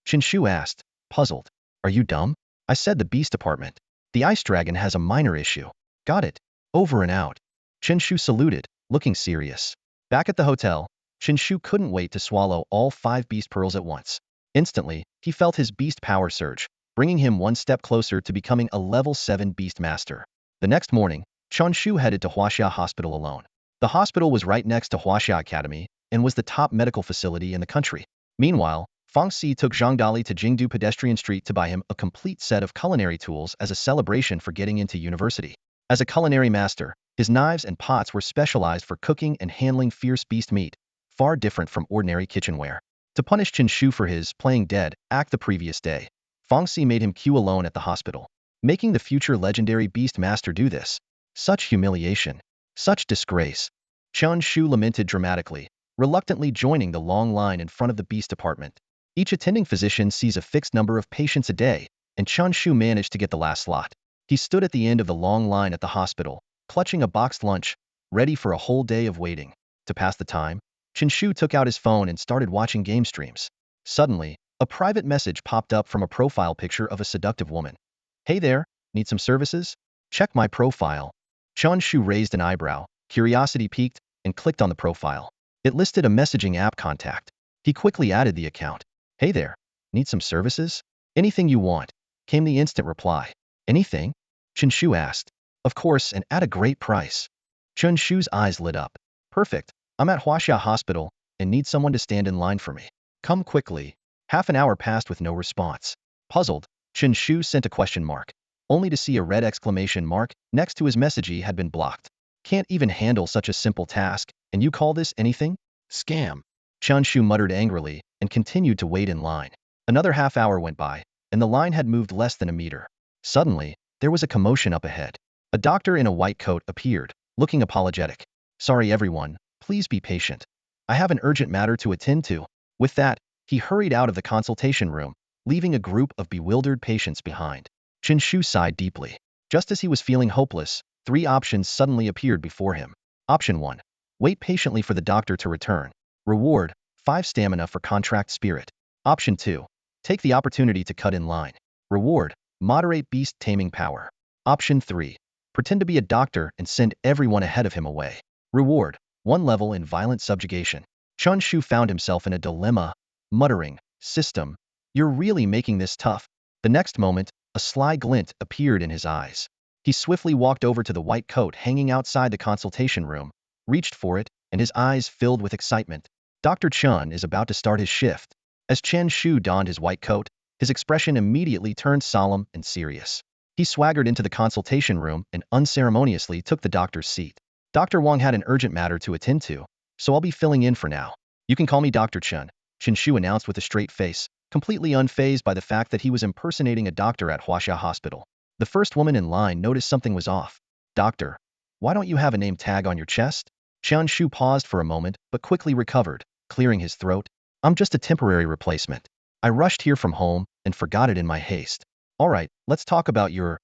Speaker 1: Chen Shu asked, puzzled. Are you dumb? I said the beast department. The ice dragon has a minor issue. Got it. Over and out. Chen Shu saluted, looking serious. Back at the hotel, Chen Shu couldn't wait to swallow all 5 beast pearls at once. Instantly, he felt his beast power surge, bringing him one step closer to becoming a level 7 beast master. The next morning, Chen Shu headed to Huaxia Hospital alone. The hospital was right next to Huaxia Academy and was the top medical facility in the country. Meanwhile, Feng Si took Zhang Dali to Jingdu Pedestrian Street to buy him a complete set of culinary tools as a celebration for getting into university. As a culinary master, his knives and pots were specialized for cooking and handling fierce beast meat, far different from ordinary kitchenware. To punish Chen Shu for his playing dead act the previous day, Feng Si made him queue alone at the hospital, making the future legendary beast master do this. Such humiliation. Such disgrace. Chen Shu lamented dramatically, reluctantly joining the long line in front of the beast department. Each attending physician sees a fixed number of patients a day, and Chen Shu managed to get the last slot. He stood at the end of the long line at the hospital, clutching a boxed lunch, ready for a whole day of waiting. To pass the time, Chen Shu took out his phone and started watching game streams. Suddenly, a private message popped up from a profile picture of a seductive woman. "Hey there, need some services? Check my profile." Chen Shu raised an eyebrow, curiosity piqued, and clicked on the profile. It listed a messaging app contact. He quickly added the account. "Hey there, need some services?" "Anything you want," came the instant reply. "Anything?" Chen Shu asked. "Of course, and at a great price." Chen Shu's eyes lit up. "Perfect, I'm at Huaxia Hospital and need someone to stand in line for me. Come quickly." Half an hour passed with no response. Puzzled, Chen Shu sent a question mark, only to see a red exclamation mark next to his message had been blocked. "Can't even handle such a simple task, and you call this anything? Scam." Chen Shu muttered angrily and continued to wait in line. Another half hour went by, and the line had moved less than a meter. Suddenly, there was a commotion up ahead. A doctor in a white coat appeared, looking apologetic. "Sorry everyone, please be patient. I have an urgent matter to attend to." With that, he hurried out of the consultation room, leaving a group of bewildered patients behind. Chen Shu sighed deeply. Just as he was feeling hopeless, 3 options suddenly appeared before him. Option 1. Wait patiently for the doctor to return. Reward, 5 stamina for contract spirit. Option 2. Take the opportunity to cut in line. Reward, moderate beast taming power. Option 3. Pretend to be a doctor and send everyone ahead of him away. Reward, 1 level in violent subjugation. Chen Shu found himself in a dilemma, muttering, "System, you're really making this tough." The next moment, a sly glint appeared in his eyes. He swiftly walked over to the white coat hanging outside the consultation room, reached for it, and his eyes filled with excitement. Dr. Chen is about to start his shift. As Chen Shu donned his white coat, his expression immediately turned solemn and serious. He swaggered into the consultation room and unceremoniously took the doctor's seat. "Dr. Wang had an urgent matter to attend to, so I'll be filling in for now. You can call me Dr. Chen," Chen Shu announced with a straight face, completely unfazed by the fact that he was impersonating a doctor at Huaxia Hospital. The first woman in line noticed something was off. "Doctor, why don't you have a name tag on your chest?" Chen Shu paused for a moment but quickly recovered, clearing his throat. "I'm just a temporary replacement. I rushed here from home and forgot it in my haste." "All right, let's talk about your,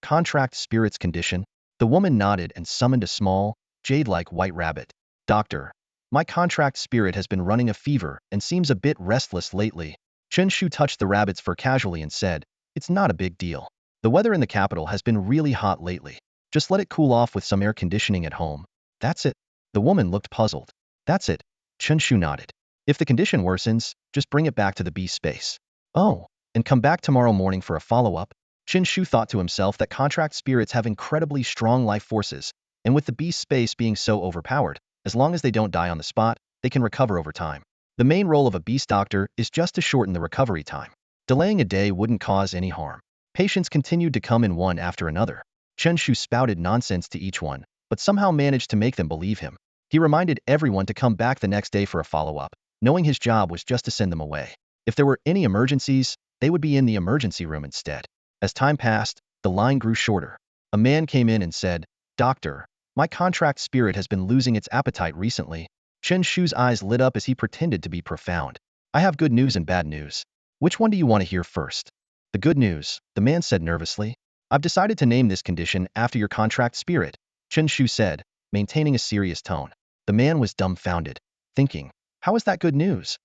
Speaker 1: contract spirit's condition." The woman nodded and summoned a small, jade-like white rabbit. "Doctor, my contract spirit has been running a fever and seems a bit restless lately." Chen Shu touched the rabbit's fur casually and said, "It's not a big deal. The weather in the capital has been really hot lately. Just let it cool off with some air conditioning at home. That's it." The woman looked puzzled. "That's it," Chen Shu nodded. "If the condition worsens, just bring it back to the beast space." "Oh, and come back tomorrow morning for a follow-up." Chen Shu thought to himself that contract spirits have incredibly strong life forces, and with the beast space being so overpowered, as long as they don't die on the spot, they can recover over time. The main role of a beast doctor is just to shorten the recovery time. Delaying a day wouldn't cause any harm. Patients continued to come in one after another. Chen Shu spouted nonsense to each one, but somehow managed to make them believe him. He reminded everyone to come back the next day for a follow-up, knowing his job was just to send them away. If there were any emergencies, they would be in the emergency room instead. As time passed, the line grew shorter. A man came in and said, "Doctor, my contract spirit has been losing its appetite recently." Chen Shu's eyes lit up as he pretended to be profound. "I have good news and bad news. Which one do you want to hear first?" "The good news," the man said nervously. "I've decided to name this condition after your contract spirit," Chen Shu said, maintaining a serious tone. The man was dumbfounded, thinking, "How is that good news?"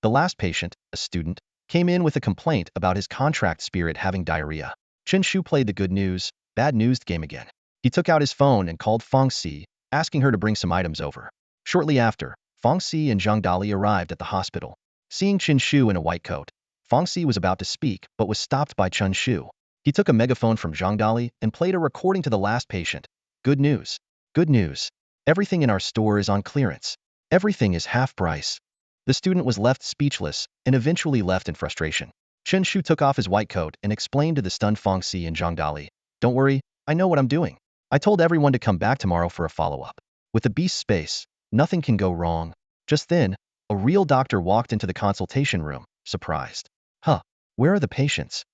Speaker 1: The last patient, a student, came in with a complaint about his contract spirit having diarrhea. Chen Shu played the good news, bad news game again. He took out his phone and called Feng Xi, asking her to bring some items over. Shortly after, Feng Xi and Zhang Dali arrived at the hospital. Seeing Chen Shu in a white coat, Feng Xi was about to speak but was stopped by Chen Shu. He took a megaphone from Zhang Dali and played a recording to the last patient. "Good news. Good news. Everything in our store is on clearance. Everything is half price." The student was left speechless and eventually left in frustration. Chen Shu took off his white coat and explained to the stunned Feng Xi and Zhang Dali, "Don't worry, I know what I'm doing. I told everyone to come back tomorrow for a follow-up. With the beast space, nothing can go wrong." Just then, a real doctor walked into the consultation room, surprised. "Huh, where are the patients?"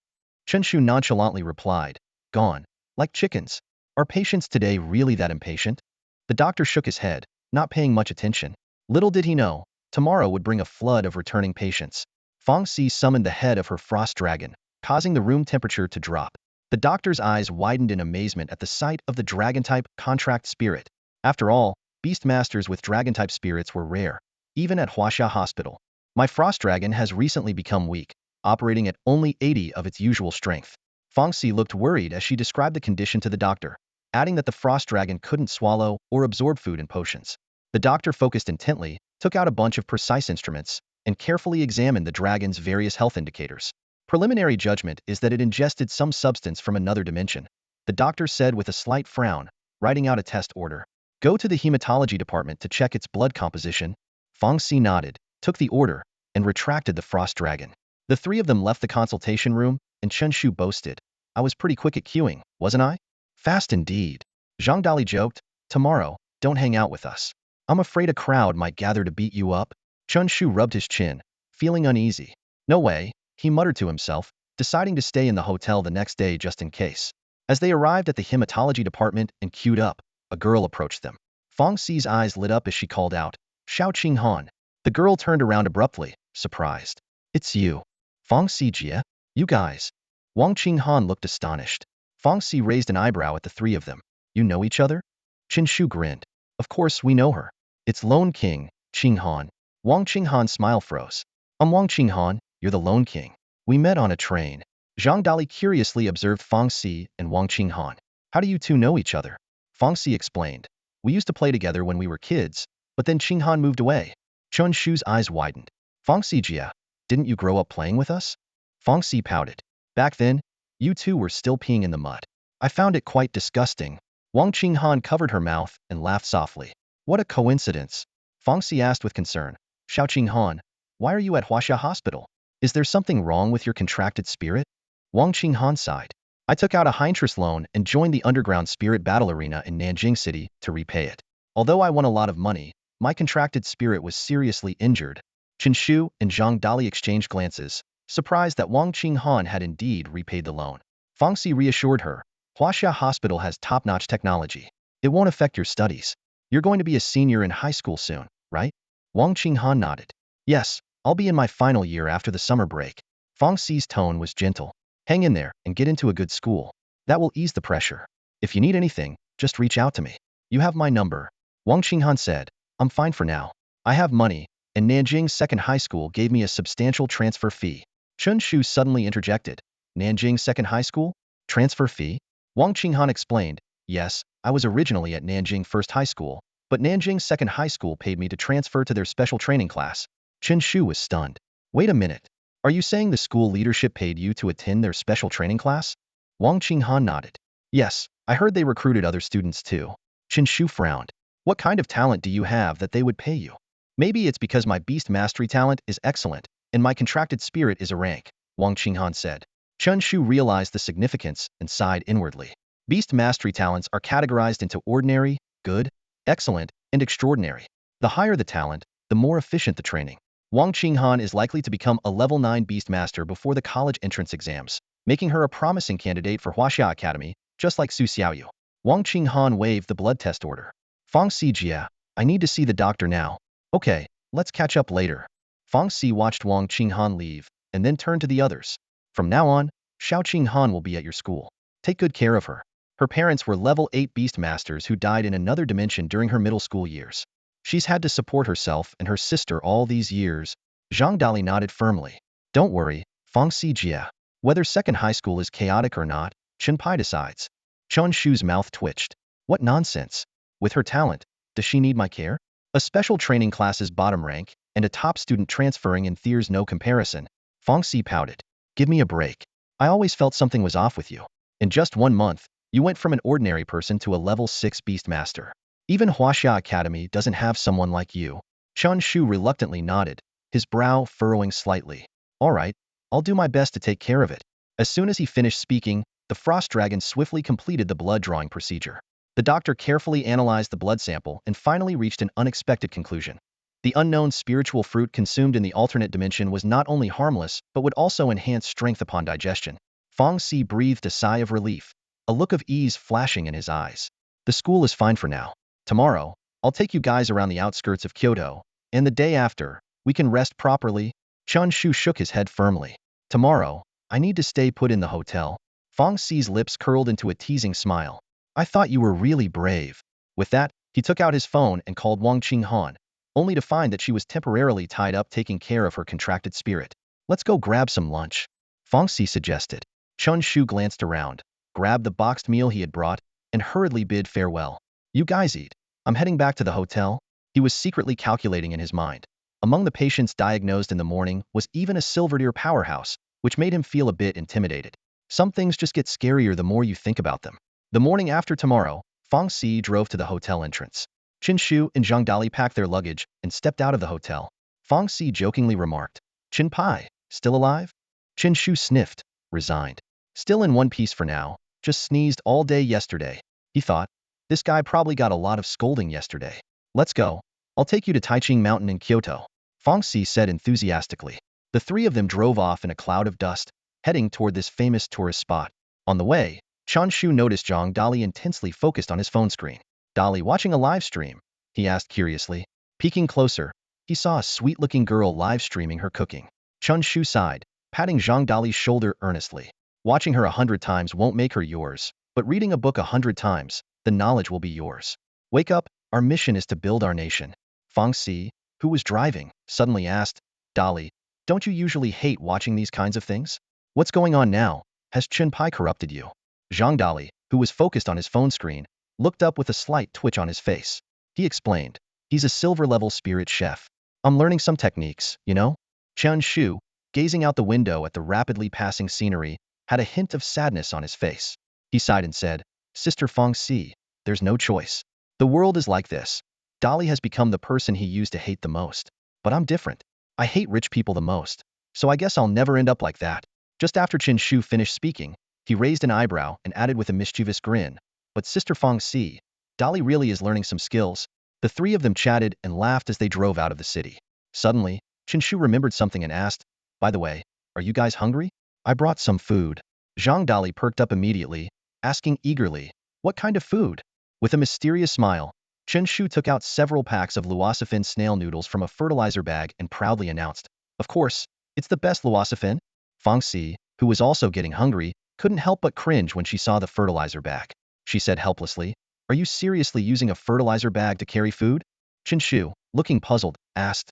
Speaker 1: Chen Shu nonchalantly replied, "Gone, like chickens." "Are patients today really that impatient?" The doctor shook his head, not paying much attention. Little did he know, tomorrow would bring a flood of returning patients. Fong Si summoned the head of her frost dragon, causing the room temperature to drop. The doctor's eyes widened in amazement at the sight of the dragon-type contract spirit. After all, beast masters with dragon-type spirits were rare, even at Huaxia Hospital. My frost dragon has recently become weak, operating at only 80 of its usual strength. Fong Si looked worried as she described the condition to the doctor, adding that the frost dragon couldn't swallow or absorb food and potions. The doctor focused intently, took out a bunch of precise instruments, and carefully examined the dragon's various health indicators. Preliminary judgment is that it ingested some substance from another dimension, the doctor said with a slight frown, writing out a test order. Go to the hematology department to check its blood composition. Fong Si nodded, took the order, and retracted the frost dragon. The three of them left the consultation room, and Chen Shu boasted, I was pretty quick at queuing, wasn't I? Fast indeed. Zhang Dali joked, tomorrow, don't hang out with us. I'm afraid a crowd might gather to beat you up. Chen Shu rubbed his chin, feeling uneasy. No way, he muttered to himself, deciding to stay in the hotel the next day just in case. As they arrived at the hematology department and queued up, a girl approached them. Fong Si's eyes lit up as she called out, Xiao Qinghan. The girl turned around abruptly, surprised. It's you. Fong Si Jie? You guys. Wang Qinghan looked astonished. Fong Si raised an eyebrow at the three of them. You know each other? Chen Shu grinned. Of course we know her. It's Lone King, Qinghan. Wang Qinghan's smile froze. I'm Wang Qinghan, you're the Lone King. We met on a train. Zhang Dali curiously observed Fong Si and Wang Qinghan. How do you two know each other? Fong Si explained. We used to play together when we were kids, but then Qinghan moved away. Chen Shu's eyes widened. Fong Si Jia, didn't you grow up playing with us? Fong Si pouted. Back then, you two were still peeing in the mud. I found it quite disgusting. Wang Qinghan covered her mouth and laughed softly. What a coincidence. Fong Si asked with concern. Xiao Qinghan, why are you at Huaxia Hospital? Is there something wrong with your contracted spirit? Wang Qinghan sighed. I took out a high interest loan and joined the underground spirit battle arena in Nanjing City to repay it. Although I won a lot of money, my contracted spirit was seriously injured. Chen Shu and Zhang Dali exchanged glances, surprised that Wang Qinghan had indeed repaid the loan. Fong Si reassured her, Huaxia Hospital has top-notch technology. It won't affect your studies. You're going to be a senior in high school soon, right? Wang Qinghan nodded. Yes, I'll be in my final year after the summer break. Fong Si's tone was gentle. Hang in there and get into a good school. That will ease the pressure. If you need anything, just reach out to me. You have my number. Wang Qinghan said, I'm fine for now. I have money, and Nanjing's second high school gave me a substantial transfer fee. Chen Shu suddenly interjected. Nanjing's second high school? Transfer fee? Wang Qinghan explained, yes, I was originally at Nanjing First High School, but Nanjing's second high school paid me to transfer to their special training class. Chen Shu was stunned. Wait a minute. Are you saying the school leadership paid you to attend their special training class? Wang Qinghan nodded. Yes, I heard they recruited other students too. Chen Shu frowned. What kind of talent do you have that they would pay you? Maybe it's because my beast mastery talent is excellent, and my contracted spirit is a rank, Wang Qinghan said. Chen Shu realized the significance and sighed inwardly. Beast mastery talents are categorized into ordinary, good, excellent, and extraordinary. The higher the talent, the more efficient the training. Wang Qinghan is likely to become a level 9 beast master before the college entrance exams, making her a promising candidate for Huaxia Academy, just like Su Xiaoyu. Wang Qinghan waved the blood test order. Fong Si Jia, I need to see the doctor now. Okay, let's catch up later. Fong Si watched Wang Qinghan leave, and then turned to the others. From now on, Xiao Qinghan will be at your school. Take good care of her. Her parents were level 8 beast masters who died in another dimension during her middle school years. She's had to support herself and her sister all these years. Zhang Dali nodded firmly. Don't worry, Fong Si Jia. Whether second high school is chaotic or not, Chen Pai decides. Chen Shu's mouth twitched. What nonsense. With her talent, does she need my care? A special training class's bottom rank, and a top student transferring in there's no comparison. Fong Si pouted. Give me a break. I always felt something was off with you. In just 1 month, you went from an ordinary person to a level 6 beast master. Even Huaxia Academy doesn't have someone like you. Chen Shu reluctantly nodded, his brow furrowing slightly. All right, I'll do my best to take care of it. As soon as he finished speaking, the frost dragon swiftly completed the blood drawing procedure. The doctor carefully analyzed the blood sample and finally reached an unexpected conclusion. The unknown spiritual fruit consumed in the alternate dimension was not only harmless, but would also enhance strength upon digestion. Fong Si breathed a sigh of relief, a look of ease flashing in his eyes. The school is fine for now. Tomorrow, I'll take you guys around the outskirts of Kyoto, and the day after, we can rest properly. Chen Shu shook his head firmly. Tomorrow, I need to stay put in the hotel. Fang Xi's lips curled into a teasing smile. I thought you were really brave. With that, he took out his phone and called Wang Qinghan, only to find that she was temporarily tied up taking care of her contracted spirit. Let's go grab some lunch, Fang Xi suggested. Chen Shu glanced around, grabbed the boxed meal he had brought, and hurriedly bid farewell. You guys eat. I'm heading back to the hotel. He was secretly calculating in his mind. Among the patients diagnosed in the morning was even a silverdeer powerhouse, which made him feel a bit intimidated. Some things just get scarier the more you think about them. The morning after tomorrow, Fang Xi drove to the hotel entrance. Chen Shu and Zhang Dali packed their luggage and stepped out of the hotel. Fang Xi jokingly remarked, Chen Pai, still alive? Chen Shu sniffed, resigned. Still in one piece for now, just sneezed all day yesterday. He thought, this guy probably got a lot of scolding yesterday. Let's go. I'll take you to Taiching Mountain in Kyoto, Fang Xi said enthusiastically. The three of them drove off in a cloud of dust, heading toward this famous tourist spot. On the way, Chen Shu noticed Zhang Dali intensely focused on his phone screen. Dali watching a live stream? He asked curiously. Peeking closer, he saw a sweet-looking girl live streaming her cooking. Chen Shu sighed, patting Zhang Dali's shoulder earnestly. Watching her 100 times won't make her yours, but reading a book 100 times, the knowledge will be yours. Wake up, our mission is to build our nation. Fang Xi, who was driving, suddenly asked, Dali, don't you usually hate watching these kinds of things? What's going on now? Has Chen Pai corrupted you? Zhang Dali, who was focused on his phone screen, looked up with a slight twitch on his face. He explained, he's a silver-level spirit chef. I'm learning some techniques, you know? Chen Shu, gazing out the window at the rapidly passing scenery, had a hint of sadness on his face. He sighed and said, Sister Fang Xi, there's no choice. The world is like this. Dali has become the person he used to hate the most. But I'm different. I hate rich people the most. So I guess I'll never end up like that. Just after Chen Shu finished speaking, he raised an eyebrow and added with a mischievous grin, but Sister Fang Xi, Dali really is learning some skills. The three of them chatted and laughed as they drove out of the city. Suddenly, Chen Shu remembered something and asked, by the way, are you guys hungry? I brought some food. Zhang Dali perked up immediately, asking eagerly, what kind of food? With a mysterious smile, Chen Shu took out several packs of luossifin snail noodles from a fertilizer bag and proudly announced, of course, it's the best luossifin. Fang Xi, who was also getting hungry, couldn't help but cringe when she saw the fertilizer bag. She said helplessly, are you seriously using a fertilizer bag to carry food? Chen Shu, looking puzzled, asked,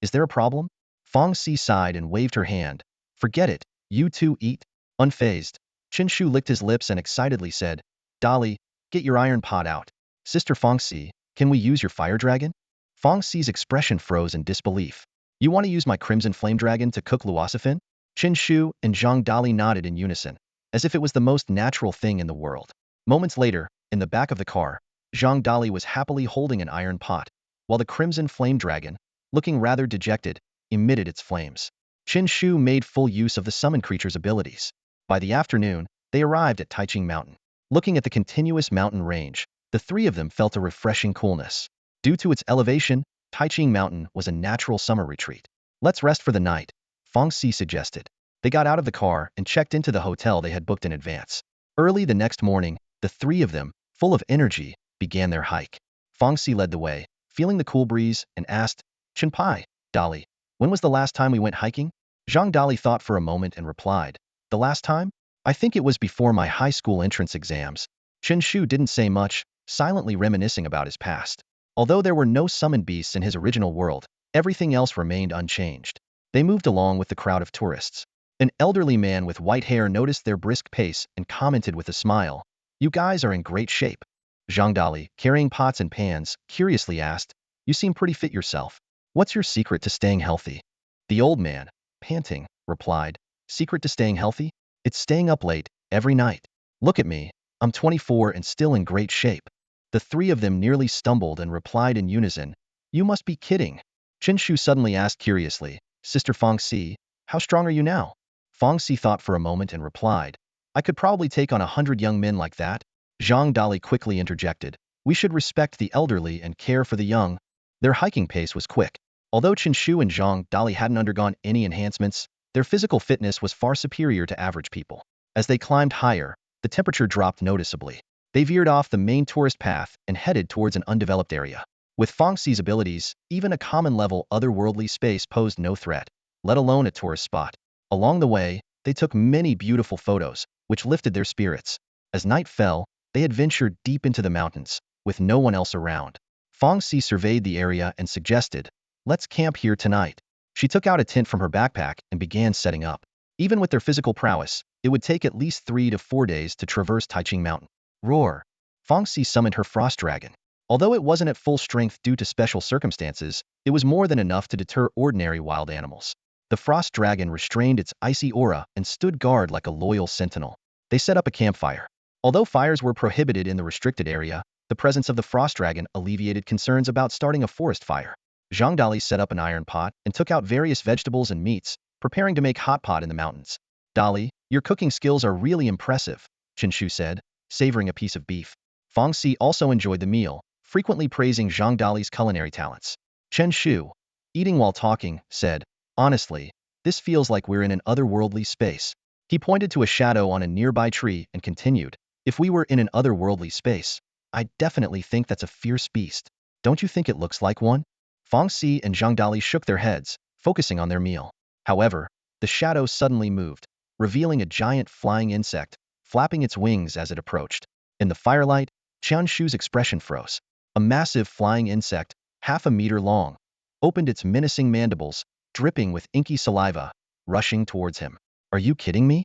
Speaker 1: is there a problem? Fang Xi sighed and waved her hand. Forget it, you two eat. Unfazed, Chen Shu licked his lips and excitedly said, Dali, get your iron pot out. Sister Fang Xi, can we use your fire dragon? Fang Xi's expression froze in disbelief. You want to use my crimson flame dragon to cook luossifin? Chen Shu and Zhang Dali nodded in unison, as if it was the most natural thing in the world. Moments later, in the back of the car, Zhang Dali was happily holding an iron pot, while the crimson flame dragon, looking rather dejected, emitted its flames. Chen Shu made full use of the summon creature's abilities. By the afternoon, they arrived at Taiching Mountain. Looking at the continuous mountain range, the three of them felt a refreshing coolness. Due to its elevation, Taiching Mountain was a natural summer retreat. Let's rest for the night, Fang Xi suggested. They got out of the car and checked into the hotel they had booked in advance. Early the next morning, the three of them, full of energy, began their hike. Fang Xi led the way, feeling the cool breeze, and asked, Chen Pai, Dali, when was the last time we went hiking? Zhang Dali thought for a moment and replied, the last time? I think it was before my high school entrance exams. Chen Shu didn't say much, silently reminiscing about his past. Although there were no summoned beasts in his original world, everything else remained unchanged. They moved along with the crowd of tourists. An elderly man with white hair noticed their brisk pace and commented with a smile, you guys are in great shape. Zhang Dali, carrying pots and pans, curiously asked, you seem pretty fit yourself. What's your secret to staying healthy? The old man, panting, replied, secret to staying healthy? It's staying up late, every night. Look at me, I'm 24 and still in great shape. The three of them nearly stumbled and replied in unison, you must be kidding. Chen Shu suddenly asked curiously, Sister Fang Xi, how strong are you now? Fang Xi thought for a moment and replied, I could probably take on 100 young men like that. Zhang Dali quickly interjected, we should respect the elderly and care for the young. Their hiking pace was quick. Although Chen Shu and Zhang Dali hadn't undergone any enhancements, their physical fitness was far superior to average people. As they climbed higher, the temperature dropped noticeably. They veered off the main tourist path and headed towards an undeveloped area. With Fang Xi's abilities, even a common-level otherworldly space posed no threat. let alone a tourist spot. Along the way, they took many beautiful photos, which lifted their spirits. As night fell, they had ventured deep into the mountains, with no one else around. Fong Si surveyed the area and suggested, "Let's camp here tonight." She took out a tent from her backpack and began setting up. Even with their physical prowess, it would take at least 3 to 4 days to traverse Taiching Mountain. Roar! Fong Si summoned her frost dragon. Although it wasn't at full strength due to special circumstances, it was more than enough to deter ordinary wild animals. The frost dragon restrained its icy aura and stood guard like a loyal sentinel. They set up a campfire. Although fires were prohibited in the restricted area, the presence of the frost dragon alleviated concerns about starting a forest fire. Zhang Dali set up an iron pot and took out various vegetables and meats, preparing to make hot pot in the mountains. "Dali, your cooking skills are really impressive," Chen Shu said, savoring a piece of beef. Fong Si also enjoyed the meal, frequently praising Zhang Dali's culinary talents. Chen Shu, eating while talking, said, "Honestly, this feels like we're in an otherworldly space." He pointed to a shadow on a nearby tree and continued, "If we were in an otherworldly space, I definitely think that's a fierce beast. Don't you think it looks like one?" Fong Si and Zhang Dali shook their heads, focusing on their meal. However, the shadow suddenly moved, revealing a giant flying insect, flapping its wings as it approached. In the firelight, Chen Shu's expression froze. A massive flying insect, half a meter long, opened its menacing mandibles, dripping with inky saliva, rushing towards him. "Are you kidding me?"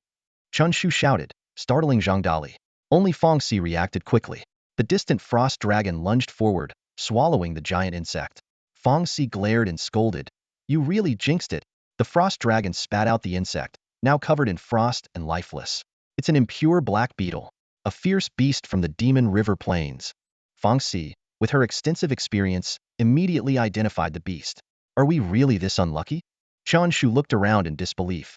Speaker 1: Chen Shu shouted, startling Zhang Dali. Only Fong Si reacted quickly. The distant frost dragon lunged forward, swallowing the giant insect. Fong Si glared and scolded, "You really jinxed it." The frost dragon spat out the insect, now covered in frost and lifeless. "It's an impure black beetle, a fierce beast from the Demon River Plains." Fong Si, with her extensive experience, immediately identified the beast. "Are we really this unlucky?" Chen Shu looked around in disbelief.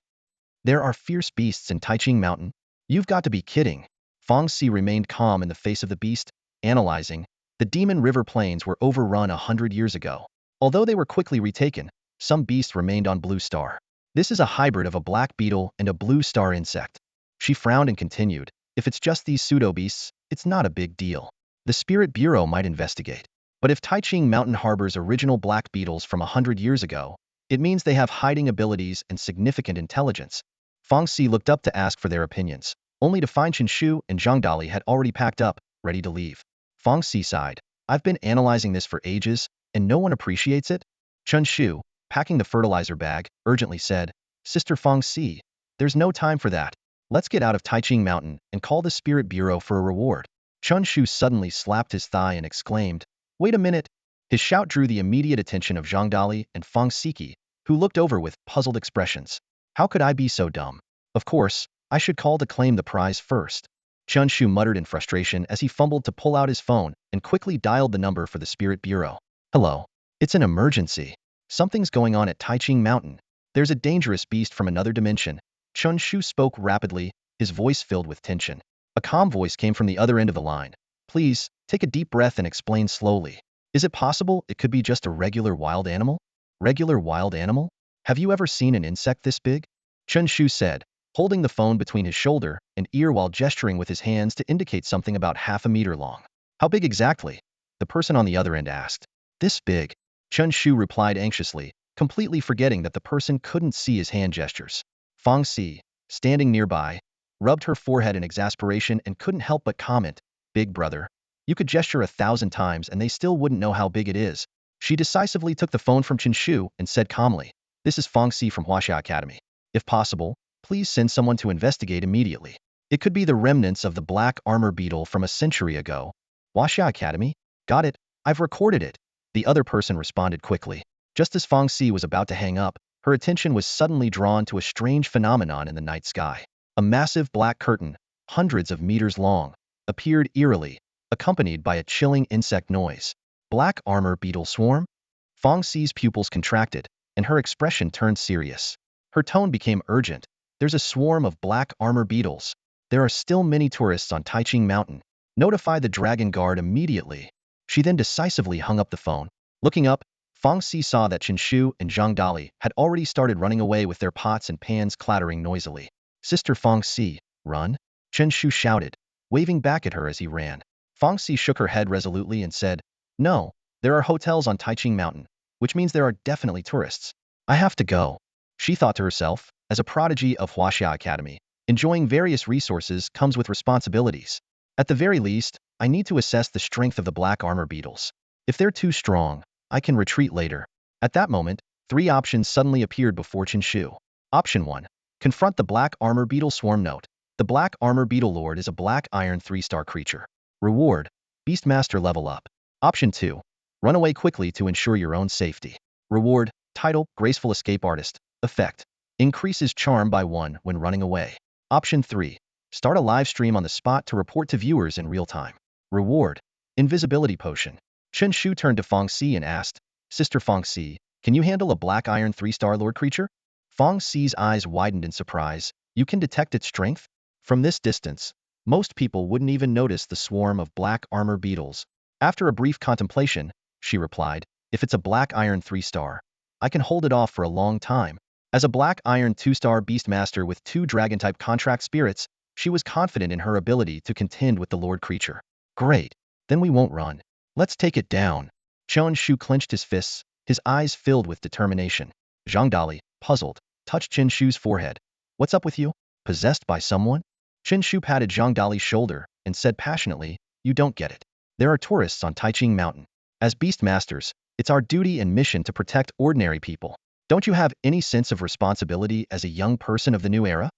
Speaker 1: "There are fierce beasts in Taiching Mountain? You've got to be kidding." Fong Si remained calm in the face of the beast, analyzing. The Demon River Plains were overrun 100 years ago. Although they were quickly retaken, some beasts remained on Blue Star. This is a hybrid of a black beetle and a blue star insect. She frowned and continued, "If it's just these pseudo-beasts, it's not a big deal. The Spirit Bureau might investigate. But if Taiching Mountain harbors original black beetles from 100 years ago, it means they have hiding abilities and significant intelligence." Fong Si looked up to ask for their opinions, only to find Chen Shu and Zhang Dali had already packed up, ready to leave. Fong Si sighed, "I've been analyzing this for ages, and no one appreciates it." Chen Shu, packing the fertilizer bag, urgently said, "Sister Fong Si, there's no time for that. Let's get out of Taiching Mountain and call the Spirit Bureau for a reward." Chen Shu suddenly slapped his thigh and exclaimed, "Wait a minute." His shout drew the immediate attention of Zhang Dali and Fong Siki, who looked over with puzzled expressions. "How could I be so dumb? Of course, I should call to claim the prize first." Chen Shu muttered in frustration as he fumbled to pull out his phone and quickly dialed the number for the Spirit Bureau. "Hello. It's an emergency. Something's going on at Taiching Mountain. There's a dangerous beast from another dimension." Chen Shu spoke rapidly, his voice filled with tension. A calm voice came from the other end of the line. "Please, take a deep breath and explain slowly. Is it possible it could be just a regular wild animal?" "Regular wild animal? Have you ever seen an insect this big?" Chen Shu said, holding the phone between his shoulder and ear while gesturing with his hands to indicate something about half a meter long. "How big exactly?" the person on the other end asked. "This big," Chen Shu replied anxiously, completely forgetting that the person couldn't see his hand gestures. Fong Si, standing nearby, rubbed her forehead in exasperation and couldn't help but comment, "Big brother, you could gesture 1,000 times and they still wouldn't know how big it is." She decisively took the phone from Chen Shu and said calmly, "This is Fong Si from Huaxia Academy. If possible, please send someone to investigate immediately. It could be the remnants of the black armor beetle from a century ago." "Huaxia Academy? Got it. I've recorded it." The other person responded quickly. Just as Fong Si was about to hang up, her attention was suddenly drawn to a strange phenomenon in the night sky. A massive black curtain, hundreds of meters long, appeared eerily, accompanied by a chilling insect noise. "Black armor beetle swarm?" Fong Si's pupils contracted, and her expression turned serious. Her tone became urgent. "There's a swarm of black armor beetles. There are still many tourists on Taiching Mountain. Notify the Dragon Guard immediately." She then decisively hung up the phone. Looking up, Fong Si saw that Chen Shu and Zhang Dali had already started running away with their pots and pans clattering noisily. "Sister Fong Si, run!" Chen Shu shouted, waving back at her as he ran. Fong Si shook her head resolutely and said, "No, there are hotels on Taiching Mountain, which means there are definitely tourists. I have to go." She thought to herself, as a prodigy of Huaxia Academy, enjoying various resources comes with responsibilities. At the very least, I need to assess the strength of the black armor beetles. If they're too strong, I can retreat later. At that moment, three options suddenly appeared before Chen Shu. Option 1. Confront the black armor beetle swarm. Note: the black armor beetle lord is a black iron 3-star creature. Reward: Beastmaster level up. Option 2. Run away quickly to ensure your own safety. Reward: Title, Graceful Escape Artist. Effect: increases charm by 1 when running away. Option 3. Start a live stream on the spot to report to viewers in real time. Reward: Invisibility Potion. Chen Shu turned to Fong Si and asked, Sister Fong Si, can you handle a black iron 3-star lord creature? Fong Si's eyes widened in surprise. You can detect its strength? From this distance, most people wouldn't even notice the swarm of black armor beetles. After a brief contemplation, she replied, if it's a black iron 3-star, I can hold it off for a long time. As a black iron 2-star beastmaster with 2 dragon-type contract spirits, she was confident in her ability to contend with the lord creature. Great, then we won't run. Let's take it down. Chen Shu clenched his fists, his eyes filled with determination. Zhang Dali, puzzled, touched Chen Shu's forehead. What's up with you? Possessed by someone? Chen Shu patted Zhang Dali's shoulder and said passionately, you don't get it. There are tourists on Taiching Mountain. As beastmasters, it's our duty and mission to protect ordinary people. Don't you have any sense of responsibility as a young person of the new era?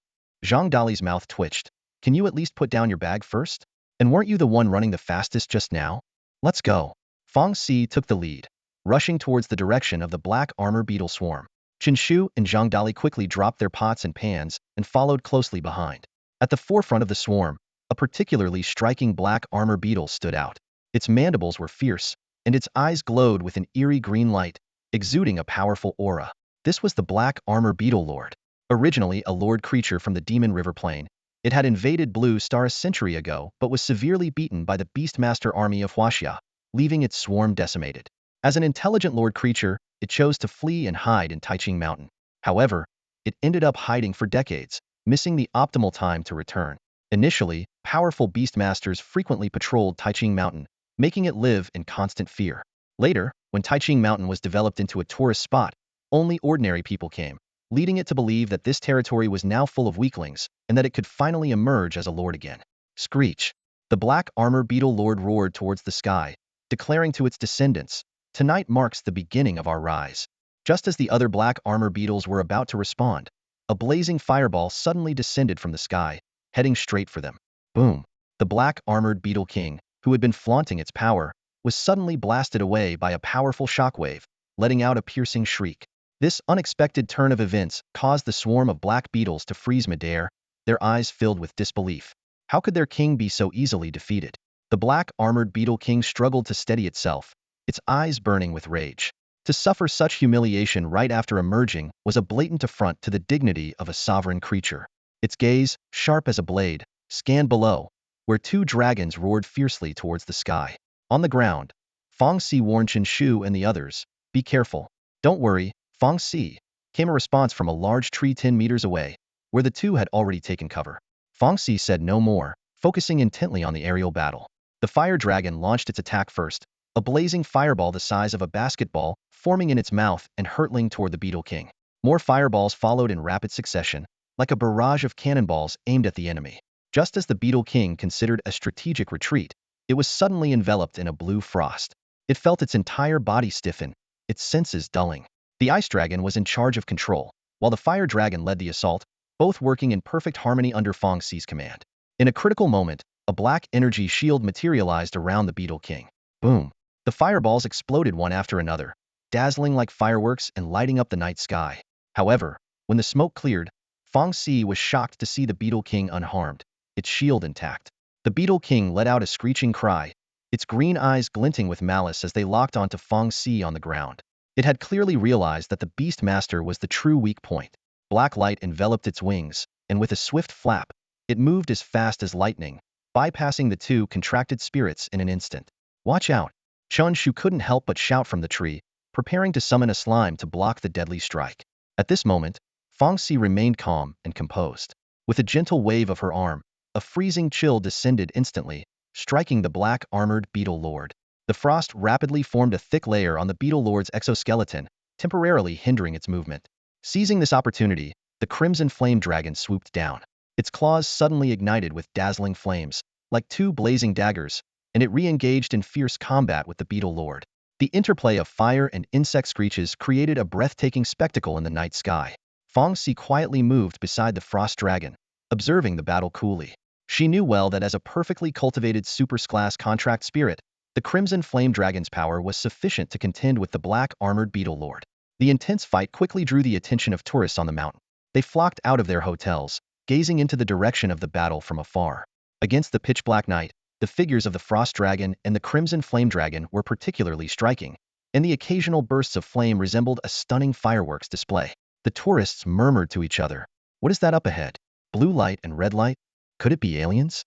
Speaker 1: Zhang Dali's mouth twitched. Can you at least put down your bag first? And weren't you the one running the fastest just now? Let's go. Fong Si took the lead, rushing towards the direction of the black armor beetle swarm. Chen Shu and Zhang Dali quickly dropped their pots and pans and followed closely behind. At the forefront of the swarm, a particularly striking black armor beetle stood out. Its mandibles were fierce, and its eyes glowed with an eerie green light, exuding a powerful aura. This was the black armor beetle lord. Originally a lord creature from the Demon River Plain, it had invaded Blue Star a century ago but was severely beaten by the Beastmaster army of Huaxia, leaving its swarm decimated. As an intelligent lord creature, it chose to flee and hide in Taiching Mountain. However, it ended up hiding for decades, missing the optimal time to return. Initially, powerful beastmasters frequently patrolled Taiching Mountain, making it live in constant fear. Later, when Taiching Mountain was developed into a tourist spot, only ordinary people came, leading it to believe that this territory was now full of weaklings and that it could finally emerge as a lord again. Screech. The black armor beetle lord roared towards the sky, declaring to its descendants, tonight marks the beginning of our rise. Just as the other black armor beetles were about to respond, a blazing fireball suddenly descended from the sky, heading straight for them. Boom. The black armored beetle king, who had been flaunting its power, was suddenly blasted away by a powerful shockwave, letting out a piercing shriek. This unexpected turn of events caused the swarm of black beetles to freeze midair, their eyes filled with disbelief. How could their king be so easily defeated? The black armored beetle king struggled to steady itself, its eyes burning with rage. To suffer such humiliation right after emerging was a blatant affront to the dignity of a sovereign creature. Its gaze, sharp as a blade, scanned below, where 2 dragons roared fiercely towards the sky. On the ground, Fong Si warned Chen Shu and the others, be careful. Don't worry, Fong Si, came a response from a large tree 10 meters away, where the two had already taken cover. Fong Si said no more, focusing intently on the aerial battle. The fire dragon launched its attack first, a blazing fireball the size of a basketball, forming in its mouth and hurtling toward the beetle king. More fireballs followed in rapid succession, like a barrage of cannonballs aimed at the enemy. Just as the beetle king considered a strategic retreat, it was suddenly enveloped in a blue frost. It felt its entire body stiffen, its senses dulling. The ice dragon was in charge of control, while the fire dragon led the assault, both working in perfect harmony under Fong Si's command. In a critical moment, a black energy shield materialized around the beetle king. Boom! The fireballs exploded one after another, dazzling like fireworks and lighting up the night sky. However, when the smoke cleared, Fong Si was shocked to see the beetle king unharmed, its shield intact. The beetle king let out a screeching cry, its green eyes glinting with malice as they locked onto Fong Si on the ground. It had clearly realized that the Beastmaster was the true weak point. Black light enveloped its wings, and with a swift flap, it moved as fast as lightning, bypassing the 2 contracted spirits in an instant. Watch out! Chen Shu couldn't help but shout from the tree, preparing to summon a slime to block the deadly strike. At this moment, Fong Si remained calm and composed. With a gentle wave of her arm, a freezing chill descended instantly, striking the black armored beetle lord. The frost rapidly formed a thick layer on the beetle lord's exoskeleton, temporarily hindering its movement. Seizing this opportunity, the crimson flame dragon swooped down. Its claws suddenly ignited with dazzling flames, like two blazing daggers, and it re-engaged in fierce combat with the beetle lord. The interplay of fire and insect screeches created a breathtaking spectacle in the night sky. Fong Si quietly moved beside the frost dragon, observing the battle coolly. She knew well that as a perfectly cultivated super-class contract spirit, the crimson flame dragon's power was sufficient to contend with the black armored beetle lord. The intense fight quickly drew the attention of tourists on the mountain. They flocked out of their hotels, gazing into the direction of the battle from afar. Against the pitch-black night, the figures of the frost dragon and the crimson flame dragon were particularly striking, and the occasional bursts of flame resembled a stunning fireworks display. The tourists murmured to each other, "What is that up ahead? Blue light and red light? Could it be aliens?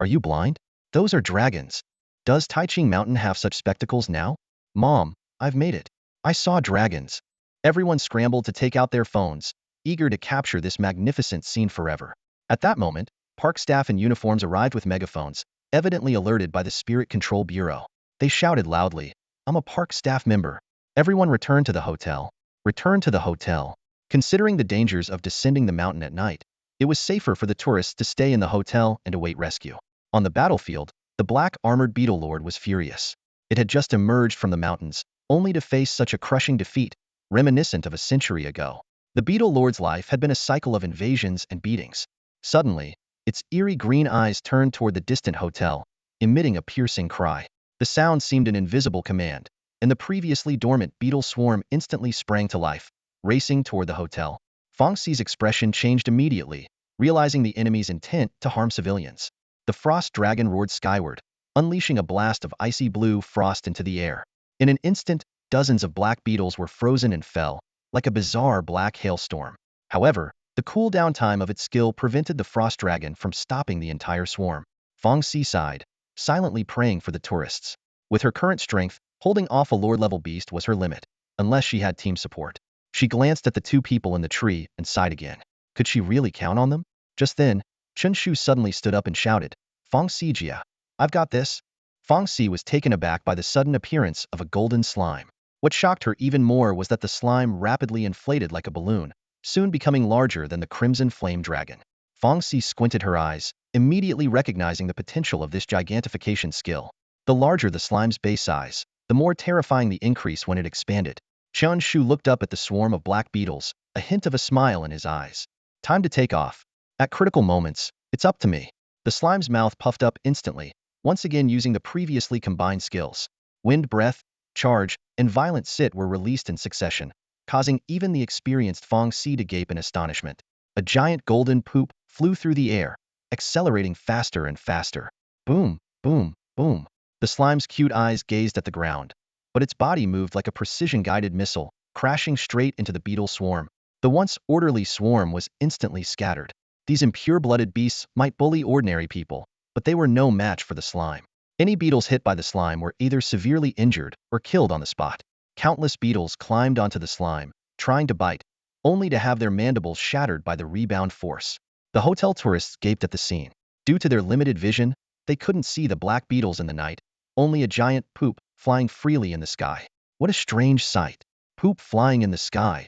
Speaker 1: Are you blind? Those are dragons. Does Taiching Mountain have such spectacles now? Mom, I've made it. I saw dragons." Everyone scrambled to take out their phones, eager to capture this magnificent scene forever. At that moment, park staff in uniforms arrived with megaphones, evidently alerted by the Spirit Control Bureau. They shouted loudly, "I'm a park staff member. Everyone return to the hotel. Return to the hotel." Considering the dangers of descending the mountain at night, it was safer for the tourists to stay in the hotel and await rescue. On the battlefield, the black armored beetle lord was furious. It had just emerged from the mountains, only to face such a crushing defeat, reminiscent of a century ago. The beetle lord's life had been a cycle of invasions and beatings. Suddenly, its eerie green eyes turned toward the distant hotel, emitting a piercing cry. The sound seemed an invisible command, and the previously dormant beetle swarm instantly sprang to life, racing toward the hotel. Fong Si's expression changed immediately, realizing the enemy's intent to harm civilians. The frost dragon roared skyward, unleashing a blast of icy blue frost into the air. In an instant, dozens of black beetles were frozen and fell, like a bizarre black hailstorm. However, the cool-down time of its skill prevented the frost dragon from stopping the entire swarm. Fong Si sighed, silently praying for the tourists. With her current strength, holding off a lord-level beast was her limit, unless she had team support. She glanced at the two people in the tree and sighed again. Could she really count on them? Just then, Chen Shu suddenly stood up and shouted, "Fong Si Jia, I've got this." Fong Si was taken aback by the sudden appearance of a golden slime. What shocked her even more was that the slime rapidly inflated like a balloon, soon becoming larger than the crimson flame dragon. Fong Si squinted her eyes, immediately recognizing the potential of this gigantification skill. The larger the slime's base size, the more terrifying the increase when it expanded. Chen Shu looked up at the swarm of black beetles, a hint of a smile in his eyes. Time to take off. At critical moments, it's up to me. The slime's mouth puffed up instantly, once again using the previously combined skills. Wind breath, charge, and violent sit were released in succession, causing even the experienced Fong Si to gape in astonishment. A giant golden poop flew through the air, accelerating faster and faster. Boom, boom, boom. The slime's cute eyes gazed at the ground, but its body moved like a precision-guided missile, crashing straight into the beetle swarm. The once orderly swarm was instantly scattered. These impure-blooded beasts might bully ordinary people, but they were no match for the slime. Any beetles hit by the slime were either severely injured or killed on the spot. Countless beetles climbed onto the slime, trying to bite, only to have their mandibles shattered by the rebound force. The hotel tourists gaped at the scene. Due to their limited vision, they couldn't see the black beetles in the night, only a giant poop flying freely in the sky. What a strange sight. Poop flying in the sky.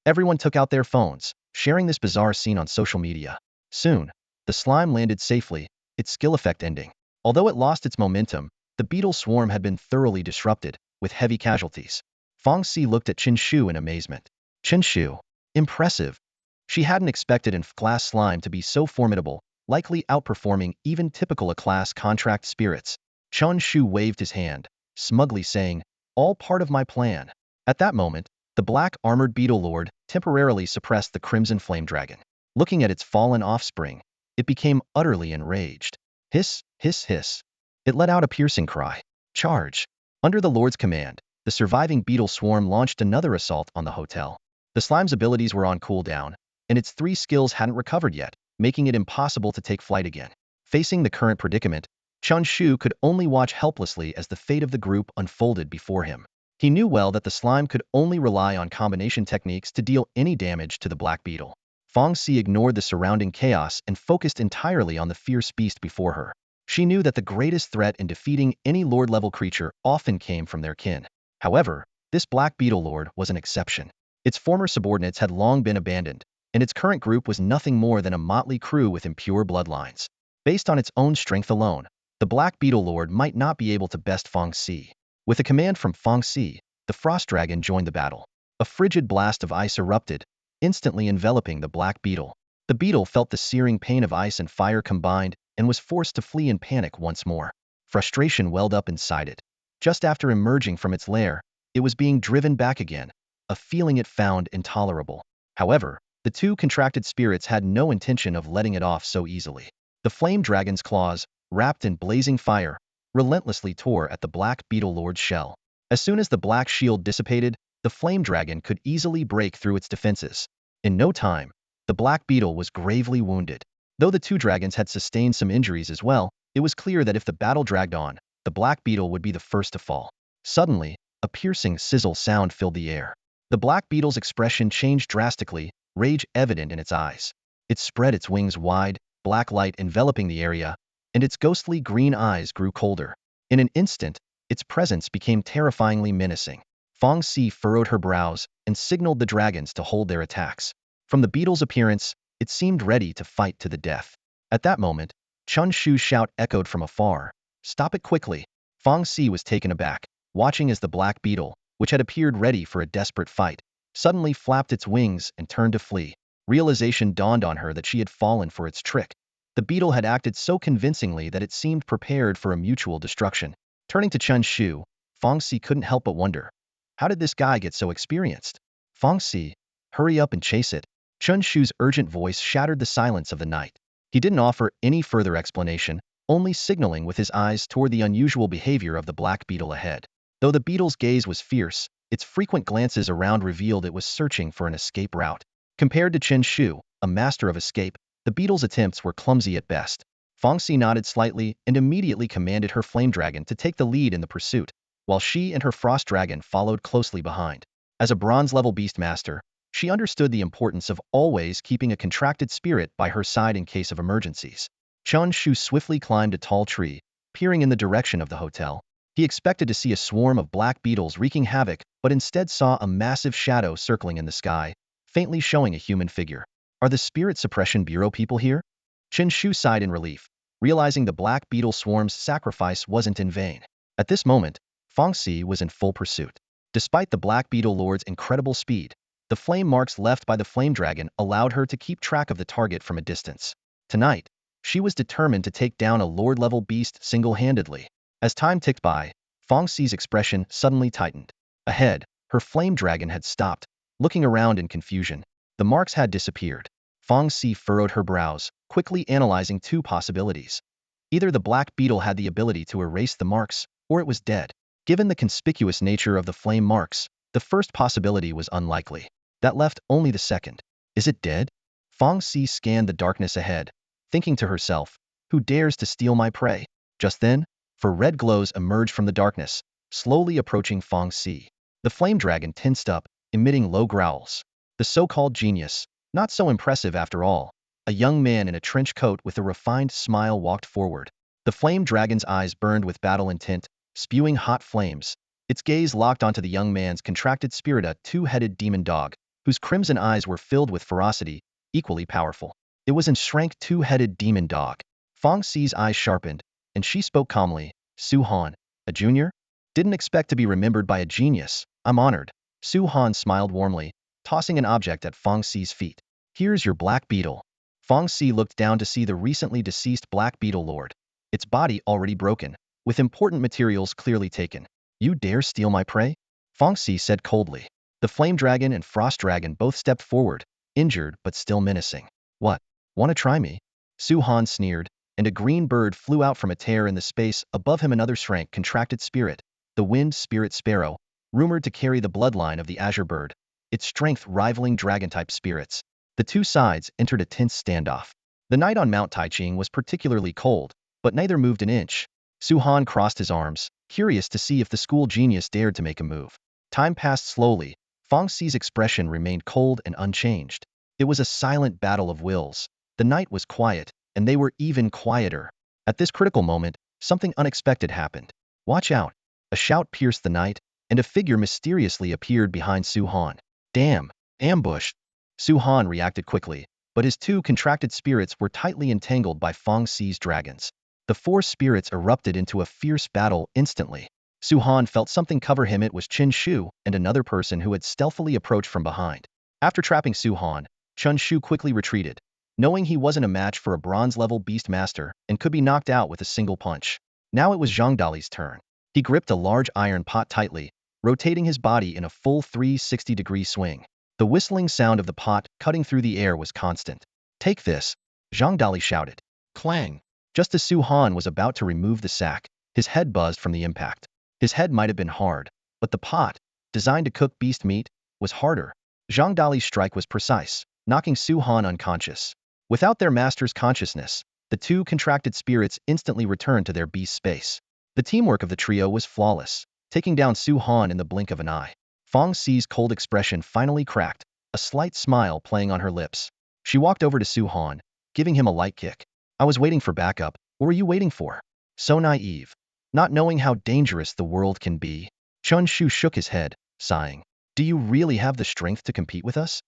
Speaker 1: Everyone took out their phones, sharing this bizarre scene on social media. Soon, the slime landed safely, its skill effect ending. Although it lost its momentum, the beetle swarm had been thoroughly disrupted, with heavy casualties. Fong Si looked at Chen Shu in amazement. Chen Shu. Impressive. She hadn't expected F-class slime to be so formidable, likely outperforming even typical A-class contract spirits. Chen Shu waved his hand, smugly saying, "All part of my plan." At that moment, the black armored beetle lord temporarily suppressed the crimson flame dragon. Looking at its fallen offspring, it became utterly enraged. Hiss, hiss, hiss. It let out a piercing cry. Charge. Under the lord's command, the surviving beetle swarm launched another assault on the hotel. The slime's abilities were on cooldown, and its 3 skills hadn't recovered yet, making it impossible to take flight again. Facing the current predicament, Chen Shu could only watch helplessly as the fate of the group unfolded before him. He knew well that the slime could only rely on combination techniques to deal any damage to the black beetle. Fong Si ignored the surrounding chaos and focused entirely on the fierce beast before her. She knew that the greatest threat in defeating any lord-level creature often came from their kin. However, this black beetle lord was an exception. Its former subordinates had long been abandoned, and its current group was nothing more than a motley crew with impure bloodlines. Based on its own strength alone, the Black Beetle Lord might not be able to best Feng Si. With a command from Feng Si, the Frost Dragon joined the battle. A frigid blast of ice erupted, instantly enveloping the Black Beetle. The beetle felt the searing pain of ice and fire combined and was forced to flee in panic once more. Frustration welled up inside it. Just after emerging from its lair, it was being driven back again, a feeling it found intolerable. However, the two contracted spirits had no intention of letting it off so easily. The flame dragon's claws, wrapped in blazing fire, relentlessly tore at the Black Beetle Lord's shell. As soon as the black shield dissipated, the flame dragon could easily break through its defenses. In no time, the Black Beetle was gravely wounded. Though the two dragons had sustained some injuries as well, it was clear that if the battle dragged on, the Black Beetle would be the first to fall. Suddenly, a piercing sizzle sound filled the air. The Black Beetle's expression changed drastically, rage evident in its eyes. It spread its wings wide, black light enveloping the area, and its ghostly green eyes grew colder. In an instant, its presence became terrifyingly menacing. Feng Si furrowed her brows and signaled the dragons to hold their attacks. From the beetle's appearance, it seemed ready to fight to the death. At that moment, Chen Shu's shout echoed from afar. "Stop it quickly!" Feng Si was taken aback, watching as the black beetle, which had appeared ready for a desperate fight, suddenly flapped its wings and turned to flee. Realization dawned on her that she had fallen for its trick. The beetle had acted so convincingly that it seemed prepared for a mutual destruction. Turning to Chen Shu, Feng Si couldn't help but wonder, how did this guy get so experienced? Feng Si, hurry up and chase it. Chen Shu's urgent voice shattered the silence of the night. He didn't offer any further explanation, only signaling with his eyes toward the unusual behavior of the black beetle ahead. Though the beetle's gaze was fierce, its frequent glances around revealed it was searching for an escape route. Compared to Chen Shu, a master of escape, the beetle's attempts were clumsy at best. Feng Si nodded slightly and immediately commanded her flame dragon to take the lead in the pursuit, while she and her frost dragon followed closely behind. As a bronze-level beastmaster, she understood the importance of always keeping a contracted spirit by her side in case of emergencies. Chen Shu swiftly climbed a tall tree, peering in the direction of the hotel. He expected to see a swarm of black beetles wreaking havoc, but instead saw a massive shadow circling in the sky, faintly showing a human figure. Are the Spirit Suppression Bureau people here? Chen Shu sighed in relief, realizing the black beetle swarm's sacrifice wasn't in vain. At this moment, Feng Si was in full pursuit. Despite the Black Beetle Lord's incredible speed, the flame marks left by the flame dragon allowed her to keep track of the target from a distance. Tonight, she was determined to take down a Lord-level beast single-handedly. As time ticked by, Feng Si's expression suddenly tightened. Ahead, her flame dragon had stopped, looking around in confusion. The marks had disappeared. Feng Si furrowed her brows, quickly analyzing two possibilities. Either the black beetle had the ability to erase the marks, or it was dead. Given the conspicuous nature of the flame marks, the first possibility was unlikely. That left only the second. Is it dead? Feng Si scanned the darkness ahead, thinking to herself, who dares to steal my prey? Just then, red glows emerged from the darkness, slowly approaching Feng Si. The flame dragon tensed up, emitting low growls. The so-called genius, not so impressive after all. A young man in a trench coat with a refined smile walked forward. The flame dragon's eyes burned with battle intent, spewing hot flames. Its gaze locked onto the young man's contracted spirit, a two-headed demon dog, whose crimson eyes were filled with ferocity, equally powerful. It was an shrank two-headed demon dog. Feng Si's eyes sharpened, and she spoke calmly. Su Han, a junior? Didn't expect to be remembered by a genius. I'm honored. Su Han smiled warmly, tossing an object at Feng Si's feet. Here's your black beetle. Feng Si looked down to see the recently deceased Black Beetle Lord, its body already broken, with important materials clearly taken. You dare steal my prey? Feng Si said coldly. The Flame Dragon and Frost Dragon both stepped forward, injured but still menacing. What? Want to try me? Su Han sneered, and a green bird flew out from a tear in the space above him. Another shrank contracted spirit, the Wind Spirit Sparrow, rumored to carry the bloodline of the Azure Bird, its strength rivaling dragon-type spirits. The two sides entered a tense standoff. The night on Mount Taiching was particularly cold, but neither moved an inch. Su Han crossed his arms, curious to see if the school genius dared to make a move. Time passed slowly. Feng Si's expression remained cold and unchanged. It was a silent battle of wills. The night was quiet, and they were even quieter. At this critical moment, something unexpected happened. Watch out! A shout pierced the night, and a figure mysteriously appeared behind Su Han. Damn, ambushed. Su Han reacted quickly, but his two contracted spirits were tightly entangled by Fang Xi's dragons. The four spirits erupted into a fierce battle instantly. Su Han felt something cover him. It was Chen Shu and another person who had stealthily approached from behind. After trapping Su Han, Chen Shu quickly retreated, knowing he wasn't a match for a bronze-level beast master and could be knocked out with a single punch. Now it was Zhang Dali's turn. He gripped a large iron pot tightly, rotating his body in a full 360-degree swing. The whistling sound of the pot cutting through the air was constant. Take this, Zhang Dali shouted. Clang! Just as Su Han was about to remove the sack, his head buzzed from the impact. His head might have been hard, but the pot, designed to cook beast meat, was harder. Zhang Dali's strike was precise, knocking Su Han unconscious. Without their master's consciousness, the two contracted spirits instantly returned to their beast space. The teamwork of the trio was flawless, taking down Su Han in the blink of an eye. Fang Xi's cold expression finally cracked, a slight smile playing on her lips. She walked over to Su Han, giving him a light kick. I was waiting for backup. What were you waiting for? So naive. Not knowing how dangerous the world can be. Chen Shu shook his head, sighing. Do you really have the strength to compete with us?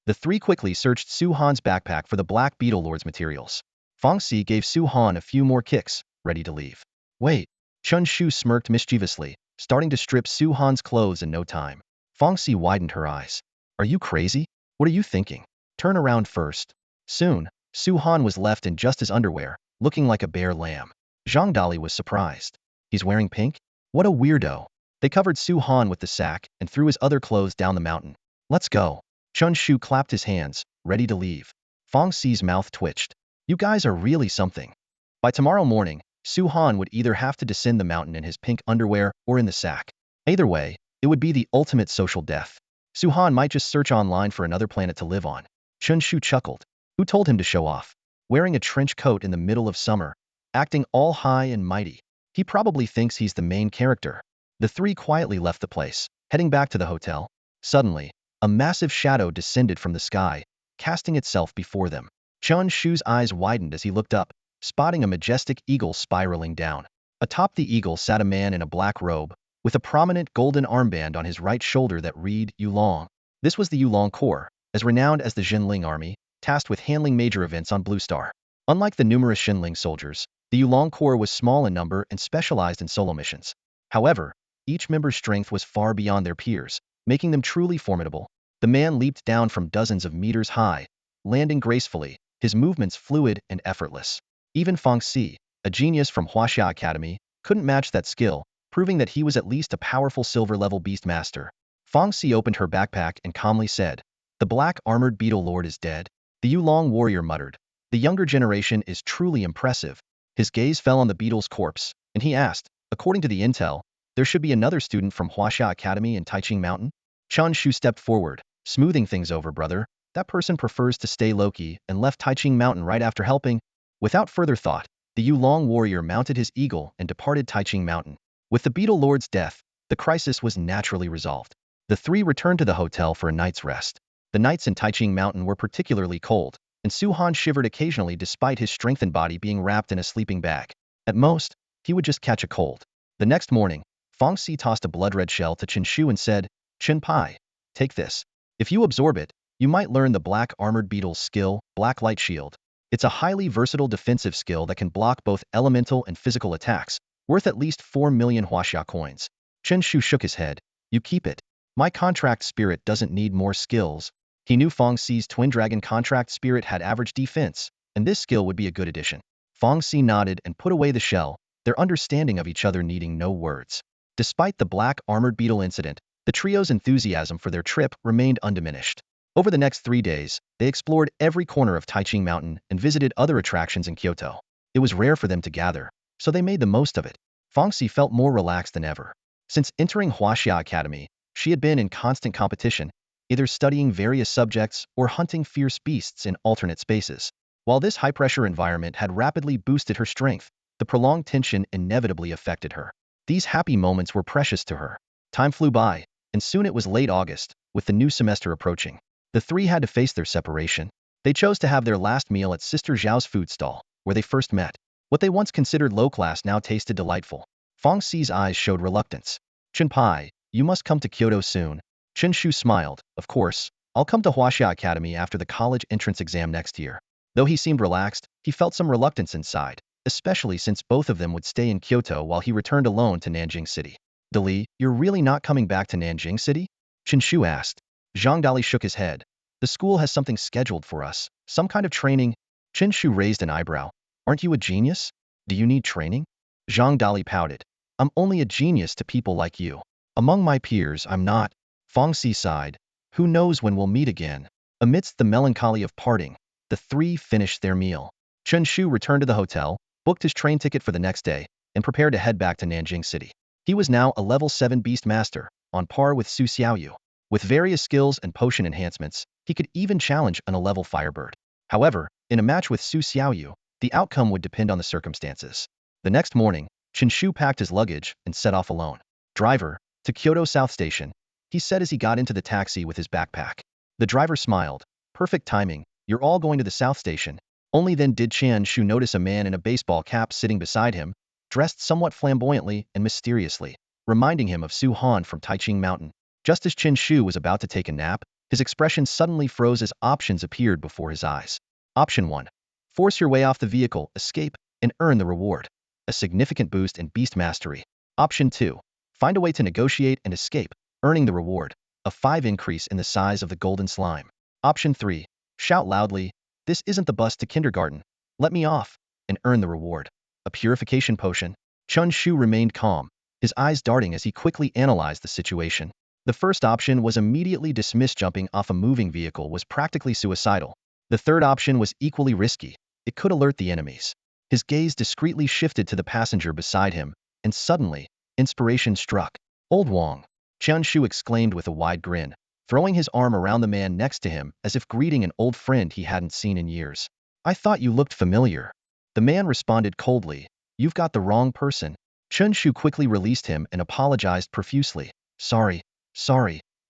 Speaker 1: The three quickly searched Su Han's backpack for the Black Beetle Lord's materials. Fang Xi gave Su Han a few more kicks, ready to leave. Wait. Chen Shu smirked mischievously, starting to strip Su Han's clothes in no time. Fang Xi widened her eyes. Are you crazy? What are you thinking? Turn around first. Soon, Su Han was left in just his underwear, looking like a bare lamb. Zhang Dali was surprised. He's wearing pink? What a weirdo. They covered Su Han with the sack and threw his other clothes down the mountain. Let's go. Chen Shu clapped his hands, ready to leave. Fang Xi's mouth twitched. You guys are really something. By tomorrow morning, Su Han would either have to descend the mountain in his pink underwear or in the sack. Either way, it would be the ultimate social death. Su Han might just search online for another planet to live on. Chen Shu chuckled. Who told him to show off? Wearing a trench coat in the middle of summer, acting all high and mighty. He probably thinks he's the main character. The three quietly left the place, heading back to the hotel. Suddenly, a massive shadow descended from the sky, casting itself before them. Chen Shu's eyes widened as he looked up, spotting a majestic eagle spiraling down. Atop the eagle sat a man in a black robe, with a prominent golden armband on his right shoulder that read Yulong. This was the Yulong Corps, as renowned as the Jinling army, tasked with handling major events on Blue Star. Unlike the numerous Jinling soldiers, the Yulong Corps was small in number and specialized in solo missions. However, each member's strength was far beyond their peers, making them truly formidable. The man leaped down from dozens of meters high, landing gracefully, his movements fluid and effortless. Even Fang Xi, a genius from Huaxia Academy, couldn't match that skill, proving that he was at least a powerful silver-level beast master. Fang Xi opened her backpack and calmly said, The black armored beetle lord is dead. The Yulong warrior muttered. The younger generation is truly impressive. His gaze fell on the beetle's corpse, and he asked, according to the intel, there should be another student from Huaxia Academy in Taiching Mountain? Chen Shu stepped forward, smoothing things over, brother. That person prefers to stay low-key and left Taiching Mountain right after helping. Without further thought, the Yulong warrior mounted his eagle and departed Taiching Mountain. With the beetle lord's death, the crisis was naturally resolved. The three returned to the hotel for a night's rest. The nights in Taiching Mountain were particularly cold, and Su Han shivered occasionally despite his strengthened body being wrapped in a sleeping bag. At most, he would just catch a cold. The next morning, Fang Xi tossed a blood-red shell to Chen Shu and said, Chen Pai, take this. If you absorb it, you might learn the black armored beetle's skill, Black Light Shield. It's a highly versatile defensive skill that can block both elemental and physical attacks, worth at least 4 million Huaxia coins. Chen Shu shook his head. You keep it. My contract spirit doesn't need more skills. He knew Fang Xi's twin dragon contract spirit had average defense, and this skill would be a good addition. Fang Xi nodded and put away the shell, their understanding of each other needing no words. Despite the black armored beetle incident, the trio's enthusiasm for their trip remained undiminished. Over the next 3 days, they explored every corner of Taiching Mountain and visited other attractions in Kyoto. It was rare for them to gather, so they made the most of it. Fang Xi felt more relaxed than ever. Since entering Huaxia Academy, she had been in constant competition, either studying various subjects or hunting fierce beasts in alternate spaces. While this high-pressure environment had rapidly boosted her strength, the prolonged tension inevitably affected her. These happy moments were precious to her. Time flew by, and soon it was late August, with the new semester approaching. The three had to face their separation. They chose to have their last meal at Sister Zhao's food stall, where they first met. What they once considered low-class now tasted delightful. Fang Xi's eyes showed reluctance. Chen Pai, you must come to Kyoto soon. Chen Shu smiled. Of course, I'll come to Huaxia Academy after the college entrance exam next year. Though he seemed relaxed, he felt some reluctance inside, especially since both of them would stay in Kyoto while he returned alone to Nanjing City. Dali, you're really not coming back to Nanjing City? Chen Shu asked. Zhang Dali shook his head. The school has something scheduled for us, some kind of training. Chen Shu raised an eyebrow. Aren't you a genius? Do you need training? Zhang Dali pouted. I'm only a genius to people like you. Among my peers, I'm not. Fong Si sighed. Who knows when we'll meet again? Amidst the melancholy of parting, the three finished their meal. Chen Shu returned to the hotel, booked his train ticket for the next day, and prepared to head back to Nanjing City. He was now a level 7 beast master, on par with Su Xiaoyu. With various skills and potion enhancements, he could even challenge an 11 firebird. However, in a match with Su Xiaoyu, the outcome would depend on the circumstances. The next morning, Chen Shu packed his luggage and set off alone. Driver, to Kyoto South Station, he said as he got into the taxi with his backpack. The driver smiled. Perfect timing, you're all going to the South Station. Only then did Chen Shu notice a man in a baseball cap sitting beside him, dressed somewhat flamboyantly and mysteriously, reminding him of Su Han from Taiching Mountain. Just as Chen Shu was about to take a nap, his expression suddenly froze as options appeared before his eyes. Option 1. Force your way off the vehicle, escape, and earn the reward. A significant boost in beast mastery. Option 2. Find a way to negotiate and escape, earning the reward. A 5 increase in the size of the golden slime. Option 3. Shout loudly, this isn't the bus to kindergarten. Let me off, and earn the reward. A purification potion. Chen Shu remained calm, his eyes darting as he quickly analyzed the situation. The first option was immediately dismissed. Jumping off a moving vehicle was practically suicidal. The third option was equally risky. It could alert the enemies. His gaze discreetly shifted to the passenger beside him, and suddenly, inspiration struck. Old Wang, Chen Shu exclaimed with a wide grin, throwing his arm around the man next to him as if greeting an old friend he hadn't seen in years. I thought you looked familiar. The man responded coldly. You've got the wrong person. Chen Shu quickly released him and apologized profusely. Sorry,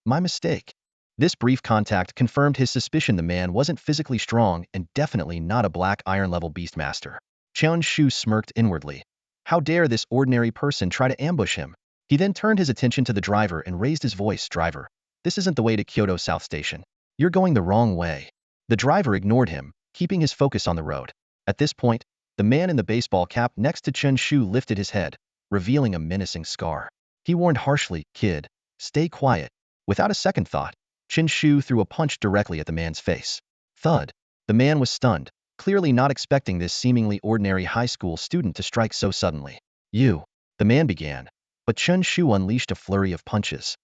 Speaker 1: my mistake. This brief contact confirmed his suspicion the man wasn't physically strong and definitely not a black iron level beastmaster. Chen Shu smirked inwardly. How dare this ordinary person try to ambush him? He then turned his attention to the driver and raised his voice. Driver, this isn't the way to Kyoto South Station. You're going the wrong way. The driver ignored him, keeping his focus on the road. At this point, the man in the baseball cap next to Chen Shu lifted his head, revealing a menacing scar. He warned harshly, kid, stay quiet. Without a second thought, Chen Shu threw a punch directly at the man's face. Thud. The man was stunned, clearly not expecting this seemingly ordinary high school student to strike so suddenly. You. The man began, but Chen Shu unleashed a flurry of punches.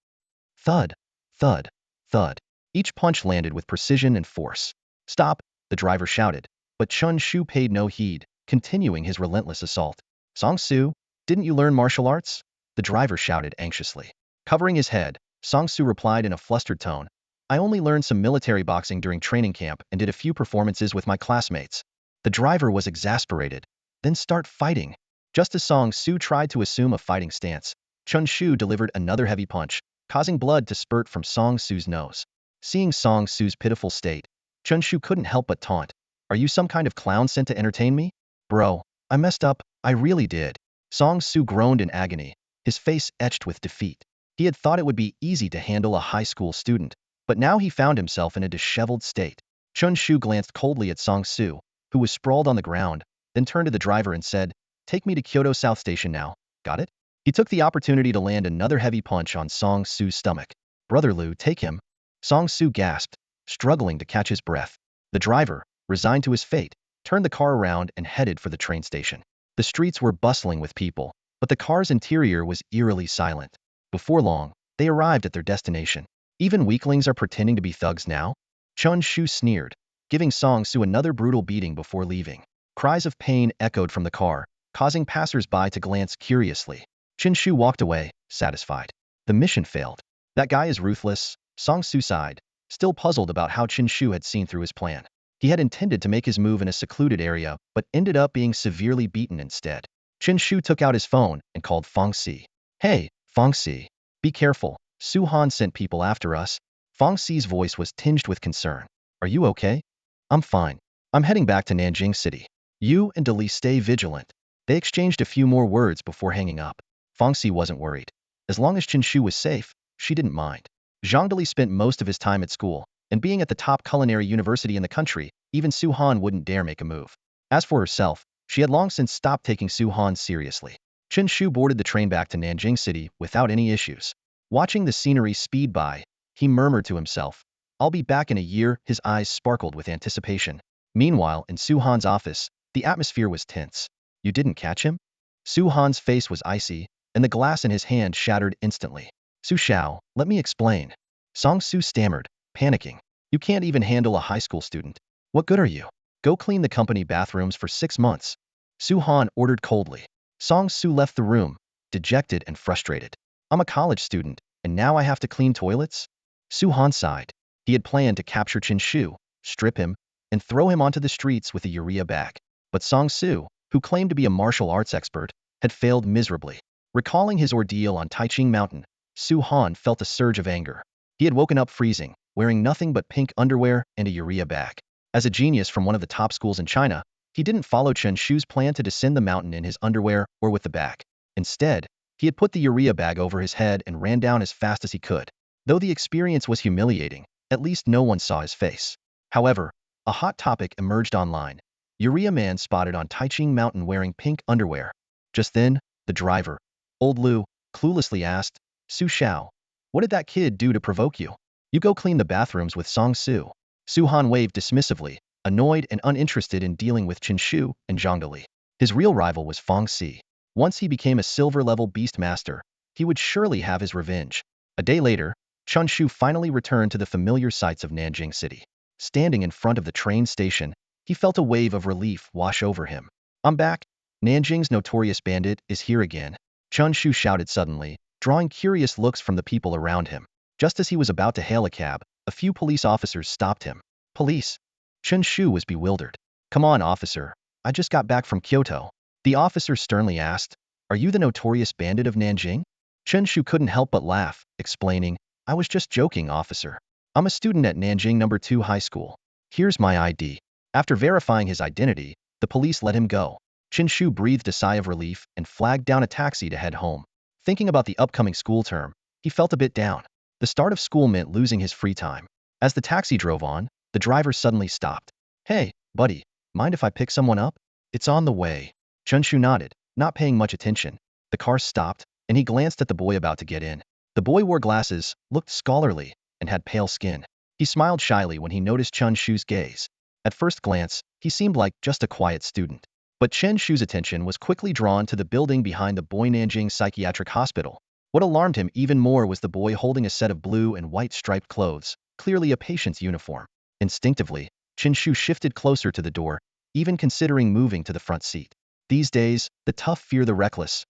Speaker 1: Thud, thud, thud. Each punch landed with precision and force. Stop, the driver shouted, but Chen Shu paid no heed, continuing his relentless assault. Song Su, didn't you learn martial arts? The driver shouted anxiously. Covering his head, Song Su replied in a flustered tone. I only learned some military boxing during training camp and did a few performances with my classmates. The driver was exasperated. Then start fighting. Just as Song Su tried to assume a fighting stance, Chen Shu delivered another heavy punch, causing blood to spurt from Song Su's nose. Seeing Song Su's pitiful state, Chen Shu couldn't help but taunt. Are you some kind of clown sent to entertain me? Bro, I messed up, I really did. Song Su groaned in agony, his face etched with defeat. He had thought it would be easy to handle a high school student, but now he found himself in a disheveled state. Chen Shu glanced coldly at Song Su, who was sprawled on the ground, then turned to the driver and said, take me to Kyoto South Station now, got it? He took the opportunity to land another heavy punch on Song Su's stomach. Brother Lu, take him. Song Su gasped, struggling to catch his breath. The driver, resigned to his fate, turned the car around and headed for the train station. The streets were bustling with people, but the car's interior was eerily silent. Before long, they arrived at their destination. Even weaklings are pretending to be thugs now? Chen Shu sneered, giving Song Su another brutal beating before leaving. Cries of pain echoed from the car, causing passers-by to glance curiously. Chen Shu walked away, satisfied. The mission failed. That guy is ruthless, Song Su sighed, still puzzled about how Chen Shu had seen through his plan. He had intended to make his move in a secluded area, but ended up being severely beaten instead. Chen Shu took out his phone and called Fong Si. Hey, Fong Si. Be careful, Su Han sent people after us. Fong Si's voice was tinged with concern. Are you okay? I'm fine. I'm heading back to Nanjing City. You and Dali stay vigilant. They exchanged a few more words before hanging up. Fong Si wasn't worried. As long as Chen Shu was safe, she didn't mind. Zhongli spent most of his time at school, and being at the top culinary university in the country, even Su Han wouldn't dare make a move. As for herself, she had long since stopped taking Su Han seriously. Chen Shu boarded the train back to Nanjing City without any issues. Watching the scenery speed by, he murmured to himself, "I'll be back in a year." His eyes sparkled with anticipation. Meanwhile, in Su Han's office, the atmosphere was tense. You didn't catch him? Su Han's face was icy, and the glass in his hand shattered instantly. Su Xiao, let me explain. Song Su stammered, panicking. You can't even handle a high school student. What good are you? Go clean the company bathrooms for 6 months. Su Han ordered coldly. Song Su left the room, dejected and frustrated. I'm a college student, and now I have to clean toilets? Su Han sighed. He had planned to capture Chen Shu, strip him, and throw him onto the streets with a urea bag. But Song Su, who claimed to be a martial arts expert, had failed miserably. Recalling his ordeal on Taiching Mountain, Su Han felt a surge of anger. He had woken up freezing, wearing nothing but pink underwear and a urea bag. As a genius from one of the top schools in China, he didn't follow Chen Shu's plan to descend the mountain in his underwear or with the bag. Instead, he had put the urea bag over his head and ran down as fast as he could. Though the experience was humiliating, at least no one saw his face. However, a hot topic emerged online. Urea man spotted on Taiching Mountain wearing pink underwear. Just then, the driver, Old Lu, cluelessly asked, Su Xiao, what did that kid do to provoke you? You go clean the bathrooms with Song Su. Su Han waved dismissively, annoyed and uninterested in dealing with Chen Shu and Zhongli. His real rival was Fong Si. Once he became a silver-level beast master, he would surely have his revenge. A day later, Chen Shu finally returned to the familiar sights of Nanjing City. Standing in front of the train station, he felt a wave of relief wash over him. I'm back. Nanjing's notorious bandit is here again. Chen Shu shouted suddenly, drawing curious looks from the people around him. Just as he was about to hail a cab, a few police officers stopped him. Police? Chen Shu was bewildered. Come on, officer. I just got back from Kyoto. The officer sternly asked, Are you the notorious bandit of Nanjing? Chen Shu couldn't help but laugh, explaining, I was just joking, officer. I'm a student at Nanjing No. 2 High School. Here's my ID. After verifying his identity, the police let him go. Chen Shu breathed a sigh of relief and flagged down a taxi to head home. Thinking about the upcoming school term, he felt a bit down. The start of school meant losing his free time. As the taxi drove on, the driver suddenly stopped. Hey, buddy, mind if I pick someone up? It's on the way. Chen Shu nodded, not paying much attention. The car stopped, and he glanced at the boy about to get in. The boy wore glasses, looked scholarly, and had pale skin. He smiled shyly when he noticed Chen Shu's gaze. At first glance, he seemed like just a quiet student. But Chen Shu's attention was quickly drawn to the building behind the Boy Nanjing Psychiatric Hospital. What alarmed him even more was the boy holding a set of blue and white striped clothes, clearly a patient's uniform. Instinctively, Chen Shu shifted closer to the door, even considering moving to the front seat. These days, the tough fear the reckless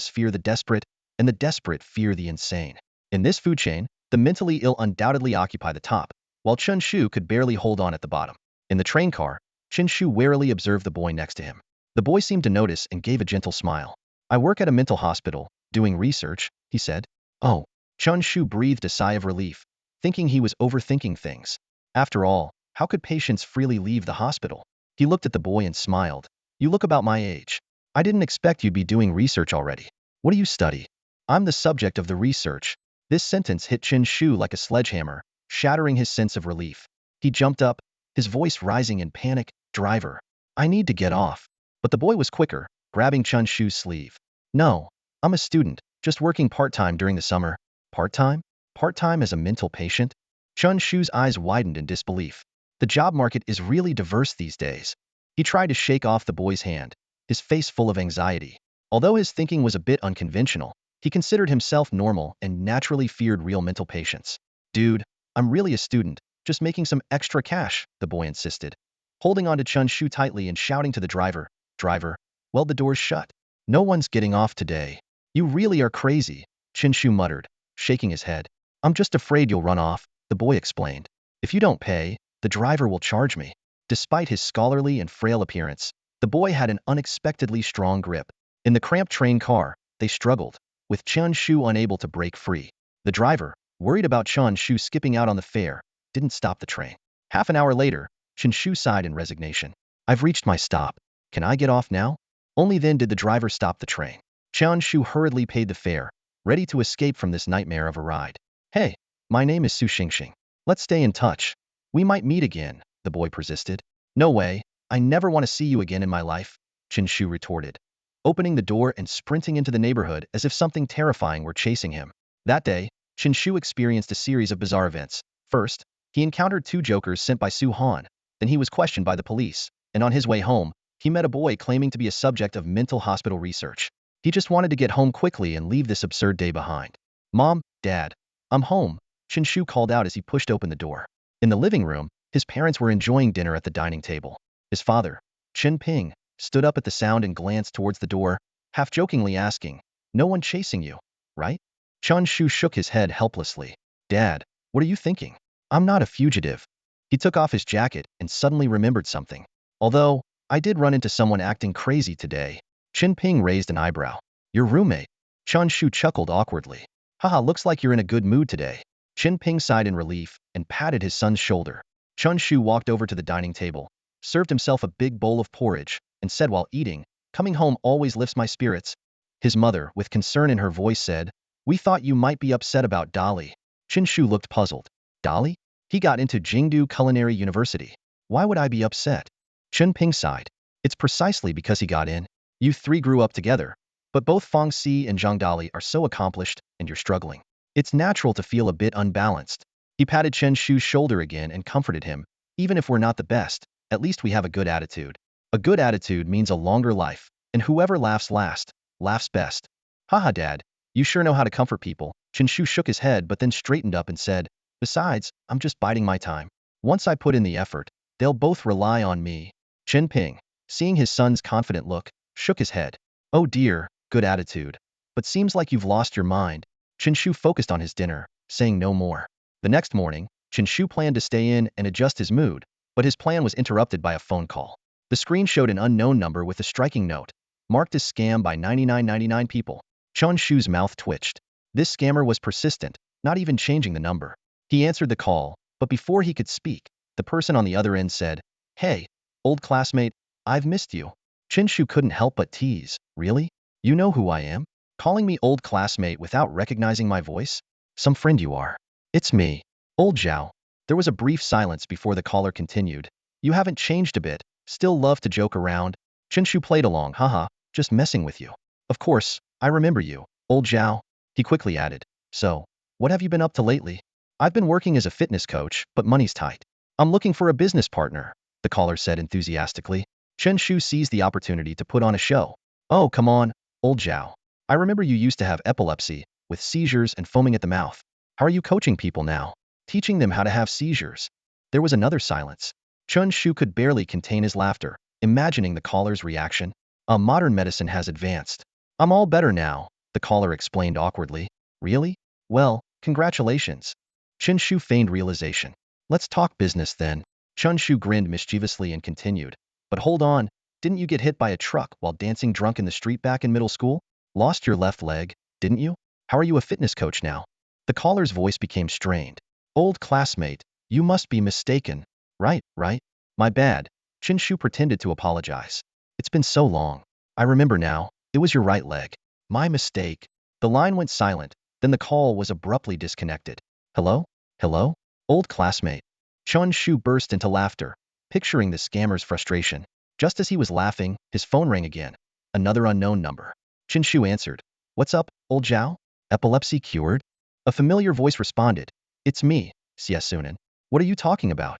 Speaker 1: fear the desperate, and the desperate fear the insane. In this food chain, the mentally ill undoubtedly occupy the top, while Chen Shu could barely hold on at the bottom. In the train car, Chen Shu warily observed the boy next to him. The boy seemed to notice and gave a gentle smile. I work at a mental hospital, doing research, he said. Oh, Chen Shu breathed a sigh of relief, thinking he was overthinking things. After all, how could patients freely leave the hospital? He looked at the boy and smiled. You look about my age. I didn't expect you'd be doing research already. What do you study? I'm the subject of the research. This sentence hit Chen Shu like a sledgehammer, shattering his sense of relief. He jumped up, his voice rising in panic. Driver, I need to get off. But the boy was quicker, grabbing Chen Shu's sleeve. No, I'm a student, just working part-time during the summer. Part-time? Part-time as a mental patient? Chen Shu's eyes widened in disbelief. The job market is really diverse these days. He tried to shake off the boy's hand, his face full of anxiety. Although his thinking was a bit unconventional, he considered himself normal and naturally feared real mental patients. Dude, I'm really a student, just making some extra cash, the boy insisted, holding onto Chen Shu tightly and shouting to the driver, Driver, well, the door's shut. No one's getting off today. You really are crazy, Chen Shu muttered, shaking his head. I'm just afraid you'll run off, the boy explained. If you don't pay, the driver will charge me. Despite his scholarly and frail appearance, the boy had an unexpectedly strong grip. In the cramped train car, they struggled, with Chen Shu unable to break free. The driver, worried about Chen Shu skipping out on the fare, didn't stop the train. Half an hour later, Chen Shu sighed in resignation. I've reached my stop. Can I get off now? Only then did the driver stop the train. Chen Shu hurriedly paid the fare, ready to escape from this nightmare of a ride. Hey, My name is Su Xingxing. Let's stay in touch. We might meet again, the boy persisted. No way, I never want to see you again in my life, Chen Shu retorted, opening the door and sprinting into the neighborhood as if something terrifying were chasing him. That day, Chen Shu experienced a series of bizarre events. First, he encountered two jokers sent by Su Han, then he was questioned by the police, and on his way home, he met a boy claiming to be a subject of mental hospital research. He just wanted to get home quickly and leave this absurd day behind. Mom, Dad, I'm home, Chen Shu called out as he pushed open the door. In the living room, his parents were enjoying dinner at the dining table. His father, Chen Ping, stood up at the sound and glanced towards the door, half-jokingly asking, "No one chasing you, right?" Chen Shu shook his head helplessly. "Dad, what are you thinking? I'm not a fugitive." He took off his jacket and suddenly remembered something. "Although, I did run into someone acting crazy today." Chen Ping raised an eyebrow. "Your roommate?" Chen Shu chuckled awkwardly. "Haha, looks like you're in a good mood today." Chen Ping sighed in relief and patted his son's shoulder. Chen Shu walked over to the dining table, served himself a big bowl of porridge, and said while eating, "Coming home always lifts my spirits." His mother, with concern in her voice, said, "We thought you might be upset about Dolly." Chen Shu looked puzzled. "Dolly? He got into Jingdu Culinary University. Why would I be upset?" Chen Ping sighed. "It's precisely because he got in. You three grew up together, but both Fang Si and Zhang Dali are so accomplished, and you're struggling. It's natural to feel a bit unbalanced." He patted Chen Shu's shoulder again and comforted him. "Even if we're not the best, at least we have a good attitude. A good attitude means a longer life, and whoever laughs last, laughs best." "Haha, Dad, you sure know how to comfort people." Chen Shu shook his head but then straightened up and said, "Besides, I'm just biding my time. Once I put in the effort, they'll both rely on me." Chen Ping, seeing his son's confident look, shook his head. "Oh dear, good attitude. But seems like you've lost your mind." Chen Shu focused on his dinner, saying no more. The next morning, Chen Shu planned to stay in and adjust his mood, but his plan was interrupted by a phone call. The screen showed an unknown number with a striking note, marked as scam by 9999 people. Chen Shu's mouth twitched. This scammer was persistent, not even changing the number. He answered the call, but before he could speak, the person on the other end said, "Hey, old classmate, I've missed you." Chen Shu couldn't help but tease. "Really? You know who I am? Calling me old classmate without recognizing my voice? Some friend you are." "It's me, old Zhao." There was a brief silence before the caller continued. "You haven't changed a bit, still love to joke around." Chen Shu played along. "Haha, just messing with you. Of course, I remember you, old Zhao." He quickly added, "So, what have you been up to lately?" "I've been working as a fitness coach, but money's tight. I'm looking for a business partner," the caller said enthusiastically. Chen Shu seized the opportunity to put on a show. "Oh, come on, old Zhao. I remember you used to have epilepsy, with seizures and foaming at the mouth. How are you coaching people now? Teaching them how to have seizures?" There was another silence. Chen Shu could barely contain his laughter, imagining the caller's reaction. Modern medicine has advanced. "I'm all better now," the caller explained awkwardly. "Really? Well, congratulations." Chen Shu feigned realization. "Let's talk business then." Chen Shu grinned mischievously and continued. "But hold on, didn't you get hit by a truck while dancing drunk in the street back in middle school? Lost your left leg, didn't you? How are you a fitness coach now?" The caller's voice became strained. "Old classmate, you must be mistaken." Right. My bad." Chen Shu pretended to apologize. "It's been so long. I remember now, it was your right leg. My mistake." The line went silent, then the call was abruptly disconnected. "Hello? Hello? Old classmate." Chen Shu burst into laughter, picturing the scammer's frustration. Just as he was laughing, his phone rang again. Another unknown number. Chen Shu answered. "What's up, old Zhao? Epilepsy cured?" A familiar voice responded. "It's me, Xie Sunan. What are you talking about?"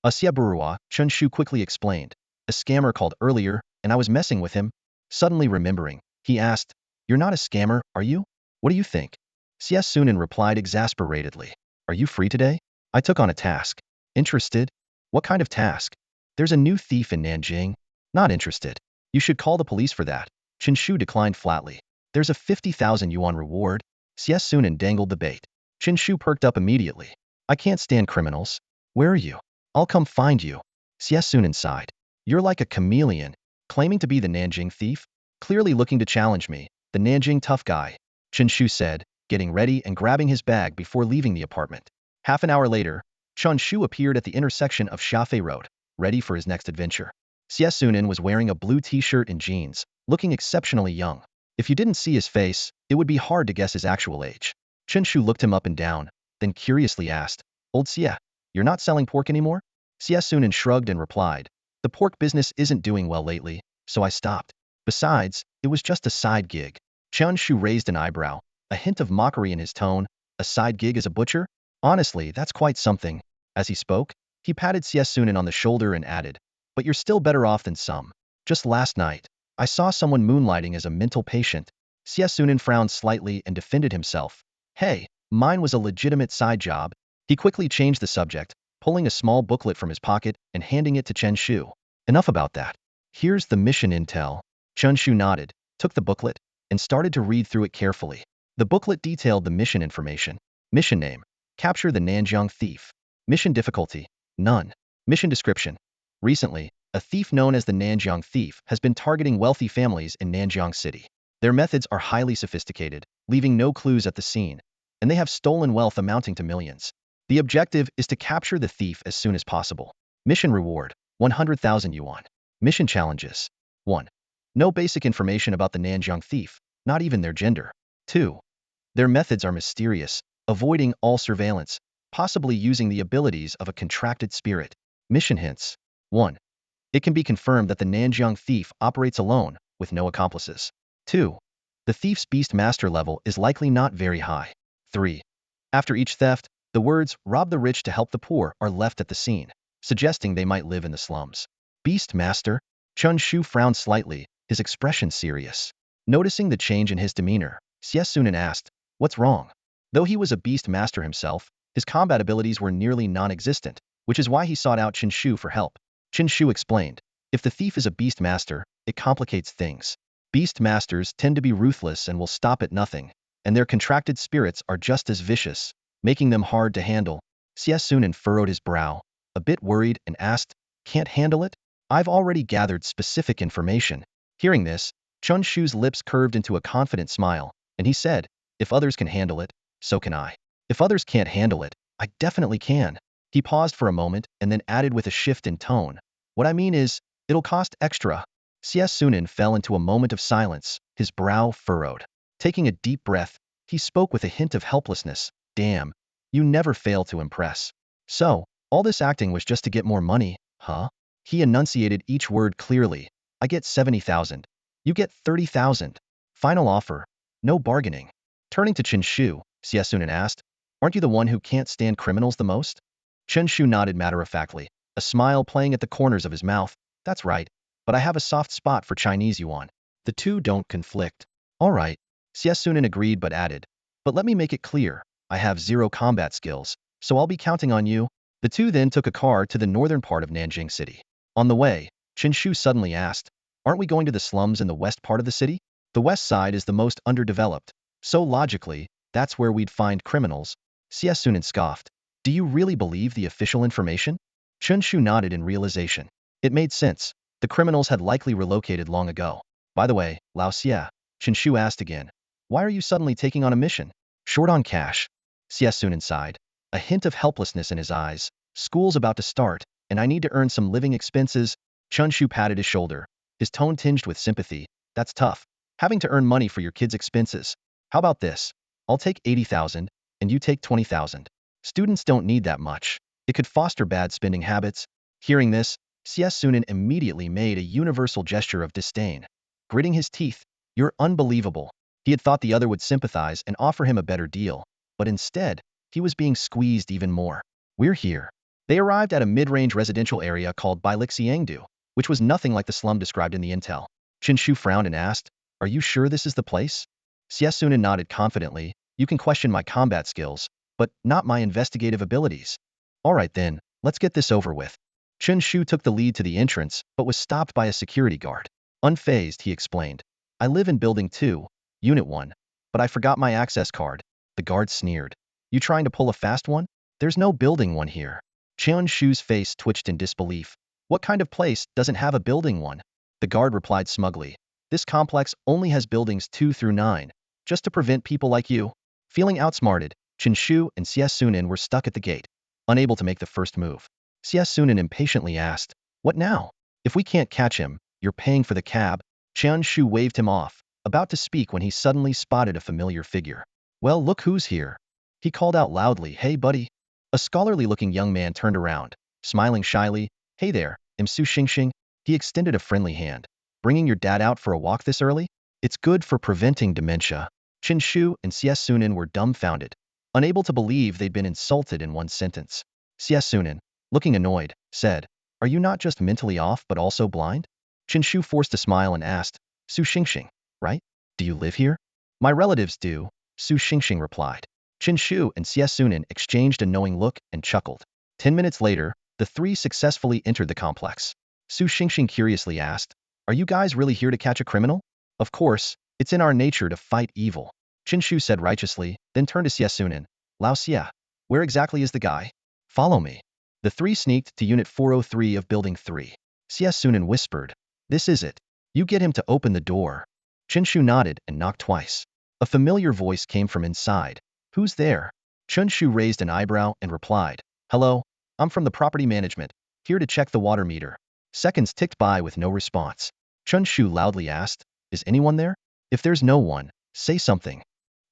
Speaker 1: "Xie Burua," Chen Shu quickly explained. "A scammer called earlier, and I was messing with him." Suddenly remembering, he asked, "You're not a scammer, are you? What do you think?" Xie Sunan replied exasperatedly. "Are you free today? I took on a task." "Interested? What kind of task?" "There's a new thief in Nanjing." "Not interested. You should call the police for that." Chen Shu declined flatly. "There's a 50,000 yuan reward." Xie Sunan dangled the bait. Chen Shu perked up immediately. "I can't stand criminals. Where are you? I'll come find you." Xie Sunan sighed. "You're like a chameleon, claiming to be the Nanjing thief, clearly looking to challenge me, the Nanjing tough guy," Chen Shu said, getting ready and grabbing his bag before leaving the apartment. Half an hour later, Chen Shu appeared at the intersection of Shafei Road, ready for his next adventure. Xie Sunan was wearing a blue t-shirt and jeans, looking exceptionally young. If you didn't see his face, it would be hard to guess his actual age. Chen Shu looked him up and down, then curiously asked, Old Xie, you're not selling pork anymore? Xie Sunan shrugged and replied, the pork business isn't doing well lately, so I stopped. Besides, it was just a side gig. Chen Shu raised an eyebrow, a hint of mockery in his tone. A side gig as a butcher? Honestly, that's quite something. As he spoke, he patted Xie Sunan on the shoulder and added, but you're still better off than some. Just last night, I saw someone moonlighting as a mental patient. Xie Sunan frowned slightly and defended himself. Hey, mine was a legitimate side job. He quickly changed the subject, pulling a small booklet from his pocket and handing it to Chen Shu. Enough about that. Here's the mission intel. Chen Shu nodded, took the booklet, and started to read through it carefully. The booklet detailed the mission information. Mission name: capture the Nanjiang thief. Mission difficulty: none. Mission description: recently, a thief known as the Nanjiang thief has been targeting wealthy families in Nanjiang City. Their methods are highly sophisticated, leaving no clues at the scene, and they have stolen wealth amounting to millions. The objective is to capture the thief as soon as possible. Mission reward: 100,000 yuan. Mission challenges: 1. No basic information about the Nanjiang thief, not even their gender. 2. Their methods are mysterious, avoiding all surveillance, possibly using the abilities of a contracted spirit. Mission hints: 1. It can be confirmed that the Nanjiang thief operates alone, with no accomplices. 2. The thief's beast master level is likely not very high. 3. After each theft, the words, rob the rich to help the poor, are left at the scene, suggesting they might live in the slums. Beast master? Chen Shu frowned slightly, his expression serious. Noticing the change in his demeanor, Xie Sunan asked, what's wrong? Though he was a beast master himself, his combat abilities were nearly non-existent, which is why he sought out Chen Shu for help. Chen Shu explained, if the thief is a beast master, it complicates things. Beast masters tend to be ruthless and will stop at nothing, and their contracted spirits are just as vicious, making them hard to handle. Xie Sunan furrowed his brow, a bit worried, and asked, can't handle it? I've already gathered specific information. Hearing this, Chen Shu's lips curved into a confident smile, and he said, if others can handle it, so can I. If others can't handle it, I definitely can. He paused for a moment and then added with a shift in tone, what I mean is, it'll cost extra. Xie Sunan fell into a moment of silence, his brow furrowed. Taking a deep breath, he spoke with a hint of helplessness, damn, you never fail to impress. So, all this acting was just to get more money, huh? He enunciated each word clearly. I get 70,000. You get 30,000. Final offer. No bargaining. Turning to Chen Shu, Xie Sunan asked, aren't you the one who can't stand criminals the most? Chen Shu nodded matter-of-factly, a smile playing at the corners of his mouth. That's right, but I have a soft spot for Chinese yuan. The two don't conflict. All right, Xie Sunan agreed but added, but let me make it clear, I have zero combat skills, so I'll be counting on you. The two then took a car to the northern part of Nanjing City. On the way, Chen Shu suddenly asked, aren't we going to the slums in the west part of the city? The west side is the most underdeveloped, so logically, that's where we'd find criminals. Xie Sunan scoffed. Do you really believe the official information? Chen Shu nodded in realization. It made sense. The criminals had likely relocated long ago. By the way, Lao Xie, Chen Shu asked again, why are you suddenly taking on a mission? Short on cash. Xie Sunan sighed, a hint of helplessness in his eyes. School's about to start, and I need to earn some living expenses. Chen Shu patted his shoulder, his tone tinged with sympathy. That's tough, having to earn money for your kids' expenses. How about this? I'll take 80,000, and you take 20,000. Students don't need that much. It could foster bad spending habits. Hearing this, Xie Sunan immediately made a universal gesture of disdain. Gritting his teeth, you're unbelievable. He had thought the other would sympathize and offer him a better deal, but instead, he was being squeezed even more. We're here. They arrived at a mid-range residential area called Bailixiangdu, which was nothing like the slum described in the intel. Chen Shu frowned and asked, are you sure this is the place? Xie Sunan nodded confidently, you can question my combat skills, but not my investigative abilities. All right then, let's get this over with. Chen Shu took the lead to the entrance, but was stopped by a security guard. Unfazed, he explained, I live in Building 2, Unit 1, but I forgot my access card. The guard sneered. You trying to pull a fast one? There's no Building 1 here. Chen Shu's face twitched in disbelief. What kind of place doesn't have a Building 1? The guard replied smugly. This complex only has buildings 2 through 9, just to prevent people like you. Feeling outsmarted, Chen Shu and Xie Sunan were stuck at the gate, unable to make the first move. Xie Sunan impatiently asked, what now? If we can't catch him, you're paying for the cab. Chen Shu waved him off, about to speak when he suddenly spotted a familiar figure. Well, look who's here. He called out loudly, "Hey, buddy." A scholarly-looking young man turned around, smiling shyly. "Hey there, Su Xingxing." He extended a friendly hand. "Bringing your dad out for a walk this early? It's good for preventing dementia." Chen Shu and Xie Sunan were dumbfounded, unable to believe they'd been insulted in one sentence. Xie Sunan, looking annoyed, said, "Are you not just mentally off but also blind?" Chen Shu forced a smile and asked, "Su Xingxing, right? Do you live here?" "My relatives do," Su Xingxing replied. Chen Shu and Xie Sunan exchanged a knowing look and chuckled. 10 minutes later, the three successfully entered the complex. Su Xingxing curiously asked, "Are you guys really here to catch a criminal?" "Of course, it's in our nature to fight evil," Chen Shu said righteously, then turned to Xie Sunan. "Lao Xie, where exactly is the guy? Follow me." The three sneaked to Unit 403 of Building 3. Xie Sunan whispered, "This is it. You get him to open the door." Chen Shu nodded and knocked twice. A familiar voice came from inside. "Who's there?" Chen Shu raised an eyebrow and replied, "Hello, I'm from the property management, here to check the water meter." Seconds ticked by with no response. Chen Shu loudly asked, "Is anyone there? If there's no one, say something."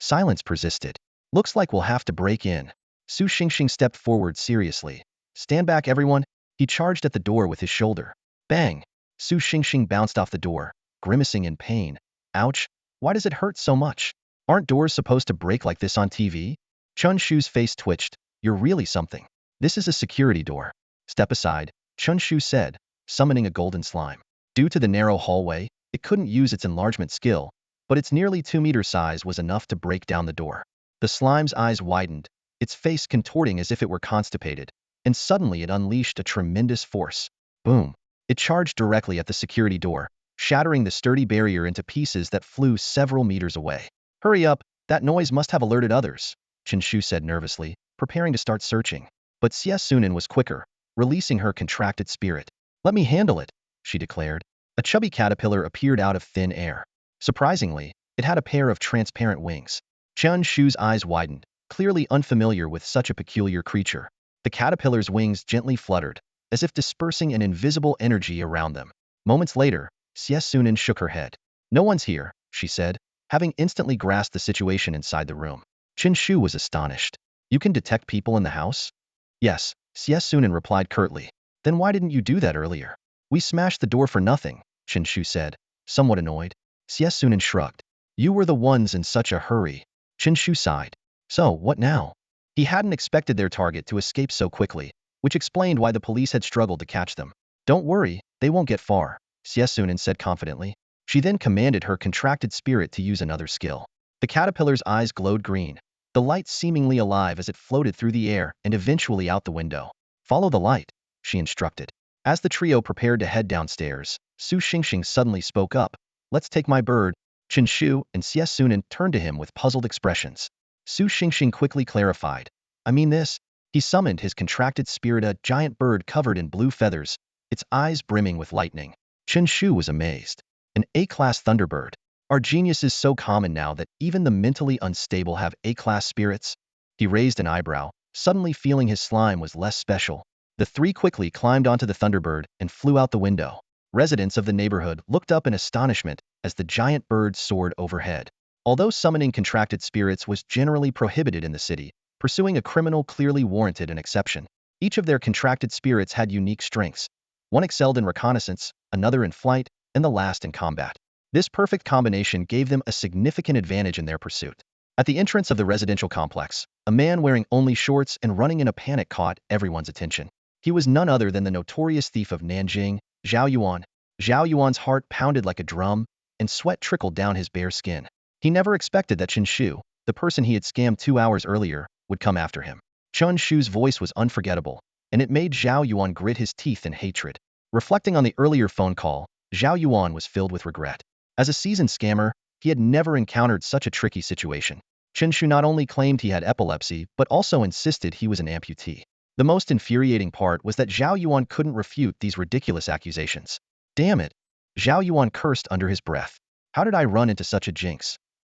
Speaker 1: Silence persisted. "Looks like we'll have to break in." Su Xingxing stepped forward seriously. "Stand back, everyone." He charged at the door with his shoulder. Bang! Su Xingxing bounced off the door, grimacing in pain. "Ouch, why does it hurt so much? Aren't doors supposed to break like this on TV?" Chen Shu's face twitched. "You're really something. This is a security door." "Step aside," Chen Shu said, summoning a golden slime. Due to the narrow hallway, it couldn't use its enlargement skill, but its nearly 2-meter size was enough to break down the door. The slime's eyes widened, its face contorting as if it were constipated, and suddenly it unleashed a tremendous force. Boom! It charged directly at the security door, shattering the sturdy barrier into pieces that flew several meters away. "Hurry up, that noise must have alerted others," Chen Shu said nervously, preparing to start searching. But Xie Sunan was quicker, releasing her contracted spirit. "Let me handle it," she declared. A chubby caterpillar appeared out of thin air. Surprisingly, it had a pair of transparent wings. Chen Shu's eyes widened, clearly unfamiliar with such a peculiar creature. The caterpillar's wings gently fluttered, as if dispersing an invisible energy around them. Moments later, Xie Sunan shook her head. "No one's here," she said, having instantly grasped the situation inside the room. Chen Shu was astonished. "You can detect people in the house?" "Yes," Xie Sunan replied curtly. "Then why didn't you do that earlier?" "We smashed the door for nothing," Chen Shu said, somewhat annoyed. Xie Sunan shrugged. "You were the ones in such a hurry." Chen Shu sighed. "So, what now?" He hadn't expected their target to escape so quickly, which explained why the police had struggled to catch them. "Don't worry, they won't get far," Xie Sunan said confidently. She then commanded her contracted spirit to use another skill. The caterpillar's eyes glowed green, the light seemingly alive as it floated through the air and eventually out the window. "Follow the light," she instructed. As the trio prepared to head downstairs, Su Xingxing suddenly spoke up. "Let's take my bird." Chen Shu and Xie Sunan turned to him with puzzled expressions. Su Xingxing quickly clarified. "I mean this." He summoned his contracted spirit, a giant bird covered in blue feathers, its eyes brimming with lightning. Chen Shu was amazed. An A-class thunderbird. Are geniuses so common now that even the mentally unstable have A-class spirits? He raised an eyebrow, suddenly feeling his slime was less special. The three quickly climbed onto the thunderbird and flew out the window. Residents of the neighborhood looked up in astonishment as the giant bird soared overhead. Although summoning contracted spirits was generally prohibited in the city, pursuing a criminal clearly warranted an exception. Each of their contracted spirits had unique strengths. One excelled in reconnaissance, another in flight, and the last in combat. This perfect combination gave them a significant advantage in their pursuit. At the entrance of the residential complex, a man wearing only shorts and running in a panic caught everyone's attention. He was none other than the notorious thief of Nanjing, Zhao Yuan. Zhao Yuan's heart pounded like a drum, and sweat trickled down his bare skin. He never expected that Chen Shu, the person he had scammed 2 hours earlier, would come after him. Chen Shu's voice was unforgettable, and it made Zhao Yuan grit his teeth in hatred. Reflecting on the earlier phone call, Zhao Yuan was filled with regret. As a seasoned scammer, he had never encountered such a tricky situation. Chen Shu not only claimed he had epilepsy, but also insisted he was an amputee. The most infuriating part was that Zhao Yuan couldn't refute these ridiculous accusations. "Damn it!" Zhao Yuan cursed under his breath. "How did I run into such a jinx?"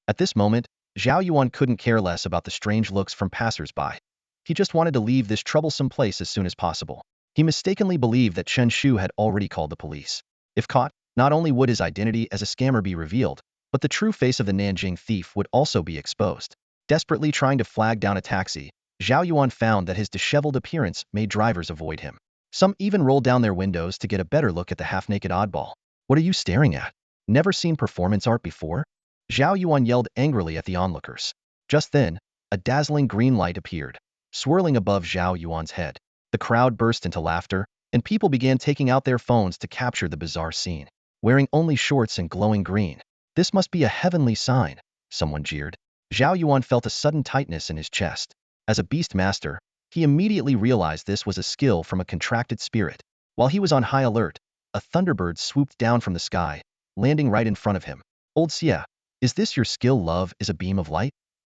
Speaker 1: At this moment, Zhao Yuan couldn't care less about the strange looks from passers-by. He just wanted to leave this troublesome place as soon as possible. He mistakenly believed that Chen Shu had already called the police. If caught, not only would his identity as a scammer be revealed, but the true face of the Nanjing thief would also be exposed. Desperately trying to flag down a taxi, Zhao Yuan found that his disheveled appearance made drivers avoid him. Some even rolled down their windows to get a better look at the half-naked oddball. What are you staring at? Never seen performance art before? Zhao Yuan yelled angrily at the onlookers. Just then, a dazzling green light appeared, swirling above Zhao Yuan's head. The crowd burst into laughter, and people began taking out their phones to capture the bizarre scene. Wearing only shorts and glowing green. This must be a heavenly sign, someone jeered. Zhao Yuan felt a sudden tightness in his chest. As a beast master, he immediately realized this was a skill from a contracted spirit. While he was on high alert, a thunderbird swooped down from the sky, landing right in front of him. Old Xia, is this your skill? Love is a beam of light?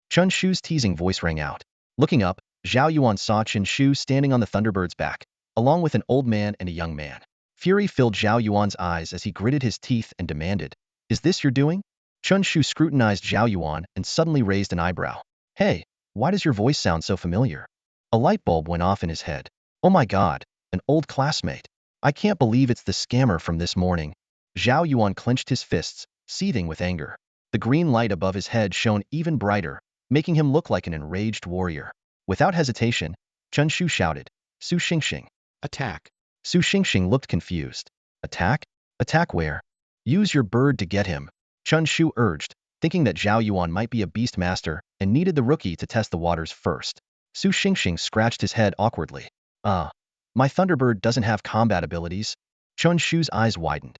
Speaker 1: Chen Shu's teasing voice rang out. Looking up, Zhao Yuan saw Chen Shu standing on the thunderbird's back, along with an old man and a young man. Fury filled Zhao Yuan's eyes as he gritted his teeth and demanded, "Is this your doing?" Chen Shu scrutinized Zhao Yuan and suddenly raised an eyebrow. "Hey, why does your voice sound so familiar?" A light bulb went off in his head. "Oh my god, an old classmate. I can't believe it's the scammer from this morning." Zhao Yuan clenched his fists, seething with anger. The green light above his head shone even brighter, making him look like an enraged warrior. Without hesitation, Chen Shu shouted, "Su Xingxing, attack!" Su Xingxing looked confused. "Attack? Attack where?" "Use your bird to get him," Chen Shu urged, thinking that Zhao Yuan might be a beast master and needed the rookie to test the waters first. Su Xingxing scratched his head awkwardly. My Thunderbird doesn't have combat abilities." Chen Shu's eyes widened.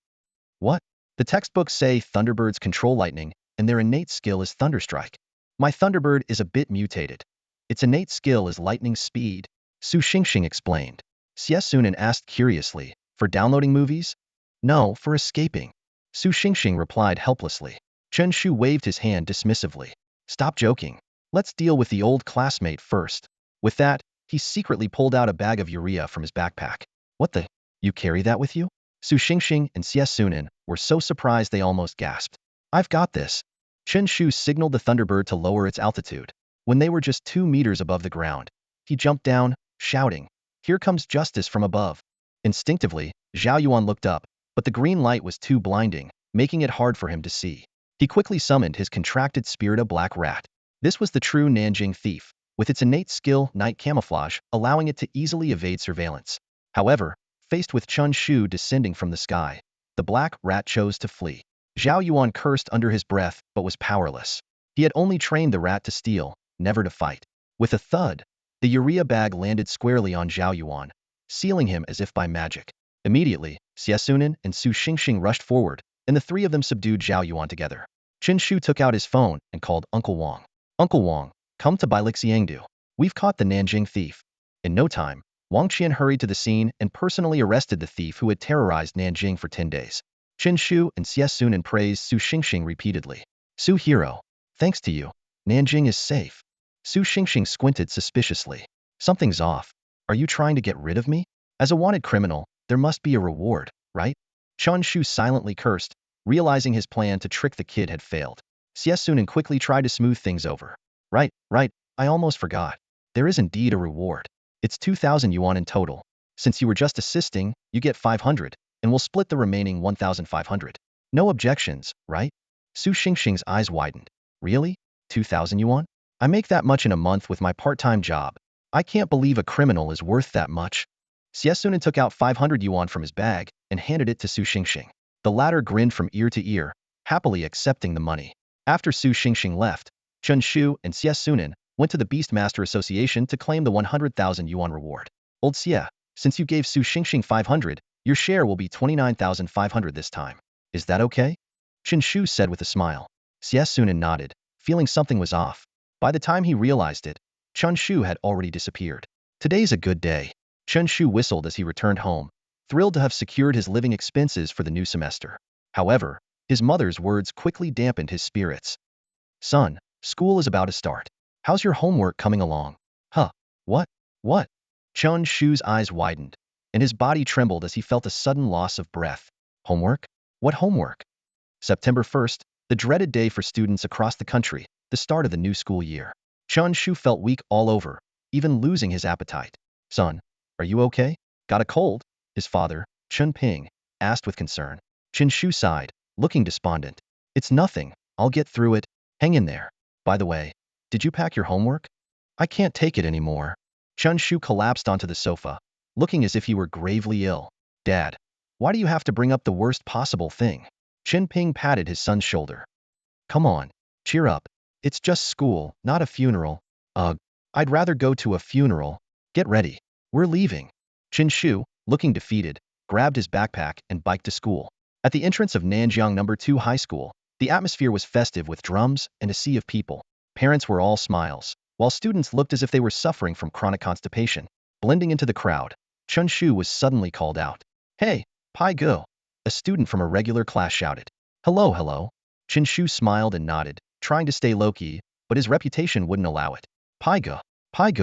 Speaker 1: "What? The textbooks say Thunderbirds control lightning, and their innate skill is Thunderstrike. My Thunderbird is a bit mutated. Its innate skill is lightning speed," Su Xingxing explained. Xie Sunan asked curiously, "For downloading movies?" "No, for escaping," Su Xingxing replied helplessly. Chen Shu waved his hand dismissively. "Stop joking. Let's deal with the old classmate first." With that, he secretly pulled out a bag of urea from his backpack. "What the? You carry that with you?" Su Xingxing and Xie Sunan were so surprised they almost gasped. "I've got this." Chen Shu signaled the Thunderbird to lower its altitude. When they were just 2 meters above the ground, he jumped down, shouting, "Here comes justice from above." Instinctively, Zhao Yuan looked up, but the green light was too blinding, making it hard for him to see. He quickly summoned his contracted spirit, a black rat. This was the true Nanjing thief, with its innate skill, night camouflage, allowing it to easily evade surveillance. However, faced with Chen Shu descending from the sky, the black rat chose to flee. Zhao Yuan cursed under his breath, but was powerless. He had only trained the rat to steal, never to fight. With a thud, the urea bag landed squarely on Zhao Yuan, sealing him as if by magic. Immediately, Xie Sunan and Su Xingxing rushed forward, and the 3 of them subdued Zhao Yuan together. Chen Shu took out his phone and called Uncle Wang. "Uncle Wang, come to Bailixiangdu. We've caught the Nanjing thief." In no time, Wang Qian hurried to the scene and personally arrested the thief who had terrorized Nanjing for 10 days. Chen Shu and Xie Sunan praised Su Xingxing repeatedly. "Su hero, thanks to you, Nanjing is safe." Su Xingxing squinted suspiciously. "Something's off. Are you trying to get rid of me? As a wanted criminal, there must be a reward, right?" Chen Shu silently cursed, realizing his plan to trick the kid had failed. Xie Sunan quickly tried to smooth things over. Right, I almost forgot. There is indeed a reward. It's 2,000 yuan in total. Since you were just assisting, you get 500, and we'll split the remaining 1,500. No objections, right?" Su Xingxing's eyes widened. "Really? 2,000 yuan? I make that much in a month with my part-time job. I can't believe a criminal is worth that much." Xie Sunan took out 500 yuan from his bag and handed it to Su Xingxing. The latter grinned from ear to ear, happily accepting the money. After Su Xingxing left, Chen Shu and Xie Sunan went to the Beastmaster Association to claim the 100,000 yuan reward. "Old Xie, since you gave Su Xingxing 500, your share will be 29,500 this time. Is that okay?" Chen Shu said with a smile. Xie Sunan nodded, feeling something was off. By the time he realized it, Chen Shu had already disappeared. "Today's a good day," Chen Shu whistled as he returned home, thrilled to have secured his living expenses for the new semester. However, his mother's words quickly dampened his spirits. "Son, school is about to start. How's your homework coming along?" "Huh? What?" Chen Shu's eyes widened, and his body trembled as he felt a sudden loss of breath. "Homework? What homework?" September 1st, the dreaded day for students across the country, the start of the new school year. Chen Shu felt weak all over, even losing his appetite. "Son, are you okay? Got a cold?" his father, Chen Ping, asked with concern. Chen Shu sighed, looking despondent. "It's nothing, I'll get through it. Hang in there. By the way, did you pack your homework? I can't take it anymore. Chen Shu collapsed onto the sofa, looking as if he were gravely ill. Dad, why do you have to bring up the worst possible thing? Chen Ping patted his son's shoulder. Come on, cheer up. It's just school, not a funeral. Ugh, I'd rather go to a funeral. Get ready. We're leaving. Chen Shu, looking defeated, grabbed his backpack and biked to school. At the entrance of Nanjiang No. 2 High School, the atmosphere was festive with drums and a sea of people. Parents were all smiles, while students looked as if they were suffering from chronic constipation. Blending into the crowd, Chen Shu was suddenly called out. Hey, Pai Go! A student from a regular class shouted. Hello, hello. Chen Shu smiled and nodded, trying to stay low-key, but his reputation wouldn't allow it. Pai Go,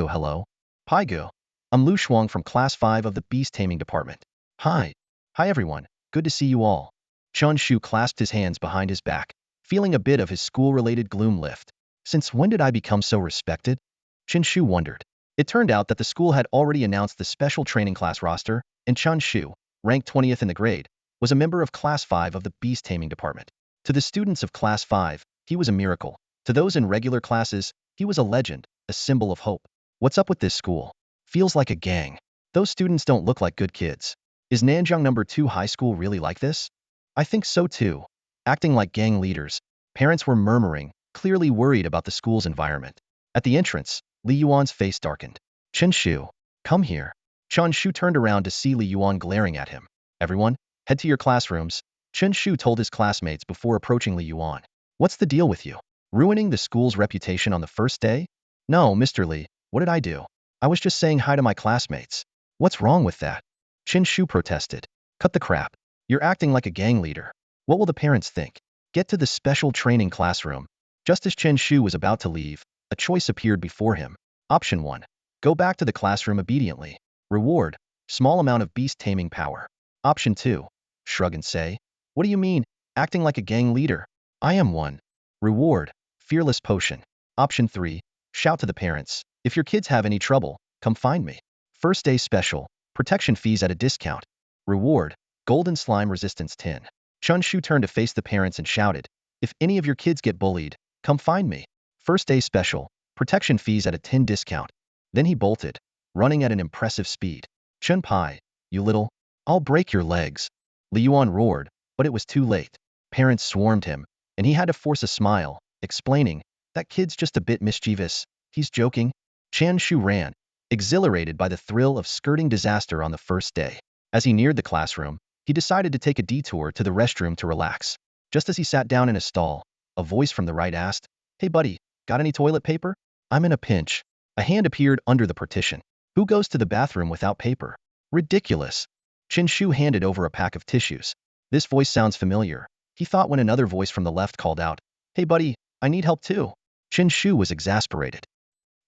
Speaker 1: hello. Pai Go. I'm Lu Shuang from Class 5 of the Beast Taming Department. Hi. Hi everyone, good to see you all. Chen Shu clasped his hands behind his back, feeling a bit of his school-related gloom lift. Since when did I become so respected? Chen Shu wondered. It turned out that the school had already announced the special training class roster, and Chen Shu, ranked 20th in the grade, was a member of Class 5 of the Beast Taming Department. To the students of Class 5, he was a miracle. To those in regular classes, he was a legend, a symbol of hope. What's up with this school? Feels like a gang. Those students don't look like good kids. Is Nanjiang No. 2 High School really like this? I think so too. Acting like gang leaders, parents were murmuring, clearly worried about the school's environment. At the entrance, Li Yuan's face darkened. Chen Shu, come here. Chen Shu turned around to see Li Yuan glaring at him. Everyone, head to your classrooms, Chen Shu told his classmates before approaching Li Yuan. What's the deal with you? Ruining the school's reputation on the first day? No, Mr. Li, what did I do? I was just saying hi to my classmates. What's wrong with that? Chen Shu protested. Cut the crap. You're acting like a gang leader. What will the parents think? Get to the special training classroom. Just as Chen Shu was about to leave, a choice appeared before him. Option 1. Go back to the classroom obediently. Reward, small amount of beast taming power. Option 2. Shrug and say, what do you mean, acting like a gang leader? I am one. Reward, fearless potion. Option 3. Shout to the parents, if your kids have any trouble, come find me. First day special, protection fees at a discount. Reward, golden slime resistance 10. Chen Shu turned to face the parents and shouted, if any of your kids get bullied, come find me. First day special, protection fees at a 10 discount. Then he bolted, running at an impressive speed. Chen Pai, you little, I'll break your legs. Li Yuan roared, but it was too late. Parents swarmed him, and he had to force a smile, explaining, that kid's just a bit mischievous, he's joking. Chen Shu ran, exhilarated by the thrill of skirting disaster on the first day. As he neared the classroom, he decided to take a detour to the restroom to relax. Just as he sat down in a stall, a voice from the right asked, hey buddy, got any toilet paper? I'm in a pinch. A hand appeared under the partition. Who goes to the bathroom without paper? Ridiculous. Chen Shu handed over a pack of tissues. This voice sounds familiar, he thought when another voice from the left called out, hey buddy, I need help too. Chen Shu was exasperated.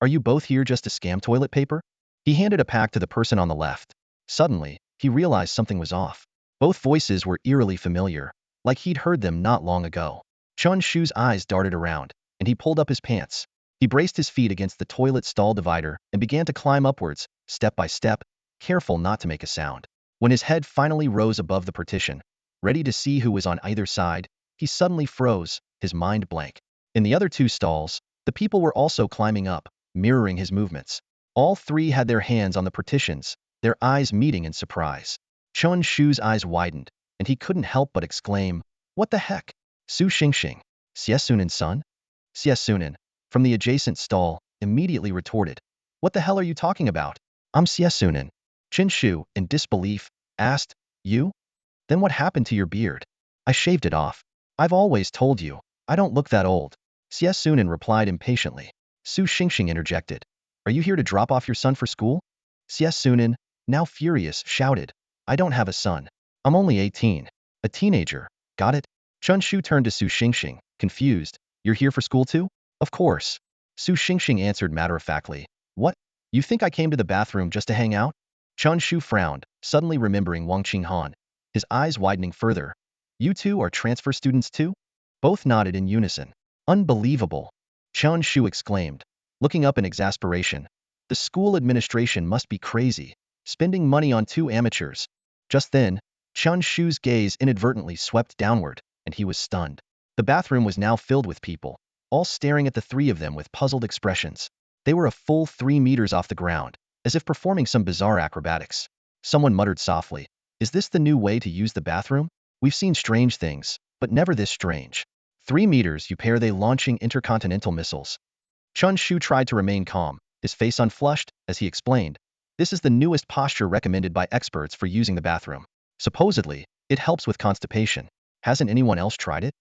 Speaker 1: Are you both here just to scam toilet paper? He handed a pack to the person on the left. Suddenly, he realized something was off. Both voices were eerily familiar, like he'd heard them not long ago. Chen Shu's eyes darted around, and he pulled up his pants. He braced his feet against the toilet stall divider and began to climb upwards, step by step, careful not to make a sound. When his head finally rose above the partition, ready to see who was on either side, he suddenly froze, his mind blank. In the other two stalls, the people were also climbing up, mirroring his movements. All three had their hands on the partitions, their eyes meeting in surprise. Chen Shu's eyes widened, and he couldn't help but exclaim, what the heck? Su Xingxing, Xie Sunin's son? Xie Sunin, from the adjacent stall, immediately retorted, what the hell are you talking about? I'm Xie Sunin. Chen Shu, in disbelief, asked, you? Then what happened to your beard? I shaved it off. I've always told you, I don't look that old. Xie Sunin replied impatiently. Su Xingxing interjected, are you here to drop off your son for school? Xie Sunin, now furious, shouted, I don't have a son. I'm only 18. A teenager, got it? Chen Shu turned to Su Xingxing, confused, you're here for school too? Of course. Su Xingxing answered matter-of-factly, what? You think I came to the bathroom just to hang out? Chen Shu frowned, suddenly remembering Wang Qinghan, his eyes widening further. You two are transfer students too? Both nodded in unison. Unbelievable. Chen Shu exclaimed, looking up in exasperation. The school administration must be crazy, spending money on two amateurs. Just then, Chen Shu's gaze inadvertently swept downward, and he was stunned. The bathroom was now filled with people, all staring at the three of them with puzzled expressions. They were a full 3 meters off the ground, as if performing some bizarre acrobatics. Someone muttered softly, "Is this the new way to use the bathroom? We've seen strange things, but never this strange." 3 meters, you pair they launching intercontinental missiles. Chen Shu tried to remain calm, his face unflushed, as he explained, "This is the newest posture recommended by experts for using the bathroom. Supposedly, it helps with constipation. Hasn't anyone else tried it?"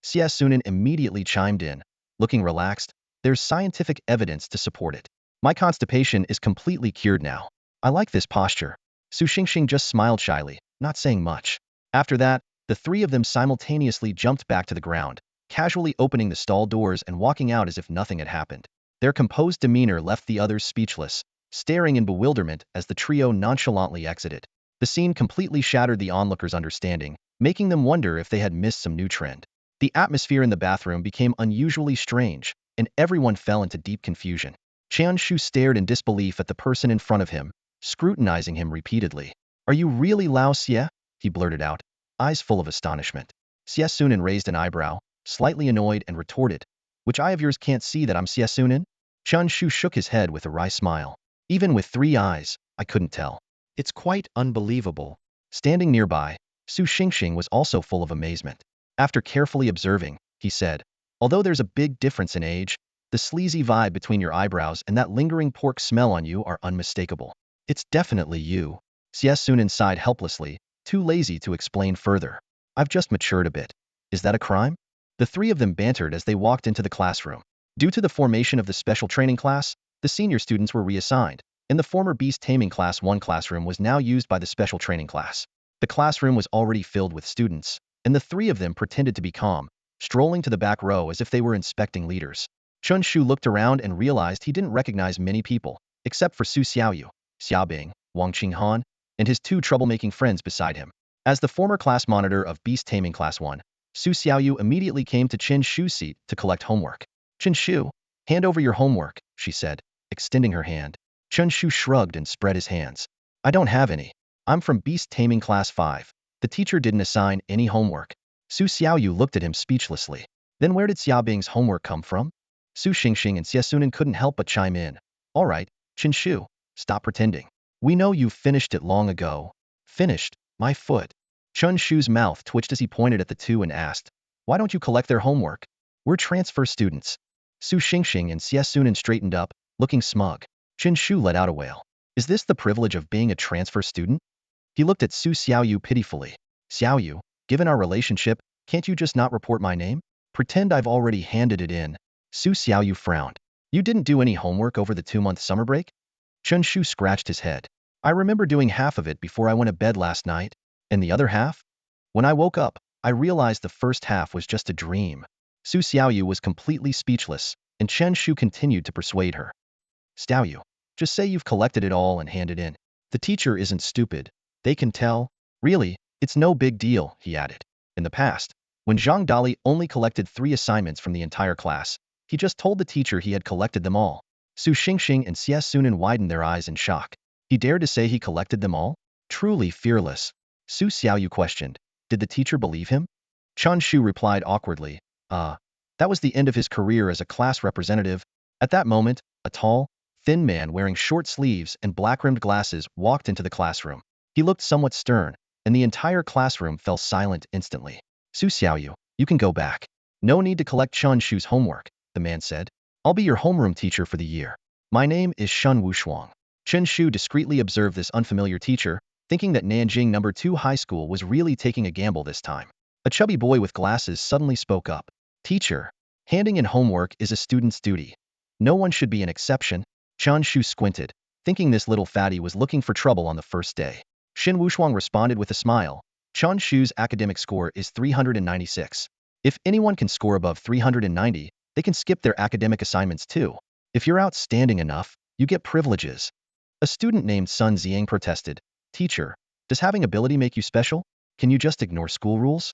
Speaker 1: Xie Sunan immediately chimed in, looking relaxed. "There's scientific evidence to support it. My constipation is completely cured now. I like this posture." Su Xingxing just smiled shyly, not saying much. After that, the three of them simultaneously jumped back to the ground, casually opening the stall doors and walking out as if nothing had happened. Their composed demeanor left the others speechless, staring in bewilderment as the trio nonchalantly exited. The scene completely shattered the onlookers' understanding, making them wonder if they had missed some new trend. The atmosphere in the bathroom became unusually strange, and everyone fell into deep confusion. Chen Shu stared in disbelief at the person in front of him, scrutinizing him repeatedly. "Are you really Lao Xie?" he blurted out, eyes full of astonishment. Xie Sunan raised an eyebrow, slightly annoyed, and retorted, "Which eye of yours can't see that I'm Xie Sunan?" Chen Shu shook his head with a wry smile. "Even with 3 eyes, I couldn't tell. It's quite unbelievable." Standing nearby, Su Xingxing was also full of amazement. After carefully observing, he said, "Although there's a big difference in age, the sleazy vibe between your eyebrows and that lingering pork smell on you are unmistakable. It's definitely you." Xie Sunan sighed helplessly, too lazy to explain further. "I've just matured a bit. Is that a crime?" The three of them bantered as they walked into the classroom. Due to the formation of the special training class, the senior students were reassigned, and the former beast taming class 1 classroom was now used by the special training class. The classroom was already filled with students, and the three of them pretended to be calm, strolling to the back row as if they were inspecting leaders. Chen Shu looked around and realized he didn't recognize many people, except for Su Xiaoyu, Xiaobing, Wang Qinghan, and his 2 troublemaking friends beside him. As the former class monitor of beast taming class 1, Su Xiaoyu immediately came to Chen Shu's seat to collect homework. "Chen Shu, hand over your homework," she said, extending her hand. Chen Shu shrugged and spread his hands. "I don't have any. I'm from beast taming class 5. The teacher didn't assign any homework." Su Xiaoyu looked at him speechlessly. Then where did Xiaobing's homework come from? Su Xingxing and Xie Sunan couldn't help but chime in. "All right, Chen Shu, stop pretending. We know you've finished it long ago." "Finished? My foot." Chen Shu's mouth twitched as he pointed at the two and asked, "Why don't you collect their homework? We're transfer students." Su Xingxing and Xie Sunan straightened up, looking smug. Chen Shu let out a wail. "Is this the privilege of being a transfer student?" He looked at Su Xiaoyu pitifully. "Xiaoyu, given our relationship, can't you just not report my name? Pretend I've already handed it in." Su Xiaoyu frowned. "You didn't do any homework over the 2-month summer break?" Chen Shu scratched his head. "I remember doing half of it before I went to bed last night. And the other half? When I woke up, I realized the first half was just a dream." Su Xiaoyu was completely speechless, and Chen Shu continued to persuade her. "Xiaoyu, just say you've collected it all and hand it in. The teacher isn't stupid. They can tell. Really, it's no big deal," he added. In the past, when Zhang Dali only collected 3 assignments from the entire class, he just told the teacher he had collected them all. Su Xingxing and Xie Sunan widened their eyes in shock. He dared to say he collected them all? Truly fearless. Su Xiaoyu questioned, "Did the teacher believe him?" Chen Shu replied awkwardly, That was the end of his career as a class representative." At that moment, a tall, thin man wearing short sleeves and black-rimmed glasses walked into the classroom. He looked somewhat stern, and the entire classroom fell silent instantly. "Su Xiaoyu, you can go back. No need to collect Chen Shu's homework," the man said. "I'll be your homeroom teacher for the year. My name is Shen Wushuang." Chen Shu discreetly observed this unfamiliar teacher, thinking that Nanjing No. 2 High School was really taking a gamble this time. A chubby boy with glasses suddenly spoke up. "Teacher, handing in homework is a student's duty. No one should be an exception." Chen Shu squinted, thinking this little fatty was looking for trouble on the first day. Shen Wushuang responded with a smile. "Chen Shu's academic score is 396. If anyone can score above 390, they can skip their academic assignments too. If you're outstanding enough, you get privileges." A student named Sun Ziang protested. "Teacher, does having ability make you special? Can you just ignore school rules?"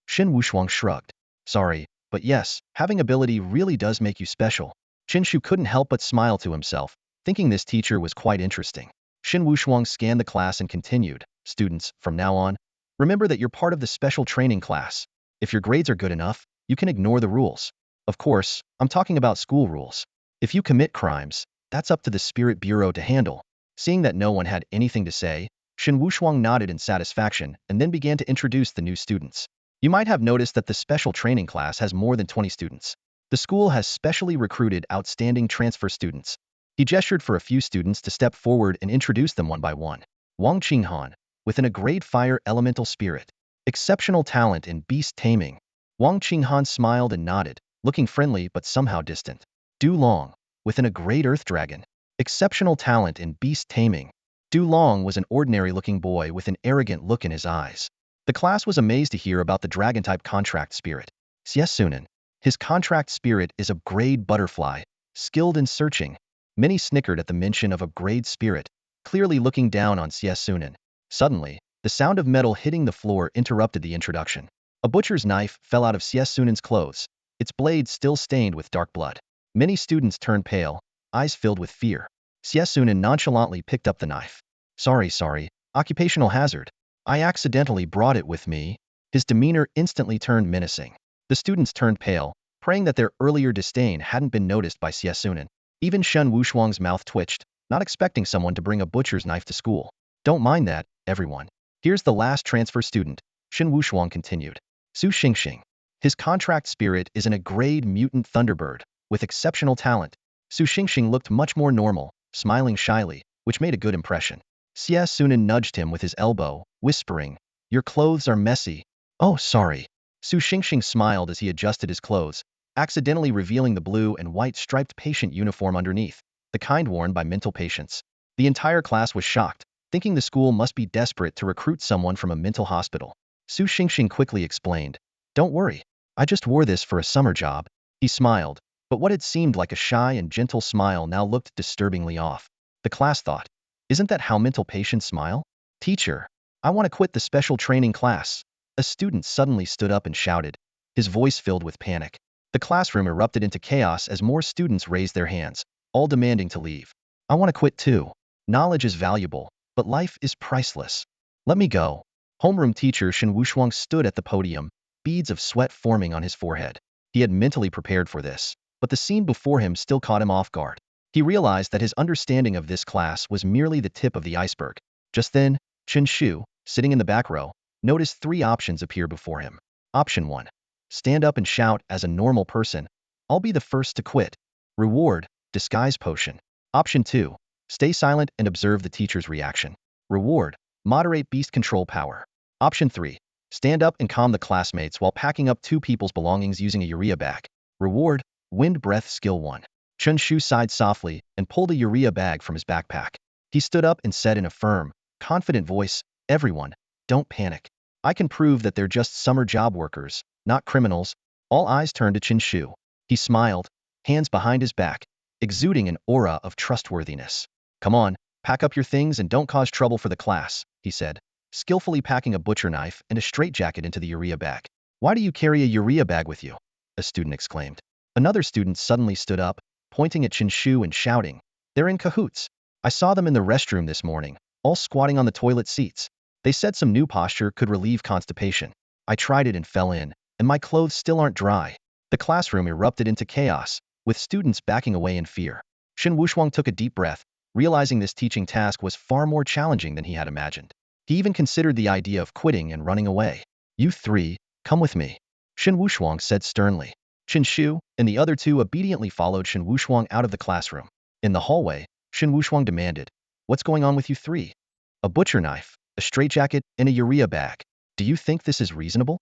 Speaker 1: Shen Wushuang shrugged. "Sorry, but yes, having ability really does make you special." Chen Shu couldn't help but smile to himself, thinking this teacher was quite interesting. Shen Wushuang scanned the class and continued, "Students, from now on, remember that you're part of the special training class. If your grades are good enough, you can ignore the rules. Of course, I'm talking about school rules. If you commit crimes, that's up to the Spirit Bureau to handle. Seeing that no one had anything to say, Shen Wushuang nodded in satisfaction and then began to introduce the new students. You might have noticed that the special training class has more than 20 students. The school has specially recruited outstanding transfer students. He gestured for a few students to step forward and introduce them one by one. Wang Qinghan, within a grade fire elemental spirit. Exceptional talent in beast taming. Wang Qinghan smiled and nodded, looking friendly but somehow distant. Du Long, within a great earth dragon. Exceptional talent in beast taming. Du Long was an ordinary-looking boy with an arrogant look in his eyes. The class was amazed to hear about the dragon-type contract spirit. Xie, his contract spirit is a grade butterfly, skilled in searching. Many snickered at the mention of a grade spirit, clearly looking down on Xie. Suddenly, the sound of metal hitting the floor interrupted the introduction. A butcher's knife fell out of Xie clothes, its blade still stained with dark blood. Many students turned pale, eyes filled with fear. Xie nonchalantly picked up the knife. Sorry, occupational hazard. I accidentally brought it with me. His demeanor instantly turned menacing. The students turned pale, praying that their earlier disdain hadn't been noticed by Xie. Even Shen Wushuang's mouth twitched, not expecting someone to bring a butcher's knife to school. Don't mind that, everyone. Here's the last transfer student, Shen Wushuang continued. Su Xingxing. His contract spirit is a grade mutant thunderbird, with exceptional talent. Su Xingxing looked much more normal, smiling shyly, which made a good impression. Xie nudged him with his elbow, whispering, "Your clothes are messy." "Oh, sorry." Su Xingxing smiled as he adjusted his clothes, accidentally revealing the blue and white striped patient uniform underneath, the kind worn by mental patients. The entire class was shocked, thinking the school must be desperate to recruit someone from a mental hospital. Su Xingxing quickly explained, "Don't worry, I just wore this for a summer job." He smiled, but what had seemed like a shy and gentle smile now looked disturbingly off. The class thought, "Isn't that how mental patients smile?" "Teacher, I want to quit the special training class." A student suddenly stood up and shouted, his voice filled with panic. The classroom erupted into chaos as more students raised their hands, all demanding to leave. "I want to quit too. Knowledge is valuable, but life is priceless. Let me go." Homeroom teacher Shen Wushuang stood at the podium, beads of sweat forming on his forehead. He had mentally prepared for this, but the scene before him still caught him off guard. He realized that his understanding of this class was merely the tip of the iceberg. Just then, Chen Shu, sitting in the back row, noticed 3 options appear before him. Option 1. Stand up and shout as a normal person. I'll be the first to quit. Reward, disguise potion. Option 2. Stay silent and observe the teacher's reaction. Reward, moderate beast control power. Option 3. Stand up and calm the classmates while packing up 2 people's belongings using a urea bag. Reward, wind breath skill 1. Chen Shu sighed softly and pulled a urea bag from his backpack. He stood up and said in a firm, confident voice, "Everyone, don't panic. I can prove that they're just summer job workers, not criminals." All eyes turned to Chen Shu. He smiled, hands behind his back, exuding an aura of trustworthiness. "Come on, pack up your things and don't cause trouble for the class," he said, skillfully packing a butcher knife and a straitjacket into the urea bag. "Why do you carry a urea bag with you?" a student exclaimed. Another student suddenly stood up, pointing at Chen Shu and shouting, "They're in cahoots. I saw them in the restroom this morning, all squatting on the toilet seats. They said some new posture could relieve constipation. I tried it and fell in, and my clothes still aren't dry." The classroom erupted into chaos, with students backing away in fear. Shen Wushuang took a deep breath, realizing this teaching task was far more challenging than he had imagined. He even considered the idea of quitting and running away. "You 3, come with me," Shen Wushuang said sternly. Chen Shu and the other 2 obediently followed Shen Wushuang out of the classroom. In the hallway, Shen Wushuang demanded, "What's going on with you 3? A butcher knife, a straitjacket, and a urea bag. Do you think this is reasonable?"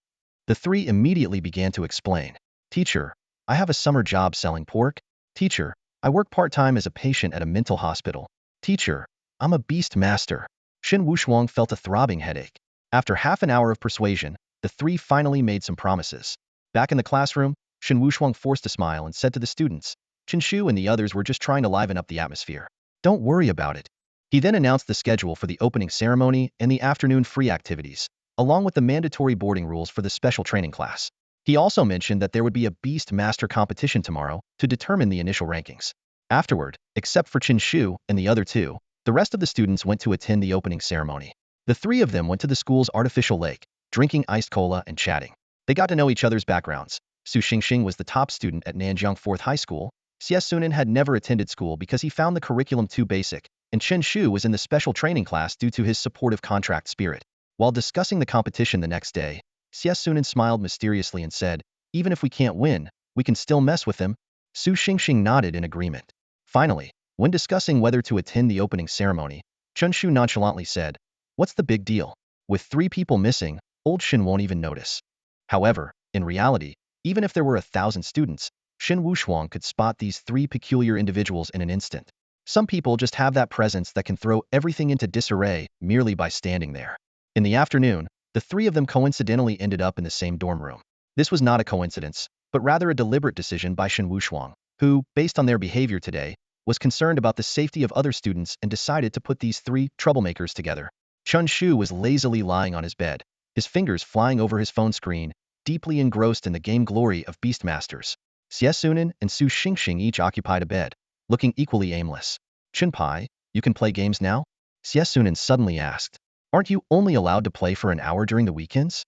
Speaker 1: The 3 immediately began to explain. "Teacher, I have a summer job selling pork. Teacher, I work part-time as a patient at a mental hospital. Teacher, I'm a beast master." Shen Wushuang felt a throbbing headache. After half an hour of persuasion, the 3 finally made some promises. Back in the classroom, Shen Wushuang forced a smile and said to the students, "Chen Shu and the others were just trying to liven up the atmosphere. Don't worry about it." He then announced the schedule for the opening ceremony and the afternoon free activities, along with the mandatory boarding rules for the special training class. He also mentioned that there would be a Beast Master competition tomorrow to determine the initial rankings. Afterward, except for Chen Shu and the other 2, the rest of the students went to attend the opening ceremony. The 3 of them went to the school's artificial lake, drinking iced cola and chatting. They got to know each other's backgrounds, Su Xingxing was the top student at Nanjiang 4th High School. Xie Sunan had never attended school because he found the curriculum too basic, and Chen Shu was in the special training class due to his supportive contract spirit. While discussing the competition the next day, Xie Sunan smiled mysteriously and said, "Even if we can't win, we can still mess with them." Su Xingxing nodded in agreement. Finally, when discussing whether to attend the opening ceremony, Chen Shu nonchalantly said, "What's the big deal? With 3 people missing, old Shin won't even notice." However, in reality, even if there were 1,000 students, Shin Wushuang could spot these 3 peculiar individuals in an instant. Some people just have that presence that can throw everything into disarray merely by standing there. In the afternoon, the 3 of them coincidentally ended up in the same dorm room. This was not a coincidence, but rather a deliberate decision by Shin Wushuang, who, based on their behavior today, was concerned about the safety of other students and decided to put these 3 troublemakers together. Chen Shu was lazily lying on his bed, his fingers flying over his phone screen, deeply engrossed in the game glory of Beastmasters. Xie Sunan and Su Xingxing each occupied a bed, looking equally aimless. "Chen Pai, you can play games now?" Xie Sunan suddenly asked. "Aren't you only allowed to play for an hour during the weekends?"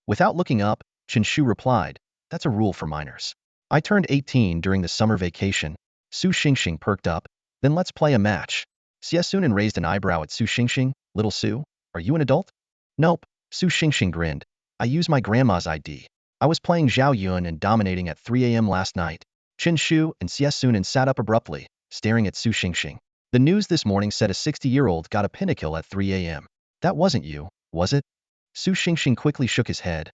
Speaker 1: Without looking up, Chen Shu replied, "That's a rule for minors. I turned 18 during the summer vacation." Su Xingxing perked up. "Then let's play a match." Xie Sunan raised an eyebrow at Su Xingxing. "Little Su, are you an adult?" "Nope," Su Xingxing grinned. "I use my grandma's ID. I was playing Zhao Yun and dominating at 3 a.m. last night." Chen Shu and Xie Sunan sat up abruptly, staring at Su Xingxing. The news this morning said a 60-year-old got a pinnacle at 3 a.m. "That wasn't you, was it?" Su Xingxing quickly shook his head.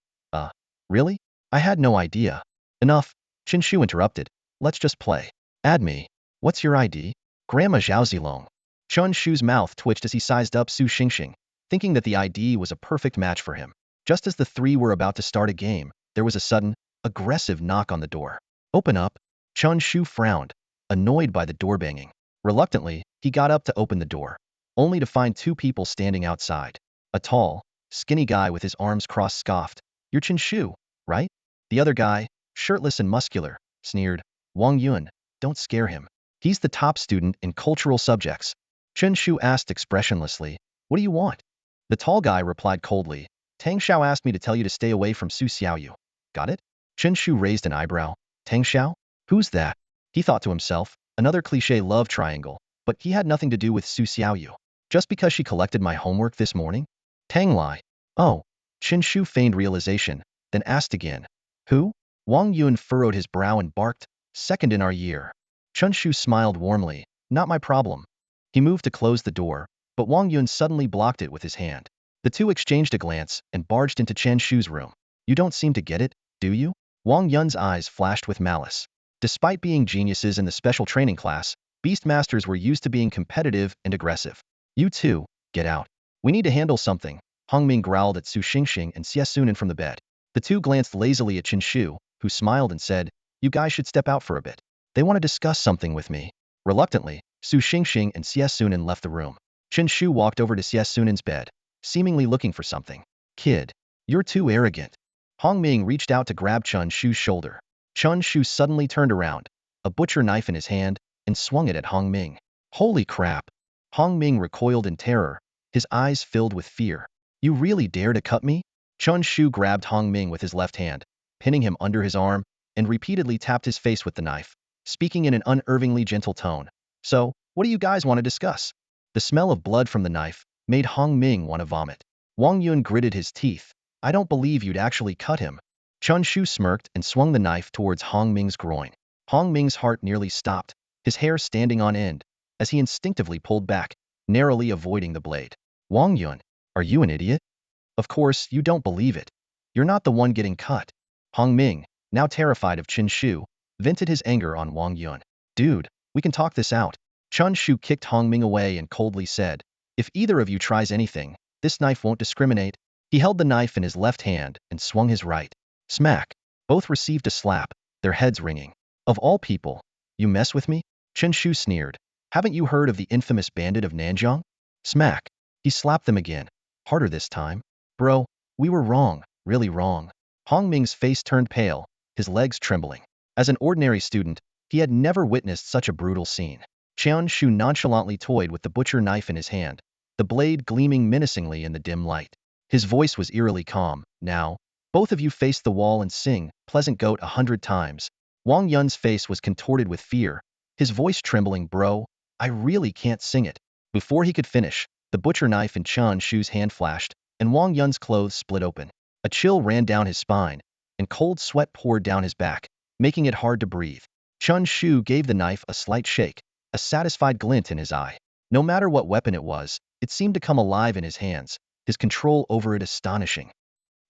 Speaker 1: Really? I had no idea." "Enough," Chen Shu interrupted. "Let's just play. Add me. What's your ID?" "Grandma Zhaozilong." Chen Shu's mouth twitched as he sized up Su Xingxing, thinking that the ID was a perfect match for him. Just as the 3 were about to start a game, there was a sudden, aggressive knock on the door. "Open up." Chen Shu frowned, annoyed by the door banging. Reluctantly, he got up to open the door, only to find 2 people standing outside. A tall, skinny guy with his arms crossed scoffed, "You're Chen Shu, right?" The other guy, shirtless and muscular, sneered, "Wang Yun, don't scare him. He's the top student in cultural subjects." Chen Shu asked expressionlessly, "What do you want?" The tall guy replied coldly, "Tang Xiao asked me to tell you to stay away from Su Xiaoyu. Got it?" Chen Shu raised an eyebrow. "Tang Xiao? Who's that?" He thought to himself, another cliché love triangle, but he had nothing to do with Su Xiaoyu. Just because she collected my homework this morning? Tang Lai. "Oh." Chen Shu feigned realization, then asked again, "Who?" Wang Yun furrowed his brow and barked, "Second in our year." Chen Shu smiled warmly, "Not my problem." He moved to close the door, but Wang Yun suddenly blocked it with his hand. The 2 exchanged a glance and barged into Chen Shu's room. "You don't seem to get it, do you?" Wang Yun's eyes flashed with malice. Despite being geniuses in the special training class, Beastmasters were used to being competitive and aggressive. "You 2, get out. We need to handle something." Hongming growled at Su Xingxing and Xie Sunan from the bed. The 2 glanced lazily at Chen Shu, who smiled and said, "You guys should step out for a bit. They want to discuss something with me." Reluctantly, Su Xingxing and Xie Sunan left the room. Chen Shu walked over to Xie Sunan's bed, seemingly looking for something. "Kid, you're too arrogant." Hongming reached out to grab Chen Shu's shoulder. Chen Shu suddenly turned around, a butcher knife in his hand, and swung it at Hongming. "Holy crap!" Hongming recoiled in terror, his eyes filled with fear. "You really dare to cut me?" Chen Shu grabbed Hongming with his left hand, pinning him under his arm, and repeatedly tapped his face with the knife, speaking in an unervingly gentle tone. "So, what do you guys want to discuss?" The smell of blood from the knife made Hongming want to vomit. Wang Yun gritted his teeth. "I don't believe you'd actually cut him." Chen Shu smirked and swung the knife towards Hongming's groin. Hongming's heart nearly stopped, his hair standing on end, as he instinctively pulled back, narrowly avoiding the blade. "Wang Yun, are you an idiot? Of course, you don't believe it. You're not the one getting cut." Hongming, now terrified of Chen Shu, vented his anger on Wang Yun. "Dude, we can talk this out." Chen Shu kicked Hongming away and coldly said, "If either of you tries anything, this knife won't discriminate." He held the knife in his left hand and swung his right. Smack. Both received a slap, their heads ringing. "Of all people, you mess with me?" Chen Shu sneered. "Haven't you heard of the infamous bandit of Nanjiang?" Smack. He slapped them again, harder this time. "Bro, we were wrong, really wrong." Hongming's face turned pale, his legs trembling. As an ordinary student, he had never witnessed such a brutal scene. Chen Shu nonchalantly toyed with the butcher knife in his hand, the blade gleaming menacingly in the dim light. His voice was eerily calm. "Now, Both of you face the wall and sing, pleasant goat 100 times. Wang Yun's face was contorted with fear, his voice trembling, bro, I really can't sing it. Before he could finish, the butcher knife in Chen Shu's hand flashed, and Wang Yun's clothes split open. A chill ran down his spine, and cold sweat poured down his back, making it hard to breathe. Chen Shu gave the knife a slight shake, a satisfied glint in his eye. No matter what weapon it was, it seemed to come alive in his hands, his control over it astonishing.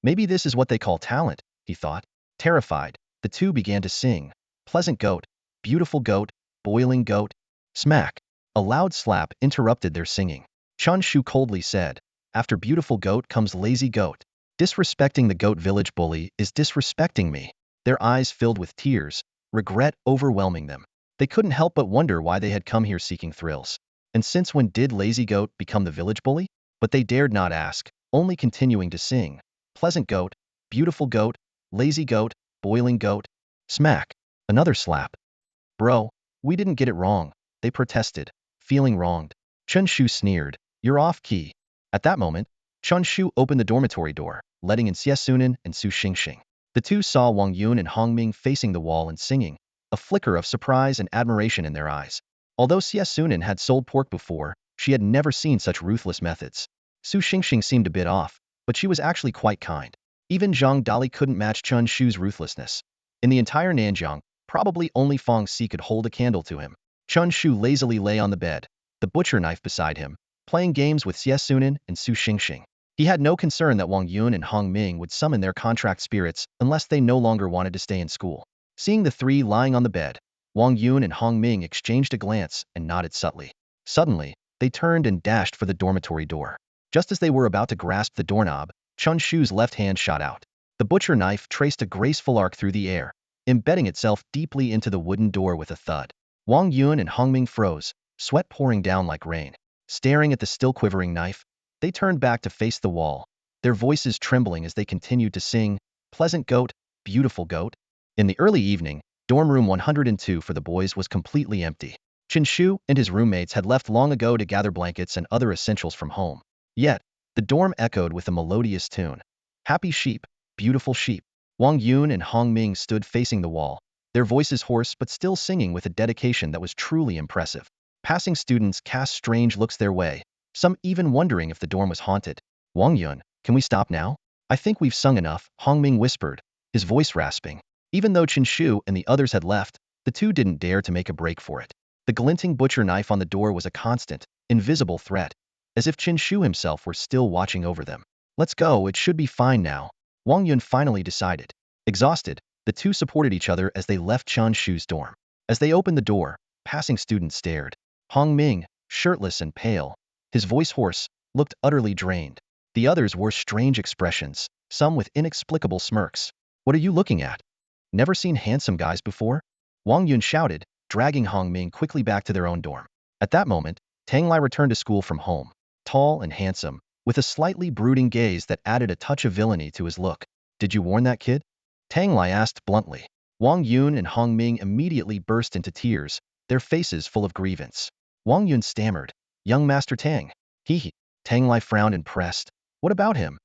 Speaker 1: Maybe this is what they call talent, he thought. Terrified, the two began to sing. Pleasant goat, beautiful goat, boiling goat. Smack. A loud slap interrupted their singing. Chen Shu coldly said, after beautiful goat comes lazy goat. Disrespecting the goat village bully is disrespecting me. Their eyes filled with tears, regret overwhelming them. They couldn't help but wonder why they had come here seeking thrills. And since when did lazy goat become the village bully? But they dared not ask, only continuing to sing. Pleasant goat, beautiful goat, lazy goat, boiling goat. Smack. Another slap. Bro, we didn't get it wrong, they protested, feeling wronged. Chen Shu sneered, you're off key. At that moment, Chen Shu opened the dormitory door, letting in Xie Sunan and Su Xingxing. The two saw Wang Yun and Hong Ming facing the wall and singing, a flicker of surprise and admiration in their eyes. Although Xie Sunan had sold pork before, she had never seen such ruthless methods. Su Xingxing seemed a bit off, but she was actually quite kind. Even Zhang Dali couldn't match Chen Shu's ruthlessness. In the entire Nanjiang, probably only Feng Si could hold a candle to him. Chen Shu lazily lay on the bed, the butcher knife beside him, playing games with Xie Sunan and Su Xingxing. He had no concern that Wang Yun and Hong Ming would summon their contract spirits unless they no longer wanted to stay in school. Seeing the three lying on the bed, Wang Yun and Hong Ming exchanged a glance and nodded subtly. Suddenly, they turned and dashed for the dormitory door. Just as they were about to grasp the doorknob, Chen Shu's left hand shot out. The butcher knife traced a graceful arc through the air, embedding itself deeply into the wooden door with a thud. Wang Yun and Hong Ming froze, sweat pouring down like rain. Staring at the still quivering knife, they turned back to face the wall, their voices trembling as they continued to sing, pleasant goat, beautiful goat. In the early evening, dorm room 102 for the boys was completely empty. Chen Shu and his roommates had left long ago to gather blankets and other essentials from home. Yet, the dorm echoed with a melodious tune. Happy sheep, beautiful sheep. Wang Yun and Hong Ming stood facing the wall, their voices hoarse but still singing with a dedication that was truly impressive. Passing students cast strange looks their way, some even wondering if the dorm was haunted. Wang Yun, can we stop now? I think we've sung enough, Hong Ming whispered, his voice rasping. Even though Chen Shu and the others had left, the two didn't dare to make a break for it. The glinting butcher knife on the door was a constant, invisible threat, as if Chen Shu himself were still watching over them. Let's go, it should be fine now, Wang Yun finally decided. Exhausted, the two supported each other as they left Chen Shu's dorm. As they opened the door, passing students stared. Hong Ming, shirtless and pale, his voice hoarse, looked utterly drained. The others wore strange expressions, some with inexplicable smirks. What are you looking at? Never seen handsome guys before? Wang Yun shouted, dragging Hong Ming quickly back to their own dorm. At that moment, Tang Lai returned to school from home, tall and handsome, with a slightly brooding gaze that added a touch of villainy to his look. Did you warn that kid? Tang Lai asked bluntly. Wang Yun and Hong Ming immediately burst into tears, their faces full of grievance. Wang Yun stammered, young Master Tang. He. Tang Lai frowned impressed. What about him?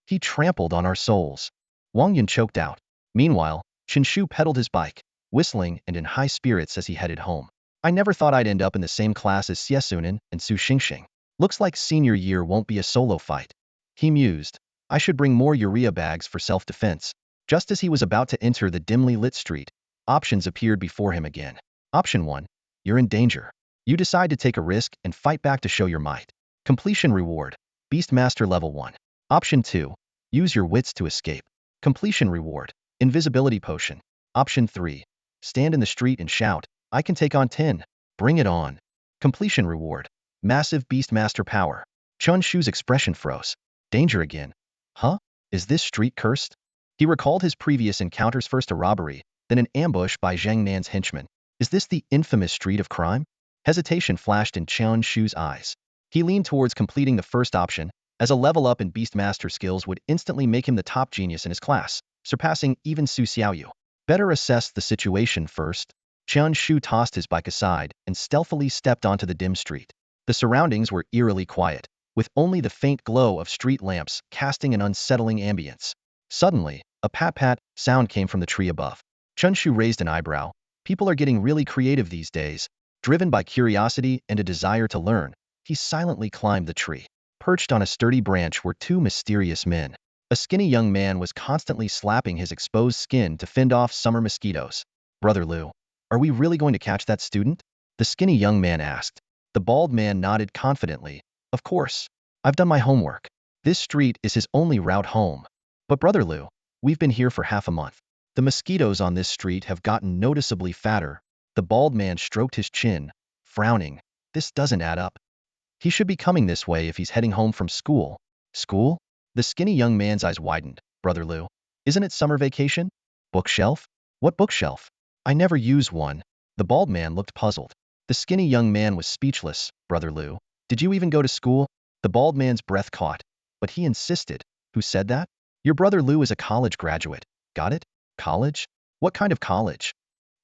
Speaker 1: He trampled on our souls. Wang Yun choked out. Meanwhile, Chen Shu pedaled his bike, whistling and in high spirits as he headed home. I never thought I'd end up in the same class as Xie Sunan and Su Xingxing. Looks like senior year won't be a solo fight. He mused. I should bring more urea bags for self-defense. Just as he was about to enter the dimly lit street, options appeared before him again. Option 1. You're in danger. You decide to take a risk and fight back to show your might. Completion reward. Beastmaster level 1. Option 2. Use your wits to escape. Completion reward. Invisibility potion. Option 3. Stand in the street and shout, I can take on 10. Bring it on. Completion reward. Massive Beastmaster power. Chen Shu's expression froze. Danger again. Huh? Is this street cursed? He recalled his previous encounters, first a robbery, then an ambush by Zhang Nan's henchmen. Is this the infamous street of crime? Hesitation flashed in Chen Shu's eyes. He leaned towards completing the first option, as a level up in Beastmaster skills would instantly make him the top genius in his class, surpassing even Su Xiaoyu. Better assess the situation first. Chen Shu tossed his bike aside and stealthily stepped onto the dim street. The surroundings were eerily quiet, with only the faint glow of street lamps casting an unsettling ambience. Suddenly, A pat-pat sound came from the tree above. Chen Shu raised an eyebrow. People are getting really creative these days. Driven by curiosity and a desire to learn, he silently climbed the tree. Perched on a sturdy branch were two mysterious men. A skinny young man was constantly slapping his exposed skin to fend off summer mosquitoes. Brother Liu, are we really going to catch that student? The skinny young man asked. The bald man nodded confidently. Of course. I've done my homework. This street is his only route home. But Brother Liu, we've been here for half a month. The mosquitoes on this street have gotten noticeably fatter. The bald man stroked his chin, frowning. This doesn't add up. He should be coming this way if he's heading home from school. School? The skinny young man's eyes widened. Brother Liu, isn't it summer vacation? Bookshelf? What bookshelf? I never use one. The bald man looked puzzled. The skinny young man was speechless. Brother Liu, did you even go to school? The bald man's breath caught, but he insisted. Who said that? Your brother Liu is a college graduate. Got it? College? What kind of college?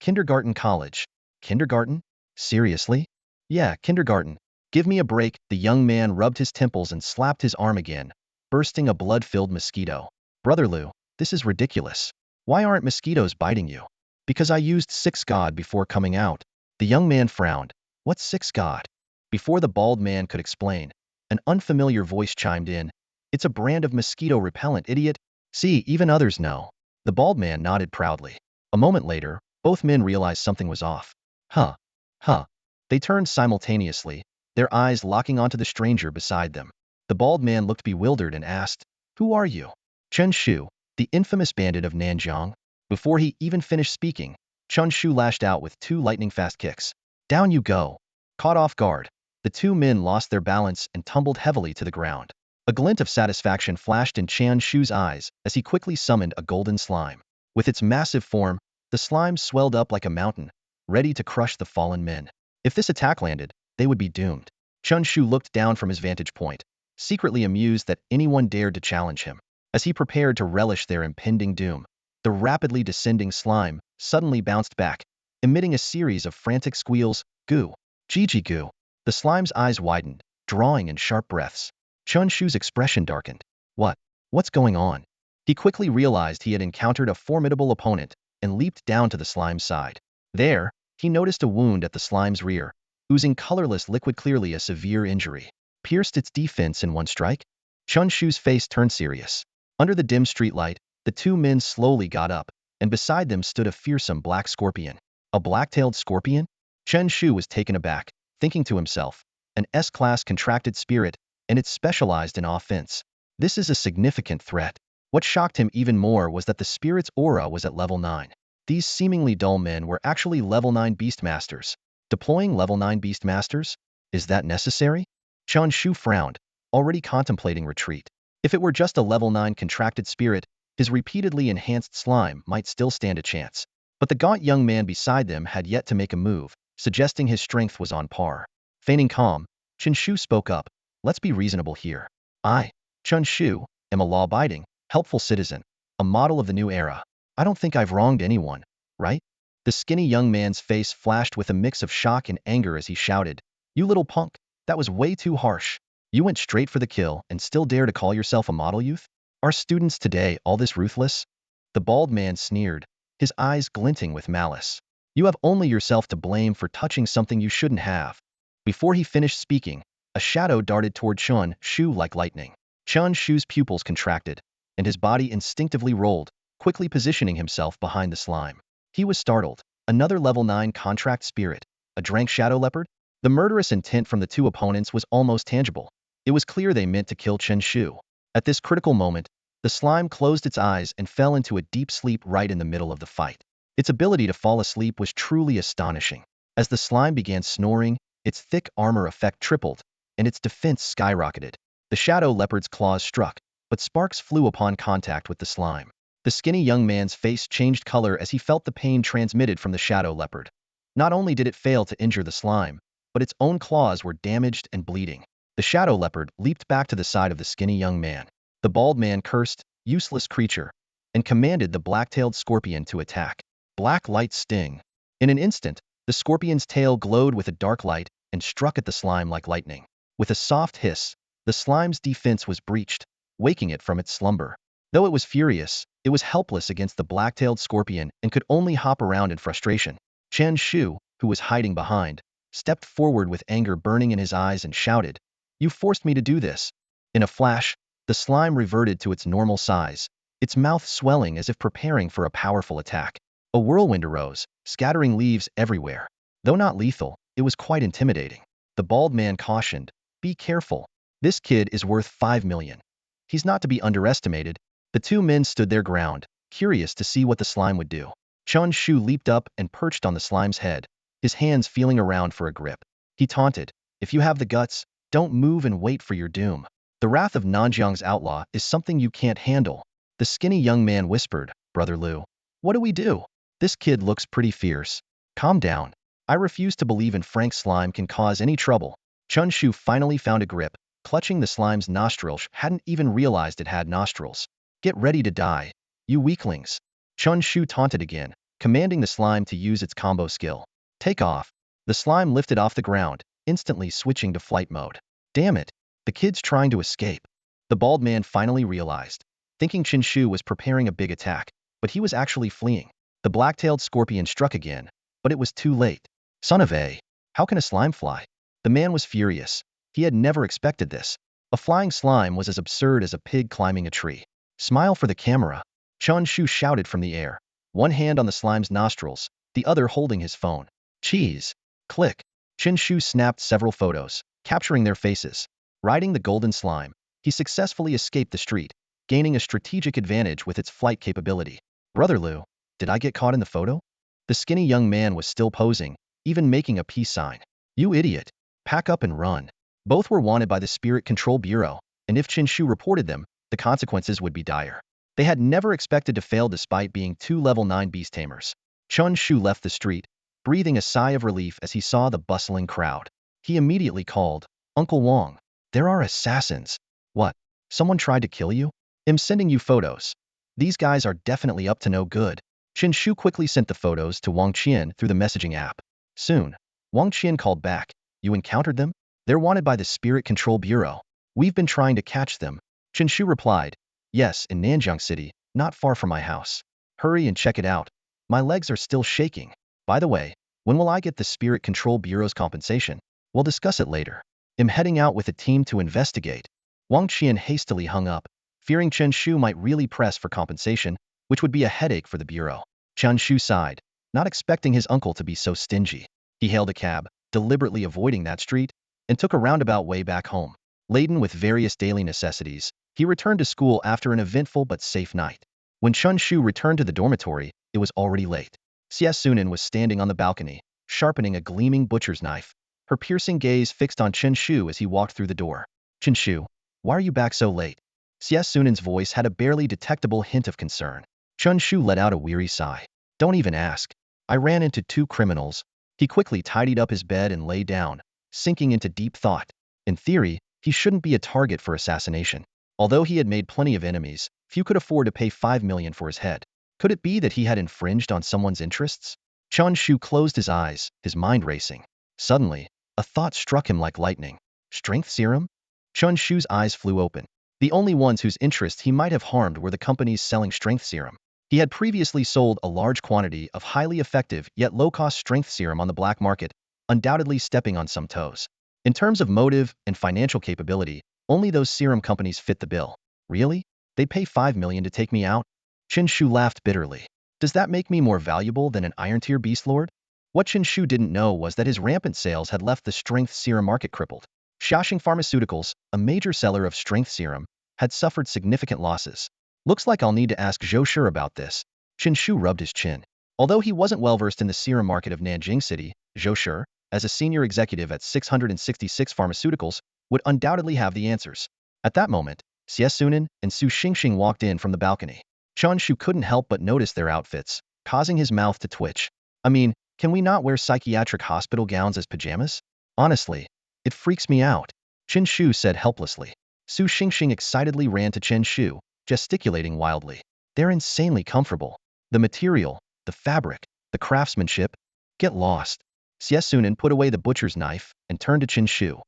Speaker 1: Kindergarten college. Kindergarten? Seriously? Yeah, kindergarten. Give me a break. The young man rubbed his temples and slapped his arm again, bursting a blood-filled mosquito. Brother Liu, this is ridiculous. Why aren't mosquitoes biting you? Because I used Six God before coming out. The young man frowned. What's Six God? Before the bald man could explain, an unfamiliar voice chimed in. It's a brand of mosquito repellent, idiot. See, even others know. The bald man nodded proudly. A moment later, both men realized something was off. Huh. Huh. They turned simultaneously, their eyes locking onto the stranger beside them. The bald man looked bewildered and asked, Who are you? Chen Shu, the infamous bandit of Nanjiang. Before he even finished speaking, Chen Shu lashed out with two lightning-fast kicks. Down you go. Caught off guard, the two men lost their balance and tumbled heavily to the ground. A glint of satisfaction flashed in Chen Shu's eyes as he quickly summoned a golden slime. With its massive form, the slime swelled up like a mountain, ready to crush the fallen men. If this attack landed, they would be doomed. Chen Shu looked down from his vantage point, secretly amused that anyone dared to challenge him. As he prepared to relish their impending doom, the rapidly descending slime suddenly bounced back, emitting a series of frantic squeals. Goo! Gigi goo! The slime's eyes widened, drawing in sharp breaths. Chen Shu's expression darkened. What's going on? He quickly realized he had encountered a formidable opponent and leaped down to the slime's side. There, he noticed a wound at the slime's rear, oozing colorless liquid, clearly a severe injury. Pierced its defense in one strike? Chen Shu's face turned serious. Under the dim streetlight, the two men slowly got up, and beside them stood a fearsome black scorpion. A black-tailed scorpion? Chen Shu was taken aback, thinking to himself, an S-class contracted spirit, and it's specialized in offense. This is a significant threat. What shocked him even more was that the spirit's aura was at level 9. These seemingly dull men were actually level 9 beastmasters. Deploying level 9 beastmasters? Is that necessary? Chen Shu frowned, already contemplating retreat. If it were just a level 9 contracted spirit, his repeatedly enhanced slime might still stand a chance. But the gaunt young man beside them had yet to make a move, suggesting his strength was on par. Feigning calm, Chen Shu spoke up. Let's be reasonable here. I, Chen Shu, am a law-abiding, helpful citizen, a model of the new era. I don't think I've wronged anyone, right? The skinny young man's face flashed with a mix of shock and anger as he shouted, You little punk, that was way too harsh. You went straight for the kill and still dare to call yourself a model youth? Are students today all this ruthless? The bald man sneered, his eyes glinting with malice. You have only yourself to blame for touching something you shouldn't have. Before he finished speaking, a shadow darted toward Chen Shu like lightning. Chen Shu's pupils contracted, and his body instinctively rolled, quickly positioning himself behind the slime. He was startled. Another level 9 contract spirit, a drank shadow leopard? The murderous intent from the two opponents was almost tangible. It was clear they meant to kill Chen Shu. At this critical moment, the slime closed its eyes and fell into a deep sleep right in the middle of the fight. Its ability to fall asleep was truly astonishing. As the slime began snoring, its thick armor effect tripled, and its defense skyrocketed. The shadow leopard's claws struck, but sparks flew upon contact with the slime. The skinny young man's face changed color as he felt the pain transmitted from the shadow leopard. Not only did it fail to injure the slime, but its own claws were damaged and bleeding. The shadow leopard leaped back to the side of the skinny young man. The bald man cursed, useless creature, and commanded the black-tailed scorpion to attack. Black light sting. In an instant, the scorpion's tail glowed with a dark light and struck at the slime like lightning. With a soft hiss, the slime's defense was breached, waking it from its slumber. Though it was furious, it was helpless against the black-tailed scorpion and could only hop around in frustration. Chen Shu, who was hiding behind, stepped forward with anger burning in his eyes and shouted, "You forced me to do this." In a flash, the slime reverted to its normal size, its mouth swelling as if preparing for a powerful attack. A whirlwind arose, scattering leaves everywhere. Though not lethal, it was quite intimidating. The bald man cautioned, "Be careful. This kid is worth 5 million. He's not to be underestimated." The two men stood their ground, curious to see what the slime would do. Chen Shu leaped up and perched on the slime's head, his hands feeling around for a grip. He taunted, "If you have the guts, don't move and wait for your doom. The wrath of Nanjiang's outlaw is something you can't handle." The skinny young man whispered, "Brother Liu, what do we do? This kid looks pretty fierce. Calm down. I refuse to believe in Frank slime can cause any trouble." Chen Shu finally found a grip, clutching the slime's nostrils, hadn't even realized it had nostrils. "Get ready to die, you weaklings." Chen Shu taunted again, commanding the slime to use its combo skill. "Take off." The slime lifted off the ground, instantly switching to flight mode. Damn it, the kid's trying to escape. The bald man finally realized, thinking Chen Shu was preparing a big attack, but he was actually fleeing. The black-tailed scorpion struck again, but it was too late. Son of a, how can a slime fly? The man was furious. He had never expected this. A flying slime was as absurd as a pig climbing a tree. "Smile for the camera," Chen Shu shouted from the air, one hand on the slime's nostrils, the other holding his phone. Cheese. Click. Chen Shu snapped several photos, capturing their faces. Riding the golden slime, he successfully escaped the street, gaining a strategic advantage with its flight capability. "Brother Liu, did I get caught in the photo?" The skinny young man was still posing, even making a peace sign. "You idiot. Pack up and run." Both were wanted by the Spirit Control Bureau, and if Chen Shu reported them, the consequences would be dire. They had never expected to fail despite being two level 9 beast tamers. Chen Shu left the street, breathing a sigh of relief as he saw the bustling crowd. He immediately called, "Uncle Wang, there are assassins." "What? Someone tried to kill you?" "I'm sending you photos. These guys are definitely up to no good." Chen Shu quickly sent the photos to Wang Qian through the messaging app. Soon, Wang Qian called back, "You encountered them? They're wanted by the Spirit Control Bureau. We've been trying to catch them." Chen Shu replied, "Yes, in Nanjiang City, not far from my house. Hurry and check it out. My legs are still shaking. By the way, when will I get the Spirit Control Bureau's compensation? We'll discuss it later. I'm heading out with a team to investigate." Wang Qian hastily hung up, fearing Chen Shu might really press for compensation, which would be a headache for the Bureau. Chen Shu sighed, not expecting his uncle to be so stingy. He hailed a cab, deliberately avoiding that street, and took a roundabout way back home. Laden with various daily necessities, he returned to school after an eventful but safe night. When Chen Shu returned to the dormitory, it was already late. Xie Sunan was standing on the balcony, sharpening a gleaming butcher's knife, her piercing gaze fixed on Chen Shu as he walked through the door. "Chen Shu, why are you back so late?" Xie Sunan's voice had a barely detectable hint of concern. Chen Shu let out a weary sigh. "Don't even ask. I ran into 2 criminals." He quickly tidied up his bed and lay down, sinking into deep thought. In theory, he shouldn't be a target for assassination. Although he had made plenty of enemies, few could afford to pay 5 million for his head. Could it be that he had infringed on someone's interests? Chen Shu closed his eyes, his mind racing. Suddenly, a thought struck him like lightning. Strength serum? Chen Shu's eyes flew open. The only ones whose interests he might have harmed were the companies selling strength serum. He had previously sold a large quantity of highly effective yet low-cost strength serum on the black market, undoubtedly stepping on some toes. In terms of motive and financial capability, only those serum companies fit the bill. Really? They'd pay 5 million to take me out? Chen Shu laughed bitterly. Does that make me more valuable than an Iron Tier Beast Lord? What Chen Shu didn't know was that his rampant sales had left the strength serum market crippled. Xiaxing Pharmaceuticals, a major seller of strength serum, had suffered significant losses. Looks like I'll need to ask Zhou Shi about this. Chen Shu rubbed his chin. Although he wasn't well versed in the serum market of Nanjing City, Zhou Shi, as a senior executive at 666 Pharmaceuticals, would undoubtedly have the answers. At that moment, Xie Sunan and Su Xingxing walked in from the balcony. Chen Shu couldn't help but notice their outfits, causing his mouth to twitch. I mean, can we not wear psychiatric hospital gowns as pajamas? Honestly, it freaks me out, Chen Shu said helplessly. Su Xingxing excitedly ran to Chen Shu, gesticulating wildly. They're insanely comfortable. The material, the fabric, the craftsmanship. Get lost. Xie Sunan put away the butcher's knife and turned to Chen Shu.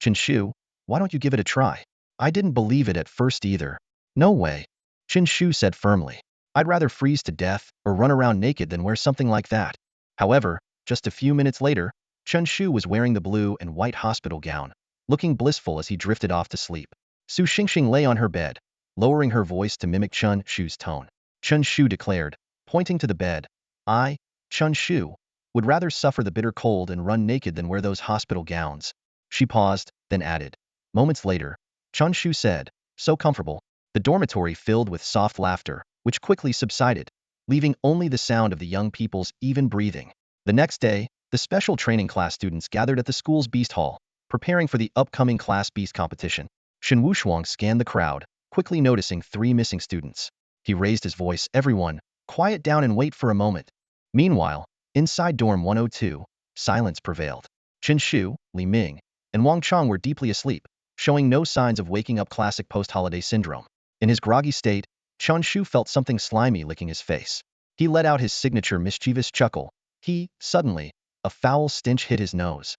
Speaker 1: "Chen Shu, why don't you give it a try? I didn't believe it at first either." "No way. Chen Shu said firmly. I'd rather freeze to death or run around naked than wear something like that. However, just a few minutes later, Chen Shu was wearing the blue and white hospital gown, looking blissful as he drifted off to sleep. Su Xingxing lay on her bed, lowering her voice to mimic Chen Shu's tone. Chen Shu declared, pointing to the bed, I, Chen Shu, would rather suffer the bitter cold and run naked than wear those hospital gowns. She paused, then added. Moments later, Chen Shu said, so comfortable. The dormitory filled with soft laughter, which quickly subsided, leaving only the sound of the young people's even breathing. The next day, the special training class students gathered at the school's beast hall, preparing for the upcoming class beast competition. Shen Wushuang scanned the crowd, quickly noticing 3 missing students. He raised his voice, everyone, quiet down and wait for a moment. Meanwhile, inside dorm 102, silence prevailed. Chen Shu, Li Ming, and Wang Chong were deeply asleep, showing no signs of waking up. Classic post-holiday syndrome. In his groggy state, Chen Shu felt something slimy licking his face. He let out his signature mischievous chuckle. Suddenly, a foul stench hit his nose.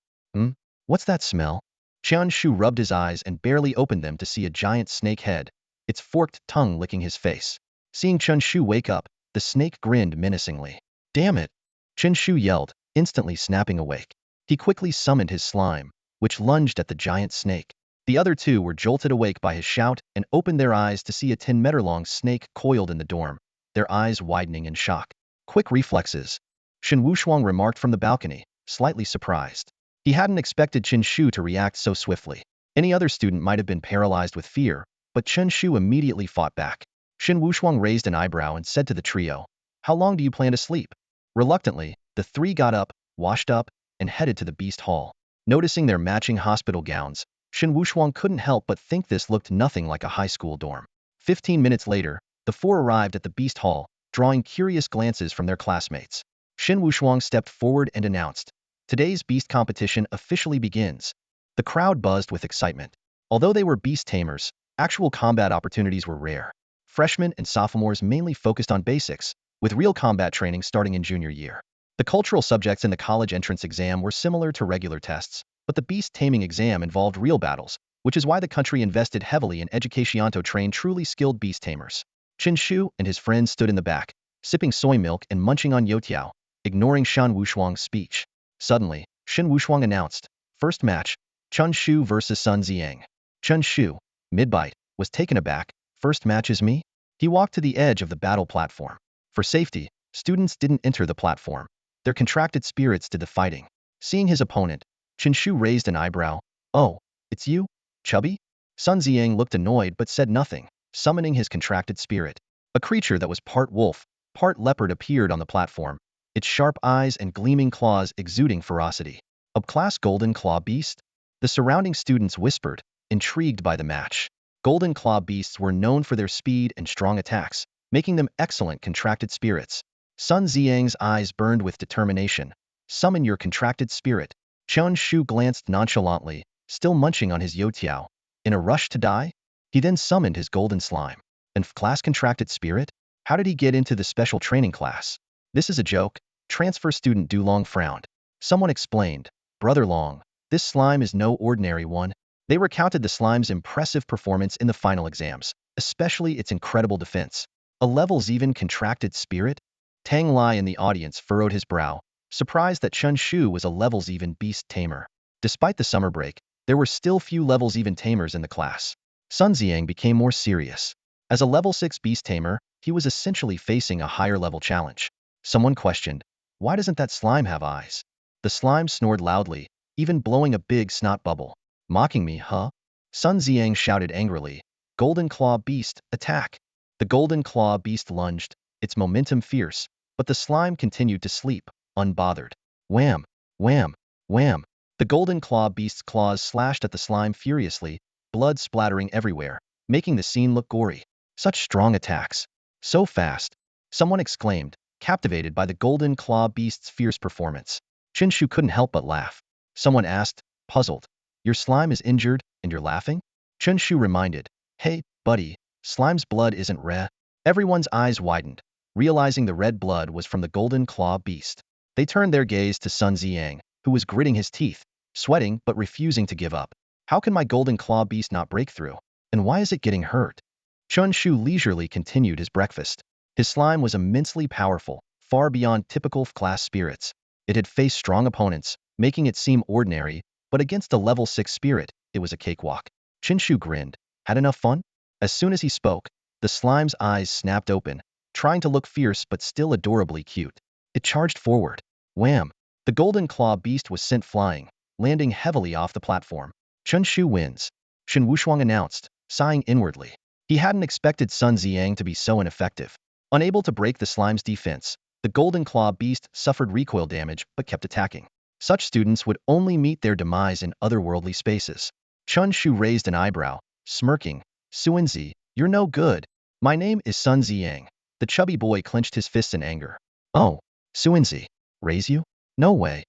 Speaker 1: What's that smell? Chen Shu rubbed his eyes and barely opened them to see a giant snake head, its forked tongue licking his face. Seeing Chen Shu wake up, the snake grinned menacingly. Damn it! Chen Shu yelled, instantly snapping awake. He quickly summoned his slime, which lunged at the giant snake. The other 2 were jolted awake by his shout and opened their eyes to see a 10-meter-long snake coiled in the dorm, their eyes widening in shock. Quick reflexes. Shen Wushuang remarked from the balcony, slightly surprised. He hadn't expected Chen Shu to react so swiftly. Any other student might have been paralyzed with fear, but Chen Shu immediately fought back. Shen Wushuang raised an eyebrow and said to the trio, how long do you plan to sleep? Reluctantly, the 3 got up, washed up, and headed to the beast hall. Noticing their matching hospital gowns, Shen Wushuang couldn't help but think this looked nothing like a high school dorm. 15 minutes later, the 4 arrived at the beast hall, drawing curious glances from their classmates. Shen Wushuang stepped forward and announced, today's beast competition officially begins. The crowd buzzed with excitement. Although they were beast tamers, actual combat opportunities were rare. Freshmen and sophomores mainly focused on basics, with real combat training starting in junior year. The cultural subjects in the college entrance exam were similar to regular tests, but the beast taming exam involved real battles, which is why the country invested heavily in education to train truly skilled beast tamers. Chen Shu and his friends stood in the back, sipping soy milk and munching on youtiao, ignoring Shen Wushuang's speech. Suddenly, Shen Wushuang announced, first match, Chen Shu versus Sun Ziang. Chen Shu, mid-bite, was taken aback, first match is me? He walked to the edge of the battle platform. For safety, students didn't enter the platform. Their contracted spirits did the fighting. Seeing his opponent, Chen Shu raised an eyebrow. Oh, it's you, chubby? Sun Ziang looked annoyed but said nothing, summoning his contracted spirit. A creature that was part wolf, part leopard appeared on the platform, its sharp eyes and gleaming claws exuding ferocity. Upclass Golden Claw Beast? The surrounding students whispered, intrigued by the match. Golden Claw Beasts were known for their speed and strong attacks, making them excellent contracted spirits. Sun Ziang's eyes burned with determination. Summon your contracted spirit. Chen Shu glanced nonchalantly, still munching on his youtiao. In a rush to die? He then summoned his golden slime. And class contracted spirit? How did he get into the special training class? This is a joke. Transfer student Du Long frowned. Someone explained, Brother Long, this slime is no ordinary one. They recounted the slime's impressive performance in the final exams, especially its incredible defense. A levels even contracted spirit? Tang Lai in the audience furrowed his brow, surprised that Chen Shu was a levels even beast tamer. Despite the summer break, there were still few levels even tamers in the class. Sun Ziang became more serious. As a level 6 beast tamer, he was essentially facing a higher level challenge. Someone questioned, why doesn't that slime have eyes? The slime snored loudly, even blowing a big snot bubble. Mocking me, huh? Sun Ziang shouted angrily. Golden Claw Beast, attack! The Golden Claw Beast lunged, its momentum fierce, but the slime continued to sleep, unbothered. Wham! Wham! Wham! The Golden Claw Beast's claws slashed at the slime furiously, blood splattering everywhere, making the scene look gory. Such strong attacks. So fast. Someone exclaimed, captivated by the Golden Claw Beast's fierce performance. Chen Shu couldn't help but laugh. Someone asked, puzzled, your slime is injured, and you're laughing? Chen Shu reminded, hey, buddy, slime's blood isn't red. Everyone's eyes widened, realizing the red blood was from the Golden Claw Beast. They turned their gaze to Sun Ziang, who was gritting his teeth, sweating but refusing to give up. How can my Golden Claw Beast not break through? And why is it getting hurt? Chen Shu leisurely continued his breakfast. His slime was immensely powerful, far beyond typical class spirits. It had faced strong opponents, making it seem ordinary, but against a level 6 spirit, it was a cakewalk. Chen Shu grinned. Had enough fun? As soon as he spoke, the slime's eyes snapped open, trying to look fierce but still adorably cute. It charged forward. Wham! The golden claw beast was sent flying, landing heavily off the platform. Chen Shu wins, Shen Wushuang announced, sighing inwardly. He hadn't expected Sun Xiang to be so ineffective. Unable to break the slime's defense, the golden claw beast suffered recoil damage but kept attacking. Such students would only meet their demise in otherworldly spaces. Chen Shu raised an eyebrow, smirking. Suanzi, you're no good. My name is Sun Xiang. The chubby boy clenched his fists in anger. Oh, Suanzi, raise you? No way.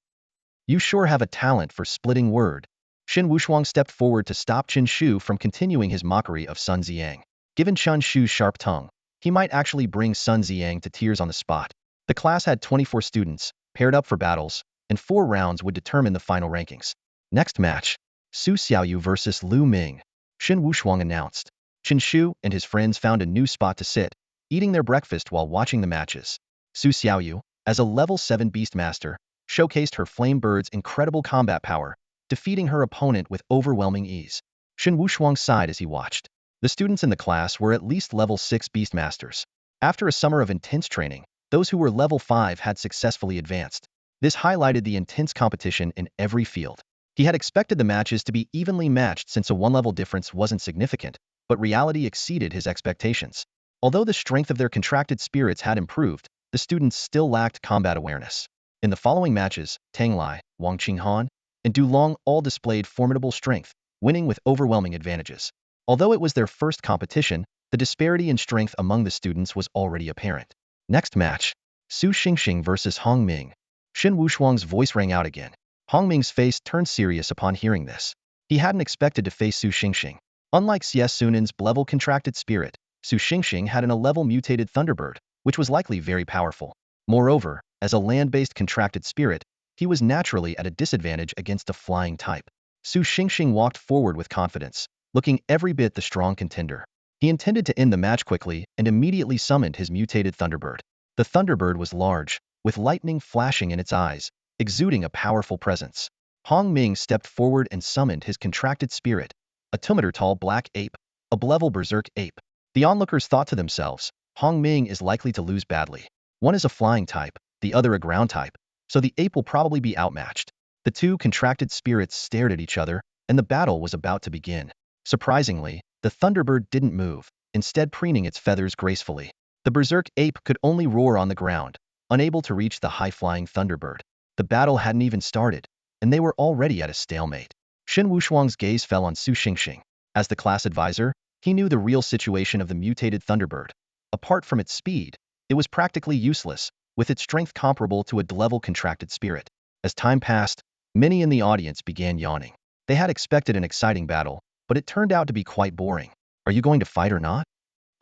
Speaker 1: You sure have a talent for splitting word. Shen Wushuang stepped forward to stop Chen Shu from continuing his mockery of Sun Xiang. Given Chen Shu's sharp tongue, he might actually bring Sun Xiang to tears on the spot. The class had 24 students, paired up for battles, and 4 rounds would determine the final rankings. Next match, Su Xiaoyu versus Lu Ming, Shen Wushuang announced. Chen Shu and his friends found a new spot to sit, eating their breakfast while watching the matches. Su Xiaoyu, as a level 7 Beastmaster, showcased her flame bird's incredible combat power, defeating her opponent with overwhelming ease. Shen Wushuang sighed as he watched. The students in the class were at least level 6 Beastmasters. After a summer of intense training, those who were level 5 had successfully advanced. This highlighted the intense competition in every field. He had expected the matches to be evenly matched since a 1-level difference wasn't significant, but reality exceeded his expectations. Although the strength of their contracted spirits had improved, the students still lacked combat awareness. In the following matches, Tang Lai, Wang Qinghan, and Du Long all displayed formidable strength, winning with overwhelming advantages. Although it was their first competition, the disparity in strength among the students was already apparent. Next match, Su Xingxing versus Hong Ming. Shen Wushuang's voice rang out again. Hong Ming's face turned serious upon hearing this. He hadn't expected to face Su Xingxing. Unlike Xie Sunan's level contracted spirit, Su Xingxing had an 11 mutated Thunderbird, which was likely very powerful. Moreover, as a land-based contracted spirit, he was naturally at a disadvantage against a flying type. Su Xingxing walked forward with confidence, looking every bit the strong contender. He intended to end the match quickly and immediately summoned his mutated Thunderbird. The Thunderbird was large, with lightning flashing in its eyes, exuding a powerful presence. Hong Ming stepped forward and summoned his contracted spirit, a 2-meter-tall black ape, a level berserk ape. The onlookers thought to themselves, Hong Ming is likely to lose badly. One is a flying type, the other a ground type, so the ape will probably be outmatched. The 2 contracted spirits stared at each other, and the battle was about to begin. Surprisingly, the Thunderbird didn't move, instead preening its feathers gracefully. The berserk ape could only roar on the ground, unable to reach the high-flying Thunderbird. The battle hadn't even started, and they were already at a stalemate. Shen Wushuang's gaze fell on Su Xingxing. As the class advisor, he knew the real situation of the mutated Thunderbird. Apart from its speed, it was practically useless, with its strength comparable to a D-level contracted spirit. As time passed, many in the audience began yawning. They had expected an exciting battle, but it turned out to be quite boring. Are you going to fight or not?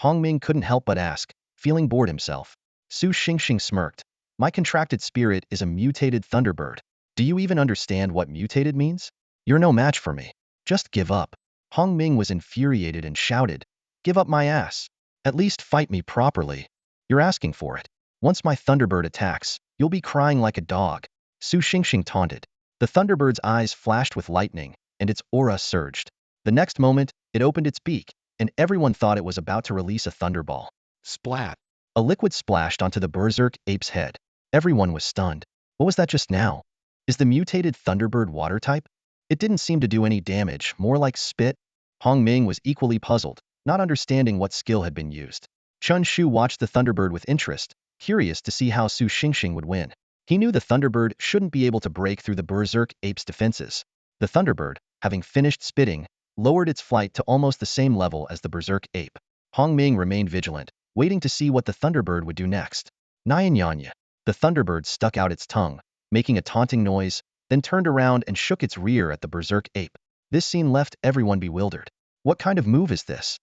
Speaker 1: Hong Ming couldn't help but ask, feeling bored himself. Su Xingxing smirked. My contracted spirit is a mutated Thunderbird. Do you even understand what mutated means? You're no match for me. Just give up. Hong Ming was infuriated and shouted, give up my ass. At least fight me properly. You're asking for it. Once my Thunderbird attacks, you'll be crying like a dog. Su Xingxing taunted. The Thunderbird's eyes flashed with lightning, and its aura surged. The next moment, it opened its beak, and everyone thought it was about to release a thunderball. Splat! A liquid splashed onto the berserk ape's head. Everyone was stunned. What was that just now? Is the mutated Thunderbird water type? It didn't seem to do any damage, more like spit. Hong Ming was equally puzzled, not understanding what skill had been used. Chen Shu watched the Thunderbird with interest, curious to see how Su Xingxing would win. He knew the Thunderbird shouldn't be able to break through the berserk ape's defenses. The Thunderbird, having finished spitting, lowered its flight to almost the same level as the berserk ape. Hong Ming remained vigilant, waiting to see what the Thunderbird would do next. Nyanyanya. The Thunderbird stuck out its tongue, making a taunting noise, then turned around and shook its rear at the berserk ape. This scene left everyone bewildered. What kind of move is this?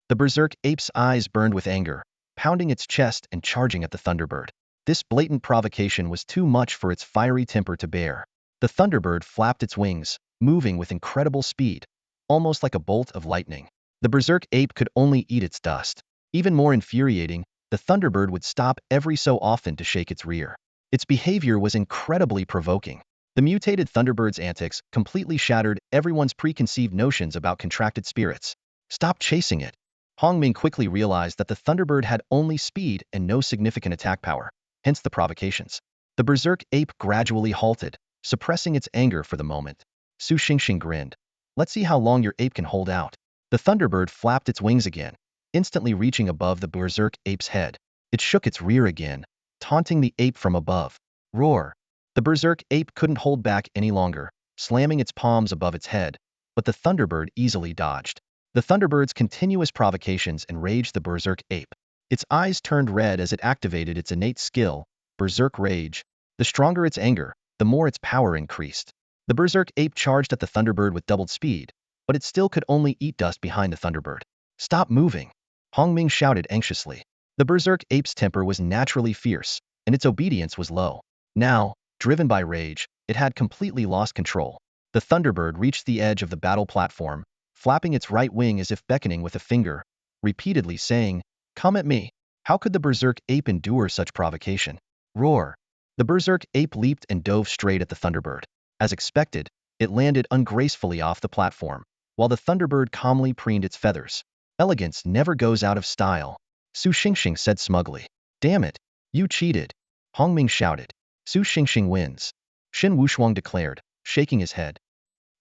Speaker 1: The berserk ape's eyes burned with anger, pounding its chest and charging at the Thunderbird. This blatant provocation was too much for its fiery temper to bear. The Thunderbird flapped its wings, moving with incredible speed, almost like a bolt of lightning. The berserk ape could only eat its dust. Even more infuriating, the thunderbird would stop every so often to shake its rear. Its behavior was incredibly provoking. The mutated thunderbird's antics completely shattered everyone's preconceived notions about contracted spirits. Stop chasing it. Hongming quickly realized that the thunderbird had only speed and no significant attack power, hence the provocations. The berserk ape gradually halted, suppressing its anger for the moment. Su Xingxing grinned. Let's see how long your ape can hold out. The thunderbird flapped its wings again, instantly reaching above the berserk ape's head. It shook its rear again, taunting the ape from above. Roar! The berserk ape couldn't hold back any longer, slamming its palms above its head, but the thunderbird easily dodged. The thunderbird's continuous provocations enraged the berserk ape. Its eyes turned red as it activated its innate skill, berserk rage. The stronger its anger, the more its power increased. The berserk ape charged at the thunderbird with doubled speed, but it still could only eat dust behind the thunderbird. Stop moving! Hongming shouted anxiously. The berserk ape's temper was naturally fierce, and its obedience was low. Now, driven by rage, it had completely lost control. The thunderbird reached the edge of the battle platform, flapping its right wing as if beckoning with a finger, repeatedly saying, "Come at me." How could the berserk ape endure such provocation? Roar! The berserk ape leaped and dove straight at the thunderbird. As expected, it landed ungracefully off the platform, while the thunderbird calmly preened its feathers. Elegance never goes out of style, Su Xingxing said smugly. Damn it, you cheated, Hongming shouted. Su Xingxing wins, Shen Wushuang declared, shaking his head.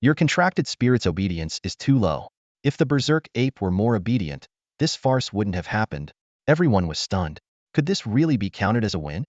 Speaker 1: Your contracted spirit's obedience is too low. If the berserk ape were more obedient, this farce wouldn't have happened. Everyone was stunned. Could this really be counted as a win?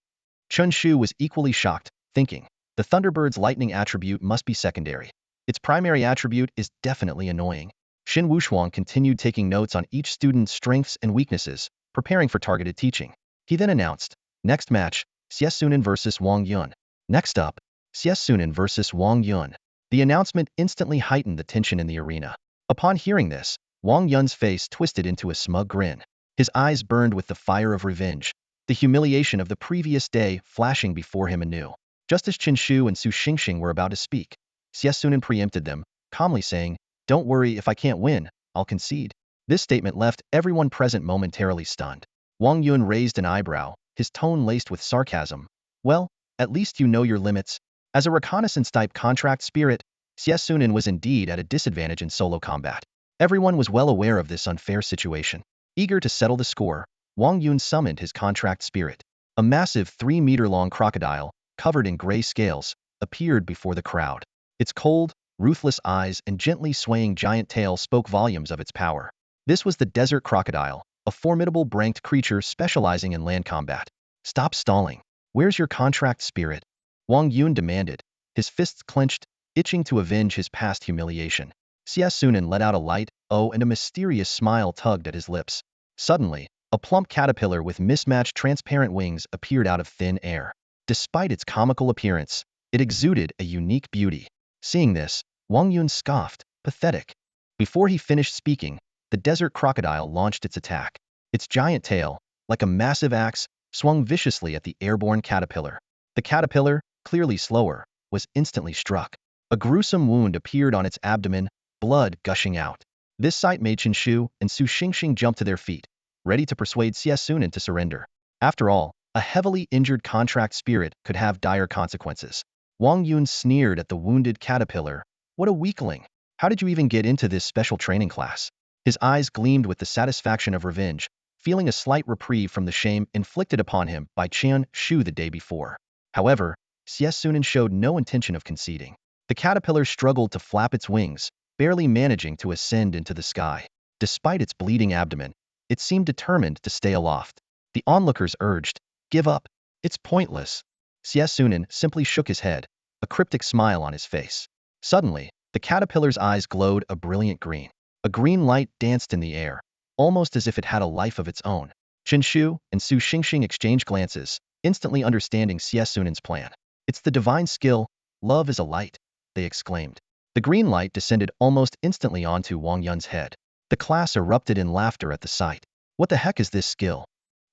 Speaker 1: Chen Shu was equally shocked, thinking, the thunderbird's lightning attribute must be secondary. Its primary attribute is definitely annoying. Shen Wushuang continued taking notes on each student's strengths and weaknesses, preparing for targeted teaching. He then announced, next match, Xiesunan vs. Wang Yun. Next up, Xiesunan vs. Wang Yun. The announcement instantly heightened the tension in the arena. Upon hearing this, Wang Yun's face twisted into a smug grin. His eyes burned with the fire of revenge, the humiliation of the previous day flashing before him anew. Just as Chen Shu and Su Xingxing were about to speak, Xiesunan preempted them, calmly saying, don't worry, if I can't win, I'll concede. This statement left everyone present momentarily stunned. Wang Yun raised an eyebrow, his tone laced with sarcasm. Well, at least you know your limits. As a reconnaissance-type contract spirit, Xiesunan was indeed at a disadvantage in solo combat. Everyone was well aware of this unfair situation. Eager to settle the score, Wang Yun summoned his contract spirit. A massive 3-meter-long crocodile, covered in gray scales, appeared before the crowd. Its cold, ruthless eyes and gently swaying giant tail spoke volumes of its power. This was the desert crocodile, a formidable branked creature specializing in land combat. Stop stalling. Where's your contract spirit? Wang Yun demanded, his fists clenched, itching to avenge his past humiliation. Xiesunan let out a light, and a mysterious smile tugged at his lips. Suddenly, a plump caterpillar with mismatched transparent wings appeared out of thin air. Despite its comical appearance, it exuded a unique beauty. Seeing this, Wang Yun scoffed, pathetic. Before he finished speaking, the desert crocodile launched its attack. Its giant tail, like a massive axe, swung viciously at the airborne caterpillar. The caterpillar, clearly slower, was instantly struck. A gruesome wound appeared on its abdomen, blood gushing out. This sight made Chen Shu and Su Xingxing jump to their feet, ready to persuade Xiesunan to surrender. After all, a heavily injured contract spirit could have dire consequences. Wang Yun sneered at the wounded caterpillar. What a weakling! How did you even get into this special training class? His eyes gleamed with the satisfaction of revenge, feeling a slight reprieve from the shame inflicted upon him by Chen Shu the day before. However, Xiesunan showed no intention of conceding. The caterpillar struggled to flap its wings, barely managing to ascend into the sky. Despite its bleeding abdomen, it seemed determined to stay aloft. The onlookers urged, give up. It's pointless. Xiesunan simply shook his head, a cryptic smile on his face. Suddenly, the caterpillar's eyes glowed a brilliant green. A green light danced in the air, almost as if it had a life of its own. Chen Shu and Su Xingxing exchanged glances, instantly understanding Xiesunan's plan. It's the divine skill, love is a light, they exclaimed. The green light descended almost instantly onto Wang Yun's head. The class erupted in laughter at the sight. What the heck is this skill?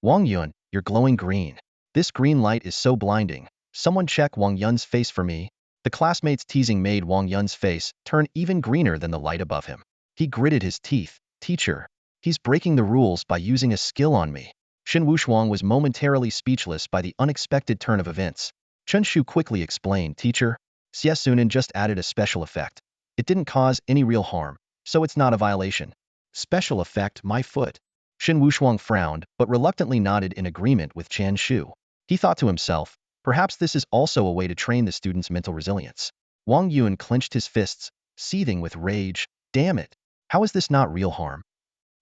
Speaker 1: Wang Yun, you're glowing green. This green light is so blinding. Someone check Wang Yun's face for me. The classmates' teasing made Wang Yun's face turn even greener than the light above him. He gritted his teeth, Teacher, he's breaking the rules by using a skill on me. Shen Wushuang was momentarily speechless by the unexpected turn of events. Chen Shu quickly explained, Teacher, Xie Sunan just added a special effect. It didn't cause any real harm, so it's not a violation. Special effect, my foot. Shen Wushuang frowned, but reluctantly nodded in agreement with Chen Shu. He thought to himself, perhaps this is also a way to train the student's mental resilience. Wang Yun clenched his fists, seething with rage. Damn it! How is this not real harm?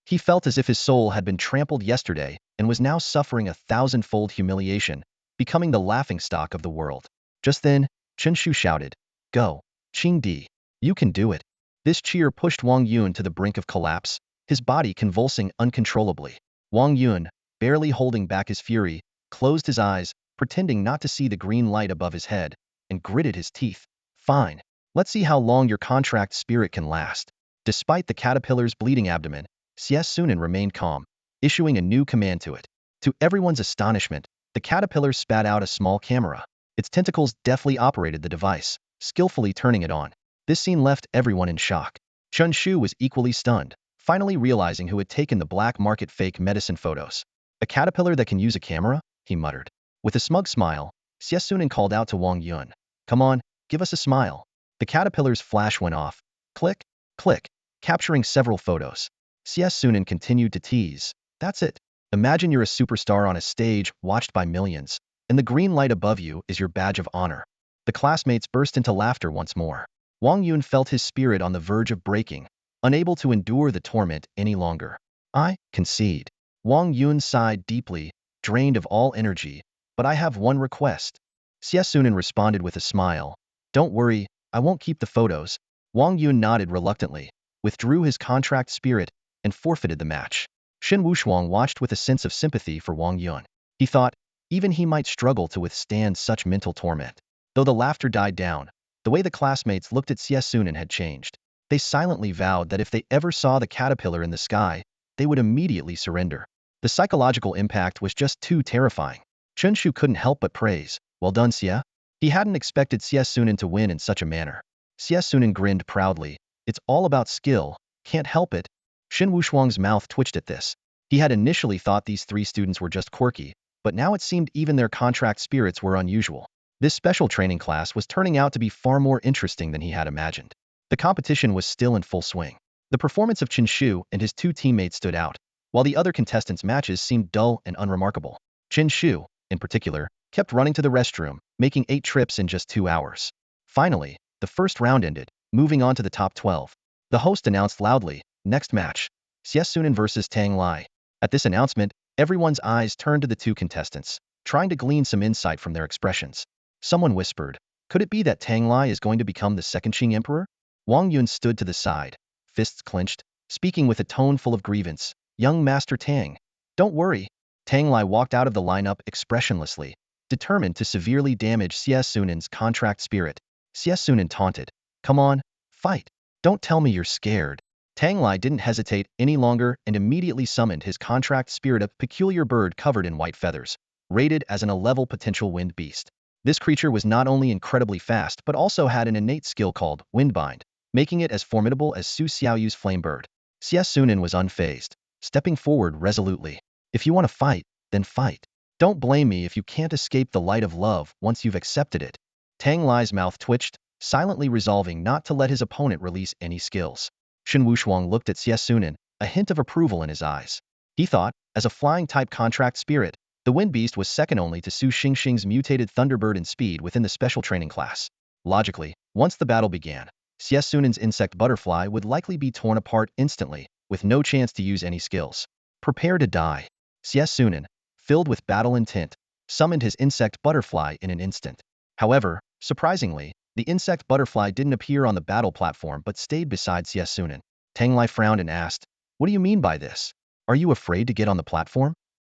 Speaker 1: He felt as if his soul had been trampled yesterday and was now suffering a thousandfold humiliation, becoming the laughingstock of the world. Just then, Chen Shu shouted, Go, Qing Di. You can do it. This cheer pushed Wang Yun to the brink of collapse, his body convulsing uncontrollably. Wang Yun, barely holding back his fury, closed his eyes, pretending not to see the green light above his head, and gritted his teeth. Fine. Let's see how long your contract spirit can last. Despite the caterpillar's bleeding abdomen, Xie Sunan remained calm, issuing a new command to it. To everyone's astonishment, the caterpillar spat out a small camera. Its tentacles deftly operated the device, skillfully turning it on. This scene left everyone in shock. Chen Shu was equally stunned, finally realizing who had taken the black market fake medicine photos. A caterpillar that can use a camera? He muttered. With a smug smile, Xie Sunan called out to Wang Yun. Come on, give us a smile. The caterpillar's flash went off. Click, click, capturing several photos. Xie Sunan continued to tease. That's it. Imagine you're a superstar on a stage, watched by millions, and the green light above you is your badge of honor. The classmates burst into laughter once more. Wang Yun felt his spirit on the verge of breaking, unable to endure the torment any longer. I concede. Wang Yun sighed deeply, drained of all energy, but I have one request. Xie Sunan responded with a smile. Don't worry, I won't keep the photos. Wang Yun nodded reluctantly, withdrew his contract spirit, and forfeited the match. Shen Wushuang watched with a sense of sympathy for Wang Yun. He thought, even he might struggle to withstand such mental torment. Though the laughter died down, the way the classmates looked at Xie Sunan had changed. They silently vowed that if they ever saw the caterpillar in the sky, they would immediately surrender. The psychological impact was just too terrifying. Chen Shu couldn't help but praise. Well done, Xie. He hadn't expected Xie Sunan to win in such a manner. Xie Sunan grinned proudly. It's all about skill, can't help it. Shen Wushuang's mouth twitched at this. He had initially thought these three students were just quirky, but now it seemed even their contract spirits were unusual. This special training class was turning out to be far more interesting than he had imagined. The competition was still in full swing. The performance of Chen Shu and his two teammates stood out, while the other contestants' matches seemed dull and unremarkable. Chen Shu, in particular, kept running to the restroom, making 8 trips in just 2 hours. Finally, the first round ended, moving on to the top 12. The host announced loudly, next match, Xie Sunan versus Tang Lai. At this announcement, everyone's eyes turned to the two contestants, trying to glean some insight from their expressions. Someone whispered, could it be that Tang Lai is going to become the second Qing emperor? Wang Yun stood to the side, fists clenched, speaking with a tone full of grievance. Young Master Tang. Don't worry. Tang Lai walked out of the lineup expressionlessly, determined to severely damage Xie Sunan's contract spirit. Xie Sunan taunted. Come on, fight. Don't tell me you're scared. Tang Lai didn't hesitate any longer and immediately summoned his contract spirit, a peculiar bird covered in white feathers, rated as an 11 potential wind beast. This creature was not only incredibly fast but also had an innate skill called windbind, making it as formidable as Su Xiaoyu's flame bird. Xie Sunan was unfazed, stepping forward resolutely. If you want to fight, then fight. Don't blame me if you can't escape the light of love once you've accepted it. Tang Lai's mouth twitched, silently resolving not to let his opponent release any skills. Shen Wushuang looked at Xie Sunan, a hint of approval in his eyes. He thought, as a flying-type contract spirit, the Wind Beast was second only to Su Xingxing's mutated Thunderbird in speed within the special training class. Logically, once the battle began, Xie Sunan's insect butterfly would likely be torn apart instantly, with no chance to use any skills. Prepare to die. Xie Sunan, filled with battle intent, summoned his insect butterfly in an instant. However, surprisingly, the insect butterfly didn't appear on the battle platform but stayed beside Xie Sunan. Tang Lai frowned and asked, what do you mean by this? Are you afraid to get on the platform?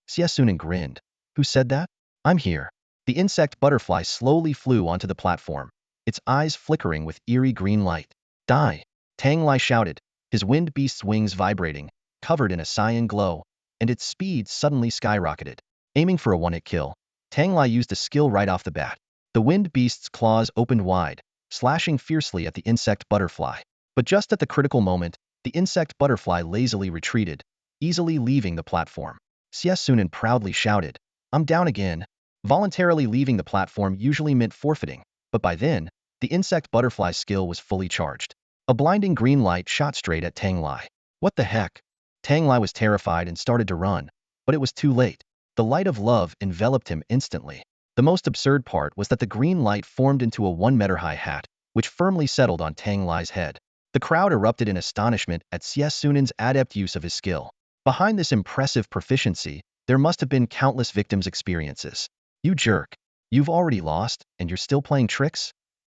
Speaker 1: Xie Sunan grinned. Who said that? I'm here. The insect butterfly slowly flew onto the platform, its eyes flickering with eerie green light. Die! Tang Lai shouted, his wind beast's wings vibrating, covered in a cyan glow, and its speed suddenly skyrocketed. Aiming for a one-hit kill, Tang Lai used a skill right off the bat. The wind beast's claws opened wide, slashing fiercely at the insect butterfly. But just at the critical moment, The insect butterfly lazily retreated, easily leaving the platform. Sunin proudly shouted, "I'm down again." Voluntarily leaving the platform usually meant forfeiting, but by then, the insect butterfly's skill was fully charged. A blinding green light shot straight at Tang Lai. What the heck? Tang Lai was terrified and started to run, but it was too late. The light of love enveloped him instantly. The most absurd part was that the green light formed into a 1-meter-high hat, which firmly settled on Tang Lai's head. The crowd erupted in astonishment at Sunin's adept use of his skill. Behind this impressive proficiency, there must have been countless victims' experiences. "You jerk. You've already lost, and you're still playing tricks?"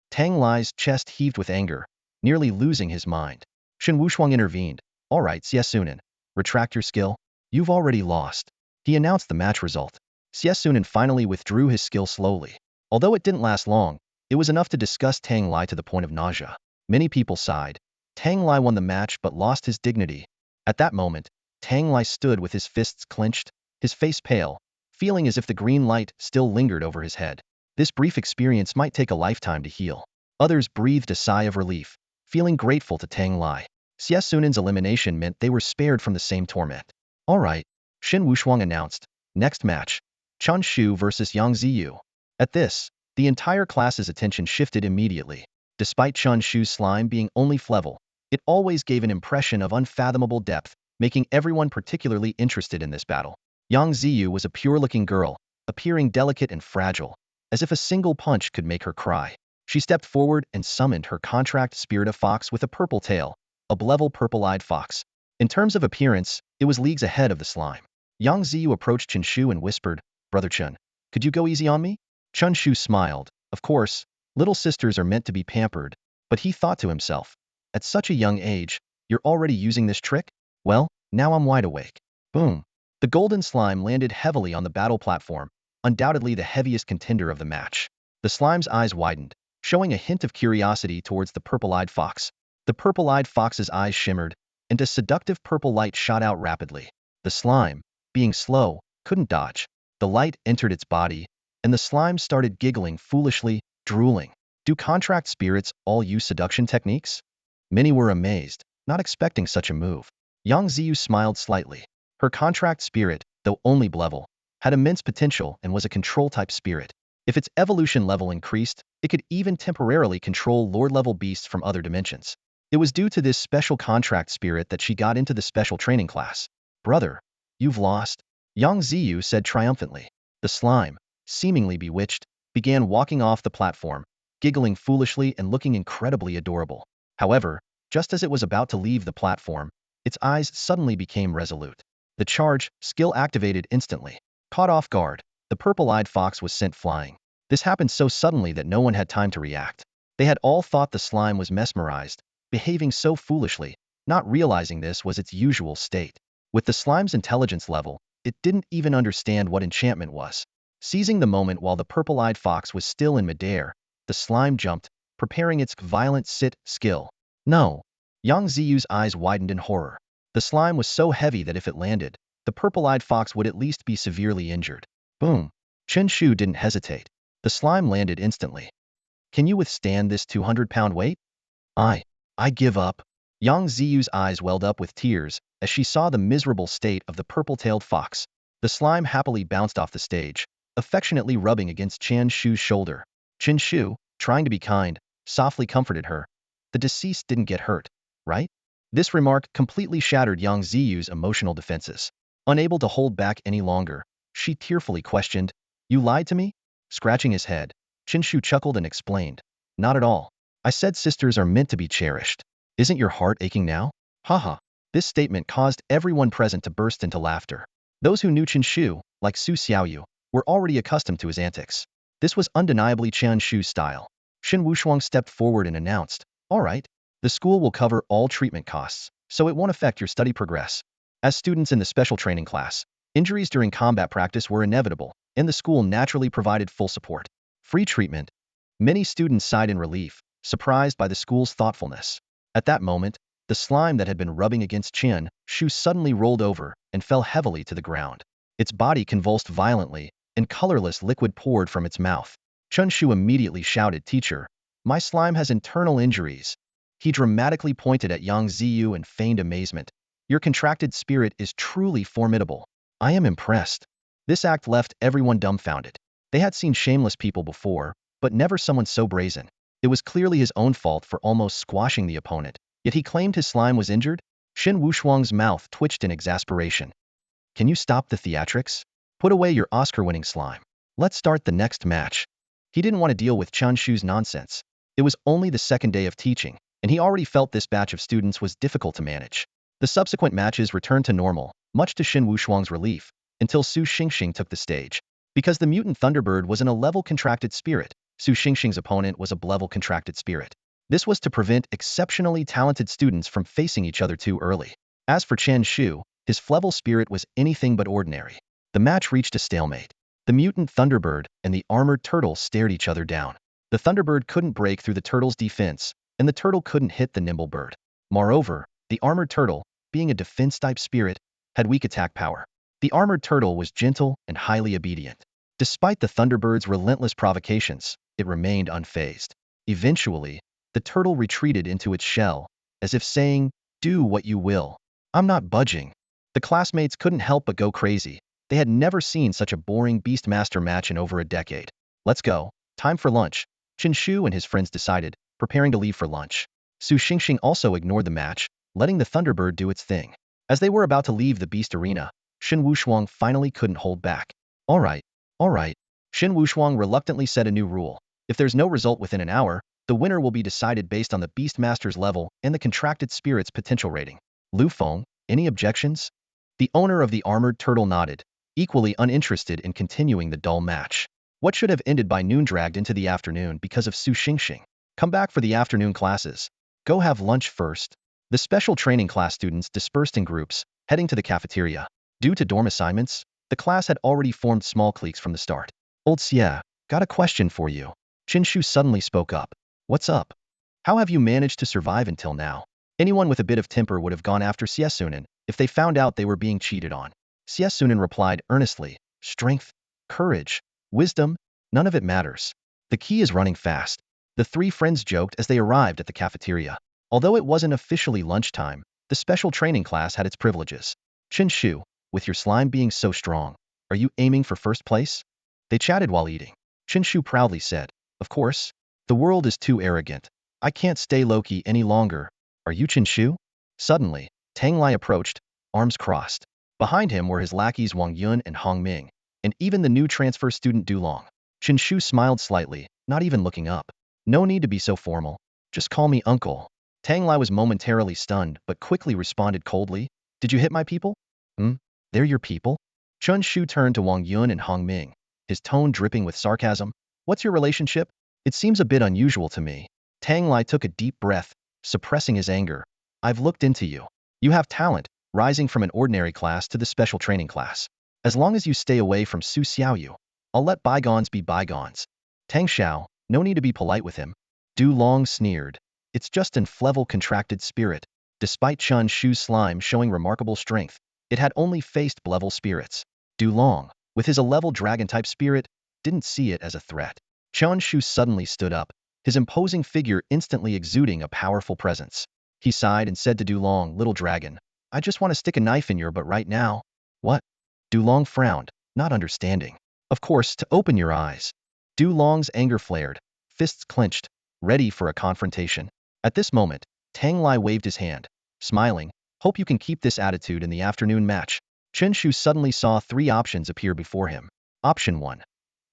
Speaker 1: Tang Lai's chest heaved with anger, nearly losing his mind. Shen Wushuang intervened. "All right, Sunin, retract your skill. You've already lost." He announced the match result. Sunin finally withdrew his skill slowly. Although it didn't last long, it was enough to disgust Tang Lai to the point of nausea. Many people sighed. Tang Lai won the match but lost his dignity. At that moment, Tang Lai stood with his fists clenched, his face pale, feeling as if the green light still lingered over his head. This brief experience might take a lifetime to heal. Others breathed a sigh of relief, feeling grateful to Tang Lai. Sunin's elimination meant they were spared from the same torment. "All right," Shen Wushuang announced. "Next match, Chen Shu versus Yang Ziyu." At this, the entire class's attention shifted immediately. Despite Chen Shu's slime being only level, it always gave an impression of unfathomable depth, making everyone particularly interested in this battle. Yang Ziyu was a pure-looking girl, appearing delicate and fragile, as if a single punch could make her cry. She stepped forward and summoned her contract spirit of fox with a purple tail, a level purple-eyed fox. In terms of appearance, it was leagues ahead of the slime. Yang Ziyu approached Chen Shu and whispered, "Brother Chen, could you go easy on me?" Chen Shu smiled. Of course, little sisters are meant to be pampered, but he thought to himself, at such a young age, you're already using this trick? Well, now I'm wide awake. Boom. The golden slime landed heavily on the battle platform, undoubtedly the heaviest contender of the match. The slime's eyes widened, showing a hint of curiosity towards the purple-eyed fox. The purple-eyed fox's eyes shimmered, and a seductive purple light shot out rapidly. The slime, being slow, couldn't dodge. The light entered its body, and the slime started giggling foolishly, drooling. Do contract spirits all use seduction techniques? Many were amazed, not expecting such a move. Yang Ziyu smiled slightly. Her contract spirit, though only level, had immense potential and was a control-type spirit. If its evolution level increased, it could even temporarily control lord-level beasts from other dimensions. It was due to this special contract spirit that she got into the special training class. "Brother, you've lost," Yang Ziyu said triumphantly. The slime, seemingly bewitched, began walking off the platform, giggling foolishly and looking incredibly adorable. However, just as it was about to leave the platform, its eyes suddenly became resolute. The charge, skill activated instantly. Caught off guard, the purple-eyed fox was sent flying. This happened so suddenly that no one had time to react. They had all thought the slime was mesmerized, behaving so foolishly, not realizing this was its usual state. With the slime's intelligence level, it didn't even understand what enchantment was. Seizing the moment while the purple-eyed fox was still in midair, the slime jumped, preparing its violent sit skill. No. Yang Ziyu's eyes widened in horror. The slime was so heavy that if it landed, the purple-eyed fox would at least be severely injured. Boom. Chen Shu didn't hesitate. The slime landed instantly. "Can you withstand this 200-pound weight?" I give up." Yang Ziyu's eyes welled up with tears as she saw the miserable state of the purple-tailed fox. The slime happily bounced off the stage, affectionately rubbing against Chen Shu's shoulder. Chen Shu, trying to be kind, softly comforted her. "The deceased didn't get hurt, right?" This remark completely shattered Yang Ziyu's emotional defenses. Unable to hold back any longer, she tearfully questioned, "You lied to me?" Scratching his head, Chen Shu chuckled and explained, "Not at all. I said sisters are meant to be cherished. Isn't your heart aching now?" Haha. This statement caused everyone present to burst into laughter. Those who knew Chen Shu, like Su Xiaoyu, were already accustomed to his antics. This was undeniably Chen Shu's style. Shen Wushuang stepped forward and announced, "All right, the school will cover all treatment costs, so it won't affect your study progress." As students in the special training class, injuries during combat practice were inevitable, and the school naturally provided full support. Free treatment. Many students sighed in relief, surprised by the school's thoughtfulness. At that moment, the slime that had been rubbing against Chen Shu suddenly rolled over and fell heavily to the ground. Its body convulsed violently, and colorless liquid poured from its mouth. Chen Shu immediately shouted, "Teacher, my slime has internal injuries." He dramatically pointed at Yang Ziyu and feigned amazement. Your contracted spirit is truly formidable. I am impressed. This act left everyone dumbfounded. They had seen shameless people before, but never someone so brazen. It was clearly his own fault for almost squashing the opponent, yet he claimed his slime was injured? Shen Wushuang's mouth twitched in exasperation. Can you stop the theatrics? Put away your Oscar-winning slime. Let's start the next match. He didn't want to deal with Chen Shu's nonsense. It was only the second day of teaching, and he already felt this batch of students was difficult to manage. The subsequent matches returned to normal, much to Shen Wushuang's relief, until Su Xingxing took the stage. Because the mutant Thunderbird was in a level contracted spirit, Su Xingxing's opponent was a level contracted spirit. This was to prevent exceptionally talented students from facing each other too early. As for Chen Shu, his level spirit was anything but ordinary. The match reached a stalemate. The mutant Thunderbird and the armored turtle stared each other down. The Thunderbird couldn't break through the turtle's defense, and the turtle couldn't hit the nimble bird. Moreover, the armored turtle, being a defense-type spirit, had weak attack power. The armored turtle was gentle and highly obedient. Despite the Thunderbird's relentless provocations, it remained unfazed. Eventually, the turtle retreated into its shell, as if saying, "Do what you will. I'm not budging." The classmates couldn't help but go crazy. They had never seen such a boring Beastmaster match in over a decade. Let's go. Time for lunch. Chen Shu and his friends decided, preparing to leave for lunch. Su Xingxing also ignored the match, letting the Thunderbird do its thing. As they were about to leave the Beast Arena, Shen Wushuang finally couldn't hold back. All right. Shen Wushuang reluctantly set a new rule. If there's no result within an hour, the winner will be decided based on the Beastmaster's level and the contracted spirit's potential rating. Lu Feng, any objections? The owner of the armored turtle nodded, equally uninterested in continuing the dull match. What should have ended by noon dragged into the afternoon because of Su Xingxing. Come back for the afternoon classes. Go have lunch first. The special training class students dispersed in groups, heading to the cafeteria. Due to dorm assignments, the class had already formed small cliques from the start. Old Xie, got a question for you. Chen Shu suddenly spoke up. What's up? How have you managed to survive until now? Anyone with a bit of temper would have gone after Xie Sunan if they found out they were being cheated on. Xie Sunan replied earnestly, strength, courage, wisdom, none of it matters. The key is running fast. The three friends joked as they arrived at the cafeteria. Although it wasn't officially lunchtime, the special training class had its privileges. Chen Shu, with your slime being so strong, are you aiming for first place? They chatted while eating. Chen Shu proudly said, of course. The world is too arrogant. I can't stay low-key any longer. Are you Chen Shu? Suddenly, Tang Lai approached, arms crossed. Behind him were his lackeys Wang Yun and Hong Ming, and even the new transfer student Du Long. Chen Shu smiled slightly, not even looking up. No need to be so formal. Just call me uncle. Tang Lai was momentarily stunned, but quickly responded coldly. Did you hit my people? They're your people? Chen Shu turned to Wang Yun and Hong Ming, his tone dripping with sarcasm. What's your relationship? It seems a bit unusual to me. Tang Lai took a deep breath, suppressing his anger. I've looked into you. You have talent, rising from an ordinary class to the special training class. As long as you stay away from Su Xiaoyu, I'll let bygones be bygones. Tang Xiao, no need to be polite with him. Du Long sneered. It's just an level contracted spirit. Despite Chen Shu's slime showing remarkable strength, it had only faced level spirits. Du Long, with his level dragon-type spirit, didn't see it as a threat. Chen Shu suddenly stood up, his imposing figure instantly exuding a powerful presence. He sighed and said to Du Long, little dragon, I just want to stick a knife in your butt right now. What? Du Long frowned, not understanding. Of course, to open your eyes. Du Long's anger flared, fists clenched, ready for a confrontation. At this moment, Tang Lai waved his hand, smiling, hope you can keep this attitude in the afternoon match. Chen Shu suddenly saw three options appear before him. Option 1.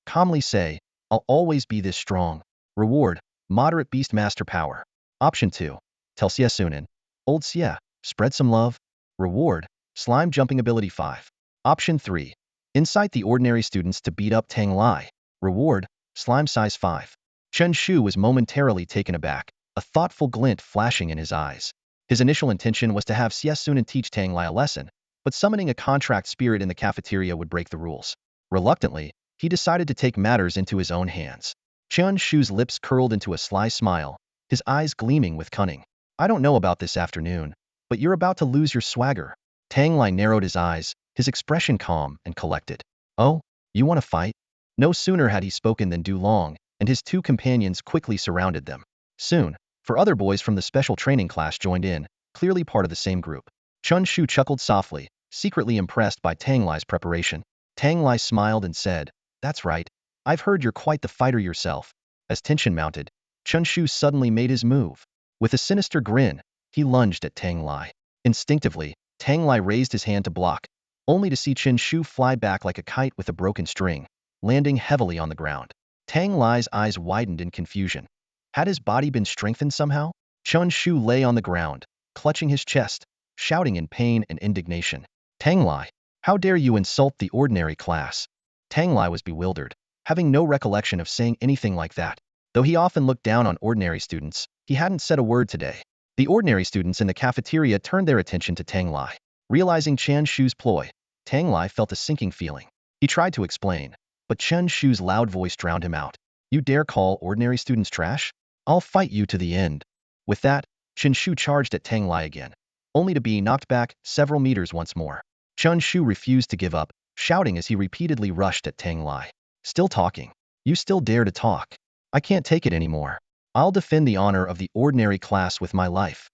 Speaker 1: Calmly say, I'll always be this strong. Reward, moderate Beastmaster power. Option 2. Tell Xie Sunan, old Xie, spread some love. Reward, slime jumping ability 5. Option 3. Incite the ordinary students to beat up Tang Lai. Reward, slime size 5. Chen Shu was momentarily taken aback, a thoughtful glint flashing in his eyes. His initial intention was to have Xie Sunan teach Tang Lai a lesson, but summoning a contract spirit in the cafeteria would break the rules. Reluctantly, he decided to take matters into his own hands. Chen Shu's lips curled into a sly smile, his eyes gleaming with cunning. I don't know about this afternoon, but you're about to lose your swagger. Tang Lai narrowed his eyes, his expression calm and collected. Oh, you want to fight? No sooner had he spoken than Du Long and his two companions quickly surrounded them. Soon, For other boys from the special training class joined in, clearly part of the same group. Chen Shu chuckled softly, secretly impressed by Tang Lai's preparation. Tang Lai smiled and said, "That's right. I've heard you're quite the fighter yourself." As tension mounted, Chen Shu suddenly made his move. With a sinister grin, he lunged at Tang Lai. Instinctively, Tang Lai raised his hand to block, only to see Chen Shu fly back like a kite with a broken string, landing heavily on the ground. Tang Lai's eyes widened in confusion. Had his body been strengthened somehow? Chen Shu lay on the ground, clutching his chest, shouting in pain and indignation. "Tang Lai, how dare you insult the ordinary class?" Tang Lai was bewildered, having no recollection of saying anything like that. Though he often looked down on ordinary students, he hadn't said a word today. The ordinary students in the cafeteria turned their attention to Tang Lai. Realizing Chen Shu's ploy, Tang Lai felt a sinking feeling. He tried to explain, but Chen Shu's loud voice drowned him out. "You dare call ordinary students trash? I'll fight you to the end." With that, Chen Shu charged at Tang Lai again, only to be knocked back several meters once more. Chen Shu refused to give up, shouting as he repeatedly rushed at Tang Lai. "Still talking? You still dare to talk? I can't take it anymore. I'll defend the honor of the ordinary class with my life."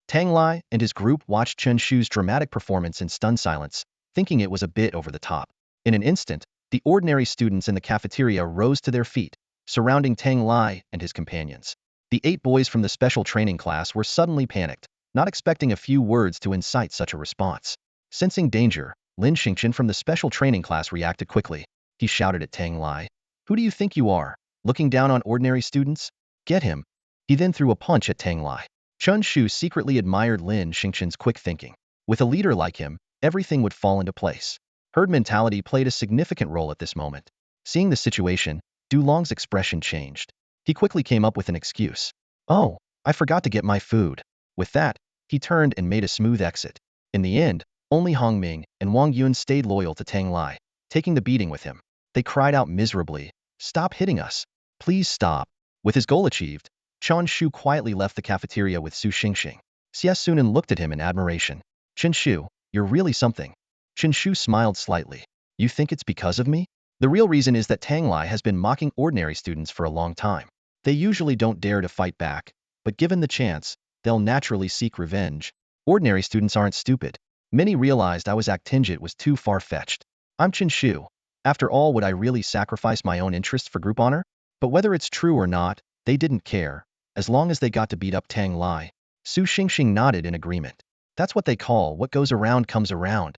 Speaker 1: Tang Lai and his group watched Chen Shu's dramatic performance in stunned silence, thinking it was a bit over the top. In an instant, the ordinary students in the cafeteria rose to their feet, surrounding Tang Lai and his companions. The 8 boys from the special training class were suddenly panicked, not expecting a few words to incite such a response. Sensing danger, Lin Xingqian from the special training class reacted quickly. He shouted at Tang Lai, "Who do you think you are, looking down on ordinary students? Get him." He then threw a punch at Tang Lai. Chen Shu secretly admired Lin Xingqian's quick thinking. With a leader like him, everything would fall into place. Herd mentality played a significant role at this moment. Seeing the situation, Du Long's expression changed. He quickly came up with an excuse. "Oh, I forgot to get my food." With that, he turned and made a smooth exit. In the end, only Hong Ming and Wang Yun stayed loyal to Tang Lai, taking the beating with him. They cried out miserably, "Stop hitting us. Please stop." With his goal achieved, Chen Shu quietly left the cafeteria with Su Xingxing. Xie Sunan looked at him in admiration. "Chen Shu, you're really something." Chen Shu smiled slightly. "You think it's because of me?" The real reason is that Tang Lai has been mocking ordinary students for a long time. They usually don't dare to fight back, but given the chance, they'll naturally seek revenge. Ordinary students aren't stupid. Many realized I was Actingit was too far-fetched. I'm Chen Shu. After all, would I really sacrifice my own interests for group honor? But whether it's true or not, they didn't care, as long as they got to beat up Tang Lai. Su Xingxing nodded in agreement. That's what they call what goes around comes around.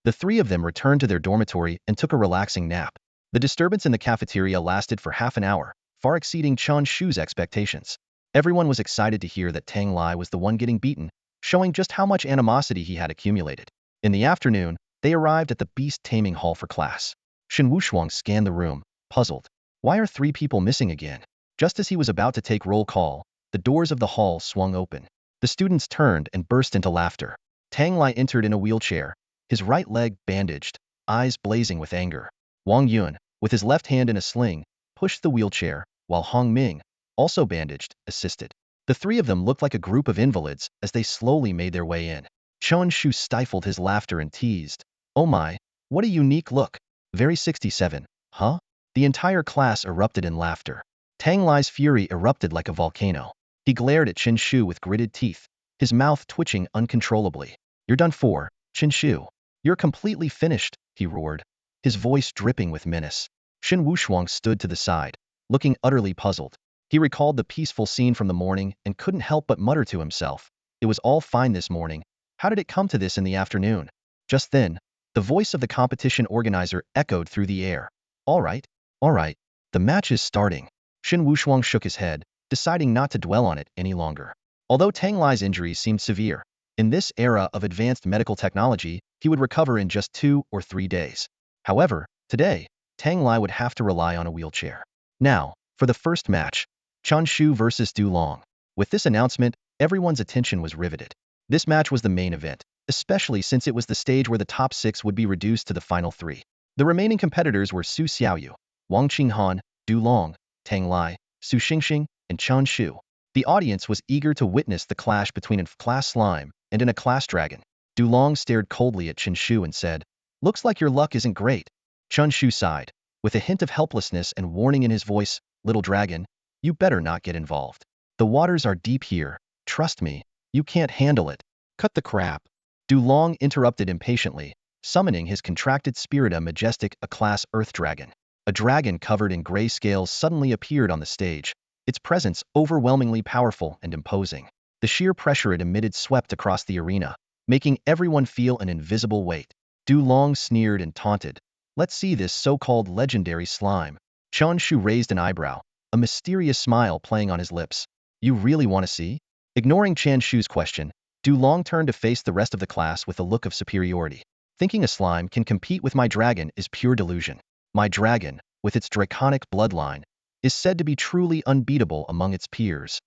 Speaker 1: The 3 of them returned to their dormitory and took a relaxing nap. The disturbance in the cafeteria lasted for half an hour, far exceeding Chen Shu's expectations. Everyone was excited to hear that Tang Lai was the one getting beaten, showing just how much animosity he had accumulated. In the afternoon, they arrived at the beast taming hall for class. Shen Wushuang scanned the room, puzzled. Why are 3 people missing again? Just as he was about to take roll call, the doors of the hall swung open. The students turned and burst into laughter. Tang Lai entered in a wheelchair, his right leg bandaged, eyes blazing with anger. Wang Yun, with his left hand in a sling, pushed the wheelchair, while Hong Ming, also bandaged, assisted. The 3 of them looked like a group of invalids as they slowly made their way in. Chen Shu stifled his laughter and teased, "Oh my, what a unique look. Very 67, huh?" The entire class erupted in laughter. Tang Lai's fury erupted like a volcano. He glared at Chen Shu with gritted teeth, his mouth twitching uncontrollably. "You're done for, Chen Shu. You're completely finished," he roared, his voice dripping with menace. Shen Wushuang stood to the side, looking utterly puzzled. He recalled the peaceful scene from the morning and couldn't help but mutter to himself, "It was all fine this morning. How did it come to this in the afternoon?" Just then, the voice of the competition organizer echoed through the air. All right. The match is starting." Shen Wushuang shook his head, deciding not to dwell on it any longer. Although Tang Lai's injuries seemed severe, in this era of advanced medical technology, he would recover in just 2 or 3 days. However, today, Tang Lai would have to rely on a wheelchair. Now, for the first match, Chen Shu versus Du Long. With this announcement, everyone's attention was riveted. This match was the main event, especially since it was the stage where the top 6 would be reduced to the final 3. The remaining competitors were Su Xiaoyu, Wang Qinghan, Du Long, Tang Lai, Su Xingxing, and Chen Shu. The audience was eager to witness the clash between a class slime and a class dragon. Du Long stared coldly at Chen Shu and said, "Looks like your luck isn't great." Chen Shu sighed, with a hint of helplessness and warning in his voice, "Little dragon, you better not get involved." The waters are deep here. Trust me. You can't handle it. Cut the crap. Du Long interrupted impatiently, summoning his contracted spirit, a majestic A-class earth dragon. A dragon covered in gray scales suddenly appeared on the stage, its presence overwhelmingly powerful and imposing. The sheer pressure it emitted swept across the arena, making everyone feel an invisible weight. Du Long sneered and taunted. Let's see this so-called legendary slime. Chen Shu raised an eyebrow, a mysterious smile playing on his lips. You really want to see? Ignoring Chen Shu's question, Du Long turned to face the rest of the class with a look of superiority. Thinking a slime can compete with my dragon is pure delusion. My dragon, with its draconic bloodline, is said to be truly unbeatable among its peers.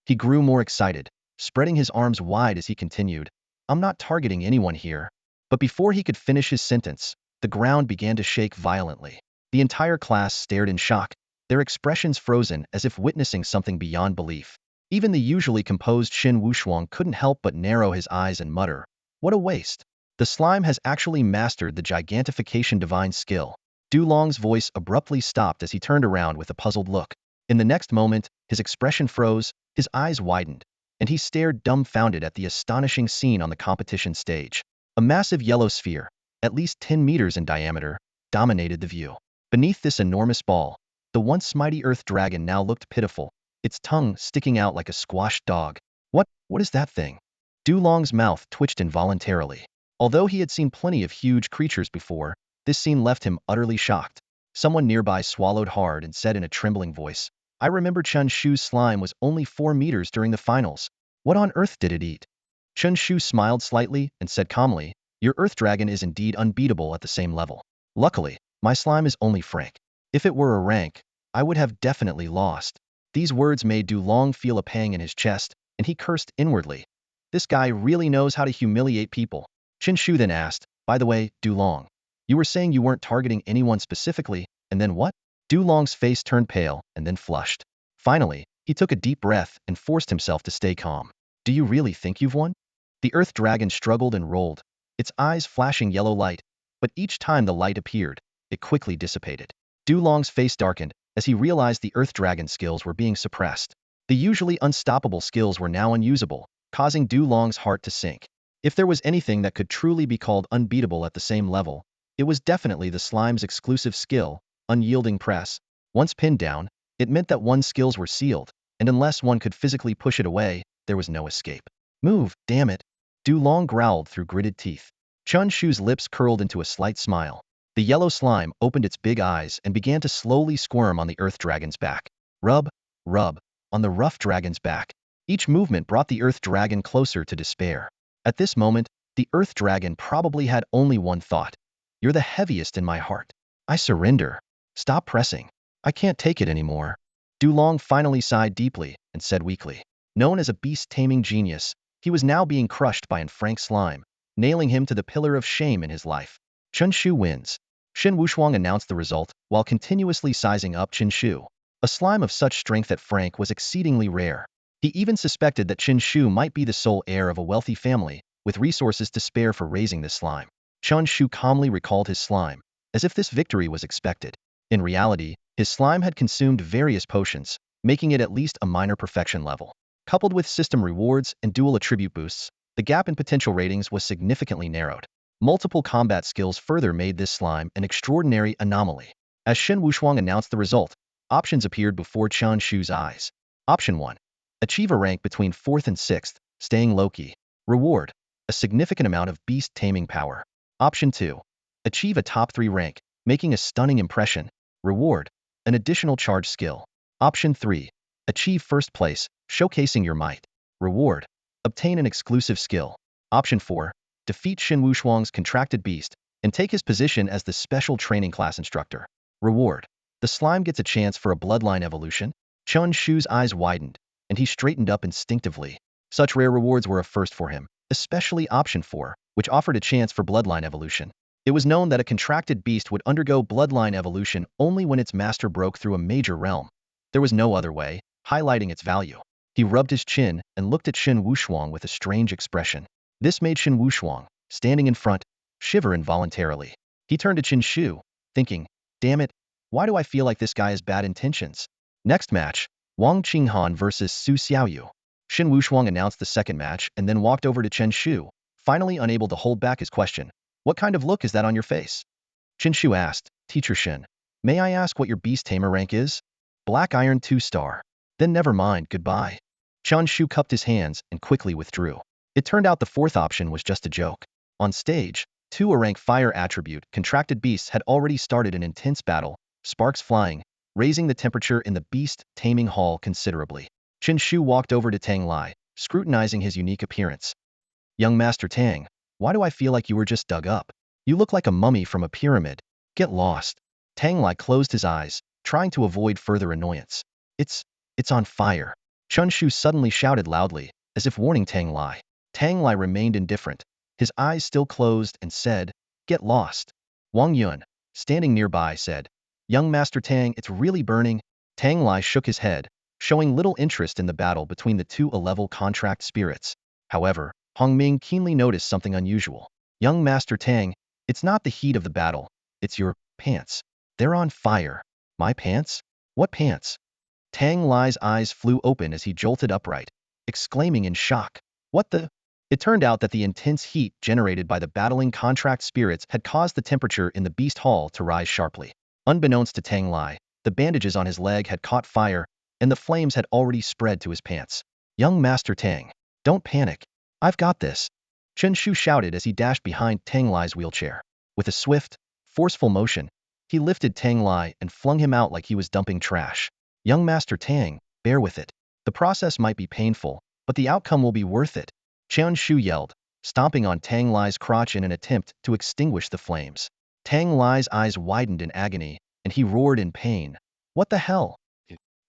Speaker 1: He grew more excited, spreading his arms wide as he continued. I'm not targeting anyone here. But before he could finish his sentence, the ground began to shake violently. The entire class stared in shock, their expressions frozen as if witnessing something beyond belief. Even the usually composed Xin Wushuang couldn't help but narrow his eyes and mutter, "What a waste." The slime has actually mastered the gigantification divine skill. Du Long's voice abruptly stopped as he turned around with a puzzled look. In the next moment, his expression froze, his eyes widened, and he stared dumbfounded at the astonishing scene on the competition stage. A massive yellow sphere, at least 10 meters in diameter, dominated the view. Beneath this enormous ball, the once mighty earth dragon now looked pitiful, its tongue sticking out like a squashed dog. What is that thing? Du Long's mouth twitched involuntarily. Although he had seen plenty of huge creatures before, this scene left him utterly shocked. Someone nearby swallowed hard and said in a trembling voice, I remember Chen Shu's slime was only 4 meters during the finals. What on earth did it eat? Chen Shu smiled slightly and said calmly, your earth dragon is indeed unbeatable at the same level. Luckily, my slime is only Frank. If it were a rank, I would have definitely lost. These words made Du Long feel a pang in his chest, and he cursed inwardly. This guy really knows how to humiliate people. Chen Shu then asked, by the way, Du Long, you were saying you weren't targeting anyone specifically, and then what? Du Long's face turned pale and then flushed. Finally, he took a deep breath and forced himself to stay calm. Do you really think you've won? The earth dragon struggled and rolled, its eyes flashing yellow light, but each time the light appeared, it quickly dissipated. Du Long's face darkened as he realized the earth dragon skills were being suppressed. The usually unstoppable skills were now unusable, causing Du Long's heart to sink. If there was anything that could truly be called unbeatable at the same level, it was definitely the slime's exclusive skill, unyielding press. Once pinned down, it meant that one's skills were sealed, and unless one could physically push it away, there was no escape. Move, damn it. Du Long growled through gritted teeth. Chen Shu's lips curled into a slight smile. The yellow slime opened its big eyes and began to slowly squirm on the earth dragon's back. Rub, rub, on the rough dragon's back. Each movement brought the earth dragon closer to despair. At this moment, the earth dragon probably had only one thought. You're the heaviest in my heart. I surrender. Stop pressing. I can't take it anymore. Du Long finally sighed deeply and said weakly. Known as a beast-taming genius, he was now being crushed by an Frank slime, nailing him to the pillar of shame in his life. Chen Shu wins. Xin Wushuang announced the result while continuously sizing up Chen Shu. A slime of such strength at Frank was exceedingly rare. He even suspected that Chen Shu might be the sole heir of a wealthy family, with resources to spare for raising this slime. Chen Shu calmly recalled his slime, as if this victory was expected. In reality, his slime had consumed various potions, making it at least a minor perfection level. Coupled with system rewards and dual attribute boosts, the gap in potential ratings was significantly narrowed. Multiple combat skills further made this slime an extraordinary anomaly. As Xin Wushuang announced the result, options appeared before Chen Shu's eyes. Option 1. Achieve a rank between 4th and 6th, staying low-key. Reward. A significant amount of beast taming power. Option 2. Achieve a top 3 rank, making a stunning impression. Reward. An additional charge skill. Option 3. Achieve 1st place, showcasing your might. Reward. Obtain an exclusive skill. Option 4. Defeat Xin Wushuang's contracted beast and take his position as the special training class instructor. Reward. The slime gets a chance for a bloodline evolution. Chen Shu's eyes widened, and he straightened up instinctively. Such rare rewards were a first for him, especially Option 4, which offered a chance for bloodline evolution. It was known that a contracted beast would undergo bloodline evolution only when its master broke through a major realm. There was no other way, highlighting its value. He rubbed his chin and looked at Xin Wushuang with a strange expression. This made Xin Wushuang, standing in front, shiver involuntarily. He turned to Chen Shu, thinking, damn it, why do I feel like this guy has bad intentions? Next match, Wang Qinghan versus Su Xiaoyu. Shen Wushuang announced the second match and then walked over to Chen Shu, finally unable to hold back his question. What kind of look is that on your face? Chen Shu asked, Teacher Shen, may I ask what your beast tamer rank is? Black Iron 2-star. Then never mind, goodbye. Chen Shu cupped his hands and quickly withdrew. It turned out the fourth option was just a joke. On stage, two A-rank fire attribute contracted beasts had already started an intense battle, sparks flying, raising the temperature in the beast taming hall considerably. Chen Shu walked over to Tang Lai, scrutinizing his unique appearance. Young Master Tang, why do I feel like you were just dug up? You look like a mummy from a pyramid. Get lost. Tang Lai closed his eyes, trying to avoid further annoyance. It's on fire. Chen Shu suddenly shouted loudly, as if warning Tang Lai. Tang Lai remained indifferent, his eyes still closed, and said, Get lost. Wang Yun, standing nearby, said, Young Master Tang, it's really burning. Tang Lai shook his head, showing little interest in the battle between the two A-level contract spirits. However, Hong Ming keenly noticed something unusual. Young Master Tang, it's not the heat of the battle, it's your pants. They're on fire. My pants? What pants? Tang Lai's eyes flew open as he jolted upright, exclaiming in shock, What the? It turned out that the intense heat generated by the battling contract spirits had caused the temperature in the beast hall to rise sharply. Unbeknownst to Tang Lai, the bandages on his leg had caught fire, and the flames had already spread to his pants. Young Master Tang, don't panic. I've got this. Chen Shu shouted as he dashed behind Tang Lai's wheelchair. With a swift, forceful motion, he lifted Tang Lai and flung him out like he was dumping trash. Young Master Tang, bear with it. The process might be painful, but the outcome will be worth it. Chen Shu yelled, stomping on Tang Lai's crotch in an attempt to extinguish the flames. Tang Lai's eyes widened in agony, and he roared in pain. What the hell?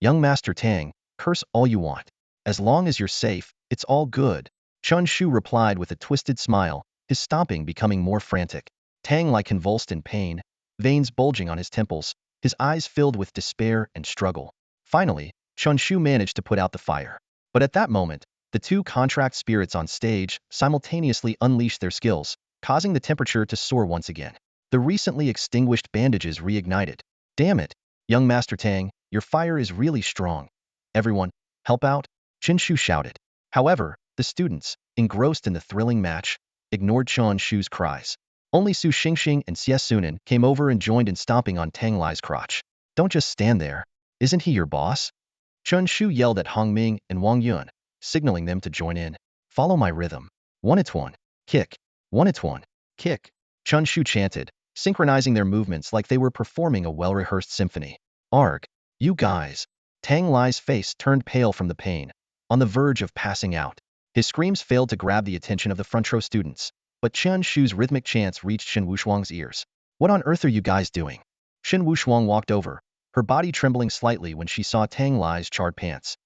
Speaker 1: Young Master Tang, curse all you want. As long as you're safe, it's all good. Chen Shu replied with a twisted smile, his stomping becoming more frantic. Tang Lai convulsed in pain, veins bulging on his temples, his eyes filled with despair and struggle. Finally, Chen Shu managed to put out the fire. But at that moment, the two contract spirits on stage simultaneously unleashed their skills, causing the temperature to soar once again. The recently extinguished bandages reignited. Damn it, young Master Tang, your fire is really strong. Everyone, help out, Chen Shu shouted. However, the students, engrossed in the thrilling match, ignored Chen Shu's cries. Only Su Xingxing and Xie Sunan came over and joined in stomping on Tang Lai's crotch. Don't just stand there. Isn't he your boss? Chen Shu yelled at Hong Ming and Wang Yun, signaling them to join in. Follow my rhythm. 1-1. Kick. 1-1. Kick. Chen Shu chanted, synchronizing their movements like they were performing a well-rehearsed symphony. Arg. You guys. Tang Lai's face turned pale from the pain, on the verge of passing out. His screams failed to grab the attention of the front row students, but Chen Shu's rhythmic chants reached Shen Wushuang's ears. What on earth are you guys doing? Shen Wushuang walked over, her body trembling slightly when she saw Tang Lai's charred pants.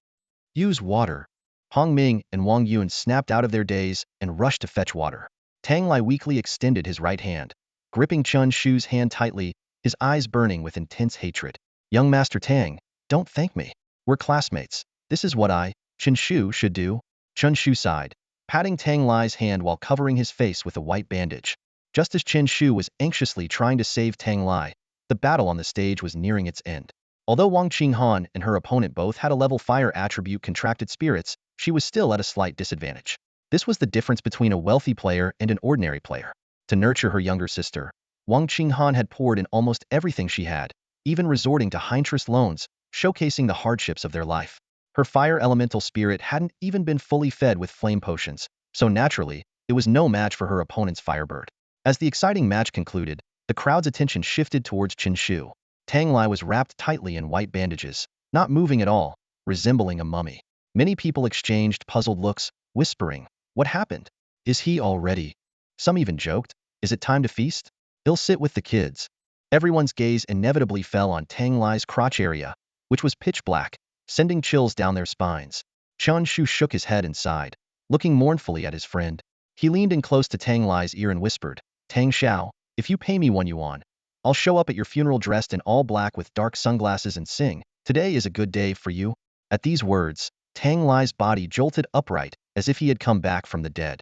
Speaker 1: Use water. Hong Ming and Wang Yun snapped out of their daze and rushed to fetch water. Tang Lai weakly extended his right hand, gripping Chen Shu's hand tightly, his eyes burning with intense hatred. Young Master Tang, don't thank me. We're classmates. This is what Chen Shu, should do. Chen Shu sighed, patting Tang Lai's hand while covering his face with a white bandage. Just as Chen Shu was anxiously trying to save Tang Lai, the battle on the stage was nearing its end. Although Wang Qinghan and her opponent both had a level fire attribute contracted spirits, she was still at a slight disadvantage. This was the difference between a wealthy player and an ordinary player. To nurture her younger sister, Wang Qinghan had poured in almost everything she had, even resorting to high-interest loans, showcasing the hardships of their life. Her fire elemental spirit hadn't even been fully fed with flame potions, so naturally, it was no match for her opponent's firebird. As the exciting match concluded, the crowd's attention shifted towards Chen Shu. Tang Lai was wrapped tightly in white bandages, not moving at all, resembling a mummy. Many people exchanged puzzled looks, whispering, What happened? Is he already? Some even joked, Is it time to feast? He'll sit with the kids. Everyone's gaze inevitably fell on Tang Lai's crotch area, which was pitch black, sending chills down their spines. Chen Shu shook his head and sighed, looking mournfully at his friend. He leaned in close to Tang Lai's ear and whispered, Tang Xiao, if you pay me 1 yuan, I'll show up at your funeral dressed in all black with dark sunglasses and sing, Today is a good day for you. At these words, Tang Lai's body jolted upright, as if he had come back from the dead.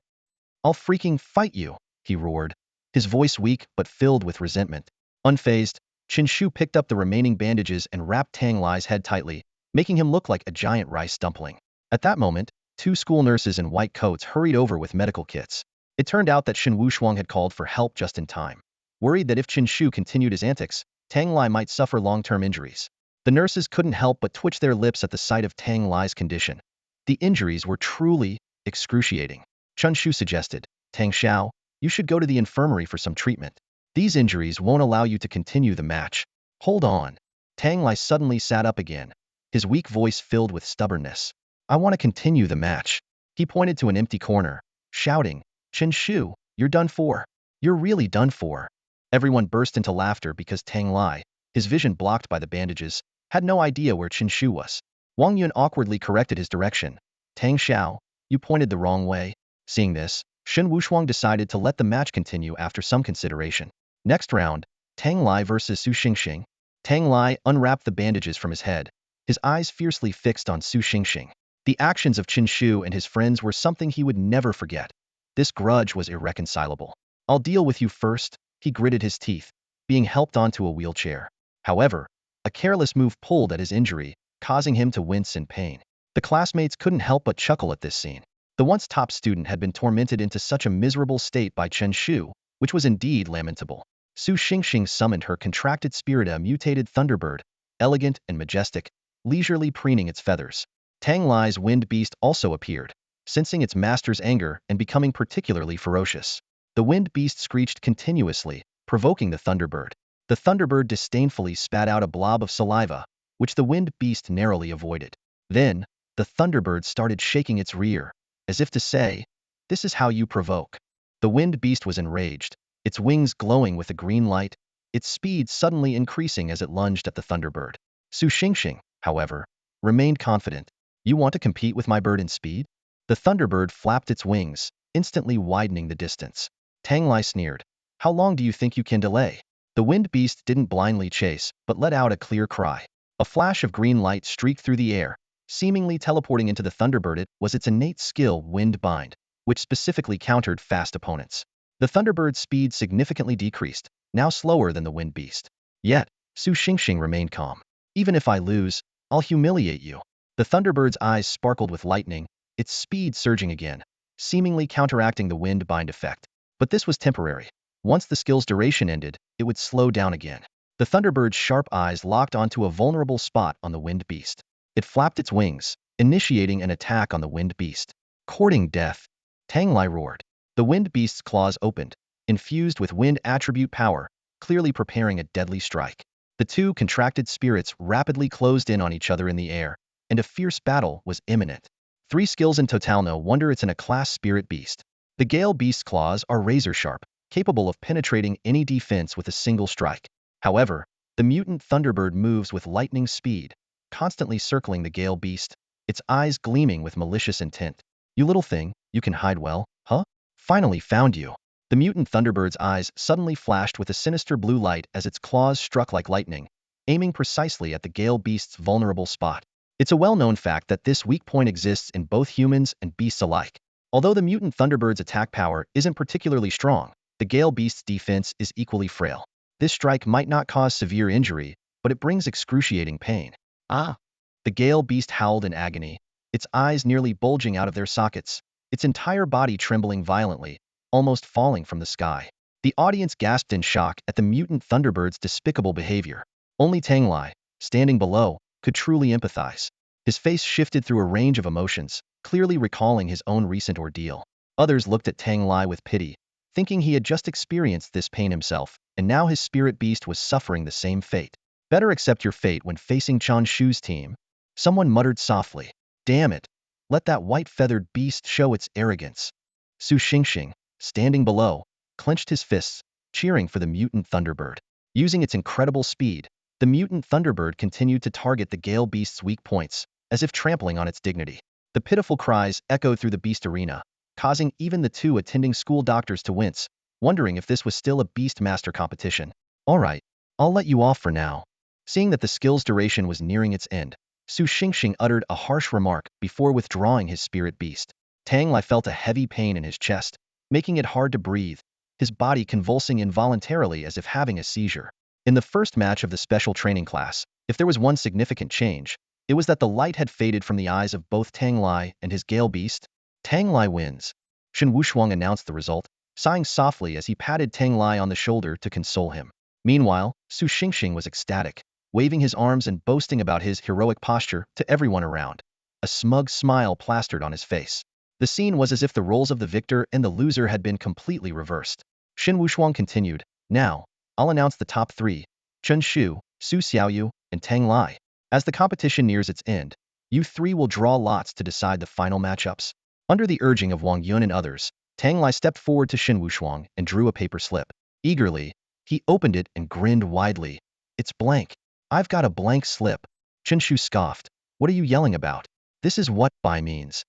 Speaker 1: I'll freaking fight you, he roared, his voice weak but filled with resentment. Unfazed, Chen Shu picked up the remaining bandages and wrapped Tang Lai's head tightly, making him look like a giant rice dumpling. At that moment, two school nurses in white coats hurried over with medical kits. It turned out that Shen Wushuang had called for help just in time, worried that if Chen Shu continued his antics, Tang Lai might suffer long-term injuries. The nurses couldn't help but twitch their lips at the sight of Tang Lai's condition. The injuries were truly excruciating. Chen Shu suggested, Tang Xiao, you should go to the infirmary for some treatment. These injuries won't allow you to continue the match. Hold on. Tang Lai suddenly sat up again, his weak voice filled with stubbornness. I want to continue the match. He pointed to an empty corner, shouting, Chen Shu, you're done for. You're really done for. Everyone burst into laughter because Tang Lai, his vision blocked by the bandages, had no idea where Chen Shu was. Wang Yun awkwardly corrected his direction. Tang Xiao, you pointed the wrong way. Seeing this, Shen Wushuang decided to let the match continue after some consideration. Next round, Tang Lai versus Su Xingxing. Tang Lai unwrapped the bandages from his head, his eyes fiercely fixed on Su Xingxing. The actions of Chen Shu and his friends were something he would never forget. This grudge was irreconcilable. I'll deal with you first, he gritted his teeth, being helped onto a wheelchair. However, a careless move pulled at his injury, causing him to wince in pain. The classmates couldn't help but chuckle at this scene. The once top student had been tormented into such a miserable state by Chen Shu, which was indeed lamentable. Su Xingxing summoned her contracted spirit, a mutated thunderbird, elegant and majestic, leisurely preening its feathers. Tang Lai's wind beast also appeared, sensing its master's anger and becoming particularly ferocious. The wind beast screeched continuously, provoking the thunderbird. The thunderbird disdainfully spat out a blob of saliva, which the wind beast narrowly avoided. Then, the thunderbird started shaking its rear, as if to say, this is how you provoke. The wind beast was enraged, its wings glowing with a green light, its speed suddenly increasing as it lunged at the thunderbird. Su Xingxing, however, remained confident. You want to compete with my bird in speed? The thunderbird flapped its wings, instantly widening the distance. Tang Lai sneered. How long do you think you can delay? The wind beast didn't blindly chase, but let out a clear cry. A flash of green light streaked through the air, seemingly teleporting into the thunderbird. It was its innate skill, wind bind, which specifically countered fast opponents. The thunderbird's speed significantly decreased, now slower than the wind beast. Yet, Su Xingxing remained calm. Even if I lose, I'll humiliate you. The thunderbird's eyes sparkled with lightning, its speed surging again, seemingly counteracting the wind bind effect. But this was temporary. Once the skill's duration ended, it would slow down again. The thunderbird's sharp eyes locked onto a vulnerable spot on the wind beast. It flapped its wings, initiating an attack on the wind beast. Courting death, Tang Lai roared. The wind beast's claws opened, infused with wind attribute power, clearly preparing a deadly strike. The two contracted spirits rapidly closed in on each other in the air, and a fierce battle was imminent. 3 skills in total. No wonder it's in a class spirit beast. The Gale Beast's claws are razor-sharp, capable of penetrating any defense with a single strike. However, the mutant Thunderbird moves with lightning speed, constantly circling the Gale Beast, its eyes gleaming with malicious intent. You little thing, you can hide well, huh? Finally found you. The mutant Thunderbird's eyes suddenly flashed with a sinister blue light as its claws struck like lightning, aiming precisely at the Gale Beast's vulnerable spot. It's a well-known fact that this weak point exists in both humans and beasts alike. Although the mutant Thunderbird's attack power isn't particularly strong, the Gale Beast's defense is equally frail. This strike might not cause severe injury, but it brings excruciating pain. Ah! The Gale Beast howled in agony, its eyes nearly bulging out of their sockets, its entire body trembling violently, almost falling from the sky. The audience gasped in shock at the mutant Thunderbird's despicable behavior. Only Tang Lai, standing below, could truly empathize. His face shifted through a range of emotions, clearly recalling his own recent ordeal. Others looked at Tang Lai with pity, thinking he had just experienced this pain himself, and now his spirit beast was suffering the same fate. Better accept your fate when facing Chen Shu's team. Someone muttered softly. Damn it. Let that white-feathered beast show its arrogance. Su Xingxing, standing below, clenched his fists, cheering for the mutant Thunderbird. Using its incredible speed, the mutant Thunderbird continued to target the Gale Beast's weak points, as if trampling on its dignity. The pitiful cries echoed through the beast arena, causing even the 2 attending school doctors to wince, wondering if this was still a beast master competition. Alright, I'll let you off for now. Seeing that the skill's duration was nearing its end, Su Xingxing uttered a harsh remark before withdrawing his spirit beast. Tang Lai felt a heavy pain in his chest, making it hard to breathe, his body convulsing involuntarily as if having a seizure. In the first match of the special training class, if there was one significant change, It was that the light had faded from the eyes of both Tang Lai and his gale beast. Tang Lai wins. Shen Wushuang announced the result, sighing softly as he patted Tang Lai on the shoulder to console him. Meanwhile, Su Xingxing was ecstatic, waving his arms and boasting about his heroic posture to everyone around. A smug smile plastered on his face. The scene was as if the roles of the victor and the loser had been completely reversed. Shen Wushuang continued, "Now, I'll announce the top three: Chen Shu, Su Xiaoyu, and Tang Lai. As the competition nears its end, you three will draw lots to decide the final matchups." Under the urging of Wang Yun and others, Tang Lai stepped forward to Shen Wushuang and drew a paper slip. Eagerly, he opened it and grinned widely. "It's blank. I've got a blank slip." Chen Shu scoffed. "What are you yelling about? This is what by means."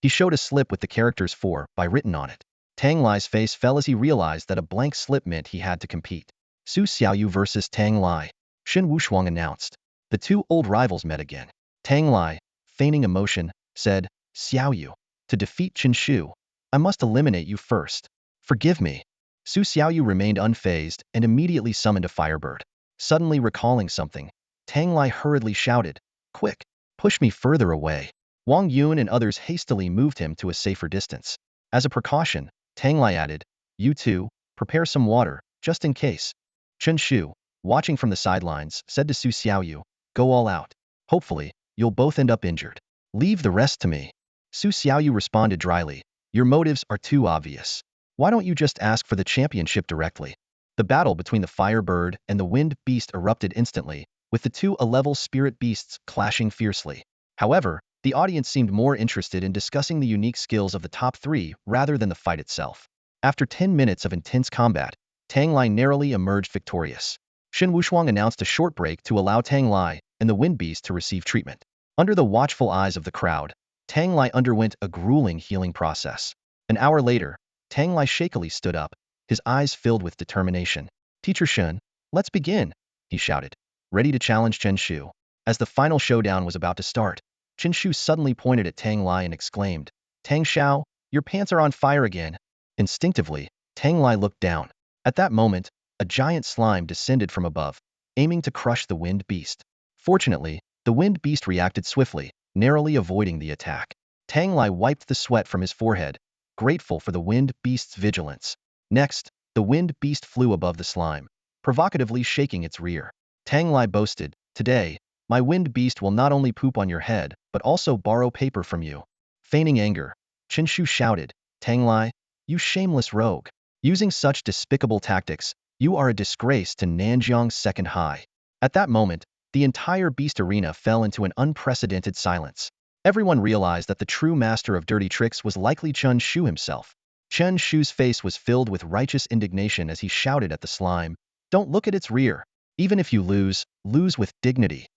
Speaker 1: He showed a slip with the characters 4 by written on it. Tang Lai's face fell as he realized that a blank slip meant he had to compete. Su Xiaoyu versus Tang Lai. Shen Wushuang announced. The two old rivals met again. Tang Lai, feigning emotion, said, "Xiaoyu, to defeat Chen Shu, I must eliminate you first. Forgive me." Su Xiaoyu remained unfazed and immediately summoned a firebird. Suddenly recalling something, Tang Lai hurriedly shouted, "Quick, push me further away." Wang Yun and others hastily moved him to a safer distance. As a precaution, Tang Lai added, "You two, prepare some water, just in case." Chen Shu, watching from the sidelines, said to Su Xiaoyu, "Go all out. Hopefully, you'll both end up injured. Leave the rest to me." Su Xiaoyu responded dryly, "Your motives are too obvious. Why don't you just ask for the championship directly?" The battle between the firebird and the wind beast erupted instantly, with the two A-level spirit beasts clashing fiercely. However, the audience seemed more interested in discussing the unique skills of the top three rather than the fight itself. After 10 minutes of intense combat, Tang Lai narrowly emerged victorious. Shen Wushuang announced a short break to allow Tang Lai and the wind beast to receive treatment. Under the watchful eyes of the crowd, Tang Lai underwent a grueling healing process. An hour later, Tang Lai shakily stood up, his eyes filled with determination. "Teacher Shen, let's begin," he shouted, ready to challenge Chen Shu. As the final showdown was about to start, Chen Shu suddenly pointed at Tang Lai and exclaimed, "Tang Xiao, your pants are on fire again." Instinctively, Tang Lai looked down. At that moment, a giant slime descended from above, aiming to crush the wind beast. Fortunately, the wind beast reacted swiftly, narrowly avoiding the attack. Tang Lai wiped the sweat from his forehead, grateful for the wind beast's vigilance. Next, the wind beast flew above the slime, provocatively shaking its rear. Tang Lai boasted, "Today, my wind beast will not only poop on your head, but also borrow paper from you." Feigning anger, Chen Shu shouted, "Tang Lai, you shameless rogue. Using such despicable tactics, you are a disgrace to Nanjiang's second high." At that moment, the entire beast arena fell into an unprecedented silence. Everyone realized that the true master of dirty tricks was likely Chen Shu himself. Chen Shu's face was filled with righteous indignation as he shouted at the slime, "Don't look at its rear. Even if you lose, lose with dignity."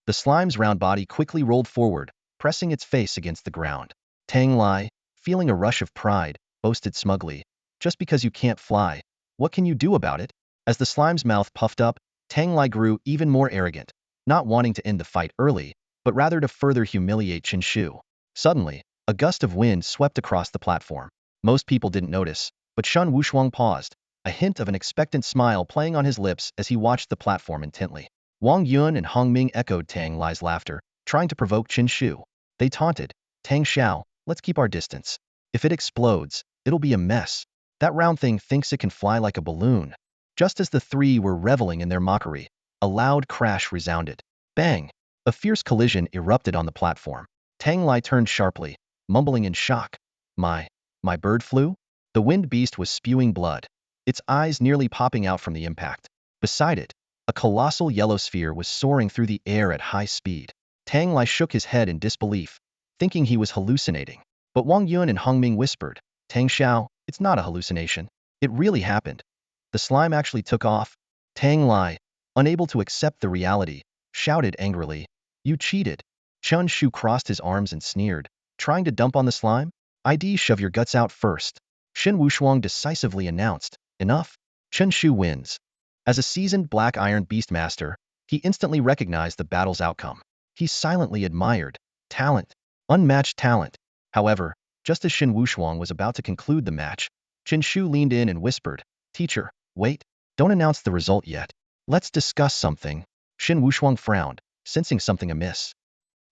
Speaker 1: The slime's round body quickly rolled forward, pressing its face against the ground. Tang Lai, feeling a rush of pride, boasted smugly, "Just because you can't fly, what can you do about it?" As the slime's mouth puffed up, Tang Lai grew even more arrogant, not wanting to end the fight early, but rather to further humiliate Chen Shu. Suddenly, a gust of wind swept across the platform. Most people didn't notice, but Shen Wushuang paused, a hint of an expectant smile playing on his lips as he watched the platform intently. Wang Yun and Hong Ming echoed Tang Lai's laughter, trying to provoke Chen Shu. They taunted, "Tang Xiao, let's keep our distance. If it explodes, it'll be a mess. That round thing thinks it can fly like a balloon." Just as the three were reveling in their mockery, a loud crash resounded. Bang! A fierce collision erupted on the platform. Tang Lai turned sharply, mumbling in shock, My bird flew?" The wind beast was spewing blood, its eyes nearly popping out from the impact. Beside it, a colossal yellow sphere was soaring through the air at high speed. Tang Lai shook his head in disbelief, thinking he was hallucinating. But Wang Yun and Hong Ming whispered, "Tang Xiao, it's not a hallucination. It really happened. The slime actually took off." Tang Lai, unable to accept the reality, shouted angrily, "You cheated." Chen Shu crossed his arms and sneered, "Trying to dump on the slime? ID shove your guts out first." Shen Wushuang decisively announced, "Enough." Chen Shu wins. As a seasoned Black Iron Beastmaster, he instantly recognized the battle's outcome. He silently admired, talent, unmatched talent. However, just as Shen Wushuang was about to conclude the match, Chen Shu leaned in and whispered, "Teacher, wait, don't announce the result yet. Let's discuss something." Shen Wushuang frowned, sensing something amiss.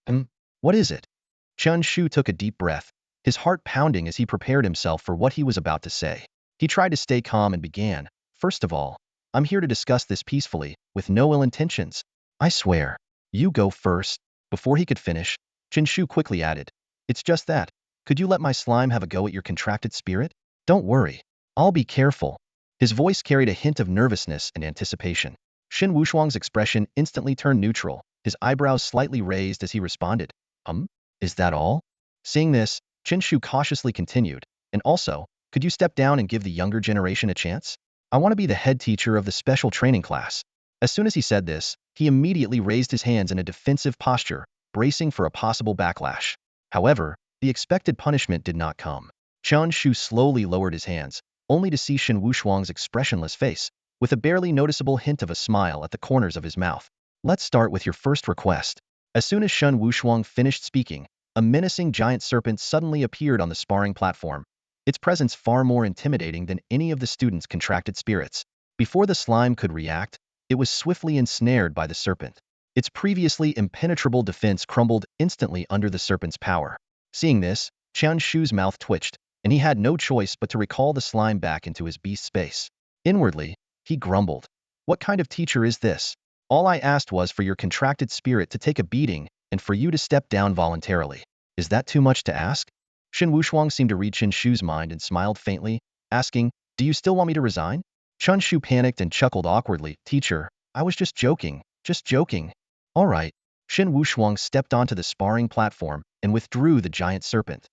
Speaker 1: Hmm? What is it? Chen Shu took a deep breath, his heart pounding as he prepared himself for what he was about to say. He tried to stay calm and began, "First of all, I'm here to discuss this peacefully, with no ill intentions. I swear." "You go first." Before he could finish, Chen Shu quickly added, "It's just that. Could you let my slime have a go at your contracted spirit? Don't worry. I'll be careful." His voice carried a hint of nervousness and anticipation. Shin Wushuang's expression instantly turned neutral, his eyebrows slightly raised as he responded, Is that all?" Seeing this, Chen Shu cautiously continued, "And also, could you step down and give the younger generation a chance? I want to be the head teacher of the special training class." As soon as he said this, he immediately raised his hands in a defensive posture, bracing for a possible backlash. However, the expected punishment did not come. Chen Shu slowly lowered his hands, only to see Shin Wushuang's expressionless face, with a barely noticeable hint of a smile at the corners of his mouth. "Let's start with your first request." As soon as Shen Wushuang finished speaking, a menacing giant serpent suddenly appeared on the sparring platform, its presence far more intimidating than any of the students' contracted spirits. Before the slime could react, it was swiftly ensnared by the serpent. Its previously impenetrable defense crumbled instantly under the serpent's power. Seeing this, Chen Shu's mouth twitched, and he had no choice but to recall the slime back into his beast space. Inwardly, he grumbled, "What kind of teacher is this? All I asked was for your contracted spirit to take a beating and for you to step down voluntarily. Is that too much to ask?" Shin Wushuang seemed to read Chen Shu's mind and smiled faintly, asking, "Do you still want me to resign?" Chen Shu panicked and chuckled awkwardly, "Teacher, I was just joking, just joking." "All right." Shin Wushuang stepped onto the sparring platform and withdrew the giant serpent.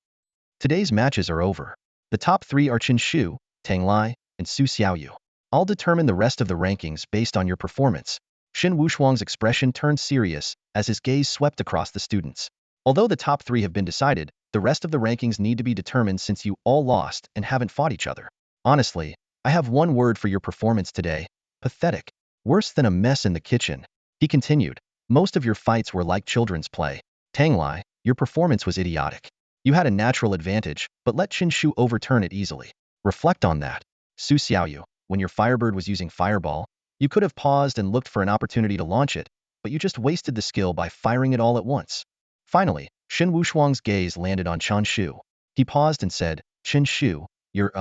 Speaker 1: "Today's matches are over. The top three are Chen Shu, Tang Lai, and Su Xiaoyu. I'll determine the rest of the rankings based on your performance." Shin Wushuang's expression turned serious as his gaze swept across the students. "Although the top three have been decided, the rest of the rankings need to be determined since you all lost and haven't fought each other. Honestly, I have one word for your performance today: pathetic. Worse than a mess in the kitchen." He continued, "Most of your fights were like children's play. Tang Lai, your performance was idiotic. You had a natural advantage, but let Chen Shu overturn it easily. Reflect on that. Su Xiaoyu, when your Firebird was using Fireball, you could have paused and looked for an opportunity to launch it, but you just wasted the skill by firing it all at once." Finally, Shin Wushuang's gaze landed on Chen Shu. He paused and said, "Chen Shu, your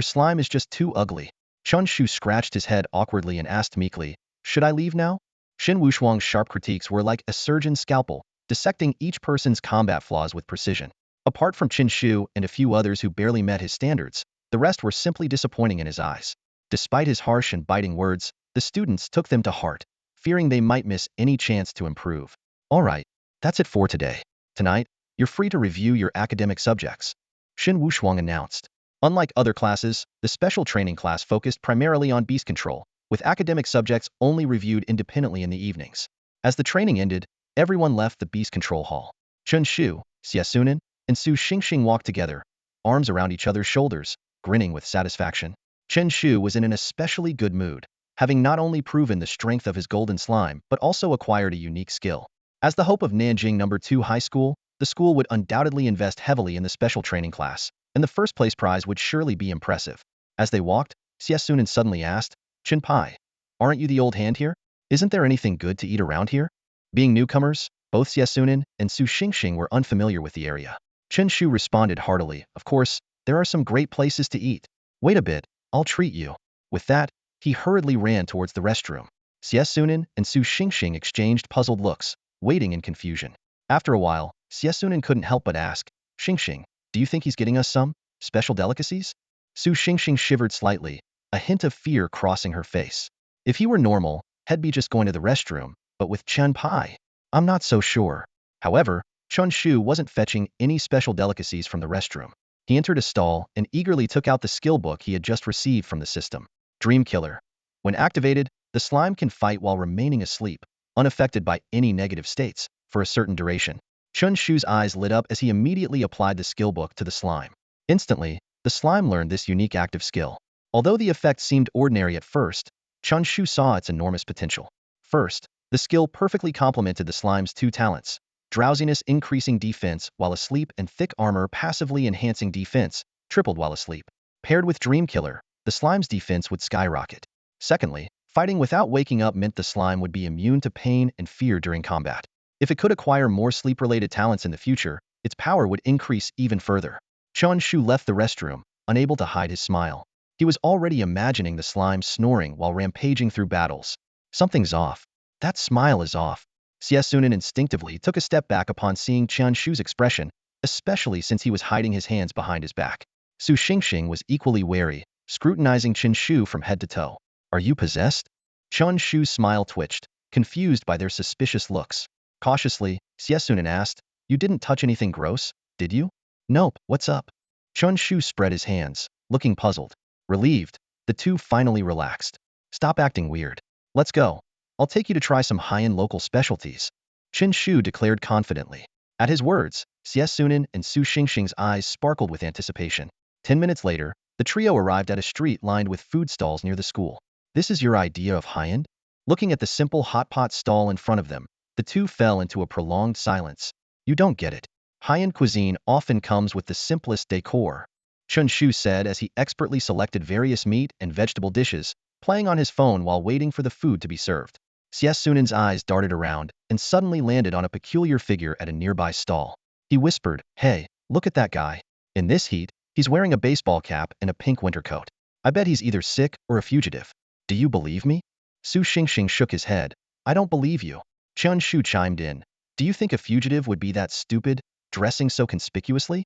Speaker 1: slime is just too ugly." Chen Shu scratched his head awkwardly and asked meekly, "Should I leave now?" Shin Wushuang's sharp critiques were like a surgeon's scalpel, dissecting each person's combat flaws with precision. Apart from Chen Shu and a few others who barely met his standards, the rest were simply disappointing in his eyes. Despite his harsh and biting words, the students took them to heart, fearing they might miss any chance to improve. "All right, that's it for today. Tonight, you're free to review your academic subjects," Shin Wushuang announced. Unlike other classes, the special training class focused primarily on beast control, with academic subjects only reviewed independently in the evenings. As the training ended, everyone left the beast control hall. Chen Shu, Xie Sunan, and Su Xingxing walked together, arms around each other's shoulders, grinning with satisfaction. Chen Shu was in an especially good mood, having not only proven the strength of his golden slime but also acquired a unique skill. As the hope of Nanjing No. 2 High School, the school would undoubtedly invest heavily in the special training class, and the first place prize would surely be impressive. As they walked, Xie Sunan suddenly asked, "Chen Pai, aren't you the old hand here? Isn't there anything good to eat around here?" Being newcomers, both Xie Sunan and Su Xingxing were unfamiliar with the area. Chen Shu responded heartily, "Of course, there are some great places to eat. Wait a bit, I'll treat you." With that, he hurriedly ran towards the restroom. Xie Sunan and Su Xingxing exchanged puzzled looks, waiting in confusion. After a while, Xie Sunan couldn't help but ask, "Xingxing, do you think he's getting us some special delicacies?" Su Xingxing shivered slightly, a hint of fear crossing her face. If he were normal, he'd be just going to the restroom, but with Chen Pai, I'm not so sure. However, Chen Shu wasn't fetching any special delicacies from the restroom. He entered a stall and eagerly took out the skill book he had just received from the system. Dream Killer. When activated, the slime can fight while remaining asleep, unaffected by any negative states, for a certain duration. Chen Shu's eyes lit up as he immediately applied the skill book to the slime. Instantly, the slime learned this unique active skill. Although the effect seemed ordinary at first, Chen Shu saw its enormous potential. First, the skill perfectly complemented the slime's two talents: drowsiness increasing defense while asleep and thick armor passively enhancing defense, tripled while asleep. Paired with Dream Killer, the slime's defense would skyrocket. Secondly, fighting without waking up meant the slime would be immune to pain and fear during combat. If it could acquire more sleep-related talents in the future, its power would increase even further. Chen Shu left the restroom, unable to hide his smile. He was already imagining the slime snoring while rampaging through battles. Something's off. That smile is off. Sunin instinctively took a step back upon seeing Chen Shu's expression, especially since he was hiding his hands behind his back. Su Xingxing was equally wary, scrutinizing Chen Shu from head to toe. Are you possessed? Chen Shu's smile twitched, confused by their suspicious looks. Cautiously, Sunin asked, you didn't touch anything gross, did you? Nope, what's up? Chen Shu spread his hands, looking puzzled. Relieved, the two finally relaxed. Stop acting weird. Let's go. I'll take you to try some high-end local specialties. Chen Shu declared confidently. At his words, Sunin and Su Xingxing's eyes sparkled with anticipation. 10 minutes later, the trio arrived at a street lined with food stalls near the school. This is your idea of high-end? Looking at the simple hot pot stall in front of them, the two fell into a prolonged silence. You don't get it. High-end cuisine often comes with the simplest decor, Chen Shu said as he expertly selected various meat and vegetable dishes, playing on his phone while waiting for the food to be served. Sunin's eyes darted around and suddenly landed on a peculiar figure at a nearby stall. He whispered, hey, look at that guy. In this heat, he's wearing a baseball cap and a pink winter coat. I bet he's either sick or a fugitive. Do you believe me? Su Xingxing shook his head. I don't believe you. Chen Shu chimed in. Do you think a fugitive would be that stupid, dressing so conspicuously?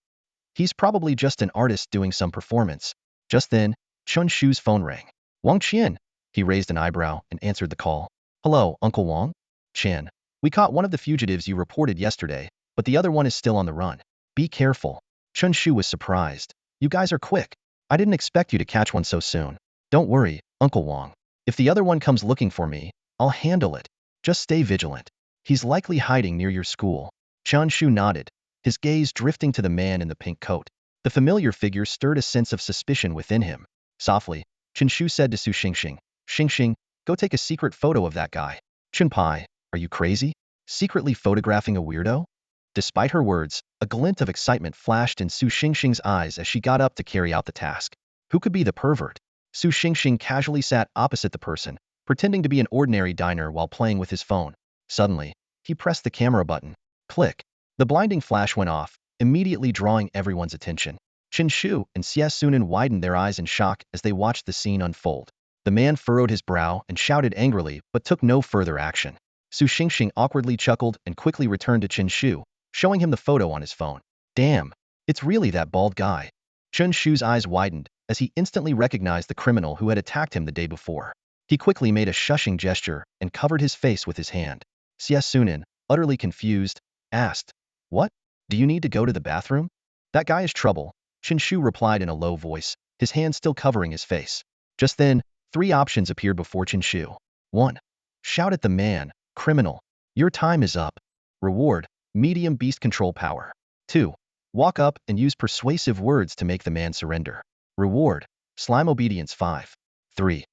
Speaker 1: He's probably just an artist doing some performance. Just then, Chen Shu's phone rang. Wang Qian. He raised an eyebrow and answered the call. Hello, Uncle Wang? Chen. We caught one of the fugitives you reported yesterday, but the other one is still on the run. Be careful. Chen Shu was surprised. You guys are quick. I didn't expect you to catch one so soon. Don't worry, Uncle Wang. If the other one comes looking for me, I'll handle it. Just stay vigilant. He's likely hiding near your school. Chen Shu nodded, his gaze drifting to the man in the pink coat. The familiar figure stirred a sense of suspicion within him. Softly, Chen Shu said to Su Xingxing, Xingxing, go take a secret photo of that guy. Chen Pai, are you crazy? Secretly photographing a weirdo? Despite her words, a glint of excitement flashed in Su Xingxing's eyes as she got up to carry out the task. Who could be the pervert? Su Xingxing casually sat opposite the person, pretending to be an ordinary diner while playing with his phone. Suddenly, he pressed the camera button. Click. The blinding flash went off, immediately drawing everyone's attention. Chen Shu and Sunin widened their eyes in shock as they watched the scene unfold. The man furrowed his brow and shouted angrily but took no further action. Su Xingxing awkwardly chuckled and quickly returned to Chen Shu, showing him the photo on his phone. Damn, it's really that bald guy. Chen Shu's eyes widened as he instantly recognized the criminal who had attacked him the day before. He quickly made a shushing gesture and covered his face with his hand. Sunin, utterly confused, asked, What? Do you need to go to the bathroom? That guy is trouble, Chen Shu replied in a low voice, his hand still covering his face. Just then, 3 options appeared before Chen Shu. 1. Shout at the man, criminal. Your time is up. Reward, medium beast control power. 2. Walk up and use persuasive words to make the man surrender. Reward, slime obedience 5. 3.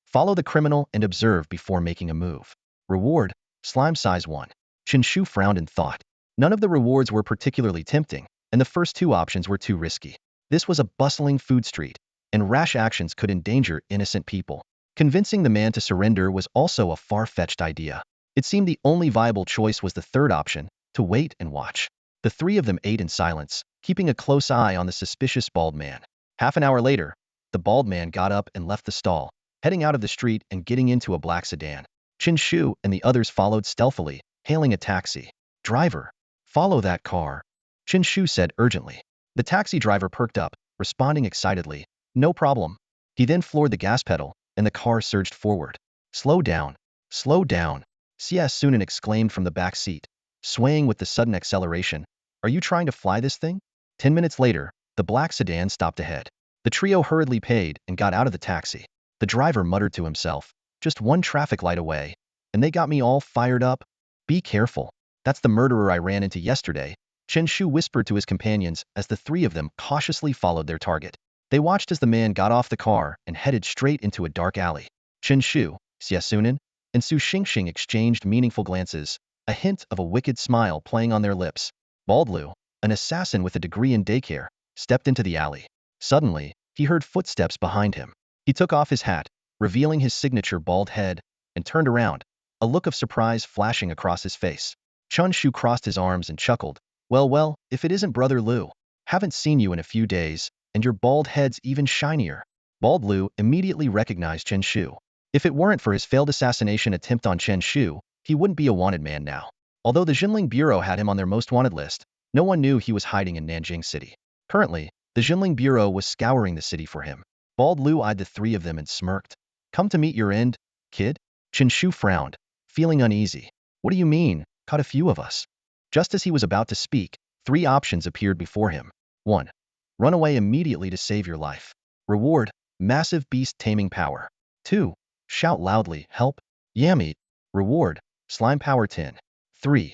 Speaker 1: Follow the criminal and observe before making a move. Reward, slime size 1. Chen Shu frowned in thought. None of the rewards were particularly tempting, and the first 2 options were too risky. This was a bustling food street, and rash actions could endanger innocent people. Convincing the man to surrender was also a far-fetched idea. It seemed the only viable choice was the third option, to wait and watch. The 3 of them ate in silence, keeping a close eye on the suspicious bald man. Half an hour later, the bald man got up and left the stall, heading out of the street and getting into a black sedan. Chen Shu and the others followed stealthily, hailing a taxi. Driver, follow that car, Chen Shu said urgently. The taxi driver perked up, responding excitedly, no problem. He then floored the gas pedal, and the car surged forward. Slow down, Sunin exclaimed from the back seat, swaying with the sudden acceleration. Are you trying to fly this thing? 10 minutes later, the black sedan stopped ahead. The trio hurriedly paid and got out of the taxi. The driver muttered to himself, just one traffic light away, and they got me all fired up. Be careful. That's the murderer I ran into yesterday, Chen Shu whispered to his companions as the 3 of them cautiously followed their target. They watched as the man got off the car and headed straight into a dark alley. Chen Shu, Sunin, and Su Xingxing exchanged meaningful glances, a hint of a wicked smile playing on their lips. Baldlu, an assassin with a degree in daycare, stepped into the alley. Suddenly, he heard footsteps behind him. He took off his hat, revealing his signature bald head, and turned around, a look of surprise flashing across his face. Chen Shu crossed his arms and chuckled. Well, if it isn't Brother Liu. Haven't seen you in a few days, and your bald head's even shinier. Bald Liu immediately recognized Chen Shu. If it weren't for his failed assassination attempt on Chen Shu, he wouldn't be a wanted man now. Although the Jinling Bureau had him on their most wanted list, no one knew he was hiding in Nanjing City. Currently, the Jinling Bureau was scouring the city for him. Bald Liu eyed the three of them and smirked. Come to meet your end, kid? Chen Shu frowned, feeling uneasy. What do you mean, caught a few of us? Just as he was about to speak, three options appeared before him. 1. Run away immediately to save your life. Reward, massive beast taming power. 2. Shout loudly, help, Yammeat. Reward, slime power 10. 3.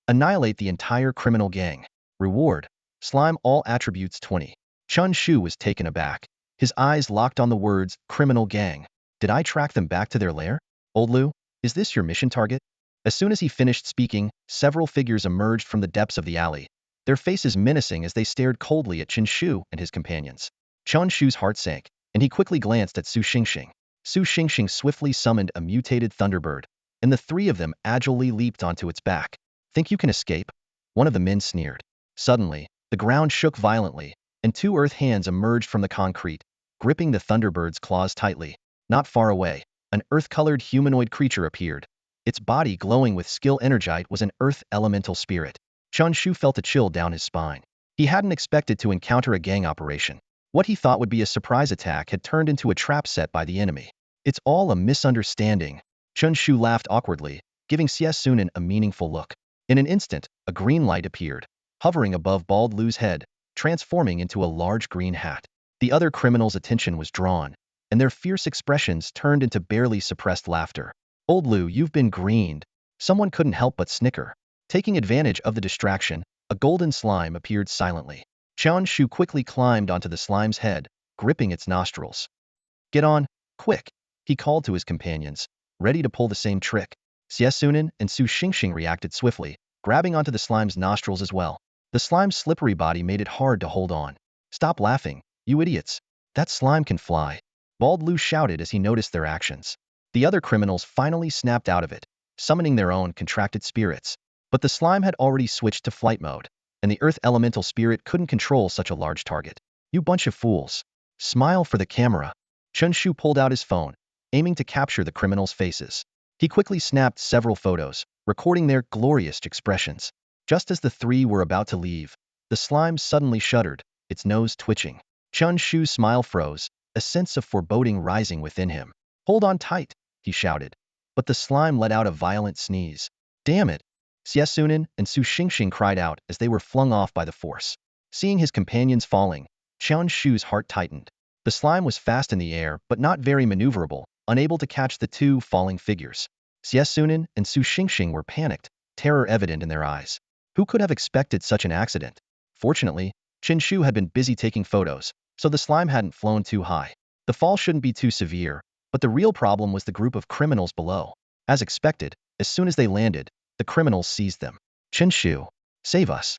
Speaker 1: Annihilate the entire criminal gang. Reward, slime all attributes 20. Chen Shu was taken aback. His eyes locked on the words, criminal gang. Did I track them back to their lair? Old Liu, is this your mission target? As soon as he finished speaking, several figures emerged from the depths of the alley, their faces menacing as they stared coldly at Chen Shu and his companions. Chen Shu's heart sank, and he quickly glanced at Su Xingxing. Su Xingxing swiftly summoned a mutated thunderbird, and the three of them agilely leaped onto its back. Think you can escape? One of the men sneered. Suddenly, the ground shook violently, and two earth hands emerged from the concrete, gripping the thunderbird's claws tightly. Not far away, an earth-colored humanoid creature appeared. Its body glowing with skill energite was an earth elemental spirit. Chen Shu felt a chill down his spine. He hadn't expected to encounter a gang operation. What he thought would be a surprise attack had turned into a trap set by the enemy. It's all a misunderstanding. Chen Shu laughed awkwardly, giving Xie Sunan a meaningful look. In an instant, a green light appeared, hovering above Bald Liu's head, transforming into a large green hat. The other criminals' attention was drawn, and their fierce expressions turned into barely suppressed laughter. Old Liu, you've been greened. Someone couldn't help but snicker. Taking advantage of the distraction, a golden slime appeared silently. Chen Shu quickly climbed onto the slime's head, gripping its nostrils. Get on, quick, he called to his companions, ready to pull the same trick. Xie Sunan and Su Xingxing reacted swiftly, grabbing onto the slime's nostrils as well. The slime's slippery body made it hard to hold on. Stop laughing, you idiots. That slime can fly. Bald Liu shouted as he noticed their actions. The other criminals finally snapped out of it, summoning their own contracted spirits. But the slime had already switched to flight mode, and the earth elemental spirit couldn't control such a large target. You bunch of fools. Smile for the camera. Chen Shu pulled out his phone, aiming to capture the criminals' faces. He quickly snapped several photos, recording their glorious expressions. Just as the three were about to leave, the slime suddenly shuddered, its nose twitching. Chen Shu's smile froze, a sense of foreboding rising within him. Hold on tight, he shouted. But the slime let out a violent sneeze. Damn it! Xie Sunan and Su Xingxing cried out as they were flung off by the force. Seeing his companions falling, Chen Shu's heart tightened. The slime was fast in the air but not very maneuverable, unable to catch the two falling figures. Xie Sunan and Su Xingxing were panicked, terror evident in their eyes. Who could have expected such an accident? Fortunately, Chen Shu had been busy taking photos, so the slime hadn't flown too high. The fall shouldn't be too severe, but the real problem was the group of criminals below. As expected, as soon as they landed, the criminals seized them. Chen Shu, save us,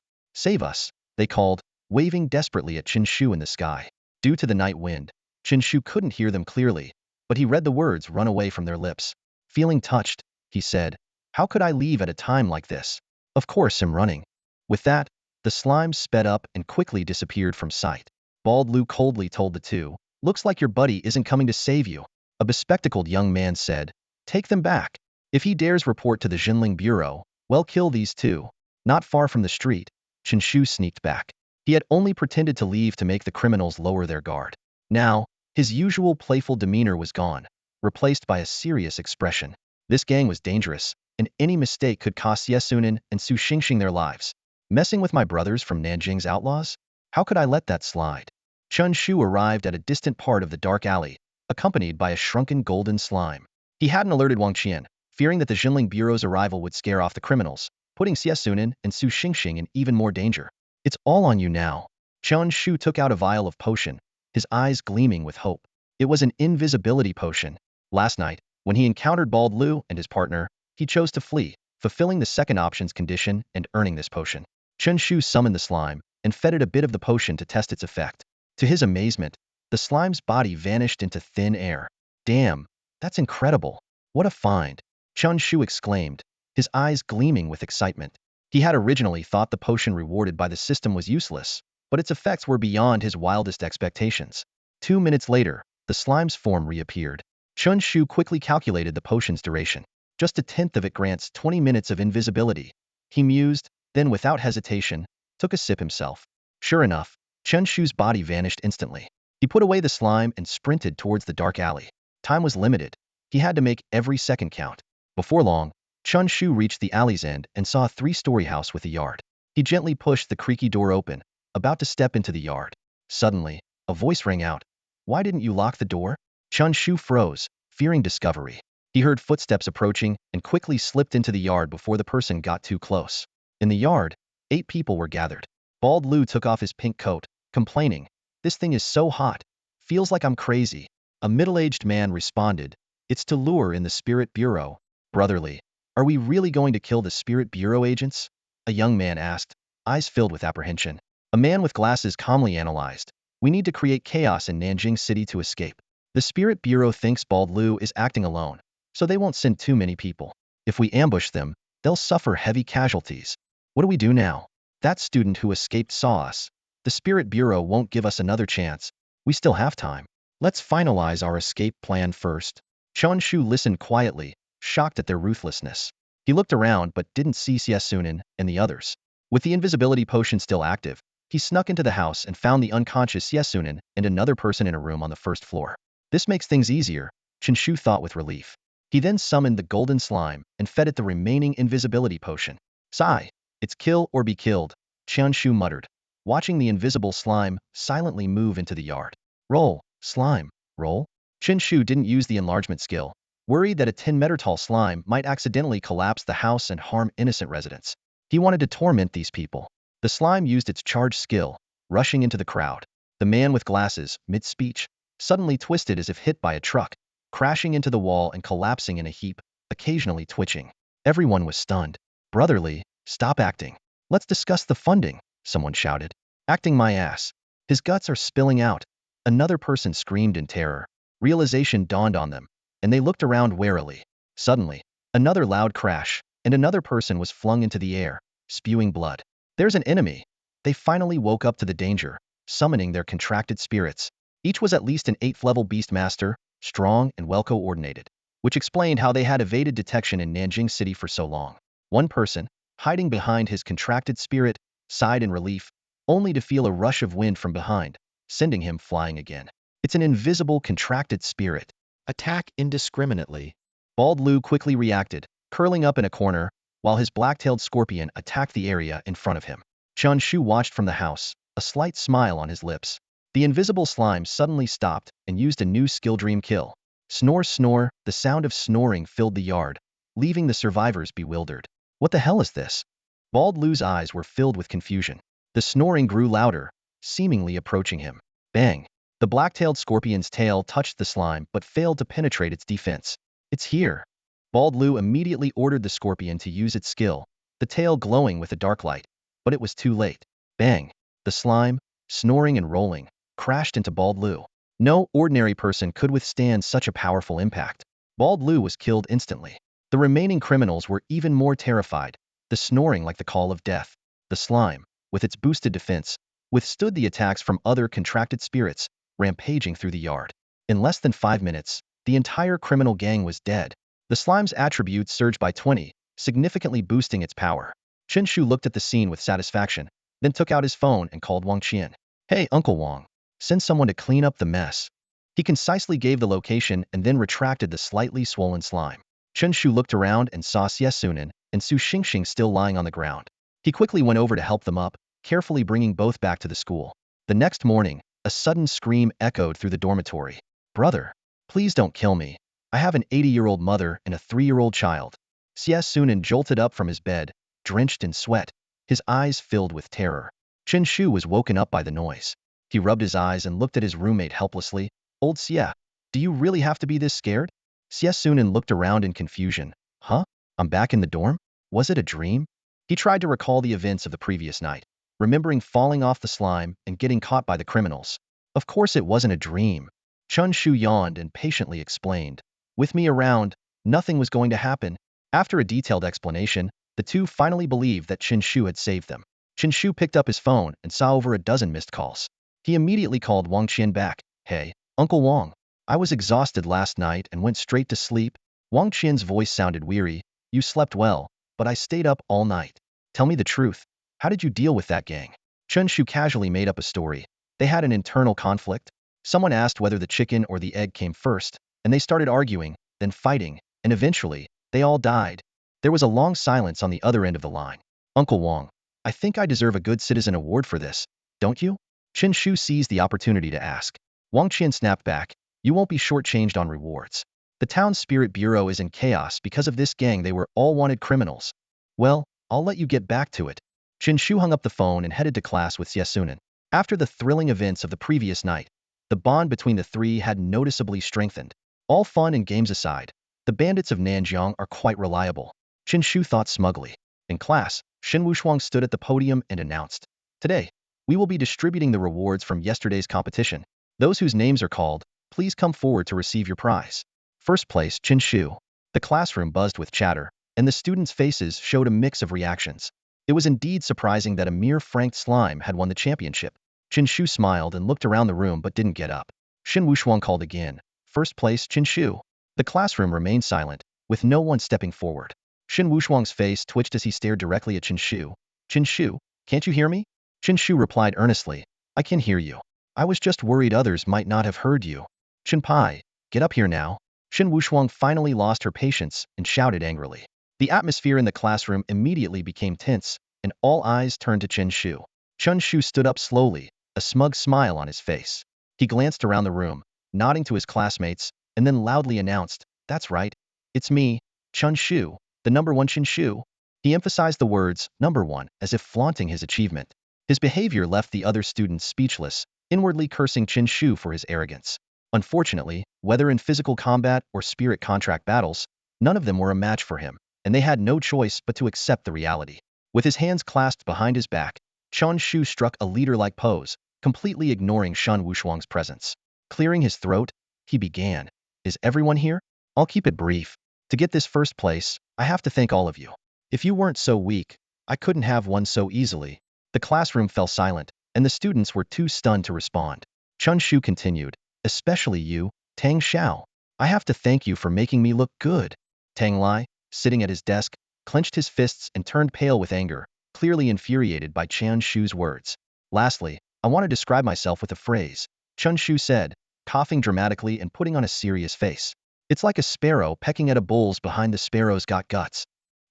Speaker 1: they called, waving desperately at Chen Shu in the sky. Due to the night wind, Chen Shu couldn't hear them clearly, but he read the words run away from their lips. Feeling touched, he said, how could I leave at a time like this? Of course I'm running. With that, the slime sped up and quickly disappeared from sight. Bald Liu coldly told the two, looks like your buddy isn't coming to save you. A bespectacled young man said, take them back. If he dares report to the Jinling Bureau, well, kill these two. Not far from the street, Chen Shu sneaked back. He had only pretended to leave to make the criminals lower their guard. Now, his usual playful demeanor was gone, replaced by a serious expression. This gang was dangerous, and any mistake could cost Xie Sunan and Su Xingxing their lives. Messing with my brothers from Nanjing's outlaws? How could I let that slide? Chen Shu arrived at a distant part of the dark alley, accompanied by a shrunken golden slime. He hadn't alerted Wang Qian, fearing that the Jinling Bureau's arrival would scare off the criminals, putting Xie Sunan and Su Xingxing in even more danger. It's all on you now. Chen Shu took out a vial of potion, his eyes gleaming with hope. It was an invisibility potion. Last night, when he encountered Bald Liu and his partner, he chose to flee, fulfilling the second option's condition and earning this potion. Chen Shu summoned the slime and fed it a bit of the potion to test its effect. To his amazement, the slime's body vanished into thin air. Damn, that's incredible. What a find, Chen Shu exclaimed, his eyes gleaming with excitement. He had originally thought the potion rewarded by the system was useless, but its effects were beyond his wildest expectations. 2 minutes later, the slime's form reappeared. Chen Shu quickly calculated the potion's duration. Just a tenth of it grants 20 minutes of invisibility. He mused, then without hesitation, took a sip himself. Sure enough, Chen Shu's body vanished instantly. He put away the slime and sprinted towards the dark alley. Time was limited. He had to make every second count. Before long, Chen Shu reached the alley's end and saw a three-story house with a yard. He gently pushed the creaky door open, about to step into the yard. Suddenly, a voice rang out. "Why didn't you lock the door?" Chen Shu froze, fearing discovery. He heard footsteps approaching and quickly slipped into the yard before the person got too close. In the yard, 8 people were gathered. Bald Lu took off his pink coat, complaining, "This thing is so hot. Feels like I'm crazy." A middle-aged man responded, "It's to lure in the Spirit Bureau." "Brotherly, are we really going to kill the Spirit Bureau agents?" A young man asked, eyes filled with apprehension. A man with glasses calmly analyzed, "We need to create chaos in Nanjing City to escape. The Spirit Bureau thinks Bald Lu is acting alone, so they won't send too many people. If we ambush them, they'll suffer heavy casualties. What do we do now? That student who escaped saw us. The Spirit Bureau won't give us another chance. We still have time. Let's finalize our escape plan first." Chen Shu listened quietly, shocked at their ruthlessness. He looked around but didn't see Xie and the others. With the invisibility potion still active, he snuck into the house and found the unconscious Xie and another person in a room on the first floor. This makes things easier, Chen Shu thought with relief. He then summoned the golden slime and fed it the remaining invisibility potion. "Sigh, it's kill or be killed," Chen Shu muttered, watching the invisible slime silently move into the yard. "Roll, slime, roll." Chen Shu didn't use the enlargement skill, worried that a 10-meter-tall slime might accidentally collapse the house and harm innocent residents. He wanted to torment these people. The slime used its charged skill, rushing into the crowd. The man with glasses, mid-speech, suddenly twisted as if hit by a truck, crashing into the wall and collapsing in a heap, occasionally twitching. Everyone was stunned. "Brotherly, stop acting. Let's discuss the funding," someone shouted. "Acting my ass. His guts are spilling out." Another person screamed in terror. Realization dawned on them, and they looked around warily. Suddenly, another loud crash, and another person was flung into the air, spewing blood. "There's an enemy." They finally woke up to the danger, summoning their contracted spirits. Each was at least an 8th-level beastmaster, strong and well-coordinated, which explained how they had evaded detection in Nanjing City for so long. One person, hiding behind his contracted spirit, sighed in relief, only to feel a rush of wind from behind, sending him flying again. "It's an invisible contracted spirit. Attack indiscriminately." Bald Lu quickly reacted, curling up in a corner, while his black-tailed scorpion attacked the area in front of him. Chen Shu watched from the house, a slight smile on his lips. The invisible slime suddenly stopped and used a new skill dream kill. Snore, snore, the sound of snoring filled the yard, leaving the survivors bewildered. "What the hell is this?" Bald Lu's eyes were filled with confusion. The snoring grew louder, seemingly approaching him. Bang! The black-tailed scorpion's tail touched the slime but failed to penetrate its defense. "It's here." Bald Lu immediately ordered the scorpion to use its skill, the tail glowing with a dark light. But it was too late. Bang! The slime, snoring and rolling, crashed into Bald Lu. No ordinary person could withstand such a powerful impact. Bald Lu was killed instantly. The remaining criminals were even more terrified, the snoring like the call of death. The slime, with its boosted defense, withstood the attacks from other contracted spirits, rampaging through the yard. In less than 5 minutes, the entire criminal gang was dead. The slime's attributes surged by 20, significantly boosting its power. Chen Shu looked at the scene with satisfaction, then took out his phone and called Wang Qian. "Hey, Uncle Wang, send someone to clean up the mess." He concisely gave the location and then retracted the slightly swollen slime. Chen Shu looked around and saw Xie and Su Xingxing still lying on the ground. He quickly went over to help them up, carefully bringing both back to the school. The next morning, a sudden scream echoed through the dormitory. "Brother, please don't kill me. I have an 80-year-old mother and a 3-year-old child." Xie jolted up from his bed, drenched in sweat, his eyes filled with terror. Chen Shu was woken up by the noise. He rubbed his eyes and looked at his roommate helplessly. "Old Xie, do you really have to be this scared?" Xie looked around in confusion. "Huh? I'm back in the dorm? Was it a dream?" He tried to recall the events of the previous night, remembering falling off the slime and getting caught by the criminals. Of course it wasn't a dream. Chen Shu yawned and patiently explained. "With me around, nothing was going to happen. After a detailed explanation, the two finally believed that Chen Shu had saved them. Chen Shu picked up his phone and saw over a dozen missed calls. He immediately called Wang Qian back. Hey, Uncle Wang. I was exhausted last night and went straight to sleep. Wang Qian's voice sounded weary. You slept well, but I stayed up all night. Tell me the truth. How did you deal with that gang? Chen Shu casually made up a story. They had an internal conflict. Someone asked whether the chicken or the egg came first, and they started arguing, then fighting, and eventually, they all died. There was a long silence on the other end of the line. Uncle Wang, I think I deserve a good citizen award for this, don't you? Chen Shu seized the opportunity to ask. Wang Qian snapped back. You won't be shortchanged on rewards. The town's spirit bureau is in chaos because of this gang. They were all wanted criminals. Well, I'll let you get back to it. Chen Shu hung up the phone and headed to class with Xie. After the thrilling events of the previous night, the bond between the three had noticeably strengthened. All fun and games aside, the bandits of Nanjiang are quite reliable. Chen Shu thought smugly. In class, Shen Wuxuang stood at the podium and announced, Today, we will be distributing the rewards from yesterday's competition. Those whose names are called, please come forward to receive your prize. First place, Chen Shu. The classroom buzzed with chatter, and the students' faces showed a mix of reactions. It was indeed surprising that a mere franked slime had won the championship. Chen Shu smiled and looked around the room but didn't get up. Shen Wuxuang called again. First place, Chen Shu. The classroom remained silent, with no one stepping forward. Shen Wuxuang's face twitched as he stared directly at Chen Shu. Chen Shu, can't you hear me? Chen Shu replied earnestly. I can hear you. I was just worried others might not have heard you. Chen Pai, get up here now. Shen Wuxuang finally lost her patience and shouted angrily. The atmosphere in the classroom immediately became tense, and all eyes turned to Chen Shu. Chen Shu stood up slowly, a smug smile on his face. He glanced around the room, nodding to his classmates, and then loudly announced, That's right. It's me, Chen Shu, the number one Chen Shu. He emphasized the words, number one, as if flaunting his achievement. His behavior left the other students speechless, inwardly cursing Chen Shu for his arrogance. Unfortunately, whether in physical combat or spirit contract battles, none of them were a match for him, and they had no choice but to accept the reality. With his hands clasped behind his back, Chen Shu struck a leader-like pose, completely ignoring Shen Wuxuang's presence. Clearing his throat, he began. Is everyone here? I'll keep it brief. To get this first place, I have to thank all of you. If you weren't so weak, I couldn't have won so easily. The classroom fell silent, and the students were too stunned to respond. Chen Shu continued, especially you, Tang Xiao. I have to thank you for making me look good. Tang Lai, sitting at his desk, clenched his fists and turned pale with anger, clearly infuriated by Chen Shu's words. Lastly, I want to describe myself with a phrase, Chen Shu said, coughing dramatically and putting on a serious face. It's like a sparrow pecking at a bull's behind. The sparrow's got guts.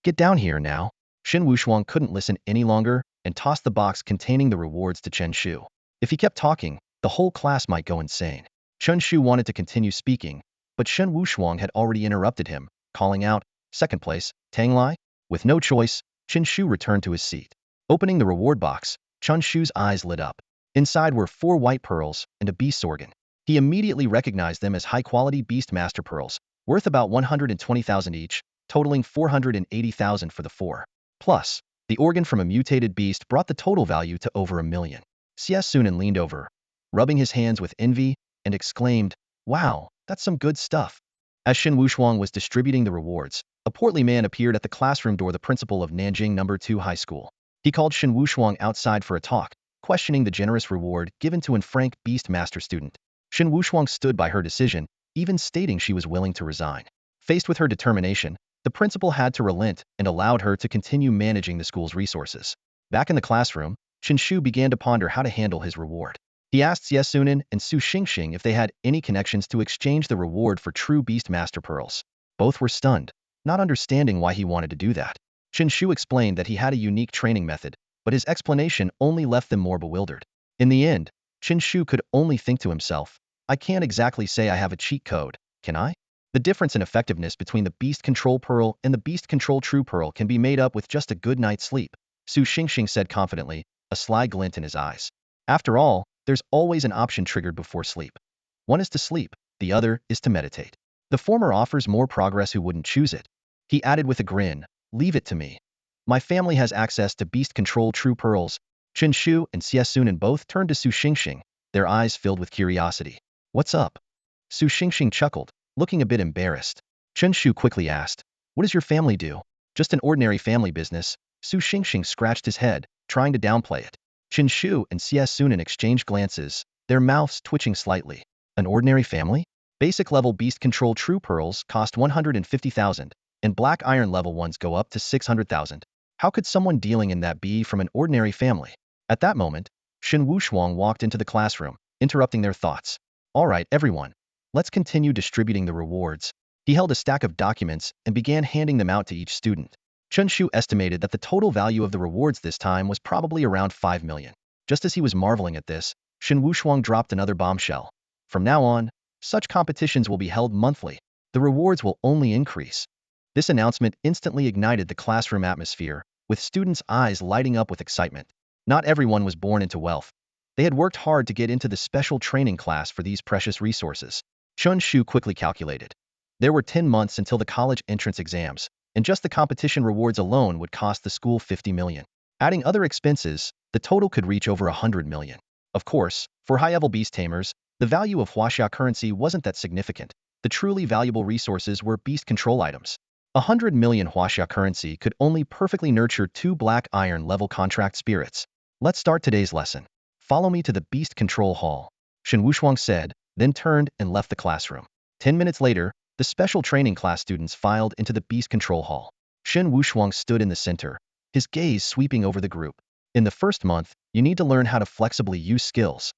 Speaker 1: Get down here now. Shen Wuxuang couldn't listen any longer and tossed the box containing the rewards to Chen Shu. If he kept talking, the whole class might go insane. Chen Shu wanted to continue speaking, but Shen Wuxuang had already interrupted him, calling out, Second place, Tang Lai? With no choice, Chen Shu returned to his seat. Opening the reward box, Chen Shu's eyes lit up. Inside were 4 white pearls and a beast's organ. He immediately recognized them as high-quality beast master pearls, worth about 120,000 each, totaling 480,000 for the 4. Plus, the organ from a mutated beast brought the total value to over 1 million. Xie leaned over, rubbing his hands with envy, and exclaimed, Wow, that's some good stuff. As Shen Wuxuang was distributing the rewards, a portly man appeared at the classroom door, the principal of Nanjing No. 2 High School. He called Shen Wuxuang outside for a talk, questioning the generous reward given to an frank beast master student. Shen Wuxuang stood by her decision, even stating she was willing to resign. Faced with her determination, the principal had to relent and allowed her to continue managing the school's resources. Back in the classroom, Chen Shu began to ponder how to handle his reward. He asked Xie and Su Xingxing if they had any connections to exchange the reward for true beast master pearls. Both were stunned, not understanding why he wanted to do that. Chen Shu explained that he had a unique training method, but his explanation only left them more bewildered. In the end, Chen Shu could only think to himself, I can't exactly say I have a cheat code, can I? The difference in effectiveness between the Beast Control Pearl and the Beast Control True Pearl can be made up with just a good night's sleep, Su Xingxing said confidently, a sly glint in his eyes. After all, there's always an option triggered before sleep. One is to sleep, the other is to meditate. The former offers more progress. Who wouldn't choose it? He added with a grin, leave it to me. My family has access to Beast Control True Pearls. Chen Shu and Xie both turned to Su Xingxing, their eyes filled with curiosity. What's up? Su Xingxing chuckled, looking a bit embarrassed. Chen Shu quickly asked, What does your family do? Just an ordinary family business. Su Xingxing scratched his head, trying to downplay it. Chen Shu and Xie Sunan exchanged glances, their mouths twitching slightly. An ordinary family? Basic level beast control true pearls cost 150,000, and black iron level ones go up to 600,000. How could someone dealing in that be from an ordinary family? At that moment, Shen Wushuang walked into the classroom, interrupting their thoughts. All right, everyone. Let's continue distributing the rewards. He held a stack of documents and began handing them out to each student. Chen Shu estimated that the total value of the rewards this time was probably around 5 million. Just as he was marveling at this, Shen Wushuang dropped another bombshell. From now on, such competitions will be held monthly. The rewards will only increase. This announcement instantly ignited the classroom atmosphere, with students' eyes lighting up with excitement. Not everyone was born into wealth. They had worked hard to get into the special training class for these precious resources. Chen Shu quickly calculated. There were 10 months until the college entrance exams, and just the competition rewards alone would cost the school 50 million. Adding other expenses, the total could reach over 100 million. Of course, for high-level beast tamers, the value of Huaxia currency wasn't that significant. The truly valuable resources were beast control items. 100 million Huaxia currency could only perfectly nurture 2 black iron level contract spirits. Let's start today's lesson. Follow me to the beast control hall, Shen Wushuang said, then turned and left the classroom. 10 minutes later, the special training class students filed into the beast control hall. Shen Wushuang stood in the center, his gaze sweeping over the group. In the first month, you need to learn how to flexibly use skills.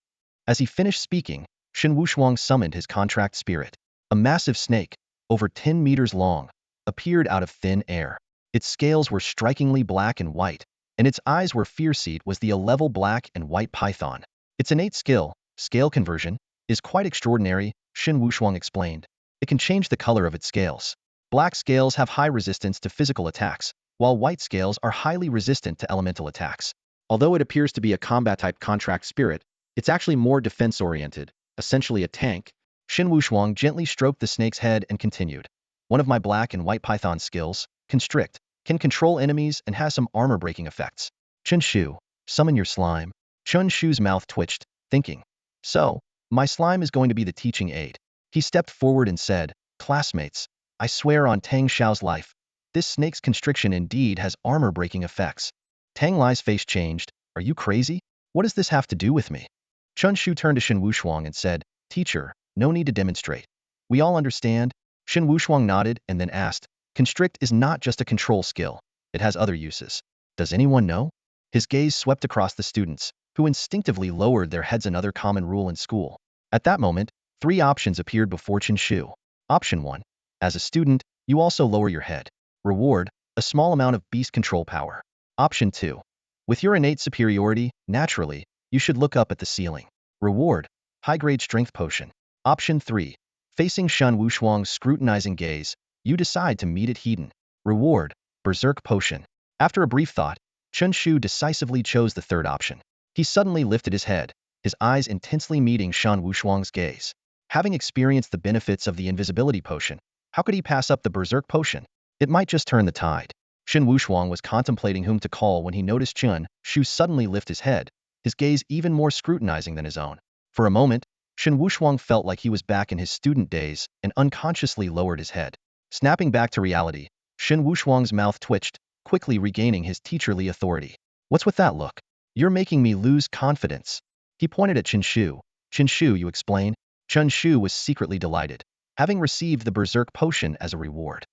Speaker 1: As he finished speaking, Shen Wushuang summoned his contract spirit. A massive snake, over 10 meters long, appeared out of thin air. Its scales were strikingly black and white, and its eyes were fierce. It was the a-level black and white python. Its innate skill, scale conversion, is quite extraordinary, Shen Wushuang explained. It can change the color of its scales. Black scales have high resistance to physical attacks, while white scales are highly resistant to elemental attacks. Although it appears to be a combat-type contract spirit, it's actually more defense-oriented, essentially a tank. Shen Wushuang gently stroked the snake's head and continued. One of my black and white python skills, constrict, can control enemies and has some armor-breaking effects. Chen Shu, summon your slime. Chen Shu's mouth twitched, thinking. So, my slime is going to be the teaching aid. He stepped forward and said, classmates, I swear on Tang Xiao's life, this snake's constriction indeed has armor-breaking effects. Tang Lai's face changed. Are you crazy? What does this have to do with me? Chen Shu turned to Shen Wushuang and said, Teacher, no need to demonstrate. We all understand. Shen Wushuang nodded and then asked, Constrict is not just a control skill. It has other uses. Does anyone know? His gaze swept across the students, who instinctively lowered their heads. Another common rule in school. At that moment, 3 options appeared before Chen Shu. Option 1. As a student, you also lower your head. Reward, a small amount of beast control power. Option 2. With your innate superiority, naturally, you should look up at the ceiling. Reward, high-grade strength potion. Option 3. Facing Shen Wushuang's scrutinizing gaze, you decide to meet it hidden. Reward, berserk potion. After a brief thought, Chen Shu decisively chose the third option. He suddenly lifted his head, his eyes intensely meeting Shen Wushuang's gaze. Having experienced the benefits of the invisibility potion, how could he pass up the berserk potion? It might just turn the tide. Shen Wushuang was contemplating whom to call when he noticed Chen Shu suddenly lift his head, his gaze even more scrutinizing than his own. For a moment, Shen Wushuang felt like he was back in his student days and unconsciously lowered his head. Snapping back to reality, Shen Wushuang's mouth twitched, quickly regaining his teacherly authority. What's with that look? You're making me lose confidence. He pointed at Chen Shu. Chen Shu, you explain? Chen Shu was secretly delighted, having received the berserk potion as a reward.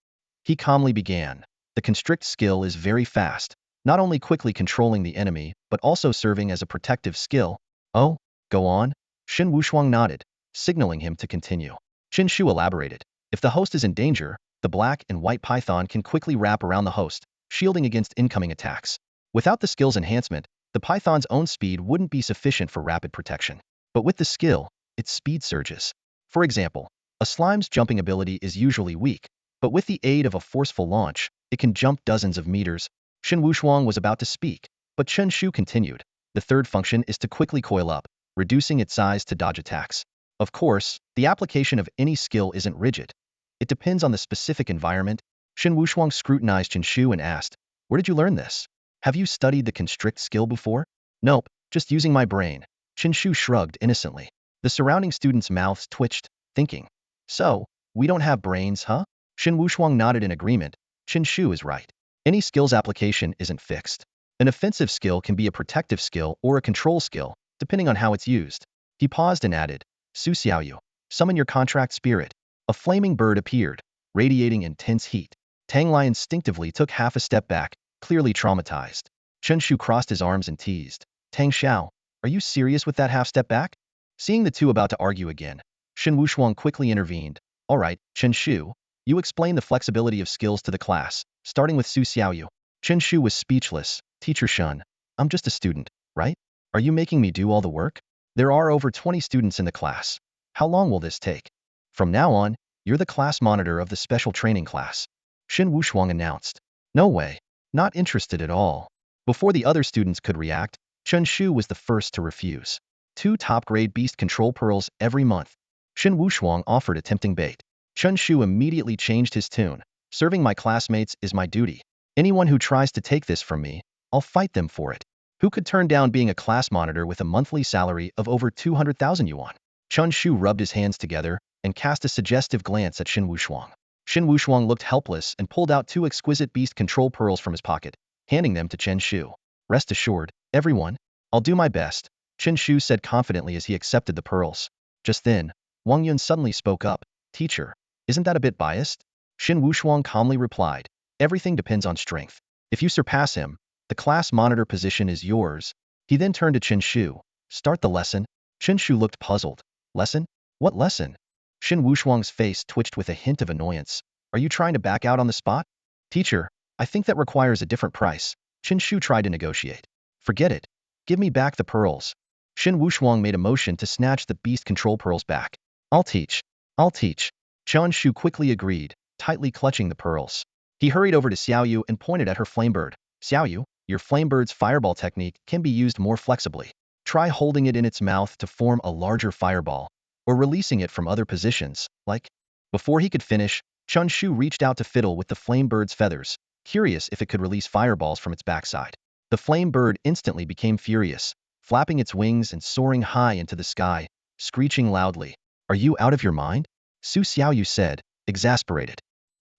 Speaker 1: He calmly began. The constrict skill is very fast, not only quickly controlling the enemy, but also serving as a protective skill. Oh, go on? Shen Wushuang nodded, signaling him to continue. Chen Shu elaborated. If the host is in danger, the black and white python can quickly wrap around the host, shielding against incoming attacks. Without the skill's enhancement, the python's own speed wouldn't be sufficient for rapid protection. But with the skill, its speed surges. For example, a slime's jumping ability is usually weak, but with the aid of a forceful launch, it can jump dozens of meters. Shen Wushuang was about to speak, but Chen Shu continued. The third function is to quickly coil up, reducing its size to dodge attacks. Of course, the application of any skill isn't rigid. It depends on the specific environment. Shen Wushuang scrutinized Chen Shu and asked, where did you learn this? Have you studied the constrict skill before? Nope, just using my brain. Chen Shu shrugged innocently. The surrounding students' mouths twitched, thinking. So, we don't have brains, huh? Shen Wushuang nodded in agreement, Chen Shu is right. Any skill's application isn't fixed. An offensive skill can be a protective skill or a control skill, depending on how it's used. He paused and added, Su Xiaoyu, summon your contract spirit. A flaming bird appeared, radiating intense heat. Tang Lai instinctively took half a step back, clearly traumatized. Chen Shu crossed his arms and teased, Tang Xiao, are you serious with that half step back? Seeing the two about to argue again, Shen Wushuang quickly intervened. All right, Chen Shu, you explain the flexibility of skills to the class, starting with Su Xiaoyu. Chen Shu was speechless. Teacher Shun, I'm just a student, right? Are you making me do all the work? There are over 20 students in the class. How long will this take? From now on, you're the class monitor of the special training class. Shen Wushuang announced. No way. Not interested at all. Before the other students could react, Chen Shu was the first to refuse. 2 top-grade beast control pearls every month. Shen Wushuang offered a tempting bait. Chen Shu immediately changed his tune. Serving my classmates is my duty. Anyone who tries to take this from me, I'll fight them for it. Who could turn down being a class monitor with a monthly salary of over 200,000 yuan? Chen Shu rubbed his hands together and cast a suggestive glance at Shen Wushuang. Shen Wushuang looked helpless and pulled out 2 exquisite beast control pearls from his pocket, handing them to Chen Shu. Rest assured, everyone, I'll do my best, Chen Shu said confidently as he accepted the pearls. Just then, Wang Yun suddenly spoke up. Teacher, isn't that a bit biased? Shen Wushuang calmly replied, everything depends on strength. If you surpass him, the class monitor position is yours. He then turned to Chen Shu. Start the lesson. Chen Shu looked puzzled. Lesson? What lesson? Shen Wushuang's face twitched with a hint of annoyance. Are you trying to back out on the spot? Teacher, I think that requires a different price. Chen Shu tried to negotiate. Forget it. Give me back the pearls. Shen Wushuang made a motion to snatch the beast control pearls back. I'll teach. I'll teach. Chen Shu quickly agreed, tightly clutching the pearls. He hurried over to Xiaoyu and pointed at her flamebird. Xiaoyu, your flamebird's fireball technique can be used more flexibly. Try holding it in its mouth to form a larger fireball, or releasing it from other positions, like. Before he could finish, Chen Shu reached out to fiddle with the flamebird's feathers, curious if it could release fireballs from its backside. The flamebird instantly became furious, flapping its wings and soaring high into the sky, screeching loudly. Are you out of your mind? Su Xiaoyu said, exasperated.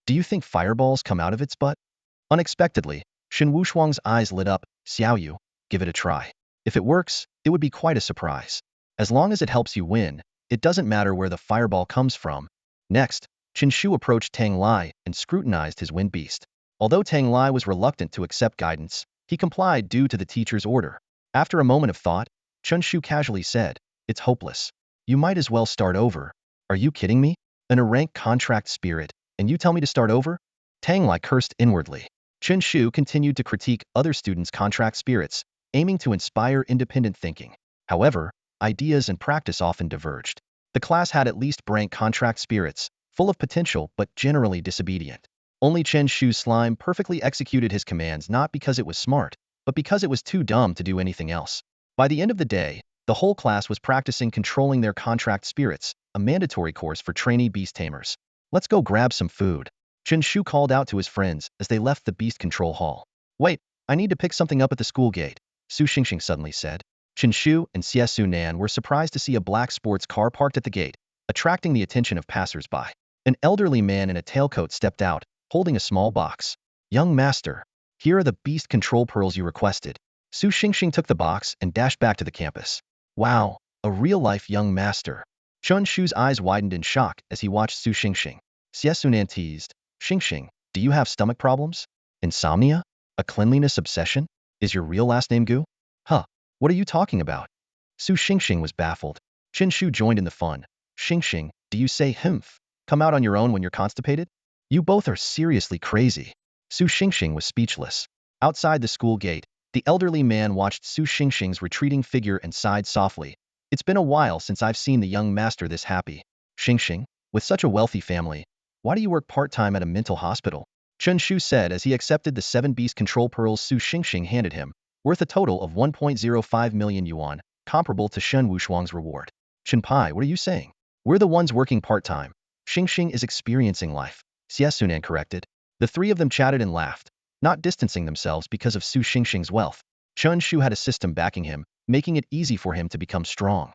Speaker 1: Do you think fireballs come out of its butt? Unexpectedly, Shen Wushuang's eyes lit up. Xiaoyu, give it a try. If it works, it would be quite a surprise. As long as it helps you win, it doesn't matter where the fireball comes from. Next, Chen Shu approached Tang Lai and scrutinized his wind beast. Although Tang Lai was reluctant to accept guidance, he complied due to the teacher's order. After a moment of thought, Chen Shu casually said, it's hopeless. You might as well start over. Are you kidding me? An rank contract spirit, and you tell me to start over? Tang Lai cursed inwardly. Chen Shu continued to critique other students' contract spirits, aiming to inspire independent thinking. However, ideas and practice often diverged. The class had at least rank contract spirits, full of potential but generally disobedient. Only Chen Shu's slime perfectly executed his commands not because it was smart, but because it was too dumb to do anything else. By the end of the day, the whole class was practicing controlling their contract spirits, a mandatory course for trainee beast tamers. Let's go grab some food. Chen Shu called out to his friends as they left the beast control hall. Wait, I need to pick something up at the school gate, Su Xingxing suddenly said. Chen Shu and Xie Su Nan were surprised to see a black sports car parked at the gate, attracting the attention of passers-by. An elderly man in a tailcoat stepped out, holding a small box. Young master, here are the beast control pearls you requested. Su Xingxing took the box and dashed back to the campus. Wow, a real-life young master. Chen Shu's eyes widened in shock as he watched Su Xingxing. Xie Su Nan teased, Xingxing, do you have stomach problems? Insomnia? A cleanliness obsession? Is your real last name Gu? Huh, what are you talking about? Su Xingxing was baffled. Chen Shu joined in the fun. Xingxing, do you say humph? Come out on your own when you're constipated? You both are seriously crazy. Su Xingxing was speechless. Outside the school gate, the elderly man watched Su Xingxing's retreating figure and sighed softly. It's been a while since I've seen the young master this happy. Xingxing, with such a wealthy family, why do you work part-time at a mental hospital? Chen Shu said as he accepted the 7 beast control pearls Su Xingxing handed him, worth a total of 1.05 million yuan, comparable to Shen Wushuang's reward. Chen Pai, what are you saying? We're the ones working part-time. Xingxing is experiencing life, Xie Sunan corrected. The 3 of them chatted and laughed, not distancing themselves because of Su Xingxing's wealth. Chen Shu had a system backing him, making it easy for him to become strong.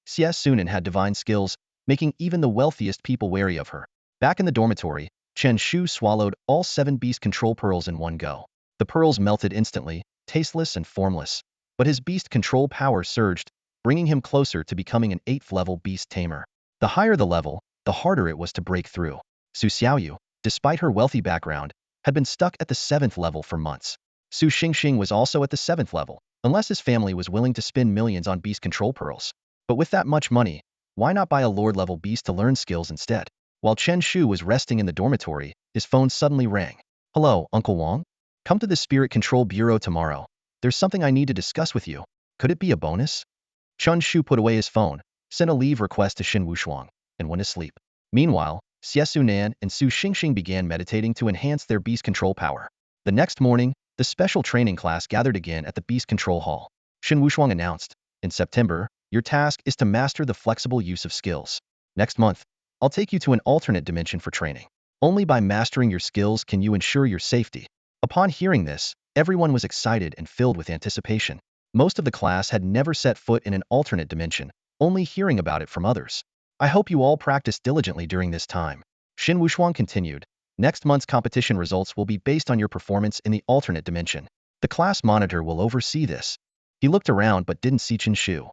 Speaker 1: Xie Sunan had divine skills, making even the wealthiest people wary of her. Back in the dormitory, Chen Shu swallowed all 7 beast control pearls in one go. The pearls melted instantly, tasteless and formless. But his beast control power surged, bringing him closer to becoming an 8th level beast tamer. The higher the level, the harder it was to break through. Su Xiaoyu, despite her wealthy background, had been stuck at the 7th level for months. Su Xingxing was also at the 7th level, unless his family was willing to spend millions on beast control pearls. But with that much money, why not buy a lord-level beast to learn skills instead? While Chen Shu was resting in the dormitory, his phone suddenly rang. "Hello, Uncle Wang? Come to the Spirit Control Bureau tomorrow. There's something I need to discuss with you. Could it be a bonus?" Chen Shu put away his phone, sent a leave request to Xin Wushuang, and went to sleep. Meanwhile, Xie Sunan and Su Xingxing began meditating to enhance their beast control power. The next morning, the special training class gathered again at the beast control hall. Xin Wushuang announced, "In September, your task is to master the flexible use of skills. Next month, I'll take you to an alternate dimension for training. Only by mastering your skills can you ensure your safety." Upon hearing this, everyone was excited and filled with anticipation. Most of the class had never set foot in an alternate dimension, only hearing about it from others. "I hope you all practice diligently during this time." Xin Wushuang continued, "Next month's competition results will be based on your performance in the alternate dimension. The class monitor will oversee this." He looked around but didn't see Chen Shu.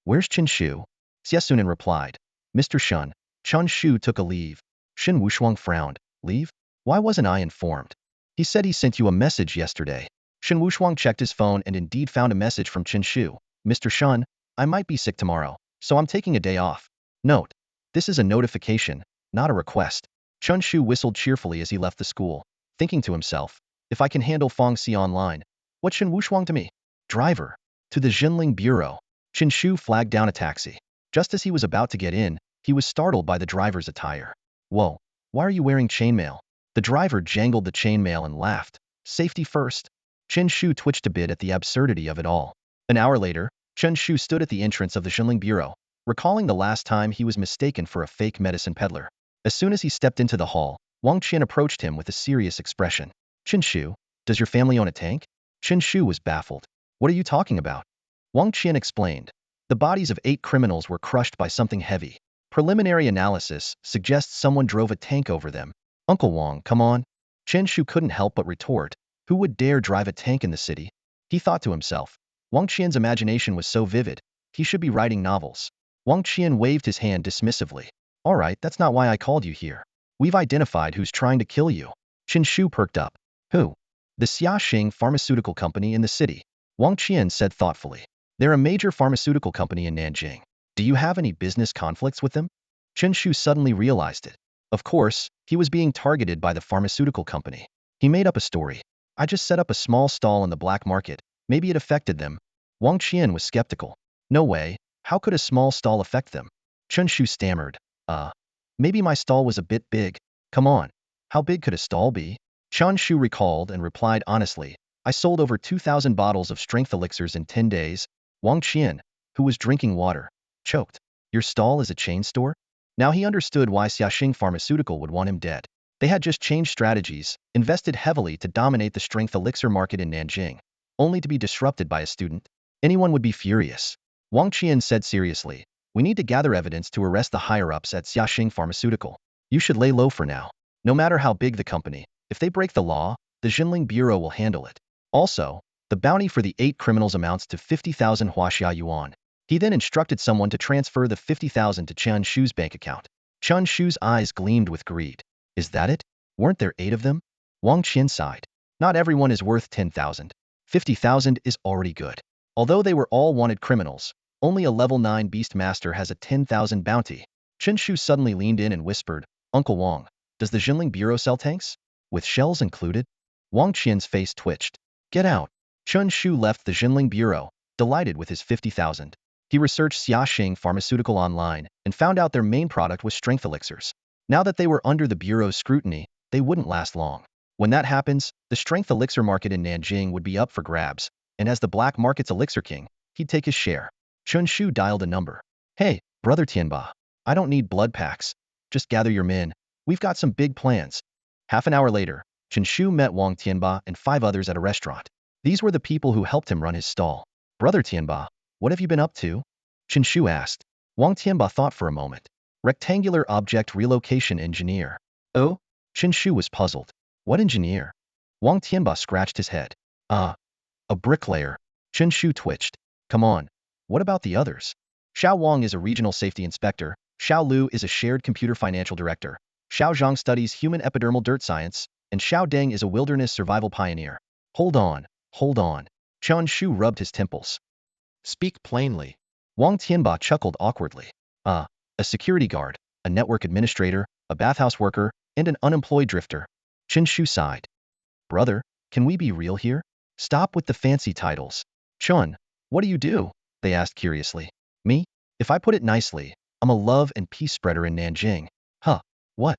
Speaker 1: Where's Chen Shu?" Xie Sunan replied. "Mr. Shun, Chen Shu took a leave." Xin Wushuang frowned. "Leave? Why wasn't I informed?" "He said he sent you a message yesterday." Xin Wushuang checked his phone and indeed found a message from Chen Shu. "Mr. Shun, I might be sick tomorrow, so I'm taking a day off. Note: this is a notification, not a request." Chen Shu whistled cheerfully as he left the school, thinking to himself, "If I can handle Fangxi online, what's Xin Wushuang to me?" Driver. To the Jinling Bureau. Chen Shu flagged down a taxi. Just as he was about to get in, he was startled by the driver's attire. "Whoa, why are you wearing chainmail?" The driver jangled the chainmail and laughed. "Safety first." Chen Shu twitched a bit at the absurdity of it all. An hour later, Chen Shu stood at the entrance of the Jinling Bureau, recalling the last time he was mistaken for a fake medicine peddler. As soon as he stepped into the hall, Wang Qian approached him with a serious expression. "Chen Shu, does your family own a tank?" Chen Shu was baffled. "What are you talking about?" Wang Qian explained. "The bodies of 8 criminals were crushed by something heavy. Preliminary analysis suggests someone drove a tank over them." "Uncle Wang, come on." Chen Shu couldn't help but retort. Who would dare drive a tank in the city? He thought to himself. Wang Qian's imagination was so vivid, he should be writing novels. Wang Qian waved his hand dismissively. "All right, that's not why I called you here. We've identified who's trying to kill you." Chen Shu perked up. "Who?" "The Xiaxing pharmaceutical company in the city," Wang Qian said thoughtfully. "They're a major pharmaceutical company in Nanjing. Do you have any business conflicts with them?" Chen Shu suddenly realized it. Of course, he was being targeted by the pharmaceutical company. He made up a story. "I just set up a small stall in the black market. Maybe it affected them." Wang Qian was skeptical. "No way. How could a small stall affect them?" Chen Shu stammered. Maybe my stall was a bit big." "Come on. How big could a stall be?" Chen Shu recalled and replied honestly. "I sold over 2,000 bottles of strength elixirs in 10 days. Wang Qian, who was drinking water, choked. "Your stall is a chain store?" Now he understood why Xiaxing Pharmaceutical would want him dead. They had just changed strategies, invested heavily to dominate the strength elixir market in Nanjing, only to be disrupted by a student. Anyone would be furious. Wang Qian said seriously, "We need to gather evidence to arrest the higher-ups at Xiaxing Pharmaceutical. You should lay low for now. No matter how big the company, if they break the law, the Jinling Bureau will handle it. Also, the bounty for the 8 criminals amounts to 50,000 Huaxia yuan." He then instructed someone to transfer the 50,000 to Chen Shu's bank account. Chen Shu's eyes gleamed with greed. "Is that it? Weren't there 8 of them?" Wang Qian sighed. "Not everyone is worth 10,000. 50,000 is already good." Although they were all wanted criminals, only a level 9 beast master has a 10,000 bounty. Chen Shu suddenly leaned in and whispered, "Uncle Wang, does the Jinling Bureau sell tanks? With shells included?" Wang Qian's face twitched. "Get out." Chen Shu left the Jinling Bureau, delighted with his 50,000. He researched Xiaxing Pharmaceutical online and found out their main product was strength elixirs. Now that they were under the Bureau's scrutiny, they wouldn't last long. When that happens, the strength elixir market in Nanjing would be up for grabs, and as the black market's elixir king, he'd take his share. Chen Shu dialed a number. "Hey, brother Tianba, I don't need blood packs. Just gather your men. We've got some big plans." Half an hour later, Chen Shu met Wang Tianba and 5 others at a restaurant. These were the people who helped him run his stall. "Brother Tianba, what have you been up to?" Chen Shu asked. Wang Tianba thought for a moment. "Rectangular object relocation engineer." "Oh? Chen Shu was puzzled. What engineer? Wang Tianba scratched his head. A bricklayer. Chen Shu twitched. Come on. What about the others? Xiao Wang is a regional safety inspector. Xiao Lu is a shared computer financial director. Xiao Zhang studies human epidermal dirt science, and Xiao Deng is a wilderness survival pioneer. Hold on, hold on. Chen Shu rubbed his temples. Speak plainly. Wang Tianba chuckled awkwardly. A security guard, a network administrator, a bathhouse worker, and an unemployed drifter. Chen Shu sighed. Brother, can we be real here? Stop with the fancy titles. Chun, what do you do? They asked curiously. Me? If I put it nicely, I'm a love and peace spreader in Nanjing. Huh, what?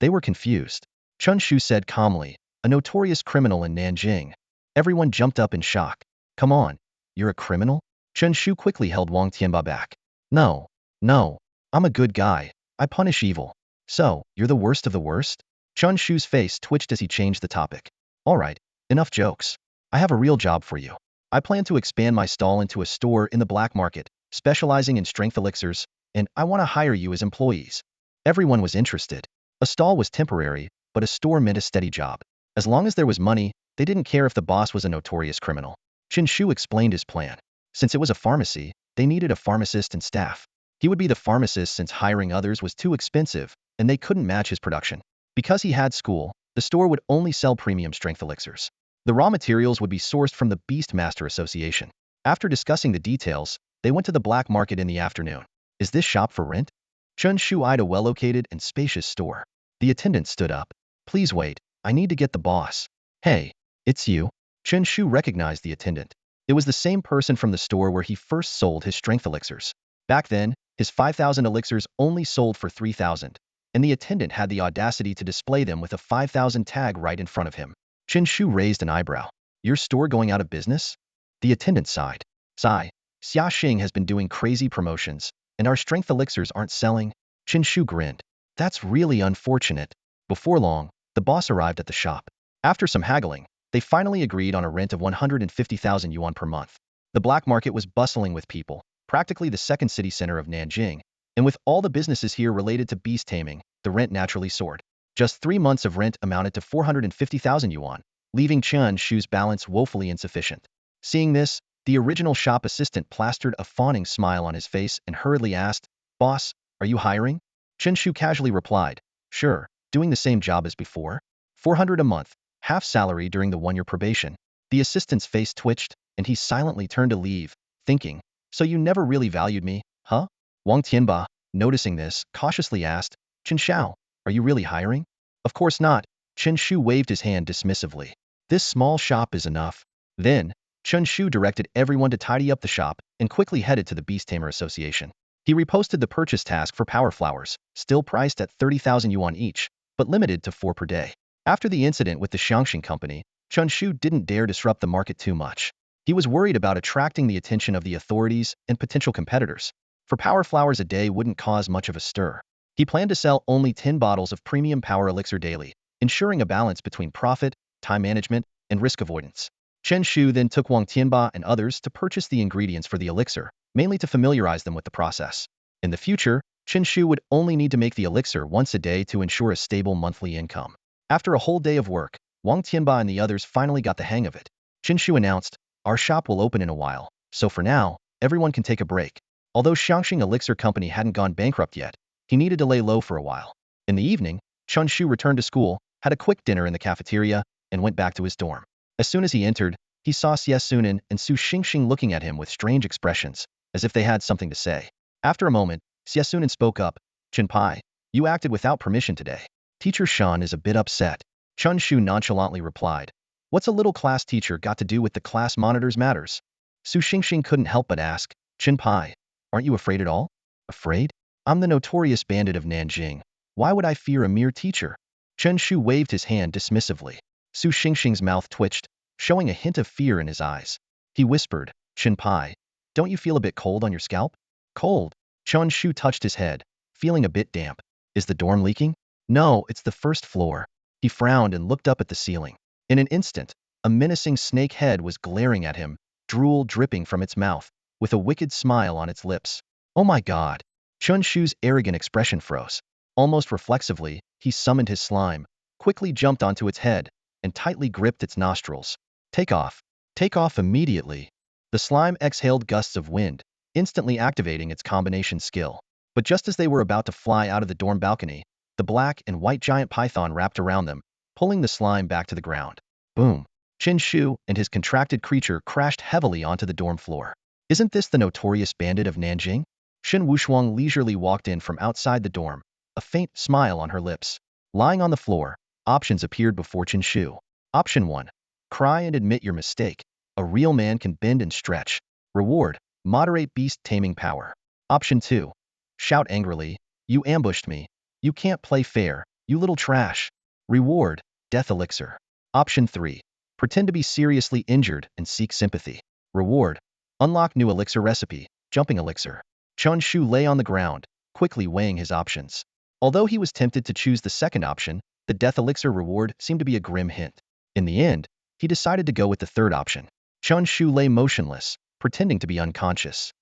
Speaker 1: They were confused. Chen Shu said calmly, a notorious criminal in Nanjing. Everyone jumped up in shock. Come on, you're a criminal? Chen Shu quickly held Wang Tianba back. No, I'm a good guy. I punish evil. So, you're the worst of the worst? Chen Shu's face twitched as he changed the topic. All right, enough jokes. I have a real job for you. I plan to expand my stall into a store in the black market, specializing in strength elixirs, and I want to hire you as employees. Everyone was interested. A stall was temporary, but a store meant a steady job. As long as there was money, they didn't care if the boss was a notorious criminal. Chen Shu explained his plan. Since it was a pharmacy, they needed a pharmacist and staff. He would be the pharmacist since hiring others was too expensive, and they couldn't match his production. Because he had school, the store would only sell premium strength elixirs. The raw materials would be sourced from the Beastmaster Association. After discussing the details, they went to the black market in the afternoon. Is this shop for rent? Chen Shu eyed a well-located and spacious store. The attendant stood up. Please wait, I need to get the boss. Hey, it's you. Chen Shu recognized the attendant. It was the same person from the store where he first sold his strength elixirs. Back then, his 5,000 elixirs only sold for 3,000, and the attendant had the audacity to display them with a 5,000 tag right in front of him. Chen Shu raised an eyebrow. Your store going out of business? The attendant sighed. Sigh. Xia Xing has been doing crazy promotions, and our strength elixirs aren't selling. Chen Shu grinned. That's really unfortunate. Before long, the boss arrived at the shop. After some haggling, they finally agreed on a rent of 150,000 yuan per month. The black market was bustling with people, practically the second city center of Nanjing, and with all the businesses here related to beast taming, the rent naturally soared. Just 3 months of rent amounted to 450,000 yuan, leaving Chen Shu's balance woefully insufficient. Seeing this, the original shop assistant plastered a fawning smile on his face and hurriedly asked, Boss, are you hiring? Chen Shu casually replied, Sure, doing the same job as before. 400 a month, half salary during the 1-year probation. The assistant's face twitched, and he silently turned to leave, thinking, So you never really valued me, huh? Wang Tianba, noticing this, cautiously asked, Chen Xiao, are you really hiring? Of course not. Chen Shu waved his hand dismissively. This small shop is enough. Then, Chen Shu directed everyone to tidy up the shop and quickly headed to the Beast Tamer Association. He reposted the purchase task for power flowers, still priced at 30,000 yuan each, but limited to 4 per day. After the incident with the Xiangxing company, Chen Shu didn't dare disrupt the market too much. He was worried about attracting the attention of the authorities and potential competitors. For power flowers a day wouldn't cause much of a stir. He planned to sell only 10 bottles of premium power elixir daily, ensuring a balance between profit, time management, and risk avoidance. Chen Shu then took Wang Tianba and others to purchase the ingredients for the elixir, mainly to familiarize them with the process. In the future, Chen Shu would only need to make the elixir once a day to ensure a stable monthly income. After a whole day of work, Wang Tianba and the others finally got the hang of it. Chen Shu announced, Our shop will open in a while, so for now, everyone can take a break. Although Xiangxing Elixir Company hadn't gone bankrupt yet, he needed to lay low for a while. In the evening, Chen Shu returned to school, had a quick dinner in the cafeteria, and went back to his dorm. As soon as he entered, he saw Xie Sunan and Su Xingxing looking at him with strange expressions, as if they had something to say. After a moment, Xie Sunan spoke up, Chen Pai, you acted without permission today. Teacher Shan is a bit upset. Chen Shu nonchalantly replied, What's a little class teacher got to do with the class monitor's matters? Su Xingxing couldn't help but ask, Chen Pai, aren't you afraid at all? Afraid? I'm the notorious bandit of Nanjing. Why would I fear a mere teacher? Chen Shu waved his hand dismissively. Su Xingxing's mouth twitched, showing a hint of fear in his eyes. He whispered, Chen Pai, don't you feel a bit cold on your scalp? Cold? Chen Shu touched his head, feeling a bit damp. Is the dorm leaking? No, it's the first floor. He frowned and looked up at the ceiling. In an instant, a menacing snake head was glaring at him, drool dripping from its mouth, with a wicked smile on its lips. Oh my god! Chen Shu's arrogant expression froze. Almost reflexively, he summoned his slime, quickly jumped onto its head and tightly gripped its nostrils. Take off. Take off immediately. The slime exhaled gusts of wind, instantly activating its combination skill. But just as they were about to fly out of the dorm balcony, the black and white giant python wrapped around them, pulling the slime back to the ground. Boom. Chen Shu and his contracted creature crashed heavily onto the dorm floor. Isn't this the notorious bandit of Nanjing? Shen Wushuang leisurely walked in from outside the dorm, a faint smile on her lips. Lying on the floor, options appeared before Chen Shu. Option 1. Cry and admit your mistake. A real man can bend and stretch. Reward: moderate beast taming power. Option 2. Shout angrily, you ambushed me. You can't play fair, you little trash. Reward: death elixir. Option 3. Pretend to be seriously injured and seek sympathy. Reward: unlock new elixir recipe, jumping elixir. Chen Shu lay on the ground, quickly weighing his options. Although he was tempted to choose the second option, the death elixir reward seemed to be a grim hint. In the end, he decided to go with the third option. Chen Shu lay motionless, pretending to be unconscious.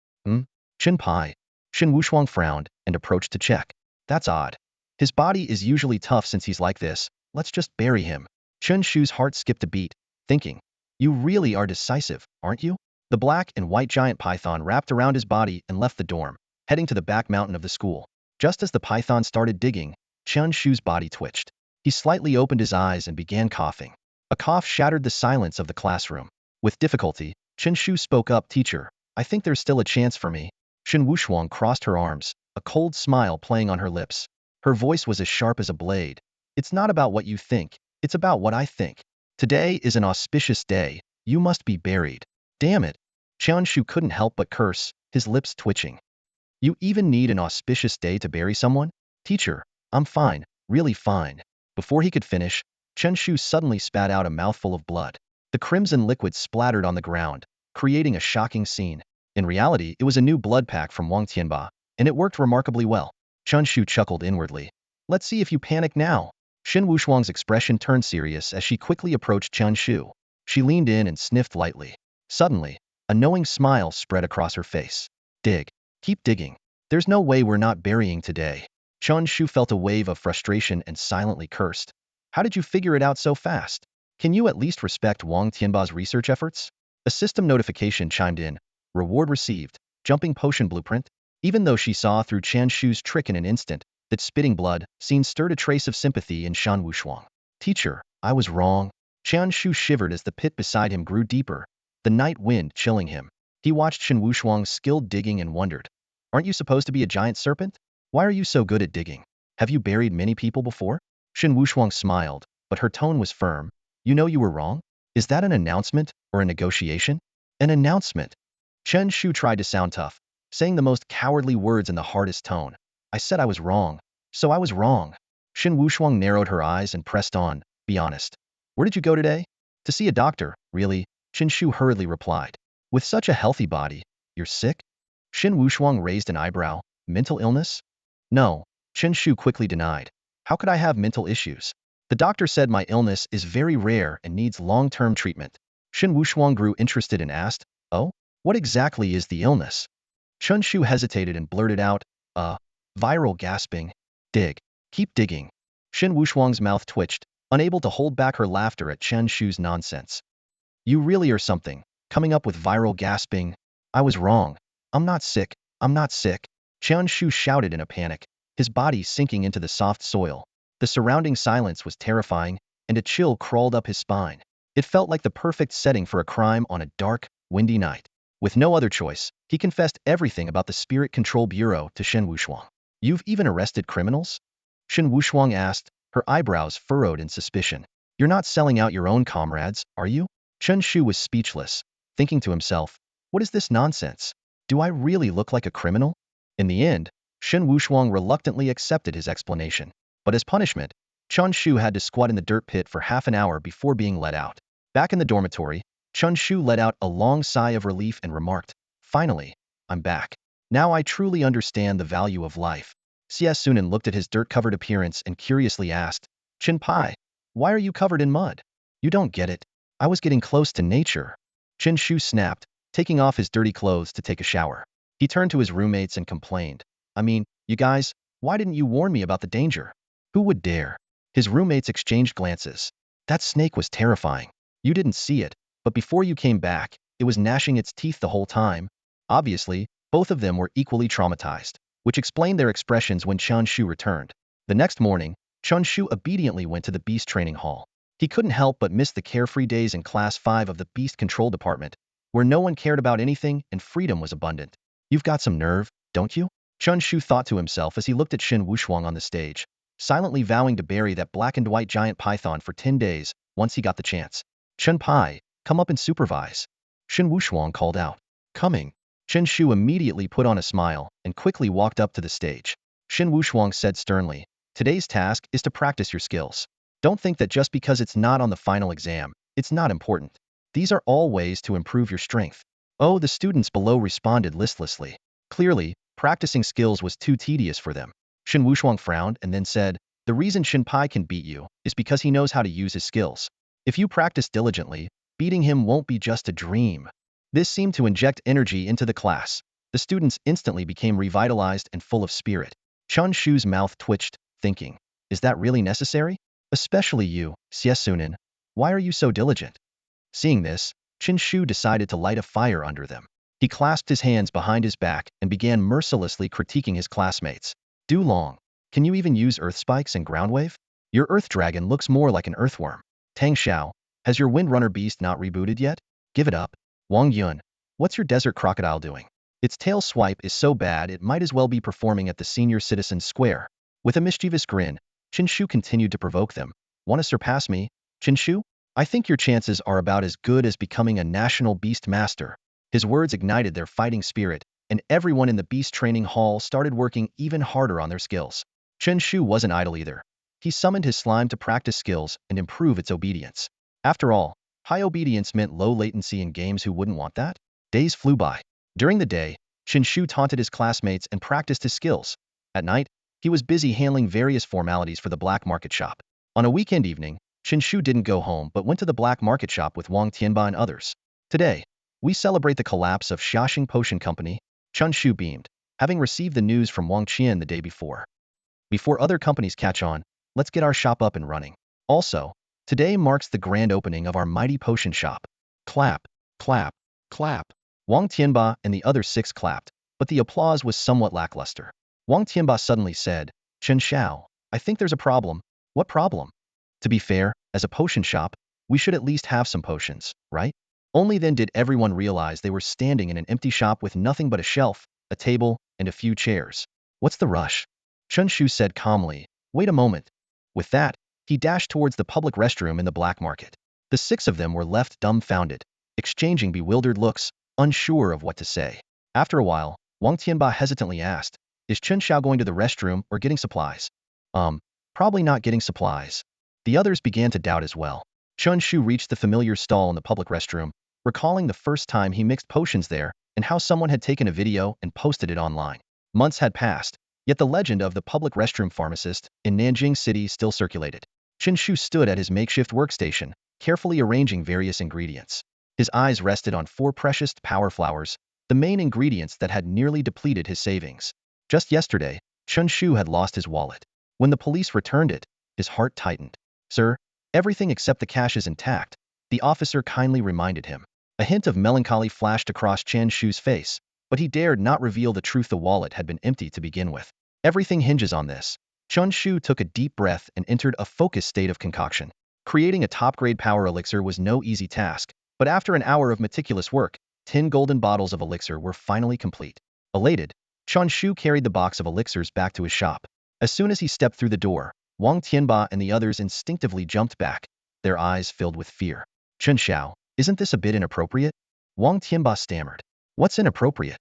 Speaker 1: Chen Pai. Shen Wushuang frowned and approached to check. That's odd. His body is usually tough since he's like this. Let's just bury him. Chen Shu's heart skipped a beat, thinking, you really are decisive, aren't you? The black and white giant python wrapped around his body and left the dorm, heading to the back mountain of the school. Just as the python started digging, Chen Shu's body twitched. He slightly opened his eyes and began coughing. A cough shattered the silence of the classroom. With difficulty, Chen Shu spoke up, teacher, I think there's still a chance for me. Shen Wushuang crossed her arms, a cold smile playing on her lips. Her voice was as sharp as a blade. It's not about what you think, it's about what I think. Today is an auspicious day, you must be buried. Damn it. Chen Shu couldn't help but curse, his lips twitching. You even need an auspicious day to bury someone? Teacher, I'm fine, really fine. Before he could finish, Chen Shu suddenly spat out a mouthful of blood. The crimson liquid splattered on the ground, creating a shocking scene. In reality, it was a new blood pack from Wang Tianba, and it worked remarkably well. Chen Shu chuckled inwardly. Let's see if you panic now. Shen Wushuang's expression turned serious as she quickly approached Chen Shu. She leaned in and sniffed lightly. Suddenly, a knowing smile spread across her face. Dig. Keep digging. There's no way we're not burying today. Chen Shu felt a wave of frustration and silently cursed. How did you figure it out so fast? Can you at least respect Wang Tianba's research efforts? A system notification chimed in. Reward received. Jumping potion blueprint. Even though she saw through Chen Shu's trick in an instant, that spitting blood scene stirred a trace of sympathy in Shen Wushuang. Teacher, I was wrong. Chen Shu shivered as the pit beside him grew deeper, the night wind chilling him. He watched Shen Wushuang's skilled digging and wondered. Aren't you supposed to be a giant serpent? Why are you so good at digging? Have you buried many people before? Shen Wushuang smiled, but her tone was firm. You know you were wrong? Is that an announcement or a negotiation? An announcement. Chen Shu tried to sound tough, saying the most cowardly words in the hardest tone. I said I was wrong, so I was wrong. Shen Wushuang narrowed her eyes and pressed on, be honest. Where did you go today? To see a doctor, really, Chen Shu hurriedly replied. With such a healthy body, you're sick? Shen Wushuang raised an eyebrow. Mental illness? No, Chen Shu quickly denied. How could I have mental issues? The doctor said my illness is very rare and needs long-term treatment. Shen Wushuang grew interested and asked, oh? What exactly is the illness? Chen Shu hesitated and blurted out, viral gasping. Dig. Keep digging. Shen Wushuang's mouth twitched, unable to hold back her laughter at Chen Shu's nonsense. You really are something, coming up with viral gasping. I was wrong. I'm not sick. I'm not sick. Chen Shu shouted in a panic, his body sinking into the soft soil. The surrounding silence was terrifying, and a chill crawled up his spine. It felt like the perfect setting for a crime on a dark, windy night. With no other choice, he confessed everything about the Spirit Control Bureau to Shen Wushuang. You've even arrested criminals? Shen Wushuang asked, her eyebrows furrowed in suspicion. You're not selling out your own comrades, are you? Chen Shu was speechless, thinking to himself, what is this nonsense? Do I really look like a criminal? In the end, Shen Wushuang reluctantly accepted his explanation. But as punishment, Chen Shu had to squat in the dirt pit for half an hour before being let out. Back in the dormitory, Chen Shu let out a long sigh of relief and remarked, finally, I'm back. Now I truly understand the value of life. Xie Sunan looked at his dirt-covered appearance and curiously asked, Chen Pai, why are you covered in mud? You don't get it. I was getting close to nature. Chen Shu snapped, taking off his dirty clothes to take a shower. He turned to his roommates and complained, I mean, you guys, why didn't you warn me about the danger? Who would dare? His roommates exchanged glances. That snake was terrifying. You didn't see it, but before you came back, it was gnashing its teeth the whole time. Obviously, both of them were equally traumatized, which explained their expressions when Chen Shu returned. The next morning, Chen Shu obediently went to the beast training hall. He couldn't help but miss the carefree days in Class 5 of the Beast Control Department, where no one cared about anything and freedom was abundant. You've got some nerve, don't you? Chen Shu thought to himself as he looked at Shen Wushuang on the stage, silently vowing to bury that black and white giant python for 10 days once he got the chance. Chen Pai, come up and supervise. Shen Wushuang called out. Coming. Chen Shu immediately put on a smile and quickly walked up to the stage. Shen Wushuang said sternly, today's task is to practice your skills. Don't think that just because it's not on the final exam, it's not important. These are all ways to improve your strength. Oh, the students below responded listlessly. Clearly, practicing skills was too tedious for them. Shen Wushuang frowned and then said, the reason Shen Pai can beat you is because he knows how to use his skills. If you practice diligently, beating him won't be just a dream. This seemed to inject energy into the class. The students instantly became revitalized and full of spirit. Chen Shu's mouth twitched, thinking, is that really necessary? Especially you, Xiesunan. Why are you so diligent? Seeing this, Chen Shu decided to light a fire under them. He clasped his hands behind his back and began mercilessly critiquing his classmates. Du Long, can you even use earth spikes and ground wave? Your earth dragon looks more like an earthworm. Tang Xiao, has your windrunner beast not rebooted yet? Give it up. Wang Yun, what's your desert crocodile doing? Its tail swipe is so bad it might as well be performing at the senior citizens' square. With a mischievous grin, Chen Shu continued to provoke them. Want to surpass me, Chen Shu? I think your chances are about as good as becoming a national beast master. His words ignited their fighting spirit, and everyone in the beast training hall started working even harder on their skills. Chen Shu wasn't idle either. He summoned his slime to practice skills and improve its obedience. After all, high obedience meant low latency in games. Who wouldn't want that? Days flew by. During the day, Chen Shu taunted his classmates and practiced his skills. At night, he was busy handling various formalities for the black market shop. On a weekend evening, Chen Shu didn't go home but went to the black market shop with Wang Tianba and others. Today, we celebrate the collapse of Xiaxing Potion Company. Chen Shu beamed, having received the news from Wang Qian the day before. Before other companies catch on, let's get our shop up and running. Also, today marks the grand opening of our mighty potion shop. Clap, clap, clap. Wang Tianba and the other 6 clapped, but the applause was somewhat lackluster. Wang Tianba suddenly said, Chen Xiao, I think there's a problem. What problem? To be fair, as a potion shop, we should at least have some potions, right? Only then did everyone realize they were standing in an empty shop with nothing but a shelf, a table, and a few chairs. What's the rush? Chen Shu said calmly, wait a moment. With that, he dashed towards the public restroom in the black market. The 6 of them were left dumbfounded, exchanging bewildered looks, unsure of what to say. After a while, Wang Tianba hesitantly asked, is Chen Xiao going to the restroom or getting supplies? Probably not getting supplies. The others began to doubt as well. Chen Shu reached the familiar stall in the public restroom, recalling the first time he mixed potions there and how someone had taken a video and posted it online. Months had passed, yet the legend of the public restroom pharmacist in Nanjing City still circulated. Chen Shu stood at his makeshift workstation, carefully arranging various ingredients. His eyes rested on 4 precious power flowers, the main ingredients that had nearly depleted his savings. Just yesterday, Chen Shu had lost his wallet. When the police returned it, his heart tightened. Sir, everything except the cash is intact, the officer kindly reminded him. A hint of melancholy flashed across Chen Shu's face, but he dared not reveal the truth. The wallet had been empty to begin with. Everything hinges on this. Chen Shu took a deep breath and entered a focused state of concoction. Creating a top-grade power elixir was no easy task, but after an hour of meticulous work, 10 golden bottles of elixir were finally complete. Elated, Chen Shu carried the box of elixirs back to his shop. As soon as he stepped through the door, Wang Tianba and the others instinctively jumped back, their eyes filled with fear. Chen Xiao, isn't this a bit inappropriate? Wang Tianba stammered. What's inappropriate?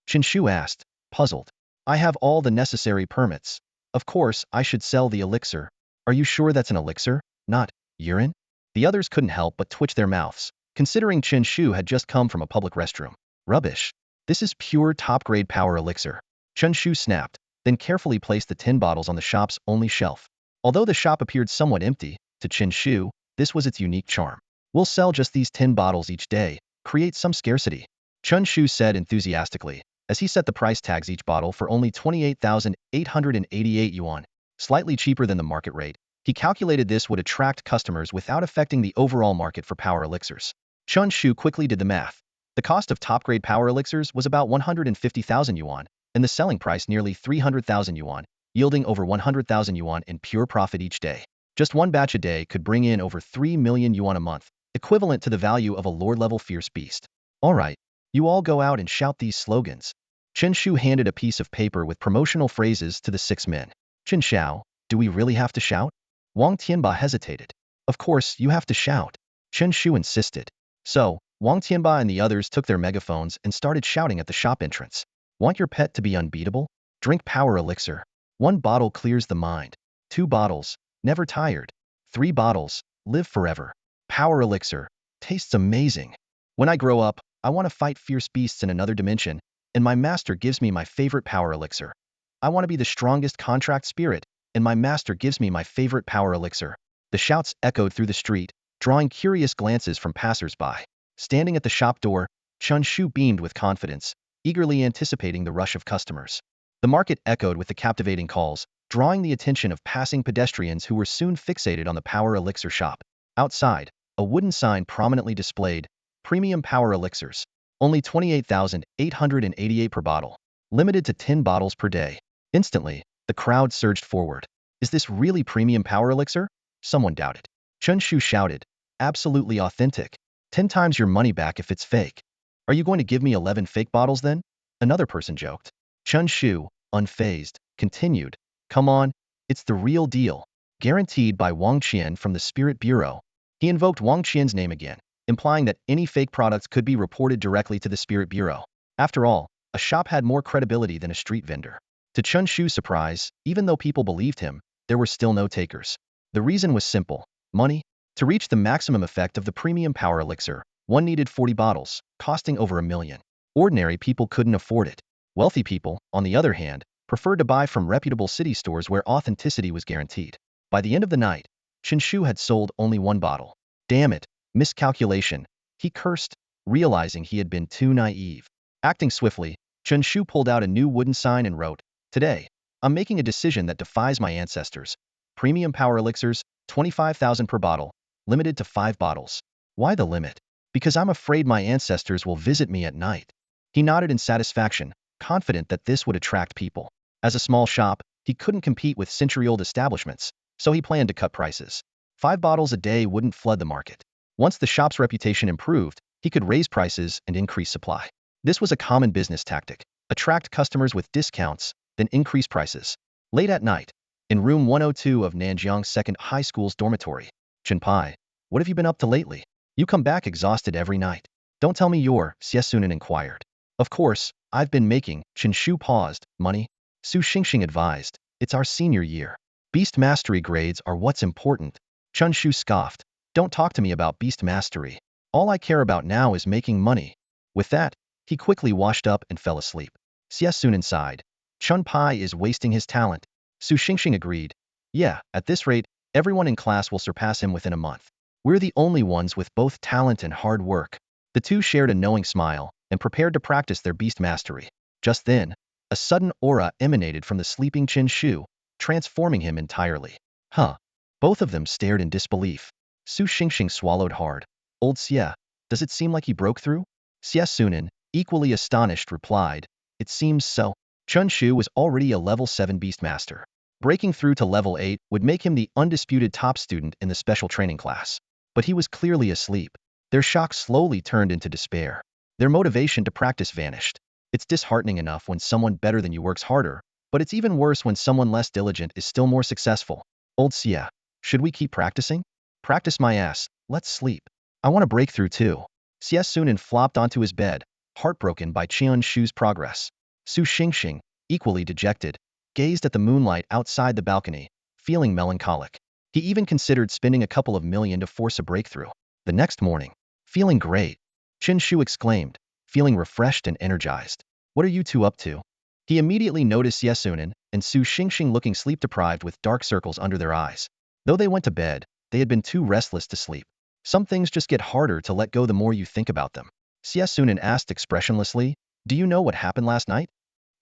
Speaker 1: Chen Shu asked, puzzled. I have all the necessary permits. Of course, I should sell the elixir. Are you sure that's an elixir, not urine? The others couldn't help but twitch their mouths, considering Chen Shu had just come from a public restroom. Rubbish. This is pure top-grade power elixir. Chen Shu snapped, then carefully placed the 10 bottles on the shop's only shelf. Although the shop appeared somewhat empty, to Chen Shu, this was its unique charm. We'll sell just these 10 bottles each day, create some scarcity. Chen Shu said enthusiastically, as he set the price tags each bottle for only 28,888 yuan, slightly cheaper than the market rate. He calculated this would attract customers without affecting the overall market for power elixirs. Chen Shu quickly did the math. The cost of top-grade power elixirs was about 150,000 yuan, and the selling price nearly 300,000 yuan, yielding over 100,000 yuan in pure profit each day. Just one batch a day could bring in over 3 million yuan a month, equivalent to the value of a lord-level fierce beast. All right, you all go out and shout these slogans. Chen Shu handed a piece of paper with promotional phrases to the 6 men. Chen Xiao, do we really have to shout? Wang Tianba hesitated. Of course, you have to shout. Chen Shu insisted. So, Wang Tianba and the others took their megaphones and started shouting at the shop entrance. Want your pet to be unbeatable? Drink power elixir. 1 bottle clears the mind. 2 bottles, never tired. 3 bottles, live forever. Power elixir, tastes amazing. When I grow up, I want to fight fierce beasts in another dimension, and my master gives me my favorite power elixir. I want to be the strongest contract spirit, and my master gives me my favorite power elixir. The shouts echoed through the street, drawing curious glances from passers-by. Standing at the shop door, Chen Shu beamed with confidence, eagerly anticipating the rush of customers. The market echoed with the captivating calls, drawing the attention of passing pedestrians who were soon fixated on the power elixir shop. Outside, a wooden sign prominently displayed, Premium Power Elixirs, only 28,888 per bottle, limited to 10 bottles per day. Instantly, the crowd surged forward. Is this really premium power elixir? Someone doubted. Chen Shu shouted, absolutely authentic. 10 times your money back if it's fake. Are you going to give me 11 fake bottles then? Another person joked. Chen Shu, unfazed, continued, come on, it's the real deal. Guaranteed by Wang Qian from the Spirit Bureau. He invoked Wang Qian's name again, implying that any fake products could be reported directly to the Spirit Bureau. After all, a shop had more credibility than a street vendor. To Chen Shu's surprise, even though people believed him, there were still no takers. The reason was simple: money. To reach the maximum effect of the premium power elixir, one needed 40 bottles, costing over $1 million. Ordinary people couldn't afford it. Wealthy people, on the other hand, preferred to buy from reputable city stores where authenticity was guaranteed. By the end of the night, Chen Shu had sold only 1 bottle. Damn it, miscalculation, he cursed, realizing he had been too naive. Acting swiftly, Chen Shu pulled out a new wooden sign and wrote, today, I'm making a decision that defies my ancestors. Premium power elixirs, 25,000 per bottle, limited to 5 bottles. Why the limit? Because I'm afraid my ancestors will visit me at night. He nodded in satisfaction, confident that this would attract people. As a small shop, he couldn't compete with century-old establishments, so he planned to cut prices. 5 bottles a day wouldn't flood the market. Once the shop's reputation improved, he could raise prices and increase supply. This was a common business tactic: attract customers with discounts, then increase prices. Late at night, in room 102 of Nanjiang Second High School's dormitory, Chen Pai, what have you been up to lately? You come back exhausted every night. Don't tell me you're, Xie Sunan inquired. Of course, I've been making, Chen Shu paused, money. Su Xingxing advised, it's our senior year. Beast mastery grades are what's important. Chen Shu scoffed, don't talk to me about beast mastery. All I care about now is making money. With that, he quickly washed up and fell asleep. Xie Sunan sighed. Chen Pai is wasting his talent. Su Xingxing agreed. Yeah, at this rate, everyone in class will surpass him within a month. We're the only ones with both talent and hard work. The two shared a knowing smile and prepared to practice their beast mastery. Just then, a sudden aura emanated from the sleeping Chen Shu, transforming him entirely. Huh. Both of them stared in disbelief. Su Xingxing swallowed hard. Old Xie, does it seem like he broke through? Xie Sunan, equally astonished, replied, it seems so. Chen Shu was already a level 7 beast master. Breaking through to level 8 would make him the undisputed top student in the special training class. But he was clearly asleep. Their shock slowly turned into despair. Their motivation to practice vanished. It's disheartening enough when someone better than you works harder, but it's even worse when someone less diligent is still more successful. Old Xie, should we keep practicing? Practice my ass, let's sleep. I want to break through too. Xie Sunan flopped onto his bed, heartbroken by Chen Shu's progress. Su Xingxing, equally dejected, gazed at the moonlight outside the balcony, feeling melancholic. He even considered spending a couple of million to force a breakthrough. The next morning, feeling great, Chen Shu exclaimed, feeling refreshed and energized. What are you two up to? He immediately noticed Xie Sunan and Su Xingxing looking sleep-deprived with dark circles under their eyes. Though they went to bed, they had been too restless to sleep. Some things just get harder to let go the more you think about them. Xie Sunan asked expressionlessly, do you know what happened last night?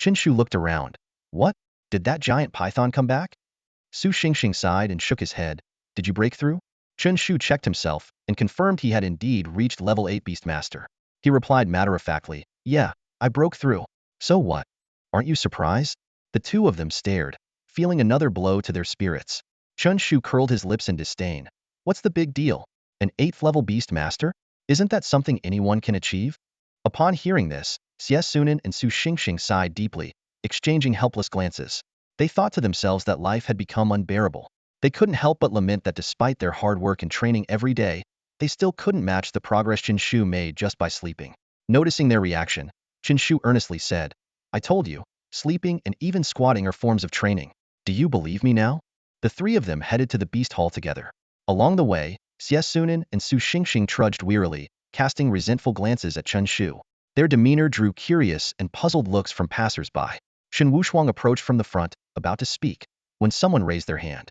Speaker 1: Chen Shu looked around. What? Did that giant python come back? Su Xingxing sighed and shook his head. Did you break through? Chen Shu checked himself and confirmed he had indeed reached level 8 Beastmaster. He replied matter-of-factly, yeah, I broke through. So what? Aren't you surprised? The two of them stared, feeling another blow to their spirits. Chen Shu curled his lips in disdain. What's the big deal? An 8th level Beastmaster? Isn't that something anyone can achieve? Upon hearing this, Xie Sunan and Su Xingxing sighed deeply, exchanging helpless glances. They thought to themselves that life had become unbearable. They couldn't help but lament that despite their hard work and training every day, they still couldn't match the progress Chen Shu made just by sleeping. Noticing their reaction, Chen Shu earnestly said, I told you, sleeping and even squatting are forms of training. Do you believe me now? The three of them headed to the beast hall together. Along the way, Xie Sunan and Su Xingxing trudged wearily, casting resentful glances at Chen Shu. Their demeanor drew curious and puzzled looks from passers-by. Shen Wushuang approached from the front, about to speak, when someone raised their hand.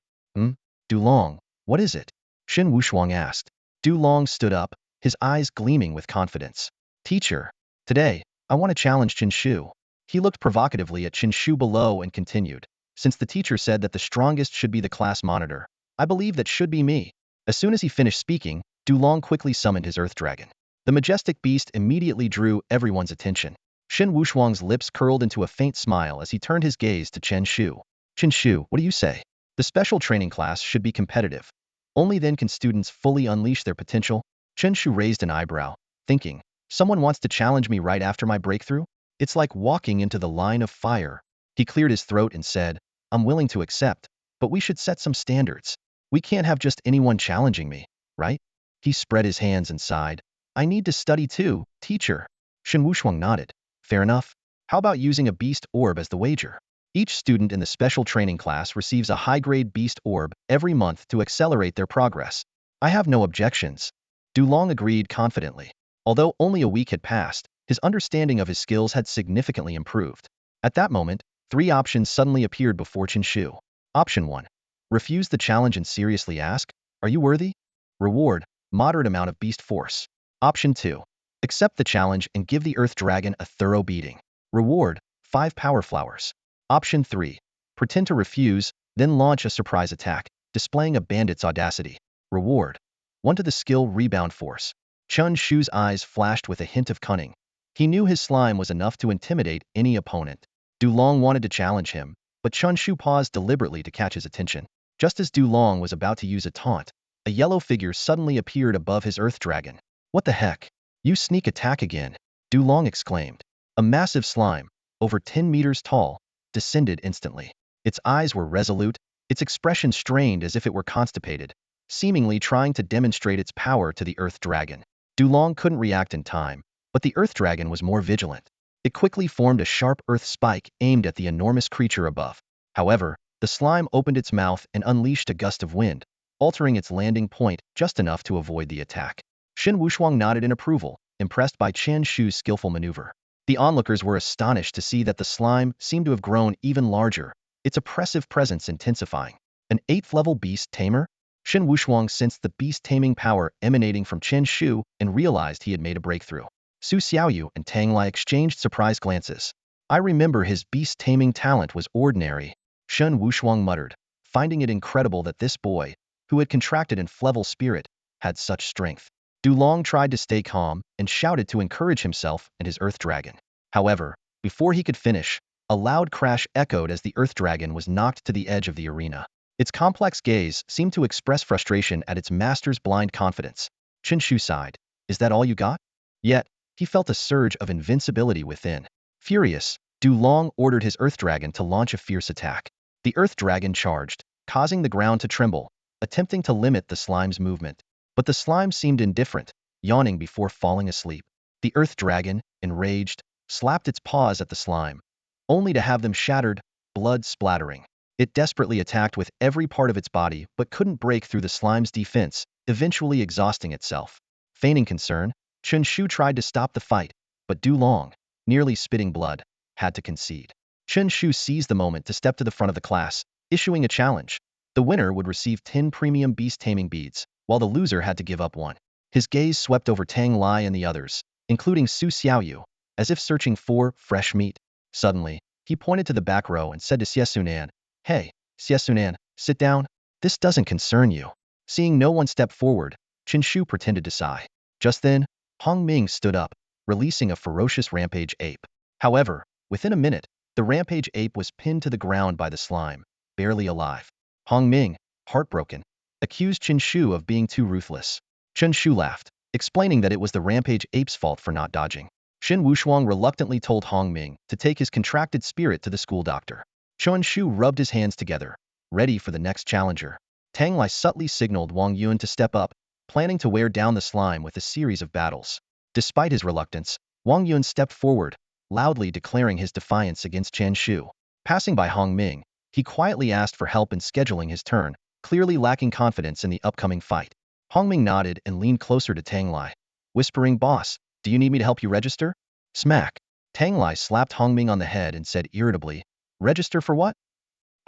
Speaker 1: Dulong, what is it? Shen Wushuang asked. Dulong stood up, his eyes gleaming with confidence. Teacher, today, I want to challenge Chen Shu. He looked provocatively at Chen Shu below and continued. Since the teacher said that the strongest should be the class monitor, I believe that should be me. As soon as he finished speaking, Dulong quickly summoned his earth dragon. The majestic beast immediately drew everyone's attention. Shen Wushuang's lips curled into a faint smile as he turned his gaze to Chen Shu. Chen Shu, what do you say? The special training class should be competitive. Only then can students fully unleash their potential. Chen Shu raised an eyebrow, thinking, someone wants to challenge me right after my breakthrough? It's like walking into the line of fire. He cleared his throat and said, I'm willing to accept, but we should set some standards. We can't have just anyone challenging me, right? He spread his hands and sighed. I need to study too, teacher. Shen Wushuang nodded. Fair enough. How about using a beast orb as the wager? Each student in the special training class receives a high-grade beast orb every month to accelerate their progress. I have no objections. Dulong agreed confidently. Although only a week had passed, his understanding of his skills had significantly improved. At that moment, 3 options suddenly appeared before Chen Shu. Option 1. Refuse the challenge and seriously ask, are you worthy? Reward, moderate amount of beast force. Option 2. Accept the challenge and give the earth dragon a thorough beating. Reward, 5 power flowers. Option 3. Pretend to refuse, then launch a surprise attack, displaying a bandit's audacity. Reward, 1 to the skill rebound force. Chen Shu's eyes flashed with a hint of cunning. He knew his slime was enough to intimidate any opponent. Dulong wanted to challenge him, but Chen Shu paused deliberately to catch his attention. Just as Dulong was about to use a taunt, a yellow figure suddenly appeared above his earth dragon. What the heck? You sneak attack again, Dulong exclaimed. A massive slime, over 10 meters tall, descended instantly. Its eyes were resolute, its expression strained as if it were constipated, seemingly trying to demonstrate its power to the earth dragon. Dulong couldn't react in time, but the earth dragon was more vigilant. It quickly formed a sharp earth spike aimed at the enormous creature above. However, the slime opened its mouth and unleashed a gust of wind, altering its landing point just enough to avoid the attack. Shen Wushuang nodded in approval, impressed by Chen Shu's skillful maneuver. The onlookers were astonished to see that the slime seemed to have grown even larger, its oppressive presence intensifying. An 8th level beast tamer? Shen Wushuang sensed the beast taming power emanating from Chen Shu and realized he had made a breakthrough. Su Xiaoyu and Tang Lai exchanged surprised glances. I remember his beast taming talent was ordinary, Shen Wushuang muttered, finding it incredible that this boy, who had contracted an level spirit, had such strength. Dulong tried to stay calm and shouted to encourage himself and his earth dragon. However, before he could finish, a loud crash echoed as the earth dragon was knocked to the edge of the arena. Its complex gaze seemed to express frustration at its master's blind confidence. Chen Shu sighed. Is that all you got? Yet, he felt a surge of invincibility within. Furious, Dulong ordered his earth dragon to launch a fierce attack. The earth dragon charged, causing the ground to tremble, attempting to limit the slime's movement. But the slime seemed indifferent, yawning before falling asleep. The earth dragon, enraged, slapped its paws at the slime, only to have them shattered, blood splattering. It desperately attacked with every part of its body but couldn't break through the slime's defense, eventually exhausting itself. Feigning concern, Chen Shu tried to stop the fight, but Dulong, nearly spitting blood, had to concede. Chen Shu seized the moment to step to the front of the class, issuing a challenge. The winner would receive 10 premium beast taming beads, while the loser had to give up 1. His gaze swept over Tang Lai and the others, including Su Xiaoyu, as if searching for fresh meat. Suddenly, he pointed to the back row and said to Xie Sunan, Hey, Xie Sunan, Sit down. This doesn't concern you. Seeing no one step forward, Chen Shu pretended to sigh. Just then, Hong Ming stood up, releasing a ferocious rampage ape. However, within a minute, the rampage ape was pinned to the ground by the slime, barely alive. Hong Ming, heartbroken, accused Chen Shu of being too ruthless. Chen Shu laughed, explaining that it was the rampage ape's fault for not dodging. Xin Wushuang reluctantly told Hong Ming to take his contracted spirit to the school doctor. Chen Shu rubbed his hands together, ready for the next challenger. Tang Lai subtly signaled Wang Yun to step up, planning to wear down the slime with a series of battles. Despite his reluctance, Wang Yun stepped forward, loudly declaring his defiance against Chen Shu. Passing by Hong Ming, he quietly asked for help in scheduling his turn, clearly lacking confidence in the upcoming fight. Hong Ming nodded and leaned closer to Tang Lai, whispering, "Boss, do you need me to help you register?" Smack. Tang Lai slapped Hong Ming on the head and said irritably, "Register for what?"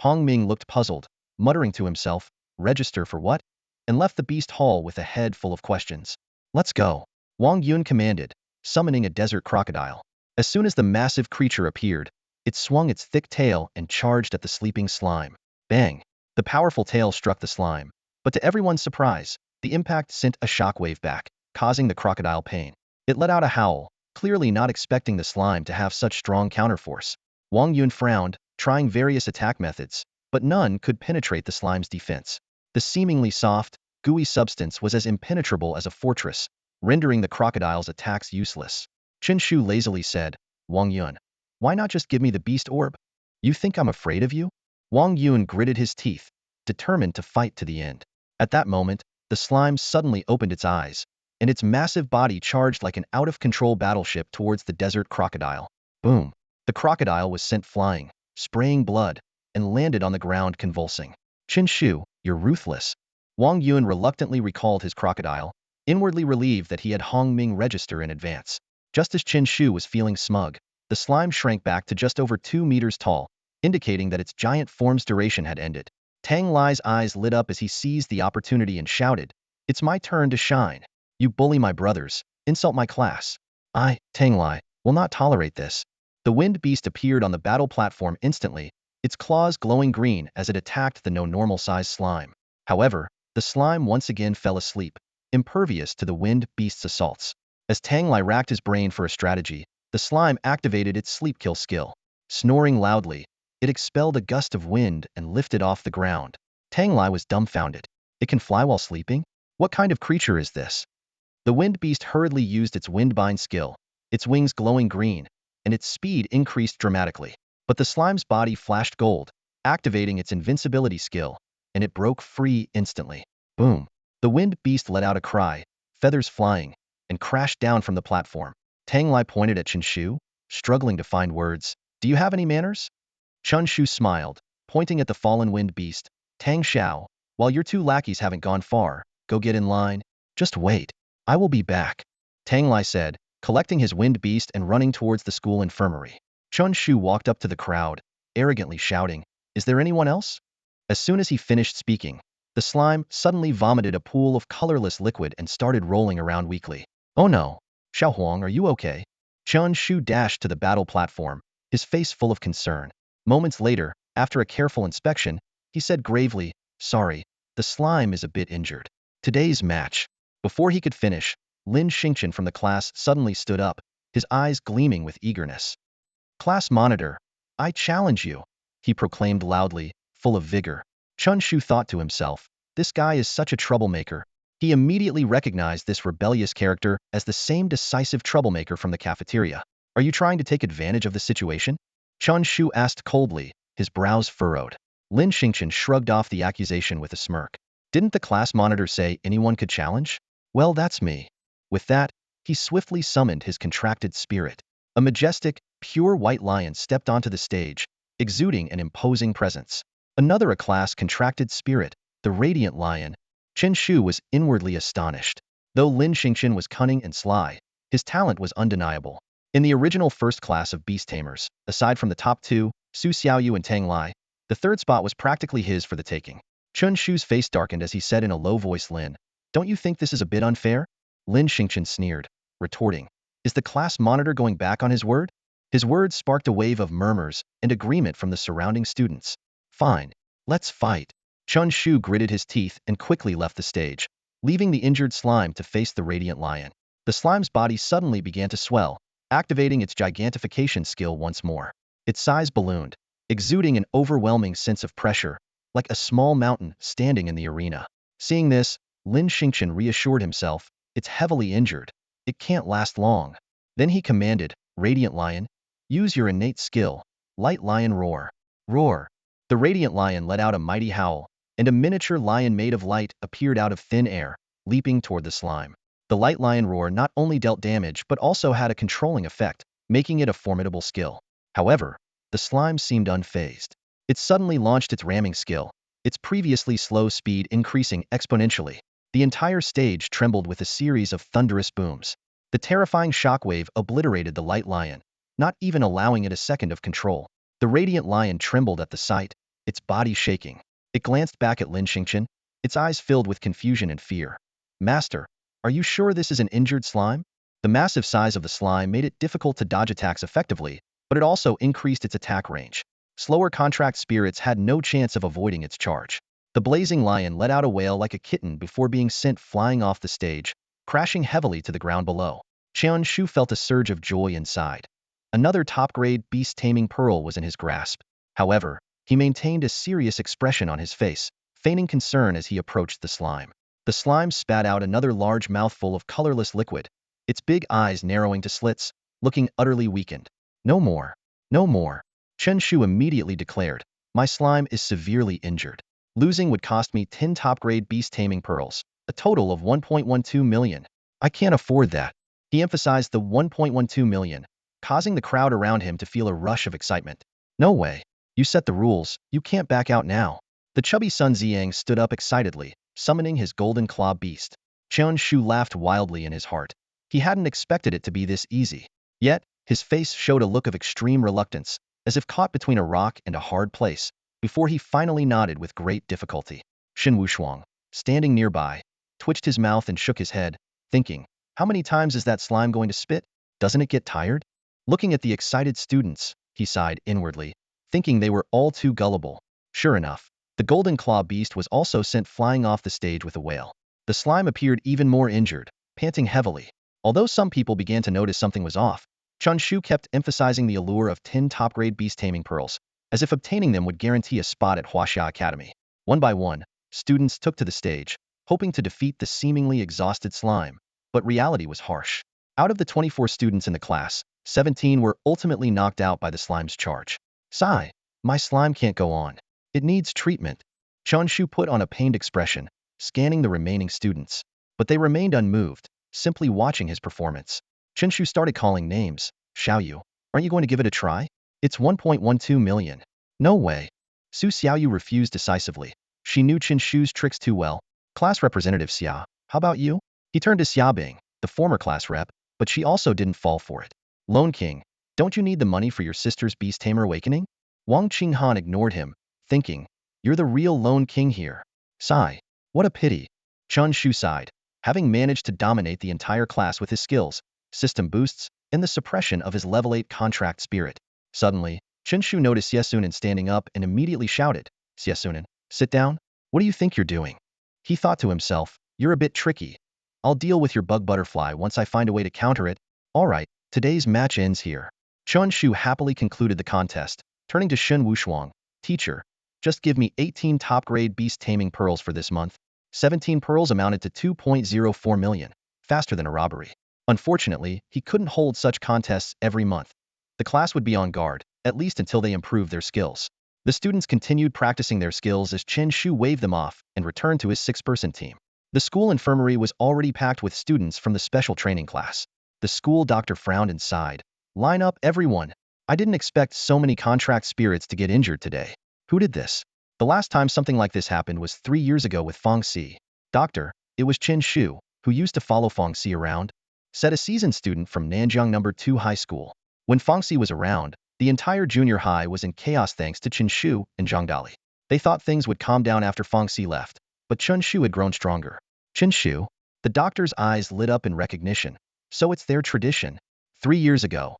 Speaker 1: Hong Ming looked puzzled, muttering to himself, "Register for what?" and left the beast hall with a head full of questions. "Let's go," Wang Yun commanded, summoning a desert crocodile. As soon as the massive creature appeared, it swung its thick tail and charged at the sleeping slime. Bang! The powerful tail struck the slime, but to everyone's surprise, the impact sent a shockwave back, causing the crocodile pain. It let out a howl, clearly not expecting the slime to have such strong counterforce. Wang Yun frowned, trying various attack methods, but none could penetrate the slime's defense. The seemingly soft, gooey substance was as impenetrable as a fortress, rendering the crocodile's attacks useless. Chen Shu lazily said, "Wang Yun, why not just give me the beast orb? You think I'm afraid of you?" Wang Yun gritted his teeth, determined to fight to the end. At that moment, the slime suddenly opened its eyes, and its massive body charged like an out-of-control battleship towards the desert crocodile. Boom! The crocodile was sent flying, spraying blood, and landed on the ground convulsing. "Chen Shu, you're ruthless." Wang Yun reluctantly recalled his crocodile, inwardly relieved that he had Hong Ming register in advance. Just as Chen Shu was feeling smug, the slime shrank back to just over 2 meters tall, indicating that its giant form's duration had ended. Tang Lai's eyes lit up as he seized the opportunity and shouted, "It's my turn to shine. You bully my brothers, insult my class. I, Tang Lai, will not tolerate this." The wind beast appeared on the battle platform instantly, its claws glowing green as it attacked the no-normal-sized slime. However, the slime once again fell asleep, impervious to the wind beast's assaults. As Tang Lai racked his brain for a strategy, the slime activated its sleep kill skill. Snoring loudly, it expelled a gust of wind and lifted off the ground. Tang Lai was dumbfounded. It can fly while sleeping? What kind of creature is this? The wind beast hurriedly used its windbind skill, its wings glowing green, and its speed increased dramatically. But the slime's body flashed gold, activating its invincibility skill, and it broke free instantly. Boom! The wind beast let out a cry, feathers flying, and crashed down from the platform. Tang Lai pointed at Chen Shu, struggling to find words. "Do you have any manners?" Chen Shu smiled, pointing at the fallen wind beast. "Tang Xiao, while your two lackeys haven't gone far, go get in line. Just wait. I will be back," Tang Lai said, collecting his wind beast and running towards the school infirmary. Chen Shu walked up to the crowd, arrogantly shouting, "Is there anyone else?" As soon as he finished speaking, the slime suddenly vomited a pool of colorless liquid and started rolling around weakly. "Oh no! Xiaohuang, are you okay?" Chen Shu dashed to the battle platform, his face full of concern. Moments later, after a careful inspection, he said gravely, "Sorry, the slime is a bit injured. Today's match." Before he could finish, Lin Xingchen from the class suddenly stood up, his eyes gleaming with eagerness. "Class monitor, I challenge you," he proclaimed loudly, full of vigor. Chen Shu thought to himself, this guy is such a troublemaker. He immediately recognized this rebellious character as the same decisive troublemaker from the cafeteria. "Are you trying to take advantage of the situation?" Chen Shu asked coldly, his brows furrowed. Lin Xingchen shrugged off the accusation with a smirk. "Didn't the class monitor say anyone could challenge? Well, that's me." With that, he swiftly summoned his contracted spirit. A majestic, pure white lion stepped onto the stage, exuding an imposing presence. Another A-class contracted spirit, the radiant lion. Chen Shu was inwardly astonished. Though Lin Xingchen was cunning and sly, his talent was undeniable. In the original first class of beast tamers, aside from the top two, Su Xiaoyu and Tang Lai, the third spot was practically his for the taking. Chen Shu's face darkened as he said in a low voice, "Lin, don't you think this is a bit unfair?" Lin Xingchen sneered, retorting, "Is the class monitor going back on his word?" His words sparked a wave of murmurs and agreement from the surrounding students. "Fine, let's fight." Chen Shu gritted his teeth and quickly left the stage, leaving the injured slime to face the radiant lion. The slime's body suddenly began to swell, activating its gigantification skill once more. Its size ballooned, exuding an overwhelming sense of pressure, like a small mountain standing in the arena. Seeing this, Lin Xingchen reassured himself, it's heavily injured. It can't last long. Then he commanded, Radiant Lion, use your innate skill, Light Lion Roar. Roar. The Radiant Lion let out a mighty howl, and a miniature lion made of light appeared out of thin air, leaping toward the slime. The Light Lion Roar not only dealt damage but also had a controlling effect, making it a formidable skill. However, the slime seemed unfazed. It suddenly launched its ramming skill, its previously slow speed increasing exponentially. The entire stage trembled with a series of thunderous booms. The terrifying shockwave obliterated the Light Lion, not even allowing it a second of control. The Radiant Lion trembled at the sight, its body shaking. It glanced back at Lin Xingchen, its eyes filled with confusion and fear. Master, are you sure this is an injured slime? The massive size of the slime made it difficult to dodge attacks effectively, but it also increased its attack range. Slower contract spirits had no chance of avoiding its charge. The blazing lion let out a wail like a kitten before being sent flying off the stage, crashing heavily to the ground below. Chen Shu felt a surge of joy inside. Another top-grade beast-taming pearl was in his grasp. However, he maintained a serious expression on his face, feigning concern as he approached the slime. The slime spat out another large mouthful of colorless liquid, its big eyes narrowing to slits, looking utterly weakened. No more. No more. Chen Shu immediately declared, my slime is severely injured. Losing would cost me 10 top-grade beast-taming pearls, a total of 1.12 million. I can't afford that. He emphasized the 1.12 million, causing the crowd around him to feel a rush of excitement. No way. You set the rules, you can't back out now. The chubby Sun Ziang stood up excitedly, summoning his golden claw beast. Chen Shu laughed wildly in his heart. He hadn't expected it to be this easy. Yet, his face showed a look of extreme reluctance, as if caught between a rock and a hard place, before he finally nodded with great difficulty. Shen Wushuang, standing nearby, twitched his mouth and shook his head, thinking, how many times is that slime going to spit? Doesn't it get tired? Looking at the excited students, he sighed inwardly, thinking they were all too gullible. Sure enough, the golden claw beast was also sent flying off the stage with a wail. The slime appeared even more injured, panting heavily. Although some people began to notice something was off, Chen Shu kept emphasizing the allure of 10 top-grade beast-taming pearls, as if obtaining them would guarantee a spot at Huaxia Academy. One by one, students took to the stage, hoping to defeat the seemingly exhausted slime, but reality was harsh. Out of the 24 students in the class, 17 were ultimately knocked out by the slime's charge. Sigh, my slime can't go on. It needs treatment. Chen Shu put on a pained expression, scanning the remaining students. But they remained unmoved, simply watching his performance. Chen Shu started calling names. Xiaoyu, aren't you going to give it a try? It's 1.12 million. No way. Su Xiaoyu refused decisively. She knew Chen Shu's tricks too well. Class representative Xia, how about you? He turned to Xiaobing, the former class rep, but she also didn't fall for it. Lone King, don't you need the money for your sister's beast tamer awakening? Wang Qinghan ignored him, thinking, you're the real Lone King here. Sigh, what a pity. Chen Shu sighed, having managed to dominate the entire class with his skills, system boosts, and the suppression of his level 8 contract spirit. Suddenly, Chen Shu noticed Xiesunan standing up and immediately shouted, Xiesunan, sit down? What do you think you're doing? He thought to himself, you're a bit tricky. I'll deal with your bug butterfly once I find a way to counter it. Alright, today's match ends here. Chen Shu happily concluded the contest, turning to Shen Wushuang, teacher, just give me 18 top-grade beast taming pearls for this month. 17 pearls amounted to 2.04 million, faster than a robbery. Unfortunately, he couldn't hold such contests every month. The class would be on guard, at least until they improved their skills. The students continued practicing their skills as Chen Shu waved them off and returned to his 6-person team. The school infirmary was already packed with students from the special training class. The school doctor frowned and sighed. Line up, everyone. I didn't expect so many contract spirits to get injured today. Who did this? The last time something like this happened was 3 years ago with Feng Xi. Doctor, it was Chen Shu, who used to follow Feng Xi around, said a seasoned student from Nanjiang No. 2 High School. When Feng Xi was around, the entire junior high was in chaos thanks to Chen Shu and Zhang Dali. They thought things would calm down after Feng Xi left, but Chen Shu had grown stronger. Chen Shu? The doctor's eyes lit up in recognition. So it's their tradition. 3 years ago,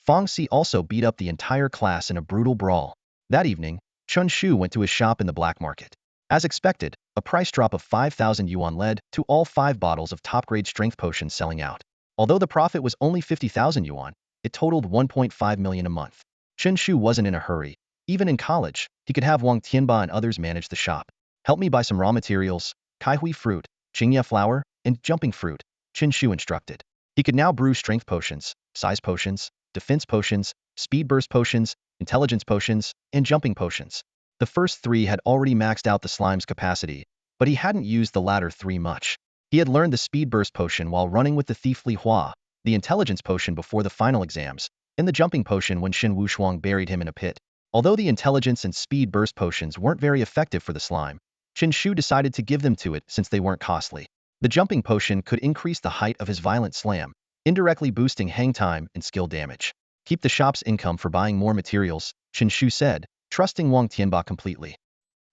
Speaker 1: Feng Xi also beat up the entire class in a brutal brawl. That evening, Chen Shu went to his shop in the black market. As expected, a price drop of 5,000 yuan led to all 5 bottles of top-grade strength potions selling out. Although the profit was only 50,000 yuan, it totaled 1.5 million a month. Chen Shu wasn't in a hurry. Even in college, he could have Wang Tianba and others manage the shop. Help me buy some raw materials, kaihui fruit, qingye flour, and jumping fruit, Chen Shu instructed. He could now brew strength potions, size potions, defense potions, speed burst potions, intelligence potions, and jumping potions. The first 3 had already maxed out the slime's capacity, but he hadn't used the latter 3 much. He had learned the speed burst potion while running with the thief Li Hua, the intelligence potion before the final exams, and the jumping potion when Shen Wushuang buried him in a pit. Although the intelligence and speed burst potions weren't very effective for the slime, Chen Shu decided to give them to it since they weren't costly. The jumping potion could increase the height of his violent slam, indirectly boosting hang time and skill damage. Keep the shop's income for buying more materials, Chen Shu said, trusting Wang Tianba completely.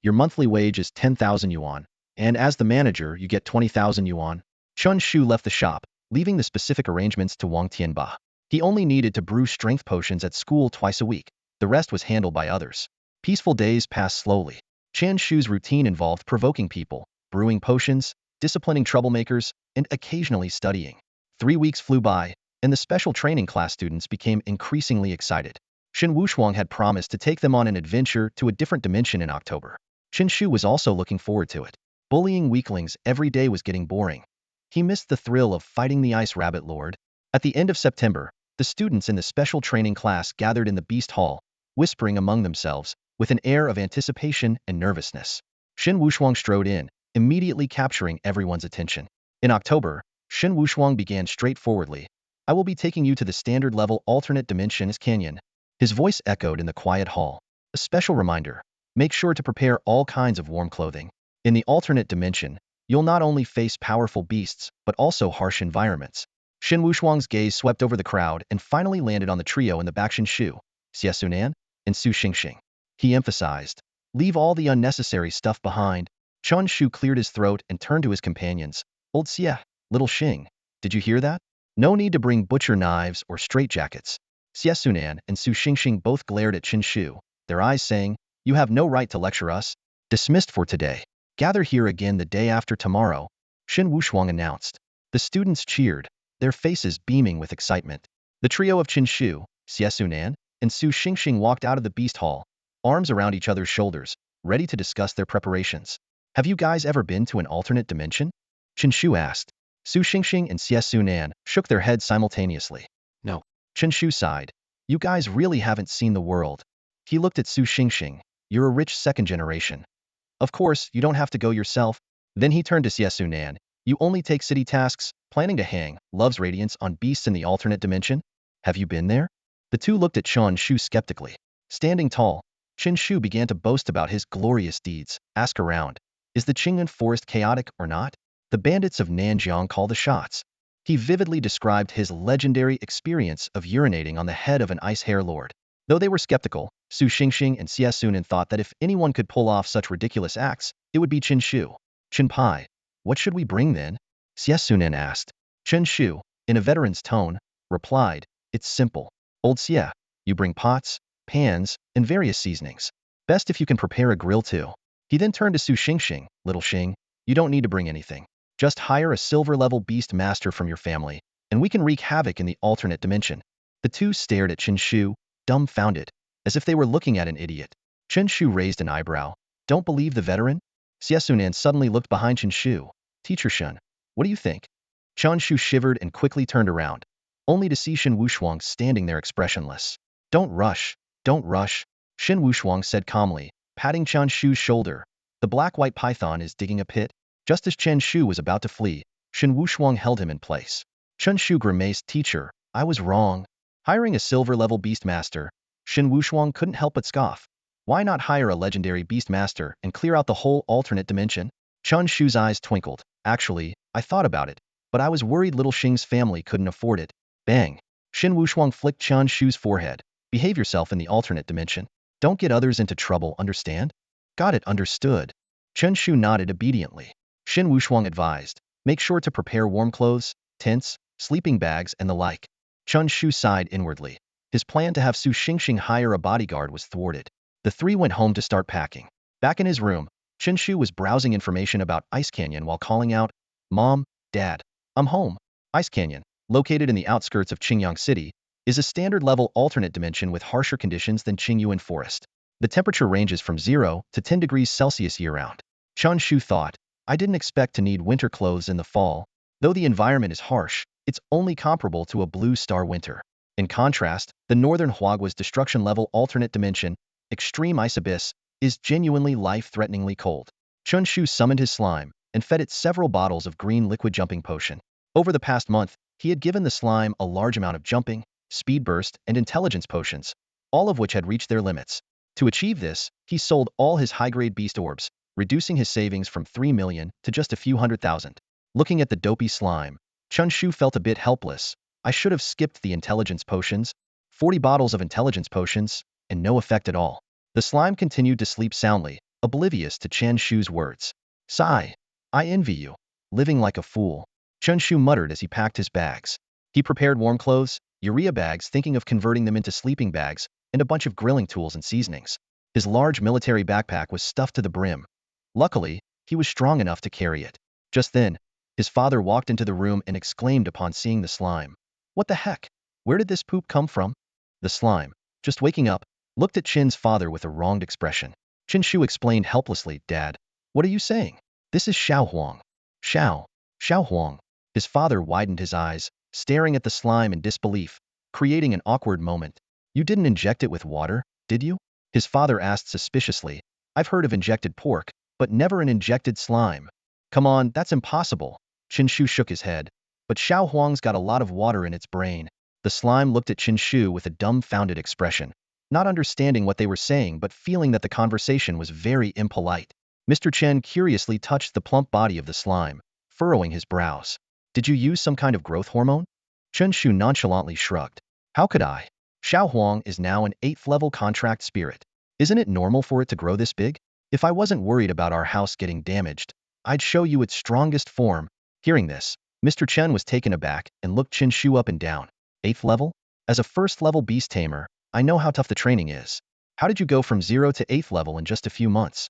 Speaker 1: Your monthly wage is 10,000 yuan, and as the manager you get 20,000 yuan. Chen Shu left the shop, leaving the specific arrangements to Wang Tianba. He only needed to brew strength potions at school twice a week. The rest was handled by others. Peaceful days passed slowly. Chen Shu's routine involved provoking people, brewing potions, disciplining troublemakers, and occasionally studying. 3 weeks flew by, and the special training class students became increasingly excited. Shen Wushuang had promised to take them on an adventure to a different dimension in October. Chen Shu was also looking forward to it. Bullying weaklings every day was getting boring. He missed the thrill of fighting the Ice Rabbit Lord. At the end of September, the students in the special training class gathered in the Beast Hall, whispering among themselves, with an air of anticipation and nervousness. Shen Wushuang strode in, immediately capturing everyone's attention. In October, Shen Wushuang began straightforwardly. I will be taking you to the standard level alternate dimensions canyon. His voice echoed in the quiet hall. A special reminder. Make sure to prepare all kinds of warm clothing. In the alternate dimension, you'll not only face powerful beasts, but also harsh environments. Shen Wushuang's gaze swept over the crowd and finally landed on the trio in the back: Chen Shu, Xie Sunan, and Su Xingxing. He emphasized, leave all the unnecessary stuff behind. Chen Shu cleared his throat and turned to his companions. Old Xie, little Xing, did you hear that? No need to bring butcher knives or straitjackets. Xie Sunan and Su Xingxing both glared at Chen Shu, their eyes saying, you have no right to lecture us. Dismissed for today. Gather here again the day after tomorrow, Shen Wushuang announced. The students cheered, their faces beaming with excitement. The trio of Chen Shu, Xie Sunan, and Su Xingxing walked out of the Beast Hall, arms around each other's shoulders, ready to discuss their preparations. Have you guys ever been to an alternate dimension? Chen Shu asked. Su Xingxing and Xie Sunan shook their heads simultaneously. No. Chen Shu sighed. You guys really haven't seen the world. He looked at Su Xingxing. You're a rich second generation. Of course, you don't have to go yourself. Then he turned to Xie Sunan. You only take city tasks, planning to hang love's radiance on beasts in the alternate dimension? Have you been there? The two looked at Chen Shu skeptically. Standing tall, Chen Shu began to boast about his glorious deeds. Ask around. Is the Qing'an forest chaotic or not? The bandits of Nanjiang call the shots. He vividly described his legendary experience of urinating on the head of an ice hare lord. Though they were skeptical, Su Xingxing and Xie Sunan thought that if anyone could pull off such ridiculous acts, it would be Chen Shu. Chen Pai, what should we bring then? Xie Sunan asked. Chen Shu, in a veteran's tone, replied, it's simple. Old Xie, you bring pots, pans, and various seasonings. Best if you can prepare a grill too. He then turned to Su Xingxing. Little Xing, you don't need to bring anything. Just hire a silver-level beast master from your family, and we can wreak havoc in the alternate dimension. The two stared at Chen Shu, dumbfounded, as if they were looking at an idiot. Chen Shu raised an eyebrow. Don't believe the veteran? Xie Sunan suddenly looked behind Chen Shu. Teacher Shen, what do you think? Chen Shu shivered and quickly turned around, only to see Shen Wushuang standing there expressionless. Don't rush, Shen Wushuang said calmly, patting Chen Shu's shoulder. The black-white python is digging a pit. Just as Chen Shu was about to flee, Shen Wushuang held him in place. Chen Shu grimaced. Teacher, I was wrong. Hiring a silver-level beastmaster, Shen Wushuang couldn't help but scoff. Why not hire a legendary beastmaster and clear out the whole alternate dimension? Chen Shu's eyes twinkled. Actually, I thought about it, but I was worried little Xing's family couldn't afford it. Bang! Shen Wushuang flicked Chen Shu's forehead. Behave yourself in the alternate dimension. Don't get others into trouble, understand? Got it, understood. Chen Shu nodded obediently. Shen Wushuang advised, make sure to prepare warm clothes, tents, sleeping bags, and the like. Chen Shu sighed inwardly. His plan to have Su Xingxing hire a bodyguard was thwarted. The three went home to start packing. Back in his room, Chen Shu was browsing information about Ice Canyon while calling out, "Mom, Dad, I'm home." Ice Canyon, located in the outskirts of Qingyang City, is a standard-level alternate dimension with harsher conditions than Qingyuan Forest. The temperature ranges from 0 to 10 degrees Celsius year-round. Chen Shu thought, "I didn't expect to need winter clothes in the fall. Though the environment is harsh, it's only comparable to a blue star winter." In contrast, the northern Huagua's destruction-level alternate dimension, Extreme Ice Abyss, is genuinely life-threateningly cold. Chen Shu summoned his slime and fed it several bottles of green liquid jumping potion. Over the past month, he had given the slime a large amount of jumping, speed burst, and intelligence potions, all of which had reached their limits. To achieve this, he sold all his high-grade beast orbs, reducing his savings from 3 million to just a few 100,000. Looking at the dopey slime, Chen Shu felt a bit helpless. I should have skipped the intelligence potions. 40 bottles of intelligence potions, and no effect at all. The slime continued to sleep soundly, oblivious to Chen Shu's words. Sigh. I envy you. Living like a fool. Chen Shu muttered as he packed his bags. He prepared warm clothes, urea bags, thinking of converting them into sleeping bags, and a bunch of grilling tools and seasonings. His large military backpack was stuffed to the brim. Luckily, he was strong enough to carry it. Just then, his father walked into the room and exclaimed upon seeing the slime. "What the heck? Where did this poop come from?" The slime, just waking up, looked at Chen's father with a wronged expression. Chen Shu explained helplessly, "Dad, what are you saying? This is Xiao Huang." Xiao Huang. His father widened his eyes, staring at the slime in disbelief, creating an awkward moment. "You didn't inject it with water, did you?" His father asked suspiciously. "I've heard of injected pork, but never an injected slime." "Come on, that's impossible." Chen Shu shook his head. "But Xiao Huang's got a lot of water in its brain." The slime looked at Chen Shu with a dumbfounded expression, not understanding what they were saying but feeling that the conversation was very impolite. Mr. Chen curiously touched the plump body of the slime, furrowing his brows. "Did you use some kind of growth hormone?" Chen Shu nonchalantly shrugged. "How could I? Xiao Huang is now an 8th-level contract spirit. Isn't it normal for it to grow this big? If I wasn't worried about our house getting damaged, I'd show you its strongest form." Hearing this, Mr. Chen was taken aback and looked Chen Shu up and down. 8th level? As a 1st-level beast tamer, I know how tough the training is. How did you go from 0 to 8th level in just a few months?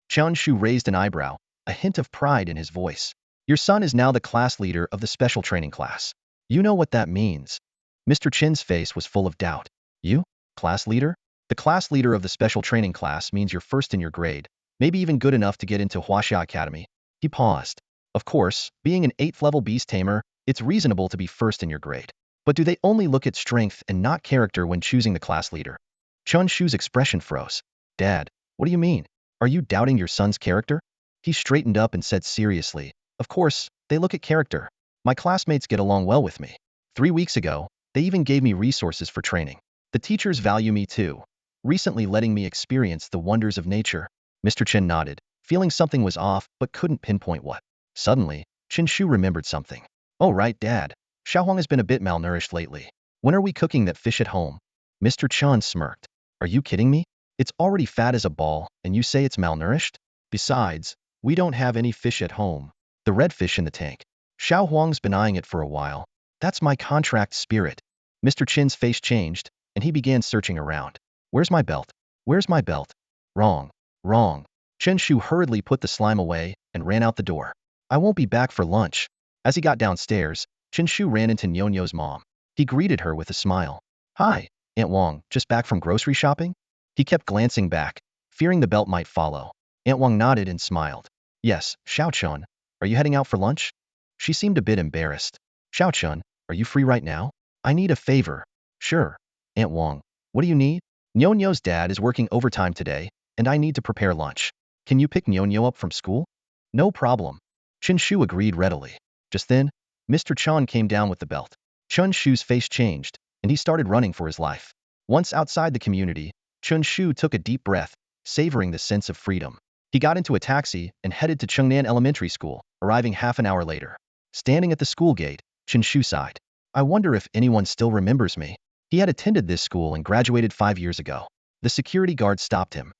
Speaker 1: Chen Shu raised an eyebrow, a hint of pride in his voice. "Your son is now the class leader of the special training class. You know what that means." Mr. Chen's face was full of doubt. "You? Class leader?" "The class leader of the special training class means you're first in your grade, maybe even good enough to get into Huaxia Academy." He paused. Of course, being an 8th-level beast tamer, it's reasonable to be first in your grade. But do they only look at strength and not character when choosing the class leader? Chen Shu's expression froze. "Dad, what do you mean? Are you doubting your son's character?" He straightened up and said seriously, "Of course, they look at character. My classmates get along well with me. 3 weeks ago, they even gave me resources for training. The teachers value me too, recently letting me experience the wonders of nature." Mr. Chen nodded, feeling something was off but couldn't pinpoint what. Suddenly, Chen Shu remembered something. "Oh right, Dad. Xiaohuang has been a bit malnourished lately. When are we cooking that fish at home?" Mr. Chen smirked. "Are you kidding me? It's already fat as a ball, and you say it's malnourished? Besides, we don't have any fish at home. The red fish in the tank. Xiaohuang's been eyeing it for a while. That's my contract spirit." Mr. Chen's face changed, and he began searching around. "Where's my belt? Where's my belt? Wrong. Wrong." Chen Shu hurriedly put the slime away and ran out the door. "I won't be back for lunch." As he got downstairs, Chen Shu ran into Nyonyo's mom. He greeted her with a smile. "Hi, Aunt Wang, just back from grocery shopping?" He kept glancing back, fearing the belt might follow. Aunt Wang nodded and smiled. "Yes, Xiao Chun, are you heading out for lunch?" She seemed a bit embarrassed. "Xiao Chun, are you free right now? I need a favor." "Sure, Aunt Wang. What do you need?" "Nyonyo's dad is working overtime today, and I need to prepare lunch. Can you pick Nyonyo up from school?" "No problem." Chen Shu agreed readily. Just then, Mr. Chan came down with the belt. Chen Shu's face changed, and he started running for his life. Once outside the community, Chen Shu took a deep breath, savoring the sense of freedom. He got into a taxi and headed to Chengnan Elementary School, arriving half an hour later. Standing at the school gate, Chen Shu sighed. "I wonder if anyone still remembers me." He had attended this school and graduated 5 years ago. The security guard stopped him.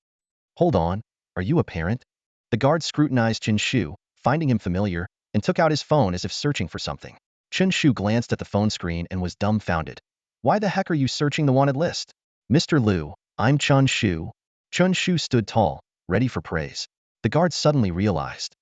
Speaker 1: "Hold on, are you a parent?" The guard scrutinized Chen Shu, finding him familiar, and took out his phone as if searching for something. Chen Shu glanced at the phone screen and was dumbfounded. "Why the heck are you searching the wanted list?" "Mr. Liu, I'm Chen Shu." Chen Shu stood tall, ready for praise. The guard suddenly realized.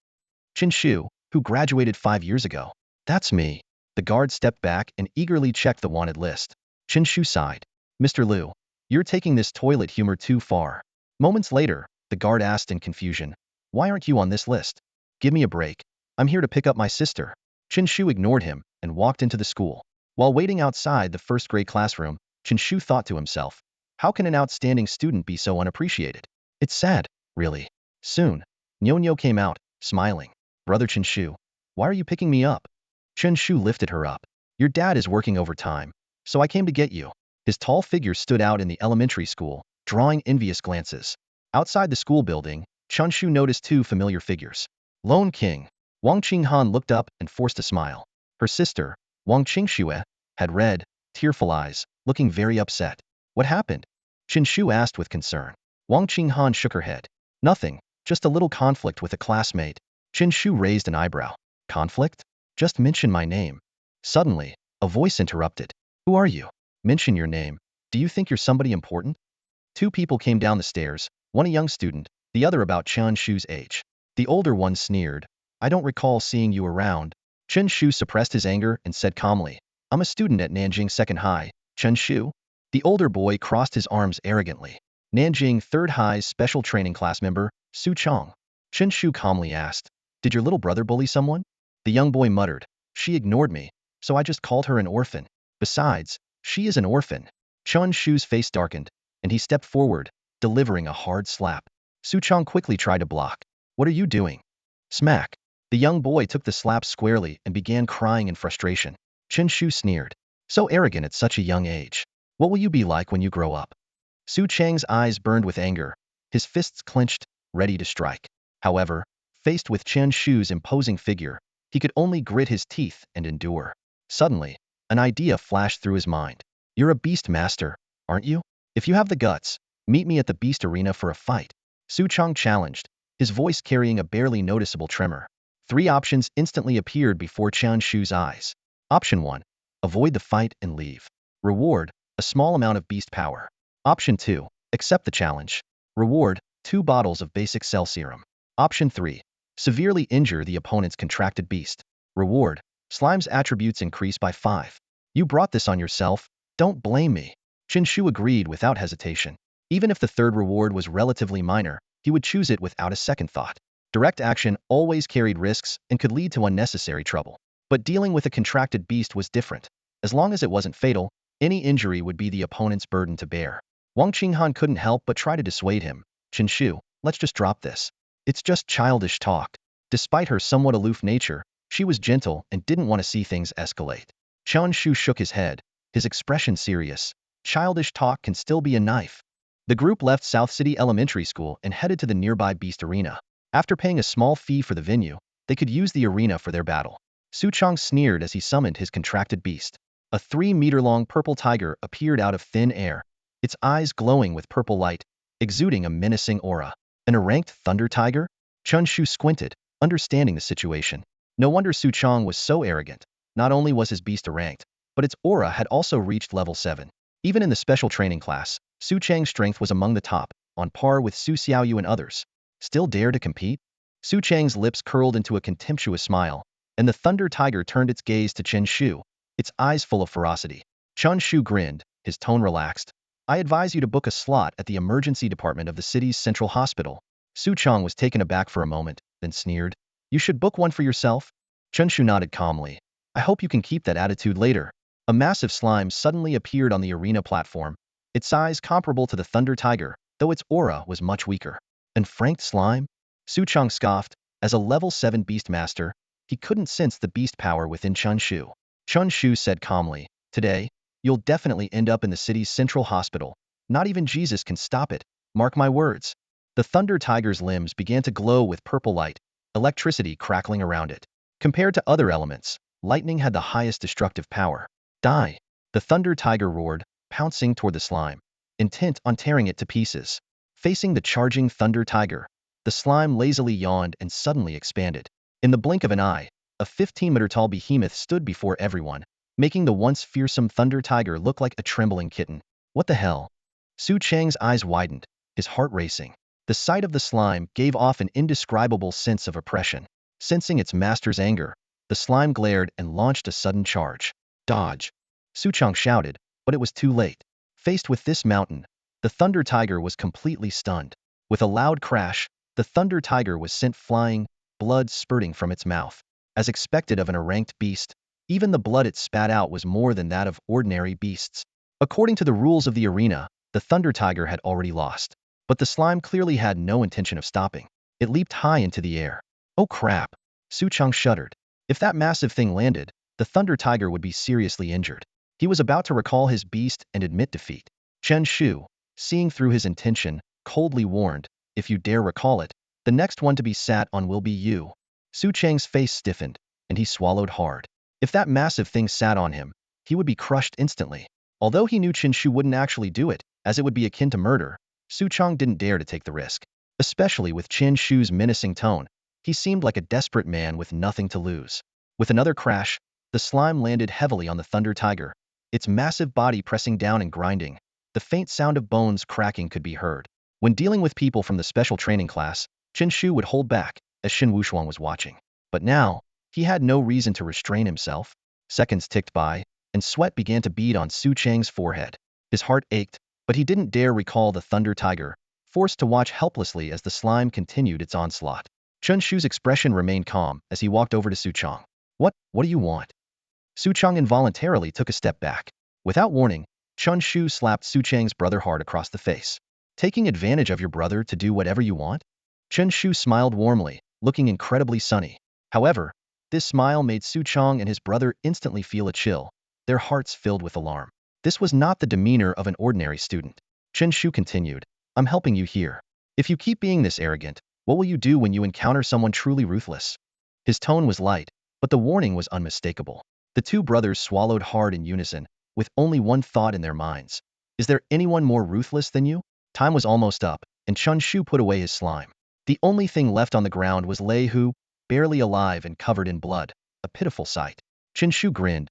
Speaker 1: Chen Shu, who graduated 5 years ago. That's me. The guard stepped back and eagerly checked the wanted list. Chen Shu sighed. Mr. Liu, you're taking this toilet humor too far. Moments later, the guard asked in confusion, why aren't you on this list? Give me a break. I'm here to pick up my sister. Chen Shu ignored him and walked into the school. While waiting outside the first-grade classroom, Chen Shu thought to himself, how can an outstanding student be so unappreciated? It's sad, really. Soon, Nyo came out, smiling. Brother Chen Shu, why are you picking me up? Chen Shu lifted her up. Your dad is working overtime, so I came to get you. His tall figure stood out in the elementary school, drawing envious glances. Outside the school building, Chen Shu noticed two familiar figures. Lone King. Wang Qinghan looked up and forced a smile. Her sister, Wang Qingxue, had red, tearful eyes, looking very upset. What happened? Chen Shu asked with concern. Wang Qinghan shook her head. Nothing, just a little conflict with a classmate. Chen Shu raised an eyebrow. Conflict? Just mention my name. Suddenly, a voice interrupted. Who are you? Mention your name. Do you think you're somebody important? Two people came down the stairs, one a young student, the other about Chen Shu's age. The older one sneered. I don't recall seeing you around. Chen Shu suppressed his anger and said calmly, I'm a student at Nanjing Second High. Chen Shu? The older boy crossed his arms arrogantly. Nanjing Third High's special training class member, Su Chong. Chen Shu calmly asked, did your little brother bully someone? The young boy muttered, she ignored me, so I just called her an orphan. Besides, she is an orphan. Chen Shu's face darkened, and he stepped forward, delivering a hard slap. Su Chong quickly tried to block. What are you doing? Smack. The young boy took the slap squarely and began crying in frustration. Chen Shu sneered. So arrogant at such a young age. What will you be like when you grow up? Su Chang's eyes burned with anger, his fists clenched, ready to strike. However, faced with Chen Shu's imposing figure, he could only grit his teeth and endure. Suddenly, an idea flashed through his mind. You're a beast master, aren't you? If you have the guts, meet me at the beast arena for a fight. Su Chong challenged, his voice carrying a barely noticeable tremor. 3 options instantly appeared before Chen Shu's eyes. Option 1. Avoid the fight and leave. Reward, a small amount of beast power. Option 2. Accept the challenge. Reward, 2 bottles of basic cell serum. Option 3. Severely injure the opponent's contracted beast. Reward, slime's attributes increase by 5. You brought this on yourself, don't blame me. Chen Shu agreed without hesitation. Even if the third reward was relatively minor, he would choose it without a second thought. Direct action always carried risks and could lead to unnecessary trouble. But dealing with a contracted beast was different. As long as it wasn't fatal, any injury would be the opponent's burden to bear. Wang Qinghan couldn't help but try to dissuade him. Chen Shu, let's just drop this. It's just childish talk. Despite her somewhat aloof nature, she was gentle and didn't want to see things escalate. Chen Shu shook his head, his expression serious. Childish talk can still be a knife. The group left South City Elementary School and headed to the nearby beast arena. After paying a small fee for the venue, they could use the arena for their battle. Su Chong sneered as he summoned his contracted beast. A 3-meter-long purple tiger appeared out of thin air, its eyes glowing with purple light, exuding a menacing aura. An erranked thunder tiger? Chen Shu squinted, understanding the situation. No wonder Su Chong was so arrogant. Not only was his beast ranked, but its aura had also reached level 7. Even in the special training class, Su Chang's strength was among the top, on par with Su Xiaoyu and others. Still dare to compete? Su Chang's lips curled into a contemptuous smile, and the thunder tiger turned its gaze to Chen Shu, its eyes full of ferocity. Chen Shu grinned, his tone relaxed. I advise you to book a slot at the emergency department of the city's central hospital. Su Chong was taken aback for a moment, then sneered. You should book one for yourself? Chen Shu nodded calmly. I hope you can keep that attitude later. A massive slime suddenly appeared on the arena platform, its size comparable to the thunder tiger, though its aura was much weaker. An franked slime? Su Chong scoffed. As a level 7 beast master, he couldn't sense the beast power within Chen Shu. Chen Shu said calmly, today, you'll definitely end up in the city's central hospital. Not even Jesus can stop it. Mark my words. The thunder tiger's limbs began to glow with purple light, electricity crackling around it. Compared to other elements, lightning had the highest destructive power. Die! The thunder tiger roared, pouncing toward the slime, intent on tearing it to pieces. Facing the charging thunder tiger, the slime lazily yawned and suddenly expanded. In the blink of an eye, a 15-meter-tall behemoth stood before everyone, making the once fearsome thunder tiger look like a trembling kitten. What the hell? Su Chang's eyes widened, his heart racing. The sight of the slime gave off an indescribable sense of oppression. Sensing its master's anger, the slime glared and launched a sudden charge. Dodge! Suchong shouted, but it was too late. Faced with this mountain, the Thunder Tiger was completely stunned. With a loud crash, the Thunder Tiger was sent flying, blood spurting from its mouth. As expected of an ranked beast, even the blood it spat out was more than that of ordinary beasts. According to the rules of the arena, the Thunder Tiger had already lost. But the slime clearly had no intention of stopping. It leaped high into the air. Oh crap! Suchong shuddered. If that massive thing landed, the Thunder Tiger would be seriously injured. He was about to recall his beast and admit defeat. Chen Shu, seeing through his intention, coldly warned, "If you dare recall it, the next one to be sat on will be you." Su Chang's face stiffened, and he swallowed hard. If that massive thing sat on him, he would be crushed instantly. Although he knew Chen Shu wouldn't actually do it, as it would be akin to murder, Su Chang didn't dare to take the risk. Especially with Chen Shu's menacing tone, he seemed like a desperate man with nothing to lose. With another crash, the slime landed heavily on the Thunder Tiger, its massive body pressing down and grinding. The faint sound of bones cracking could be heard. When dealing with people from the special training class, Chen Shu would hold back, as Xin Wushuang was watching. But now, he had no reason to restrain himself. Seconds ticked by, and sweat began to bead on Su Chang's forehead. His heart ached, but he didn't dare recall the Thunder Tiger, forced to watch helplessly as the slime continued its onslaught. Chen Shu's expression remained calm as he walked over to Su Chang. What do you want?" Su Chang involuntarily took a step back. Without warning, Chen Shu slapped Su Chang's brother hard across the face. "Taking advantage of your brother to do whatever you want?" Chen Shu smiled warmly, looking incredibly sunny. However, this smile made Su Chang and his brother instantly feel a chill, their hearts filled with alarm. This was not the demeanor of an ordinary student. Chen Shu continued, "I'm helping you here. If you keep being this arrogant, what will you do when you encounter someone truly ruthless?" His tone was light, but the warning was unmistakable. The two brothers swallowed hard in unison, with only one thought in their minds. Is there anyone more ruthless than you? Time was almost up, and Chen Shu put away his slime. The only thing left on the ground was Lei Hu, barely alive and covered in blood, a pitiful sight. Chen Shu grinned.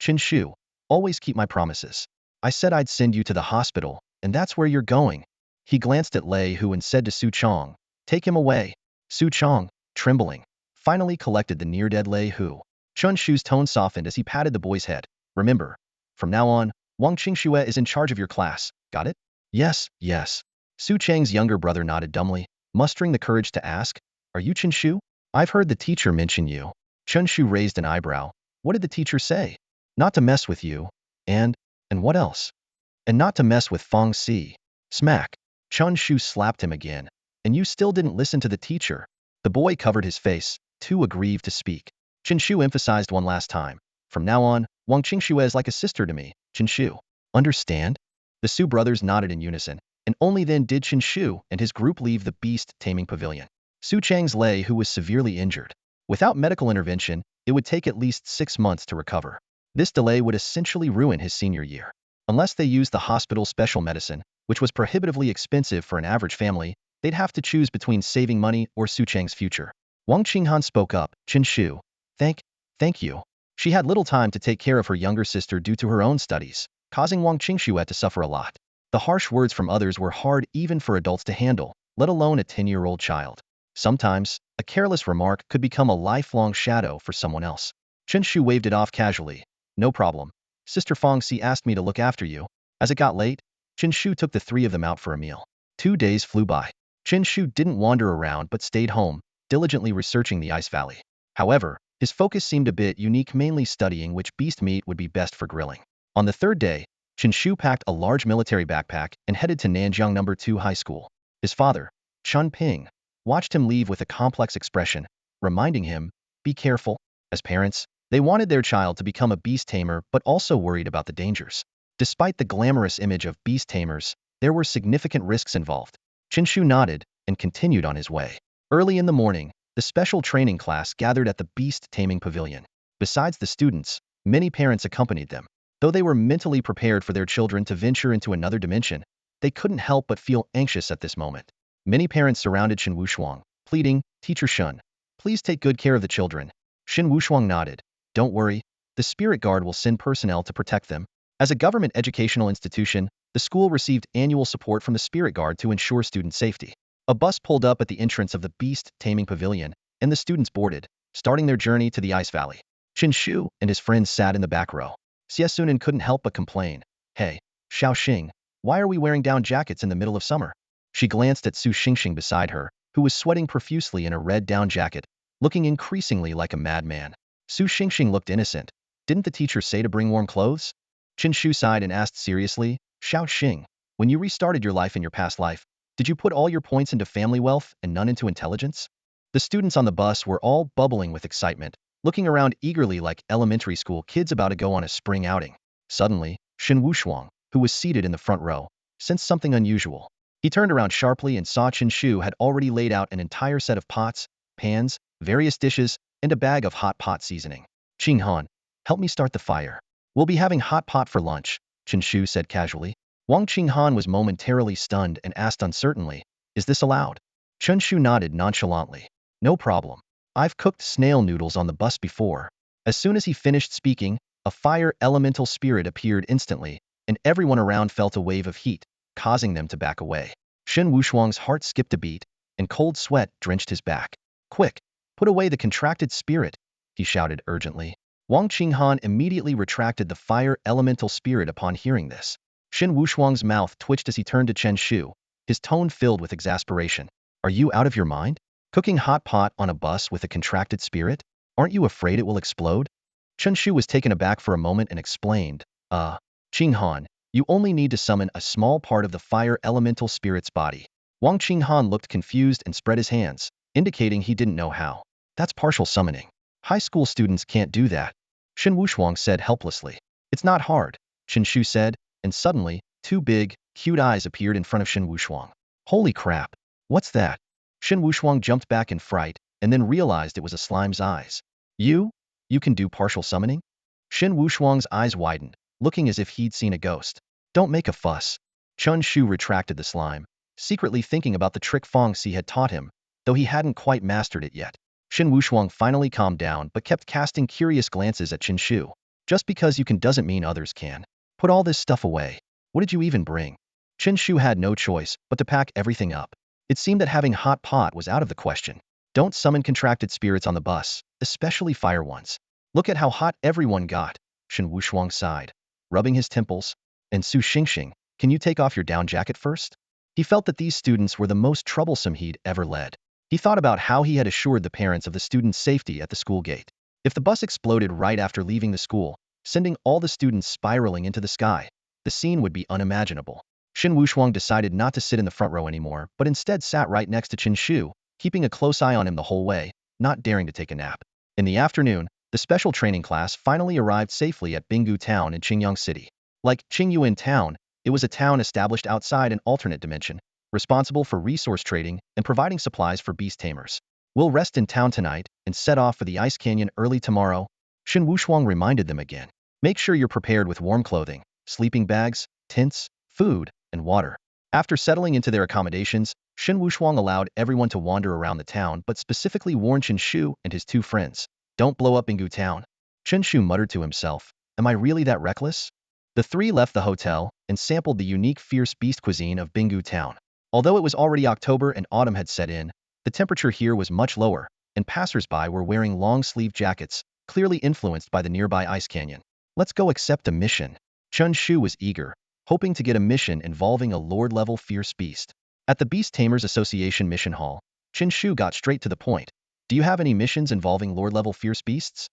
Speaker 1: Chen Shu, always keep my promises. I said I'd send you to the hospital, and that's where you're going." He glanced at Lei Hu and said to Su Chang, "Take him away." Su Chang, trembling, finally collected the near-dead Lei Hu. Chen Shu's tone softened as he patted the boy's head. "Remember, from now on, Wang Qingxue is in charge of your class, got it?" Yes. Su Chang's younger brother nodded dumbly, mustering the courage to ask, "Are you Chen Shu? I've heard the teacher mention you." Chen Shu raised an eyebrow. "What did the teacher say?" "Not to mess with you. And what else?" "And not to mess with Fong Si." Smack. Chen Shu slapped him again. "And you still didn't listen to the teacher." The boy covered his face, too aggrieved to speak. Chen Shu emphasized one last time. "From now on, Wang Qingxue is like a sister to me, Chen Shu. Understand?" The Su brothers nodded in unison, and only then did Chen Shu and his group leave the beast taming pavilion. Su Chang's Lei Hu was severely injured. Without medical intervention, it would take at least 6 months to recover. This delay would essentially ruin his senior year. Unless they used the hospital's special medicine, which was prohibitively expensive for an average family, they'd have to choose between saving money or Su Chang's future. Wang Qinghan spoke up. "Chen Shu, thank you." She had little time to take care of her younger sister due to her own studies, causing Wang Qingxue to suffer a lot. The harsh words from others were hard even for adults to handle, let alone a 10-year-old child. Sometimes, a careless remark could become a lifelong shadow for someone else. Chen Shu waved it off casually. "No problem. Sister Fong Si asked me to look after you." As it got late, Chen Shu took the three of them out for a meal. 2 days flew by. Chen Shu didn't wander around but stayed home, diligently researching the Ice Valley. However, his focus seemed a bit unique, mainly studying which beast meat would be best for grilling. On the 3rd day, Chen Shu packed a large military backpack and headed to Nanjiang No. 2 High School. His father, Chun Ping, watched him leave with a complex expression, reminding him, "Be careful." As parents, they wanted their child to become a beast tamer but also worried about the dangers. Despite the glamorous image of beast tamers, there were significant risks involved. Chen Shu nodded and continued on his way. Early in the morning, the special training class gathered at the beast taming pavilion. Besides the students, many parents accompanied them. Though they were mentally prepared for their children to venture into another dimension, they couldn't help but feel anxious at this moment. Many parents surrounded Xin Wushuang, pleading, "Teacher Shun, please take good care of the children." Xin Wushuang nodded. "Don't worry, the Spirit Guard will send personnel to protect them." As a government educational institution, the school received annual support from the Spirit Guard to ensure student safety. A bus pulled up at the entrance of the beast taming pavilion, and the students boarded, starting their journey to the ice valley. Chen Shu and his friends sat in the back row. Xie couldn't help but complain. Hey, Xiaoxing, why are we wearing down jackets in the middle of summer? She glanced at Su Xingxing beside her, who was sweating profusely in a red down jacket, looking increasingly like a madman. Su Xingxing looked innocent. Didn't the teacher say to bring warm clothes? Chen Shu sighed and asked seriously, Xiaoxing, when you restarted your life in your past life, did you put all your points into family wealth and none into intelligence? The students on the bus were all bubbling with excitement, looking around eagerly like elementary school kids about to go on a spring outing. Suddenly, Shen Wushuang, who was seated in the front row, sensed something unusual. He turned around sharply and saw Chen Shu had already laid out an entire set of pots, pans, various dishes, and a bag of hot pot seasoning. Qing Han, help me start the fire. We'll be having hot pot for lunch, Chen Shu said casually. Wang Qinghan was momentarily stunned and asked uncertainly, is this allowed? Chen Shu nodded nonchalantly. No problem. I've cooked snail noodles on the bus before. As soon as he finished speaking, a fire elemental spirit appeared instantly, and everyone around felt a wave of heat, causing them to back away. Shen Wushuang's heart skipped a beat, and cold sweat drenched his back. Quick, put away the contracted spirit, he shouted urgently. Wang Qinghan immediately retracted the fire elemental spirit upon hearing this. Shen Wushuang's mouth twitched as he turned to Chen Shu, his tone filled with exasperation. Are you out of your mind? Cooking hot pot on a bus with a contracted spirit? Aren't you afraid it will explode? Chen Shu was taken aback for a moment and explained, Qinghan, you only need to summon a small part of the fire elemental spirit's body. Wang Qinghan looked confused and spread his hands, indicating he didn't know how. That's partial summoning. High school students can't do that. Shen Wushuang said helplessly. It's not hard, Chen Shu said, and suddenly, two big, cute eyes appeared in front of Shen Wushuang. Holy crap! What's that? Shen Wushuang jumped back in fright, and then realized it was a slime's eyes. You can do partial summoning? Shen Wushuang's eyes widened, looking as if he'd seen a ghost. Don't make a fuss. Chen Shu retracted the slime, secretly thinking about the trick Fong Si had taught him, though he hadn't quite mastered it yet. Shen Wushuang finally calmed down but kept casting curious glances at Chen Shu. Just because you can doesn't mean others can. Put all this stuff away. What did you even bring? Chen Shu had no choice but to pack everything up. It seemed that having hot pot was out of the question. Don't summon contracted spirits on the bus, especially fire ones. Look at how hot everyone got, Shen Wushuang sighed, rubbing his temples. And Su Xingxing, can you take off your down jacket first? He felt that these students were the most troublesome he'd ever led. He thought about how he had assured the parents of the students' safety at the school gate. If the bus exploded right after leaving the school, sending all the students spiraling into the sky, the scene would be unimaginable. Shen Wushuang decided not to sit in the front row anymore, but instead sat right next to Chen Shu, keeping a close eye on him the whole way, not daring to take a nap. In the afternoon, the special training class finally arrived safely at Binggu Town in Qingyang City. Like Qingyuan Town, it was a town established outside an alternate dimension, responsible for resource trading and providing supplies for beast tamers. We'll rest in town tonight and set off for the Ice Canyon early tomorrow, Shen Wushuang reminded them again. Make sure you're prepared with warm clothing, sleeping bags, tents, food, and water. After settling into their accommodations, Shen Wushuang allowed everyone to wander around the town but specifically warned Chen Shu and his two friends. Don't blow up Binggu Town. Chen Shu muttered to himself, am I really that reckless? The three left the hotel and sampled the unique fierce beast cuisine of Binggu Town. Although it was already October and autumn had set in, the temperature here was much lower, and passers-by were wearing long-sleeve jackets, clearly influenced by the nearby ice canyon. Let's go accept a mission. Chen Shu was eager, hoping to get a mission involving a Lord-level fierce beast. At the Beast Tamers Association Mission Hall, Chen Shu got straight to the point. Do you have any missions involving Lord-level fierce beasts?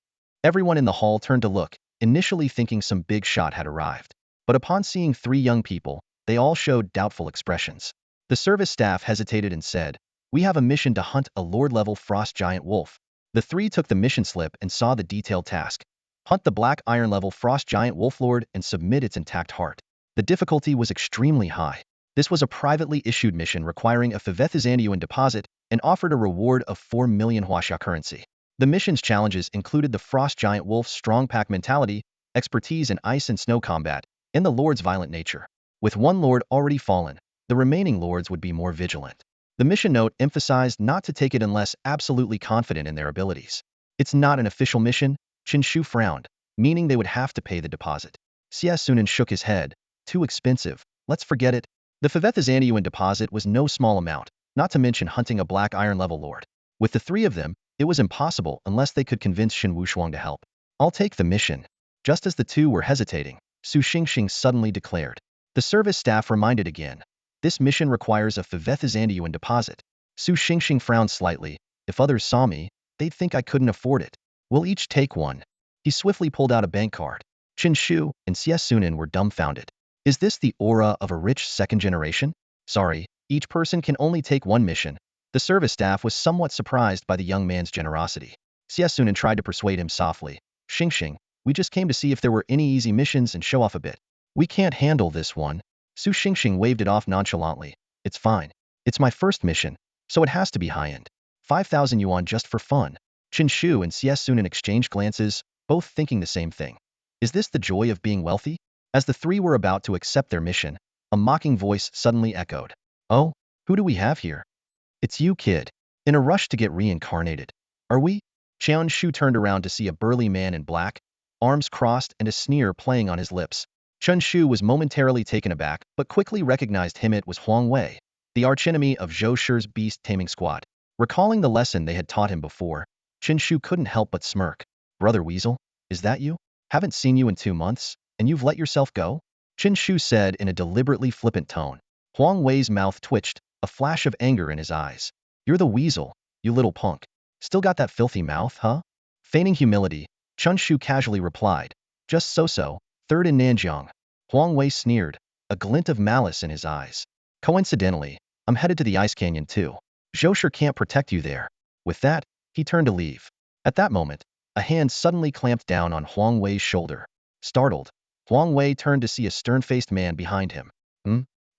Speaker 1: Everyone in the hall turned to look, initially thinking some big shot had arrived. But upon seeing three young people, they all showed doubtful expressions. The service staff hesitated and said, we have a mission to hunt a Lord-level frost giant wolf. The three took the mission slip and saw the detailed task. Hunt the black iron-level frost giant wolf lord and submit its intact heart. The difficulty was extremely high. This was a privately issued mission requiring a Fevethizandiuan deposit and offered a reward of 4 million Huaxia currency. The mission's challenges included the frost giant wolf's strong pack mentality, expertise in ice and snow combat, and the lord's violent nature. With one lord already fallen, the remaining lords would be more vigilant. The mission note emphasized not to take it unless absolutely confident in their abilities. It's not an official mission, Chen Shu frowned, meaning they would have to pay the deposit. Xie Sunan shook his head. Too expensive. Let's forget it. The Fevethizandiuan deposit was no small amount, not to mention hunting a black iron level lord. With the three of them, it was impossible unless they could convince Shen Wushuang to help. I'll take the mission. Just as the two were hesitating, Su Xingxing suddenly declared. The service staff reminded again. This mission requires a Fivethazandiyuan deposit. Su Xingxing frowned slightly. If others saw me, they'd think I couldn't afford it. We'll each take one. He swiftly pulled out a bank card. Chen Shu and Xie Sunan were dumbfounded. Is this the aura of a rich second generation? Sorry, each person can only take one mission. The service staff was somewhat surprised by the young man's generosity. Xie Sunan tried to persuade him softly. Xingxing, we just came to see if there were any easy missions and show off a bit. We can't handle this one. Su Xingxing waved it off nonchalantly. It's fine. It's my first mission, so it has to be high-end. 5,000 yuan just for fun. Chen Shu and Xie Sunan exchanged glances, both thinking the same thing. Is this the joy of being wealthy? As the three were about to accept their mission, a mocking voice suddenly echoed. Oh, who do we have here? It's you, kid. In a rush to get reincarnated. Are we? Chen Shu turned around to see a burly man in black, arms crossed and a sneer playing on his lips. Chen Shu was momentarily taken aback, but quickly recognized him. It was Huang Wei, the archenemy of Zhou Shi's beast taming squad. Recalling the lesson they had taught him before, Chen Shu couldn't help but smirk. Brother Weasel, is that you? Haven't seen you in 2 months, and you've let yourself go? Chen Shu said in a deliberately flippant tone. Huang Wei's mouth twitched, a flash of anger in his eyes. You're the weasel, you little punk. Still got that filthy mouth, huh? Feigning humility, Chen Shu casually replied. Just so-so, third in Nanjiang. Huang Wei sneered, a glint of malice in his eyes. Coincidentally, I'm headed to the Ice Canyon too. Zhou Shi can't protect you there. With that, he turned to leave. At that moment, a hand suddenly clamped down on Huang Wei's shoulder. Startled, Huang Wei turned to see a stern-faced man behind him.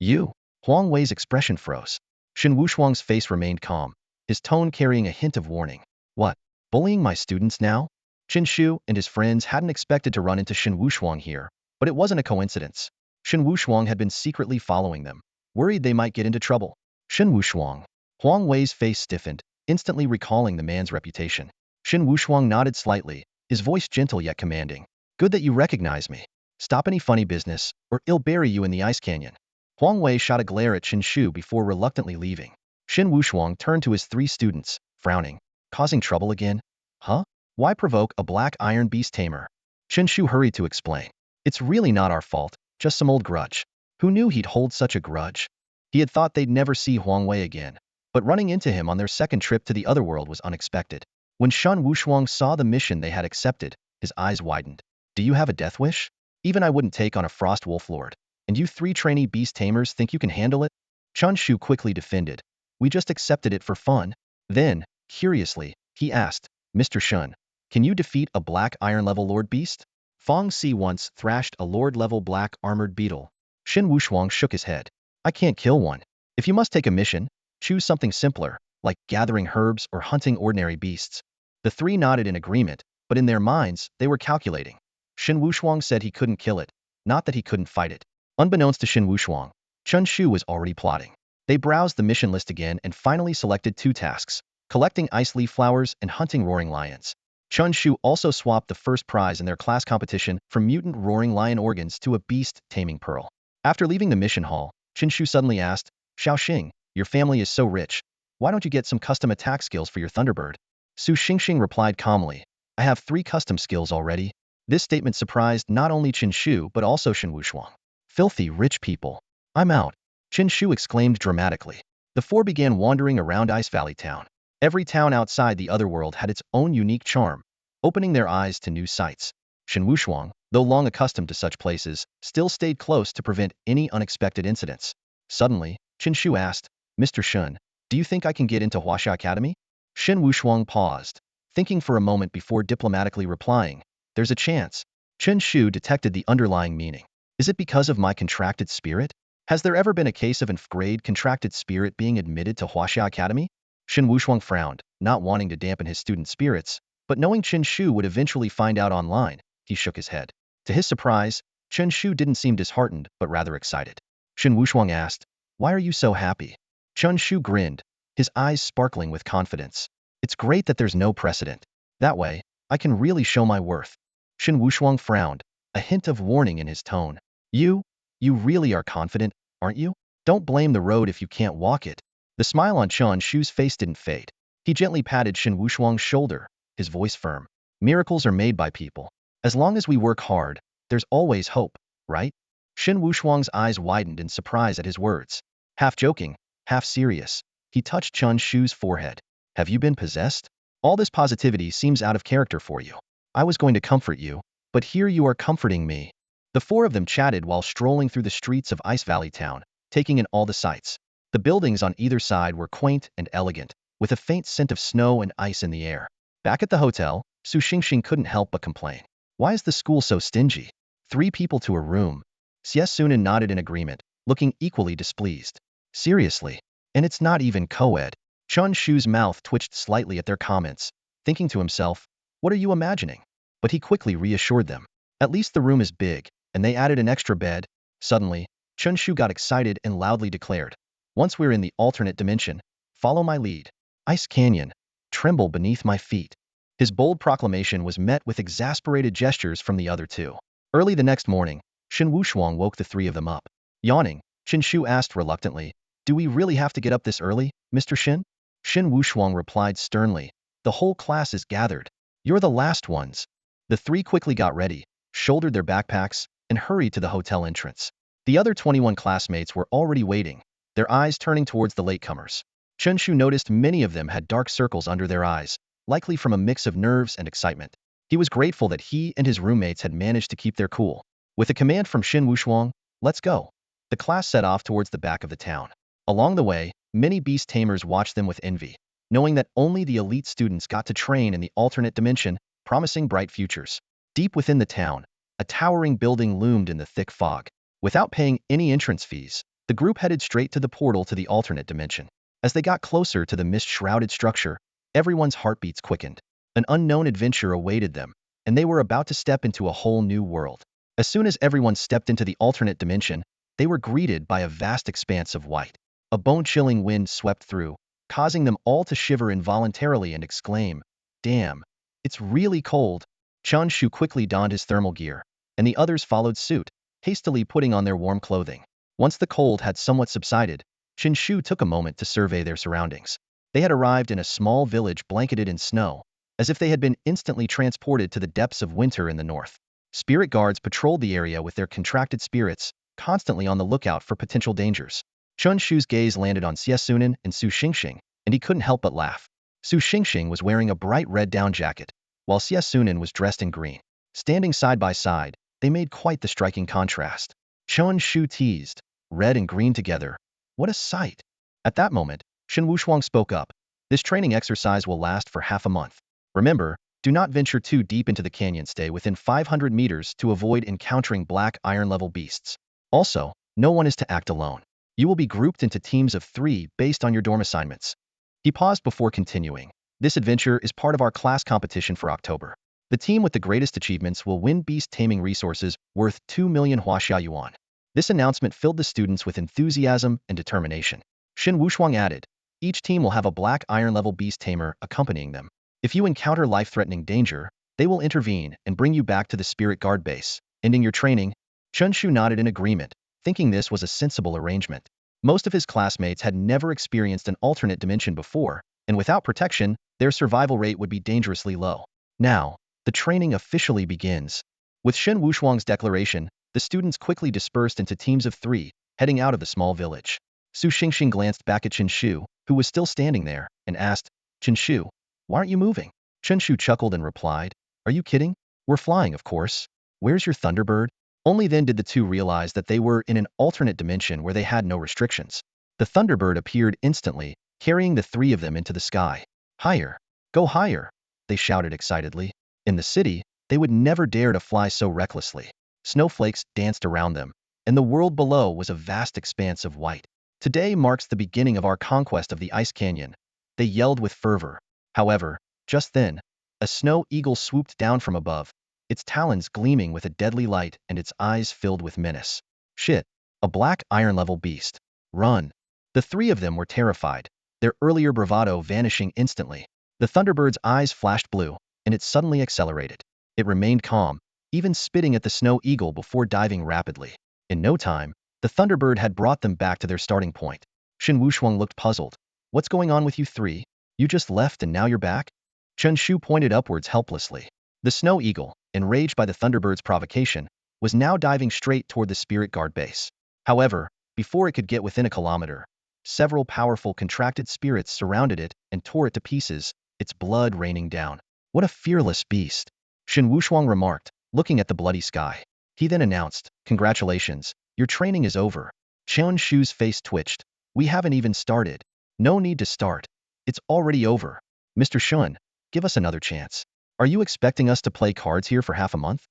Speaker 1: You? Huang Wei's expression froze. Shen Wushuang's face remained calm, his tone carrying a hint of warning. What? Bullying my students now? Chen Shu and his friends hadn't expected to run into Shen Wushuang here, but it wasn't a coincidence. Shen Wushuang had been secretly following them, worried they might get into trouble. Shen Wushuang. Huang Wei's face stiffened, instantly recalling the man's reputation. Shen Wushuang nodded slightly, his voice gentle yet commanding. Good that you recognize me. Stop any funny business, or I'll bury you in the Ice Canyon. Huang Wei shot a glare at Chen Shu before reluctantly leaving. Shen Wushuang turned to his 3 students, frowning. Causing trouble again? Huh? Why provoke a black iron beast tamer? Chen Shu hurried to explain. It's really not our fault, just some old grudge. Who knew he'd hold such a grudge? He had thought they'd never see Huang Wei again, but running into him on their second trip to the other world was unexpected. When Shen Wushuang saw the mission they had accepted, his eyes widened. Do you have a death wish? Even I wouldn't take on a frost wolf lord. And you 3 trainee beast tamers think you can handle it? Chen Shu quickly defended. We just accepted it for fun. Then, curiously, he asked, Mr. Shen, can you defeat a black iron level lord beast? Fong Si once thrashed a lord level black armored beetle. Shen Wushuang shook his head. I can't kill one. If you must take a mission, choose something simpler, like gathering herbs or hunting ordinary beasts. The 3 nodded in agreement, but in their minds, they were calculating. Shen Wushuang said he couldn't kill it, not that he couldn't fight it. Unbeknownst to Shen Wushuang, Chen Shu was already plotting. They browsed the mission list again and finally selected 2 tasks, collecting ice leaf flowers and hunting roaring lions. Chen Shu also swapped the first prize in their class competition from mutant roaring lion organs to a beast taming pearl. After leaving the mission hall, Chen Shu suddenly asked, Xiaoxing, your family is so rich. Why don't you get some custom attack skills for your Thunderbird? Su Xingxing replied calmly, I have 3 custom skills already. This statement surprised not only Chen Shu but also Shen Wushuang. Filthy rich people. I'm out. Chen Shu exclaimed dramatically. The 4 began wandering around Ice Valley Town. Every town outside the other world had its own unique charm, opening their eyes to new sights. Shen Wushuang, though long accustomed to such places, still stayed close to prevent any unexpected incidents. Suddenly, Chen Shu asked, Mr. Shen, do you think I can get into Huaxia Academy? Shen Wushuang paused, thinking for a moment before diplomatically replying, there's a chance. Chen Shu detected the underlying meaning. Is it because of my contracted spirit? Has there ever been a case of an F-grade contracted spirit being admitted to Huaxia Academy? Shen Wushuang frowned, not wanting to dampen his student spirits, but knowing Chen Shu would eventually find out online, he shook his head. To his surprise, Chen Shu didn't seem disheartened, but rather excited. Shen Wushuang asked, why are you so happy? Chen Shu grinned, his eyes sparkling with confidence. It's great that there's no precedent. That way, I can really show my worth. Shen Wushuang frowned, a hint of warning in his tone. You really are confident, aren't you? Don't blame the road if you can't walk it. The smile on Chen Shu's face didn't fade. He gently patted Shen Wushuang's shoulder, his voice firm. Miracles are made by people. As long as we work hard, there's always hope, right? Shen Wushuang's eyes widened in surprise at his words. Half joking, half serious, he touched Chen Shu's forehead. Have you been possessed? All this positivity seems out of character for you. I was going to comfort you, but here you are comforting me. The four of them chatted while strolling through the streets of Ice Valley Town, taking in all the sights. The buildings on either side were quaint and elegant, with a faint scent of snow and ice in the air. Back at the hotel, Su Xingxing couldn't help but complain. Why is the school so stingy? 3 people to a room. Xie Sunan nodded in agreement, looking equally displeased. Seriously? And it's not even co-ed. Chen Shu's mouth twitched slightly at their comments, thinking to himself, what are you imagining? But he quickly reassured them. At least the room is big, and they added an extra bed. Suddenly, Chen Shu got excited and loudly declared, once we're in the alternate dimension, follow my lead. Ice Canyon, tremble beneath my feet. His bold proclamation was met with exasperated gestures from the other 2. Early the next morning, Shen Wushuang woke the 3 of them up. Yawning, Chen Shu asked reluctantly, do we really have to get up this early, Mr. Shen? Shen Wushuang replied sternly, the whole class is gathered. You're the last ones. The 3 quickly got ready, shouldered their backpacks, and hurried to the hotel entrance. The other 21 classmates were already waiting, their eyes turning towards the latecomers. Chen Shu noticed many of them had dark circles under their eyes, likely from a mix of nerves and excitement. He was grateful that he and his roommates had managed to keep their cool. With a command from Shen Wushuang, let's go. The class set off towards the back of the town. Along the way, many beast tamers watched them with envy, knowing that only the elite students got to train in the alternate dimension, promising bright futures. Deep within the town, a towering building loomed in the thick fog. Without paying any entrance fees, the group headed straight to the portal to the alternate dimension. As they got closer to the mist-shrouded structure, everyone's heartbeats quickened. An unknown adventure awaited them, and they were about to step into a whole new world. As soon as everyone stepped into the alternate dimension, they were greeted by a vast expanse of white. A bone-chilling wind swept through, causing them all to shiver involuntarily and exclaim, damn, it's really cold. Chen Shu quickly donned his thermal gear, and the others followed suit, hastily putting on their warm clothing. Once the cold had somewhat subsided, Chen Shu took a moment to survey their surroundings. They had arrived in a small village blanketed in snow, as if they had been instantly transported to the depths of winter in the north. Spirit guards patrolled the area with their contracted spirits, constantly on the lookout for potential dangers. Chen Shu's gaze landed on Xie Sunan and Su Xingxing, and he couldn't help but laugh. Su Xingxing was wearing a bright red down jacket, while Xie Sunan was dressed in green. Standing side by side, they made quite the striking contrast. Chen Shu teased, red and green together. What a sight! At that moment, Shen Wushuang spoke up. This training exercise will last for half a month. Remember, do not venture too deep into the canyon. Stay within 500 meters to avoid encountering black iron-level beasts. Also, no one is to act alone. You will be grouped into teams of 3 based on your dorm assignments. He paused before continuing. This adventure is part of our class competition for October. The team with the greatest achievements will win beast taming resources worth 2 million Huaxia yuan. This announcement filled the students with enthusiasm and determination. Shen Wushuang added, each team will have a black iron-level beast tamer accompanying them. If you encounter life-threatening danger, they will intervene and bring you back to the spirit guard base, ending your training. Chen Shu nodded in agreement, thinking this was a sensible arrangement. Most of his classmates had never experienced an alternate dimension before, and without protection, their survival rate would be dangerously low. Now, the training officially begins. With Shen Wushuang's declaration, the students quickly dispersed into teams of 3, heading out of the small village. Su Xingxing glanced back at Chen Shu, who was still standing there, and asked, Chen Shu, why aren't you moving? Chen Shu chuckled and replied, are you kidding? We're flying, of course. Where's your Thunderbird? Only then did the 2 realize that they were in an alternate dimension where they had no restrictions. The Thunderbird appeared instantly, carrying the 3 of them into the sky. Higher! Go higher! They shouted excitedly. In the city, they would never dare to fly so recklessly. Snowflakes danced around them, and the world below was a vast expanse of white. Today marks the beginning of our conquest of the Ice Canyon, they yelled with fervor. However, just then, a snow eagle swooped down from above, its talons gleaming with a deadly light and its eyes filled with menace. Shit! A black iron-level beast. Run! The 3 of them were terrified, their earlier bravado vanishing instantly. The Thunderbird's eyes flashed blue, and it suddenly accelerated. It remained calm, even spitting at the snow eagle before diving rapidly. In no time, the Thunderbird had brought them back to their starting point. Shen Wushuang looked puzzled. What's going on with you three? You just left and now you're back? Chen Shu pointed upwards helplessly. The snow eagle, enraged by the Thunderbird's provocation, was now diving straight toward the spirit guard base. However, before it could get within a kilometer, several powerful contracted spirits surrounded it and tore it to pieces, its blood raining down. What a fearless beast, Shen Wushuang remarked, looking at the bloody sky. He then announced, congratulations, your training is over. Chen Shu's face twitched. We haven't even started. No need to start. It's already over. Mr. Shun, give us another chance. Are you expecting us to play cards here for half a month?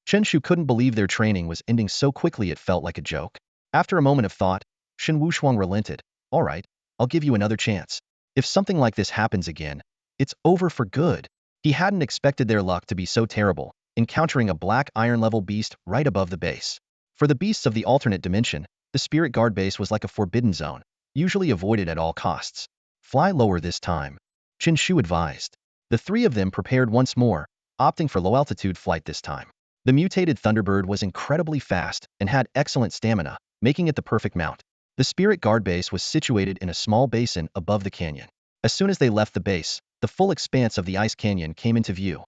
Speaker 1: Chen Shu couldn't believe their training was ending so quickly it felt like a joke. After a moment of thought, Shen Wushuang relented. All right, I'll give you another chance. If something like this happens again, it's over for good. He hadn't expected their luck to be so terrible, encountering a black iron-level beast right above the base. For the beasts of the alternate dimension, the spirit guard base was like a forbidden zone, usually avoided at all costs. Fly lower this time, Chen Shu advised. The three of them prepared once more, opting for low-altitude flight this time. The mutated Thunderbird was incredibly fast and had excellent stamina, making it the perfect mount. The spirit guard base was situated in a small basin above the canyon. As soon as they left the base, the full expanse of the ice canyon came into view.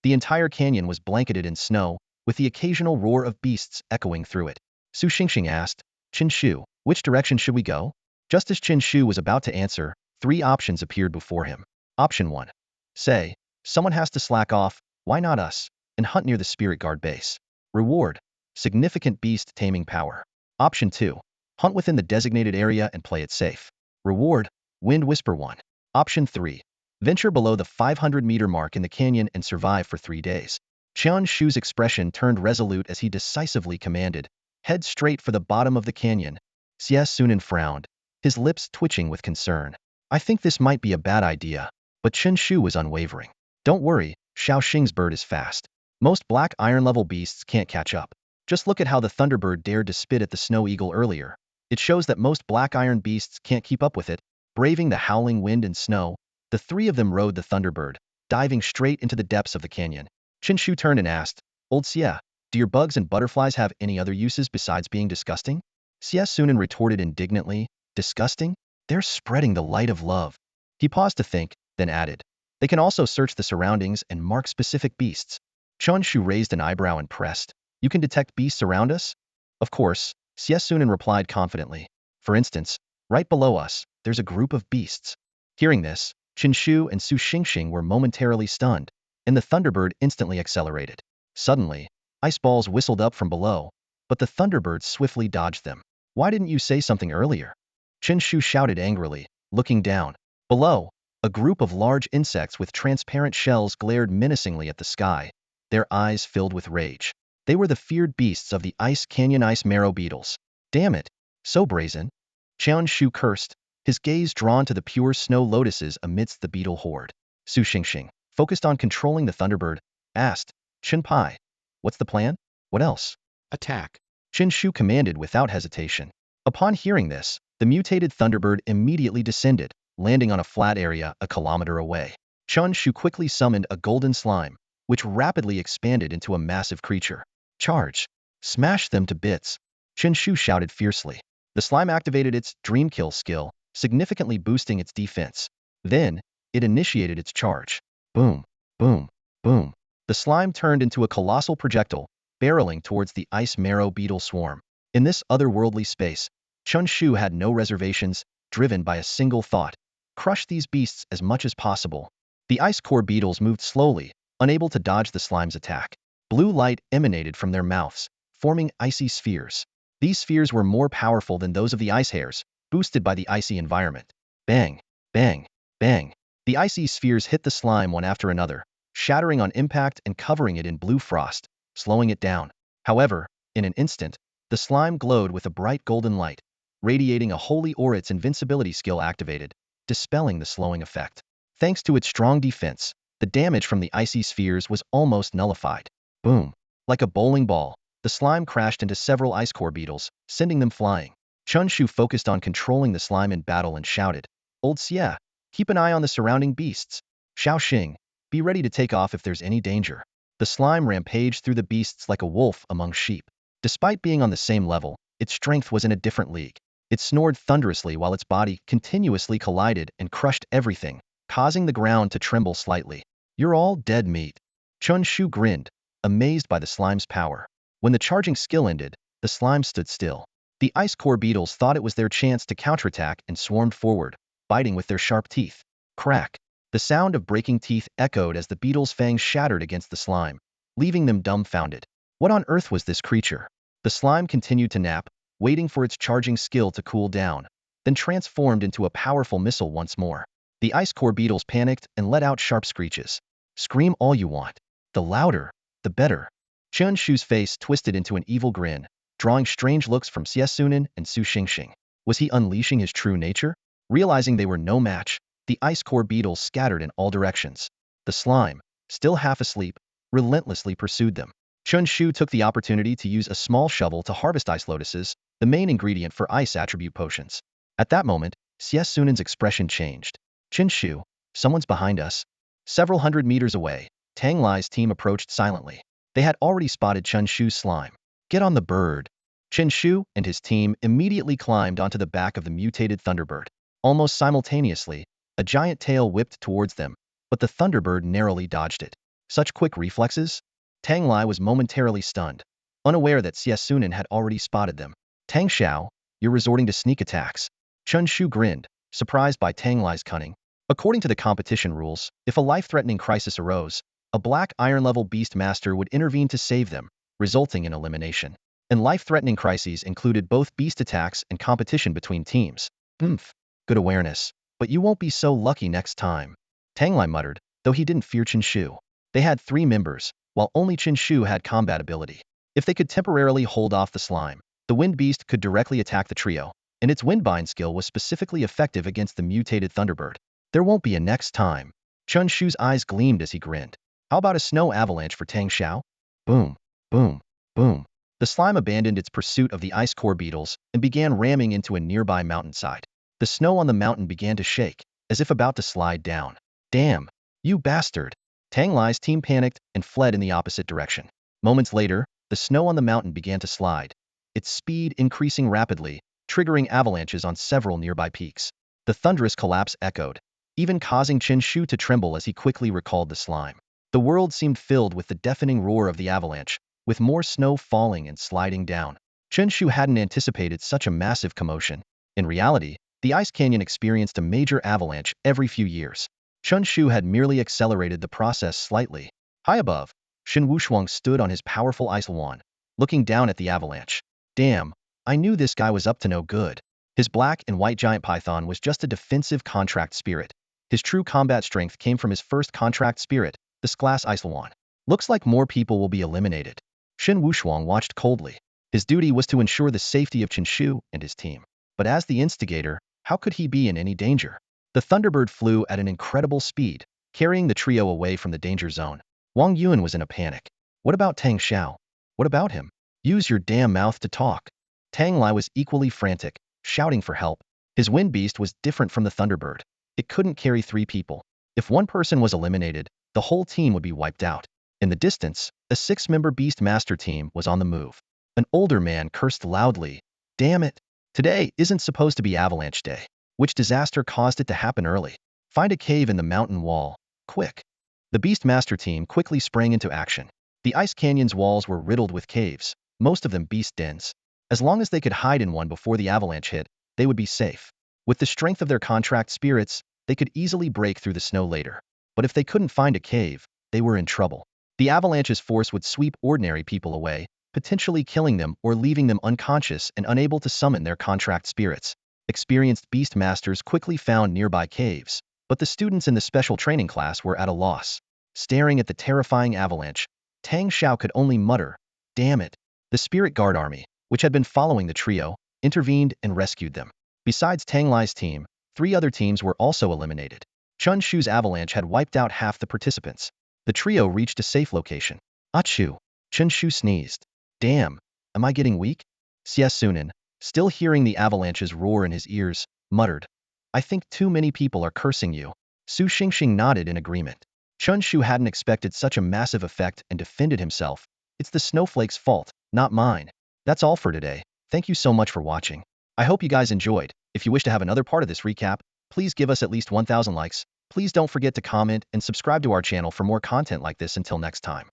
Speaker 1: The entire canyon was blanketed in snow, with the occasional roar of beasts echoing through it. Su Xingxing asked, Chen Shu, which direction should we go? Just as Chen Shu was about to answer, three options appeared before him. Option 1. Say, someone has to slack off, why not us, and hunt near the spirit guard base. Reward, significant beast taming power. Option 2. Hunt within the designated area and play it safe. Reward, wind whisper 1. Option 3. Venture below the 500-meter mark in the canyon and survive for 3 days. Chen Shu's expression turned resolute as he decisively commanded, head straight for the bottom of the canyon. Xie Sunan frowned, his lips twitching with concern. I think this might be a bad idea, but Chen Shu was unwavering. Don't worry, Shaoxing's bird is fast. Most black iron-level beasts can't catch up. Just look at how the Thunderbird dared to spit at the snow eagle earlier. It shows that most black iron beasts can't keep up with it. Braving the howling wind and snow, the three of them rode the Thunderbird, diving straight into the depths of the canyon. Chen Shu turned and asked, Old Xie, do your bugs and butterflies have any other uses besides being disgusting? Xie Sunan retorted indignantly, disgusting? They're spreading the light of love. He paused to think, then added, they can also search the surroundings and mark specific beasts. Chen Shu raised an eyebrow and pressed, you can detect beasts around us? Of course, Xie Sunan replied confidently. For instance, right below us, there's a group of beasts. Hearing this, Chen Shu and Su Xingxing were momentarily stunned, and the Thunderbird instantly accelerated. Suddenly, ice balls whistled up from below, but the Thunderbird swiftly dodged them. Why didn't you say something earlier? Chen Shu shouted angrily, looking down. Below, a group of large insects with transparent shells glared menacingly at the sky, their eyes filled with rage. They were the feared beasts of the Ice Canyon ice marrow beetles. Damn it, so brazen. Chen Shu cursed, his gaze drawn to the pure snow lotuses amidst the beetle horde. Su Xingxing, focused on controlling the Thunderbird, asked, Chen Pai, what's the plan? What else? Attack. Chen Shu commanded without hesitation. Upon hearing this, the mutated Thunderbird immediately descended, landing on a flat area a kilometer away. Chen Shu quickly summoned a golden slime, which rapidly expanded into a massive creature. Charge! Smash them to bits! Chen Shu shouted fiercely. The slime activated its Dream Kill skill, significantly boosting its defense. Then, it initiated its charge. Boom, boom, boom. The slime turned into a colossal projectile, barreling towards the ice marrow beetle swarm. In this otherworldly space, Chen Shu had no reservations, driven by a single thought. Crush these beasts as much as possible. The ice core beetles moved slowly, unable to dodge the slime's attack. Blue light emanated from their mouths, forming icy spheres. These spheres were more powerful than those of the ice hares, boosted by the icy environment. Bang, bang, bang. The icy spheres hit the slime one after another, shattering on impact and covering it in blue frost, slowing it down. However, in an instant, the slime glowed with a bright golden light, radiating a holy aura. Its invincibility skill activated, dispelling the slowing effect. Thanks to its strong defense, the damage from the icy spheres was almost nullified. Boom. Like a bowling ball, the slime crashed into several ice core beetles, sending them flying. Chen Shu focused on controlling the slime in battle and shouted, Old Xie, keep an eye on the surrounding beasts. Shaoxing, be ready to take off if there's any danger. The slime rampaged through the beasts like a wolf among sheep. Despite being on the same level, its strength was in a different league. It snored thunderously while its body continuously collided and crushed everything, causing the ground to tremble slightly. You're all dead meat. Chen Shu grinned, amazed by the slime's power. When the charging skill ended, the slime stood still. The ice core beetles thought it was their chance to counterattack and swarmed forward, biting with their sharp teeth. Crack! The sound of breaking teeth echoed as the beetles' fangs shattered against the slime, leaving them dumbfounded. What on earth was this creature? The slime continued to nap, waiting for its charging skill to cool down, then transformed into a powerful missile once more. The ice core beetles panicked and let out sharp screeches. Scream all you want. The louder, the better. Chen Shu's face twisted into an evil grin, drawing strange looks from Xie Sunan and Su Xingxing. Was he unleashing his true nature? Realizing they were no match, the ice core beetles scattered in all directions. The slime, still half asleep, relentlessly pursued them. Chen Shu took the opportunity to use a small shovel to harvest ice lotuses, the main ingredient for ice attribute potions. At that moment, Xie Sunan's expression changed. Chen Shu, someone's behind us. Several hundred meters away, Tang Lai's team approached silently. They had already spotted Chen Shu's slime. Get on the bird. Chen Shu and his team immediately climbed onto the back of the mutated Thunderbird. Almost simultaneously, a giant tail whipped towards them, but the Thunderbird narrowly dodged it. Such quick reflexes? Tang Lai was momentarily stunned, unaware that Xie Sunan had already spotted them. Tang Xiao, you're resorting to sneak attacks. Chen Shu grinned, surprised by Tang Lai's cunning. According to the competition rules, if a life-threatening crisis arose, a black iron-level beast master would intervene to save them, resulting in elimination. And life-threatening crises included both beast attacks and competition between teams. Good awareness. But you won't be so lucky next time. Tang Lai muttered, though he didn't fear Chen Shu. They had 3 members, while only Chen Shu had combat ability. If they could temporarily hold off the slime, the wind beast could directly attack the trio, and its windbind skill was specifically effective against the mutated Thunderbird. There won't be a next time. Chen Shu's eyes gleamed as he grinned. How about a snow avalanche for Tang Xiao? Boom, boom, boom. The slime abandoned its pursuit of the ice core beetles and began ramming into a nearby mountainside. The snow on the mountain began to shake, as if about to slide down. Damn, you bastard. Tang Lai's team panicked and fled in the opposite direction. Moments later, the snow on the mountain began to slide, its speed increasing rapidly, triggering avalanches on several nearby peaks. The thunderous collapse echoed, even causing Chen Shu to tremble as he quickly recalled the slime. The world seemed filled with the deafening roar of the avalanche, with more snow falling and sliding down. Chen Shu hadn't anticipated such a massive commotion. In reality, the ice canyon experienced a major avalanche every few years. Chen Shu had merely accelerated the process slightly. High above, Shen Wushuang stood on his powerful ice wand, looking down at the avalanche. Damn, I knew this guy was up to no good. His black and white giant python was just a defensive contract spirit. His true combat strength came from his first contract spirit, the glass ice wand. Looks like more people will be eliminated. Shen Wushuang watched coldly. His duty was to ensure the safety of Chen Shu and his team. But as the instigator, how could he be in any danger? The Thunderbird flew at an incredible speed, carrying the trio away from the danger zone. Wang Yuan was in a panic. What about Tang Xiao? What about him? Use your damn mouth to talk. Tang Lai was equally frantic, shouting for help. His wind beast was different from the Thunderbird. It couldn't carry 3 people. If one person was eliminated, the whole team would be wiped out. In the distance, a 6-member beast master team was on the move. An older man cursed loudly. Damn it. Today isn't supposed to be avalanche day. Which disaster caused it to happen early? Find a cave in the mountain wall. Quick. The beast master team quickly sprang into action. The ice canyon's walls were riddled with caves, most of them beast dens. As long as they could hide in one before the avalanche hit, they would be safe. With the strength of their contract spirits, they could easily break through the snow later. But if they couldn't find a cave, they were in trouble. The avalanche's force would sweep ordinary people away, potentially killing them or leaving them unconscious and unable to summon their contract spirits. Experienced beast masters quickly found nearby caves, but the students in the special training class were at a loss. Staring at the terrifying avalanche, Tang Xiao could only mutter, damn it. The spirit guard army, which had been following the trio, intervened and rescued them. Besides Tang Lai's team, 3 other teams were also eliminated. Chen Shu's avalanche had wiped out half the participants. The trio reached a safe location. Achoo! Chen Shu sneezed. Damn, am I getting weak? Xie Sunan, still hearing the avalanche's roar in his ears, muttered, I think too many people are cursing you. Su Xingxing nodded in agreement. Chen Shu hadn't expected such a massive effect and defended himself. It's the snowflake's fault, not mine. That's all for today. Thank you so much for watching. I hope you guys enjoyed. If you wish to have another part of this recap, please give us at least 1,000 likes. Please don't forget to comment and subscribe to our channel for more content like this. Until next time.